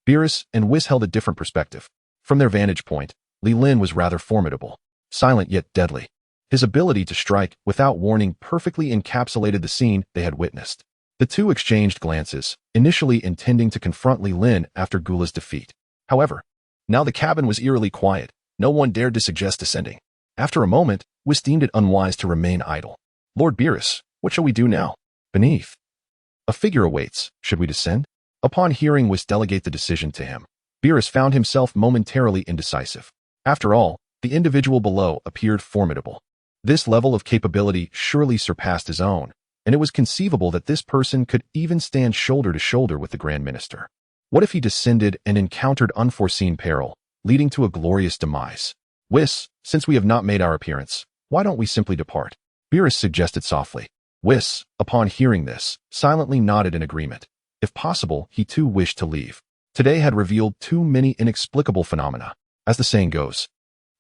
Beerus and Whis held a different perspective. From their vantage point, Li Lin was rather formidable, silent yet deadly. His ability to strike without warning perfectly encapsulated the scene they had witnessed. The two exchanged glances, initially intending to confront Li Lin after Gula's defeat. However, now the cabin was eerily quiet. No one dared to suggest descending. After a moment, Whis deemed it unwise to remain idle. Lord Beerus, what shall we do now? Beneath. A figure awaits. Should we descend? Upon hearing Whis delegate the decision to him, Beerus found himself momentarily indecisive. After all, the individual below appeared formidable. This level of capability surely surpassed his own, and it was conceivable that this person could even stand shoulder to shoulder with the Grand Minister. What if he descended and encountered unforeseen peril, leading to a glorious demise? Whis, since we have not made our appearance, why don't we simply depart? Beerus suggested softly. Whis, upon hearing this, silently nodded in agreement. If possible, he too wished to leave. Today had revealed too many inexplicable phenomena. As the saying goes,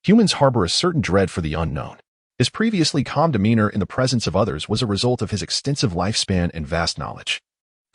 humans harbor a certain dread for the unknown. His previously calm demeanor in the presence of others was a result of his extensive lifespan and vast knowledge,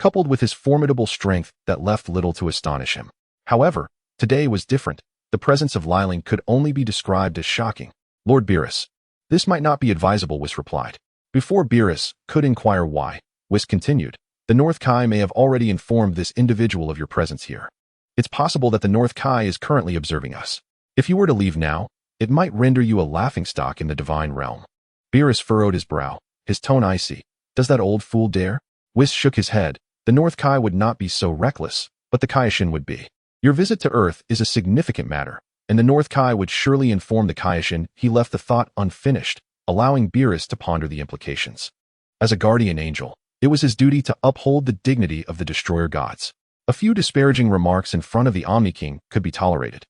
coupled with his formidable strength that left little to astonish him. However, today was different. The presence of Li Lin could only be described as shocking. Lord Beerus, this might not be advisable, Whis replied. Before Beerus could inquire why, Whis continued, the North Kai may have already informed this individual of your presence here. It's possible that the North Kai is currently observing us. If you were to leave now, it might render you a laughingstock in the divine realm. Beerus furrowed his brow, his tone icy. Does that old fool dare? Whis shook his head. The North Kai would not be so reckless, but the Kaioshin would be. Your visit to Earth is a significant matter, and the North Kai would surely inform the Kaioshin. He left the thought unfinished, allowing Beerus to ponder the implications. As a guardian angel, it was his duty to uphold the dignity of the Destroyer Gods. A few disparaging remarks in front of the Omni King could be tolerated,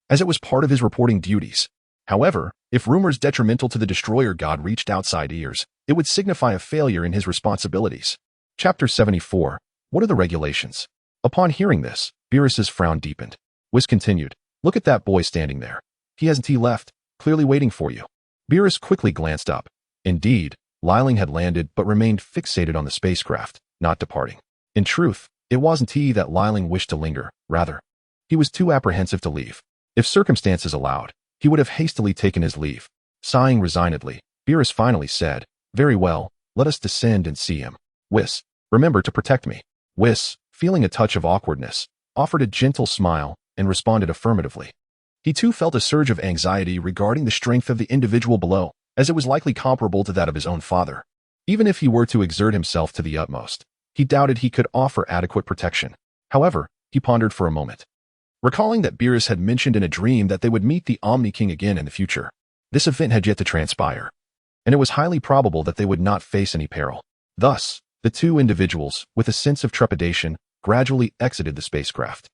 as it was part of his reporting duties. However, if rumors detrimental to the Destroyer God reached outside ears, it would signify a failure in his responsibilities. Chapter 74. What are the regulations? Upon hearing this, Beerus's frown deepened. Whis continued, look at that boy standing there. He hasn't left, clearly waiting for you. Beerus quickly glanced up. Indeed, Li Lin had landed but remained fixated on the spacecraft, not departing. In truth, it wasn't he that Li Lin wished to linger. Rather, he was too apprehensive to leave. If circumstances allowed, he would have hastily taken his leave. Sighing resignedly, Beerus finally said, very well, let us descend and see him. Whis, remember to protect me. Whis, feeling a touch of awkwardness, offered a gentle smile and responded affirmatively. He too felt a surge of anxiety regarding the strength of the individual below, as it was likely comparable to that of his own father. Even if he were to exert himself to the utmost, he doubted he could offer adequate protection. However, he pondered for a moment, recalling that Beerus had mentioned in a dream that they would meet the Omni King again in the future. This event had yet to transpire, and it was highly probable that they would not face any peril. Thus, the two individuals, with a sense of trepidation, gradually exited the spacecraft.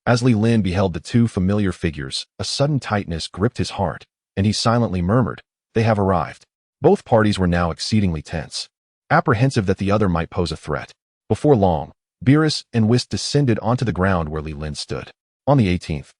As Li Lin beheld the two familiar figures, a sudden tightness gripped his heart, and he silently murmured, they have arrived. Both parties were now exceedingly tense, apprehensive that the other might pose a threat. Before long, Beerus and Whis descended onto the ground where Li Lin stood. On the 18th,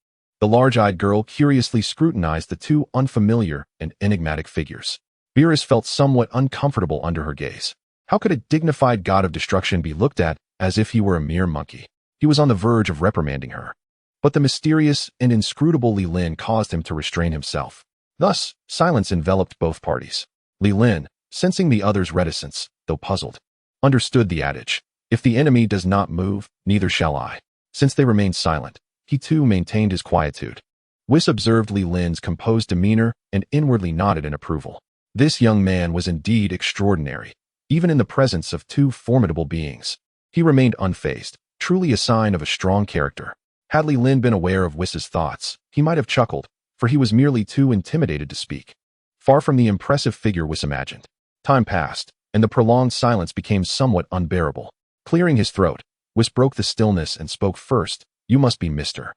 the large-eyed girl curiously scrutinized the two unfamiliar and enigmatic figures. Beerus felt somewhat uncomfortable under her gaze. How could a dignified god of destruction be looked at as if he were a mere monkey? He was on the verge of reprimanding her, but the mysterious and inscrutable Li Lin caused him to restrain himself. Thus, silence enveloped both parties. Li Lin, sensing the other's reticence, though puzzled. Understood the adage. If the enemy does not move, neither shall I. Since they remained silent, he too maintained his quietude. Whis observed Li Lin's composed demeanor and inwardly nodded in approval. This young man was indeed extraordinary, even in the presence of two formidable beings. He remained unfazed, truly a sign of a strong character. Had Li Lin been aware of Wis's thoughts, he might have chuckled, for he was merely too intimidated to speak. Far from the impressive figure Wis imagined. Time passed, and the prolonged silence became somewhat unbearable. Clearing his throat, Wis broke the stillness and spoke first. You must be Mr.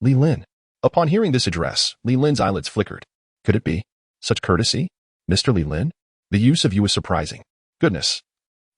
Li Lin. Upon hearing this address, Li Lin's eyelids flickered. Could it be? Such courtesy? Mr. Li Lin? The use of you was surprising. Goodness.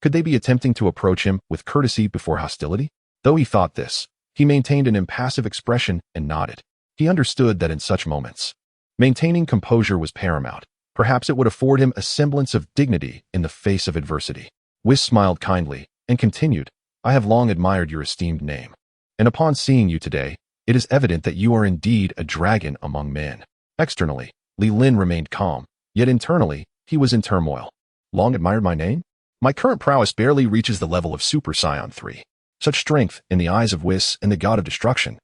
Could they be attempting to approach him with courtesy before hostility? Though he thought this, he maintained an impassive expression and nodded. He understood that in such moments, maintaining composure was paramount. Perhaps it would afford him a semblance of dignity in the face of adversity. Wis smiled kindly and continued, I have long admired your esteemed name. And upon seeing you today, it is evident that you are indeed a dragon among men. Externally, Li Lin remained calm, yet internally, he was in turmoil. Long admired my name? My current prowess barely reaches the level of Super Saiyan 3. Such strength, in the eyes of Whis and the god of destruction,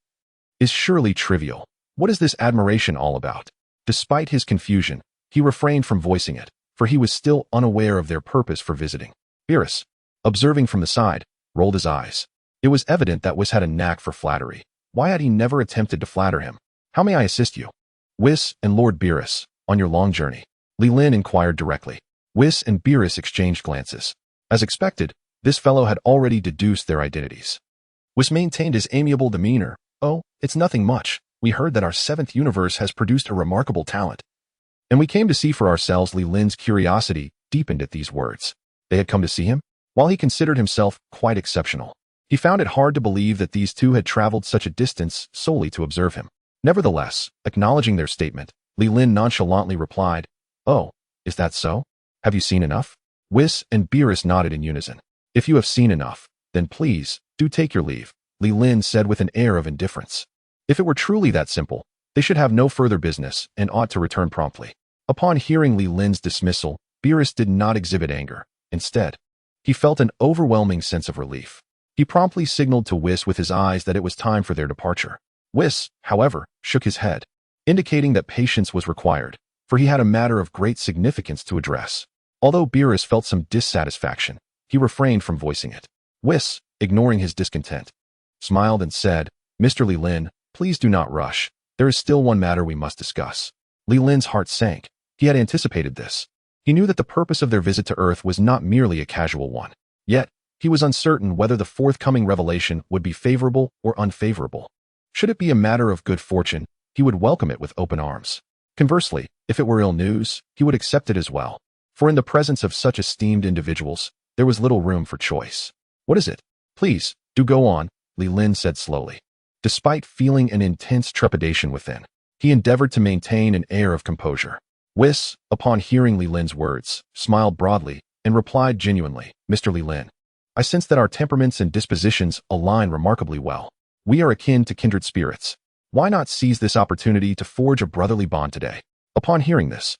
is surely trivial. What is this admiration all about? Despite his confusion, he refrained from voicing it, for he was still unaware of their purpose for visiting. Beerus, observing from the side, rolled his eyes. It was evident that Whis had a knack for flattery. Why had he never attempted to flatter him? How may I assist you? Whis and Lord Beerus, on your long journey? Li Lin inquired directly. Whis and Beerus exchanged glances. As expected, this fellow had already deduced their identities. Whis maintained his amiable demeanor. Oh, it's nothing much. We heard that our seventh universe has produced a remarkable talent. And we came to see for ourselves. Li Lin's curiosity deepened at these words. They had come to see him? While he considered himself quite exceptional, he found it hard to believe that these two had traveled such a distance solely to observe him. Nevertheless, acknowledging their statement, Li Lin nonchalantly replied, Oh, is that so? Have you seen enough? Whis and Beerus nodded in unison. If you have seen enough, then please, do take your leave, Li Lin said with an air of indifference. If it were truly that simple, they should have no further business and ought to return promptly. Upon hearing Li Lin's dismissal, Beerus did not exhibit anger. Instead, he felt an overwhelming sense of relief. He promptly signaled to Whis with his eyes that it was time for their departure. Whis, however, shook his head, indicating that patience was required, for he had a matter of great significance to address. Although Beerus felt some dissatisfaction, he refrained from voicing it. Whis, ignoring his discontent, smiled and said, Mr. Li Lin, please do not rush. There is still one matter we must discuss. Li Lin's heart sank. He had anticipated this. He knew that the purpose of their visit to Earth was not merely a casual one. Yet, he was uncertain whether the forthcoming revelation would be favorable or unfavorable. Should it be a matter of good fortune, he would welcome it with open arms. Conversely, if it were ill news, he would accept it as well. For in the presence of such esteemed individuals, there was little room for choice. What is it? Please, do go on, Li Lin said slowly. Despite feeling an intense trepidation within, he endeavored to maintain an air of composure. Whis, upon hearing Li Lin's words, smiled broadly and replied genuinely, Mr. Li Lin, I sense that our temperaments and dispositions align remarkably well. We are akin to kindred spirits. Why not seize this opportunity to forge a brotherly bond today? Upon hearing this,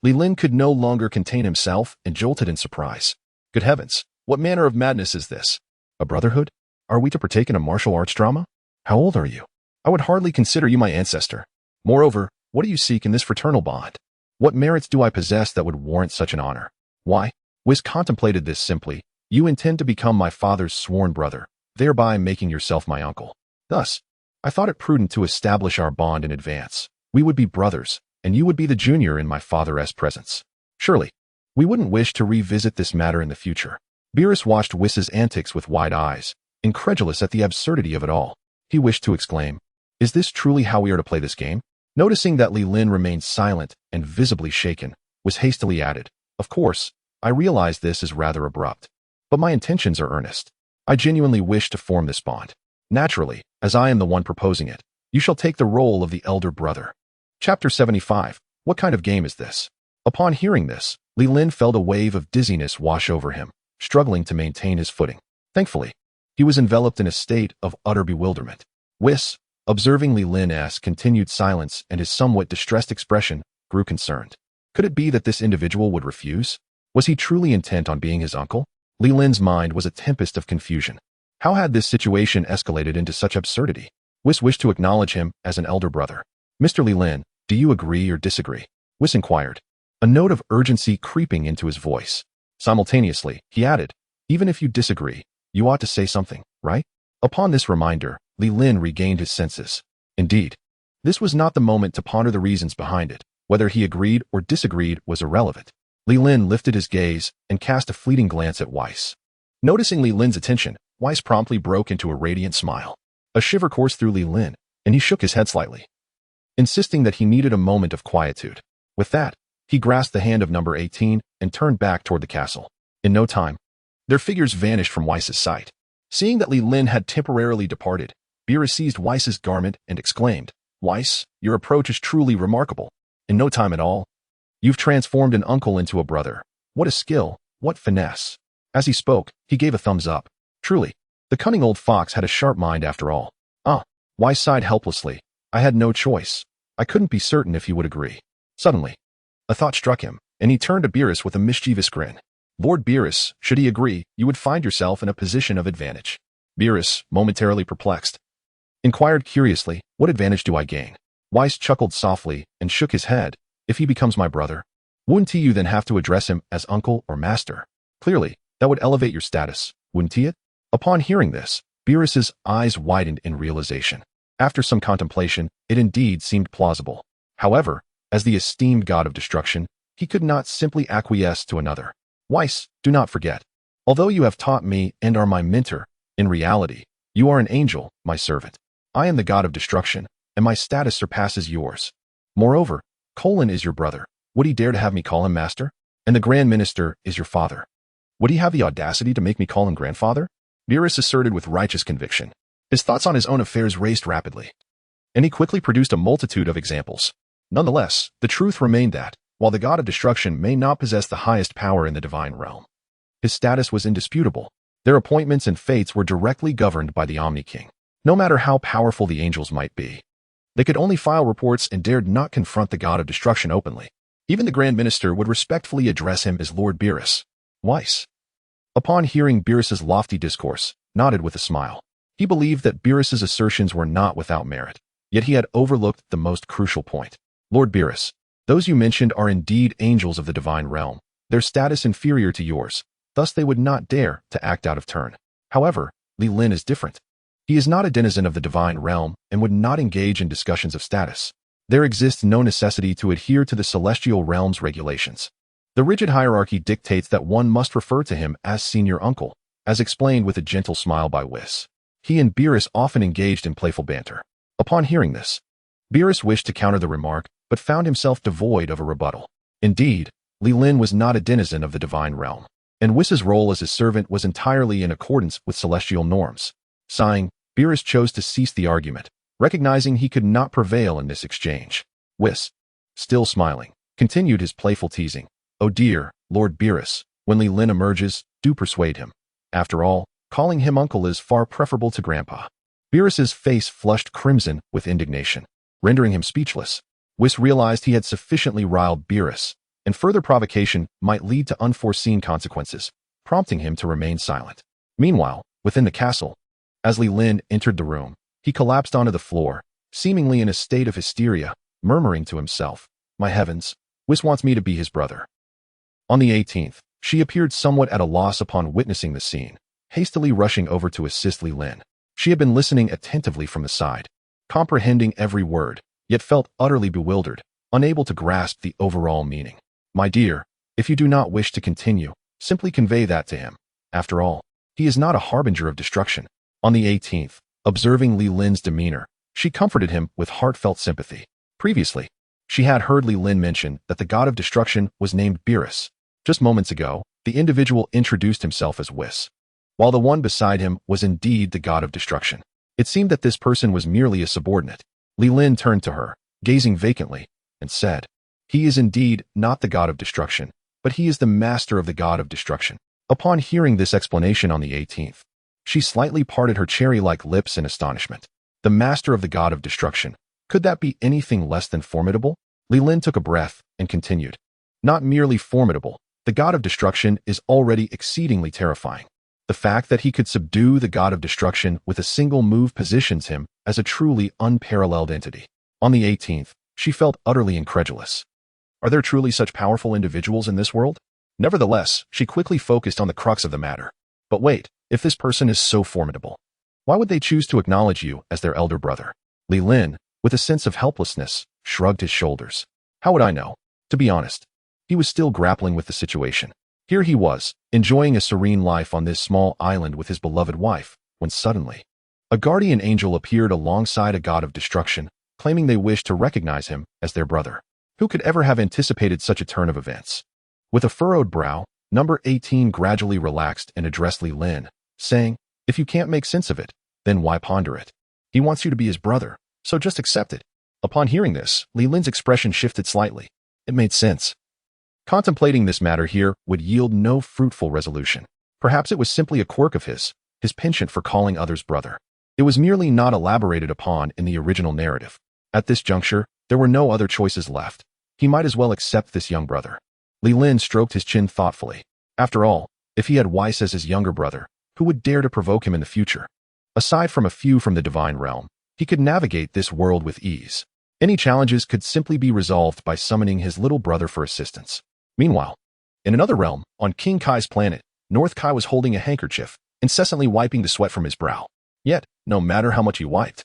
Li Lin could no longer contain himself and jolted in surprise. Good heavens, what manner of madness is this? A brotherhood? Are we to partake in a martial arts drama? How old are you? I would hardly consider you my ancestor. Moreover, what do you seek in this fraternal bond? What merits do I possess that would warrant such an honor? Why? Whis contemplated this simply. You intend to become my father's sworn brother, thereby making yourself my uncle. Thus, I thought it prudent to establish our bond in advance. We would be brothers, and you would be the junior in my father's presence. Surely, we wouldn't wish to revisit this matter in the future. Beerus watched Whis's antics with wide eyes, incredulous at the absurdity of it all. He wished to exclaim, Is this truly how we are to play this game? Noticing that Li Lin remained silent and visibly shaken, Whis hastily added, Of course, I realize this is rather abrupt, but my intentions are earnest. I genuinely wish to form this bond. Naturally, as I am the one proposing it, you shall take the role of the elder brother. Chapter 75. What kind of game is this? Upon hearing this, Li Lin felt a wave of dizziness wash over him, struggling to maintain his footing. Thankfully, he was enveloped in a state of utter bewilderment. Whis, observing Li Lin's continued silence and his somewhat distressed expression, grew concerned. Could it be that this individual would refuse? Was he truly intent on being his uncle? Li Lin's mind was a tempest of confusion. How had this situation escalated into such absurdity? Whis wished to acknowledge him as an elder brother. Mr. Li Lin, do you agree or disagree? Whis inquired, a note of urgency creeping into his voice. Simultaneously, he added, even if you disagree, you ought to say something, right? Upon this reminder, Li Lin regained his senses. Indeed, this was not the moment to ponder the reasons behind it. Whether he agreed or disagreed was irrelevant. Li Lin lifted his gaze and cast a fleeting glance at Weiss. Noticing Li Lin's attention, Weiss promptly broke into a radiant smile. A shiver coursed through Li Lin, and he shook his head slightly, insisting that he needed a moment of quietude. With that, he grasped the hand of number 18 and turned back toward the castle. In no time, their figures vanished from Weiss's sight. Seeing that Li Lin had temporarily departed, Beerus seized Weiss's garment and exclaimed, Weiss, your approach is truly remarkable. In no time at all, you've transformed an uncle into a brother. What a skill, what finesse. As he spoke, he gave a thumbs up. Truly, the cunning old fox had a sharp mind after all. Weiss sighed helplessly. I had no choice. I couldn't be certain if he would agree. Suddenly, a thought struck him, and he turned to Beerus with a mischievous grin. Lord Beerus, should he agree, you would find yourself in a position of advantage. Beerus, momentarily perplexed, inquired curiously, what advantage do I gain? Weiss chuckled softly and shook his head. If he becomes my brother, wouldn't you then have to address him as uncle or master? Clearly, that would elevate your status, wouldn't it? Upon hearing this, Beerus's eyes widened in realization. After some contemplation, it indeed seemed plausible. However, as the esteemed god of destruction, he could not simply acquiesce to another. Weiss, do not forget. Although you have taught me and are my mentor, in reality, you are an angel, my servant. I am the god of destruction, and my status surpasses yours. Moreover, Colin is your brother. Would he dare to have me call him master? And the Grand Minister is your father. Would he have the audacity to make me call him grandfather? Beerus asserted with righteous conviction. His thoughts on his own affairs raced rapidly, and he quickly produced a multitude of examples. Nonetheless, the truth remained that, while the god of destruction may not possess the highest power in the divine realm, his status was indisputable. Their appointments and fates were directly governed by the Omni-King. No matter how powerful the angels might be, they could only file reports and dared not confront the god of destruction openly. Even the Grand Minister would respectfully address him as Lord Beerus. Weiss, upon hearing Beerus's lofty discourse, nodded with a smile. He believed that Beerus's assertions were not without merit, yet he had overlooked the most crucial point. Lord Beerus, those you mentioned are indeed angels of the divine realm, their status inferior to yours, thus they would not dare to act out of turn. However, Li Lin is different. He is not a denizen of the divine realm and would not engage in discussions of status. There exists no necessity to adhere to the celestial realm's regulations. The rigid hierarchy dictates that one must refer to him as senior uncle, as explained with a gentle smile by Weiss. He and Beerus often engaged in playful banter. Upon hearing this, Beerus wished to counter the remark, but found himself devoid of a rebuttal. Indeed, Li Lin was not a denizen of the divine realm, and Weiss's role as his servant was entirely in accordance with celestial norms. Sighing, Beerus chose to cease the argument, recognizing he could not prevail in this exchange. Weiss, still smiling, continued his playful teasing. Oh dear, Lord Beerus, when Li Lin emerges, do persuade him. After all, calling him uncle is far preferable to grandpa. Beerus's face flushed crimson with indignation, rendering him speechless. Weiss realized he had sufficiently riled Beerus, and further provocation might lead to unforeseen consequences, prompting him to remain silent. Meanwhile, within the castle, as Li Lin entered the room, he collapsed onto the floor, seemingly in a state of hysteria, murmuring to himself, my heavens, Weiss wants me to be his brother. On the 18th, she appeared somewhat at a loss upon witnessing the scene, hastily rushing over to assist Li Lin. She had been listening attentively from the side, comprehending every word, yet felt utterly bewildered, unable to grasp the overall meaning. My dear, if you do not wish to continue, simply convey that to him. After all, he is not a harbinger of destruction. On the 18th, observing Li Lin's demeanor, she comforted him with heartfelt sympathy. Previously, she had heard Li Lin mention that the god of destruction was named Beerus. Just moments ago, the individual introduced himself as Weiss, while the one beside him was indeed the god of destruction. It seemed that this person was merely a subordinate. Li Lin turned to her, gazing vacantly, and said, he is indeed not the god of destruction, but he is the master of the god of destruction. Upon hearing this explanation on the 18th, she slightly parted her cherry-like lips in astonishment. The master of the god of destruction. Could that be anything less than formidable? Li Lin took a breath and continued. Not merely formidable, the god of destruction is already exceedingly terrifying. The fact that he could subdue the god of destruction with a single move positions him as a truly unparalleled entity. On the 18th, she felt utterly incredulous. Are there truly such powerful individuals in this world? Nevertheless, she quickly focused on the crux of the matter. But wait, if this person is so formidable, why would they choose to acknowledge you as their elder brother? Li Lin, with a sense of helplessness, shrugged his shoulders. How would I know? To be honest, he was still grappling with the situation. Here he was, enjoying a serene life on this small island with his beloved wife, when suddenly, a guardian angel appeared alongside a god of destruction, claiming they wished to recognize him as their brother. Who could ever have anticipated such a turn of events? With a furrowed brow, number 18 gradually relaxed and addressed Li Lin, saying, if you can't make sense of it, then why ponder it? He wants you to be his brother, so just accept it. Upon hearing this, Li Lin's expression shifted slightly. It made sense. Contemplating this matter here would yield no fruitful resolution. Perhaps it was simply a quirk of his penchant for calling others brother. It was merely not elaborated upon in the original narrative. At this juncture, there were no other choices left. He might as well accept this young brother. Li Lin stroked his chin thoughtfully. After all, if he had Weiss as his younger brother, who would dare to provoke him in the future? Aside from a few from the divine realm, he could navigate this world with ease. Any challenges could simply be resolved by summoning his little brother for assistance. Meanwhile, in another realm, on King Kai's planet, North Kai was holding a handkerchief, incessantly wiping the sweat from his brow. Yet, no matter how much he wiped,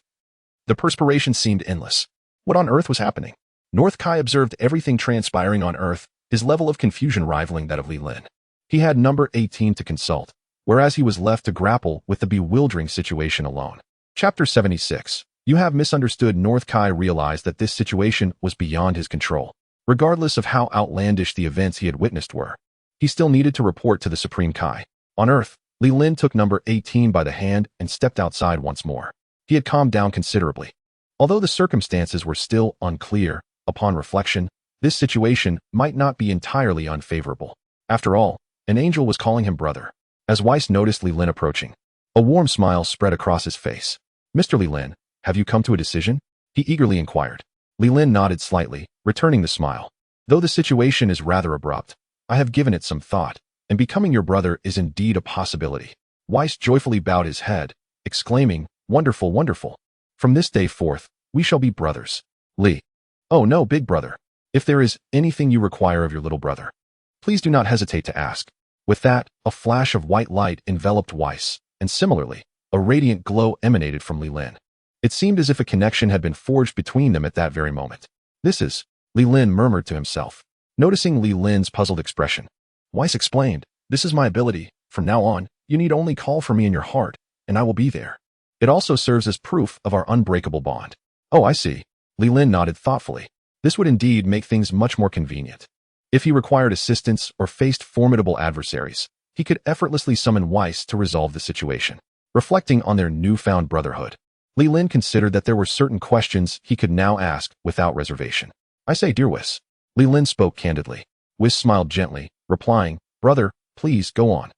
the perspiration seemed endless. What on earth was happening? North Kai observed everything transpiring on Earth, his level of confusion rivaling that of Li Lin. He had number 18 to consult, whereas he was left to grapple with the bewildering situation alone. Chapter 76. You have misunderstood. North Kai realized that this situation was beyond his control. Regardless of how outlandish the events he had witnessed were, he still needed to report to the Supreme Kai. On Earth, Li Lin took number 18 by the hand and stepped outside once more. He had calmed down considerably. Although the circumstances were still unclear, upon reflection, this situation might not be entirely unfavorable. After all, an angel was calling him brother. As Weiss noticed Li Lin approaching, a warm smile spread across his face. Mr. Li Lin, have you come to a decision? He eagerly inquired. Li Lin nodded slightly, returning the smile. Though the situation is rather abrupt, I have given it some thought, and becoming your brother is indeed a possibility. Weiss joyfully bowed his head, exclaiming, wonderful, wonderful. From this day forth, we shall be brothers. Li. Oh no, big brother. If there is anything you require of your little brother, please do not hesitate to ask. With that, a flash of white light enveloped Weiss, and similarly, a radiant glow emanated from Li Lin. It seemed as if a connection had been forged between them at that very moment. This is, Li Lin murmured to himself. Noticing Li Lin's puzzled expression, Weiss explained, this is my ability. From now on, you need only call for me in your heart, and I will be there. It also serves as proof of our unbreakable bond. Oh, I see. Li Lin nodded thoughtfully. This would indeed make things much more convenient. If he required assistance or faced formidable adversaries, he could effortlessly summon Weiss to resolve the situation. Reflecting on their newfound brotherhood, Li Lin considered that there were certain questions he could now ask without reservation. I say, dear Weiss. Li Lin spoke candidly. Weiss smiled gently, replying, brother, please go on.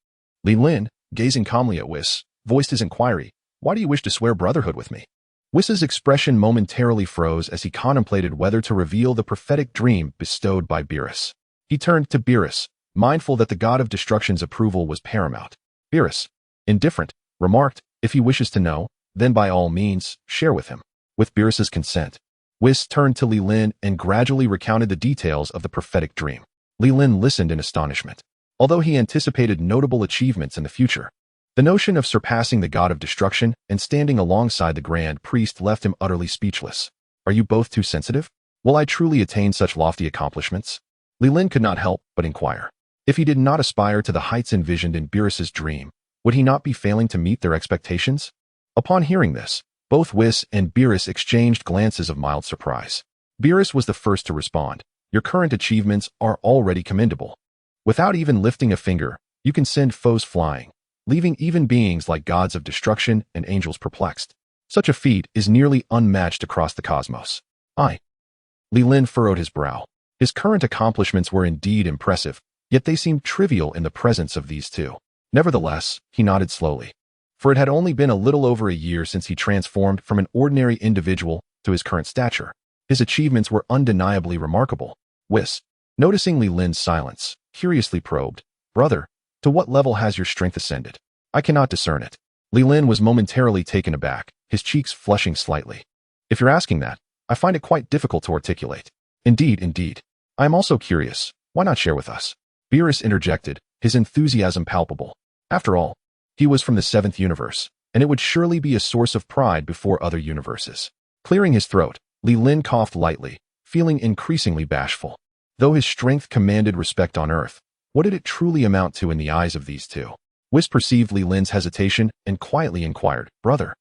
Li Lin, gazing calmly at Weiss, voiced his inquiry, why do you wish to swear brotherhood with me? Weiss's expression momentarily froze as he contemplated whether to reveal the prophetic dream bestowed by Beerus. He turned to Beerus, mindful that the god of destruction's approval was paramount. Beerus, indifferent, remarked, if he wishes to know, then by all means, share with him. With Beerus's consent, Weiss turned to Li Lin and gradually recounted the details of the prophetic dream. Li Lin listened in astonishment. Although he anticipated notable achievements in the future, the notion of surpassing the god of destruction and standing alongside the grand priest left him utterly speechless. Are you both too sensitive? Will I truly attain such lofty accomplishments? Li Lin could not help but inquire. If he did not aspire to the heights envisioned in Beerus's dream, would he not be failing to meet their expectations? Upon hearing this, both Weiss and Beerus exchanged glances of mild surprise. Beerus was the first to respond. Your current achievements are already commendable. Without even lifting a finger, you can send foes flying, leaving even beings like gods of destruction and angels perplexed. Such a feat is nearly unmatched across the cosmos. Li Lin furrowed his brow. His current accomplishments were indeed impressive, yet they seemed trivial in the presence of these two. Nevertheless, he nodded slowly. For it had only been a little over a year since he transformed from an ordinary individual to his current stature. His achievements were undeniably remarkable. Weiss, noticing Li Lin's silence, curiously probed, "Brother, to what level has your strength ascended? I cannot discern it." Li Lin was momentarily taken aback, his cheeks flushing slightly. "If you're asking that, I find it quite difficult to articulate." Indeed. I am also curious. Why not share with us?" Beerus interjected, his enthusiasm palpable. After all, he was from the 7th universe, and it would surely be a source of pride before other universes. Clearing his throat, Li Lin coughed lightly, feeling increasingly bashful. Though his strength commanded respect on Earth, what did it truly amount to in the eyes of these two? Whis perceived Li Lin's hesitation and quietly inquired, "Brother,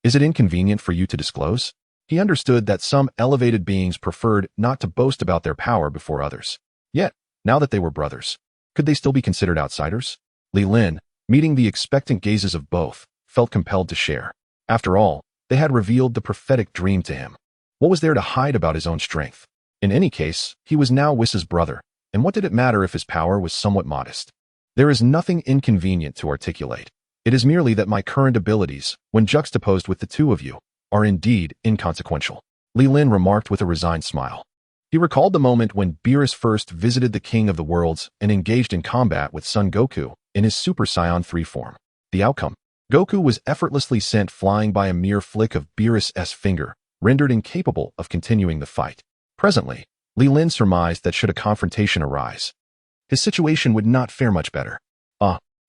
is it inconvenient for you to disclose?" He understood that some elevated beings preferred not to boast about their power before others. Yet, now that they were brothers, could they still be considered outsiders? Li Lin, meeting the expectant gazes of both, felt compelled to share. After all, they had revealed the prophetic dream to him. What was there to hide about his own strength? In any case, he was now Whis' brother, and what did it matter if his power was somewhat modest? "There is nothing inconvenient to articulate. It is merely that my current abilities, when juxtaposed with the two of you, are indeed inconsequential," Li Lin remarked with a resigned smile. He recalled the moment when Beerus first visited the King of the Worlds and engaged in combat with Son Goku in his Super Saiyan 3 form. The outcome? Goku was effortlessly sent flying by a mere flick of Beerus' finger, rendered incapable of continuing the fight. Presently, Li Lin surmised that should a confrontation arise, his situation would not fare much better.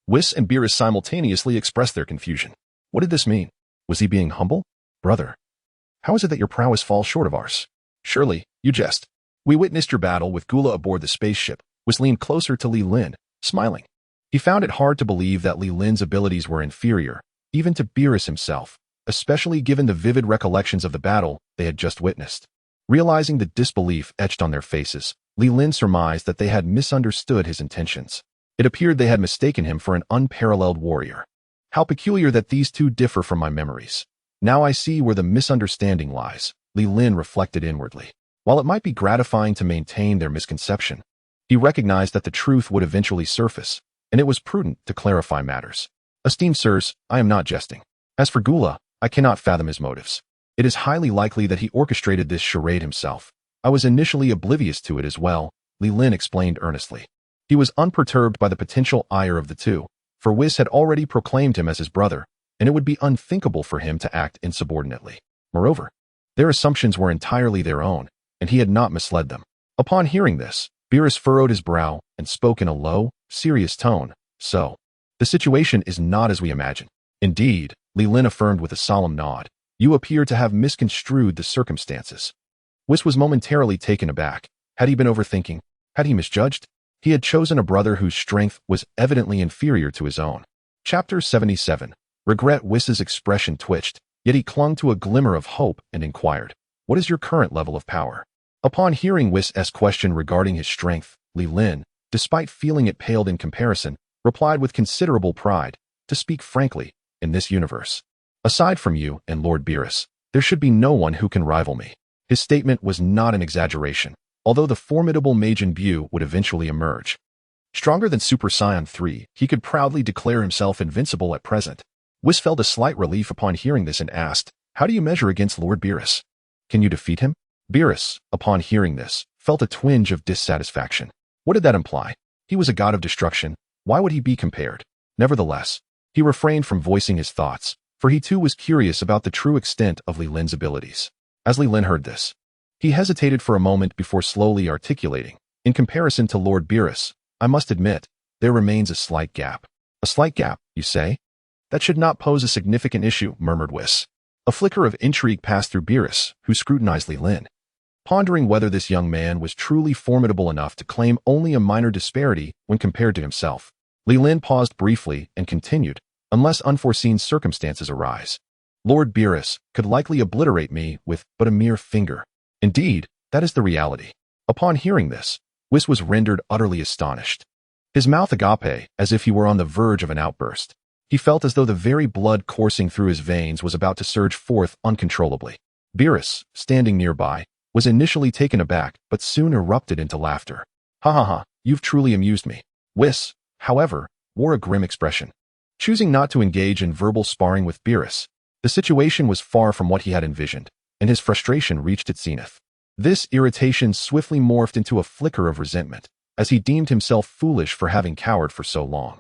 Whis and Beerus simultaneously expressed their confusion. What did this mean? Was he being humble? "Brother, how is it that your prowess falls short of ours? Surely, you jest. We witnessed your battle with Gula aboard the spaceship." Whis leaned closer to Li Lin, smiling. He found it hard to believe that Li Lin's abilities were inferior, even to Beerus himself, especially given the vivid recollections of the battle they had just witnessed. Realizing the disbelief etched on their faces, Li Lin surmised that they had misunderstood his intentions. It appeared they had mistaken him for an unparalleled warrior. How peculiar that these two differ from my memories. Now I see where the misunderstanding lies, Li Lin reflected inwardly. While it might be gratifying to maintain their misconception, he recognized that the truth would eventually surface, and it was prudent to clarify matters. "Esteemed sirs, I am not jesting. As for Gula, I cannot fathom his motives. It is highly likely that he orchestrated this charade himself. I was initially oblivious to it as well," Li Lin explained earnestly. He was unperturbed by the potential ire of the two, for Whis had already proclaimed him as his brother, and it would be unthinkable for him to act insubordinately. Moreover, their assumptions were entirely their own, and he had not misled them. Upon hearing this, Beerus furrowed his brow and spoke in a low, serious tone. "So, the situation is not as we imagine." "Indeed," Li Lin affirmed with a solemn nod. "You appear to have misconstrued the circumstances." Whis was momentarily taken aback. Had he been overthinking? Had he misjudged? He had chosen a brother whose strength was evidently inferior to his own. Chapter 77. Regret. Whis' expression twitched, yet he clung to a glimmer of hope and inquired, "What is your current level of power?" Upon hearing Whis' question regarding his strength, Li Lin, despite feeling it paled in comparison, replied with considerable pride, "To speak frankly, in this universe, aside from you and Lord Beerus, there should be no one who can rival me." His statement was not an exaggeration, although the formidable Majin Buu would eventually emerge. Stronger than Super Saiyan 3, he could proudly declare himself invincible at present. Whis felt a slight relief upon hearing this and asked, "How do you measure against Lord Beerus? Can you defeat him?" Beerus, upon hearing this, felt a twinge of dissatisfaction. What did that imply? He was a god of destruction. Why would he be compared? Nevertheless, he refrained from voicing his thoughts, for he too was curious about the true extent of Li Lin's abilities. As Li Lin heard this, he hesitated for a moment before slowly articulating, "In comparison to Lord Beerus, I must admit, there remains a slight gap." "A slight gap, you say? That should not pose a significant issue," murmured Whis. A flicker of intrigue passed through Beerus, who scrutinized Li Lin, pondering whether this young man was truly formidable enough to claim only a minor disparity when compared to himself. Li Lin paused briefly and continued, "Unless unforeseen circumstances arise, Lord Beerus could likely obliterate me with but a mere finger." Indeed, that is the reality. Upon hearing this, Whis was rendered utterly astonished. His mouth agape, as if he were on the verge of an outburst. He felt as though the very blood coursing through his veins was about to surge forth uncontrollably. Beerus, standing nearby, was initially taken aback, but soon erupted into laughter. "Ha ha ha, you've truly amused me." Whis, however, wore a grim expression. Choosing not to engage in verbal sparring with Beerus, the situation was far from what he had envisioned, and his frustration reached its zenith. This irritation swiftly morphed into a flicker of resentment, as he deemed himself foolish for having cowered for so long,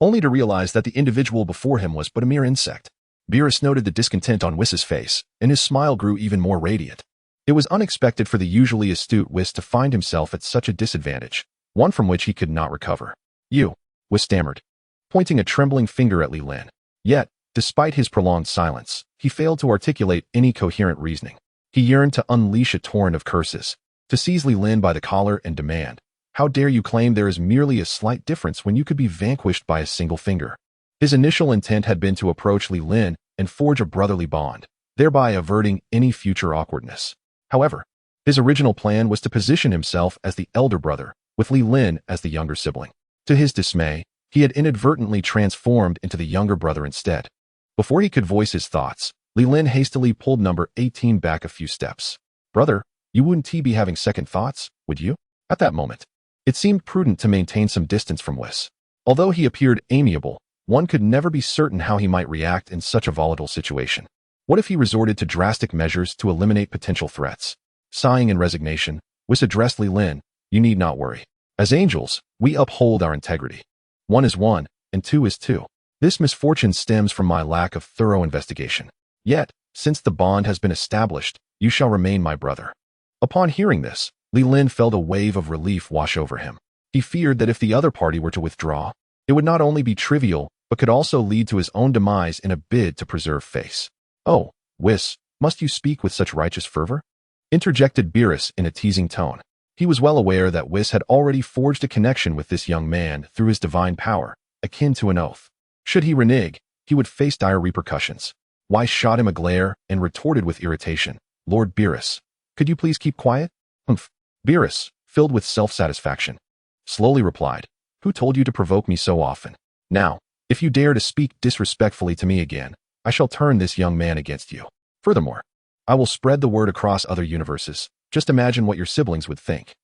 only to realize that the individual before him was but a mere insect. Beerus noted the discontent on Whis' face, and his smile grew even more radiant. It was unexpected for the usually astute Whis to find himself at such a disadvantage, one from which he could not recover. You, Whis stammered, pointing a trembling finger at Li Lin. Yet, despite his prolonged silence, he failed to articulate any coherent reasoning. He yearned to unleash a torrent of curses, to seize Li Lin by the collar and demand, "How dare you claim there is merely a slight difference when you could be vanquished by a single finger?" His initial intent had been to approach Li Lin and forge a brotherly bond, thereby averting any future awkwardness. However, his original plan was to position himself as the elder brother, with Li Lin as the younger sibling. To his dismay, he had inadvertently transformed into the younger brother instead. Before he could voice his thoughts, Li Lin hastily pulled number 18 back a few steps. "Brother, you wouldn't be having second thoughts, would you?" At that moment, it seemed prudent to maintain some distance from Whis. Although he appeared amiable, one could never be certain how he might react in such a volatile situation. What if he resorted to drastic measures to eliminate potential threats? Sighing in resignation, Whis addressed Li Lin, "You need not worry. As angels, we uphold our integrity. 1 is 1, and 2 is 2. This misfortune stems from my lack of thorough investigation. Yet, since the bond has been established, you shall remain my brother." Upon hearing this, Li Lin felt a wave of relief wash over him. He feared that if the other party were to withdraw, it would not only be trivial, but could also lead to his own demise in a bid to preserve face. "Oh, Whis, must you speak with such righteous fervor?" interjected Beerus in a teasing tone. He was well aware that Whis had already forged a connection with this young man through his divine power, akin to an oath. Should he renege, he would face dire repercussions. Weiss shot him a glare and retorted with irritation, "Lord Beerus, could you please keep quiet?" "Humph." Beerus, filled with self-satisfaction, slowly replied, "Who told you to provoke me so often? Now, if you dare to speak disrespectfully to me again, I shall turn this young man against you. Furthermore, I will spread the word across other universes. Just imagine what your siblings would think."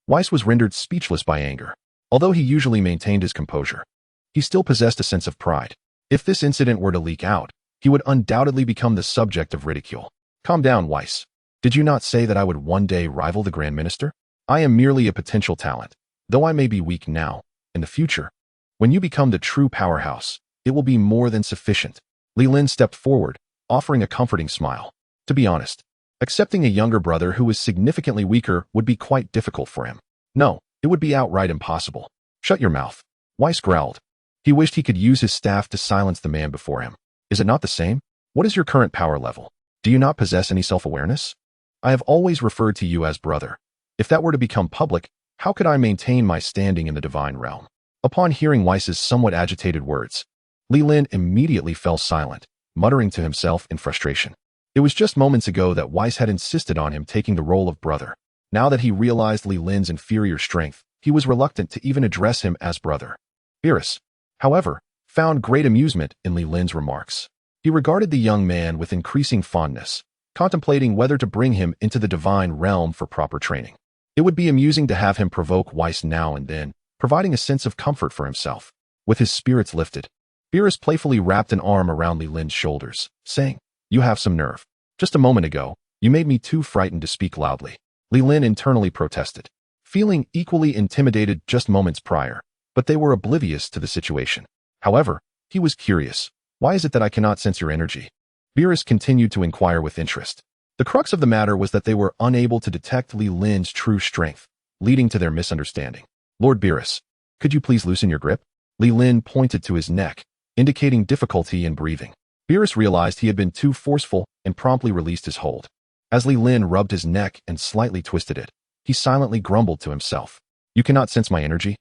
Weiss was rendered speechless by anger. Although he usually maintained his composure, he still possessed a sense of pride. If this incident were to leak out, he would undoubtedly become the subject of ridicule. "Calm down, Weiss. Did you not say that I would one day rival the Grand Minister? I am merely a potential talent, though I may be weak now. In the future, when you become the true powerhouse, it will be more than sufficient." Li Lin stepped forward, offering a comforting smile. To be honest, accepting a younger brother who was significantly weaker would be quite difficult for him. No, it would be outright impossible. "Shut your mouth," Weiss growled. He wished he could use his staff to silence the man before him. "Is it not the same? What is your current power level? Do you not possess any self-awareness? I have always referred to you as brother. If that were to become public, how could I maintain my standing in the divine realm?" Upon hearing Weiss's somewhat agitated words, Li Lin immediately fell silent, muttering to himself in frustration. It was just moments ago that Weiss had insisted on him taking the role of brother. Now that he realized Li Lin's inferior strength, he was reluctant to even address him as brother. Beerus, however, found great amusement in Li Lin's remarks. He regarded the young man with increasing fondness, contemplating whether to bring him into the divine realm for proper training. It would be amusing to have him provoke Weiss now and then, providing a sense of comfort for himself. With his spirits lifted, Beerus playfully wrapped an arm around Li Lin's shoulders, saying, "You have some nerve. Just a moment ago, you made me too frightened to speak loudly." Li Lin internally protested, feeling equally intimidated just moments prior, but they were oblivious to the situation. However, he was curious. "Why is it that I cannot sense your energy?" Beerus continued to inquire with interest. The crux of the matter was that they were unable to detect Li Lin's true strength, leading to their misunderstanding. "Lord Beerus, could you please loosen your grip?" Li Lin pointed to his neck, indicating difficulty in breathing. Beerus realized he had been too forceful and promptly released his hold. As Li Lin rubbed his neck and slightly twisted it, he silently grumbled to himself, "You cannot sense my energy?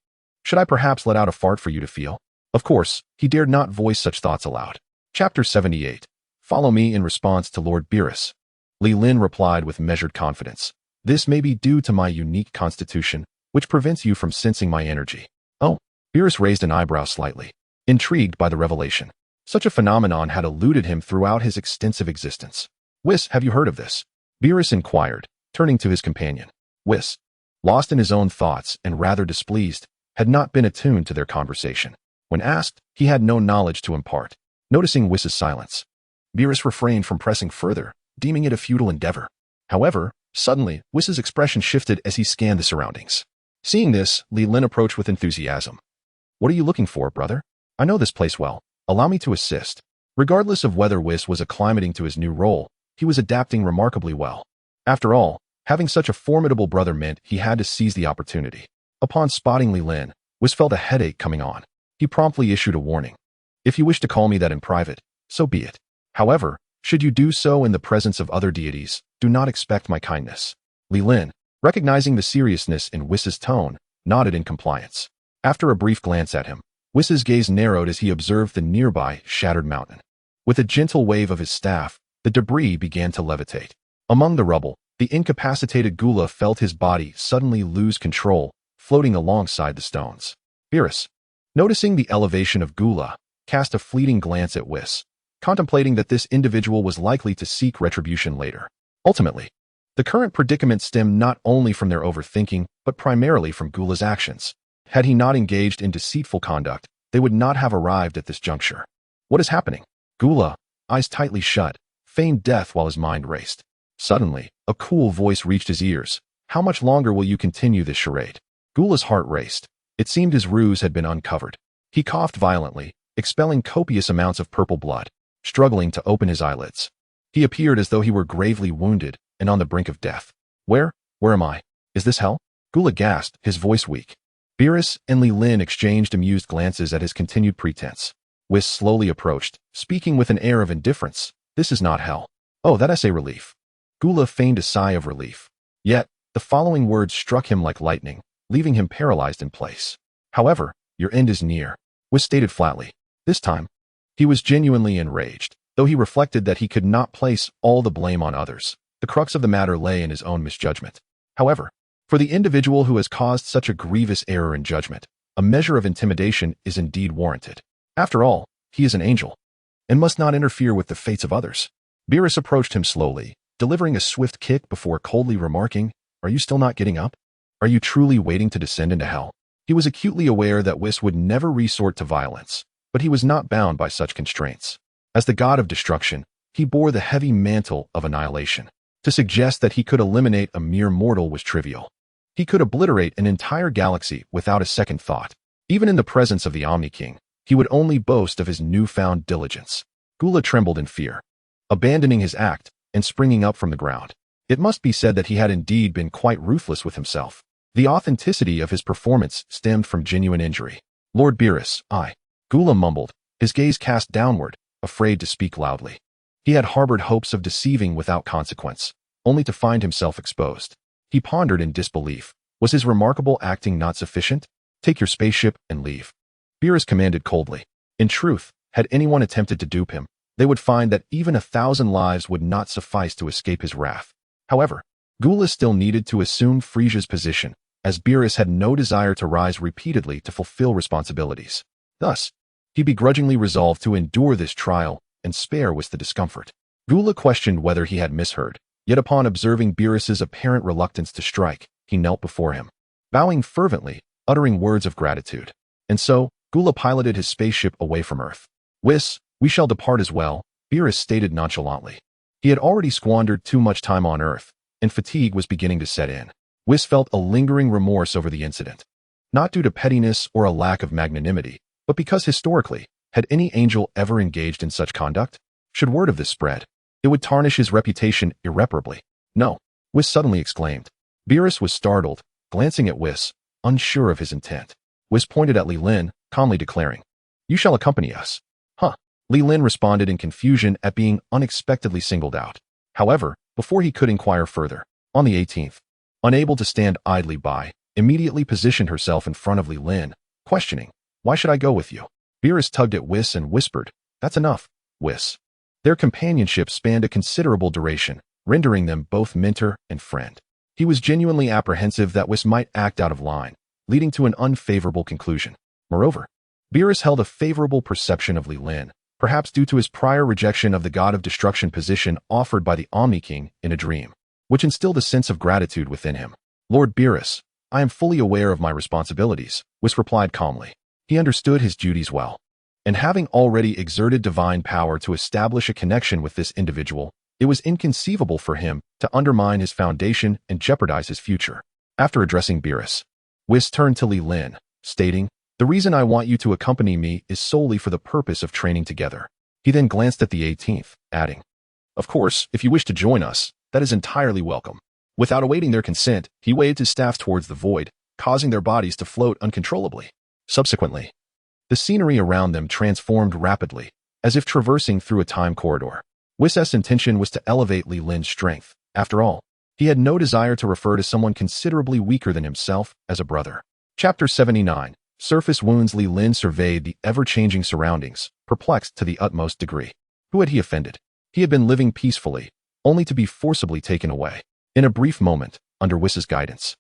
Should I perhaps let out a fart for you to feel?" Of course, he dared not voice such thoughts aloud. Chapter 78. Follow me in response to Lord Beerus. Li Lin replied with measured confidence, "This may be due to my unique constitution, which prevents you from sensing my energy." "Oh." Beerus raised an eyebrow slightly, intrigued by the revelation. Such a phenomenon had eluded him throughout his extensive existence. "Whis, have you heard of this?" Beerus inquired, turning to his companion. Whis, lost in his own thoughts and rather displeased, had not been attuned to their conversation. When asked, he had no knowledge to impart. Noticing Whis' silence, Beerus refrained from pressing further, deeming it a futile endeavor. However, suddenly, Whis' expression shifted as he scanned the surroundings. Seeing this, Li Lin approached with enthusiasm. What are you looking for, brother? I know this place well. Allow me to assist. Regardless of whether Whis was acclimating to his new role, he was adapting remarkably well. After all, having such a formidable brother meant he had to seize the opportunity. Upon spotting Li Lin, Whis felt a headache coming on. He promptly issued a warning. If you wish to call me that in private, so be it. However, should you do so in the presence of other deities, do not expect my kindness. Li Lin, recognizing the seriousness in Wis's tone, nodded in compliance. After a brief glance at him, Wis's gaze narrowed as he observed the nearby shattered mountain. With a gentle wave of his staff, the debris began to levitate. Among the rubble, the incapacitated Gula felt his body suddenly lose control, floating alongside the stones. Beerus, noticing the elevation of Gula, cast a fleeting glance at Wis, contemplating that this individual was likely to seek retribution later. Ultimately, the current predicament stemmed not only from their overthinking, but primarily from Gula's actions. Had he not engaged in deceitful conduct, they would not have arrived at this juncture. What is happening? Gula, eyes tightly shut, feigned death while his mind raced. Suddenly, a cool voice reached his ears. How much longer will you continue this charade? Gula's heart raced. It seemed his ruse had been uncovered. He coughed violently, expelling copious amounts of purple blood, struggling to open his eyelids. He appeared as though he were gravely wounded and on the brink of death. Where am I? Is this hell? Gula gasped, his voice weak. Beerus and Li Lin exchanged amused glances at his continued pretense. Wis slowly approached, speaking with an air of indifference. This is not hell. Oh, that is a relief. Gula feigned a sigh of relief. Yet, the following words struck him like lightning, leaving him paralyzed in place. However, your end is near, Wis stated flatly. This time, he was genuinely enraged, though he reflected that he could not place all the blame on others. The crux of the matter lay in his own misjudgment. However, for the individual who has caused such a grievous error in judgment, a measure of intimidation is indeed warranted. After all, he is an angel, and must not interfere with the fates of others. Beerus approached him slowly, delivering a swift kick before coldly remarking, Are you still not getting up? Are you truly waiting to descend into hell? He was acutely aware that Wis would never resort to violence, but he was not bound by such constraints. As the god of destruction, he bore the heavy mantle of annihilation. To suggest that he could eliminate a mere mortal was trivial. He could obliterate an entire galaxy without a second thought. Even in the presence of the Omni King, he would only boast of his newfound diligence. Gula trembled in fear, abandoning his act and springing up from the ground. It must be said that he had indeed been quite ruthless with himself. The authenticity of his performance stemmed from genuine injury. Lord Beerus, Gula mumbled, his gaze cast downward, afraid to speak loudly. He had harbored hopes of deceiving without consequence, only to find himself exposed. He pondered in disbelief. Was his remarkable acting not sufficient? Take your spaceship and leave. Beerus commanded coldly. In truth, had anyone attempted to dupe him, they would find that even 1,000 lives would not suffice to escape his wrath. However, Gula still needed to assume Frieza's position, as Beerus had no desire to rise repeatedly to fulfill responsibilities. Thus, he begrudgingly resolved to endure this trial and spare Wis the discomfort. Gula questioned whether he had misheard, yet upon observing Beerus's apparent reluctance to strike, he knelt before him, bowing fervently, uttering words of gratitude. And so, Gula piloted his spaceship away from Earth. Wis, we shall depart as well, Beerus stated nonchalantly. He had already squandered too much time on Earth, and fatigue was beginning to set in. Wis felt a lingering remorse over the incident, not due to pettiness or a lack of magnanimity, but because historically, had any angel ever engaged in such conduct? Should word of this spread, it would tarnish his reputation irreparably. No, Wis suddenly exclaimed. Beerus was startled, glancing at Wis, unsure of his intent. Wis pointed at Li Lin, calmly declaring, You shall accompany us. Huh. Li Lin responded in confusion at being unexpectedly singled out. However, before he could inquire further, on the 18th, unable to stand idly by, immediately positioned herself in front of Li Lin, questioning, Why should I go with you? Beerus tugged at Wis and whispered, That's enough, Wis. Their companionship spanned a considerable duration, rendering them both mentor and friend. He was genuinely apprehensive that Wis might act out of line, leading to an unfavorable conclusion. Moreover, Beerus held a favorable perception of Li Lin, perhaps due to his prior rejection of the god of destruction position offered by the Omni King in a dream, which instilled a sense of gratitude within him. Lord Beerus, I am fully aware of my responsibilities, Wis replied calmly. He understood his duties well, and having already exerted divine power to establish a connection with this individual, it was inconceivable for him to undermine his foundation and jeopardize his future. After addressing Beerus, Whis turned to Li Lin, stating, "The reason I want you to accompany me is solely for the purpose of training together." He then glanced at the 18th, adding, "Of course, if you wish to join us, that is entirely welcome." Without awaiting their consent, he waved his staff towards the void, causing their bodies to float uncontrollably. Subsequently, the scenery around them transformed rapidly, as if traversing through a time corridor. Wis's intention was to elevate Li Lin's strength. After all, he had no desire to refer to someone considerably weaker than himself as a brother. Chapter 79. Surface Wounds. Li Lin surveyed the ever-changing surroundings, perplexed to the utmost degree. Who had he offended? He had been living peacefully, only to be forcibly taken away. In a brief moment, under Wis's guidance,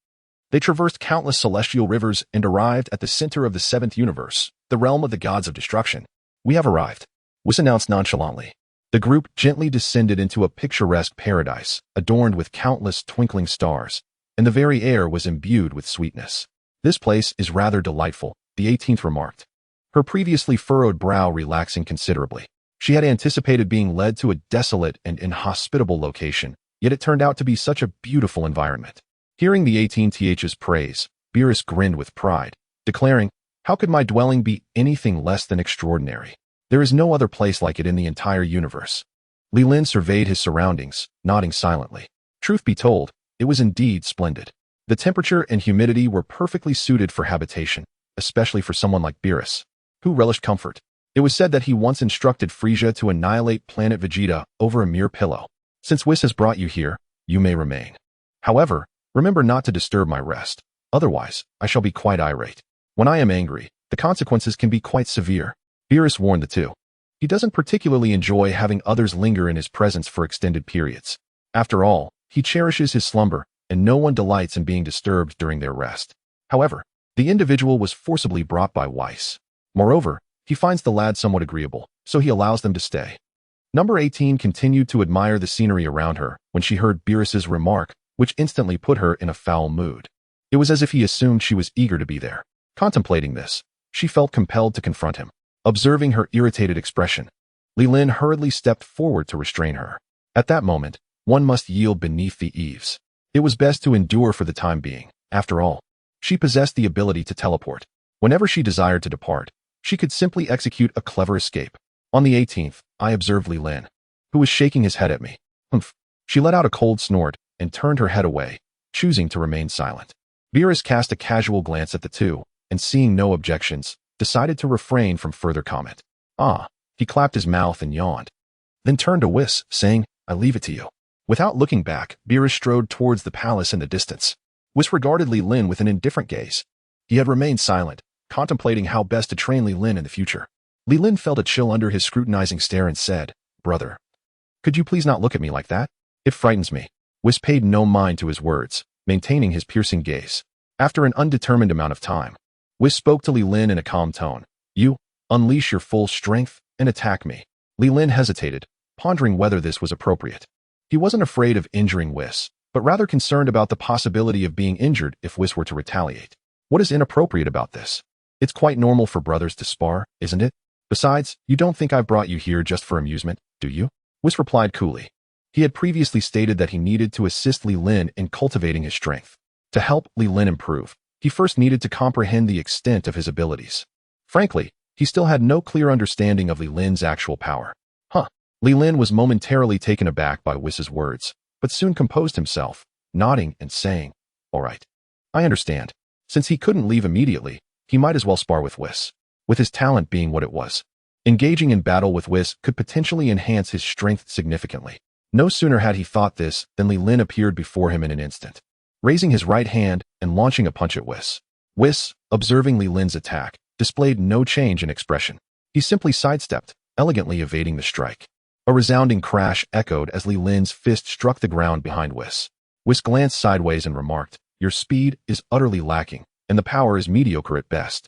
they traversed countless celestial rivers and arrived at the center of the seventh universe, the realm of the gods of destruction. "We have arrived," Wis announced nonchalantly. The group gently descended into a picturesque paradise, adorned with countless twinkling stars, and the very air was imbued with sweetness. "This place is rather delightful," the 18th remarked, her previously furrowed brow relaxing considerably. She had anticipated being led to a desolate and inhospitable location, yet it turned out to be such a beautiful environment. Hearing the 18th's praise, Beerus grinned with pride, declaring, "How could my dwelling be anything less than extraordinary? There is no other place like it in the entire universe." Li Lin surveyed his surroundings, nodding silently. Truth be told, it was indeed splendid. The temperature and humidity were perfectly suited for habitation, especially for someone like Beerus, who relished comfort. It was said that he once instructed Frieza to annihilate planet Vegeta over a mere pillow. "Since Whis has brought you here, you may remain. However, remember not to disturb my rest. Otherwise, I shall be quite irate. When I am angry, the consequences can be quite severe." Beerus warned the two. He doesn't particularly enjoy having others linger in his presence for extended periods. After all, he cherishes his slumber, and no one delights in being disturbed during their rest. However, the individual was forcibly brought by Weiss. Moreover, he finds the lad somewhat agreeable, so he allows them to stay. Number 18 continued to admire the scenery around her when she heard Beerus's remark, which instantly put her in a foul mood. It was as if he assumed she was eager to be there. Contemplating this, she felt compelled to confront him. Observing her irritated expression, Li Lin hurriedly stepped forward to restrain her. At that moment, one must yield beneath the eaves. It was best to endure for the time being. After all, she possessed the ability to teleport. Whenever she desired to depart, she could simply execute a clever escape. On the 18th, I observed Li Lin, who was shaking his head at me. Humph. She let out a cold snort and turned her head away, choosing to remain silent. Beerus cast a casual glance at the two, and seeing no objections, decided to refrain from further comment. He clapped his mouth and yawned, then turned to Whis, saying, "I leave it to you." Without looking back, Beerus strode towards the palace in the distance. Whis regarded Li Lin with an indifferent gaze. He had remained silent, contemplating how best to train Li Lin in the future. Li Lin felt a chill under his scrutinizing stare and said, "Brother, could you please not look at me like that? It frightens me." Whis paid no mind to his words, maintaining his piercing gaze. After an undetermined amount of time, Whis spoke to Li Lin in a calm tone. "You, unleash your full strength and attack me." Li Lin hesitated, pondering whether this was appropriate. He wasn't afraid of injuring Whis, but rather concerned about the possibility of being injured if Whis were to retaliate. What is inappropriate about this? It's quite normal for brothers to spar, isn't it? Besides, you don't think I've brought you here just for amusement, do you? Whis replied coolly. He had previously stated that he needed to assist Li Lin in cultivating his strength. To help Li Lin improve, he first needed to comprehend the extent of his abilities. Frankly, he still had no clear understanding of Li Lin's actual power. Li Lin was momentarily taken aback by Wis's words, but soon composed himself, nodding and saying, "All right. I understand." Since he couldn't leave immediately, he might as well spar with Wis. With his talent being what it was, engaging in battle with Wis could potentially enhance his strength significantly. No sooner had he thought this than Li Lin appeared before him in an instant, raising his right hand and launching a punch at Wis. Wis, observing Li Lin's attack, displayed no change in expression. He simply sidestepped, elegantly evading the strike. A resounding crash echoed as Li Lin's fist struck the ground behind Wis. Wis glanced sideways and remarked, "Your speed is utterly lacking, and the power is mediocre at best."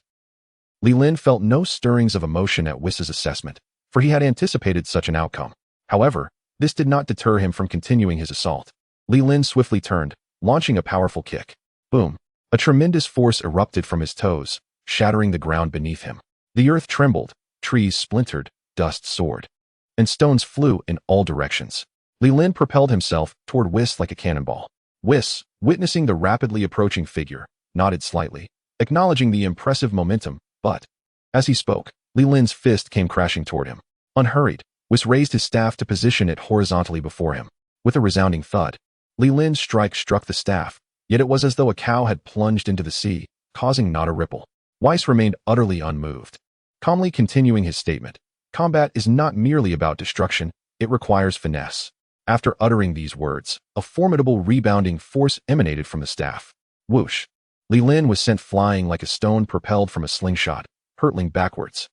Li Lin felt no stirrings of emotion at Wis's assessment, for he had anticipated such an outcome. However, this did not deter him from continuing his assault. Li Lin swiftly turned, launching a powerful kick. Boom! A tremendous force erupted from his toes, shattering the ground beneath him. The earth trembled, trees splintered, dust soared, and stones flew in all directions. Li Lin propelled himself toward Wis like a cannonball. Wis, witnessing the rapidly approaching figure, nodded slightly, acknowledging the impressive momentum, but as he spoke, Li Lin's fist came crashing toward him. Unhurried, Weiss raised his staff to position it horizontally before him. With a resounding thud, Li Lin's strike struck the staff, yet it was as though a cow had plunged into the sea, causing not a ripple. Weiss remained utterly unmoved, calmly continuing his statement. Combat is not merely about destruction, it requires finesse. After uttering these words, a formidable rebounding force emanated from the staff. Whoosh! Li Lin was sent flying like a stone propelled from a slingshot, hurtling backwards.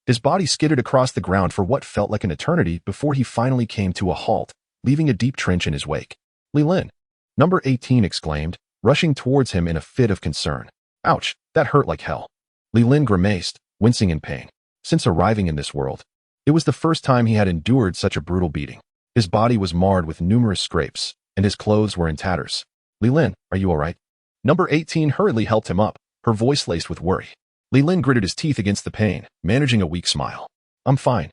His body skidded across the ground for what felt like an eternity before he finally came to a halt, leaving a deep trench in his wake. Li Lin! Number 18 exclaimed, rushing towards him in a fit of concern. Ouch, that hurt like hell. Li Lin grimaced, wincing in pain. Since arriving in this world, it was the first time he had endured such a brutal beating. His body was marred with numerous scrapes, and his clothes were in tatters. Li Lin, are you all right? Number 18 hurriedly helped him up, her voice laced with worry. Li Lin gritted his teeth against the pain, managing a weak smile. I'm fine.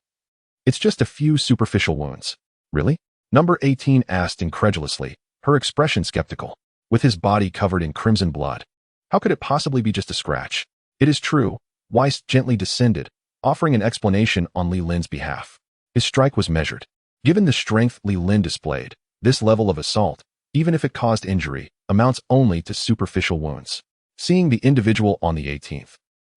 It's just a few superficial wounds. Really? Number 18 asked incredulously, her expression skeptical. With his body covered in crimson blood, how could it possibly be just a scratch? It is true, Weiss gently descended, offering an explanation on Li Lin's behalf. His strike was measured. Given the strength Li Lin displayed, this level of assault, even if it caused injury, amounts only to superficial wounds. Seeing the individual on the 18th,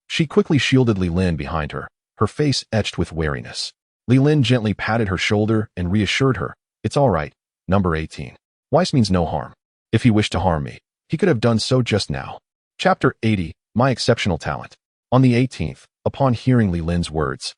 she quickly shielded Li Lin behind her, her face etched with wariness. Li Lin gently patted her shoulder and reassured her, it's all right, number 18. Weiss means no harm. If he wished to harm me, he could have done so just now. Chapter 80, My Exceptional Talent. On the 18th, upon hearing Li Lin's words,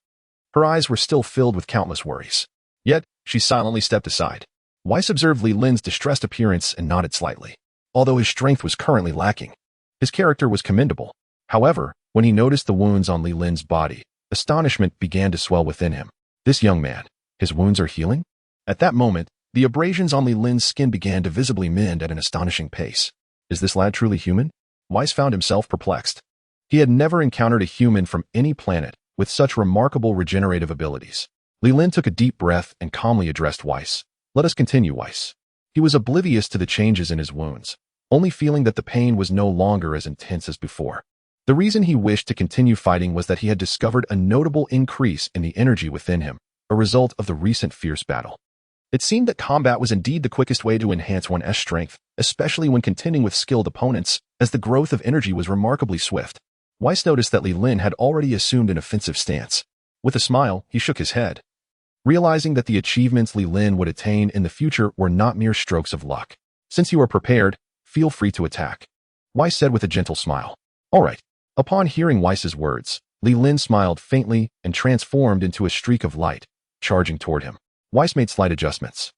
her eyes were still filled with countless worries. Yet, she silently stepped aside. Weiss observed Li Lin's distressed appearance and nodded slightly. Although his strength was currently lacking, his character was commendable. However, when he noticed the wounds on Li Lin's body, astonishment began to swell within him. This young man, his wounds are healing? At that moment, the abrasions on Li Lin's skin began to visibly mend at an astonishing pace. Is this lad truly human? Weiss found himself perplexed. He had never encountered a human from any planet with such remarkable regenerative abilities. Li Lin took a deep breath and calmly addressed Weiss. Let us continue, Weiss. He was oblivious to the changes in his wounds, only feeling that the pain was no longer as intense as before. The reason he wished to continue fighting was that he had discovered a notable increase in the energy within him, a result of the recent fierce battle. It seemed that combat was indeed the quickest way to enhance one's strength, especially when contending with skilled opponents, as the growth of energy was remarkably swift. Weiss noticed that Li Lin had already assumed an offensive stance. With a smile, he shook his head, realizing that the achievements Li Lin would attain in the future were not mere strokes of luck. Since you are prepared, feel free to attack, Weiss said with a gentle smile. All right. Upon hearing Weiss's words, Li Lin smiled faintly and transformed into a streak of light, charging toward him. Weiss made slight adjustments,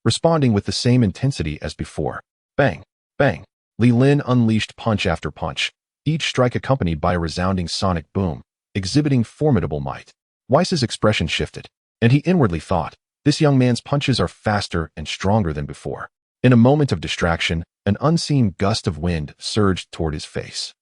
responding with the same intensity as before. Bang! Bang! Li Lin unleashed punch after punch, each strike accompanied by a resounding sonic boom, exhibiting formidable might. Weiss's expression shifted, and he inwardly thought, this young man's punches are faster and stronger than before. In a moment of distraction, an unseen gust of wind surged toward his face.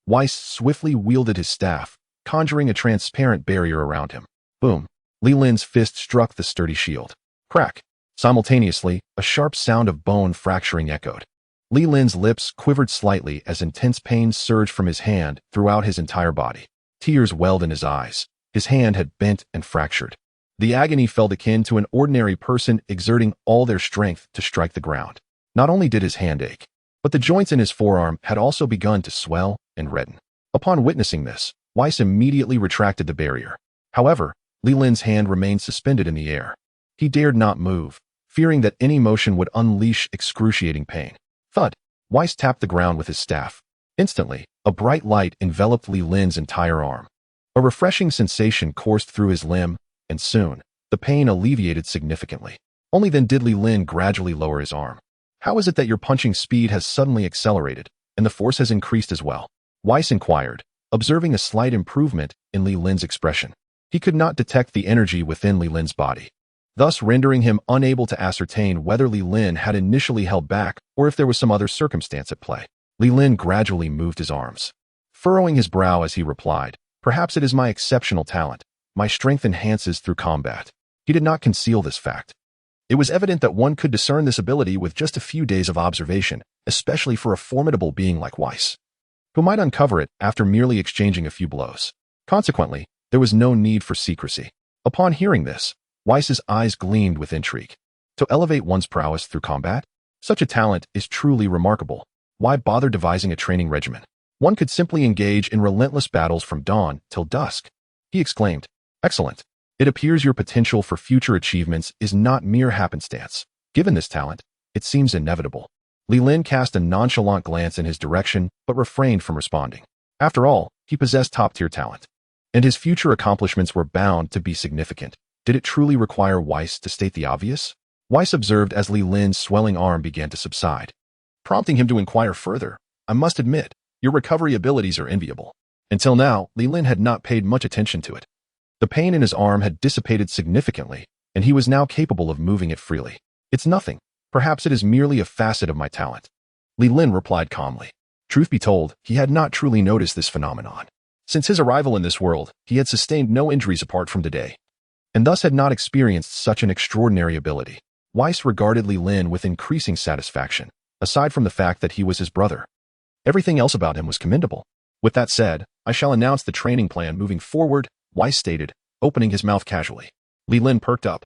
Weiss swiftly wielded his staff, conjuring a transparent barrier around him. Boom! Li Lin's fist struck the sturdy shield. Crack! Simultaneously, a sharp sound of bone fracturing echoed. Li Lin's lips quivered slightly as intense pain surged from his hand throughout his entire body. Tears welled in his eyes. His hand had bent and fractured. The agony felt akin to an ordinary person exerting all their strength to strike the ground. Not only did his hand ache, but the joints in his forearm had also begun to swell and redden. Upon witnessing this, Weiss immediately retracted the barrier. However, Li Lin's hand remained suspended in the air. He dared not move, fearing that any motion would unleash excruciating pain. Thud! Weiss tapped the ground with his staff. Instantly, a bright light enveloped Li Lin's entire arm. A refreshing sensation coursed through his limb, and soon, the pain alleviated significantly. Only then did Li Lin gradually lower his arm. How is it that your punching speed has suddenly accelerated, and the force has increased as well? Weiss inquired, observing a slight improvement in Li Lin's expression. He could not detect the energy within Li Lin's body, thus rendering him unable to ascertain whether Li Lin had initially held back or if there was some other circumstance at play. Li Lin gradually moved his arms, furrowing his brow as he replied, perhaps it is my exceptional talent. My strength enhances through combat. He did not conceal this fact. It was evident that one could discern this ability with just a few days of observation, especially for a formidable being like Weiss. who might uncover it after merely exchanging a few blows. Consequently, there was no need for secrecy. Upon hearing this, Weiss's eyes gleamed with intrigue. To elevate one's prowess through combat? Such a talent is truly remarkable. Why bother devising a training regimen? One could simply engage in relentless battles from dawn till dusk. He exclaimed, "Excellent. It appears your potential for future achievements is not mere happenstance. Given this talent, it seems inevitable." Li Lin cast a nonchalant glance in his direction, but refrained from responding. After all, he possessed top-tier talent, and his future accomplishments were bound to be significant. Did it truly require Weiss to state the obvious? Weiss observed as Li Lin's swelling arm began to subside, prompting him to inquire further. "I must admit, your recovery abilities are enviable." Until now, Li Lin had not paid much attention to it. The pain in his arm had dissipated significantly, and he was now capable of moving it freely. "It's nothing. Perhaps it is merely a facet of my talent," Li Lin replied calmly. Truth be told, he had not truly noticed this phenomenon. Since his arrival in this world, he had sustained no injuries apart from today, and thus had not experienced such an extraordinary ability. Weiss regarded Li Lin with increasing satisfaction, aside from the fact that he was his brother. Everything else about him was commendable. "With that said, I shall announce the training plan moving forward," Weiss stated, opening his mouth casually. Li Lin perked up,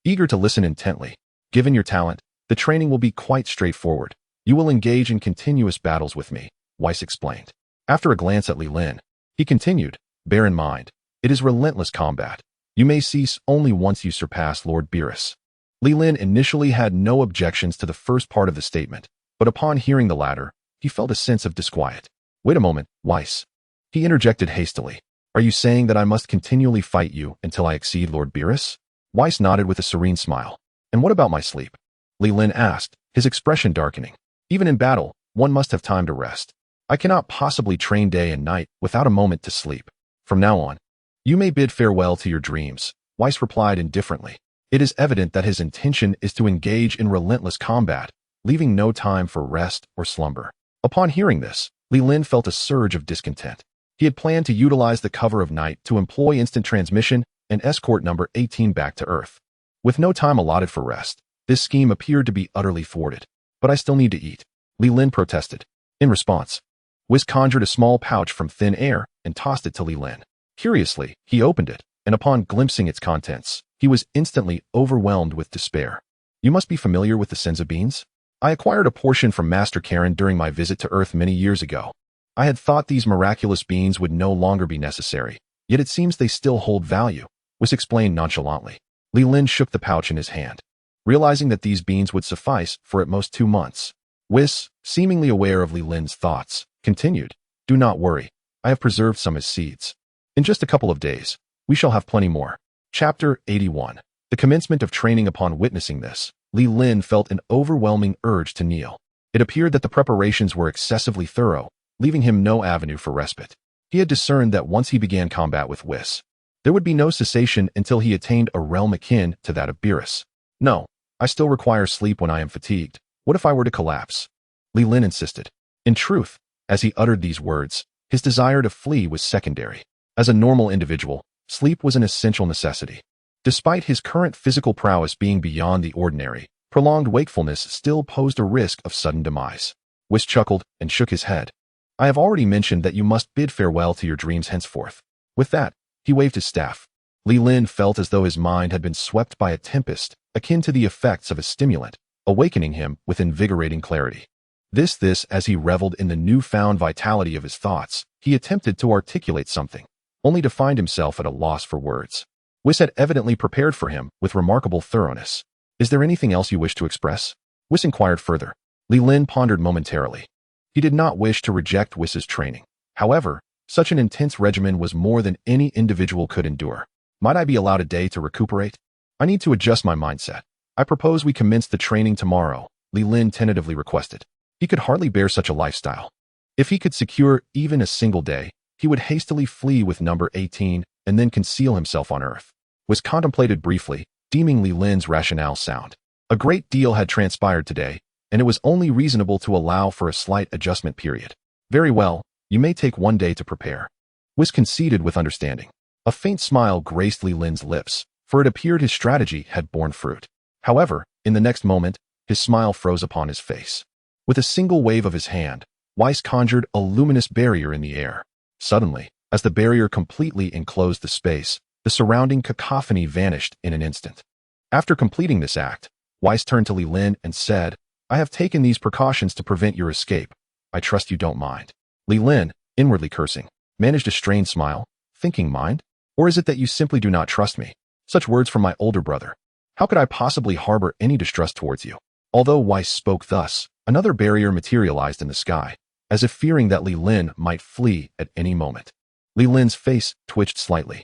eager to listen intently. "Given your talent, the training will be quite straightforward. You will engage in continuous battles with me," Weiss explained. After a glance at Li Lin, he continued, "Bear in mind, it is relentless combat. You may cease only once you surpass Lord Beerus." Li Lin initially had no objections to the first part of the statement, but upon hearing the latter, he felt a sense of disquiet. "Wait a moment, Weiss," he interjected hastily. "Are you saying that I must continually fight you until I exceed Lord Beerus?" Weiss nodded with a serene smile. "And what about my sleep?" Li Lin asked, his expression darkening. "Even in battle, one must have time to rest. I cannot possibly train day and night without a moment to sleep. From now on, you may bid farewell to your dreams," Weiss replied indifferently. It is evident that his intention is to engage in relentless combat, leaving no time for rest or slumber. Upon hearing this, Li Lin felt a surge of discontent. He had planned to utilize the cover of night to employ instant transmission and escort number 18 back to Earth. With no time allotted for rest, this scheme appeared to be utterly thwarted. "But I still need to eat," Li Lin protested. In response, Weiss conjured a small pouch from thin air and tossed it to Li Lin. Curiously, he opened it, and upon glimpsing its contents, he was instantly overwhelmed with despair. "You must be familiar with the senza beans? I acquired a portion from Master Karen during my visit to Earth many years ago. I had thought these miraculous beans would no longer be necessary, yet it seems they still hold value," Weiss explained nonchalantly. Li Lin shook the pouch in his hand, realizing that these beans would suffice for at most 2 months. Weiss, seemingly aware of Li Lin's thoughts, continued, "Do not worry, I have preserved some as seeds. In just a couple of days, we shall have plenty more." Chapter 81. The commencement of training. Upon witnessing this, Li Lin felt an overwhelming urge to kneel. It appeared that the preparations were excessively thorough, leaving him no avenue for respite. He had discerned that once he began combat with Weiss, there would be no cessation until he attained a realm akin to that of Beerus. "No, I still require sleep when I am fatigued. What if I were to collapse?" Li Lin insisted. In truth, as he uttered these words, his desire to flee was secondary. As a normal individual, sleep was an essential necessity. Despite his current physical prowess being beyond the ordinary, prolonged wakefulness still posed a risk of sudden demise. Weiss chuckled and shook his head. "I have already mentioned that you must bid farewell to your dreams henceforth." With that, he waved his staff. Li Lin felt as though his mind had been swept by a tempest, akin to the effects of a stimulant, awakening him with invigorating clarity. This as he reveled in the newfound vitality of his thoughts, he attempted to articulate something, only to find himself at a loss for words. Weiss had evidently prepared for him with remarkable thoroughness. "Is there anything else you wish to express?" Weiss inquired further. Li Lin pondered momentarily. He did not wish to reject Weiss's training. However, such an intense regimen was more than any individual could endure. "Might I be allowed a day to recuperate? I need to adjust my mindset. I propose we commence the training tomorrow," Li Lin tentatively requested. He could hardly bear such a lifestyle. If he could secure even a single day, he would hastily flee with number 18 and then conceal himself on Earth. Weiss contemplated briefly, deeming Li Lin's rationale sound. A great deal had transpired today, and it was only reasonable to allow for a slight adjustment period. "Very well, you may take 1 day to prepare." Weiss conceded with understanding. A faint smile graced Li Lin's lips, for it appeared his strategy had borne fruit. However, in the next moment, his smile froze upon his face. With a single wave of his hand, Weiss conjured a luminous barrier in the air. Suddenly, as the barrier completely enclosed the space, the surrounding cacophony vanished in an instant. After completing this act, Weiss turned to Li Lin and said, "I have taken these precautions to prevent your escape. I trust you don't mind." Li Lin, inwardly cursing, managed a strained smile, thinking, "Mind? Or is it that you simply do not trust me?" Such words from my older brother. How could I possibly harbor any distrust towards you? Although Weiss spoke thus, another barrier materialized in the sky, as if fearing that Li Lin might flee at any moment. Li Lin's face twitched slightly.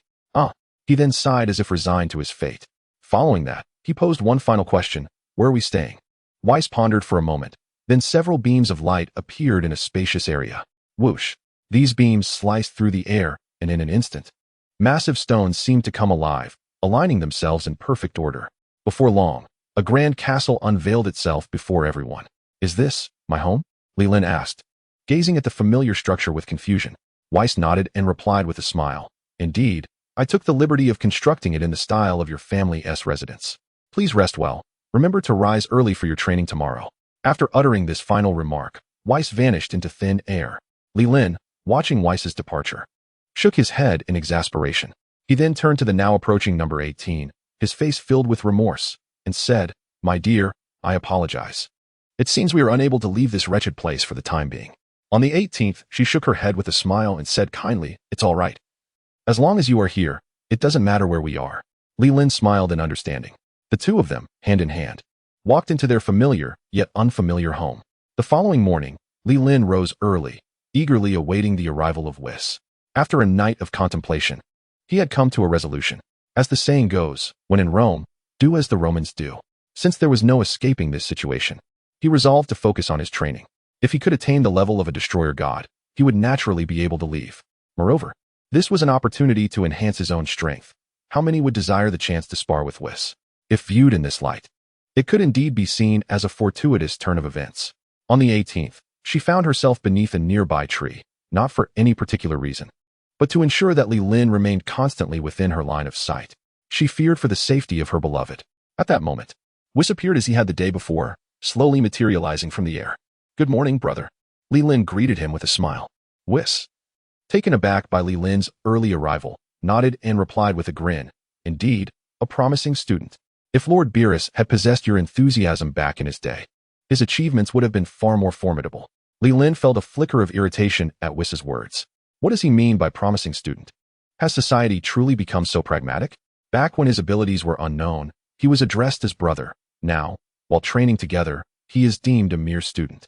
He then sighed as if resigned to his fate. Following that, he posed one final question: "Where are we staying?" Weiss pondered for a moment. Then several beams of light appeared in a spacious area. Whoosh! These beams sliced through the air, and in an instant, massive stones seemed to come alive, aligning themselves in perfect order. Before long, a grand castle unveiled itself before everyone. "Is this my home?" Li Lin asked, gazing at the familiar structure with confusion. Weiss nodded and replied with a smile, "Indeed, I took the liberty of constructing it in the style of your family's residence. Please rest well. Remember to rise early for your training tomorrow." After uttering this final remark, Weiss vanished into thin air. Li Lin, watching Weiss's departure, shook his head in exasperation. He then turned to the now approaching number 18, his face filled with remorse, and said, "My dear, I apologize. It seems we are unable to leave this wretched place for the time being." On the 18th, she shook her head with a smile and said kindly, "It's all right. As long as you are here, it doesn't matter where we are." Li Lin smiled in understanding. The two of them, hand in hand, walked into their familiar, yet unfamiliar home. The following morning, Li Lin rose early, eagerly awaiting the arrival of Weiss. After a night of contemplation, he had come to a resolution. As the saying goes, when in Rome, do as the Romans do. Since there was no escaping this situation, he resolved to focus on his training. If he could attain the level of a destroyer god, he would naturally be able to leave. Moreover, this was an opportunity to enhance his own strength. How many would desire the chance to spar with Weiss? If viewed in this light, it could indeed be seen as a fortuitous turn of events. On the 18th, she found herself beneath a nearby tree, not for any particular reason, but to ensure that Li Lin remained constantly within her line of sight. She feared for the safety of her beloved. At that moment, Weiss appeared as he had the day before, slowly materializing from the air. "Good morning, brother." Li Lin greeted him with a smile. Weiss, taken aback by Li Lin's early arrival, nodded and replied with a grin, "Indeed, a promising student. If Lord Beerus had possessed your enthusiasm back in his day, his achievements would have been far more formidable." Li Lin felt a flicker of irritation at Weiss's words. What does he mean by promising student? Has society truly become so pragmatic? Back when his abilities were unknown, he was addressed as brother. Now, while training together, he is deemed a mere student.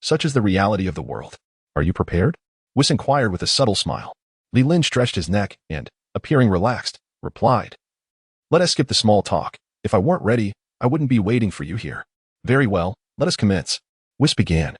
Such is the reality of the world. "Are you prepared?" Weiss inquired with a subtle smile. Li Lin stretched his neck and, appearing relaxed, replied, "Let us skip the small talk. If I weren't ready, I wouldn't be waiting for you here." "Very well, let us commence." Weiss began.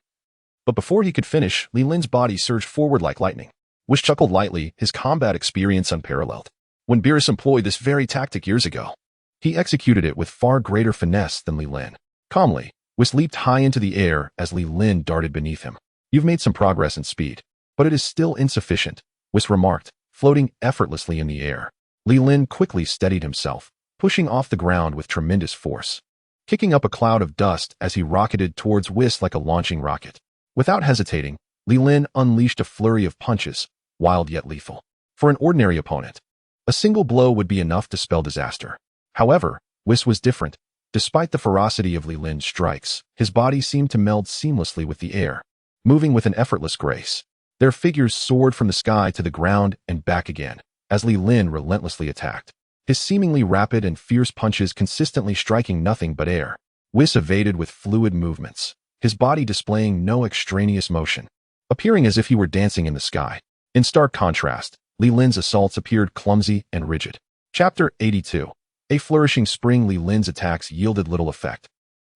But before he could finish, Li Lin's body surged forward like lightning. Weiss chuckled lightly, his combat experience unparalleled. When Beerus employed this very tactic years ago, he executed it with far greater finesse than Li Lin. Calmly, Weiss leaped high into the air as Li Lin darted beneath him. "You've made some progress in speed, but it is still insufficient," Weiss remarked, floating effortlessly in the air. Li Lin quickly steadied himself, pushing off the ground with tremendous force, kicking up a cloud of dust as he rocketed towards Weiss like a launching rocket. Without hesitating, Li Lin unleashed a flurry of punches, wild yet lethal. For an ordinary opponent, a single blow would be enough to spell disaster. However, Weiss was different. Despite the ferocity of Li Lin's strikes, his body seemed to meld seamlessly with the air, moving with an effortless grace. Their figures soared from the sky to the ground and back again, as Li Lin relentlessly attacked, his seemingly rapid and fierce punches consistently striking nothing but air. Weiss evaded with fluid movements, his body displaying no extraneous motion, appearing as if he were dancing in the sky. In stark contrast, Li Lin's assaults appeared clumsy and rigid. Chapter 82. A flourishing spring. Li Lin's attacks yielded little effect,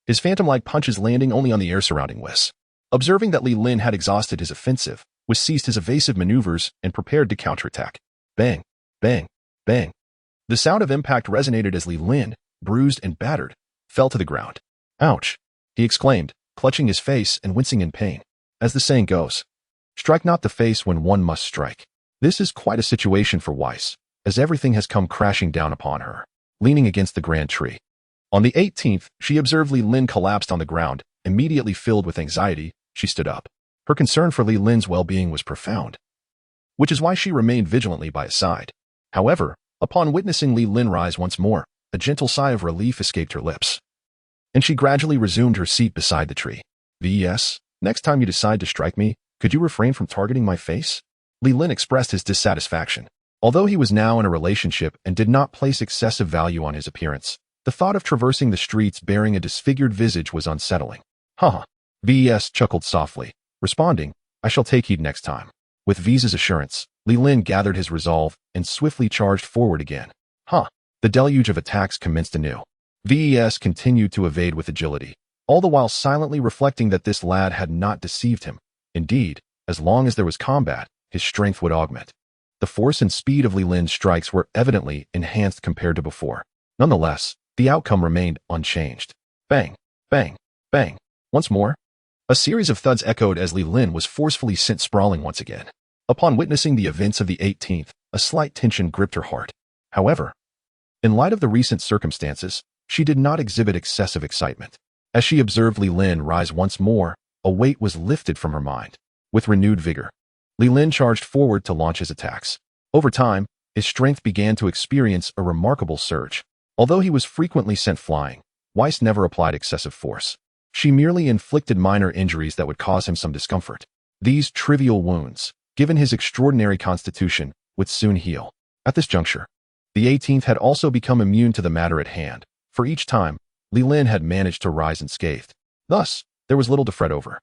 his phantom-like punches landing only on the air surrounding Weiss. Observing that Li Lin had exhausted his offensive, Weiss ceased his evasive maneuvers and prepared to counterattack. Bang, bang, bang. The sound of impact resonated as Li Lin, bruised and battered, fell to the ground. "Ouch," he exclaimed, clutching his face and wincing in pain. As the saying goes, strike not the face when one must strike. This is quite a situation for Weiss, as everything has come crashing down upon her. Leaning against the grand tree. On the 18th, she observed Li Lin collapsed on the ground. Immediately filled with anxiety, she stood up. Her concern for Li Lin's well-being was profound, which is why she remained vigilantly by his side. However, upon witnessing Li Lin rise once more, a gentle sigh of relief escaped her lips, and she gradually resumed her seat beside the tree. "Vs, next time you decide to strike me, could you refrain from targeting my face?" Li Lin expressed his dissatisfaction. Although he was now in a relationship and did not place excessive value on his appearance, the thought of traversing the streets bearing a disfigured visage was unsettling. Haha. Vs chuckled softly, responding, "I shall take heed next time." With V's assurance, Li Lin gathered his resolve and swiftly charged forward again. The deluge of attacks commenced anew. Ves continued to evade with agility, all the while silently reflecting that this lad had not deceived him. Indeed, as long as there was combat, his strength would augment. The force and speed of Li Lin's strikes were evidently enhanced compared to before. Nonetheless, the outcome remained unchanged. Bang, bang, bang. Once more, a series of thuds echoed as Li Lin was forcefully sent sprawling once again. Upon witnessing the events of the 18th, a slight tension gripped her heart. However, in light of the recent circumstances, she did not exhibit excessive excitement. As she observed Li Lin rise once more, a weight was lifted from her mind. With renewed vigor, Li Lin charged forward to launch his attacks. Over time, his strength began to experience a remarkable surge. Although he was frequently sent flying, Weiss never applied excessive force. She merely inflicted minor injuries that would cause him some discomfort. These trivial wounds, given his extraordinary constitution, would soon heal. At this juncture, the 18th had also become immune to the matter at hand, for each time, Li Lin had managed to rise unscathed. Thus, there was little to fret over.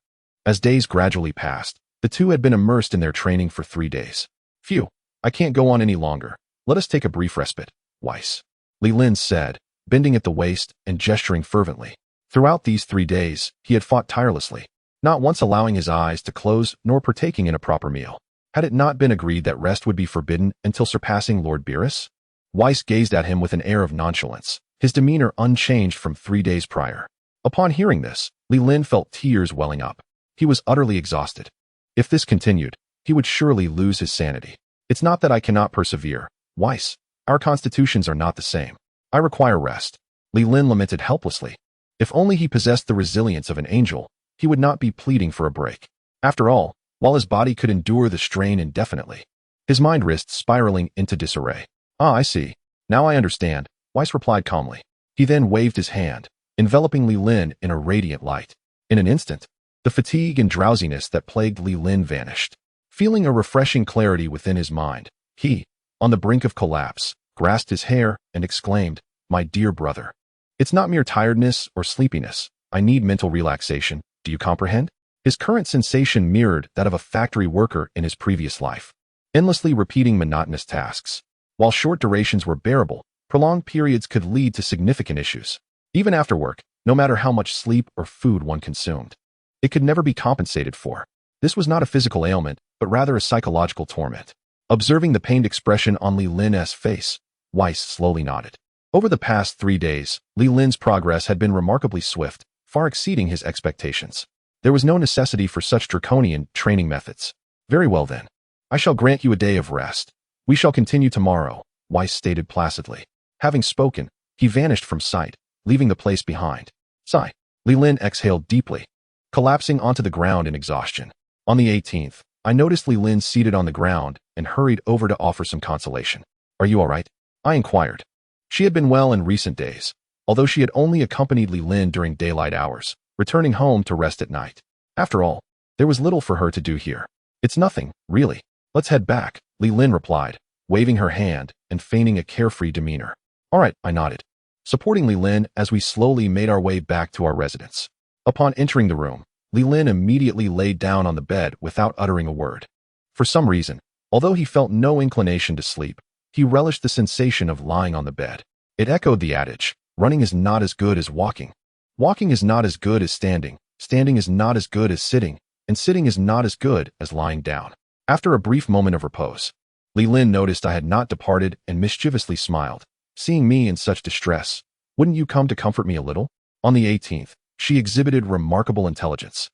As days gradually passed, the two had been immersed in their training for 3 days. "Phew, I can't go on any longer. Let us take a brief respite, Weiss," Li Lin said, bending at the waist and gesturing fervently. Throughout these 3 days, he had fought tirelessly, not once allowing his eyes to close nor partaking in a proper meal. Had it not been agreed that rest would be forbidden until surpassing Lord Beerus? Weiss gazed at him with an air of nonchalance, his demeanor unchanged from 3 days prior. Upon hearing this, Li Lin felt tears welling up. He was utterly exhausted. If this continued, he would surely lose his sanity. "It's not that I cannot persevere, Weiss. Our constitutions are not the same. I require rest," Li Lin lamented helplessly. If only he possessed the resilience of an angel, he would not be pleading for a break. After all, while his body could endure the strain indefinitely, his mind risked spiraling into disarray. "Ah, I see. Now I understand," Weiss replied calmly. He then waved his hand, enveloping Li Lin in a radiant light. In an instant, the fatigue and drowsiness that plagued Li Lin vanished. Feeling a refreshing clarity within his mind, he, on the brink of collapse, grasped his hair and exclaimed, "My dear brother, it's not mere tiredness or sleepiness. I need mental relaxation. Do you comprehend?" His current sensation mirrored that of a factory worker in his previous life, endlessly repeating monotonous tasks. While short durations were bearable, prolonged periods could lead to significant issues. Even after work, no matter how much sleep or food one consumed, it could never be compensated for. This was not a physical ailment, but rather a psychological torment. Observing the pained expression on Li Lin's face, Weiss slowly nodded. Over the past 3 days, Li Lin's progress had been remarkably swift, far exceeding his expectations. There was no necessity for such draconian training methods. "Very well then. I shall grant you a day of rest. We shall continue tomorrow," Weiss stated placidly. Having spoken, he vanished from sight, leaving the place behind. Sigh. Li Lin exhaled deeply, collapsing onto the ground in exhaustion. On the 18th, I noticed Li Lin seated on the ground and hurried over to offer some consolation. "Are you all right?" I inquired. She had been well in recent days, although she had only accompanied Li Lin during daylight hours, returning home to rest at night. After all, there was little for her to do here. "It's nothing, really. Let's head back," Li Lin replied, waving her hand and feigning a carefree demeanor. "All right," I nodded, supporting Li Lin as we slowly made our way back to our residence. Upon entering the room, Li Lin immediately laid down on the bed without uttering a word. For some reason, although he felt no inclination to sleep, he relished the sensation of lying on the bed. It echoed the adage, "Running is not as good as walking. Walking is not as good as standing. Standing is not as good as sitting, and sitting is not as good as lying down." After a brief moment of repose, Li Lin noticed I had not departed and mischievously smiled. "Seeing me in such distress, wouldn't you come to comfort me a little?" On the 18th, she exhibited remarkable intelligence.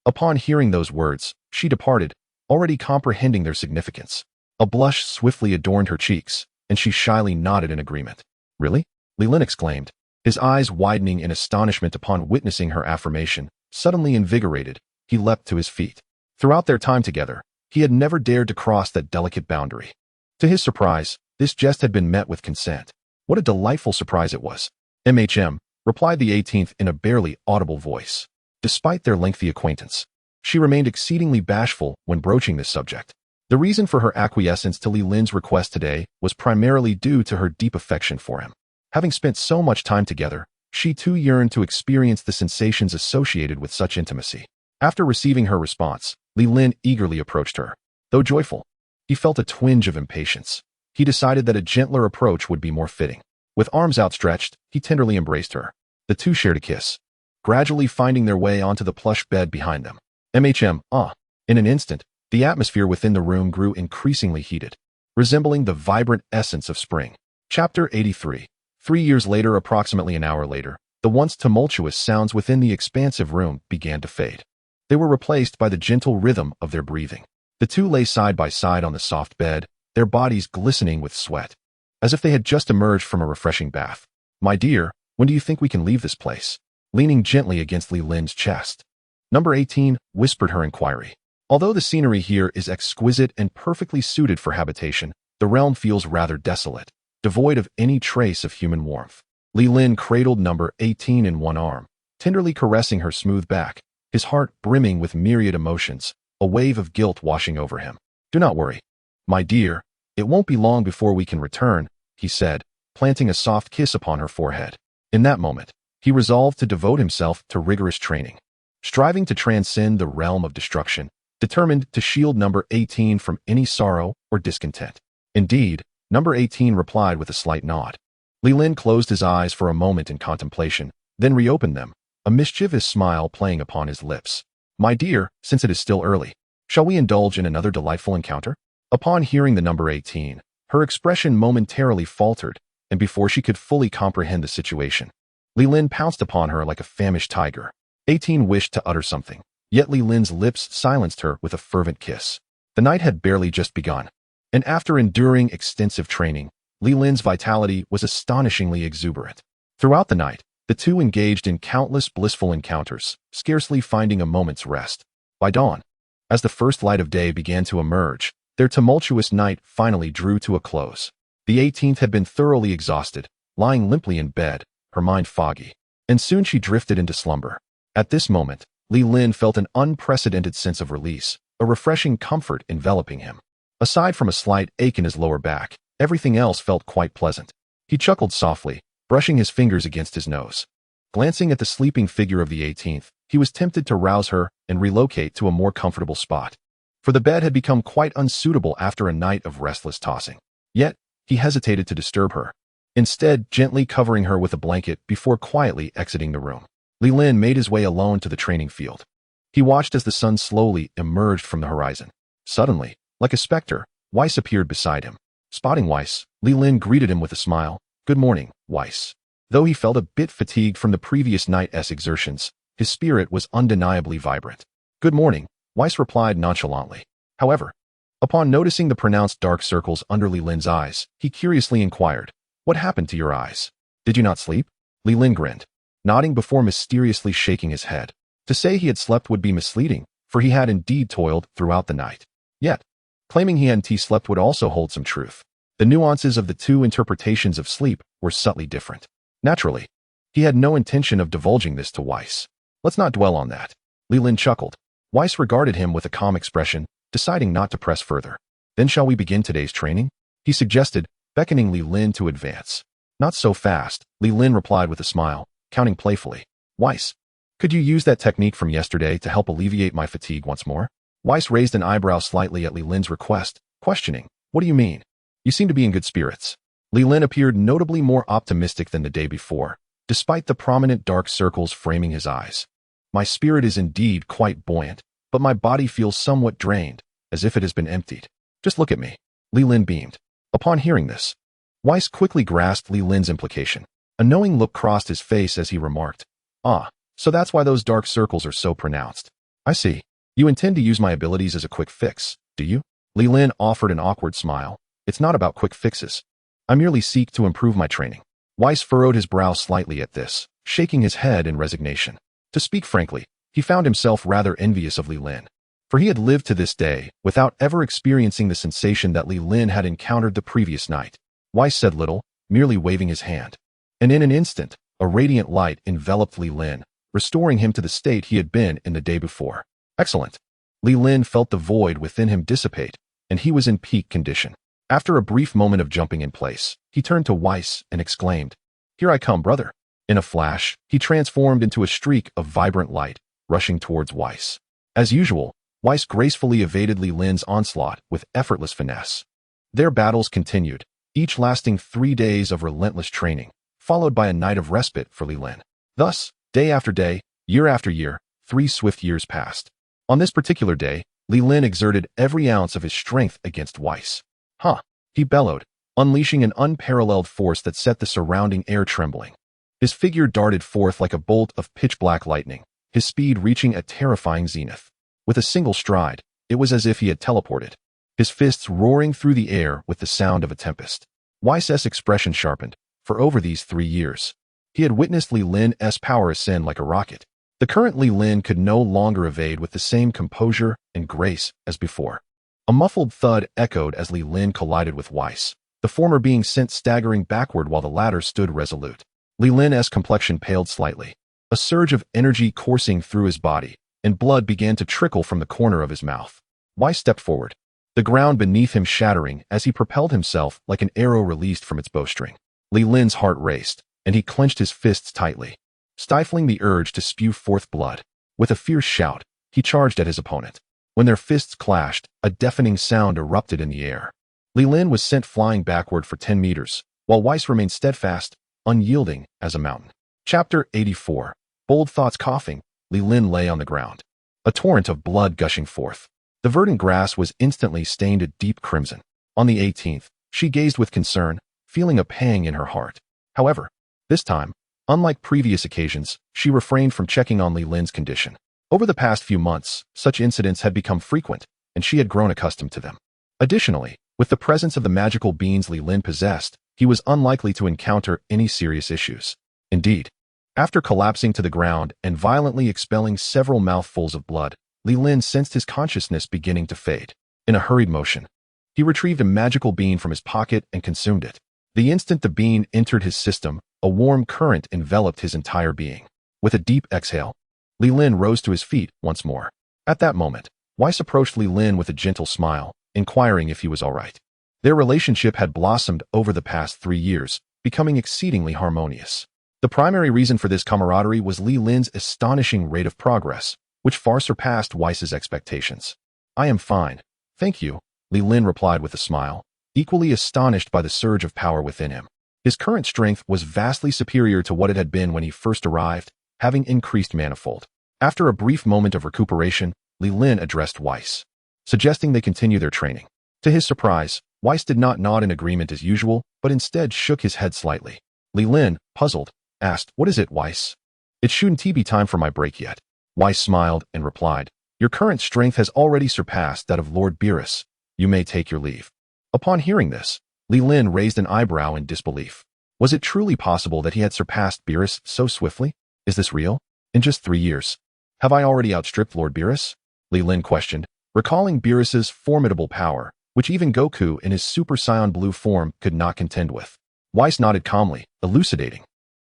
Upon hearing those words, she departed, already comprehending their significance. A blush swiftly adorned her cheeks, and she shyly nodded in agreement. "Really?" Li Lin exclaimed, his eyes widening in astonishment upon witnessing her affirmation. Suddenly invigorated, he leapt to his feet. Throughout their time together, he had never dared to cross that delicate boundary. To his surprise, this jest had been met with consent. What a delightful surprise it was. "MHM," replied the 18th in a barely audible voice. Despite their lengthy acquaintance, she remained exceedingly bashful when broaching this subject. The reason for her acquiescence to Li Lin's request today was primarily due to her deep affection for him. Having spent so much time together, she too yearned to experience the sensations associated with such intimacy. After receiving her response, Li Lin eagerly approached her. Though joyful, he felt a twinge of impatience. He decided that a gentler approach would be more fitting. With arms outstretched, he tenderly embraced her. The two shared a kiss, gradually finding their way onto the plush bed behind them. "MHM, ah." In an instant, the atmosphere within the room grew increasingly heated, resembling the vibrant essence of spring. Chapter 83. 3 years later, approximately an hour later, the once tumultuous sounds within the expansive room began to fade. They were replaced by the gentle rhythm of their breathing. The two lay side by side on the soft bed, their bodies glistening with sweat, as if they had just emerged from a refreshing bath. "My dear, when do you think we can leave this place?" Leaning gently against Li Lin's chest, Number 18 whispered her inquiry. Although the scenery here is exquisite and perfectly suited for habitation, the realm feels rather desolate, devoid of any trace of human warmth. Li Lin cradled Number 18 in one arm, tenderly caressing her smooth back, his heart brimming with myriad emotions, a wave of guilt washing over him. "Do not worry, my dear, it won't be long before we can return," he said, planting a soft kiss upon her forehead. In that moment, he resolved to devote himself to rigorous training, striving to transcend the realm of destruction, determined to shield Number 18 from any sorrow or discontent. Indeed, Number 18 replied with a slight nod. Li Lin closed his eyes for a moment in contemplation, then reopened them, a mischievous smile playing upon his lips. "My dear, since it is still early, shall we indulge in another delightful encounter?" Upon hearing the Number 18, her expression momentarily faltered, and before she could fully comprehend the situation, Li Lin pounced upon her like a famished tiger. 18 wished to utter something, yet Li Lin's lips silenced her with a fervent kiss. The night had barely just begun, and after enduring extensive training, Li Lin's vitality was astonishingly exuberant. Throughout the night, the two engaged in countless blissful encounters, scarcely finding a moment's rest. By dawn, as the first light of day began to emerge, their tumultuous night finally drew to a close. The 18th had been thoroughly exhausted, lying limply in bed, her mind foggy, and soon she drifted into slumber. At this moment, Li Lin felt an unprecedented sense of release, a refreshing comfort enveloping him. Aside from a slight ache in his lower back, everything else felt quite pleasant. He chuckled softly, brushing his fingers against his nose. Glancing at the sleeping figure of the 18th, he was tempted to rouse her and relocate to a more comfortable spot, for the bed had become quite unsuitable after a night of restless tossing. Yet, he hesitated to disturb her, instead gently covering her with a blanket before quietly exiting the room. Li Lin made his way alone to the training field. He watched as the sun slowly emerged from the horizon. Suddenly, like a specter, Weiss appeared beside him. Spotting Weiss, Li Lin greeted him with a smile. "Good morning, Weiss." Though he felt a bit fatigued from the previous night's exertions, his spirit was undeniably vibrant. "Good morning," Weiss replied nonchalantly. However, upon noticing the pronounced dark circles under Li Lin's eyes, he curiously inquired, "What happened to your eyes? Did you not sleep?" Li Lin grinned, nodding before mysteriously shaking his head. To say he had slept would be misleading, for he had indeed toiled throughout the night. Yet, claiming he hadn't slept would also hold some truth. The nuances of the two interpretations of sleep were subtly different. Naturally, he had no intention of divulging this to Weiss. "Let's not dwell on that." Li Lin chuckled. Weiss regarded him with a calm expression, deciding not to press further. "Then shall we begin today's training?" he suggested, beckoning Li Lin to advance. "Not so fast," Li Lin replied with a smile, counting playfully. "Weiss, could you use that technique from yesterday to help alleviate my fatigue once more?" Weiss raised an eyebrow slightly at Li Lin's request, questioning, "What do you mean? You seem to be in good spirits." Li Lin appeared notably more optimistic than the day before, despite the prominent dark circles framing his eyes. "My spirit is indeed quite buoyant, but my body feels somewhat drained, as if it has been emptied. Just look at me." Li Lin beamed. Upon hearing this, Weiss quickly grasped Li Lin's implication. A knowing look crossed his face as he remarked, "Ah, so that's why those dark circles are so pronounced. I see. You intend to use my abilities as a quick fix, do you?" Li Lin offered an awkward smile. "It's not about quick fixes. I merely seek to improve my training." Weiss furrowed his brow slightly at this, shaking his head in resignation. To speak frankly, he found himself rather envious of Li Lin. for he had lived to this day without ever experiencing the sensation that Li Lin had encountered the previous night. Weiss said little, merely waving his hand. And in an instant, a radiant light enveloped Li Lin, restoring him to the state he had been in the day before. Excellent. Li Lin felt the void within him dissipate, and he was in peak condition. After a brief moment of jumping in place, he turned to Weiss and exclaimed, "Here I come, brother." In a flash, he transformed into a streak of vibrant light, rushing towards Weiss. As usual, Weiss gracefully evaded Li Lin's onslaught with effortless finesse. Their battles continued, each lasting 3 days of relentless training, followed by a night of respite for Li Lin. Thus, day after day, year after year, 3 swift years passed. On this particular day, Li Lin exerted every ounce of his strength against Weiss. "Huh!" he bellowed, unleashing an unparalleled force that set the surrounding air trembling. His figure darted forth like a bolt of pitch-black lightning, his speed reaching a terrifying zenith. With a single stride, it was as if he had teleported, his fists roaring through the air with the sound of a tempest. Weiss's expression sharpened, for over these 3 years, he had witnessed Li Lin's power ascend like a rocket. The current Li Lin could no longer evade with the same composure and grace as before. A muffled thud echoed as Li Lin collided with Weiss, the former being sent staggering backward while the latter stood resolute. Li Lin's complexion paled slightly, a surge of energy coursing through his body, and blood began to trickle from the corner of his mouth. Weiss stepped forward, the ground beneath him shattering as he propelled himself like an arrow released from its bowstring. Li Lin's heart raced, and he clenched his fists tightly, stifling the urge to spew forth blood. With a fierce shout, he charged at his opponent. When their fists clashed, a deafening sound erupted in the air. Li Lin was sent flying backward for 10 meters, while Weiss remained steadfast, unyielding as a mountain. Chapter 84. Bold thoughts coughing, Li Lin lay on the ground, a torrent of blood gushing forth. The verdant grass was instantly stained a deep crimson. On the 18th, she gazed with concern, feeling a pang in her heart. However, this time, unlike previous occasions, she refrained from checking on Li Lin's condition. Over the past few months, such incidents had become frequent, and she had grown accustomed to them. Additionally, with the presence of the magical beings Li Lin possessed, he was unlikely to encounter any serious issues. Indeed, after collapsing to the ground and violently expelling several mouthfuls of blood, Li Lin sensed his consciousness beginning to fade. In a hurried motion, he retrieved a magical bean from his pocket and consumed it. The instant the bean entered his system, a warm current enveloped his entire being. With a deep exhale, Li Lin rose to his feet once more. At that moment, Weiss approached Li Lin with a gentle smile, inquiring if he was all right. Their relationship had blossomed over the past 3 years, becoming exceedingly harmonious. The primary reason for this camaraderie was Li Lin's astonishing rate of progress, which far surpassed Weiss's expectations. "I am fine, thank you," Li Lin replied with a smile, equally astonished by the surge of power within him. His current strength was vastly superior to what it had been when he first arrived, having increased manifold. After a brief moment of recuperation, Li Lin addressed Weiss, suggesting they continue their training. To his surprise, Weiss did not nod in agreement as usual, but instead shook his head slightly. Li Lin, puzzled, asked, "What is it, Weiss?" "It shouldn't be time for my break yet." Weiss smiled and replied, "Your current strength has already surpassed that of Lord Beerus. You may take your leave." Upon hearing this, Li Lin raised an eyebrow in disbelief. Was it truly possible that he had surpassed Beerus so swiftly? Is this real? In just 3 years? Have I already outstripped Lord Beerus? Li Lin questioned, recalling Beerus's formidable power, which even Goku in his Super Saiyan Blue form could not contend with. Weiss nodded calmly, elucidating.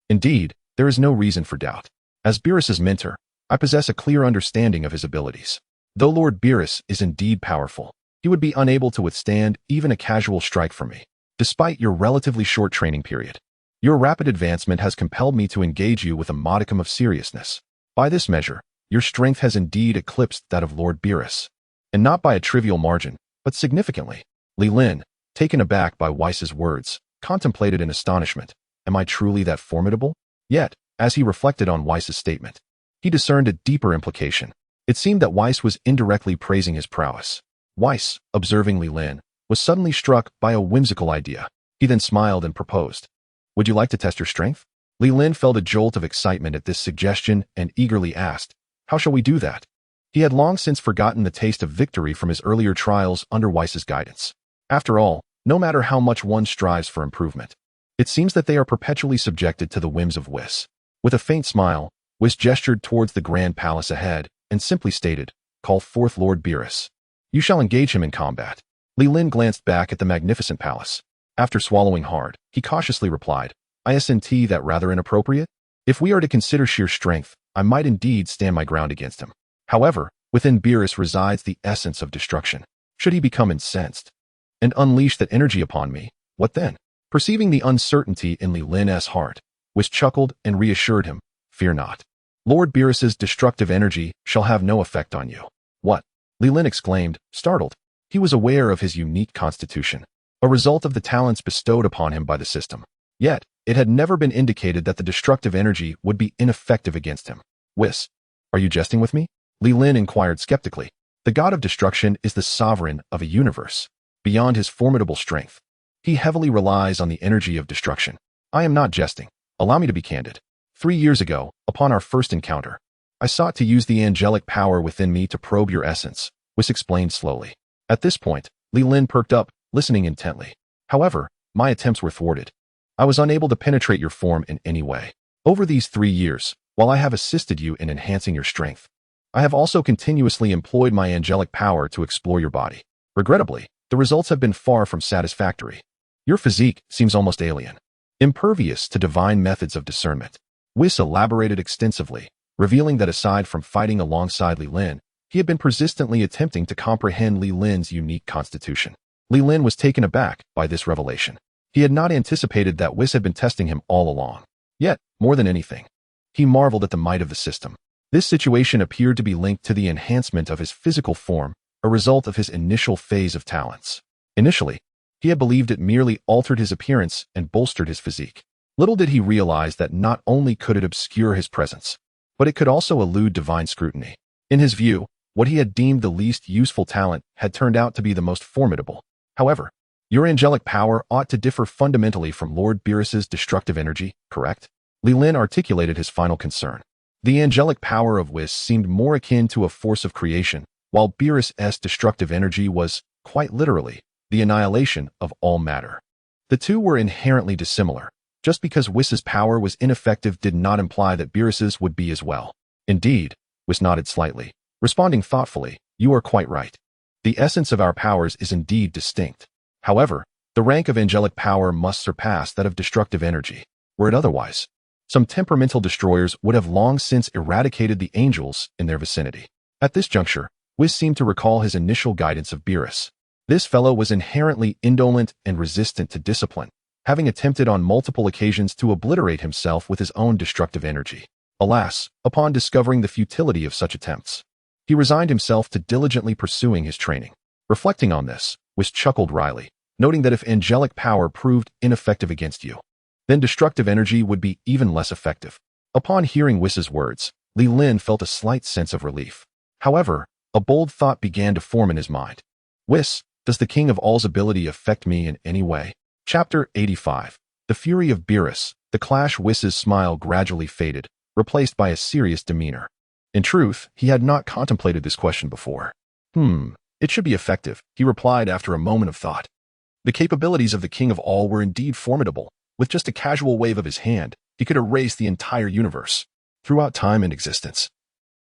"Indeed, there is no reason for doubt. As Beerus's mentor, I possess a clear understanding of his abilities. Though Lord Beerus is indeed powerful, he would be unable to withstand even a casual strike from me, despite your relatively short training period. Your rapid advancement has compelled me to engage you with a modicum of seriousness. By this measure, your strength has indeed eclipsed that of Lord Beerus, and not by a trivial margin, but significantly." Li Lin, taken aback by Weiss's words, contemplated in astonishment. Am I truly that formidable? Yet, as he reflected on Weiss's statement, he discerned a deeper implication. It seemed that Weiss was indirectly praising his prowess. Weiss, observing Li Lin, was suddenly struck by a whimsical idea. He then smiled and proposed, "Would you like to test your strength?" Li Lin felt a jolt of excitement at this suggestion and eagerly asked, "How shall we do that?" He had long since forgotten the taste of victory from his earlier trials under Weiss's guidance. After all, no matter how much one strives for improvement, it seems that they are perpetually subjected to the whims of Weiss. With a faint smile, Weiss gestured towards the grand palace ahead and simply stated, call forth Lord Beerus. You shall engage him in combat." Li Lin glanced back at the magnificent palace. After swallowing hard, he cautiously replied, "Isn't that rather inappropriate? If we are to consider sheer strength, I might indeed stand my ground against him. However, within Beerus resides the essence of destruction. Should he become incensed and unleash that energy upon me, what then?" Perceiving the uncertainty in Li Lin's heart, Whis chuckled and reassured him, "Fear not. Lord Beerus's destructive energy shall have no effect on you." "What?" Li Lin exclaimed, startled. He was aware of his unique constitution, a result of the talents bestowed upon him by the system. Yet, it had never been indicated that the destructive energy would be ineffective against him. "Whis, are you jesting with me?" Li Lin inquired skeptically. The god of destruction is the sovereign of a universe. Beyond his formidable strength, he heavily relies on the energy of destruction. "I am not jesting. Allow me to be candid. 3 years ago, upon our first encounter, I sought to use the angelic power within me to probe your essence," Whis explained slowly. At this point, Li Lin perked up, listening intently. "However, my attempts were thwarted. I was unable to penetrate your form in any way. Over these 3 years, while I have assisted you in enhancing your strength, I have also continuously employed my angelic power to explore your body. Regrettably, the results have been far from satisfactory. Your physique seems almost alien, impervious to divine methods of discernment." Whis elaborated extensively, revealing that aside from fighting alongside Li Lin, he had been persistently attempting to comprehend Li Lin's unique constitution. Li Lin was taken aback by this revelation. He had not anticipated that Whis had been testing him all along. Yet, more than anything, he marveled at the might of the system. This situation appeared to be linked to the enhancement of his physical form, a result of his initial phase of talents. Initially, he had believed it merely altered his appearance and bolstered his physique. Little did he realize that not only could it obscure his presence, but it could also elude divine scrutiny. In his view, what he had deemed the least useful talent had turned out to be the most formidable. "However, your angelic power ought to differ fundamentally from Lord Beerus's destructive energy, correct?" Li Lin articulated his final concern. The angelic power of Whis seemed more akin to a force of creation, while Beerus's destructive energy was, quite literally, the annihilation of all matter. The two were inherently dissimilar. Just because Whis's power was ineffective did not imply that Beerus's would be as well. "Indeed," Whis nodded slightly, responding thoughtfully, "you are quite right. The essence of our powers is indeed distinct. However, the rank of angelic power must surpass that of destructive energy. Were it otherwise, some temperamental destroyers would have long since eradicated the angels in their vicinity." At this juncture, Whis seemed to recall his initial guidance of Beerus. This fellow was inherently indolent and resistant to discipline, having attempted on multiple occasions to obliterate himself with his own destructive energy. Alas, upon discovering the futility of such attempts, he resigned himself to diligently pursuing his training. Reflecting on this, Whis chuckled wryly, noting that if angelic power proved ineffective against you, then destructive energy would be even less effective. Upon hearing Whis's words, Li Lin felt a slight sense of relief. However, a bold thought began to form in his mind. "Whis, does the King of All's ability affect me in any way?" Chapter 85. The Fury of Beerus. The clash. Whis's smile gradually faded, replaced by a serious demeanor. In truth, he had not contemplated this question before. It should be effective," he replied after a moment of thought. The capabilities of the King of All were indeed formidable. With just a casual wave of his hand, he could erase the entire universe. Throughout time and existence,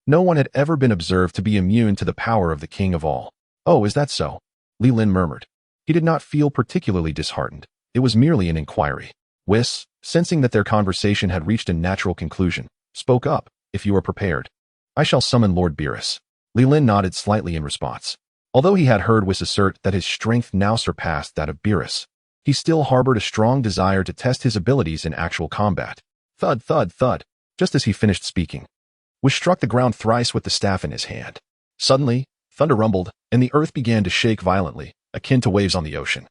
no one had ever been observed to be immune to the power of the King of All. "Oh, is that so?" Li Lin murmured. He did not feel particularly disheartened. It was merely an inquiry. Whis, sensing that their conversation had reached a natural conclusion, spoke up, "If you are prepared, I shall summon Lord Beerus." Li Lin nodded slightly in response. Although he had heard Whis assert that his strength now surpassed that of Beerus, he still harbored a strong desire to test his abilities in actual combat. Thud, thud, thud. Just as he finished speaking, Whis struck the ground thrice with the staff in his hand. Suddenly, thunder rumbled, and the earth began to shake violently, akin to waves on the ocean.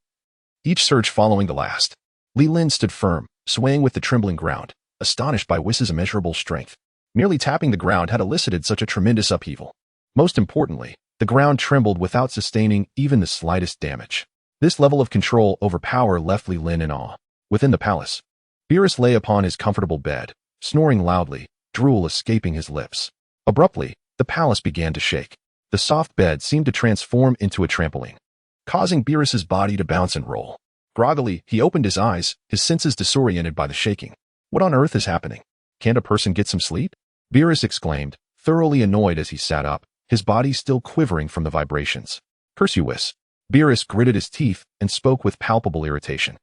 Each surge following the last. Li Lin stood firm, swaying with the trembling ground, astonished by Whis's immeasurable strength. Merely tapping the ground had elicited such a tremendous upheaval. Most importantly, the ground trembled without sustaining even the slightest damage. This level of control over power left Li Lin in awe. Within the palace, Beerus lay upon his comfortable bed, snoring loudly, drool escaping his lips. Abruptly, the palace began to shake. The soft bed seemed to transform into a trampoline, causing Beerus's body to bounce and roll. Groggily, he opened his eyes, his senses disoriented by the shaking. "What on earth is happening? Can't a person get some sleep?" Beerus exclaimed, thoroughly annoyed as he sat up, his body still quivering from the vibrations. "Curse you, Whis." Beerus gritted his teeth and spoke with palpable irritation.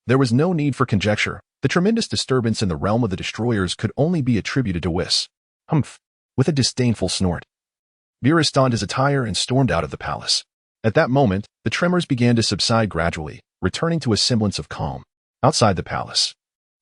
There was no need for conjecture. The tremendous disturbance in the realm of the destroyers could only be attributed to Whis. "Humph." With a disdainful snort, Beerus donned his attire and stormed out of the palace. At that moment, the tremors began to subside gradually, returning to a semblance of calm. Outside the palace,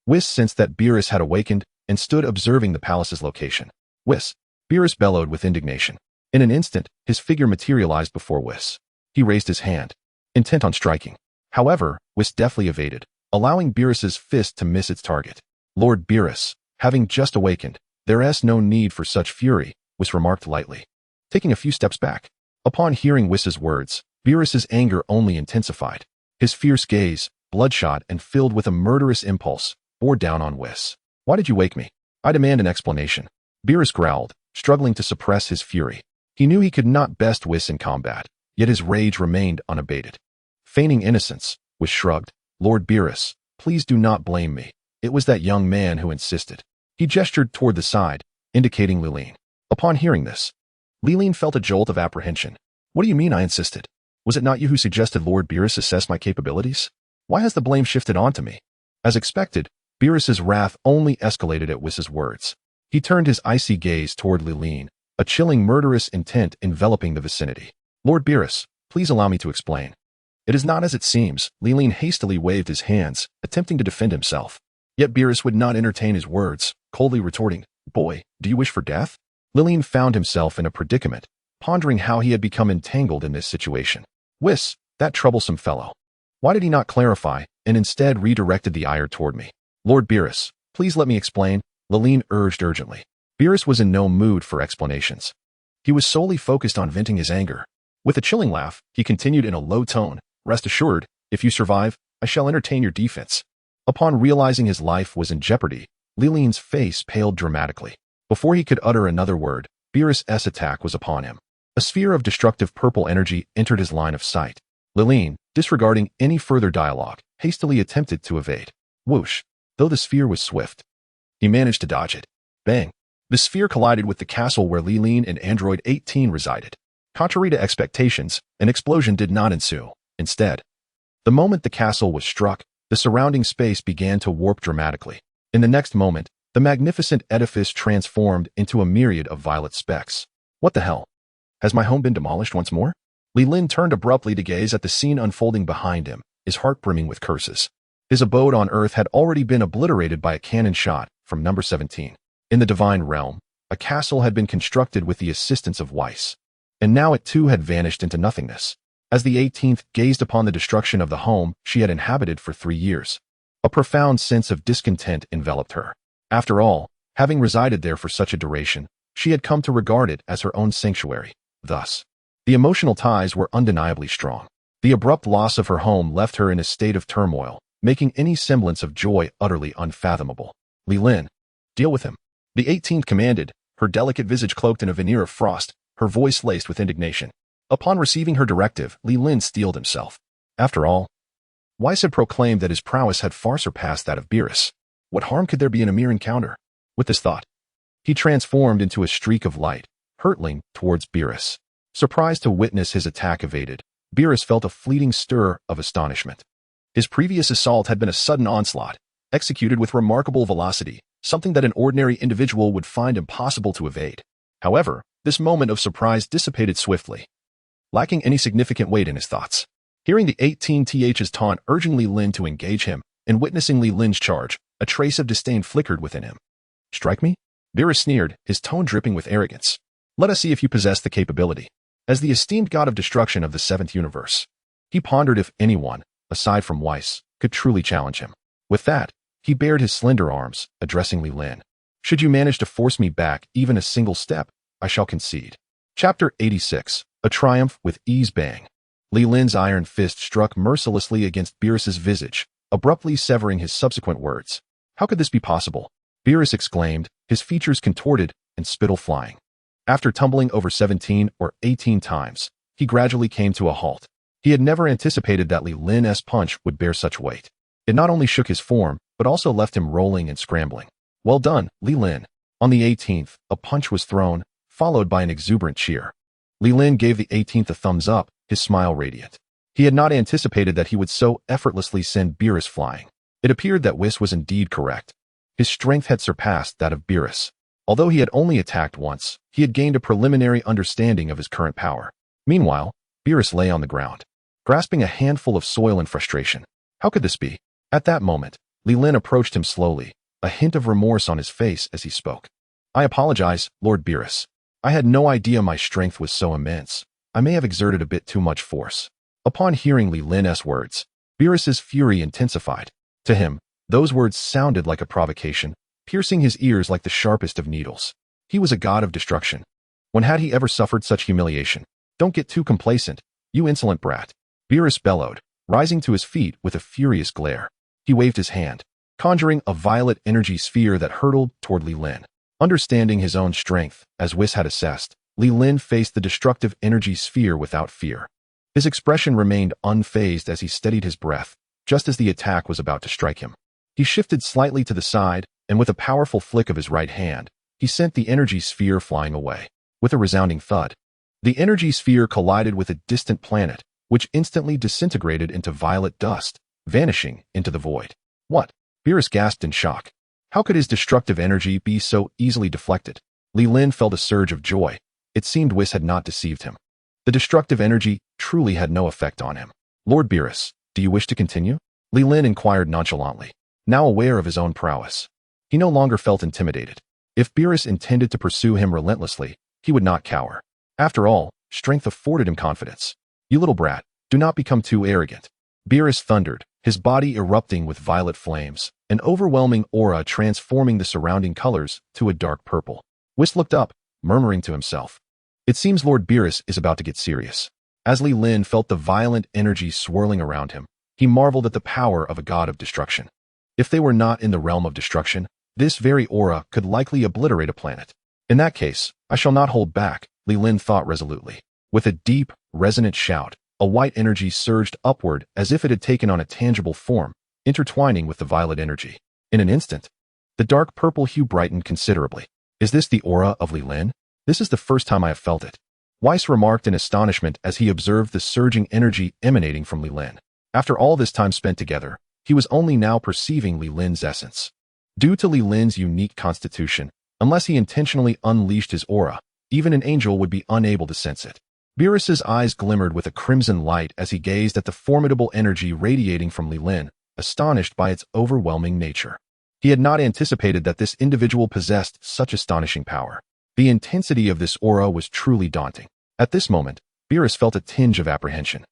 Whis sensed that Beerus had awakened and stood observing the palace's location. "Whis!" Beerus bellowed with indignation. In an instant, his figure materialized before Whis. He raised his hand, intent on striking. However, Whis deftly evaded, allowing Beerus's fist to miss its target. "Lord Beerus, having just awakened, there's no need for such fury," Whis remarked lightly, taking a few steps back. Upon hearing Whis's words, Beerus's anger only intensified. His fierce gaze, bloodshot and filled with a murderous impulse, bore down on Whis. "Why did you wake me? I demand an explanation." Beerus growled, struggling to suppress his fury. He knew he could not best Whis in combat, yet his rage remained unabated. Feigning innocence, Whis shrugged. "Lord Beerus, please do not blame me. It was that young man who insisted." He gestured toward the side, indicating Liline. Upon hearing this, Liline felt a jolt of apprehension. "What do you mean I insisted? Was it not you who suggested Lord Beerus assess my capabilities? Why has the blame shifted onto me?" As expected, Beerus's wrath only escalated at Whis's words. He turned his icy gaze toward Liline, a chilling murderous intent enveloping the vicinity. "Lord Beerus, please allow me to explain." "It is not as it seems." Liline hastily waved his hands, attempting to defend himself. Yet Beerus would not entertain his words, coldly retorting, "Boy, do you wish for death?" Liline found himself in a predicament, pondering how he had become entangled in this situation. Whis, that troublesome fellow. Why did he not clarify, and instead redirected the ire toward me? "Lord Beerus, please let me explain," Liline urged urgently. Beerus was in no mood for explanations. He was solely focused on venting his anger. With a chilling laugh, he continued in a low tone, "Rest assured, if you survive, I shall entertain your defense." Upon realizing his life was in jeopardy, Liline's face paled dramatically. Before he could utter another word, Beerus' attack was upon him. A sphere of destructive purple energy entered his line of sight. Liline, disregarding any further dialogue, hastily attempted to evade. Whoosh! Though the sphere was swift, he managed to dodge it. Bang! The sphere collided with the castle where Liline and Android 18 resided. Contrary to expectations, an explosion did not ensue. Instead, the moment the castle was struck, the surrounding space began to warp dramatically. In the next moment, the magnificent edifice transformed into a myriad of violet specks. "What the hell? Has my home been demolished once more?" Liline turned abruptly to gaze at the scene unfolding behind him, his heart brimming with curses. His abode on Earth had already been obliterated by a cannon shot from number 17. In the divine realm, a castle had been constructed with the assistance of Weiss, and now it too had vanished into nothingness. As the 18th gazed upon the destruction of the home she had inhabited for 3 years, a profound sense of discontent enveloped her. After all, having resided there for such a duration, she had come to regard it as her own sanctuary. Thus, the emotional ties were undeniably strong. The abrupt loss of her home left her in a state of turmoil, making any semblance of joy utterly unfathomable. "Liline, deal with him," the 18th commanded, her delicate visage cloaked in a veneer of frost, her voice laced with indignation. Upon receiving her directive, Liline steeled himself. After all, Weiss had proclaimed that his prowess had far surpassed that of Beerus. What harm could there be in a mere encounter? With this thought, he transformed into a streak of light, hurtling towards Beerus. Surprised to witness his attack evaded, Beerus felt a fleeting stir of astonishment. His previous assault had been a sudden onslaught, executed with remarkable velocity, something that an ordinary individual would find impossible to evade. However, this moment of surprise dissipated swiftly, lacking any significant weight in his thoughts. Hearing the 18th's taunt urging Liline to engage him, and witnessing Lilin's charge, a trace of disdain flickered within him. "Strike me?" Beerus sneered, his tone dripping with arrogance. "Let us see if you possess the capability." As the esteemed god of destruction of the 7th universe, he pondered if anyone, aside from Weiss, could truly challenge him. With that, he bared his slender arms, addressing Liline. "Should you manage to force me back even a single step, I shall concede." Chapter 86. A Triumph with Ease. Bang! Liline's iron fist struck mercilessly against Beerus's visage, abruptly severing his subsequent words. "How could this be possible?" Beerus exclaimed, his features contorted and spittle flying. After tumbling over 17 or 18 times, he gradually came to a halt. He had never anticipated that Liline's punch would bear such weight. It not only shook his form, but also left him rolling and scrambling. "Well done, Liline." On the 18th, a punch was thrown, followed by an exuberant cheer. Li Lin gave the 18th a thumbs up, his smile radiant. He had not anticipated that he would so effortlessly send Beerus flying. It appeared that Whis was indeed correct. His strength had surpassed that of Beerus. Although he had only attacked once, he had gained a preliminary understanding of his current power. Meanwhile, Beerus lay on the ground, grasping a handful of soil in frustration. How could this be? At that moment, Li Lin approached him slowly, a hint of remorse on his face as he spoke. I apologize, Lord Beerus. I had no idea my strength was so immense. I may have exerted a bit too much force. Upon hearing Li Lin's words, Beerus's fury intensified. To him, those words sounded like a provocation, piercing his ears like the sharpest of needles. He was a god of destruction. When had he ever suffered such humiliation? Don't get too complacent, you insolent brat. Beerus bellowed, rising to his feet with a furious glare. He waved his hand, conjuring a violet energy sphere that hurtled toward Li Lin. Understanding his own strength, as Whis had assessed, Li Lin faced the destructive energy sphere without fear. His expression remained unfazed as he steadied his breath, just as the attack was about to strike him. He shifted slightly to the side, and with a powerful flick of his right hand, he sent the energy sphere flying away. With a resounding thud, the energy sphere collided with a distant planet, which instantly disintegrated into violet dust, vanishing into the void. What? Beerus gasped in shock. How could his destructive energy be so easily deflected? Li Lin felt a surge of joy. It seemed Whis had not deceived him. The destructive energy truly had no effect on him. Lord Beerus, do you wish to continue? Li Lin inquired nonchalantly, now aware of his own prowess. He no longer felt intimidated. If Beerus intended to pursue him relentlessly, he would not cower. After all, strength afforded him confidence. You little brat, do not become too arrogant. Beerus thundered, his body erupting with violet flames, an overwhelming aura transforming the surrounding colors to a dark purple. Whis looked up, murmuring to himself. It seems Lord Beerus is about to get serious. As Li Lin felt the violent energy swirling around him, he marveled at the power of a god of destruction. If they were not in the realm of destruction, this very aura could likely obliterate a planet. In that case, I shall not hold back, Li Lin thought resolutely. With a deep, resonant shout, a white energy surged upward as if it had taken on a tangible form, intertwining with the violet energy. In an instant, the dark purple hue brightened considerably. Is this the aura of Li Lin? This is the first time I have felt it. Whis remarked in astonishment as he observed the surging energy emanating from Li Lin. After all this time spent together, he was only now perceiving Li Lin's essence. Due to Li Lin's unique constitution, unless he intentionally unleashed his aura, even an angel would be unable to sense it. Beerus's eyes glimmered with a crimson light as he gazed at the formidable energy radiating from Li Lin, astonished by its overwhelming nature. He had not anticipated that this individual possessed such astonishing power. The intensity of this aura was truly daunting. At this moment, Beerus felt a tinge of apprehension.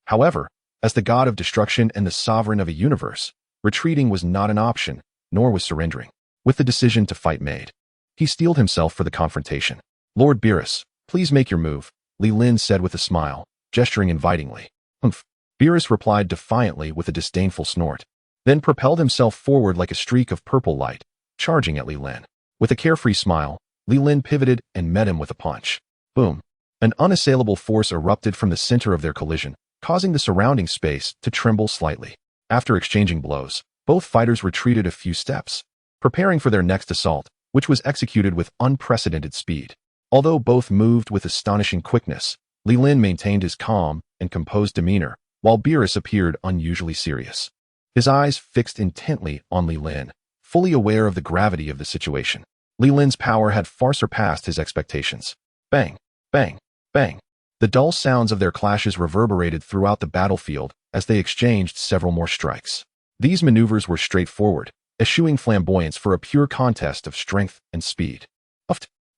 However, as the god of destruction and the sovereign of a universe, retreating was not an option, nor was surrendering. With the decision to fight made, he steeled himself for the confrontation. Lord Beerus, please make your move, Li Lin said with a smile, gesturing invitingly. Humph. Beerus replied defiantly with a disdainful snort, then propelled himself forward like a streak of purple light, charging at Li Lin. With a carefree smile, Li Lin pivoted and met him with a punch. Boom. An unassailable force erupted from the center of their collision, causing the surrounding space to tremble slightly. After exchanging blows, both fighters retreated a few steps, preparing for their next assault, which was executed with unprecedented speed. Although both moved with astonishing quickness, Li Lin maintained his calm and composed demeanor, while Beerus appeared unusually serious. His eyes fixed intently on Li Lin, fully aware of the gravity of the situation. Li Lin's power had far surpassed his expectations. Bang, bang, bang. The dull sounds of their clashes reverberated throughout the battlefield as they exchanged several more strikes. These maneuvers were straightforward, eschewing flamboyance for a pure contest of strength and speed.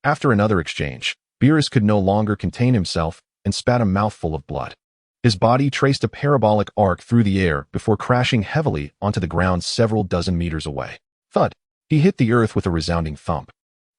After another exchange, Beerus could no longer contain himself and spat a mouthful of blood. His body traced a parabolic arc through the air before crashing heavily onto the ground several dozen meters away. Thud. He hit the earth with a resounding thump.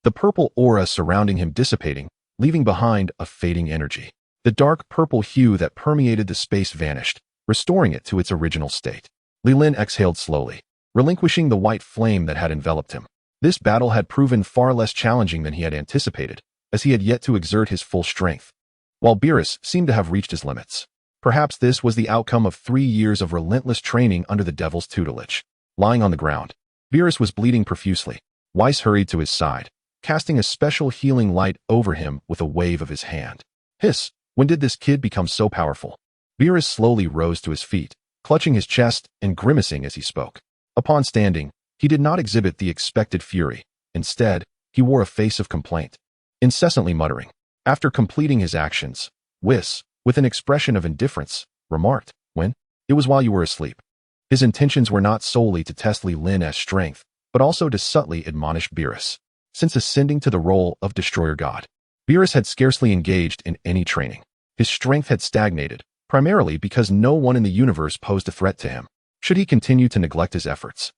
The purple aura surrounding him dissipating, leaving behind a fading energy. The dark purple hue that permeated the space vanished, restoring it to its original state. Li Lin exhaled slowly, relinquishing the white flame that had enveloped him. This battle had proven far less challenging than he had anticipated, as he had yet to exert his full strength, while Beerus seemed to have reached his limits. Perhaps this was the outcome of 3 years of relentless training under the devil's tutelage. Lying on the ground, Beerus was bleeding profusely. Whis hurried to his side, casting a special healing light over him with a wave of his hand. Hiss, when did this kid become so powerful? Beerus slowly rose to his feet, clutching his chest and grimacing as he spoke. Upon standing, he did not exhibit the expected fury. Instead, he wore a face of complaint, incessantly muttering. After completing his actions, Whis, with an expression of indifference, remarked, "When? It was while you were asleep." His intentions were not solely to test Li Lin's strength, but also to subtly admonish Beerus. Since ascending to the role of Destroyer God, Beerus had scarcely engaged in any training. His strength had stagnated, primarily because no one in the universe posed a threat to him. Should he continue to neglect his efforts,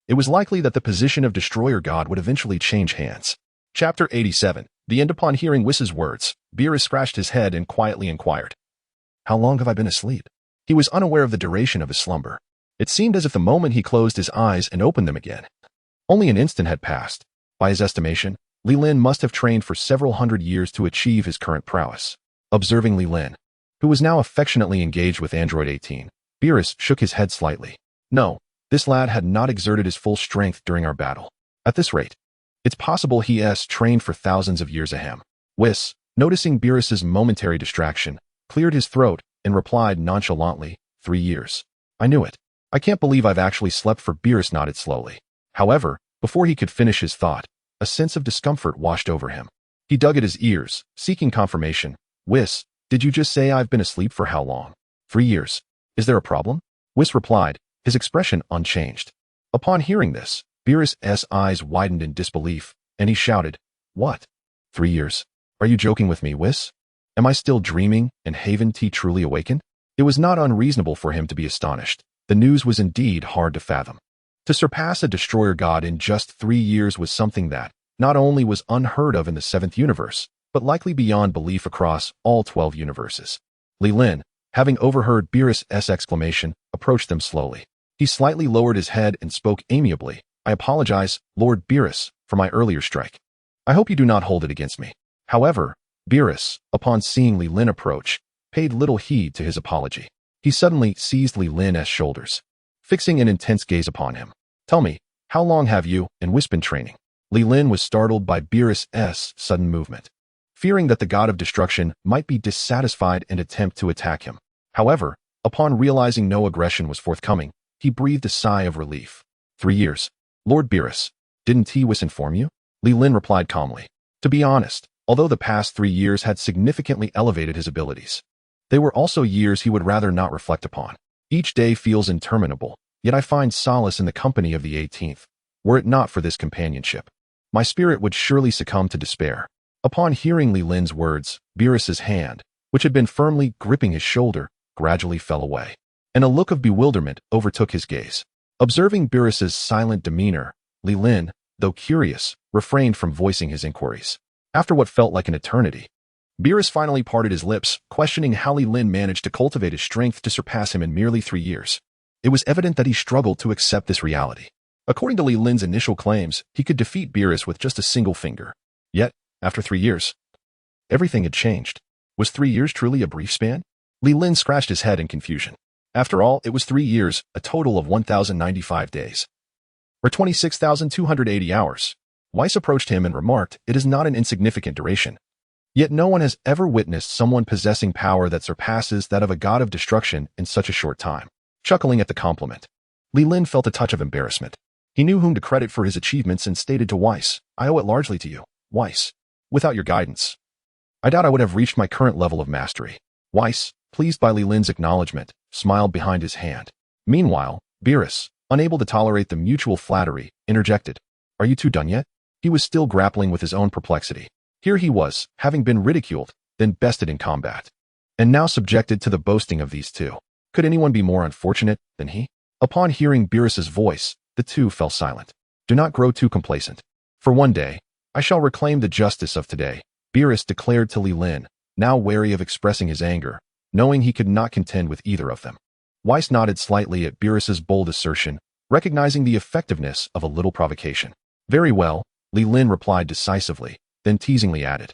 it was likely that the position of Destroyer God would eventually change hands. Chapter 87. The end. Upon hearing Whis' words, Beerus scratched his head and quietly inquired, "How long have I been asleep?" He was unaware of the duration of his slumber. It seemed as if the moment he closed his eyes and opened them again, only an instant had passed. By his estimation, Li Lin must have trained for several hundred years to achieve his current prowess. Observing Li Lin, who was now affectionately engaged with Android 18, Beerus shook his head slightly. No, this lad had not exerted his full strength during our battle. At this rate, it's possible he has trained for thousands of years ahem. Whis, noticing Beerus's momentary distraction, cleared his throat and replied nonchalantly, 3 years. I knew it. I can't believe I've actually slept for. Beerus nodded slowly. However, before he could finish his thought, a sense of discomfort washed over him. He dug at his ears, seeking confirmation. Whis, did you just say I've been asleep for how long? 3 years. Is there a problem? Whis replied, his expression unchanged. Upon hearing this, Beerus' eyes widened in disbelief, and he shouted, What? 3 years? Are you joking with me, Whis? Am I still dreaming, and Haven T truly awakened? It was not unreasonable for him to be astonished. The news was indeed hard to fathom. To surpass a Destroyer God in just 3 years was something that not only was unheard of in the 7th universe, but likely beyond belief across all 12 universes. Li Lin, having overheard Beerus' exclamation, approached them slowly. He slightly lowered his head and spoke amiably. I apologize, Lord Beerus, for my earlier strike. I hope you do not hold it against me. However, Beerus, upon seeing Li Lin approach, paid little heed to his apology. He suddenly seized Li Lin's shoulders, fixing an intense gaze upon him. Tell me, how long have you and Whis been training? Li Lin was startled by Beerus' sudden movement, fearing that the god of destruction might be dissatisfied and attempt to attack him. However, upon realizing no aggression was forthcoming, he breathed a sigh of relief. 3 years. Lord Beerus, didn't Whis inform you? Li Lin replied calmly. To be honest, although the past 3 years had significantly elevated his abilities, they were also years he would rather not reflect upon. Each day feels interminable, yet I find solace in the company of the 18th. Were it not for this companionship, my spirit would surely succumb to despair. Upon hearing Li Lin's words, Beerus' hand, which had been firmly gripping his shoulder, gradually fell away, and a look of bewilderment overtook his gaze. Observing Beerus' silent demeanor, Li Lin, though curious, refrained from voicing his inquiries. After what felt like an eternity, Beerus finally parted his lips, questioning how Li Lin managed to cultivate his strength to surpass him in merely 3 years. It was evident that he struggled to accept this reality. According to Li Lin's initial claims, he could defeat Beerus with just a single finger. Yet, after 3 years, everything had changed. Was 3 years truly a brief span? Li Lin scratched his head in confusion. After all, it was 3 years, a total of 1,095 days, or 26,280 hours. Weiss approached him and remarked, it is not an insignificant duration. Yet no one has ever witnessed someone possessing power that surpasses that of a god of destruction in such a short time. Chuckling at the compliment, Li Lin felt a touch of embarrassment. He knew whom to credit for his achievements and stated to Weiss, I owe it largely to you, Weiss. Without your guidance, I doubt I would have reached my current level of mastery. Weiss, pleased by Li Lin's acknowledgement, smiled behind his hand. Meanwhile, Beerus, unable to tolerate the mutual flattery, interjected, Are you two done yet? He was still grappling with his own perplexity. Here he was, having been ridiculed, then bested in combat, and now subjected to the boasting of these two. Could anyone be more unfortunate than he? Upon hearing Beerus' voice, the two fell silent. Do not grow too complacent. For one day, I shall reclaim the justice of today, Beerus declared to Li Lin, now wary of expressing his anger, knowing he could not contend with either of them. Weiss nodded slightly at Beerus' bold assertion, recognizing the effectiveness of a little provocation. Very well, Li Lin replied decisively, then teasingly added,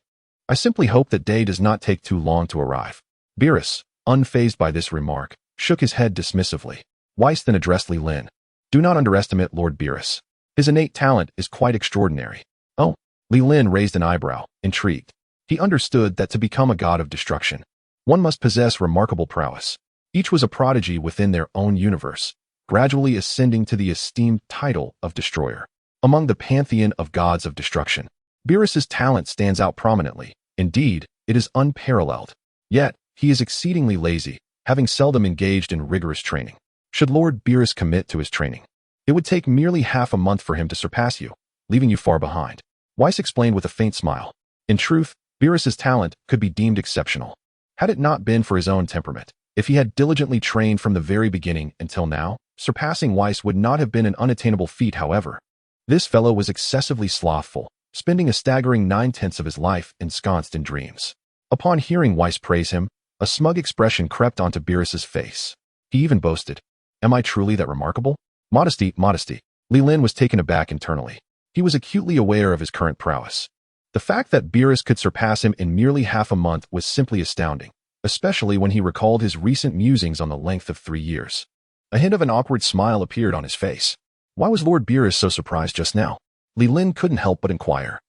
I simply hope that day does not take too long to arrive. Beerus, unfazed by this remark, shook his head dismissively. Weiss then addressed Li Lin. Do not underestimate Lord Beerus. His innate talent is quite extraordinary. Oh, Li Lin raised an eyebrow, intrigued. He understood that to become a god of destruction, one must possess remarkable prowess. Each was a prodigy within their own universe, gradually ascending to the esteemed title of destroyer. Among the pantheon of gods of destruction, Beerus's talent stands out prominently. Indeed, it is unparalleled. Yet, he is exceedingly lazy, having seldom engaged in rigorous training. Should Lord Beerus commit to his training, it would take merely half a month for him to surpass you, leaving you far behind. Weiss explained with a faint smile. In truth, Beerus's talent could be deemed exceptional. Had it not been for his own temperament, if he had diligently trained from the very beginning until now, surpassing Weiss would not have been an unattainable feat. However, this fellow was excessively slothful, spending a staggering 9/10 of his life ensconced in dreams. Upon hearing Weiss praise him, a smug expression crept onto Beerus's face. He even boasted, "Am I truly that remarkable?" Modesty, modesty. Li Lin was taken aback internally. He was acutely aware of his current prowess. The fact that Beerus could surpass him in merely half a month was simply astounding, especially when he recalled his recent musings on the length of 3 years. A hint of an awkward smile appeared on his face. Why was Lord Beerus so surprised just now? Li Lin couldn't help but inquire,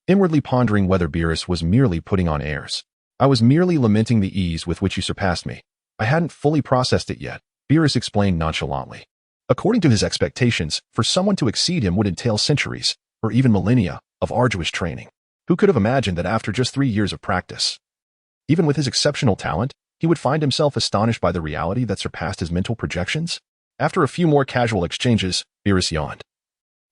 inwardly pondering whether Beerus was merely putting on airs. "I was merely lamenting the ease with which you surpassed me. I hadn't fully processed it yet," Beerus explained nonchalantly. According to his expectations, for someone to exceed him would entail centuries, or even millennia, of arduous training. Who could have imagined that after just 3 years of practice, even with his exceptional talent, he would find himself astonished by the reality that surpassed his mental projections? After a few more casual exchanges, Beerus yawned,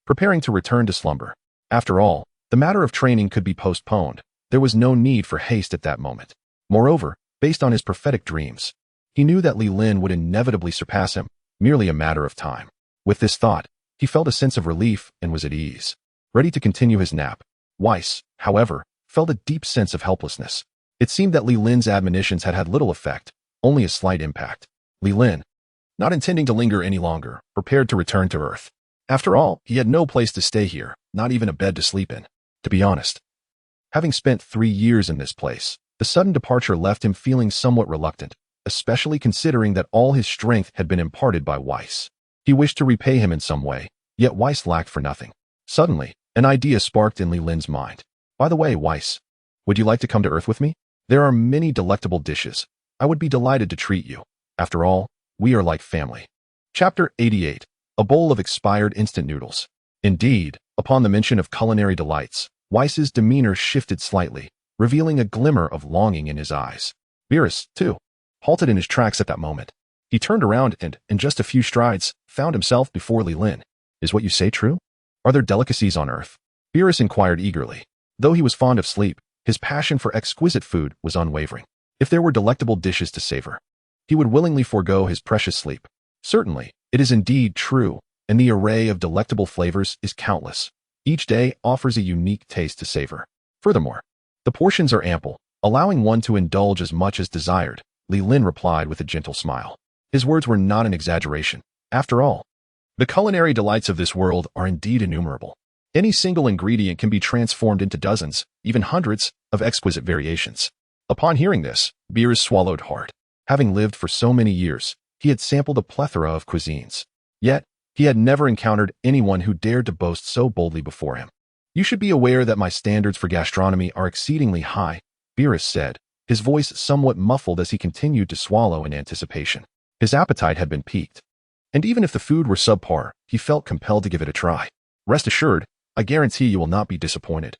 preparing to return to slumber. After all, the matter of training could be postponed. There was no need for haste at that moment. Moreover, based on his prophetic dreams, he knew that Li Lin would inevitably surpass him, merely a matter of time. With this thought, he felt a sense of relief and was at ease, ready to continue his nap. Weiss, however, felt a deep sense of helplessness. It seemed that Li Lin's admonitions had had little effect, only a slight impact. Li Lin, not intending to linger any longer, prepared to return to Earth. After all, he had no place to stay here, not even a bed to sleep in. To be honest, having spent 3 years in this place, the sudden departure left him feeling somewhat reluctant, especially considering that all his strength had been imparted by Weiss. He wished to repay him in some way, yet Weiss lacked for nothing. Suddenly, an idea sparked in Li Lin's mind. "By the way, Weiss, would you like to come to Earth with me? There are many delectable dishes. I would be delighted to treat you. After all, we are like family." Chapter 88. A bowl of expired instant noodles. Indeed, upon the mention of culinary delights, Weiss's demeanor shifted slightly, revealing a glimmer of longing in his eyes. Beerus, too, halted in his tracks at that moment. He turned around and, in just a few strides, found himself before Li Lin. "Is what you say true? Are there delicacies on Earth?" Beerus inquired eagerly. Though he was fond of sleep, his passion for exquisite food was unwavering. If there were delectable dishes to savor, he would willingly forego his precious sleep. Certainly, it is indeed true, and the array of delectable flavors is countless. Each day offers a unique taste to savor. Furthermore, the portions are ample, allowing one to indulge as much as desired, Li Lin replied with a gentle smile. His words were not an exaggeration. After all, the culinary delights of this world are indeed innumerable. Any single ingredient can be transformed into dozens, even hundreds, of exquisite variations. Upon hearing this, Beerus swallowed hard. Having lived for so many years, he had sampled a plethora of cuisines. Yet, he had never encountered anyone who dared to boast so boldly before him. "You should be aware that my standards for gastronomy are exceedingly high," Beerus said, his voice somewhat muffled as he continued to swallow in anticipation. His appetite had been piqued, and even if the food were subpar, he felt compelled to give it a try. "Rest assured, I guarantee you will not be disappointed,"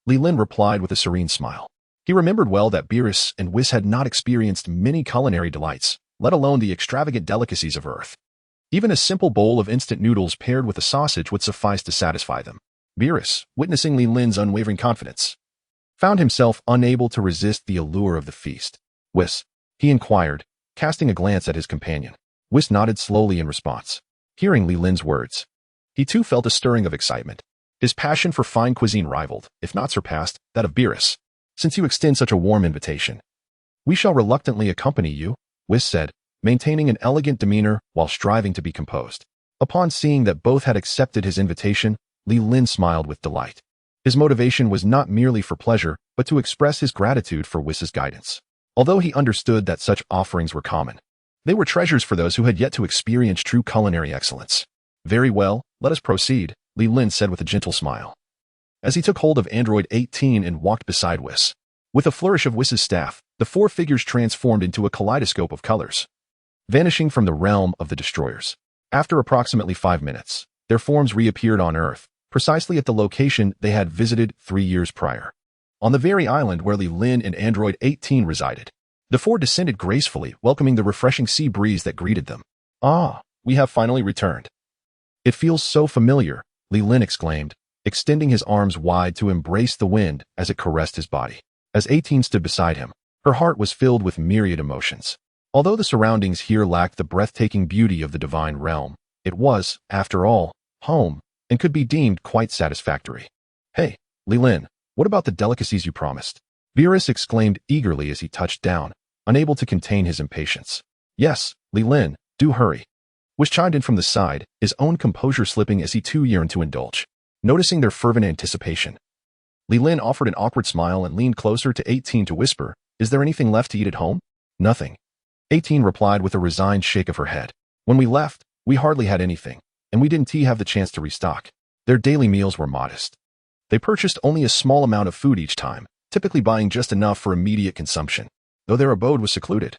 Li Lin replied with a serene smile. He remembered well that Beerus and Weiss had not experienced many culinary delights, let alone the extravagant delicacies of Earth. Even a simple bowl of instant noodles paired with a sausage would suffice to satisfy them. Beerus, witnessing Li Lin's unwavering confidence, found himself unable to resist the allure of the feast. "Weiss?" he inquired, casting a glance at his companion. Weiss nodded slowly in response. Hearing Li Lin's words, he too felt a stirring of excitement. His passion for fine cuisine rivaled, if not surpassed, that of Beerus. "Since you extend such a warm invitation, we shall reluctantly accompany you," Weiss said, maintaining an elegant demeanor while striving to be composed. Upon seeing that both had accepted his invitation, Li Lin smiled with delight. His motivation was not merely for pleasure, but to express his gratitude for Weiss's guidance. Although he understood that such offerings were common, they were treasures for those who had yet to experience true culinary excellence. "Very well, let us proceed," Li Lin said with a gentle smile. as he took hold of Android 18 and walked beside Whis. With a flourish of Whis's staff, the four figures transformed into a kaleidoscope of colors, vanishing from the realm of the destroyers. After approximately 5 minutes, their forms reappeared on Earth, precisely at the location they had visited 3 years prior. On the very island where Li Lin and Android 18 resided, the four descended gracefully, welcoming the refreshing sea breeze that greeted them. "Ah, we have finally returned. It feels so familiar," Li Lin exclaimed, extending his arms wide to embrace the wind as it caressed his body. As 18 stood beside him, her heart was filled with myriad emotions. Although the surroundings here lacked the breathtaking beauty of the divine realm, it was, after all, home, and could be deemed quite satisfactory. "Hey, Li Lin, what about the delicacies you promised?" Beerus exclaimed eagerly as he touched down, unable to contain his impatience. "Yes, Li Lin, do hurry," Whis chimed in from the side, his own composure slipping as he too yearned to indulge. Noticing their fervent anticipation, Li Lin offered an awkward smile and leaned closer to 18 to whisper, "Is there anything left to eat at home?" "Nothing," 18 replied with a resigned shake of her head. "When we left, we hardly had anything, and we didn't have the chance to restock." Their daily meals were modest. They purchased only a small amount of food each time, typically buying just enough for immediate consumption, though their abode was secluded.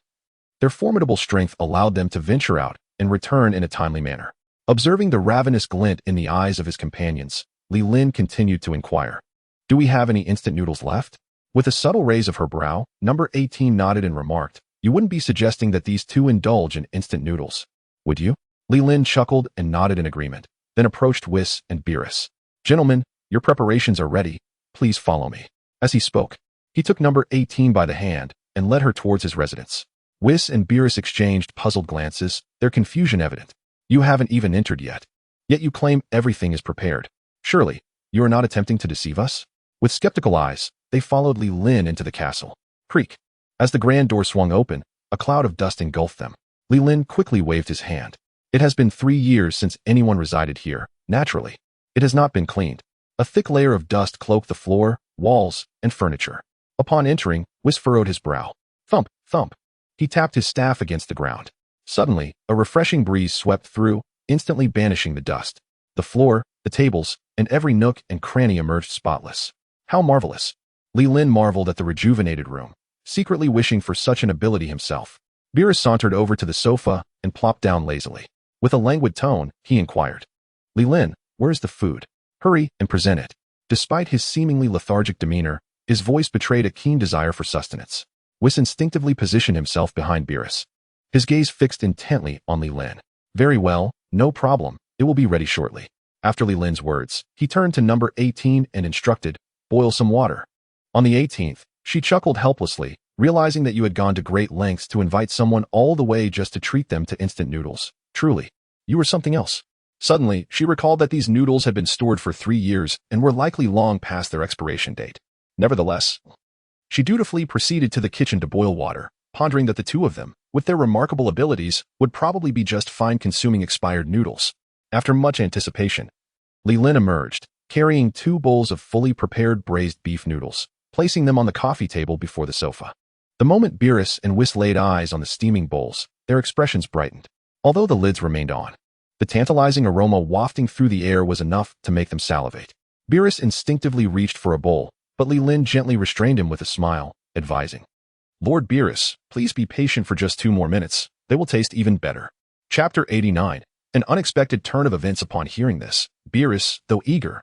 Their formidable strength allowed them to venture out and return in a timely manner. Observing the ravenous glint in the eyes of his companions, Li Lin continued to inquire, "Do we have any instant noodles left?" With a subtle raise of her brow, number 18 nodded and remarked, "You wouldn't be suggesting that these two indulge in instant noodles, would you?" Li Lin chuckled and nodded in agreement, then approached Whis and Beerus. "Gentlemen, your preparations are ready. Please follow me." As he spoke, he took number 18 by the hand and led her towards his residence. Whis and Beerus exchanged puzzled glances, their confusion evident. "You haven't even entered yet. Yet you claim everything is prepared. Surely, you are not attempting to deceive us?" With skeptical eyes, they followed Li Lin into the castle. Creak. As the grand door swung open, a cloud of dust engulfed them. Li Lin quickly waved his hand. "It has been 3 years since anyone resided here. Naturally, it has not been cleaned." A thick layer of dust cloaked the floor, walls, and furniture. Upon entering, Whis furrowed his brow. Thump, thump. He tapped his staff against the ground. Suddenly, a refreshing breeze swept through, instantly banishing the dust. The floor, the tables, and every nook and cranny emerged spotless. How marvelous! Li Lin marveled at the rejuvenated room, secretly wishing for such an ability himself. Beerus sauntered over to the sofa and plopped down lazily. With a languid tone, he inquired, "Li Lin, where's the food? Hurry and present it." Despite his seemingly lethargic demeanor, his voice betrayed a keen desire for sustenance. Whis instinctively positioned himself behind Beerus, his gaze fixed intently on Li Lin. "Very well, no problem, it will be ready shortly." After Li Lin's words, he turned to number 18 and instructed, "Boil some water." On the 18th, she chuckled helplessly, realizing that you had gone to great lengths to invite someone all the way just to treat them to instant noodles. Truly, you were something else. Suddenly, she recalled that these noodles had been stored for 3 years and were likely long past their expiration date. Nevertheless, she dutifully proceeded to the kitchen to boil water, pondering that the two of them, with their remarkable abilities, would probably be just fine consuming expired noodles. After much anticipation, Li Lin emerged, carrying 2 bowls of fully prepared braised beef noodles, placing them on the coffee table before the sofa. The moment Beerus and Whis laid eyes on the steaming bowls, their expressions brightened. Although the lids remained on, the tantalizing aroma wafting through the air was enough to make them salivate. Beerus instinctively reached for a bowl, but Li Lin gently restrained him with a smile, advising, "Lord Beerus, please be patient for just 2 more minutes. They will taste even better." Chapter 89. An unexpected turn of events. Upon hearing this, Beerus, though eager,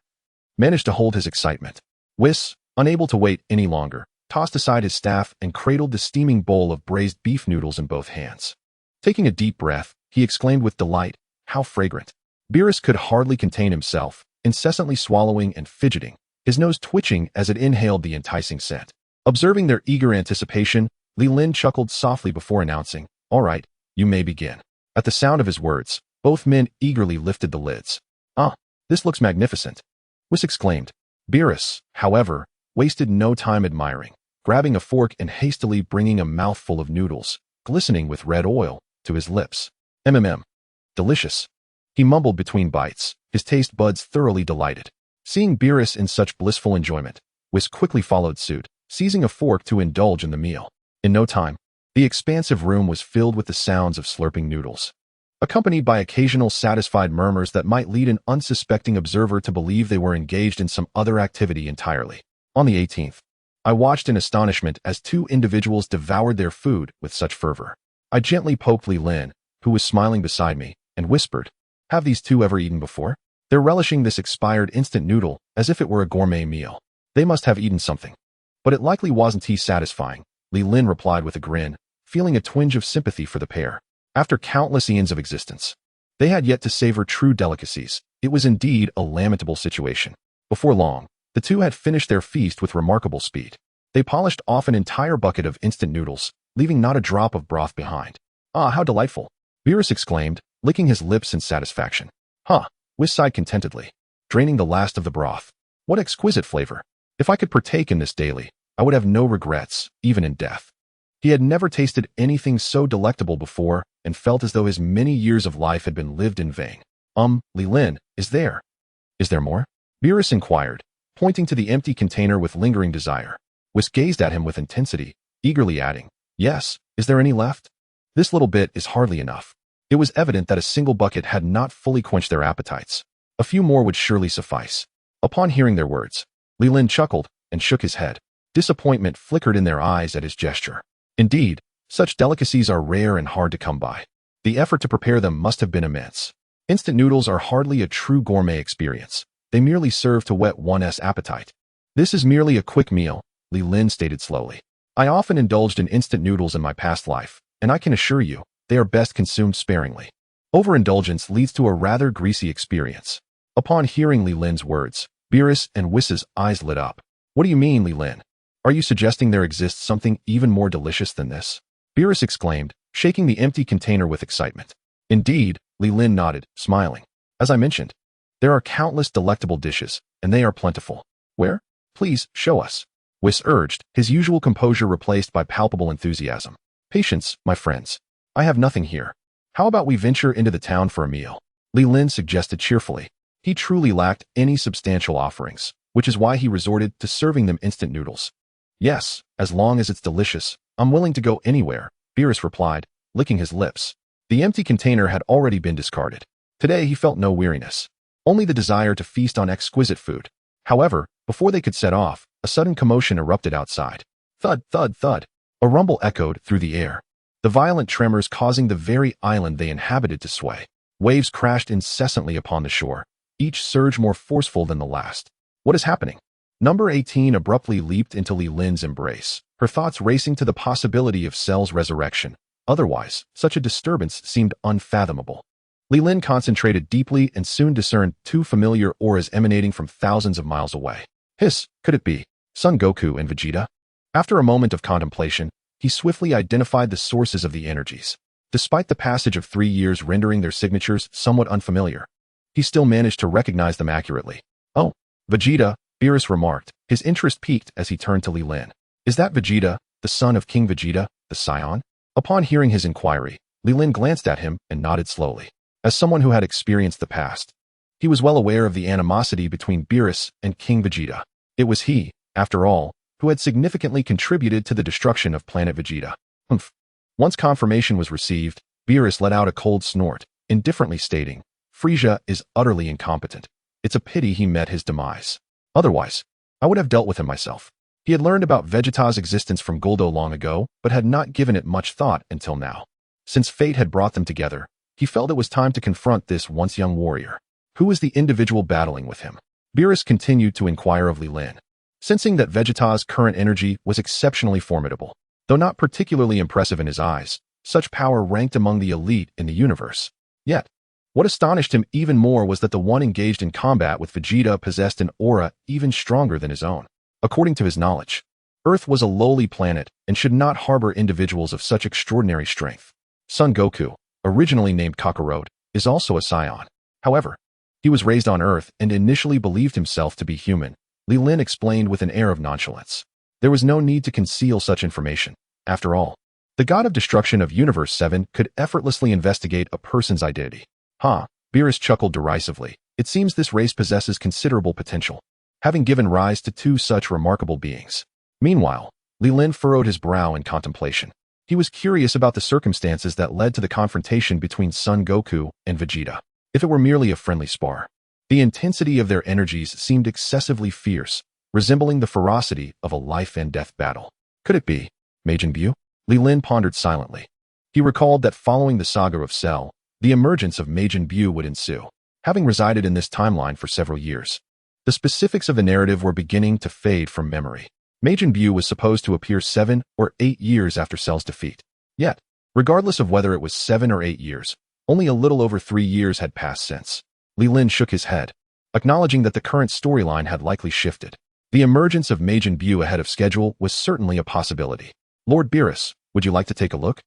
managed to hold his excitement. Whis, unable to wait any longer, tossed aside his staff and cradled the steaming bowl of braised beef noodles in both hands. Taking a deep breath, he exclaimed with delight, "How fragrant!" Beerus could hardly contain himself, incessantly swallowing and fidgeting, his nose twitching as it inhaled the enticing scent. Observing their eager anticipation, Li Lin chuckled softly before announcing, "All right, you may begin." At the sound of his words, both men eagerly lifted the lids. "Ah, this looks magnificent," Whis exclaimed. Beerus, however, wasted no time admiring, grabbing a fork and hastily bringing a mouthful of noodles, glistening with red oil, to his lips. Delicious," he mumbled between bites, his taste buds thoroughly delighted. Seeing Beerus in such blissful enjoyment, Whis quickly followed suit, seizing a fork to indulge in the meal. In no time, the expansive room was filled with the sounds of slurping noodles. accompanied by occasional satisfied murmurs that might lead an unsuspecting observer to believe they were engaged in some other activity entirely. On the 18th, I watched in astonishment as two individuals devoured their food with such fervor. I gently poked Li Lin, who was smiling beside me, and whispered, "Have these two ever eaten before? They're relishing this expired instant noodle as if it were a gourmet meal. They must have eaten something." "But it likely wasn't tea satisfying," Li Lin replied with a grin, feeling a twinge of sympathy for the pair. After countless eons of existence, they had yet to savor true delicacies. It was indeed a lamentable situation. Before long, the two had finished their feast with remarkable speed. They polished off an entire bucket of instant noodles, leaving not a drop of broth behind. "Ah, how delightful!" Beerus exclaimed, licking his lips in satisfaction. "Huh," Whis sighed contentedly, draining the last of the broth. "What exquisite flavor! If I could partake in this daily, I would have no regrets, even in death." He had never tasted anything so delectable before and felt as though his many years of life had been lived in vain. Li Lin, is there more?" Beerus inquired, pointing to the empty container with lingering desire. Whis gazed at him with intensity, eagerly adding, "Yes, is there any left? This little bit is hardly enough." It was evident that a single bucket had not fully quenched their appetites. A few more would surely suffice. Upon hearing their words, Li Lin chuckled and shook his head. Disappointment flickered in their eyes at his gesture. Indeed, such delicacies are rare and hard to come by. The effort to prepare them must have been immense. Instant noodles are hardly a true gourmet experience. They merely serve to whet one's appetite. "This is merely a quick meal," Li Lin stated slowly. "I often indulged in instant noodles in my past life, and I can assure you, they are best consumed sparingly. Overindulgence leads to a rather greasy experience." Upon hearing Li Lin's words, Beerus and Whis' eyes lit up. "What do you mean, Li Lin? Are you suggesting there exists something even more delicious than this?" Beerus exclaimed, shaking the empty container with excitement. "Indeed," Li Lin nodded, smiling. "As I mentioned, there are countless delectable dishes, and they are plentiful." "Where? Please, show us," Whis urged, his usual composure replaced by palpable enthusiasm. "Patience, my friends. I have nothing here. How about we venture into the town for a meal?" Li Lin suggested cheerfully. He truly lacked any substantial offerings, which is why he resorted to serving them instant noodles. "Yes, as long as it's delicious, I'm willing to go anywhere," Beerus replied, licking his lips. The empty container had already been discarded. Today he felt no weariness, only the desire to feast on exquisite food. However, before they could set off, a sudden commotion erupted outside. Thud, thud, thud. A rumble echoed through the air, the violent tremors causing the very island they inhabited to sway. Waves crashed incessantly upon the shore, each surge more forceful than the last. "What is happening?" Number 18 abruptly leaped into Li Lin's embrace, her thoughts racing to the possibility of Cell's resurrection. Otherwise, such a disturbance seemed unfathomable. Li Lin concentrated deeply and soon discerned two familiar auras emanating from thousands of miles away. Hiss, could it be Son Goku and Vegeta? After a moment of contemplation, he swiftly identified the sources of the energies. Despite the passage of 3 years rendering their signatures somewhat unfamiliar, he still managed to recognize them accurately. "Oh, Vegeta," Beerus remarked, his interest piqued as he turned to Li Lin. "Is that Vegeta, the son of King Vegeta, the Scion?" Upon hearing his inquiry, Li Lin glanced at him and nodded slowly. As someone who had experienced the past, he was well aware of the animosity between Beerus and King Vegeta. It was he, after all, who had significantly contributed to the destruction of planet Vegeta. Humph. Once confirmation was received, Beerus let out a cold snort, indifferently stating, "Frieza is utterly incompetent. It's a pity he met his demise. Otherwise, I would have dealt with him myself." He had learned about Vegeta's existence from Guldo long ago, but had not given it much thought until now. Since fate had brought them together, he felt it was time to confront this once young warrior. Who was the individual battling with him? Beerus continued to inquire of Li Lin, sensing that Vegeta's current energy was exceptionally formidable. Though not particularly impressive in his eyes, such power ranked among the elite in the universe. Yet, what astonished him even more was that the one engaged in combat with Vegeta possessed an aura even stronger than his own. According to his knowledge, Earth was a lowly planet and should not harbor individuals of such extraordinary strength. Son Goku, originally named Kakarot, is also a Scion. However, he was raised on Earth and initially believed himself to be human, Li Lin explained with an air of nonchalance. There was no need to conceal such information. After all, the god of destruction of Universe 7 could effortlessly investigate a person's identity. "Ha," Beerus chuckled derisively. "It seems this race possesses considerable potential, having given rise to two such remarkable beings." Meanwhile, Li Lin furrowed his brow in contemplation. He was curious about the circumstances that led to the confrontation between Son Goku and Vegeta. If it were merely a friendly spar, the intensity of their energies seemed excessively fierce, resembling the ferocity of a life-and-death battle. Could it be Majin Buu? Li Lin pondered silently. He recalled that following the saga of Cell, the emergence of Majin Buu would ensue, having resided in this timeline for several years. The specifics of the narrative were beginning to fade from memory. Majin Buu was supposed to appear 7 or 8 years after Cell's defeat. Yet, regardless of whether it was 7 or 8 years, only a little over 3 years had passed since. Li Lin shook his head, acknowledging that the current storyline had likely shifted. The emergence of Majin Buu ahead of schedule was certainly a possibility. Lord Beerus, would you like to take a look?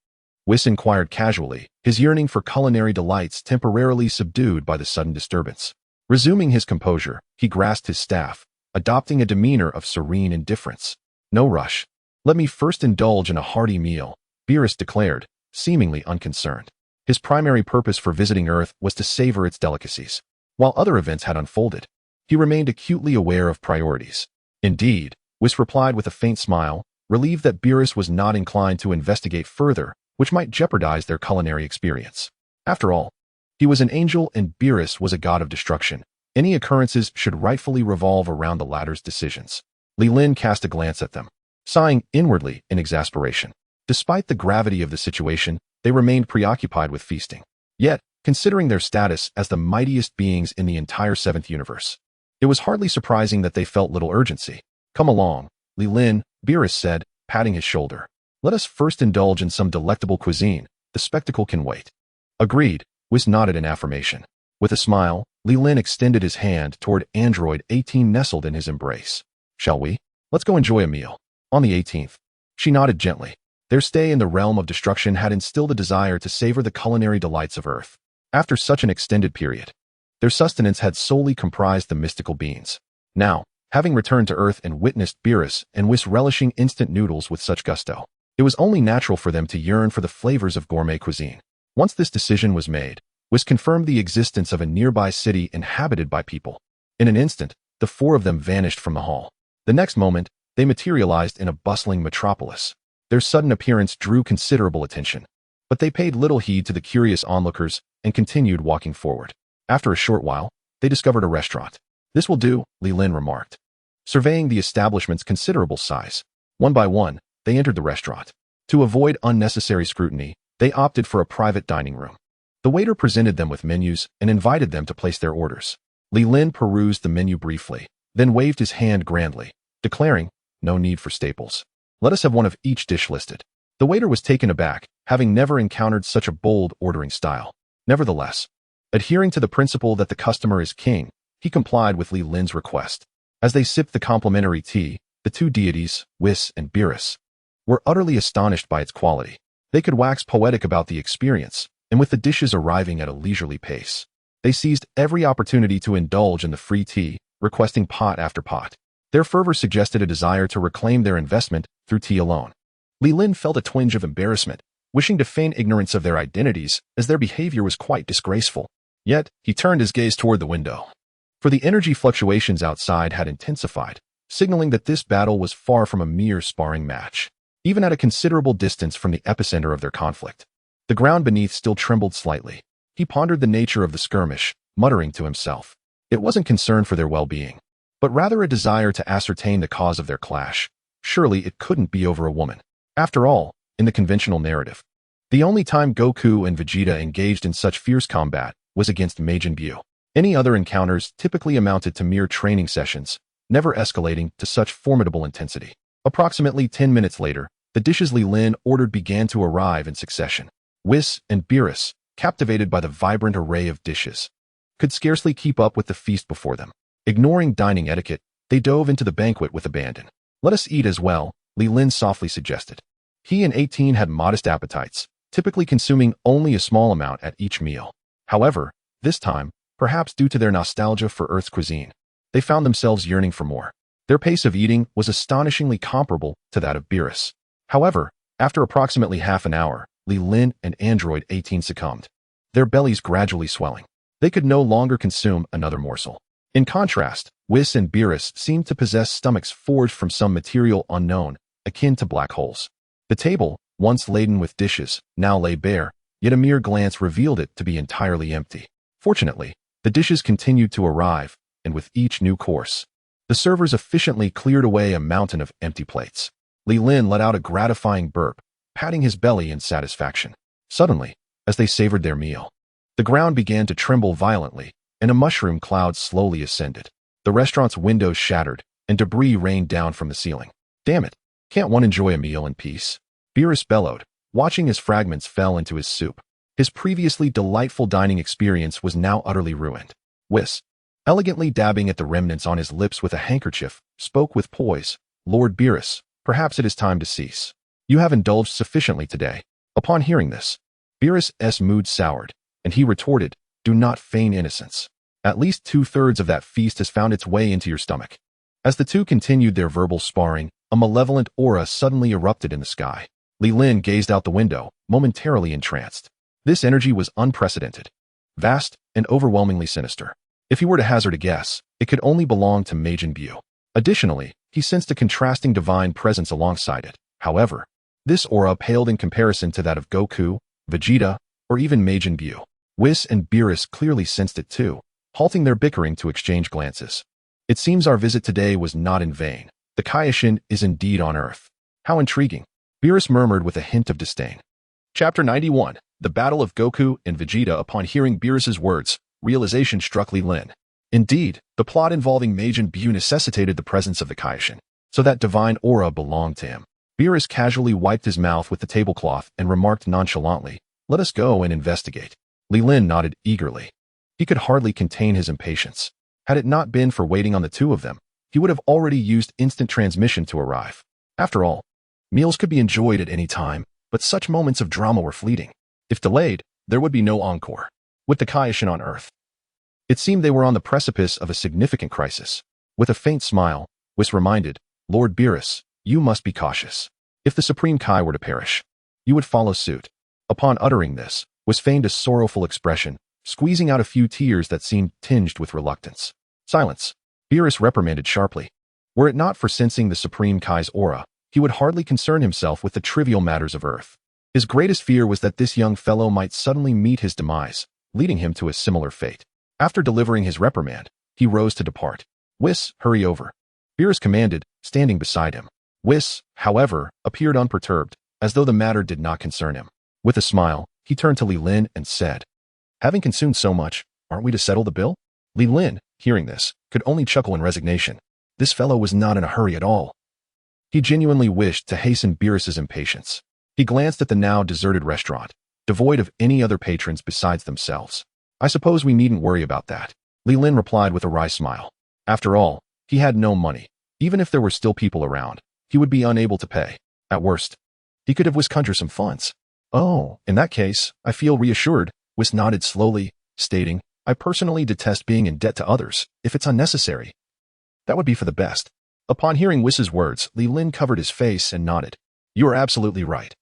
Whis inquired casually, his yearning for culinary delights temporarily subdued by the sudden disturbance. Resuming his composure, he grasped his staff, adopting a demeanor of serene indifference. No rush. Let me first indulge in a hearty meal, Beerus declared, seemingly unconcerned. His primary purpose for visiting Earth was to savor its delicacies. While other events had unfolded, he remained acutely aware of priorities. Indeed, Whis replied with a faint smile, relieved that Beerus was not inclined to investigate further, which might jeopardize their culinary experience. After all, he was an angel and Beerus was a god of destruction. Any occurrences should rightfully revolve around the latter's decisions. Li Lin cast a glance at them, sighing inwardly in exasperation. Despite the gravity of the situation, they remained preoccupied with feasting. Yet, considering their status as the mightiest beings in the entire 7th universe, it was hardly surprising that they felt little urgency. Come along, Li Lin, Beerus said, patting his shoulder. Let us first indulge in some delectable cuisine. The spectacle can wait. Agreed, Whis nodded in affirmation. With a smile, Li Lin extended his hand toward Android 18 nestled in his embrace. Shall we? Let's go enjoy a meal. On the 18th, she nodded gently. Their stay in the realm of destruction had instilled a desire to savor the culinary delights of Earth. After such an extended period, their sustenance had solely comprised the mystical beans. Now, having returned to Earth and witnessed Beerus and Whis relishing instant noodles with such gusto, it was only natural for them to yearn for the flavors of gourmet cuisine. Once this decision was made, Whis confirmed the existence of a nearby city inhabited by people. In an instant, the 4 of them vanished from the hall. The next moment, they materialized in a bustling metropolis. Their sudden appearance drew considerable attention, but they paid little heed to the curious onlookers and continued walking forward. After a short while, they discovered a restaurant. This will do, Li Lin remarked, surveying the establishment's considerable size. One by one, they entered the restaurant. To avoid unnecessary scrutiny, they opted for a private dining room. The waiter presented them with menus and invited them to place their orders. Li Lin perused the menu briefly, then waved his hand grandly, declaring, no need for staples. Let us have one of each dish listed. The waiter was taken aback, having never encountered such a bold ordering style. Nevertheless, adhering to the principle that the customer is king, he complied with Li Lin's request. As they sipped the complimentary tea, the 2 deities, Whis and Beerus, were utterly astonished by its quality. They could wax poetic about the experience, and with the dishes arriving at a leisurely pace, they seized every opportunity to indulge in the free tea, requesting pot after pot. Their fervor suggested a desire to reclaim their investment through tea alone. Li Lin felt a twinge of embarrassment, wishing to feign ignorance of their identities, as their behavior was quite disgraceful. Yet, he turned his gaze toward the window. For the energy fluctuations outside had intensified, signaling that this battle was far from a mere sparring match. Even at a considerable distance from the epicenter of their conflict, the ground beneath still trembled slightly. He pondered the nature of the skirmish, muttering to himself. It wasn't concern for their well-being, but rather a desire to ascertain the cause of their clash. Surely it couldn't be over a woman. After all, in the conventional narrative, the only time Goku and Vegeta engaged in such fierce combat was against Majin Buu. Any other encounters typically amounted to mere training sessions, never escalating to such formidable intensity. Approximately 10 minutes later, the dishes Li Lin ordered began to arrive in succession. Whis and Beerus, captivated by the vibrant array of dishes, could scarcely keep up with the feast before them. Ignoring dining etiquette, they dove into the banquet with abandon. Let us eat as well, Li Lin softly suggested. He and 18 had modest appetites, typically consuming only a small amount at each meal. However, this time, perhaps due to their nostalgia for Earth's cuisine, they found themselves yearning for more. Their pace of eating was astonishingly comparable to that of Beerus. However, after approximately half an hour, Li Lin and Android 18 succumbed, their bellies gradually swelling. They could no longer consume another morsel. In contrast, Whis and Beerus seemed to possess stomachs forged from some material unknown, akin to black holes. The table, once laden with dishes, now lay bare, yet a mere glance revealed it to be entirely empty. Fortunately, the dishes continued to arrive, and with each new course, the servers efficiently cleared away a mountain of empty plates. Li Lin let out a gratifying burp, patting his belly in satisfaction. Suddenly, as they savored their meal, the ground began to tremble violently, and a mushroom cloud slowly ascended. The restaurant's windows shattered, and debris rained down from the ceiling. Damn it, can't one enjoy a meal in peace? Beerus bellowed, watching as fragments fell into his soup. His previously delightful dining experience was now utterly ruined. Whis, elegantly dabbing at the remnants on his lips with a handkerchief, spoke with poise. Lord Beerus, perhaps it is time to cease. You have indulged sufficiently today. Upon hearing this, Beerus' mood soured, and he retorted, do not feign innocence. At least 2/3 of that feast has found its way into your stomach. As the two continued their verbal sparring, a malevolent aura suddenly erupted in the sky. Li Lin gazed out the window, momentarily entranced. This energy was unprecedented, vast, and overwhelmingly sinister. If he were to hazard a guess, it could only belong to Majin Buu. Additionally, he sensed a contrasting divine presence alongside it. However, this aura paled in comparison to that of Goku, Vegeta, or even Majin Buu. Whis and Beerus clearly sensed it too, halting their bickering to exchange glances. It seems our visit today was not in vain. The Kaioshin is indeed on Earth. How intriguing, Beerus murmured with a hint of disdain. Chapter 91, The Battle of Goku and Vegeta. Upon hearing Beerus's words, realization struck Li Lin. Indeed, the plot involving Majin Buu necessitated the presence of the Kaioshin, so that divine aura belonged to him. Beerus casually wiped his mouth with the tablecloth and remarked nonchalantly, let us go and investigate. Li Lin nodded eagerly. He could hardly contain his impatience. Had it not been for waiting on the two of them, he would have already used instant transmission to arrive. After all, meals could be enjoyed at any time, but such moments of drama were fleeting. If delayed, there would be no encore. With the Kaioshin on Earth, it seemed they were on the precipice of a significant crisis. With a faint smile, Whis reminded, Lord Beerus, you must be cautious. If the Supreme Kai were to perish, you would follow suit. Upon uttering this, Whis feigned a sorrowful expression, squeezing out a few tears that seemed tinged with reluctance. Silence, Beerus reprimanded sharply. Were it not for sensing the Supreme Kai's aura, he would hardly concern himself with the trivial matters of Earth. His greatest fear was that this young fellow might suddenly meet his demise, leading him to a similar fate. After delivering his reprimand, he rose to depart. Whis, hurry over, Beerus commanded, standing beside him. Whis, however, appeared unperturbed, as though the matter did not concern him. With a smile, he turned to Li Lin and said, having consumed so much, aren't we to settle the bill? Li Lin, hearing this, could only chuckle in resignation. This fellow was not in a hurry at all. He genuinely wished to hasten Beerus's impatience. He glanced at the now deserted restaurant, devoid of any other patrons besides themselves. I suppose we needn't worry about that, Li Lin replied with a wry smile. After all, he had no money. Even if there were still people around, he would be unable to pay. At worst, he could have conjured some funds. Oh, in that case, I feel reassured, Whis nodded slowly, stating, I personally detest being in debt to others, if it's unnecessary. That would be for the best. Upon hearing Whis's words, Li Lin covered his face and nodded. You are absolutely right.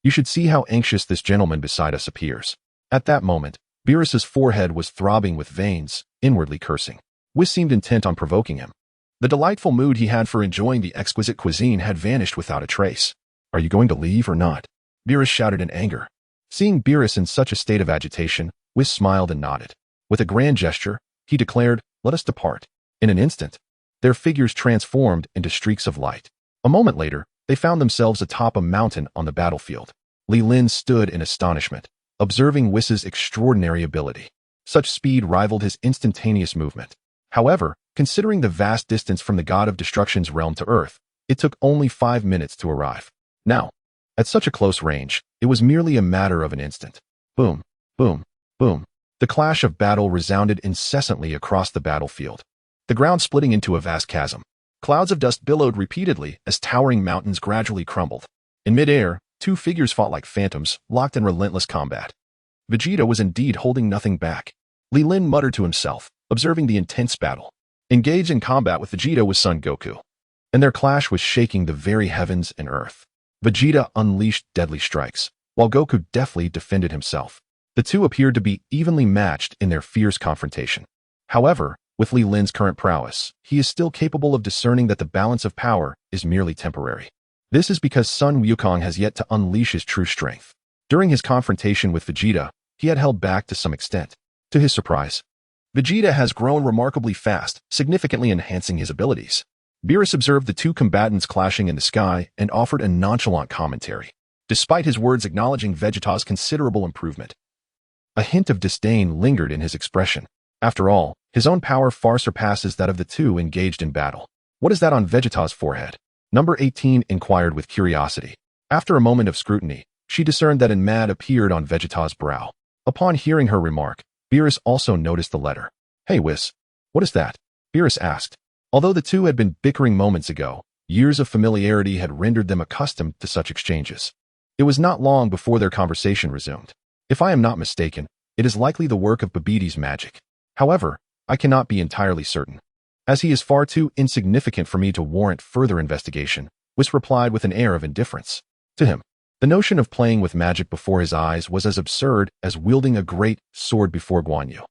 You should see how anxious this gentleman beside us appears. At that moment, Beerus's forehead was throbbing with veins, inwardly cursing. Whis seemed intent on provoking him. The delightful mood he had for enjoying the exquisite cuisine had vanished without a trace. Are you going to leave or not? Beerus shouted in anger. Seeing Beerus in such a state of agitation, Whis smiled and nodded. With a grand gesture, he declared, let us depart. In an instant, their figures transformed into streaks of light. A moment later, they found themselves atop a mountain on the battlefield. Li Lin stood in astonishment, observing Whis's extraordinary ability. Such speed rivaled his instantaneous movement. However, considering the vast distance from the God of Destruction's realm to Earth, it took only 5 minutes to arrive. Now, at such a close range, it was merely a matter of an instant. Boom, boom, boom. The clash of battle resounded incessantly across the battlefield, the ground splitting into a vast chasm. Clouds of dust billowed repeatedly as towering mountains gradually crumbled. In midair, two figures fought like phantoms, locked in relentless combat. Vegeta was indeed holding nothing back. Li Lin muttered to himself, observing the intense battle. Engaged in combat with Vegeta was Son Goku, and their clash was shaking the very heavens and earth. Vegeta unleashed deadly strikes, while Goku deftly defended himself. The two appeared to be evenly matched in their fierce confrontation. However, with Li Lin's current prowess, he is still capable of discerning that the balance of power is merely temporary. This is because Sun Wukong has yet to unleash his true strength. During his confrontation with Vegeta, he had held back to some extent. To his surprise, Vegeta has grown remarkably fast, significantly enhancing his abilities. Beerus observed the two combatants clashing in the sky and offered a nonchalant commentary, despite his words acknowledging Vegeta's considerable improvement. A hint of disdain lingered in his expression. After all, his own power far surpasses that of the two engaged in battle. What is that on Vegeta's forehead? Number 18 inquired with curiosity. After a moment of scrutiny, she discerned that an mad appeared on Vegeta's brow. Upon hearing her remark, Beerus also noticed the letter. Hey Whis, what is that? Beerus asked. Although the two had been bickering moments ago, years of familiarity had rendered them accustomed to such exchanges. It was not long before their conversation resumed. If I am not mistaken, it is likely the work of Babbidi's magic. However, I cannot be entirely certain. As he is far too insignificant for me to warrant further investigation, Whis replied with an air of indifference. To him, the notion of playing with magic before his eyes was as absurd as wielding a great sword before Guan Yu.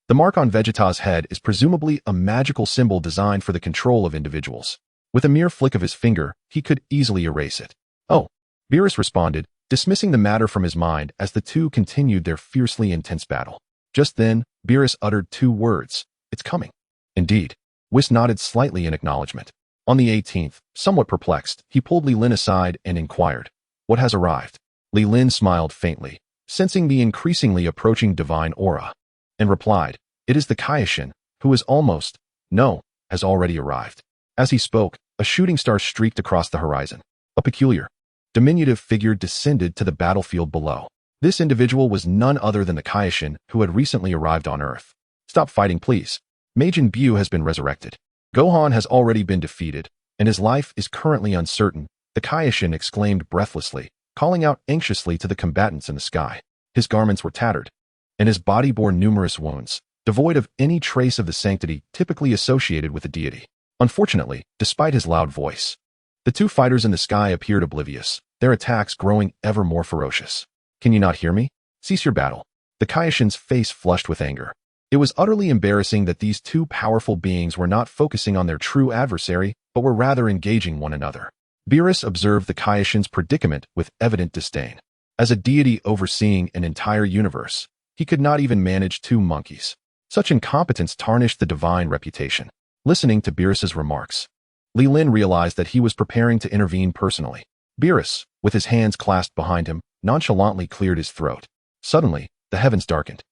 The mark on Vegeta's head is presumably a magical symbol designed for the control of individuals. With a mere flick of his finger, he could easily erase it. Oh, Beerus responded, dismissing the matter from his mind as the two continued their fiercely intense battle. Just then, Beerus uttered two words. It's coming. Indeed. Whis nodded slightly in acknowledgement. On the 18th, somewhat perplexed, he pulled Li Lin aside and inquired, what has arrived? Li Lin smiled faintly, sensing the increasingly approaching divine aura, and replied, it is the Kaioshin, who is almost, no, has already arrived. As he spoke, a shooting star streaked across the horizon. A peculiar, diminutive figure descended to the battlefield below. This individual was none other than the Kaioshin who had recently arrived on Earth. Stop fighting, please. Majin Buu has been resurrected. Gohan has already been defeated, and his life is currently uncertain, the Kaioshin exclaimed breathlessly, calling out anxiously to the combatants in the sky. His garments were tattered, and his body bore numerous wounds, devoid of any trace of the sanctity typically associated with a deity. Unfortunately, despite his loud voice, the two fighters in the sky appeared oblivious, their attacks growing ever more ferocious. Can you not hear me? Cease your battle. The Kaioshin's face flushed with anger. It was utterly embarrassing that these two powerful beings were not focusing on their true adversary, but were rather engaging one another. Beerus observed the Kaioshin's predicament with evident disdain. As a deity overseeing an entire universe, he could not even manage two monkeys. Such incompetence tarnished the divine reputation. Listening to Beerus's remarks, Li Lin realized that he was preparing to intervene personally. Beerus, with his hands clasped behind him, nonchalantly cleared his throat. Suddenly, the heavens darkened.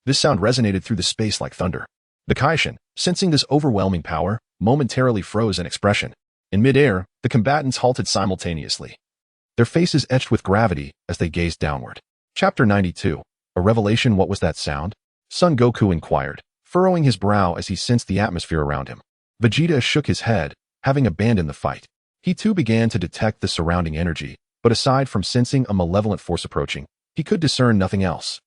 This sound resonated through the space like thunder. The Kaioshin, sensing this overwhelming power, momentarily froze in expression. In midair, the combatants halted simultaneously, their faces etched with gravity as they gazed downward. Chapter 92. A revelation. What was that sound? Son Goku inquired, furrowing his brow as he sensed the atmosphere around him. Vegeta shook his head, having abandoned the fight. He too began to detect the surrounding energy, but aside from sensing a malevolent force approaching, he could discern nothing else.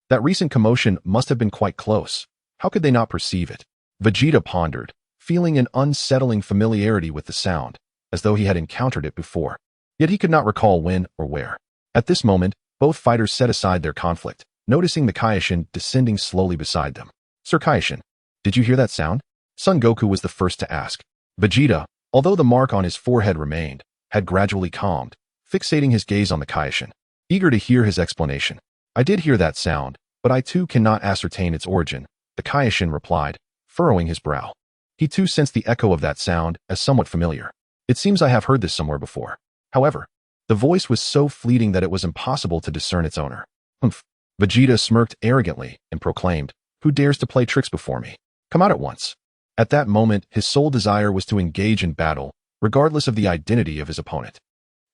That recent commotion must have been quite close. How could they not perceive it? Vegeta pondered, feeling an unsettling familiarity with the sound, as though he had encountered it before. Yet he could not recall when or where. At this moment, both fighters set aside their conflict, noticing the Kaioshin descending slowly beside them. Sir Kaioshin, did you hear that sound? Son Goku was the first to ask. Vegeta, although the mark on his forehead remained, had gradually calmed, fixating his gaze on the Kaioshin, eager to hear his explanation. I did hear that sound, but I too cannot ascertain its origin, the Kaioshin replied, furrowing his brow. He too sensed the echo of that sound as somewhat familiar. It seems I have heard this somewhere before. However, the voice was so fleeting that it was impossible to discern its owner. Humph. Vegeta smirked arrogantly and proclaimed, who dares to play tricks before me? Come out at once. At that moment, his sole desire was to engage in battle, regardless of the identity of his opponent.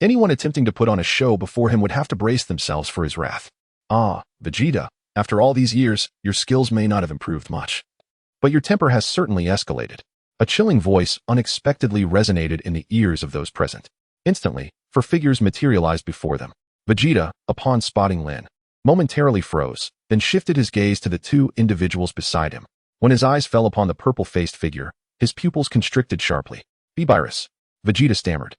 Anyone attempting to put on a show before him would have to brace themselves for his wrath. Ah, Vegeta, after all these years, your skills may not have improved much. But your temper has certainly escalated. A chilling voice unexpectedly resonated in the ears of those present. Instantly, four figures materialized before them. Vegeta, upon spotting Lin, momentarily froze, then shifted his gaze to the two individuals beside him. When his eyes fell upon the purple-faced figure, his pupils constricted sharply. Be Beerus, Vegeta stammered.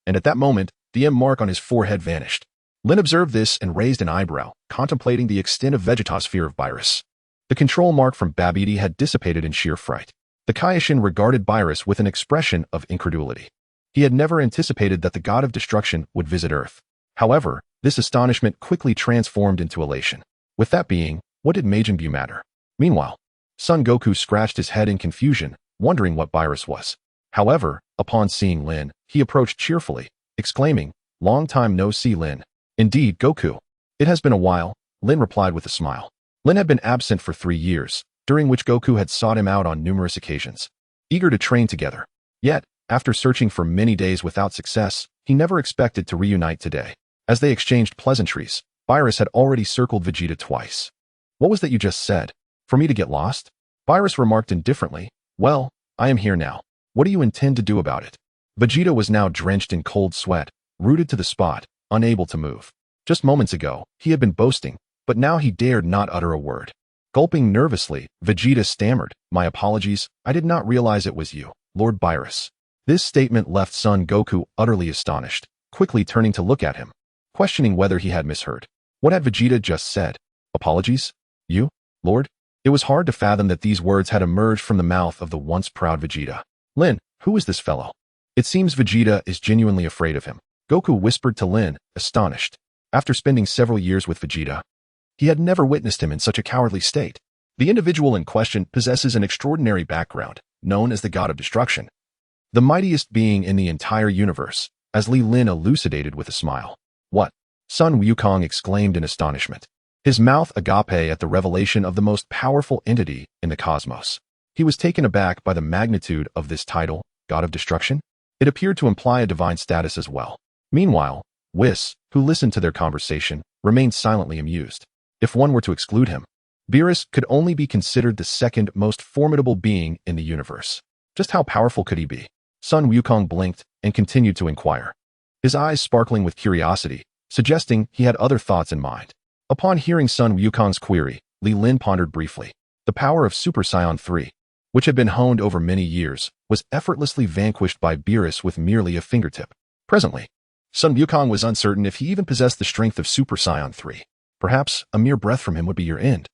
And at that moment, the M mark on his forehead vanished. Lin observed this and raised an eyebrow, contemplating the extent of Vegeta's fear of Beerus. The control mark from Babidi had dissipated in sheer fright. The Kaioshin regarded Beerus with an expression of incredulity. He had never anticipated that the god of destruction would visit Earth. However, this astonishment quickly transformed into elation. With that being, what did Majin Buu matter? Meanwhile, Son Goku scratched his head in confusion, wondering what Beerus was. However, upon seeing Lin, he approached cheerfully, exclaiming, "Long time no see, Lin." "Indeed, Goku. It has been a while," Lin replied with a smile. Lin had been absent for 3 years, during which Goku had sought him out on numerous occasions, eager to train together. Yet, after searching for many days without success, he never expected to reunite today. As they exchanged pleasantries, Beerus had already circled Vegeta twice. "What was that you just said? For me to get lost?" Beerus remarked indifferently. "Well, I am here now. What do you intend to do about it?" Vegeta was now drenched in cold sweat, rooted to the spot, unable to move. Just moments ago, he had been boasting, but now he dared not utter a word. Gulping nervously, Vegeta stammered, "My apologies, I did not realize it was you, Lord Beerus." This statement left Son Goku utterly astonished, quickly turning to look at him, questioning whether he had misheard. What had Vegeta just said? Apologies? You, Lord? It was hard to fathom that these words had emerged from the mouth of the once proud Vegeta. "Lin, who is this fellow?" "It seems Vegeta is genuinely afraid of him," Goku whispered to Lin, astonished. After spending several years with Vegeta, he had never witnessed him in such a cowardly state. The individual in question possesses an extraordinary background, known as the God of Destruction, the mightiest being in the entire universe, as Li Lin elucidated with a smile. "What?" Sun Wukong exclaimed in astonishment, his mouth agape at the revelation of the most powerful entity in the cosmos. He was taken aback by the magnitude of this title, God of Destruction. It appeared to imply a divine status as well. Meanwhile, Whis, who listened to their conversation, remained silently amused. If one were to exclude him, Beerus could only be considered the second most formidable being in the universe. Just how powerful could he be? Sun Wukong blinked and continued to inquire, his eyes sparkling with curiosity, suggesting he had other thoughts in mind. Upon hearing Sun Wukong's query, Li Lin pondered briefly. The power of Super Saiyan 3, which had been honed over many years, was effortlessly vanquished by Beerus with merely a fingertip. Presently, Sun Wukong was uncertain if he even possessed the strength of Super Saiyan 3. Perhaps a mere breath from him would be your end.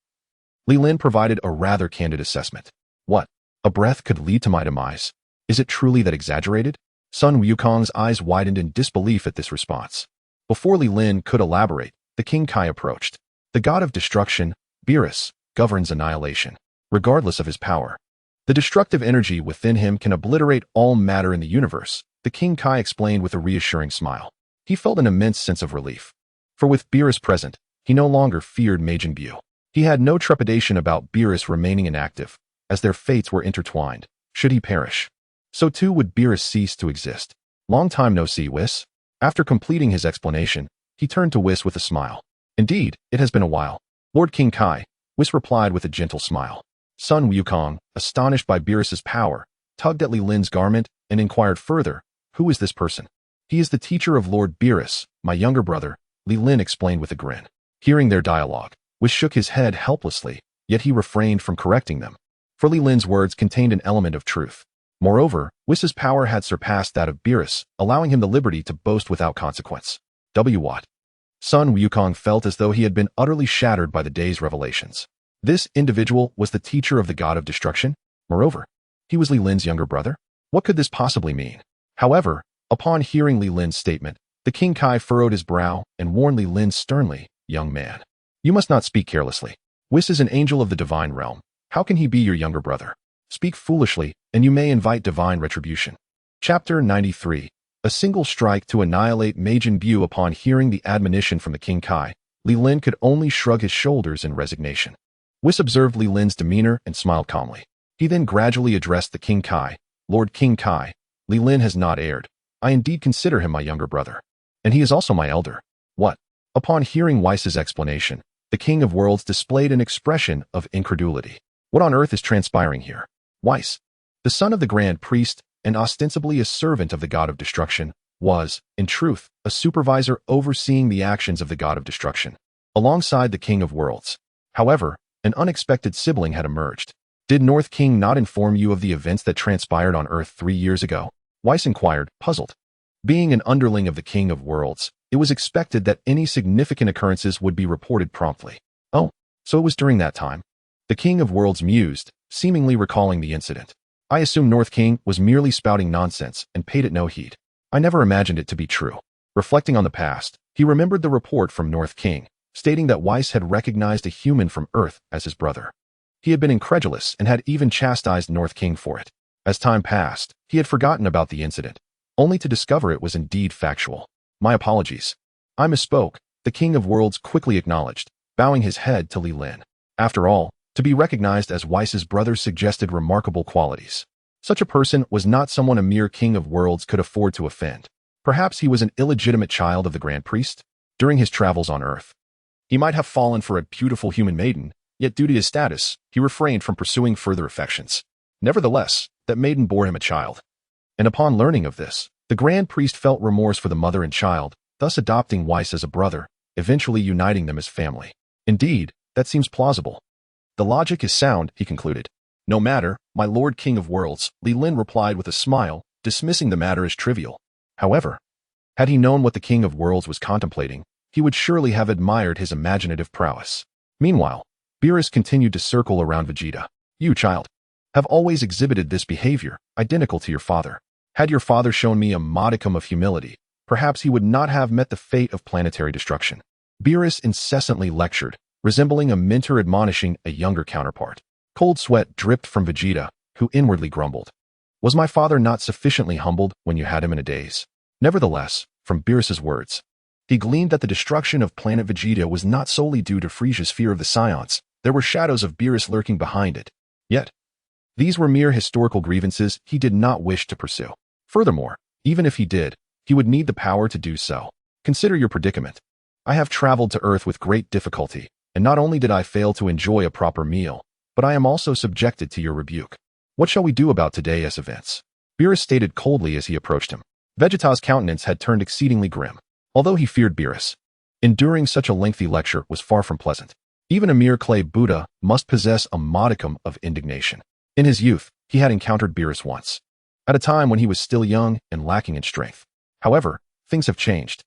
Li Lin provided a rather candid assessment. "What? A breath could lead to my demise? Is it truly that exaggerated?" Sun Wukong's eyes widened in disbelief at this response. Before Li Lin could elaborate, the King Kai approached. The God of Destruction, Beerus, governs annihilation, regardless of his power. The destructive energy within him can obliterate all matter in the universe, the King Kai explained with a reassuring smile. He felt an immense sense of relief. For with Beerus present, he no longer feared Majin Buu. He had no trepidation about Beerus remaining inactive, as their fates were intertwined. Should he perish, so too would Beerus cease to exist. "Long time no see, Whis." After completing his explanation, he turned to Whis with a smile. "Indeed, it has been a while, Lord King Kai," Whis replied with a gentle smile. Sun Wukong, astonished by Beerus's power, tugged at Li Lin's garment and inquired further, "Who is this person?" "He is the teacher of Lord Beerus, my younger brother," Li Lin explained with a grin. Hearing their dialogue, Whis shook his head helplessly, yet he refrained from correcting them, for Li Lin's words contained an element of truth. Moreover, Whis's power had surpassed that of Beerus, allowing him the liberty to boast without consequence. What? Sun Wukong felt as though he had been utterly shattered by the day's revelations. This individual was the teacher of the God of Destruction? Moreover, he was Li Lin's younger brother? What could this possibly mean? However, upon hearing Li Lin's statement, the King Kai furrowed his brow and warned Li Lin sternly, "Young man, you must not speak carelessly. Whis is an angel of the divine realm. How can he be your younger brother? Speak foolishly, and you may invite divine retribution." Chapter 93. A single strike to annihilate Majin Buu. Upon hearing the admonition from the King Kai, Li Lin could only shrug his shoulders in resignation. Whis observed Li Lin's demeanor and smiled calmly. He then gradually addressed the King Kai. "Lord King Kai, Li Lin has not erred. I indeed consider him my younger brother. And he is also my elder." "What?" Upon hearing Whis's explanation, the King of Worlds displayed an expression of incredulity. "What on earth is transpiring here?" Whis, the son of the Grand Priest and ostensibly a servant of the God of Destruction, was, in truth, a supervisor overseeing the actions of the God of Destruction, alongside the King of Worlds. However, an unexpected sibling had emerged. "Did North King not inform you of the events that transpired on Earth 3 years ago?" Whis inquired, puzzled. Being an underling of the King of Worlds, it was expected that any significant occurrences would be reported promptly. "Oh, so it was during that time?" The King of Worlds mused, seemingly recalling the incident. "I assume North King was merely spouting nonsense and paid it no heed." I never imagined it to be true. Reflecting on the past, he remembered the report from North King, stating that Weiss had recognized a human from Earth as his brother. He had been incredulous and had even chastised North King for it. As time passed, he had forgotten about the incident, only to discover it was indeed factual. My apologies. I misspoke, the King of Worlds quickly acknowledged, bowing his head to Li Lin. After all, to be recognized as Weiss's brother suggested remarkable qualities. Such a person was not someone a mere King of Worlds could afford to offend. Perhaps he was an illegitimate child of the Grand Priest. During his travels on Earth, he might have fallen for a beautiful human maiden, yet due to his status, he refrained from pursuing further affections. Nevertheless, that maiden bore him a child. And upon learning of this, the Grand Priest felt remorse for the mother and child, thus adopting Weiss as a brother, eventually uniting them as family. Indeed, that seems plausible. The logic is sound, he concluded. No matter, my Lord King of Worlds, Li Lin replied with a smile, dismissing the matter as trivial. However, had he known what the King of Worlds was contemplating, he would surely have admired his imaginative prowess. Meanwhile, Beerus continued to circle around Vegeta. You, child, have always exhibited this behavior, identical to your father. Had your father shown me a modicum of humility, perhaps he would not have met the fate of planetary destruction. Beerus incessantly lectured, resembling a mentor admonishing a younger counterpart. Cold sweat dripped from Vegeta, who inwardly grumbled. Was my father not sufficiently humbled when you had him in a daze? Nevertheless, from Beerus's words, he gleaned that the destruction of planet Vegeta was not solely due to Frieza's fear of the Scions. There were shadows of Beerus lurking behind it. Yet, these were mere historical grievances he did not wish to pursue. Furthermore, even if he did, he would need the power to do so. Consider your predicament. I have traveled to Earth with great difficulty, and not only did I fail to enjoy a proper meal, but I am also subjected to your rebuke. What shall we do about today's events? Beerus stated coldly as he approached him. Vegeta's countenance had turned exceedingly grim. Although he feared Beerus, enduring such a lengthy lecture was far from pleasant. Even a mere clay Buddha must possess a modicum of indignation. In his youth, he had encountered Beerus once, at a time when he was still young and lacking in strength. However, things have changed.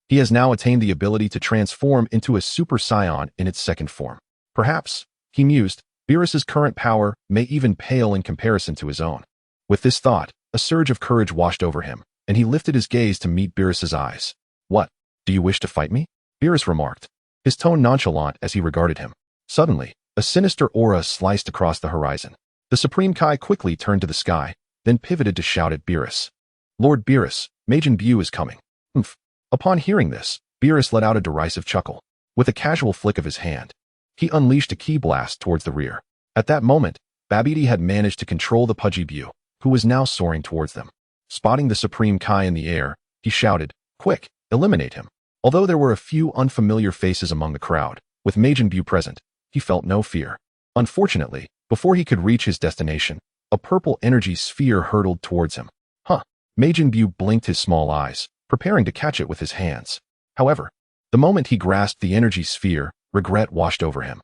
He has now attained the ability to transform into a Super Saiyan in its second form. Perhaps, he mused, Beerus's current power may even pale in comparison to his own. With this thought, a surge of courage washed over him, and he lifted his gaze to meet Beerus's eyes. What? Do you wish to fight me? Beerus remarked, his tone nonchalant as he regarded him. Suddenly, a sinister aura sliced across the horizon. The Supreme Kai quickly turned to the sky, then pivoted to shout at Beerus. Lord Beerus, Majin Buu is coming. Humph. Upon hearing this, Beerus let out a derisive chuckle. With a casual flick of his hand, he unleashed a ki blast towards the rear. At that moment, Babidi had managed to control the pudgy Buu, who was now soaring towards them. Spotting the Supreme Kai in the air, he shouted, Quick, eliminate him. Although there were a few unfamiliar faces among the crowd, with Majin Buu present, he felt no fear. Unfortunately, before he could reach his destination, a purple energy sphere hurtled towards him. Majin Buu blinked his small eyes, preparing to catch it with his hands. However, the moment he grasped the energy sphere, regret washed over him.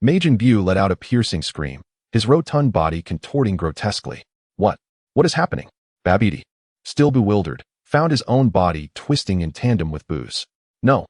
Majin Buu let out a piercing scream, his rotund body contorting grotesquely. What is happening? Babidi, still bewildered, found his own body twisting in tandem with Buu's. No,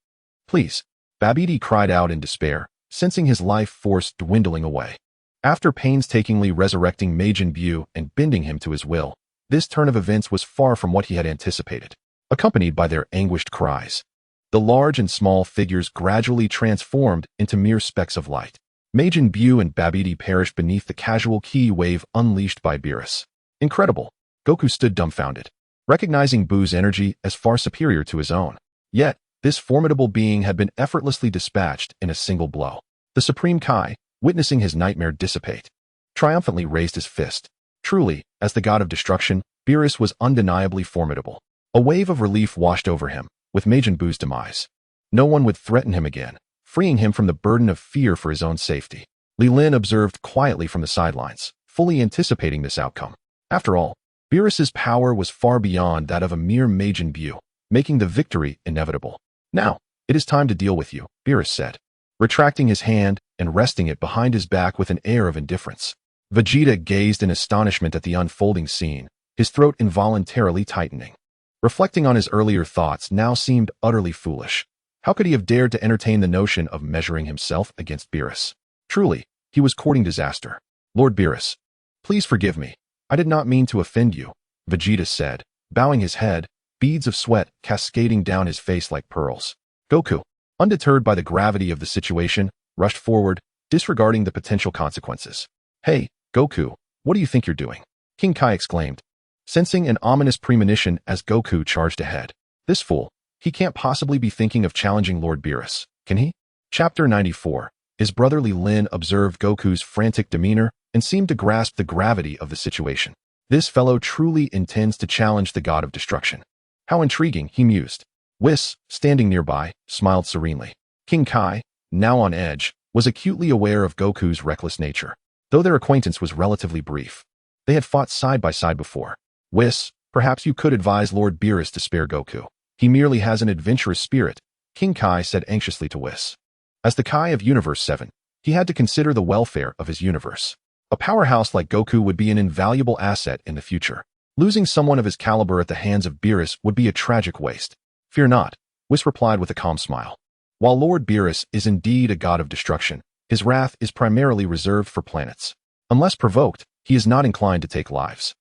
please, Babidi cried out in despair, sensing his life force dwindling away. After painstakingly resurrecting Majin Buu and bending him to his will, this turn of events was far from what he had anticipated. Accompanied by their anguished cries, the large and small figures gradually transformed into mere specks of light. Majin Buu and Babidi perished beneath the casual ki wave unleashed by Beerus. Incredible. Goku stood dumbfounded, recognizing Buu's energy as far superior to his own. Yet, this formidable being had been effortlessly dispatched in a single blow. The Supreme Kai, witnessing his nightmare dissipate, triumphantly raised his fist. Truly, as the god of destruction, Beerus was undeniably formidable. A wave of relief washed over him, with Majin Buu's demise. No one would threaten him again, freeing him from the burden of fear for his own safety. Li Lin observed quietly from the sidelines, fully anticipating this outcome. After all, Beerus's power was far beyond that of a mere Majin Buu, making the victory inevitable. Now, it is time to deal with you, Beerus said, retracting his hand and resting it behind his back with an air of indifference. Vegeta gazed in astonishment at the unfolding scene, his throat involuntarily tightening. Reflecting on his earlier thoughts now seemed utterly foolish. How could he have dared to entertain the notion of measuring himself against Beerus? Truly, he was courting disaster. Lord Beerus, please forgive me. I did not mean to offend you, Vegeta said, bowing his head, beads of sweat cascading down his face like pearls. Goku, undeterred by the gravity of the situation, rushed forward, disregarding the potential consequences. "Hey, Goku, what do you think you're doing?" King Kai exclaimed, sensing an ominous premonition as Goku charged ahead. "This fool, he can't possibly be thinking of challenging Lord Beerus, can he?" Chapter 94. His brotherly Lin observed Goku's frantic demeanor and seemed to grasp the gravity of the situation. This fellow truly intends to challenge the god of destruction. How intriguing, he mused. Whis, standing nearby, smiled serenely. King Kai, now on edge, was acutely aware of Goku's reckless nature. Though their acquaintance was relatively brief, they had fought side by side before. "Whis, perhaps you could advise Lord Beerus to spare Goku. He merely has an adventurous spirit," King Kai said anxiously to Whis. As the Kai of Universe 7, he had to consider the welfare of his universe. A powerhouse like Goku would be an invaluable asset in the future. Losing someone of his caliber at the hands of Beerus would be a tragic waste. "Fear not," Whis replied with a calm smile. "While Lord Beerus is indeed a god of destruction, his wrath is primarily reserved for planets. Unless provoked, he is not inclined to take lives."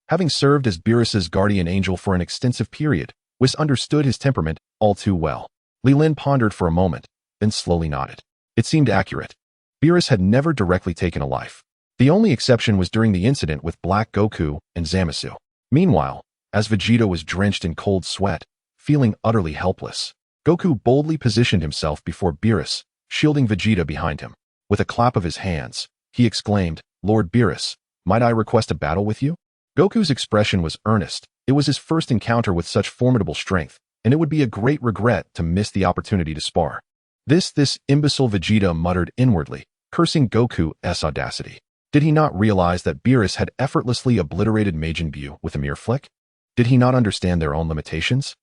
Having served as Beerus's guardian angel for an extensive period, Whis understood his temperament all too well. Li Lin pondered for a moment, then slowly nodded. It seemed accurate. Beerus had never directly taken a life. The only exception was during the incident with Black Goku and Zamasu. Meanwhile, as Vegeta was drenched in cold sweat, feeling utterly helpless, Goku boldly positioned himself before Beerus, shielding Vegeta behind him. With a clap of his hands, he exclaimed, "Lord Beerus, might I request a battle with you?" Goku's expression was earnest. It was his first encounter with such formidable strength, and it would be a great regret to miss the opportunity to spar. This imbecile, Vegeta muttered inwardly, cursing Goku's audacity. Did he not realize that Beerus had effortlessly obliterated Majin Buu with a mere flick? Did he not understand their own limitations?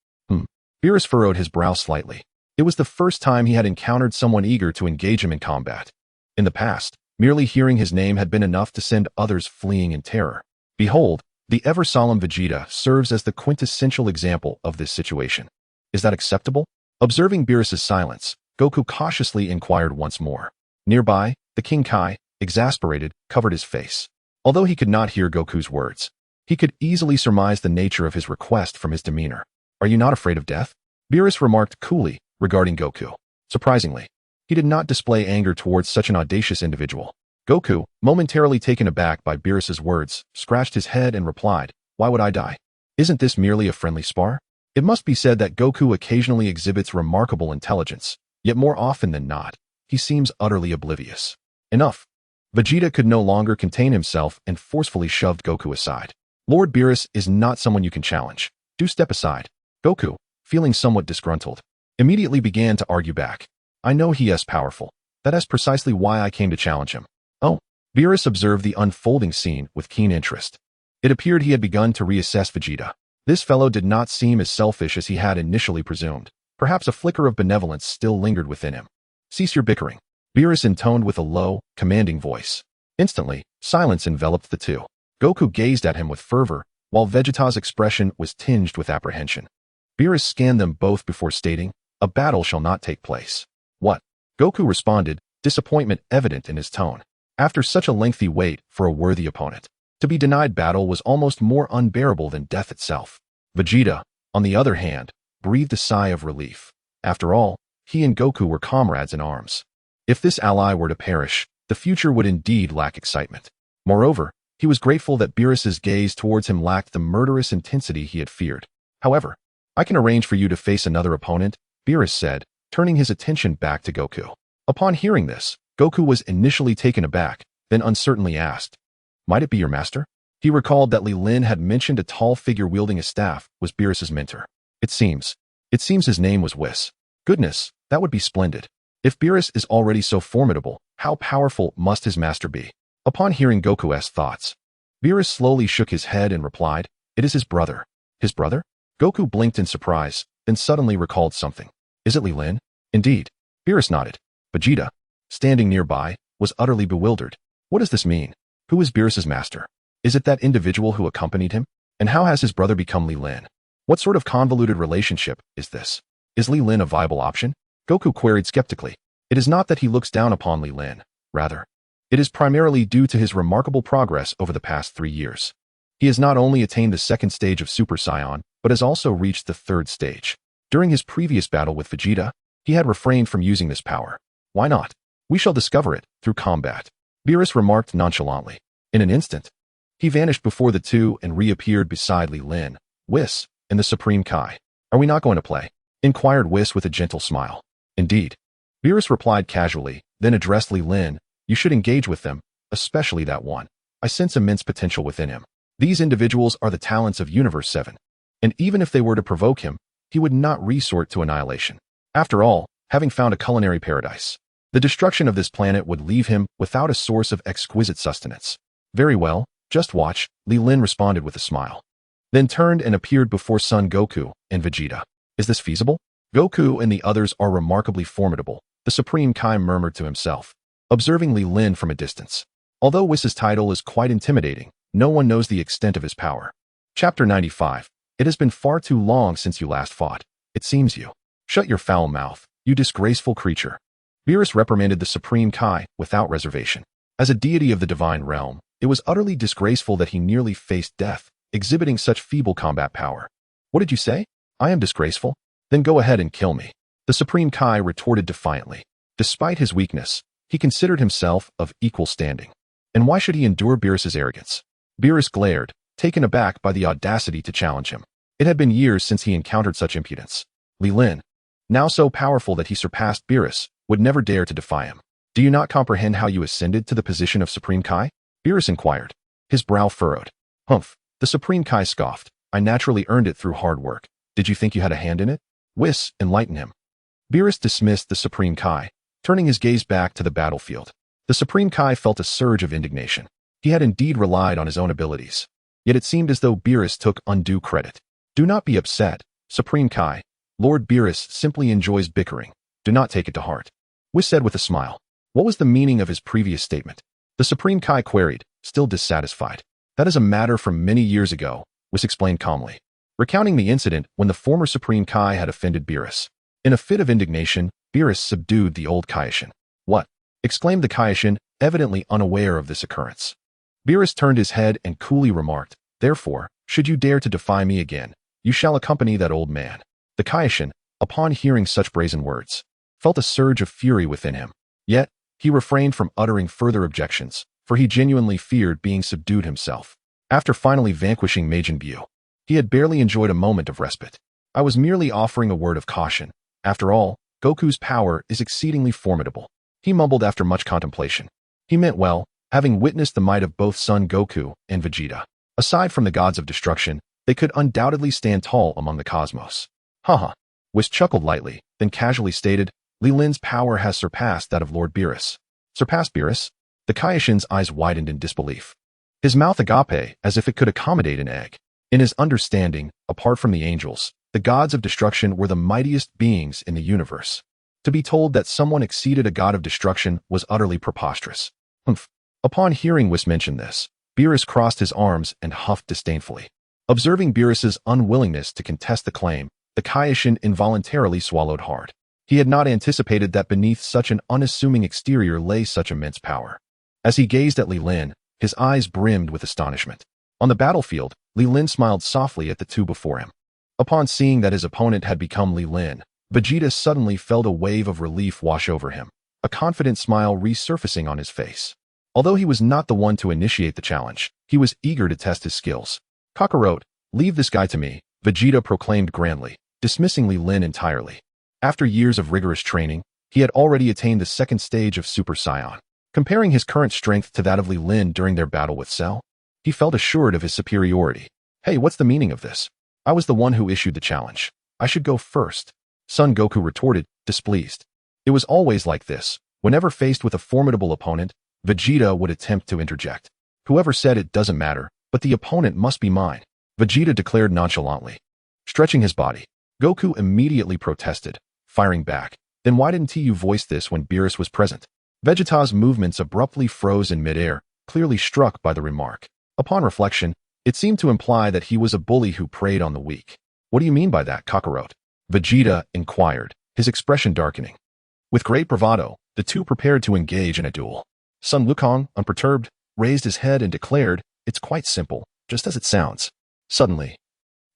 Beerus furrowed his brow slightly. It was the first time he had encountered someone eager to engage him in combat. In the past, merely hearing his name had been enough to send others fleeing in terror. Behold, the ever-solemn Vegeta serves as the quintessential example of this situation. Is that acceptable? Observing Beerus's silence, Goku cautiously inquired once more. Nearby, the King Kai, exasperated, covered his face. Although he could not hear Goku's words, he could easily surmise the nature of his request from his demeanor. "Are you not afraid of death?" Beerus remarked coolly, regarding Goku. Surprisingly, he did not display anger towards such an audacious individual. Goku, momentarily taken aback by Beerus's words, scratched his head and replied, "Why would I die? Isn't this merely a friendly spar?" It must be said that Goku occasionally exhibits remarkable intelligence, yet more often than not, he seems utterly oblivious. Enough. Vegeta could no longer contain himself and forcefully shoved Goku aside. "Lord Beerus is not someone you can challenge. Do step aside." Goku, feeling somewhat disgruntled, immediately began to argue back. "I know he is powerful. That is precisely why I came to challenge him." "Oh." Beerus observed the unfolding scene with keen interest. It appeared he had begun to reassess Vegeta. This fellow did not seem as selfish as he had initially presumed. Perhaps a flicker of benevolence still lingered within him. "Cease your bickering," Beerus intoned with a low, commanding voice. Instantly, silence enveloped the two. Goku gazed at him with fervor, while Vegeta's expression was tinged with apprehension. Beerus scanned them both before stating, "A battle shall not take place." "What?" Goku responded, disappointment evident in his tone. After such a lengthy wait for a worthy opponent, to be denied battle was almost more unbearable than death itself. Vegeta, on the other hand, breathed a sigh of relief. After all, he and Goku were comrades in arms. If this ally were to perish, the future would indeed lack excitement. Moreover, he was grateful that Beerus's gaze towards him lacked the murderous intensity he had feared. "However, I can arrange for you to face another opponent," Beerus said, turning his attention back to Goku. Upon hearing this, Goku was initially taken aback, then uncertainly asked, "Might it be your master?" He recalled that Li Lin had mentioned a tall figure wielding a staff was Beerus's mentor. It seems his name was Whis. Goodness, that would be splendid. If Beerus is already so formidable, how powerful must his master be? Upon hearing Goku's thoughts, Beerus slowly shook his head and replied, "It is his brother." "His brother?" Goku blinked in surprise, then suddenly recalled something. "Is it Li Lin?" "Indeed." Beerus nodded. Vegeta, standing nearby, was utterly bewildered. What does this mean? Who is Beerus's master? Is it that individual who accompanied him? And how has his brother become Li Lin? What sort of convoluted relationship is this? Is Li Lin a viable option? Goku queried skeptically. It is not that he looks down upon Li Lin. Rather, it is primarily due to his remarkable progress over the past 3 years. He has not only attained the second stage of Super Saiyan, but has also reached the third stage. During his previous battle with Vegeta, he had refrained from using this power. Why not? We shall discover it through combat, Beerus remarked nonchalantly. In an instant, he vanished before the two and reappeared beside Li Lin, Whis, and the Supreme Kai. Are we not going to play? Inquired Whis with a gentle smile. Indeed. Beerus replied casually, then addressed Li Lin. You should engage with them, especially that one. I sense immense potential within him. These individuals are the talents of Universe 7. And even if they were to provoke him, he would not resort to annihilation. After all, having found a culinary paradise, the destruction of this planet would leave him without a source of exquisite sustenance. Very well, just watch, Li Lin responded with a smile. Then turned and appeared before Son Goku and Vegeta. Is this feasible? Goku and the others are remarkably formidable, the Supreme Kai murmured to himself, observing Li Lin from a distance. Although Whis' title is quite intimidating, no one knows the extent of his power. Chapter 95. It has been far too long since you last fought. It seems you. Shut your foul mouth, you disgraceful creature. Beerus reprimanded the Supreme Kai without reservation. As a deity of the divine realm, it was utterly disgraceful that he nearly faced death, exhibiting such feeble combat power. What did you say? I am disgraceful? Then go ahead and kill me. The Supreme Kai retorted defiantly. Despite his weakness, he considered himself of equal standing. And why should he endure Beerus' arrogance? Beerus glared, taken aback by the audacity to challenge him. It had been years since he encountered such impudence. Li Lin, now so powerful that he surpassed Beerus, would never dare to defy him. Do you not comprehend how you ascended to the position of Supreme Kai? Beerus inquired. His brow furrowed. Humph, the Supreme Kai scoffed. I naturally earned it through hard work. Did you think you had a hand in it? Whis, enlighten him. Beerus dismissed the Supreme Kai, turning his gaze back to the battlefield. The Supreme Kai felt a surge of indignation. He had indeed relied on his own abilities. Yet it seemed as though Beerus took undue credit. Do not be upset, Supreme Kai. Lord Beerus simply enjoys bickering. Do not take it to heart. Whis said with a smile. What was the meaning of his previous statement? The Supreme Kai queried, still dissatisfied. That is a matter from many years ago, Whis explained calmly, recounting the incident when the former Supreme Kai had offended Beerus. In a fit of indignation, Beerus subdued the old Kaioshin. What? Exclaimed the Kaioshin, evidently unaware of this occurrence. Beerus turned his head and coolly remarked, therefore, should you dare to defy me again, you shall accompany that old man. The Kaioshin, upon hearing such brazen words, felt a surge of fury within him. Yet, he refrained from uttering further objections, for he genuinely feared being subdued himself. After finally vanquishing Majin Buu, he had barely enjoyed a moment of respite. I was merely offering a word of caution. After all, Goku's power is exceedingly formidable. He mumbled after much contemplation. He meant well, having witnessed the might of both Son Goku and Vegeta. Aside from the gods of destruction, they could undoubtedly stand tall among the cosmos. Haha. Whis chuckled lightly, then casually stated, Li Lin's power has surpassed that of Lord Beerus. Surpassed Beerus? The Kaioshin's eyes widened in disbelief. His mouth agape as if it could accommodate an egg. In his understanding, apart from the angels, the gods of destruction were the mightiest beings in the universe. To be told that someone exceeded a god of destruction was utterly preposterous. Humph. Upon hearing Whis mention this, Beerus crossed his arms and huffed disdainfully. Observing Beerus's unwillingness to contest the claim, the Kaioshin involuntarily swallowed hard. He had not anticipated that beneath such an unassuming exterior lay such immense power. As he gazed at Li Lin, his eyes brimmed with astonishment. On the battlefield, Li Lin smiled softly at the two before him. Upon seeing that his opponent had become Li Lin, Vegeta suddenly felt a wave of relief wash over him, a confident smile resurfacing on his face. Although he was not the one to initiate the challenge, he was eager to test his skills. Kakarot, leave this guy to me, Vegeta proclaimed grandly, dismissing Li Lin entirely. After years of rigorous training, he had already attained the second stage of Super Saiyan. Comparing his current strength to that of Li Lin during their battle with Cell, he felt assured of his superiority. Hey, what's the meaning of this? I was the one who issued the challenge. I should go first. Son Goku retorted, displeased. It was always like this. Whenever faced with a formidable opponent, Vegeta would attempt to interject. Whoever said it doesn't matter, but the opponent must be mine, Vegeta declared nonchalantly. Stretching his body, Goku immediately protested, firing back. Then why didn't you voice this when Beerus was present? Vegeta's movements abruptly froze in midair, clearly struck by the remark. Upon reflection, it seemed to imply that he was a bully who preyed on the weak. What do you mean by that, Kakarot? Vegeta inquired, his expression darkening. With great bravado, the two prepared to engage in a duel. Sun Wukong, unperturbed, raised his head and declared, it's quite simple, just as it sounds. Suddenly,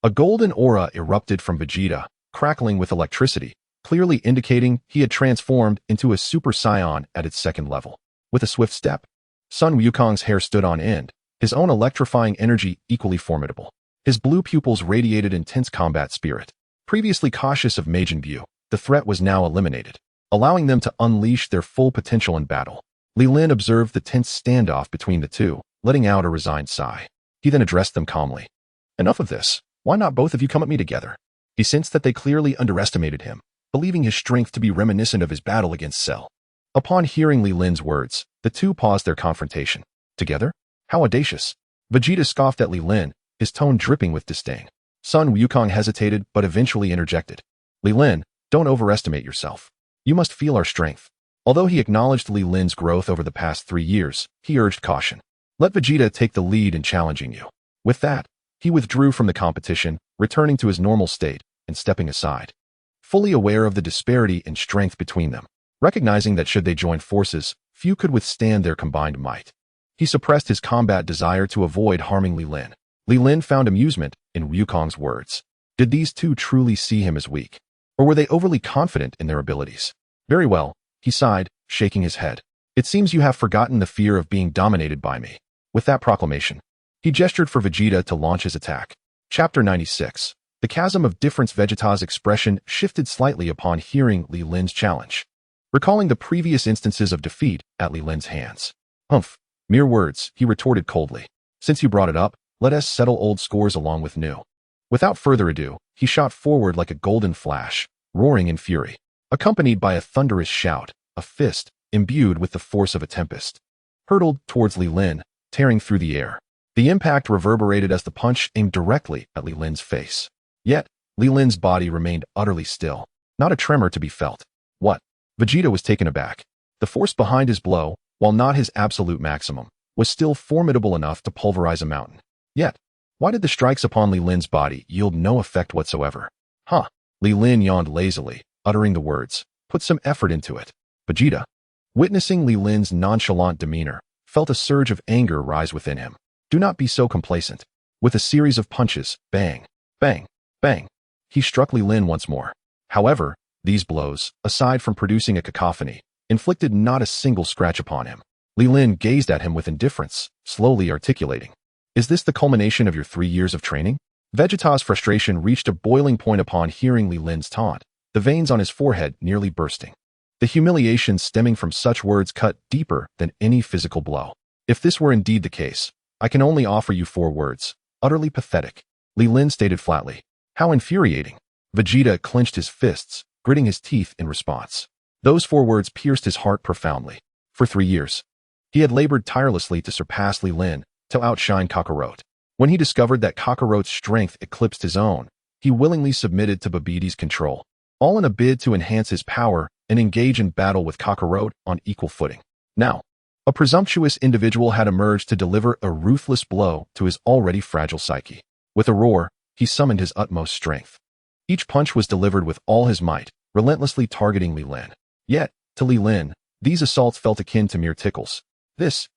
A golden aura erupted from Vegeta, crackling with electricity, clearly indicating he had transformed into a Super Saiyan at its second level. With a swift step, Sun Wukong's hair stood on end, his own electrifying energy equally formidable. His blue pupils radiated intense combat spirit. Previously cautious of Majin Buu, the threat was now eliminated, allowing them to unleash their full potential in battle. Li Lin observed the tense standoff between the two, letting out a resigned sigh. He then addressed them calmly. Enough of this. Why not both of you come at me together? He sensed that they clearly underestimated him, believing his strength to be reminiscent of his battle against Cell. Upon hearing Li Lin's words, the two paused their confrontation. Together? How audacious! Vegeta scoffed at Li Lin, his tone dripping with disdain. Sun Wukong hesitated but eventually interjected. Li Lin, don't overestimate yourself. You must feel our strength. Although he acknowledged Li Lin's growth over the past 3 years, he urged caution. Let Vegeta take the lead in challenging you. With that, he withdrew from the competition, returning to his normal state and stepping aside. Fully aware of the disparity in strength between them, recognizing that should they join forces, few could withstand their combined might. He suppressed his combat desire to avoid harming Li Lin. Li Lin found amusement in Wukong's words. Did these two truly see him as weak? Or were they overly confident in their abilities? Very well, he sighed, shaking his head. It seems you have forgotten the fear of being dominated by me. With that proclamation, he gestured for Vegeta to launch his attack. Chapter 96. The chasm of difference. Vegeta's expression shifted slightly upon hearing Li Lin's challenge, recalling the previous instances of defeat at Li Lin's hands. Humph, mere words, he retorted coldly. Since you brought it up, let us settle old scores along with new. Without further ado, he shot forward like a golden flash, roaring in fury, accompanied by a thunderous shout. A fist, imbued with the force of a tempest, hurtled towards Li Lin, tearing through the air. The impact reverberated as the punch aimed directly at Li Lin's face. Yet, Li Lin's body remained utterly still, not a tremor to be felt. What? Vegeta was taken aback. The force behind his blow, while not his absolute maximum, was still formidable enough to pulverize a mountain. Yet, why did the strikes upon Li Lin's body yield no effect whatsoever? Huh. Li Lin yawned lazily, uttering the words, put some effort into it. Vegeta, witnessing Li Lin's nonchalant demeanor, felt a surge of anger rise within him. Do not be so complacent. With a series of punches, bang, bang, bang, he struck Li Lin once more. However, these blows, aside from producing a cacophony, inflicted not a single scratch upon him. Li Lin gazed at him with indifference, slowly articulating. Is this the culmination of your 3 years of training? Vegeta's frustration reached a boiling point upon hearing Li Lin's taunt, the veins on his forehead nearly bursting. The humiliation stemming from such words cut deeper than any physical blow. If this were indeed the case, I can only offer you 4 words. Utterly pathetic. Li Lin stated flatly. How infuriating. Vegeta clenched his fists, gritting his teeth in response. Those 4 words pierced his heart profoundly. For 3 years, he had labored tirelessly to surpass Li Lin, to outshine Kakarot. When he discovered that Kakarot's strength eclipsed his own, he willingly submitted to Babbidi's control, all in a bid to enhance his power and engage in battle with Kakarot on equal footing. Now, a presumptuous individual had emerged to deliver a ruthless blow to his already fragile psyche. With a roar, he summoned his utmost strength. Each punch was delivered with all his might, relentlessly targeting Li Lin. Yet, to Li Lin, these assaults felt akin to mere tickles. This.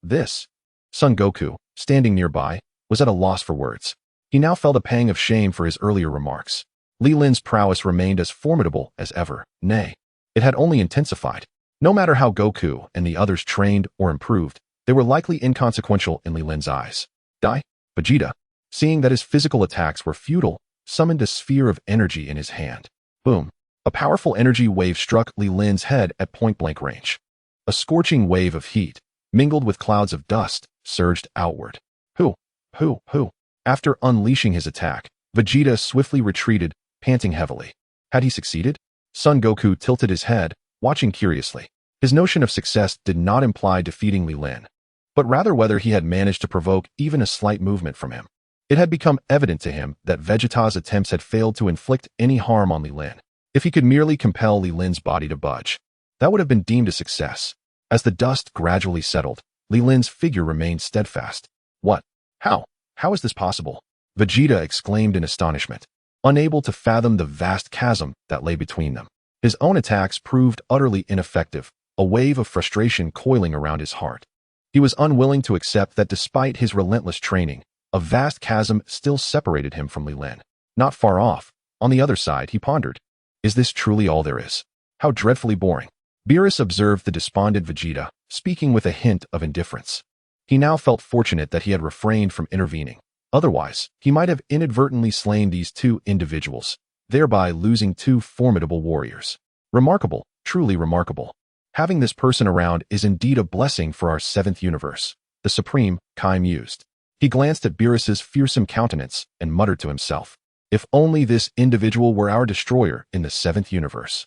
Son Goku, standing nearby, was at a loss for words. He now felt a pang of shame for his earlier remarks. Li Lin's prowess remained as formidable as ever. Nay, it had only intensified. No matter how Goku and the others trained or improved, they were likely inconsequential in Li Lin's eyes. Vegeta, seeing that his physical attacks were futile, summoned a sphere of energy in his hand. Boom. A powerful energy wave struck Li Lin's head at point-blank range. A scorching wave of heat, mingled with clouds of dust, surged outward. Hoo. After unleashing his attack, Vegeta swiftly retreated, panting heavily. Had he succeeded? Son Goku tilted his head, watching curiously. His notion of success did not imply defeating Li Lin, but rather whether he had managed to provoke even a slight movement from him. It had become evident to him that Vegeta's attempts had failed to inflict any harm on Li Lin. If he could merely compel Li Lin's body to budge, that would have been deemed a success. As the dust gradually settled, Li Lin's figure remained steadfast. What? How? How is this possible? Vegeta exclaimed in astonishment, unable to fathom the vast chasm that lay between them. His own attacks proved utterly ineffective, a wave of frustration coiling around his heart. He was unwilling to accept that despite his relentless training, a vast chasm still separated him from Li Lin. Not far off, on the other side, he pondered. Is this truly all there is? How dreadfully boring. Beerus observed the despondent Vegeta, speaking with a hint of indifference. He now felt fortunate that he had refrained from intervening. Otherwise, he might have inadvertently slain these two individuals, thereby losing two formidable warriors. Remarkable, truly remarkable. Having this person around is indeed a blessing for our 7th universe, the Supreme Kai mused. He glanced at Beerus's fearsome countenance and muttered to himself, if only this individual were our destroyer in the 7th universe.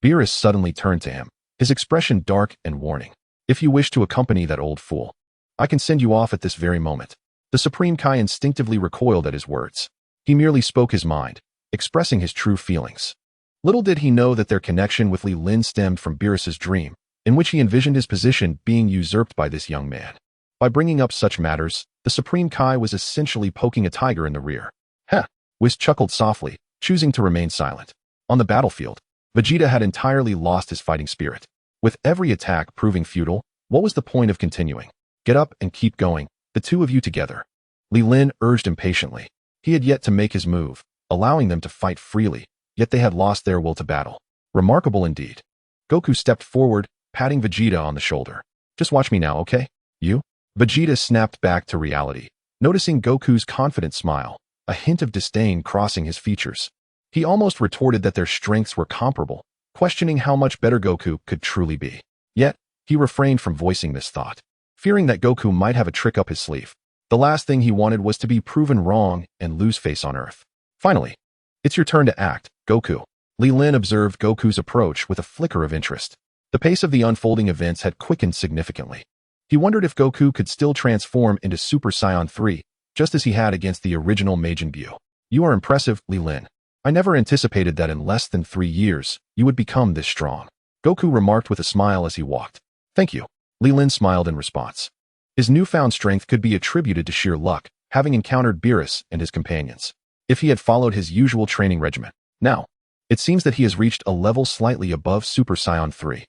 Beerus suddenly turned to him, his expression dark and warning. If you wish to accompany that old fool, I can send you off at this very moment. The Supreme Kai instinctively recoiled at his words. He merely spoke his mind, expressing his true feelings. Little did he know that their connection with Li Lin stemmed from Beerus's dream, in which he envisioned his position being usurped by this young man. By bringing up such matters, the Supreme Kai was essentially poking a tiger in the rear. Heh! Whis chuckled softly, choosing to remain silent. On the battlefield, Vegeta had entirely lost his fighting spirit. With every attack proving futile, what was the point of continuing? Get up and keep going, the two of you together. Li Lin urged impatiently. He had yet to make his move, allowing them to fight freely, yet they had lost their will to battle. Remarkable indeed. Goku stepped forward, patting Vegeta on the shoulder. Just watch me now, okay? You? Vegeta snapped back to reality, noticing Goku's confident smile, a hint of disdain crossing his features. He almost retorted that their strengths were comparable, questioning how much better Goku could truly be. Yet, he refrained from voicing this thought, fearing that Goku might have a trick up his sleeve. The last thing he wanted was to be proven wrong and lose face on Earth. Finally, it's your turn to act, Goku. Li Lin observed Goku's approach with a flicker of interest. The pace of the unfolding events had quickened significantly. He wondered if Goku could still transform into Super Saiyan 3, just as he had against the original Majin Buu. You are impressive, Li Lin. I never anticipated that in less than 3 years, you would become this strong. Goku remarked with a smile as he walked. Thank you. Li Lin smiled in response. His newfound strength could be attributed to sheer luck, having encountered Beerus and his companions. If he had followed his usual training regimen. Now, it seems that he has reached a level slightly above Super Saiyan 3.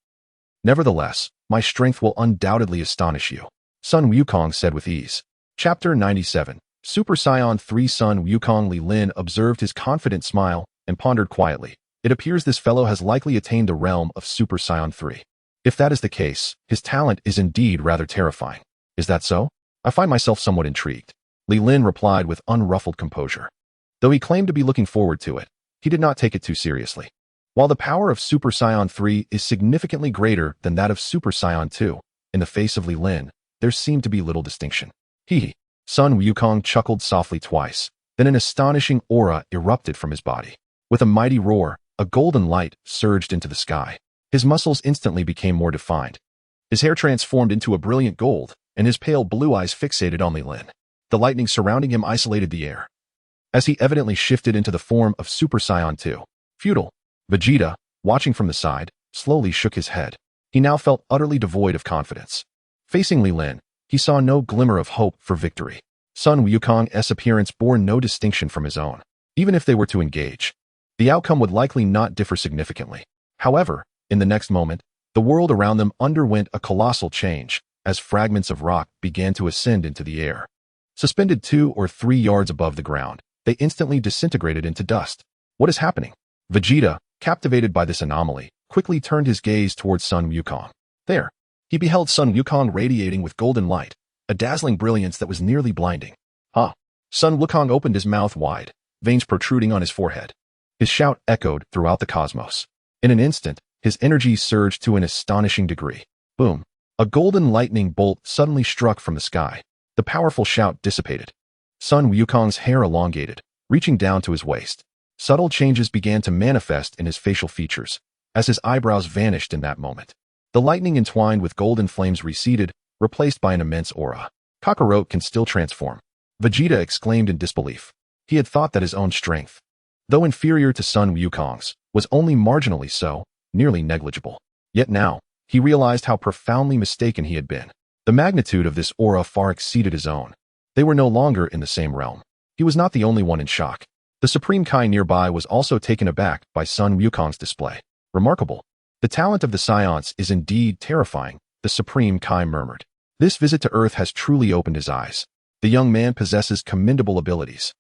Nevertheless, my strength will undoubtedly astonish you, Sun Wukong said with ease. Chapter 97. Super Saiyan 3 Sun Wukong. Li Lin observed his confident smile and pondered quietly. It appears this fellow has likely attained the realm of Super Saiyan 3. If that is the case, his talent is indeed rather terrifying. Is that so? I find myself somewhat intrigued. Li Lin replied with unruffled composure. Though he claimed to be looking forward to it, he did not take it too seriously. While the power of Super Saiyan 3 is significantly greater than that of Super Saiyan 2, in the face of Li Lin, there seemed to be little distinction. Sun Wukong chuckled softly twice, then an astonishing aura erupted from his body. With a mighty roar, a golden light surged into the sky. His muscles instantly became more defined. His hair transformed into a brilliant gold, and his pale blue eyes fixated on Li Lin. The lightning surrounding him isolated the air, as he evidently shifted into the form of Super Saiyan 2. Futile. Vegeta, watching from the side, slowly shook his head. He now felt utterly devoid of confidence. Facing Li Lin, he saw no glimmer of hope for victory. Sun Wukong's appearance bore no distinction from his own. Even if they were to engage, the outcome would likely not differ significantly. However, in the next moment, the world around them underwent a colossal change, as fragments of rock began to ascend into the air. Suspended 2 or 3 yards above the ground, they instantly disintegrated into dust. What is happening? Vegeta, captivated by this anomaly, quickly turned his gaze towards Sun Wukong. There, he beheld Sun Wukong radiating with golden light, a dazzling brilliance that was nearly blinding. Sun Wukong opened his mouth wide, veins protruding on his forehead. His shout echoed throughout the cosmos. In an instant, his energy surged to an astonishing degree. Boom! A golden lightning bolt suddenly struck from the sky. The powerful shout dissipated. Sun Wukong's hair elongated, reaching down to his waist. Subtle changes began to manifest in his facial features, as his eyebrows vanished in that moment. The lightning entwined with golden flames receded, replaced by an immense aura. Kakarot can still transform. Vegeta exclaimed in disbelief. He had thought that his own strength, though inferior to Sun Wukong's, was only marginally so, nearly negligible. Yet now, he realized how profoundly mistaken he had been. The magnitude of this aura far exceeded his own. They were no longer in the same realm. He was not the only one in shock. The Supreme Kai nearby was also taken aback by Sun Wukong's display. Remarkable. The talent of the Saiyans is indeed terrifying, the Supreme Kai murmured. This visit to Earth has truly opened his eyes. The young man possesses commendable abilities.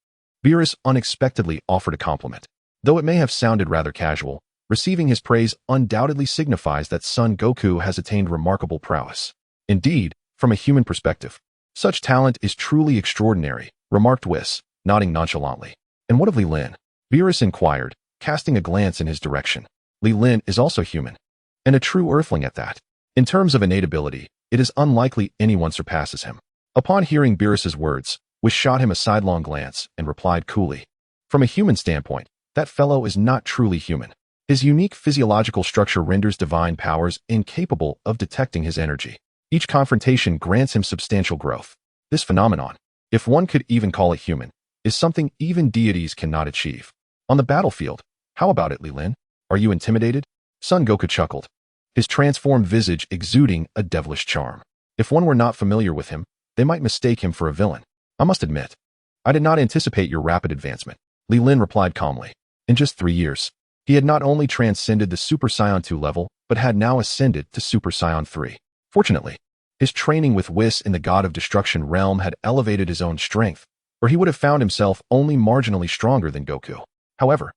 Beerus unexpectedly offered a compliment. Though it may have sounded rather casual, receiving his praise undoubtedly signifies that Son Goku has attained remarkable prowess. Indeed, from a human perspective, such talent is truly extraordinary, remarked Whis, nodding nonchalantly. And what of Li Lin? Beerus inquired, casting a glance in his direction. Li Lin is also human, and a true Earthling at that. In terms of innate ability, it is unlikely anyone surpasses him. Upon hearing Beerus's words, Whis shot him a sidelong glance and replied coolly. From a human standpoint, that fellow is not truly human. His unique physiological structure renders divine powers incapable of detecting his energy. Each confrontation grants him substantial growth. This phenomenon, if one could even call it human, is something even deities cannot achieve. On the battlefield, how about it, Li Lin? Are you intimidated? Son Goku chuckled, his transformed visage exuding a devilish charm. If one were not familiar with him, they might mistake him for a villain. I must admit, I did not anticipate your rapid advancement, Li Lin replied calmly. In just 3 years, he had not only transcended the Super Saiyan 2 level, but had now ascended to Super Saiyan 3. Fortunately, his training with Whis in the God of Destruction realm had elevated his own strength, or he would have found himself only marginally stronger than Goku. However,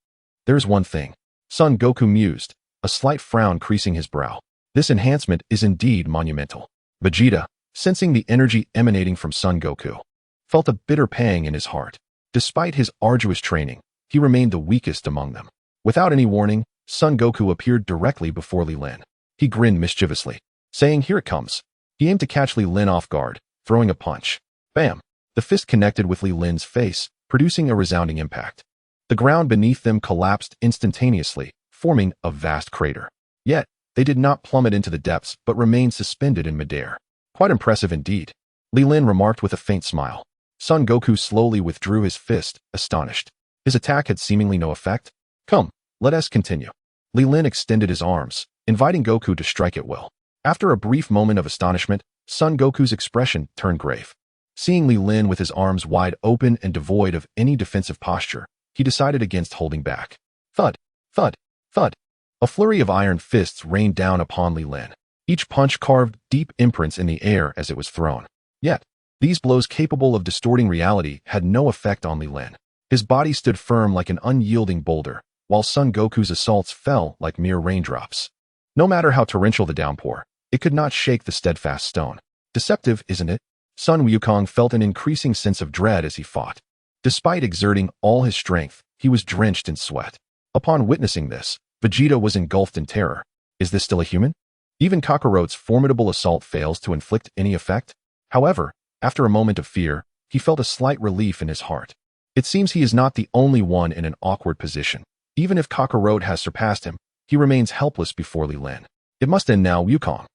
there's one thing. Son Goku mused, a slight frown creasing his brow. This enhancement is indeed monumental. Vegeta, sensing the energy emanating from Son Goku, felt a bitter pang in his heart. Despite his arduous training, he remained the weakest among them. Without any warning, Son Goku appeared directly before Li Lin. He grinned mischievously, saying, "Here it comes." He aimed to catch Li Lin off guard, throwing a punch. Bam! The fist connected with Li Lin's face, producing a resounding impact. The ground beneath them collapsed instantaneously, forming a vast crater. Yet, they did not plummet into the depths but remained suspended in midair. Quite impressive indeed, Li Lin remarked with a faint smile. Son Goku slowly withdrew his fist, astonished. His attack had seemingly no effect. Come, let us continue. Li Lin extended his arms, inviting Goku to strike at will. After a brief moment of astonishment, Son Goku's expression turned grave. Seeing Li Lin with his arms wide open and devoid of any defensive posture, he decided against holding back. Thud, thud, thud. A flurry of iron fists rained down upon Li Lin. Each punch carved deep imprints in the air as it was thrown. Yet, these blows capable of distorting reality had no effect on Li Lin. His body stood firm like an unyielding boulder, while Son Goku's assaults fell like mere raindrops. No matter how torrential the downpour, it could not shake the steadfast stone. Deceptive, isn't it? Sun Wukong felt an increasing sense of dread as he fought. Despite exerting all his strength, he was drenched in sweat. Upon witnessing this, Vegeta was engulfed in terror. Is this still a human? Even Kakarot's formidable assault fails to inflict any effect. However, after a moment of fear, he felt a slight relief in his heart. It seems he is not the only one in an awkward position. Even if Kakarot has surpassed him, he remains helpless before Li Lin. It must end now, Wukong.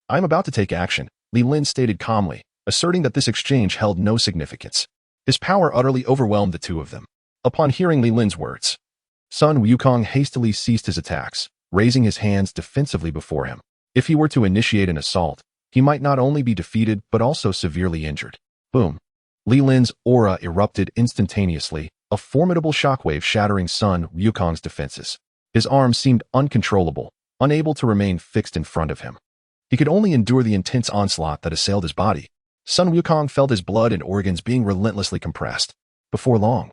I am about to take action, Li Lin stated calmly, asserting that this exchange held no significance. His power utterly overwhelmed the two of them. Upon hearing Li Lin's words, Sun Wukong hastily ceased his attacks, raising his hands defensively before him. If he were to initiate an assault, he might not only be defeated but also severely injured. Boom! Li Lin's aura erupted instantaneously, a formidable shockwave shattering Sun Wukong's defenses. His arms seemed uncontrollable, unable to remain fixed in front of him. He could only endure the intense onslaught that assailed his body. Sun Wukong felt his blood and organs being relentlessly compressed. Before long,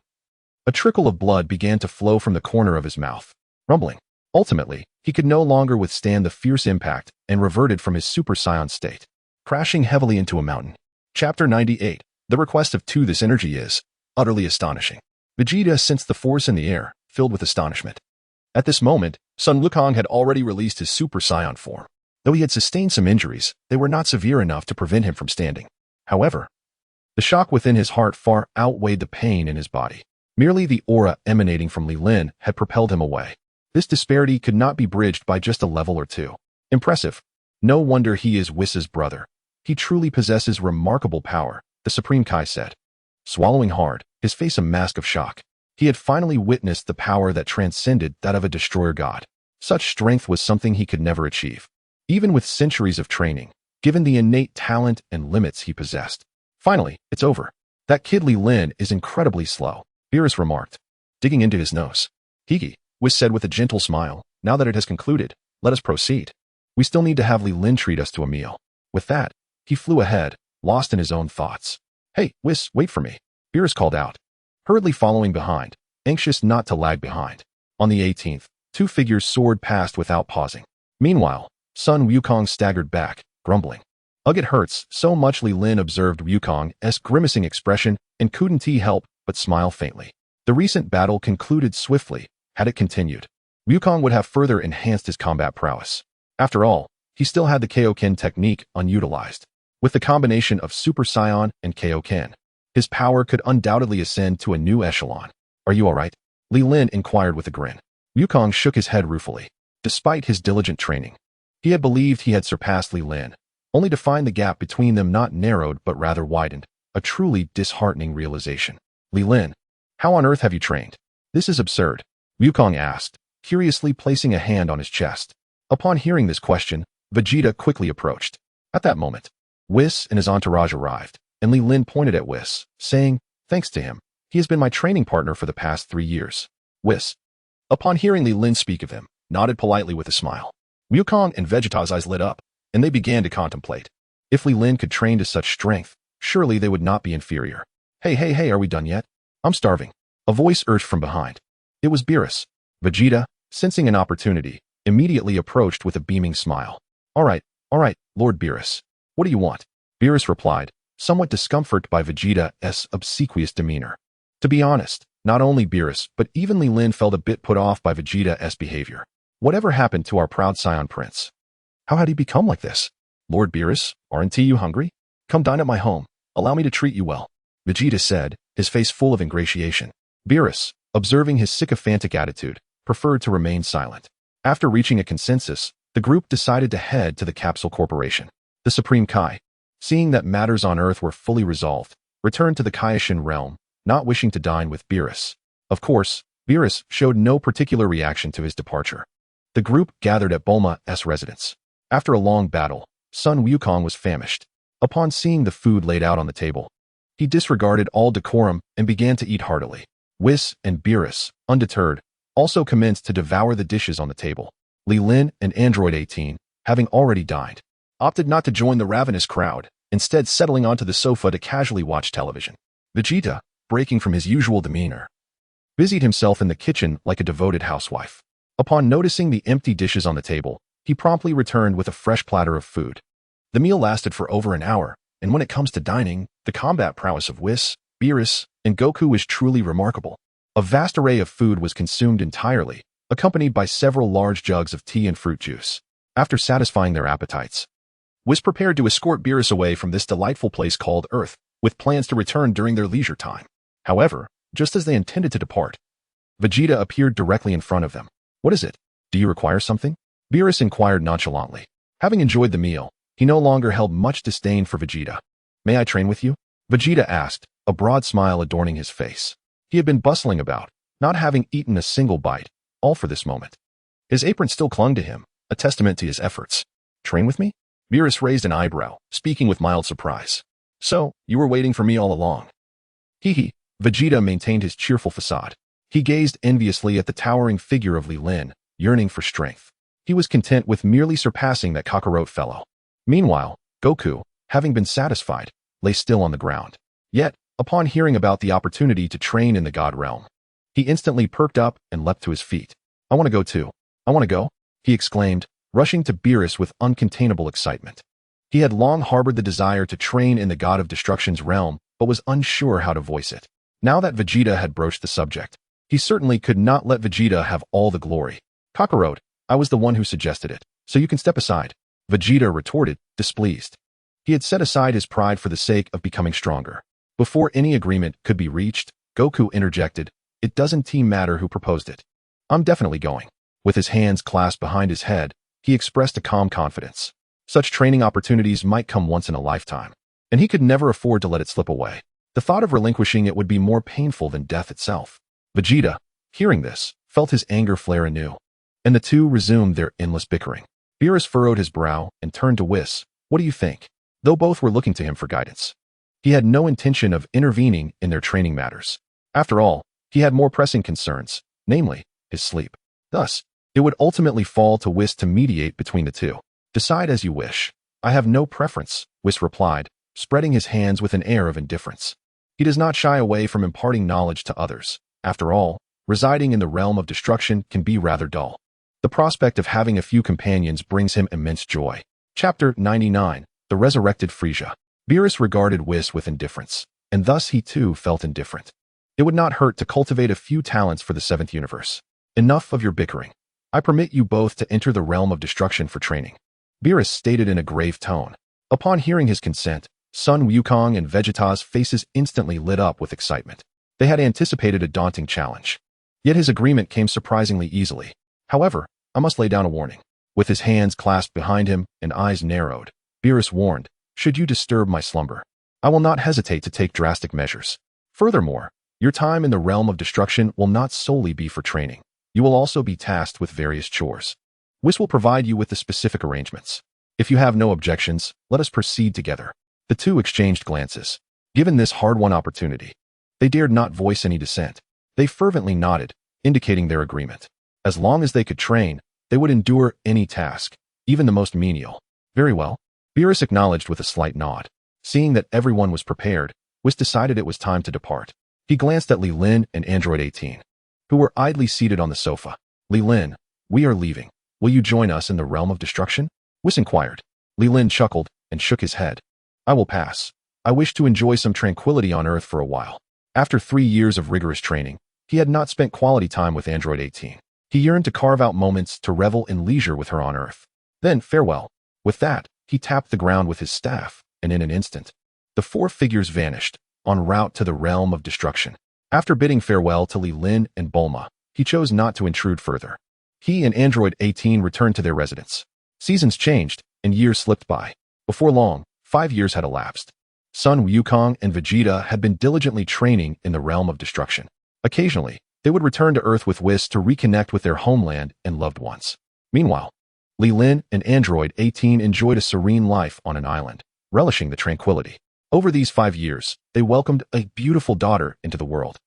a trickle of blood began to flow from the corner of his mouth, rumbling. Ultimately, he could no longer withstand the fierce impact and reverted from his Super Saiyan state, crashing heavily into a mountain. Chapter 98. The request of 2. This energy is utterly astonishing. Vegeta sensed the force in the air, filled with astonishment. At this moment, Sun Wukong had already released his Super Saiyan form. Though he had sustained some injuries, they were not severe enough to prevent him from standing. However, the shock within his heart far outweighed the pain in his body. Merely the aura emanating from Li Lin had propelled him away. This disparity could not be bridged by just a level or two. Impressive. No wonder he is Whis' brother. He truly possesses remarkable power, the Supreme Kai said. Swallowing hard, his face a mask of shock. He had finally witnessed the power that transcended that of a destroyer god. Such strength was something he could never achieve, even with centuries of training, given the innate talent and limits he possessed. Finally, it's over. That kid Li Lin is incredibly slow, Beerus remarked, digging into his nose. Hiki, Whis said with a gentle smile, now that it has concluded, let us proceed. We still need to have Li Lin treat us to a meal. With that, he flew ahead, lost in his own thoughts. Hey, Whis, wait for me, Beerus called out. hurriedly following behind, anxious not to lag behind. On the 18th, two figures soared past without pausing. Meanwhile, Sun Wukong staggered back, grumbling. Ugh, it hurts so much. Li Lin observed Wukong's grimacing expression and couldn't he help but smile faintly. The recent battle concluded swiftly. Had it continued, Wukong would have further enhanced his combat prowess. After all, he still had the Kaioken technique unutilized. With the combination of Super Saiyan and Kaioken, his power could undoubtedly ascend to a new echelon. Are you alright? Li Lin inquired with a grin. Wukong shook his head ruefully. Despite his diligent training, he had believed he had surpassed Li Lin, only to find the gap between them not narrowed but rather widened, a truly disheartening realization. Li Lin, how on earth have you trained? This is absurd, Wukong asked, curiously placing a hand on his chest. Upon hearing this question, Vegeta quickly approached. At that moment, Whis and his entourage arrived, and Li Lin pointed at Whis, saying, thanks to him, he has been my training partner for the past 3 years. Whis, upon hearing Li Lin speak of him, nodded politely with a smile. Wukong and Vegeta's eyes lit up, and they began to contemplate. If Li Lin could train to such strength, surely they would not be inferior. Hey, are we done yet? I'm starving. A voice urged from behind. It was Beerus. Vegeta, sensing an opportunity, immediately approached with a beaming smile. All right, Lord Beerus. What do you want? Beerus replied, somewhat discomforted by Vegeta's obsequious demeanor. To be honest, not only Beerus but even Li Lin felt a bit put off by Vegeta's behavior. Whatever happened to our proud Scion Prince? How had he become like this? Lord Beerus, aren't you hungry? Come dine at my home. Allow me to treat you well, Vegeta said, his face full of ingratiation. Beerus, observing his sycophantic attitude, preferred to remain silent. After reaching a consensus, the group decided to head to the Capsule Corporation. The Supreme Kai, seeing that matters on Earth were fully resolved, returned to the Kaioshin realm, not wishing to dine with Beerus. Of course, Beerus showed no particular reaction to his departure. The group gathered at Bulma's residence. After a long battle, Sun Wukong was famished. Upon seeing the food laid out on the table, he disregarded all decorum and began to eat heartily. Whis and Beerus, undeterred, also commenced to devour the dishes on the table. Li Lin and Android 18, having already dined, opted not to join the ravenous crowd, instead settling onto the sofa to casually watch television. Vegeta, breaking from his usual demeanor, busied himself in the kitchen like a devoted housewife. Upon noticing the empty dishes on the table, he promptly returned with a fresh platter of food. The meal lasted for over an hour, and when it comes to dining, the combat prowess of Whis, Beerus, and Goku is truly remarkable. A vast array of food was consumed entirely, accompanied by several large jugs of tea and fruit juice. After satisfying their appetites, Whis prepared to escort Beerus away from this delightful place called Earth, with plans to return during their leisure time. However, just as they intended to depart, Vegeta appeared directly in front of them. What is it? Do you require something? Beerus inquired nonchalantly. Having enjoyed the meal, he no longer held much disdain for Vegeta. May I train with you? Vegeta asked, a broad smile adorning his face. He had been bustling about, not having eaten a single bite, all for this moment. His apron still clung to him, a testament to his efforts. Train with me? Beerus raised an eyebrow, speaking with mild surprise. So, you were waiting for me all along. Hee. Vegeta maintained his cheerful facade. He gazed enviously at the towering figure of Li Lin, yearning for strength. He was content with merely surpassing that cockroach fellow. Meanwhile, Goku, having been satisfied, lay still on the ground. Yet, upon hearing about the opportunity to train in the God realm, he instantly perked up and leapt to his feet. I want to go too. I want to go, he exclaimed, rushing to Beerus with uncontainable excitement. He had long harbored the desire to train in the God of Destruction's realm, but was unsure how to voice it. Now that Vegeta had broached the subject, he certainly could not let Vegeta have all the glory. Kakarot, I was the one who suggested it, so you can step aside, Vegeta retorted, displeased. He had set aside his pride for the sake of becoming stronger. Before any agreement could be reached, Goku interjected, it doesn't matter who proposed it. I'm definitely going. With his hands clasped behind his head, he expressed a calm confidence. Such training opportunities might come once in a lifetime, and he could never afford to let it slip away. The thought of relinquishing it would be more painful than death itself. Vegeta, hearing this, felt his anger flare anew, and the two resumed their endless bickering. Beerus furrowed his brow and turned to Whis. What do you think? Though both were looking to him for guidance, he had no intention of intervening in their training matters. After all, he had more pressing concerns, namely, his sleep. Thus, it would ultimately fall to Whis to mediate between the two. Decide as you wish. I have no preference, Whis replied, spreading his hands with an air of indifference. He does not shy away from imparting knowledge to others. After all, residing in the realm of destruction can be rather dull. The prospect of having a few companions brings him immense joy. Chapter 99. The Resurrected Frieza. Beerus regarded Whis with indifference, and thus he too felt indifferent. It would not hurt to cultivate a few talents for the seventh universe. Enough of your bickering. I permit you both to enter the realm of destruction for training. Beerus stated in a grave tone. Upon hearing his consent, Sun Wukong and Vegeta's faces instantly lit up with excitement. They had anticipated a daunting challenge. Yet his agreement came surprisingly easily. However, I must lay down a warning. With his hands clasped behind him and eyes narrowed, Beerus warned, should you disturb my slumber, I will not hesitate to take drastic measures. Furthermore, your time in the realm of destruction will not solely be for training. You will also be tasked with various chores. Whis will provide you with the specific arrangements. If you have no objections, let us proceed together. The two exchanged glances. Given this hard-won opportunity, they dared not voice any dissent. They fervently nodded, indicating their agreement. As long as they could train, they would endure any task, even the most menial. Very well. Beerus acknowledged with a slight nod. Seeing that everyone was prepared, Whis decided it was time to depart. He glanced at Li Lin and Android 18, who were idly seated on the sofa. Li Lin, we are leaving. Will you join us in the realm of destruction? Whis inquired. Li Lin chuckled and shook his head. I will pass. I wish to enjoy some tranquility on Earth for a while. After 3 years of rigorous training, he had not spent quality time with Android 18. He yearned to carve out moments to revel in leisure with her on Earth. Then, farewell. With that, he tapped the ground with his staff, and in an instant, the 4 figures vanished, en route to the realm of destruction. After bidding farewell to Li Lin and Bulma, he chose not to intrude further. He and Android 18 returned to their residence. Seasons changed, and years slipped by. Before long, 5 years had elapsed. Sun Wukong and Vegeta had been diligently training in the realm of destruction. Occasionally, they would return to Earth with Whis to reconnect with their homeland and loved ones. Meanwhile, Li Lin and Android 18 enjoyed a serene life on an island, relishing the tranquility. Over these 5 years, they welcomed a beautiful daughter into the world.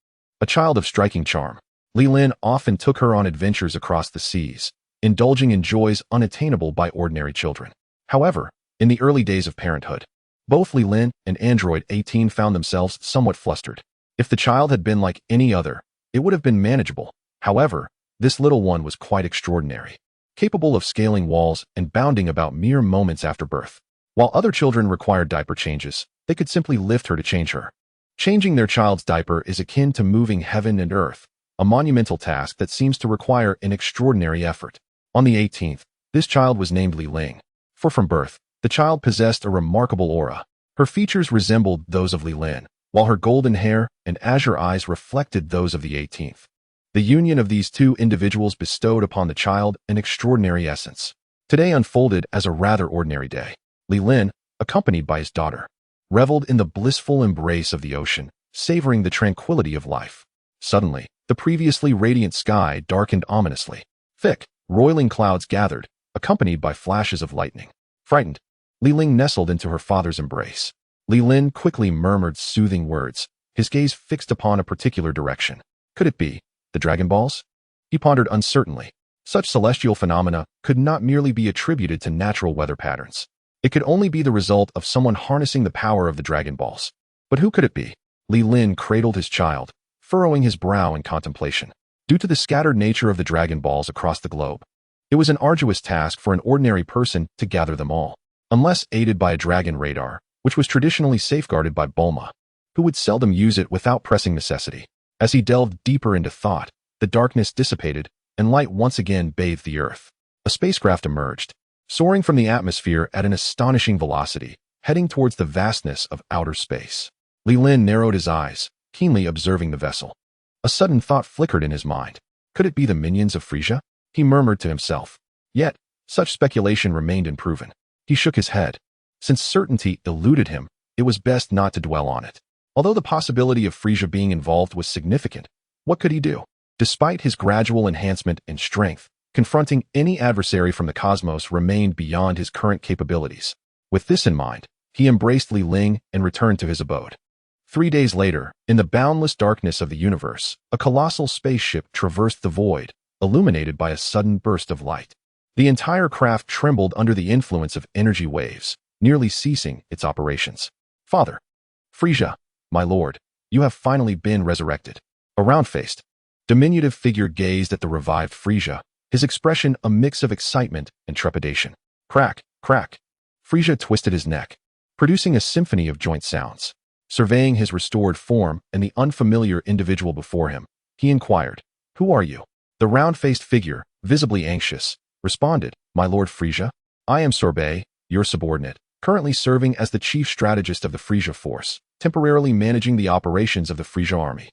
A child of striking charm, Li Lin often took her on adventures across the seas, indulging in joys unattainable by ordinary children. However, in the early days of parenthood, both Li Lin and Android 18 found themselves somewhat flustered. If the child had been like any other, it would have been manageable. However, this little one was quite extraordinary, capable of scaling walls and bounding about mere moments after birth. While other children required diaper changes, they could simply lift her to change her. Changing their child's diaper is akin to moving heaven and earth, a monumental task that seems to require an extraordinary effort. On the 18th, this child was named Li Ling, for from birth, the child possessed a remarkable aura. Her features resembled those of Li Lin, while her golden hair and azure eyes reflected those of the 18th. The union of these two individuals bestowed upon the child an extraordinary essence. Today unfolded as a rather ordinary day. Li Lin, accompanied by his daughter, reveled in the blissful embrace of the ocean, savoring the tranquility of life. Suddenly, the previously radiant sky darkened ominously. Thick, roiling clouds gathered, accompanied by flashes of lightning. Frightened, Li Ling nestled into her father's embrace. Li Lin quickly murmured soothing words, his gaze fixed upon a particular direction. Could it be the Dragon Balls? He pondered uncertainly. Such celestial phenomena could not merely be attributed to natural weather patterns. It could only be the result of someone harnessing the power of the Dragon Balls. But who could it be? Li Lin cradled his child, furrowing his brow in contemplation. Due to the scattered nature of the Dragon Balls across the globe, it was an arduous task for an ordinary person to gather them all, unless aided by a dragon radar, which was traditionally safeguarded by Bulma, who would seldom use it without pressing necessity. As he delved deeper into thought, the darkness dissipated, and light once again bathed the Earth. A spacecraft emerged, soaring from the atmosphere at an astonishing velocity, heading towards the vastness of outer space. Li Lin narrowed his eyes, keenly observing the vessel. A sudden thought flickered in his mind. Could it be the minions of Frieza? He murmured to himself. Yet, such speculation remained unproven. He shook his head. Since certainty eluded him, it was best not to dwell on it. Although the possibility of Frieza being involved was significant, what could he do? Despite his gradual enhancement in strength, confronting any adversary from the cosmos remained beyond his current capabilities. With this in mind, he embraced Li Ling and returned to his abode. 3 days later, in the boundless darkness of the universe, a colossal spaceship traversed the void, illuminated by a sudden burst of light. The entire craft trembled under the influence of energy waves, nearly ceasing its operations. Father. Frieza, my lord, You have finally been resurrected. A round-faced, diminutive figure gazed at the revived Frieza, his expression a mix of excitement and trepidation. Crack, crack. Frieza twisted his neck, producing a symphony of joint sounds. Surveying his restored form and the unfamiliar individual before him, he inquired, "Who are you?" The round-faced figure, visibly anxious, responded, "My Lord Frieza, I am Sorbet, your subordinate, currently serving as the chief strategist of the Frieza force, temporarily managing the operations of the Frieza army."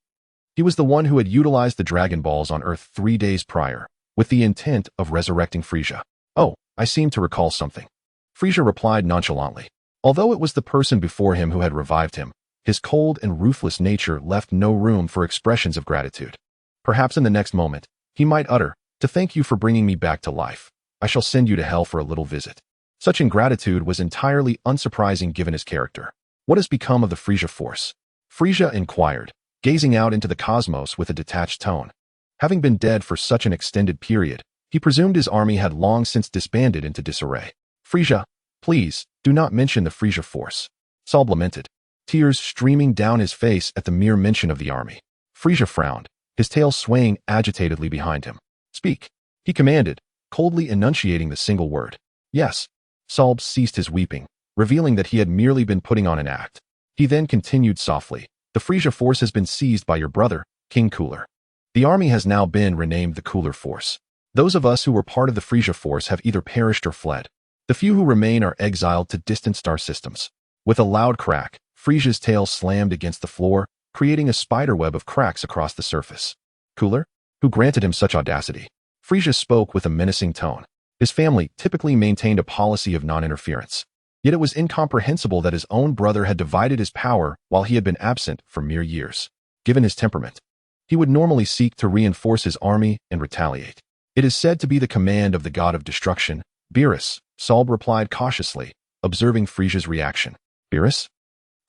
He was the one who had utilized the Dragon Balls on Earth 3 days prior, with the intent of resurrecting Frieza. "Oh, I seem to recall something," Frieza replied nonchalantly. Although it was the person before him who had revived him, his cold and ruthless nature left no room for expressions of gratitude. Perhaps in the next moment, he might utter, "To thank you for bringing me back to life, I shall send you to hell for a little visit." Such ingratitude was entirely unsurprising given his character. "What has become of the Frieza force?" Frieza inquired, gazing out into the cosmos with a detached tone. Having been dead for such an extended period, he presumed his army had long since disbanded into disarray. "Frieza, please, do not mention the Frieza force," Solb lamented, tears streaming down his face at the mere mention of the army. Frieza frowned, his tail swaying agitatedly behind him. "Speak," he commanded, coldly enunciating the single word. "Yes." Solb ceased his weeping, revealing that he had merely been putting on an act. He then continued softly, "The Frieza force has been seized by your brother, King Cooler. The army has now been renamed the Cooler Force. Those of us who were part of the Frieza force have either perished or fled. The few who remain are exiled to distant star systems." With a loud crack, Frieza's tail slammed against the floor, creating a spiderweb of cracks across the surface. "Cooler? Who granted him such audacity?" Frieza spoke with a menacing tone. His family typically maintained a policy of non-interference. Yet it was incomprehensible that his own brother had divided his power while he had been absent for mere years. Given his temperament, he would normally seek to reinforce his army and retaliate. "It is said to be the command of the god of destruction, Beerus," Solb replied cautiously, observing Frieza's reaction. "Beerus?"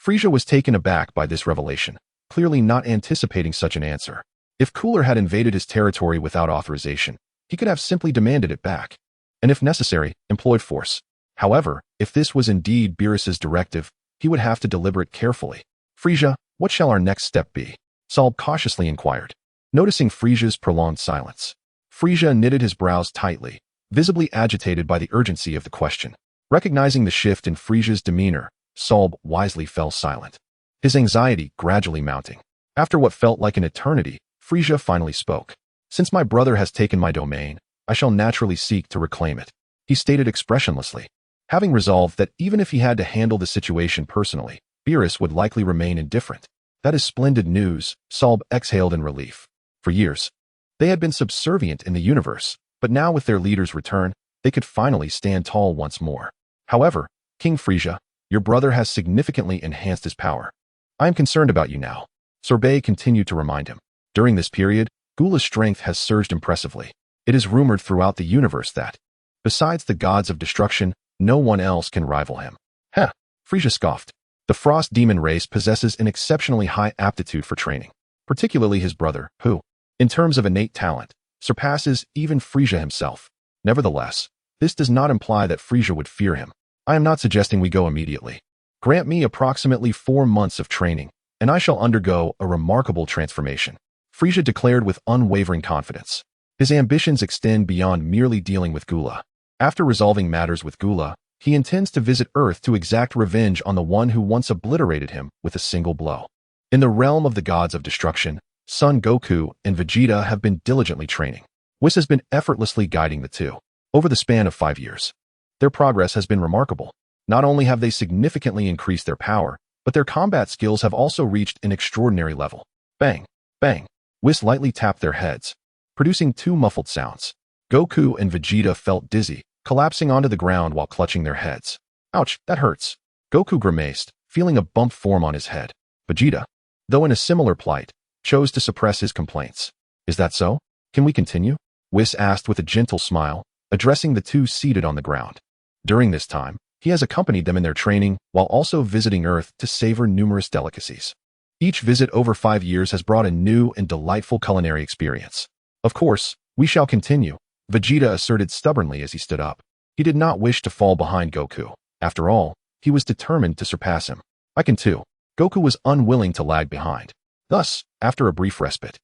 Frieza was taken aback by this revelation, clearly not anticipating such an answer. If Cooler had invaded his territory without authorization, he could have simply demanded it back, and if necessary, employed force. However, if this was indeed Beerus's directive, he would have to deliberate carefully. "Frieza, what shall our next step be?" Solb cautiously inquired, noticing Frieza's prolonged silence. Frieza knitted his brows tightly, visibly agitated by the urgency of the question. Recognizing the shift in Frieza's demeanor, Solb wisely fell silent, his anxiety gradually mounting. After what felt like an eternity, Frieza finally spoke. "Since my brother has taken my domain, I shall naturally seek to reclaim it," he stated expressionlessly, having resolved that even if he had to handle the situation personally, Beerus would likely remain indifferent. "That is splendid news," Solb exhaled in relief. For years, they had been subservient in the universe, but now with their leader's return, they could finally stand tall once more. "However, King Frieza, your brother has significantly enhanced his power. I am concerned about you now," Sorbet continued to remind him. "During this period, Gula's strength has surged impressively. It is rumored throughout the universe that, besides the gods of destruction, no one else can rival him." "Heh," Frieza scoffed. "The Frost Demon race possesses an exceptionally high aptitude for training, particularly his brother, who, in terms of innate talent, surpasses even Frieza himself. Nevertheless, this does not imply that Frieza would fear him. I am not suggesting we go immediately. Grant me approximately 4 months of training, and I shall undergo a remarkable transformation," Frieza declared with unwavering confidence. His ambitions extend beyond merely dealing with Gula. After resolving matters with Gula, he intends to visit Earth to exact revenge on the one who once obliterated him with a single blow. In the realm of the gods of destruction, Son Goku and Vegeta have been diligently training. Whis has been effortlessly guiding the two. Over the span of 5 years, their progress has been remarkable. Not only have they significantly increased their power, but their combat skills have also reached an extraordinary level. Bang, bang. Whis lightly tapped their heads, producing 2 muffled sounds. Goku and Vegeta felt dizzy, collapsing onto the ground while clutching their heads. "Ouch, that hurts." Goku grimaced, feeling a bump form on his head. Vegeta, though in a similar plight, chose to suppress his complaints. "Is that so? Can we continue?" Whis asked with a gentle smile, addressing the two seated on the ground. During this time, he has accompanied them in their training while also visiting Earth to savor numerous delicacies. Each visit over 5 years has brought a new and delightful culinary experience. "Of course, we shall continue," Vegeta asserted stubbornly as he stood up. He did not wish to fall behind Goku. After all, he was determined to surpass him. "I can too," Goku was unwilling to lag behind. Thus, after a brief respite,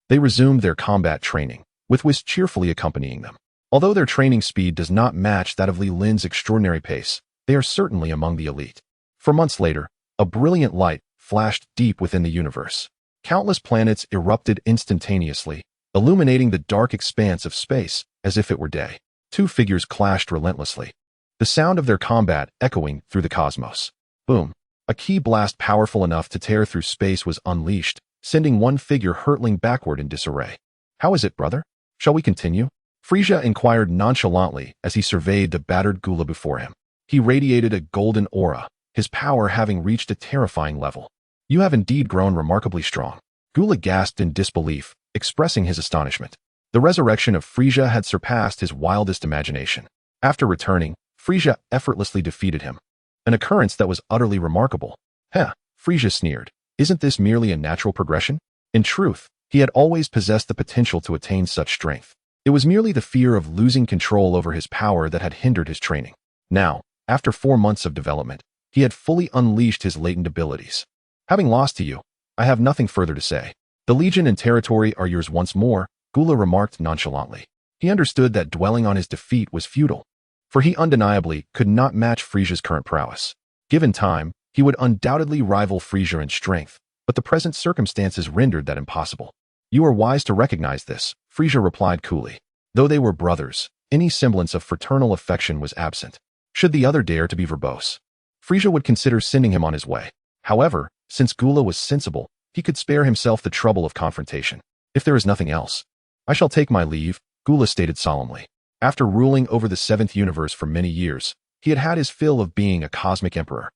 they resumed their combat training, with Whis cheerfully accompanying them. Although their training speed does not match that of Li Lin's extraordinary pace, they are certainly among the elite. For months later, a brilliant light flashed deep within the universe. Countless planets erupted instantaneously, illuminating the dark expanse of space as if it were day. Two figures clashed relentlessly, the sound of their combat echoing through the cosmos. Boom! A ki blast powerful enough to tear through space was unleashed, sending one figure hurtling backward in disarray. "How is it, brother? Shall we continue?" Frieza inquired nonchalantly as he surveyed the battered Gula before him. He radiated a golden aura, his power having reached a terrifying level. "You have indeed grown remarkably strong." Gula gasped in disbelief, expressing his astonishment. The resurrection of Frieza had surpassed his wildest imagination. After returning, Frieza effortlessly defeated him, an occurrence that was utterly remarkable. "Heh," Frieza sneered. "Isn't this merely a natural progression?" In truth, he had always possessed the potential to attain such strength. It was merely the fear of losing control over his power that had hindered his training. Now, after 4 months of development, he had fully unleashed his latent abilities. "Having lost to you, I have nothing further to say. The Legion and territory are yours once more," Gula remarked nonchalantly. He understood that dwelling on his defeat was futile, for he undeniably could not match Frieza's current prowess. Given time, he would undoubtedly rival Frieza in strength, but the present circumstances rendered that impossible. "You are wise to recognize this," Frieza replied coolly. Though they were brothers, any semblance of fraternal affection was absent. Should the other dare to be verbose, Frieza would consider sending him on his way. However, since Gula was sensible, he could spare himself the trouble of confrontation. "If there is nothing else, I shall take my leave," Gula stated solemnly. After ruling over the 7th universe for many years, he had had his fill of being a cosmic emperor.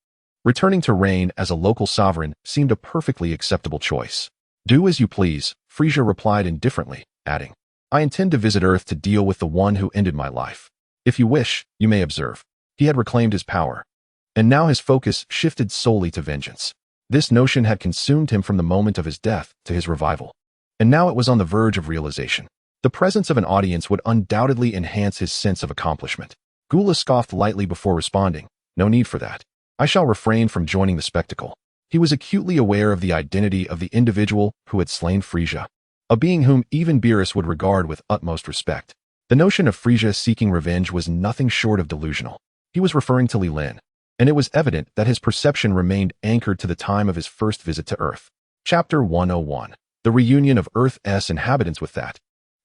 Returning to reign as a local sovereign seemed a perfectly acceptable choice. "Do as you please," Frieza replied indifferently, adding, "I intend to visit Earth to deal with the one who ended my life. If you wish, you may observe." He had reclaimed his power, and now his focus shifted solely to vengeance. This notion had consumed him from the moment of his death to his revival, and now it was on the verge of realization. The presence of an audience would undoubtedly enhance his sense of accomplishment. Gula scoffed lightly before responding, "No need for that. I shall refrain from joining the spectacle." He was acutely aware of the identity of the individual who had slain Frieza, a being whom even Beerus would regard with utmost respect. The notion of Frieza seeking revenge was nothing short of delusional. He was referring to Li Lin, and it was evident that his perception remained anchored to the time of his first visit to Earth. Chapter 101. The reunion of Earth's inhabitants. With that,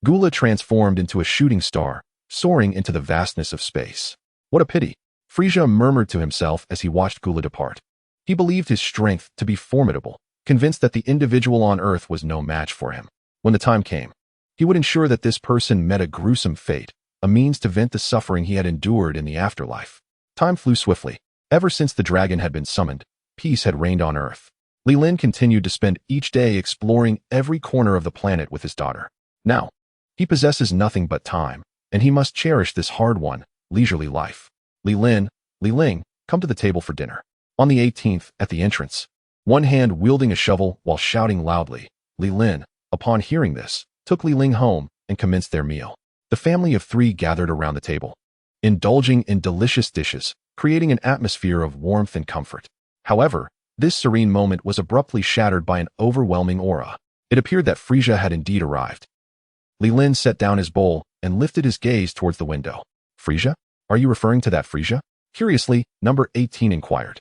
Gula transformed into a shooting star, soaring into the vastness of space. "What a pity," Frieza murmured to himself as he watched Gula depart. He believed his strength to be formidable, convinced that the individual on Earth was no match for him. When the time came, he would ensure that this person met a gruesome fate, a means to vent the suffering he had endured in the afterlife. Time flew swiftly. Ever since the dragon had been summoned, peace had reigned on Earth. Li Lin continued to spend each day exploring every corner of the planet with his daughter. Now, he possesses nothing but time, and he must cherish this hard-won, leisurely life. "Li Lin, Li Ling, come to the table for dinner." On the 18th, at the entrance, one hand wielding a shovel while shouting loudly, Li Lin, upon hearing this, took Li Ling home and commenced their meal. The family of 3 gathered around the table, indulging in delicious dishes, creating an atmosphere of warmth and comfort. However, this serene moment was abruptly shattered by an overwhelming aura. It appeared that Frieza had indeed arrived. Li Lin set down his bowl and lifted his gaze towards the window. "Frieza? Are you referring to that Frieza?" Curiously, number 18 inquired.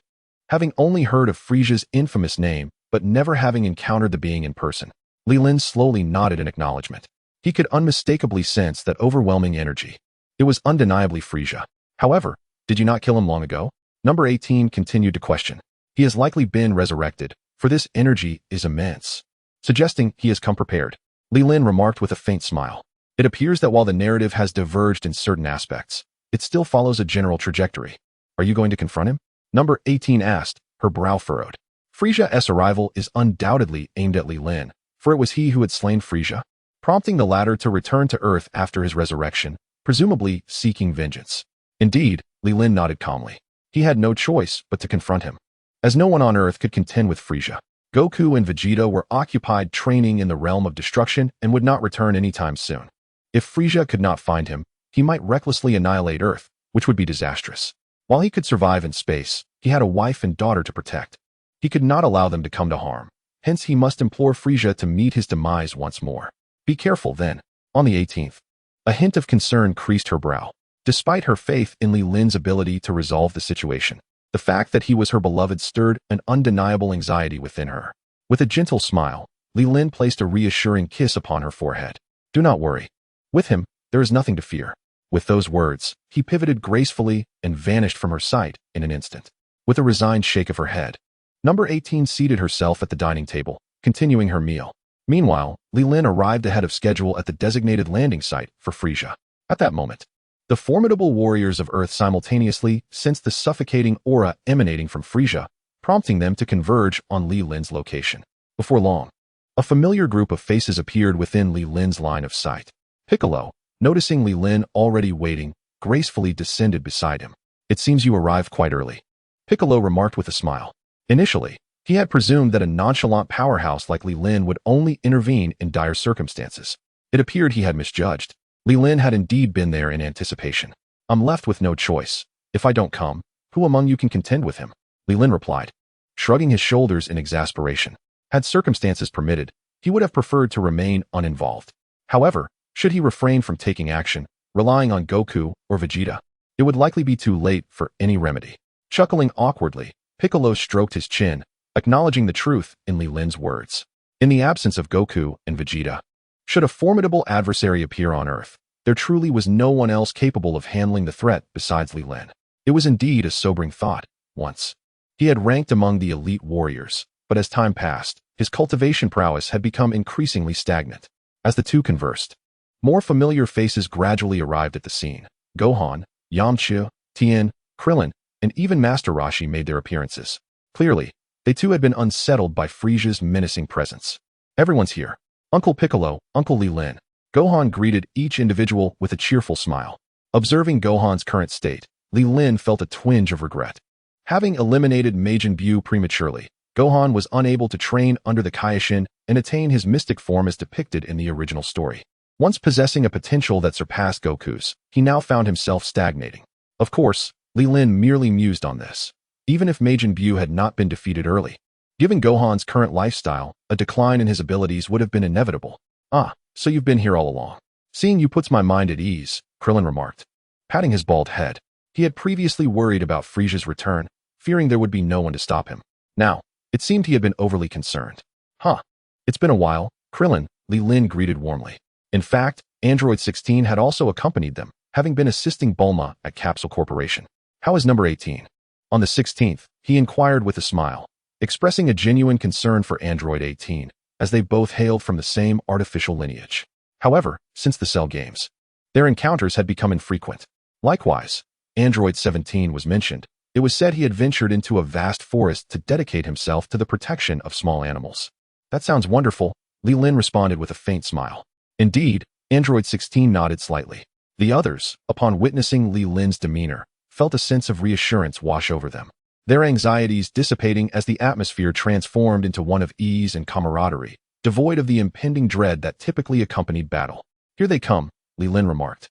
Having only heard of Frieza's infamous name, but never having encountered the being in person, Li Lin slowly nodded in acknowledgement. He could unmistakably sense that overwhelming energy. It was undeniably Frieza. "However, did you not kill him long ago?" Number 18 continued to question. "He has likely been resurrected, for this energy is immense," suggesting he has come prepared. Li Lin remarked with a faint smile. "It appears that while the narrative has diverged in certain aspects, it still follows a general trajectory. Are you going to confront him?" Number 18 asked, her brow furrowed. Frieza's arrival is undoubtedly aimed at Li Lin, for it was he who had slain Frieza, prompting the latter to return to Earth after his resurrection, presumably seeking vengeance. Indeed, Li Lin nodded calmly. He had no choice but to confront him, as no one on Earth could contend with Frieza. Goku and Vegeta were occupied training in the realm of destruction and would not return anytime soon. If Frieza could not find him, he might recklessly annihilate Earth, which would be disastrous. While he could survive in space, he had a wife and daughter to protect. He could not allow them to come to harm. Hence, he must implore Frieza to meet his demise once more. Be careful, then. On the 18th, a hint of concern creased her brow. Despite her faith in Li Lin's ability to resolve the situation, the fact that he was her beloved stirred an undeniable anxiety within her. With a gentle smile, Li Lin placed a reassuring kiss upon her forehead. Do not worry. With him, there is nothing to fear. With those words, he pivoted gracefully and vanished from her sight in an instant. With a resigned shake of her head, Number 18 seated herself at the dining table, continuing her meal. Meanwhile, Li Lin arrived ahead of schedule at the designated landing site for Frieza. At that moment, the formidable warriors of Earth simultaneously sensed the suffocating aura emanating from Frieza, prompting them to converge on Li Lin's location. Before long, a familiar group of faces appeared within Li Lin's line of sight. Piccolo, noticing Li Lin already waiting, gracefully descended beside him. It seems you arrived quite early, Piccolo remarked with a smile. Initially, he had presumed that a nonchalant powerhouse like Li Lin would only intervene in dire circumstances. It appeared he had misjudged. Li Lin had indeed been there in anticipation. I'm left with no choice. If I don't come, who among you can contend with him? Li Lin replied, shrugging his shoulders in exasperation. Had circumstances permitted, he would have preferred to remain uninvolved. However, should he refrain from taking action, relying on Goku or Vegeta, it would likely be too late for any remedy. Chuckling awkwardly, Piccolo stroked his chin, acknowledging the truth in Li Lin's words. In the absence of Goku and Vegeta, should a formidable adversary appear on Earth, there truly was no one else capable of handling the threat besides Li Lin. It was indeed a sobering thought. Once, he had ranked among the elite warriors, but as time passed, his cultivation prowess had become increasingly stagnant. As the two conversed, more familiar faces gradually arrived at the scene. Gohan, Yamcha, Tien, Krillin, and even Master Roshi made their appearances. Clearly, they too had been unsettled by Frieza's menacing presence. Everyone's here. Uncle Piccolo, Uncle Li Lin. Gohan greeted each individual with a cheerful smile. Observing Gohan's current state, Li Lin felt a twinge of regret. Having eliminated Majin Buu prematurely, Gohan was unable to train under the Kaioshin and attain his mystic form as depicted in the original story. Once possessing a potential that surpassed Goku's, he now found himself stagnating. Of course, Li Lin merely mused on this. Even if Majin Buu had not been defeated early, given Gohan's current lifestyle, a decline in his abilities would have been inevitable. Ah, so you've been here all along. Seeing you puts my mind at ease, Krillin remarked, patting his bald head. He had previously worried about Frieza's return, fearing there would be no one to stop him. Now, it seemed he had been overly concerned. Huh. It's been a while, Krillin, Li Lin greeted warmly. In fact, Android 16 had also accompanied them, having been assisting Bulma at Capsule Corporation. How is number 18? On the 16th, he inquired with a smile, expressing a genuine concern for Android 18, as they both hailed from the same artificial lineage. However, since the Cell games, their encounters had become infrequent. Likewise, Android 17 was mentioned. It was said he had ventured into a vast forest to dedicate himself to the protection of small animals. That sounds wonderful, Li Lin responded with a faint smile. Indeed, Android 16 nodded slightly. The others, upon witnessing Li Lin's demeanor, felt a sense of reassurance wash over them, their anxieties dissipating as the atmosphere transformed into one of ease and camaraderie, devoid of the impending dread that typically accompanied battle. Here they come, Li Lin remarked,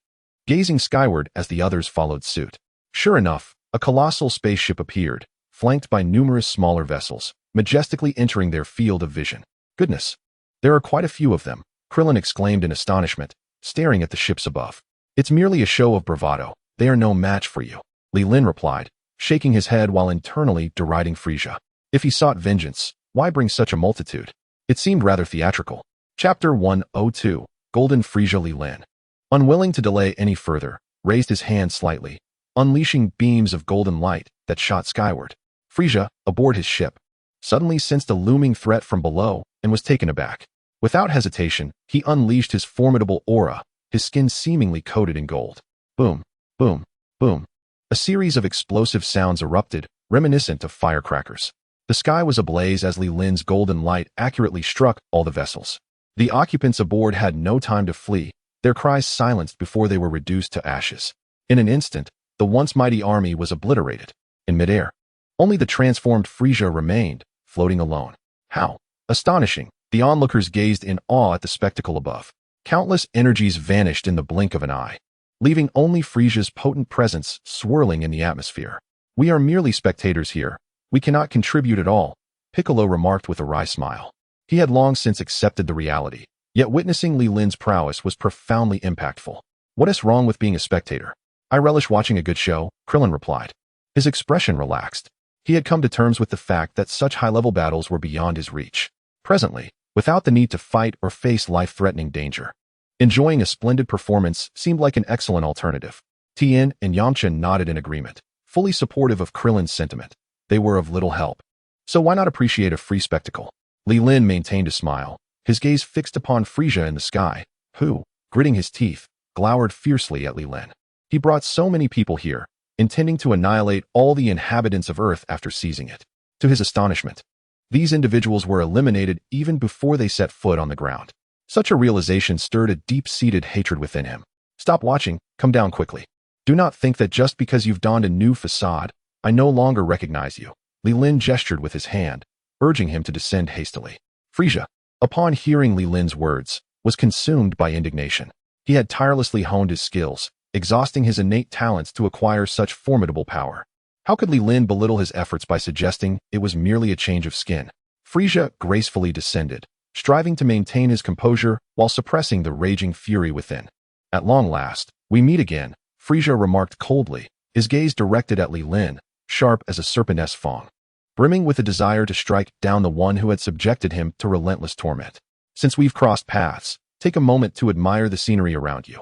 gazing skyward as the others followed suit. Sure enough, a colossal spaceship appeared, flanked by numerous smaller vessels, majestically entering their field of vision. Goodness, there are quite a few of them, Krillin exclaimed in astonishment, staring at the ships above. It's merely a show of bravado. They are no match for you, Li Lin replied, shaking his head while internally deriding Frieza. If he sought vengeance, why bring such a multitude? It seemed rather theatrical. Chapter 102, Golden Frieza. Li Lin, unwilling to delay any further, raised his hand slightly, unleashing beams of golden light that shot skyward. Frieza, aboard his ship, suddenly sensed a looming threat from below and was taken aback. Without hesitation, he unleashed his formidable aura, his skin seemingly coated in gold. Boom, boom, boom. A series of explosive sounds erupted, reminiscent of firecrackers. The sky was ablaze as Li Lin's golden light accurately struck all the vessels. The occupants aboard had no time to flee, their cries silenced before they were reduced to ashes. In an instant, the once mighty army was obliterated. In midair, only the transformed Frieza remained, floating alone. How astonishing! The onlookers gazed in awe at the spectacle above. Countless energies vanished in the blink of an eye, leaving only Frieza's potent presence swirling in the atmosphere. We are merely spectators here. We cannot contribute at all, Piccolo remarked with a wry smile. He had long since accepted the reality, yet witnessing Li Lin's prowess was profoundly impactful. What is wrong with being a spectator? I relish watching a good show, Krillin replied. His expression relaxed. He had come to terms with the fact that such high-level battles were beyond his reach. Presently, without the need to fight or face life-threatening danger, enjoying a splendid performance seemed like an excellent alternative. Tien and Yamcha nodded in agreement, fully supportive of Krillin's sentiment. They were of little help. So why not appreciate a free spectacle? Li Lin maintained a smile, his gaze fixed upon Frieza in the sky, who, gritting his teeth, glowered fiercely at Li Lin. He brought so many people here, intending to annihilate all the inhabitants of Earth after seizing it. To his astonishment, these individuals were eliminated even before they set foot on the ground. Such a realization stirred a deep-seated hatred within him. Stop watching, come down quickly. Do not think that just because you've donned a new facade, I no longer recognize you. Li Lin gestured with his hand, urging him to descend hastily. Frieza, upon hearing Li Lin's words, was consumed by indignation. He had tirelessly honed his skills, exhausting his innate talents to acquire such formidable power. How could Li Lin belittle his efforts by suggesting it was merely a change of skin? Frieza gracefully descended, striving to maintain his composure while suppressing the raging fury within. At long last, we meet again, Frieza remarked coldly, his gaze directed at Li Lin, sharp as a serpent's fang, brimming with a desire to strike down the one who had subjected him to relentless torment. Since we've crossed paths, take a moment to admire the scenery around you.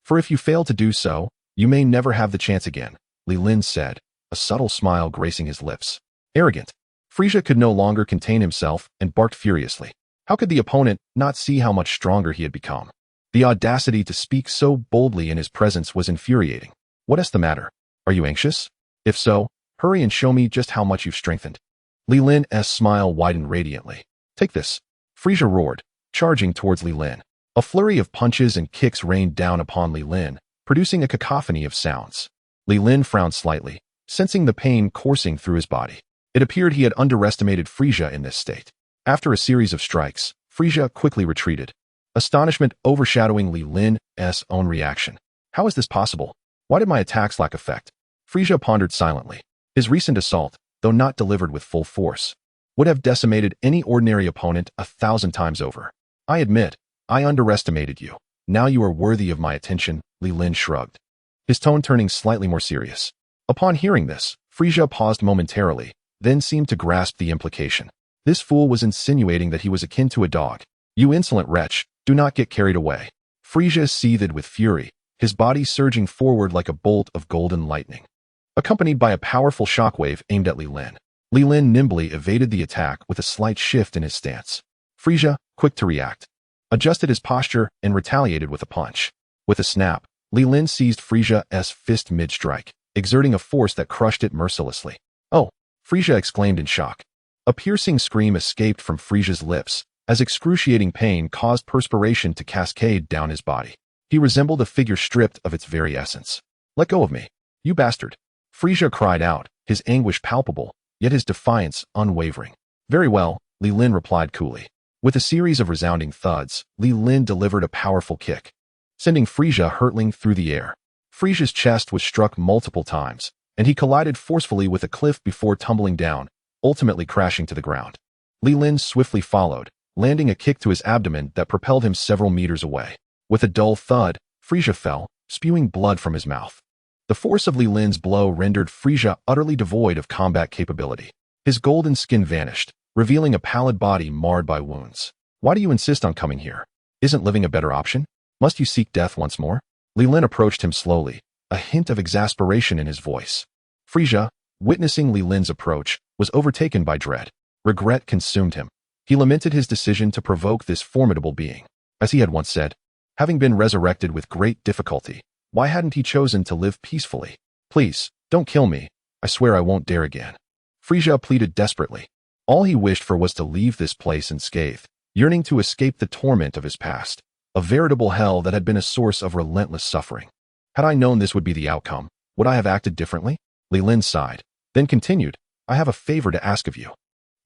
For if you fail to do so, you may never have the chance again, Li Lin said, a subtle smile gracing his lips. Arrogant. Frieza could no longer contain himself and barked furiously. How could the opponent not see how much stronger he had become? The audacity to speak so boldly in his presence was infuriating. What is the matter? Are you anxious? If so, hurry and show me just how much you've strengthened. Li Lin's smile widened radiantly. Take this. Frieza roared, charging towards Li Lin. A flurry of punches and kicks rained down upon Li Lin, producing a cacophony of sounds. Li Lin frowned slightly, sensing the pain coursing through his body. It appeared he had underestimated Frieza in this state. After a series of strikes, Frieza quickly retreated, astonishment overshadowing Li Lin's own reaction. How is this possible? Why did my attacks lack effect? Frieza pondered silently. His recent assault, though not delivered with full force, would have decimated any ordinary opponent 1,000 times over. I admit, I underestimated you. Now you are worthy of my attention, Li Lin shrugged, his tone turning slightly more serious. Upon hearing this, Frieza paused momentarily, then seemed to grasp the implication. This fool was insinuating that he was akin to a dog. You insolent wretch, do not get carried away. Frieza seethed with fury, his body surging forward like a bolt of golden lightning, accompanied by a powerful shockwave aimed at Li Lin. Li Lin nimbly evaded the attack with a slight shift in his stance. Frieza, quick to react, adjusted his posture and retaliated with a punch. With a snap, Li Lin seized Frieza's fist mid-strike, exerting a force that crushed it mercilessly. Oh! Frieza exclaimed in shock. A piercing scream escaped from Frieza's lips, as excruciating pain caused perspiration to cascade down his body. He resembled a figure stripped of its very essence. Let go of me, you bastard! Frieza cried out, his anguish palpable, yet his defiance unwavering. Very well, Li Lin replied coolly. With a series of resounding thuds, Li Lin delivered a powerful kick, sending Frieza hurtling through the air. Frieza's chest was struck multiple times, and he collided forcefully with a cliff before tumbling down, ultimately crashing to the ground. Li Lin swiftly followed, landing a kick to his abdomen that propelled him several meters away. With a dull thud, Frieza fell, spewing blood from his mouth. The force of Li Lin's blow rendered Frieza utterly devoid of combat capability. His golden skin vanished, revealing a pallid body marred by wounds. Why do you insist on coming here? Isn't living a better option? Must you seek death once more? Li Lin approached him slowly, a hint of exasperation in his voice. Frieza, witnessing Li Lin's approach, was overtaken by dread. Regret consumed him. He lamented his decision to provoke this formidable being. As he had once said, having been resurrected with great difficulty, why hadn't he chosen to live peacefully? Please, don't kill me. I swear I won't dare again. Frieza pleaded desperately. All he wished for was to leave this place unscathed, yearning to escape the torment of his past, a veritable hell that had been a source of relentless suffering. Had I known this would be the outcome, would I have acted differently? Li Lin sighed, then continued, I have a favor to ask of you.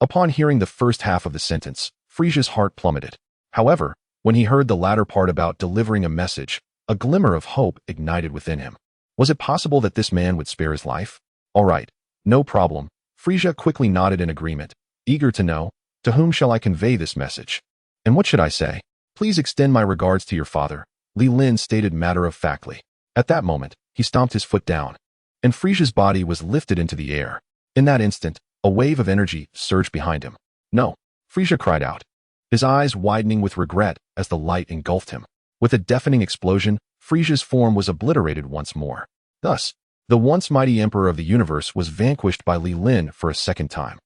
Upon hearing the first half of the sentence, Frieza's heart plummeted. However, when he heard the latter part about delivering a message, a glimmer of hope ignited within him. Was it possible that this man would spare his life? All right, no problem. Frieza quickly nodded in agreement, eager to know, to whom shall I convey this message? And what should I say? Please extend my regards to your father, Li Lin stated matter-of-factly. At that moment, he stomped his foot down, and Frieza's body was lifted into the air. In that instant, a wave of energy surged behind him. No, Frieza cried out, his eyes widening with regret as the light engulfed him. With a deafening explosion, Frieza's form was obliterated once more. Thus, the once mighty emperor of the universe was vanquished by Li Lin for a second time.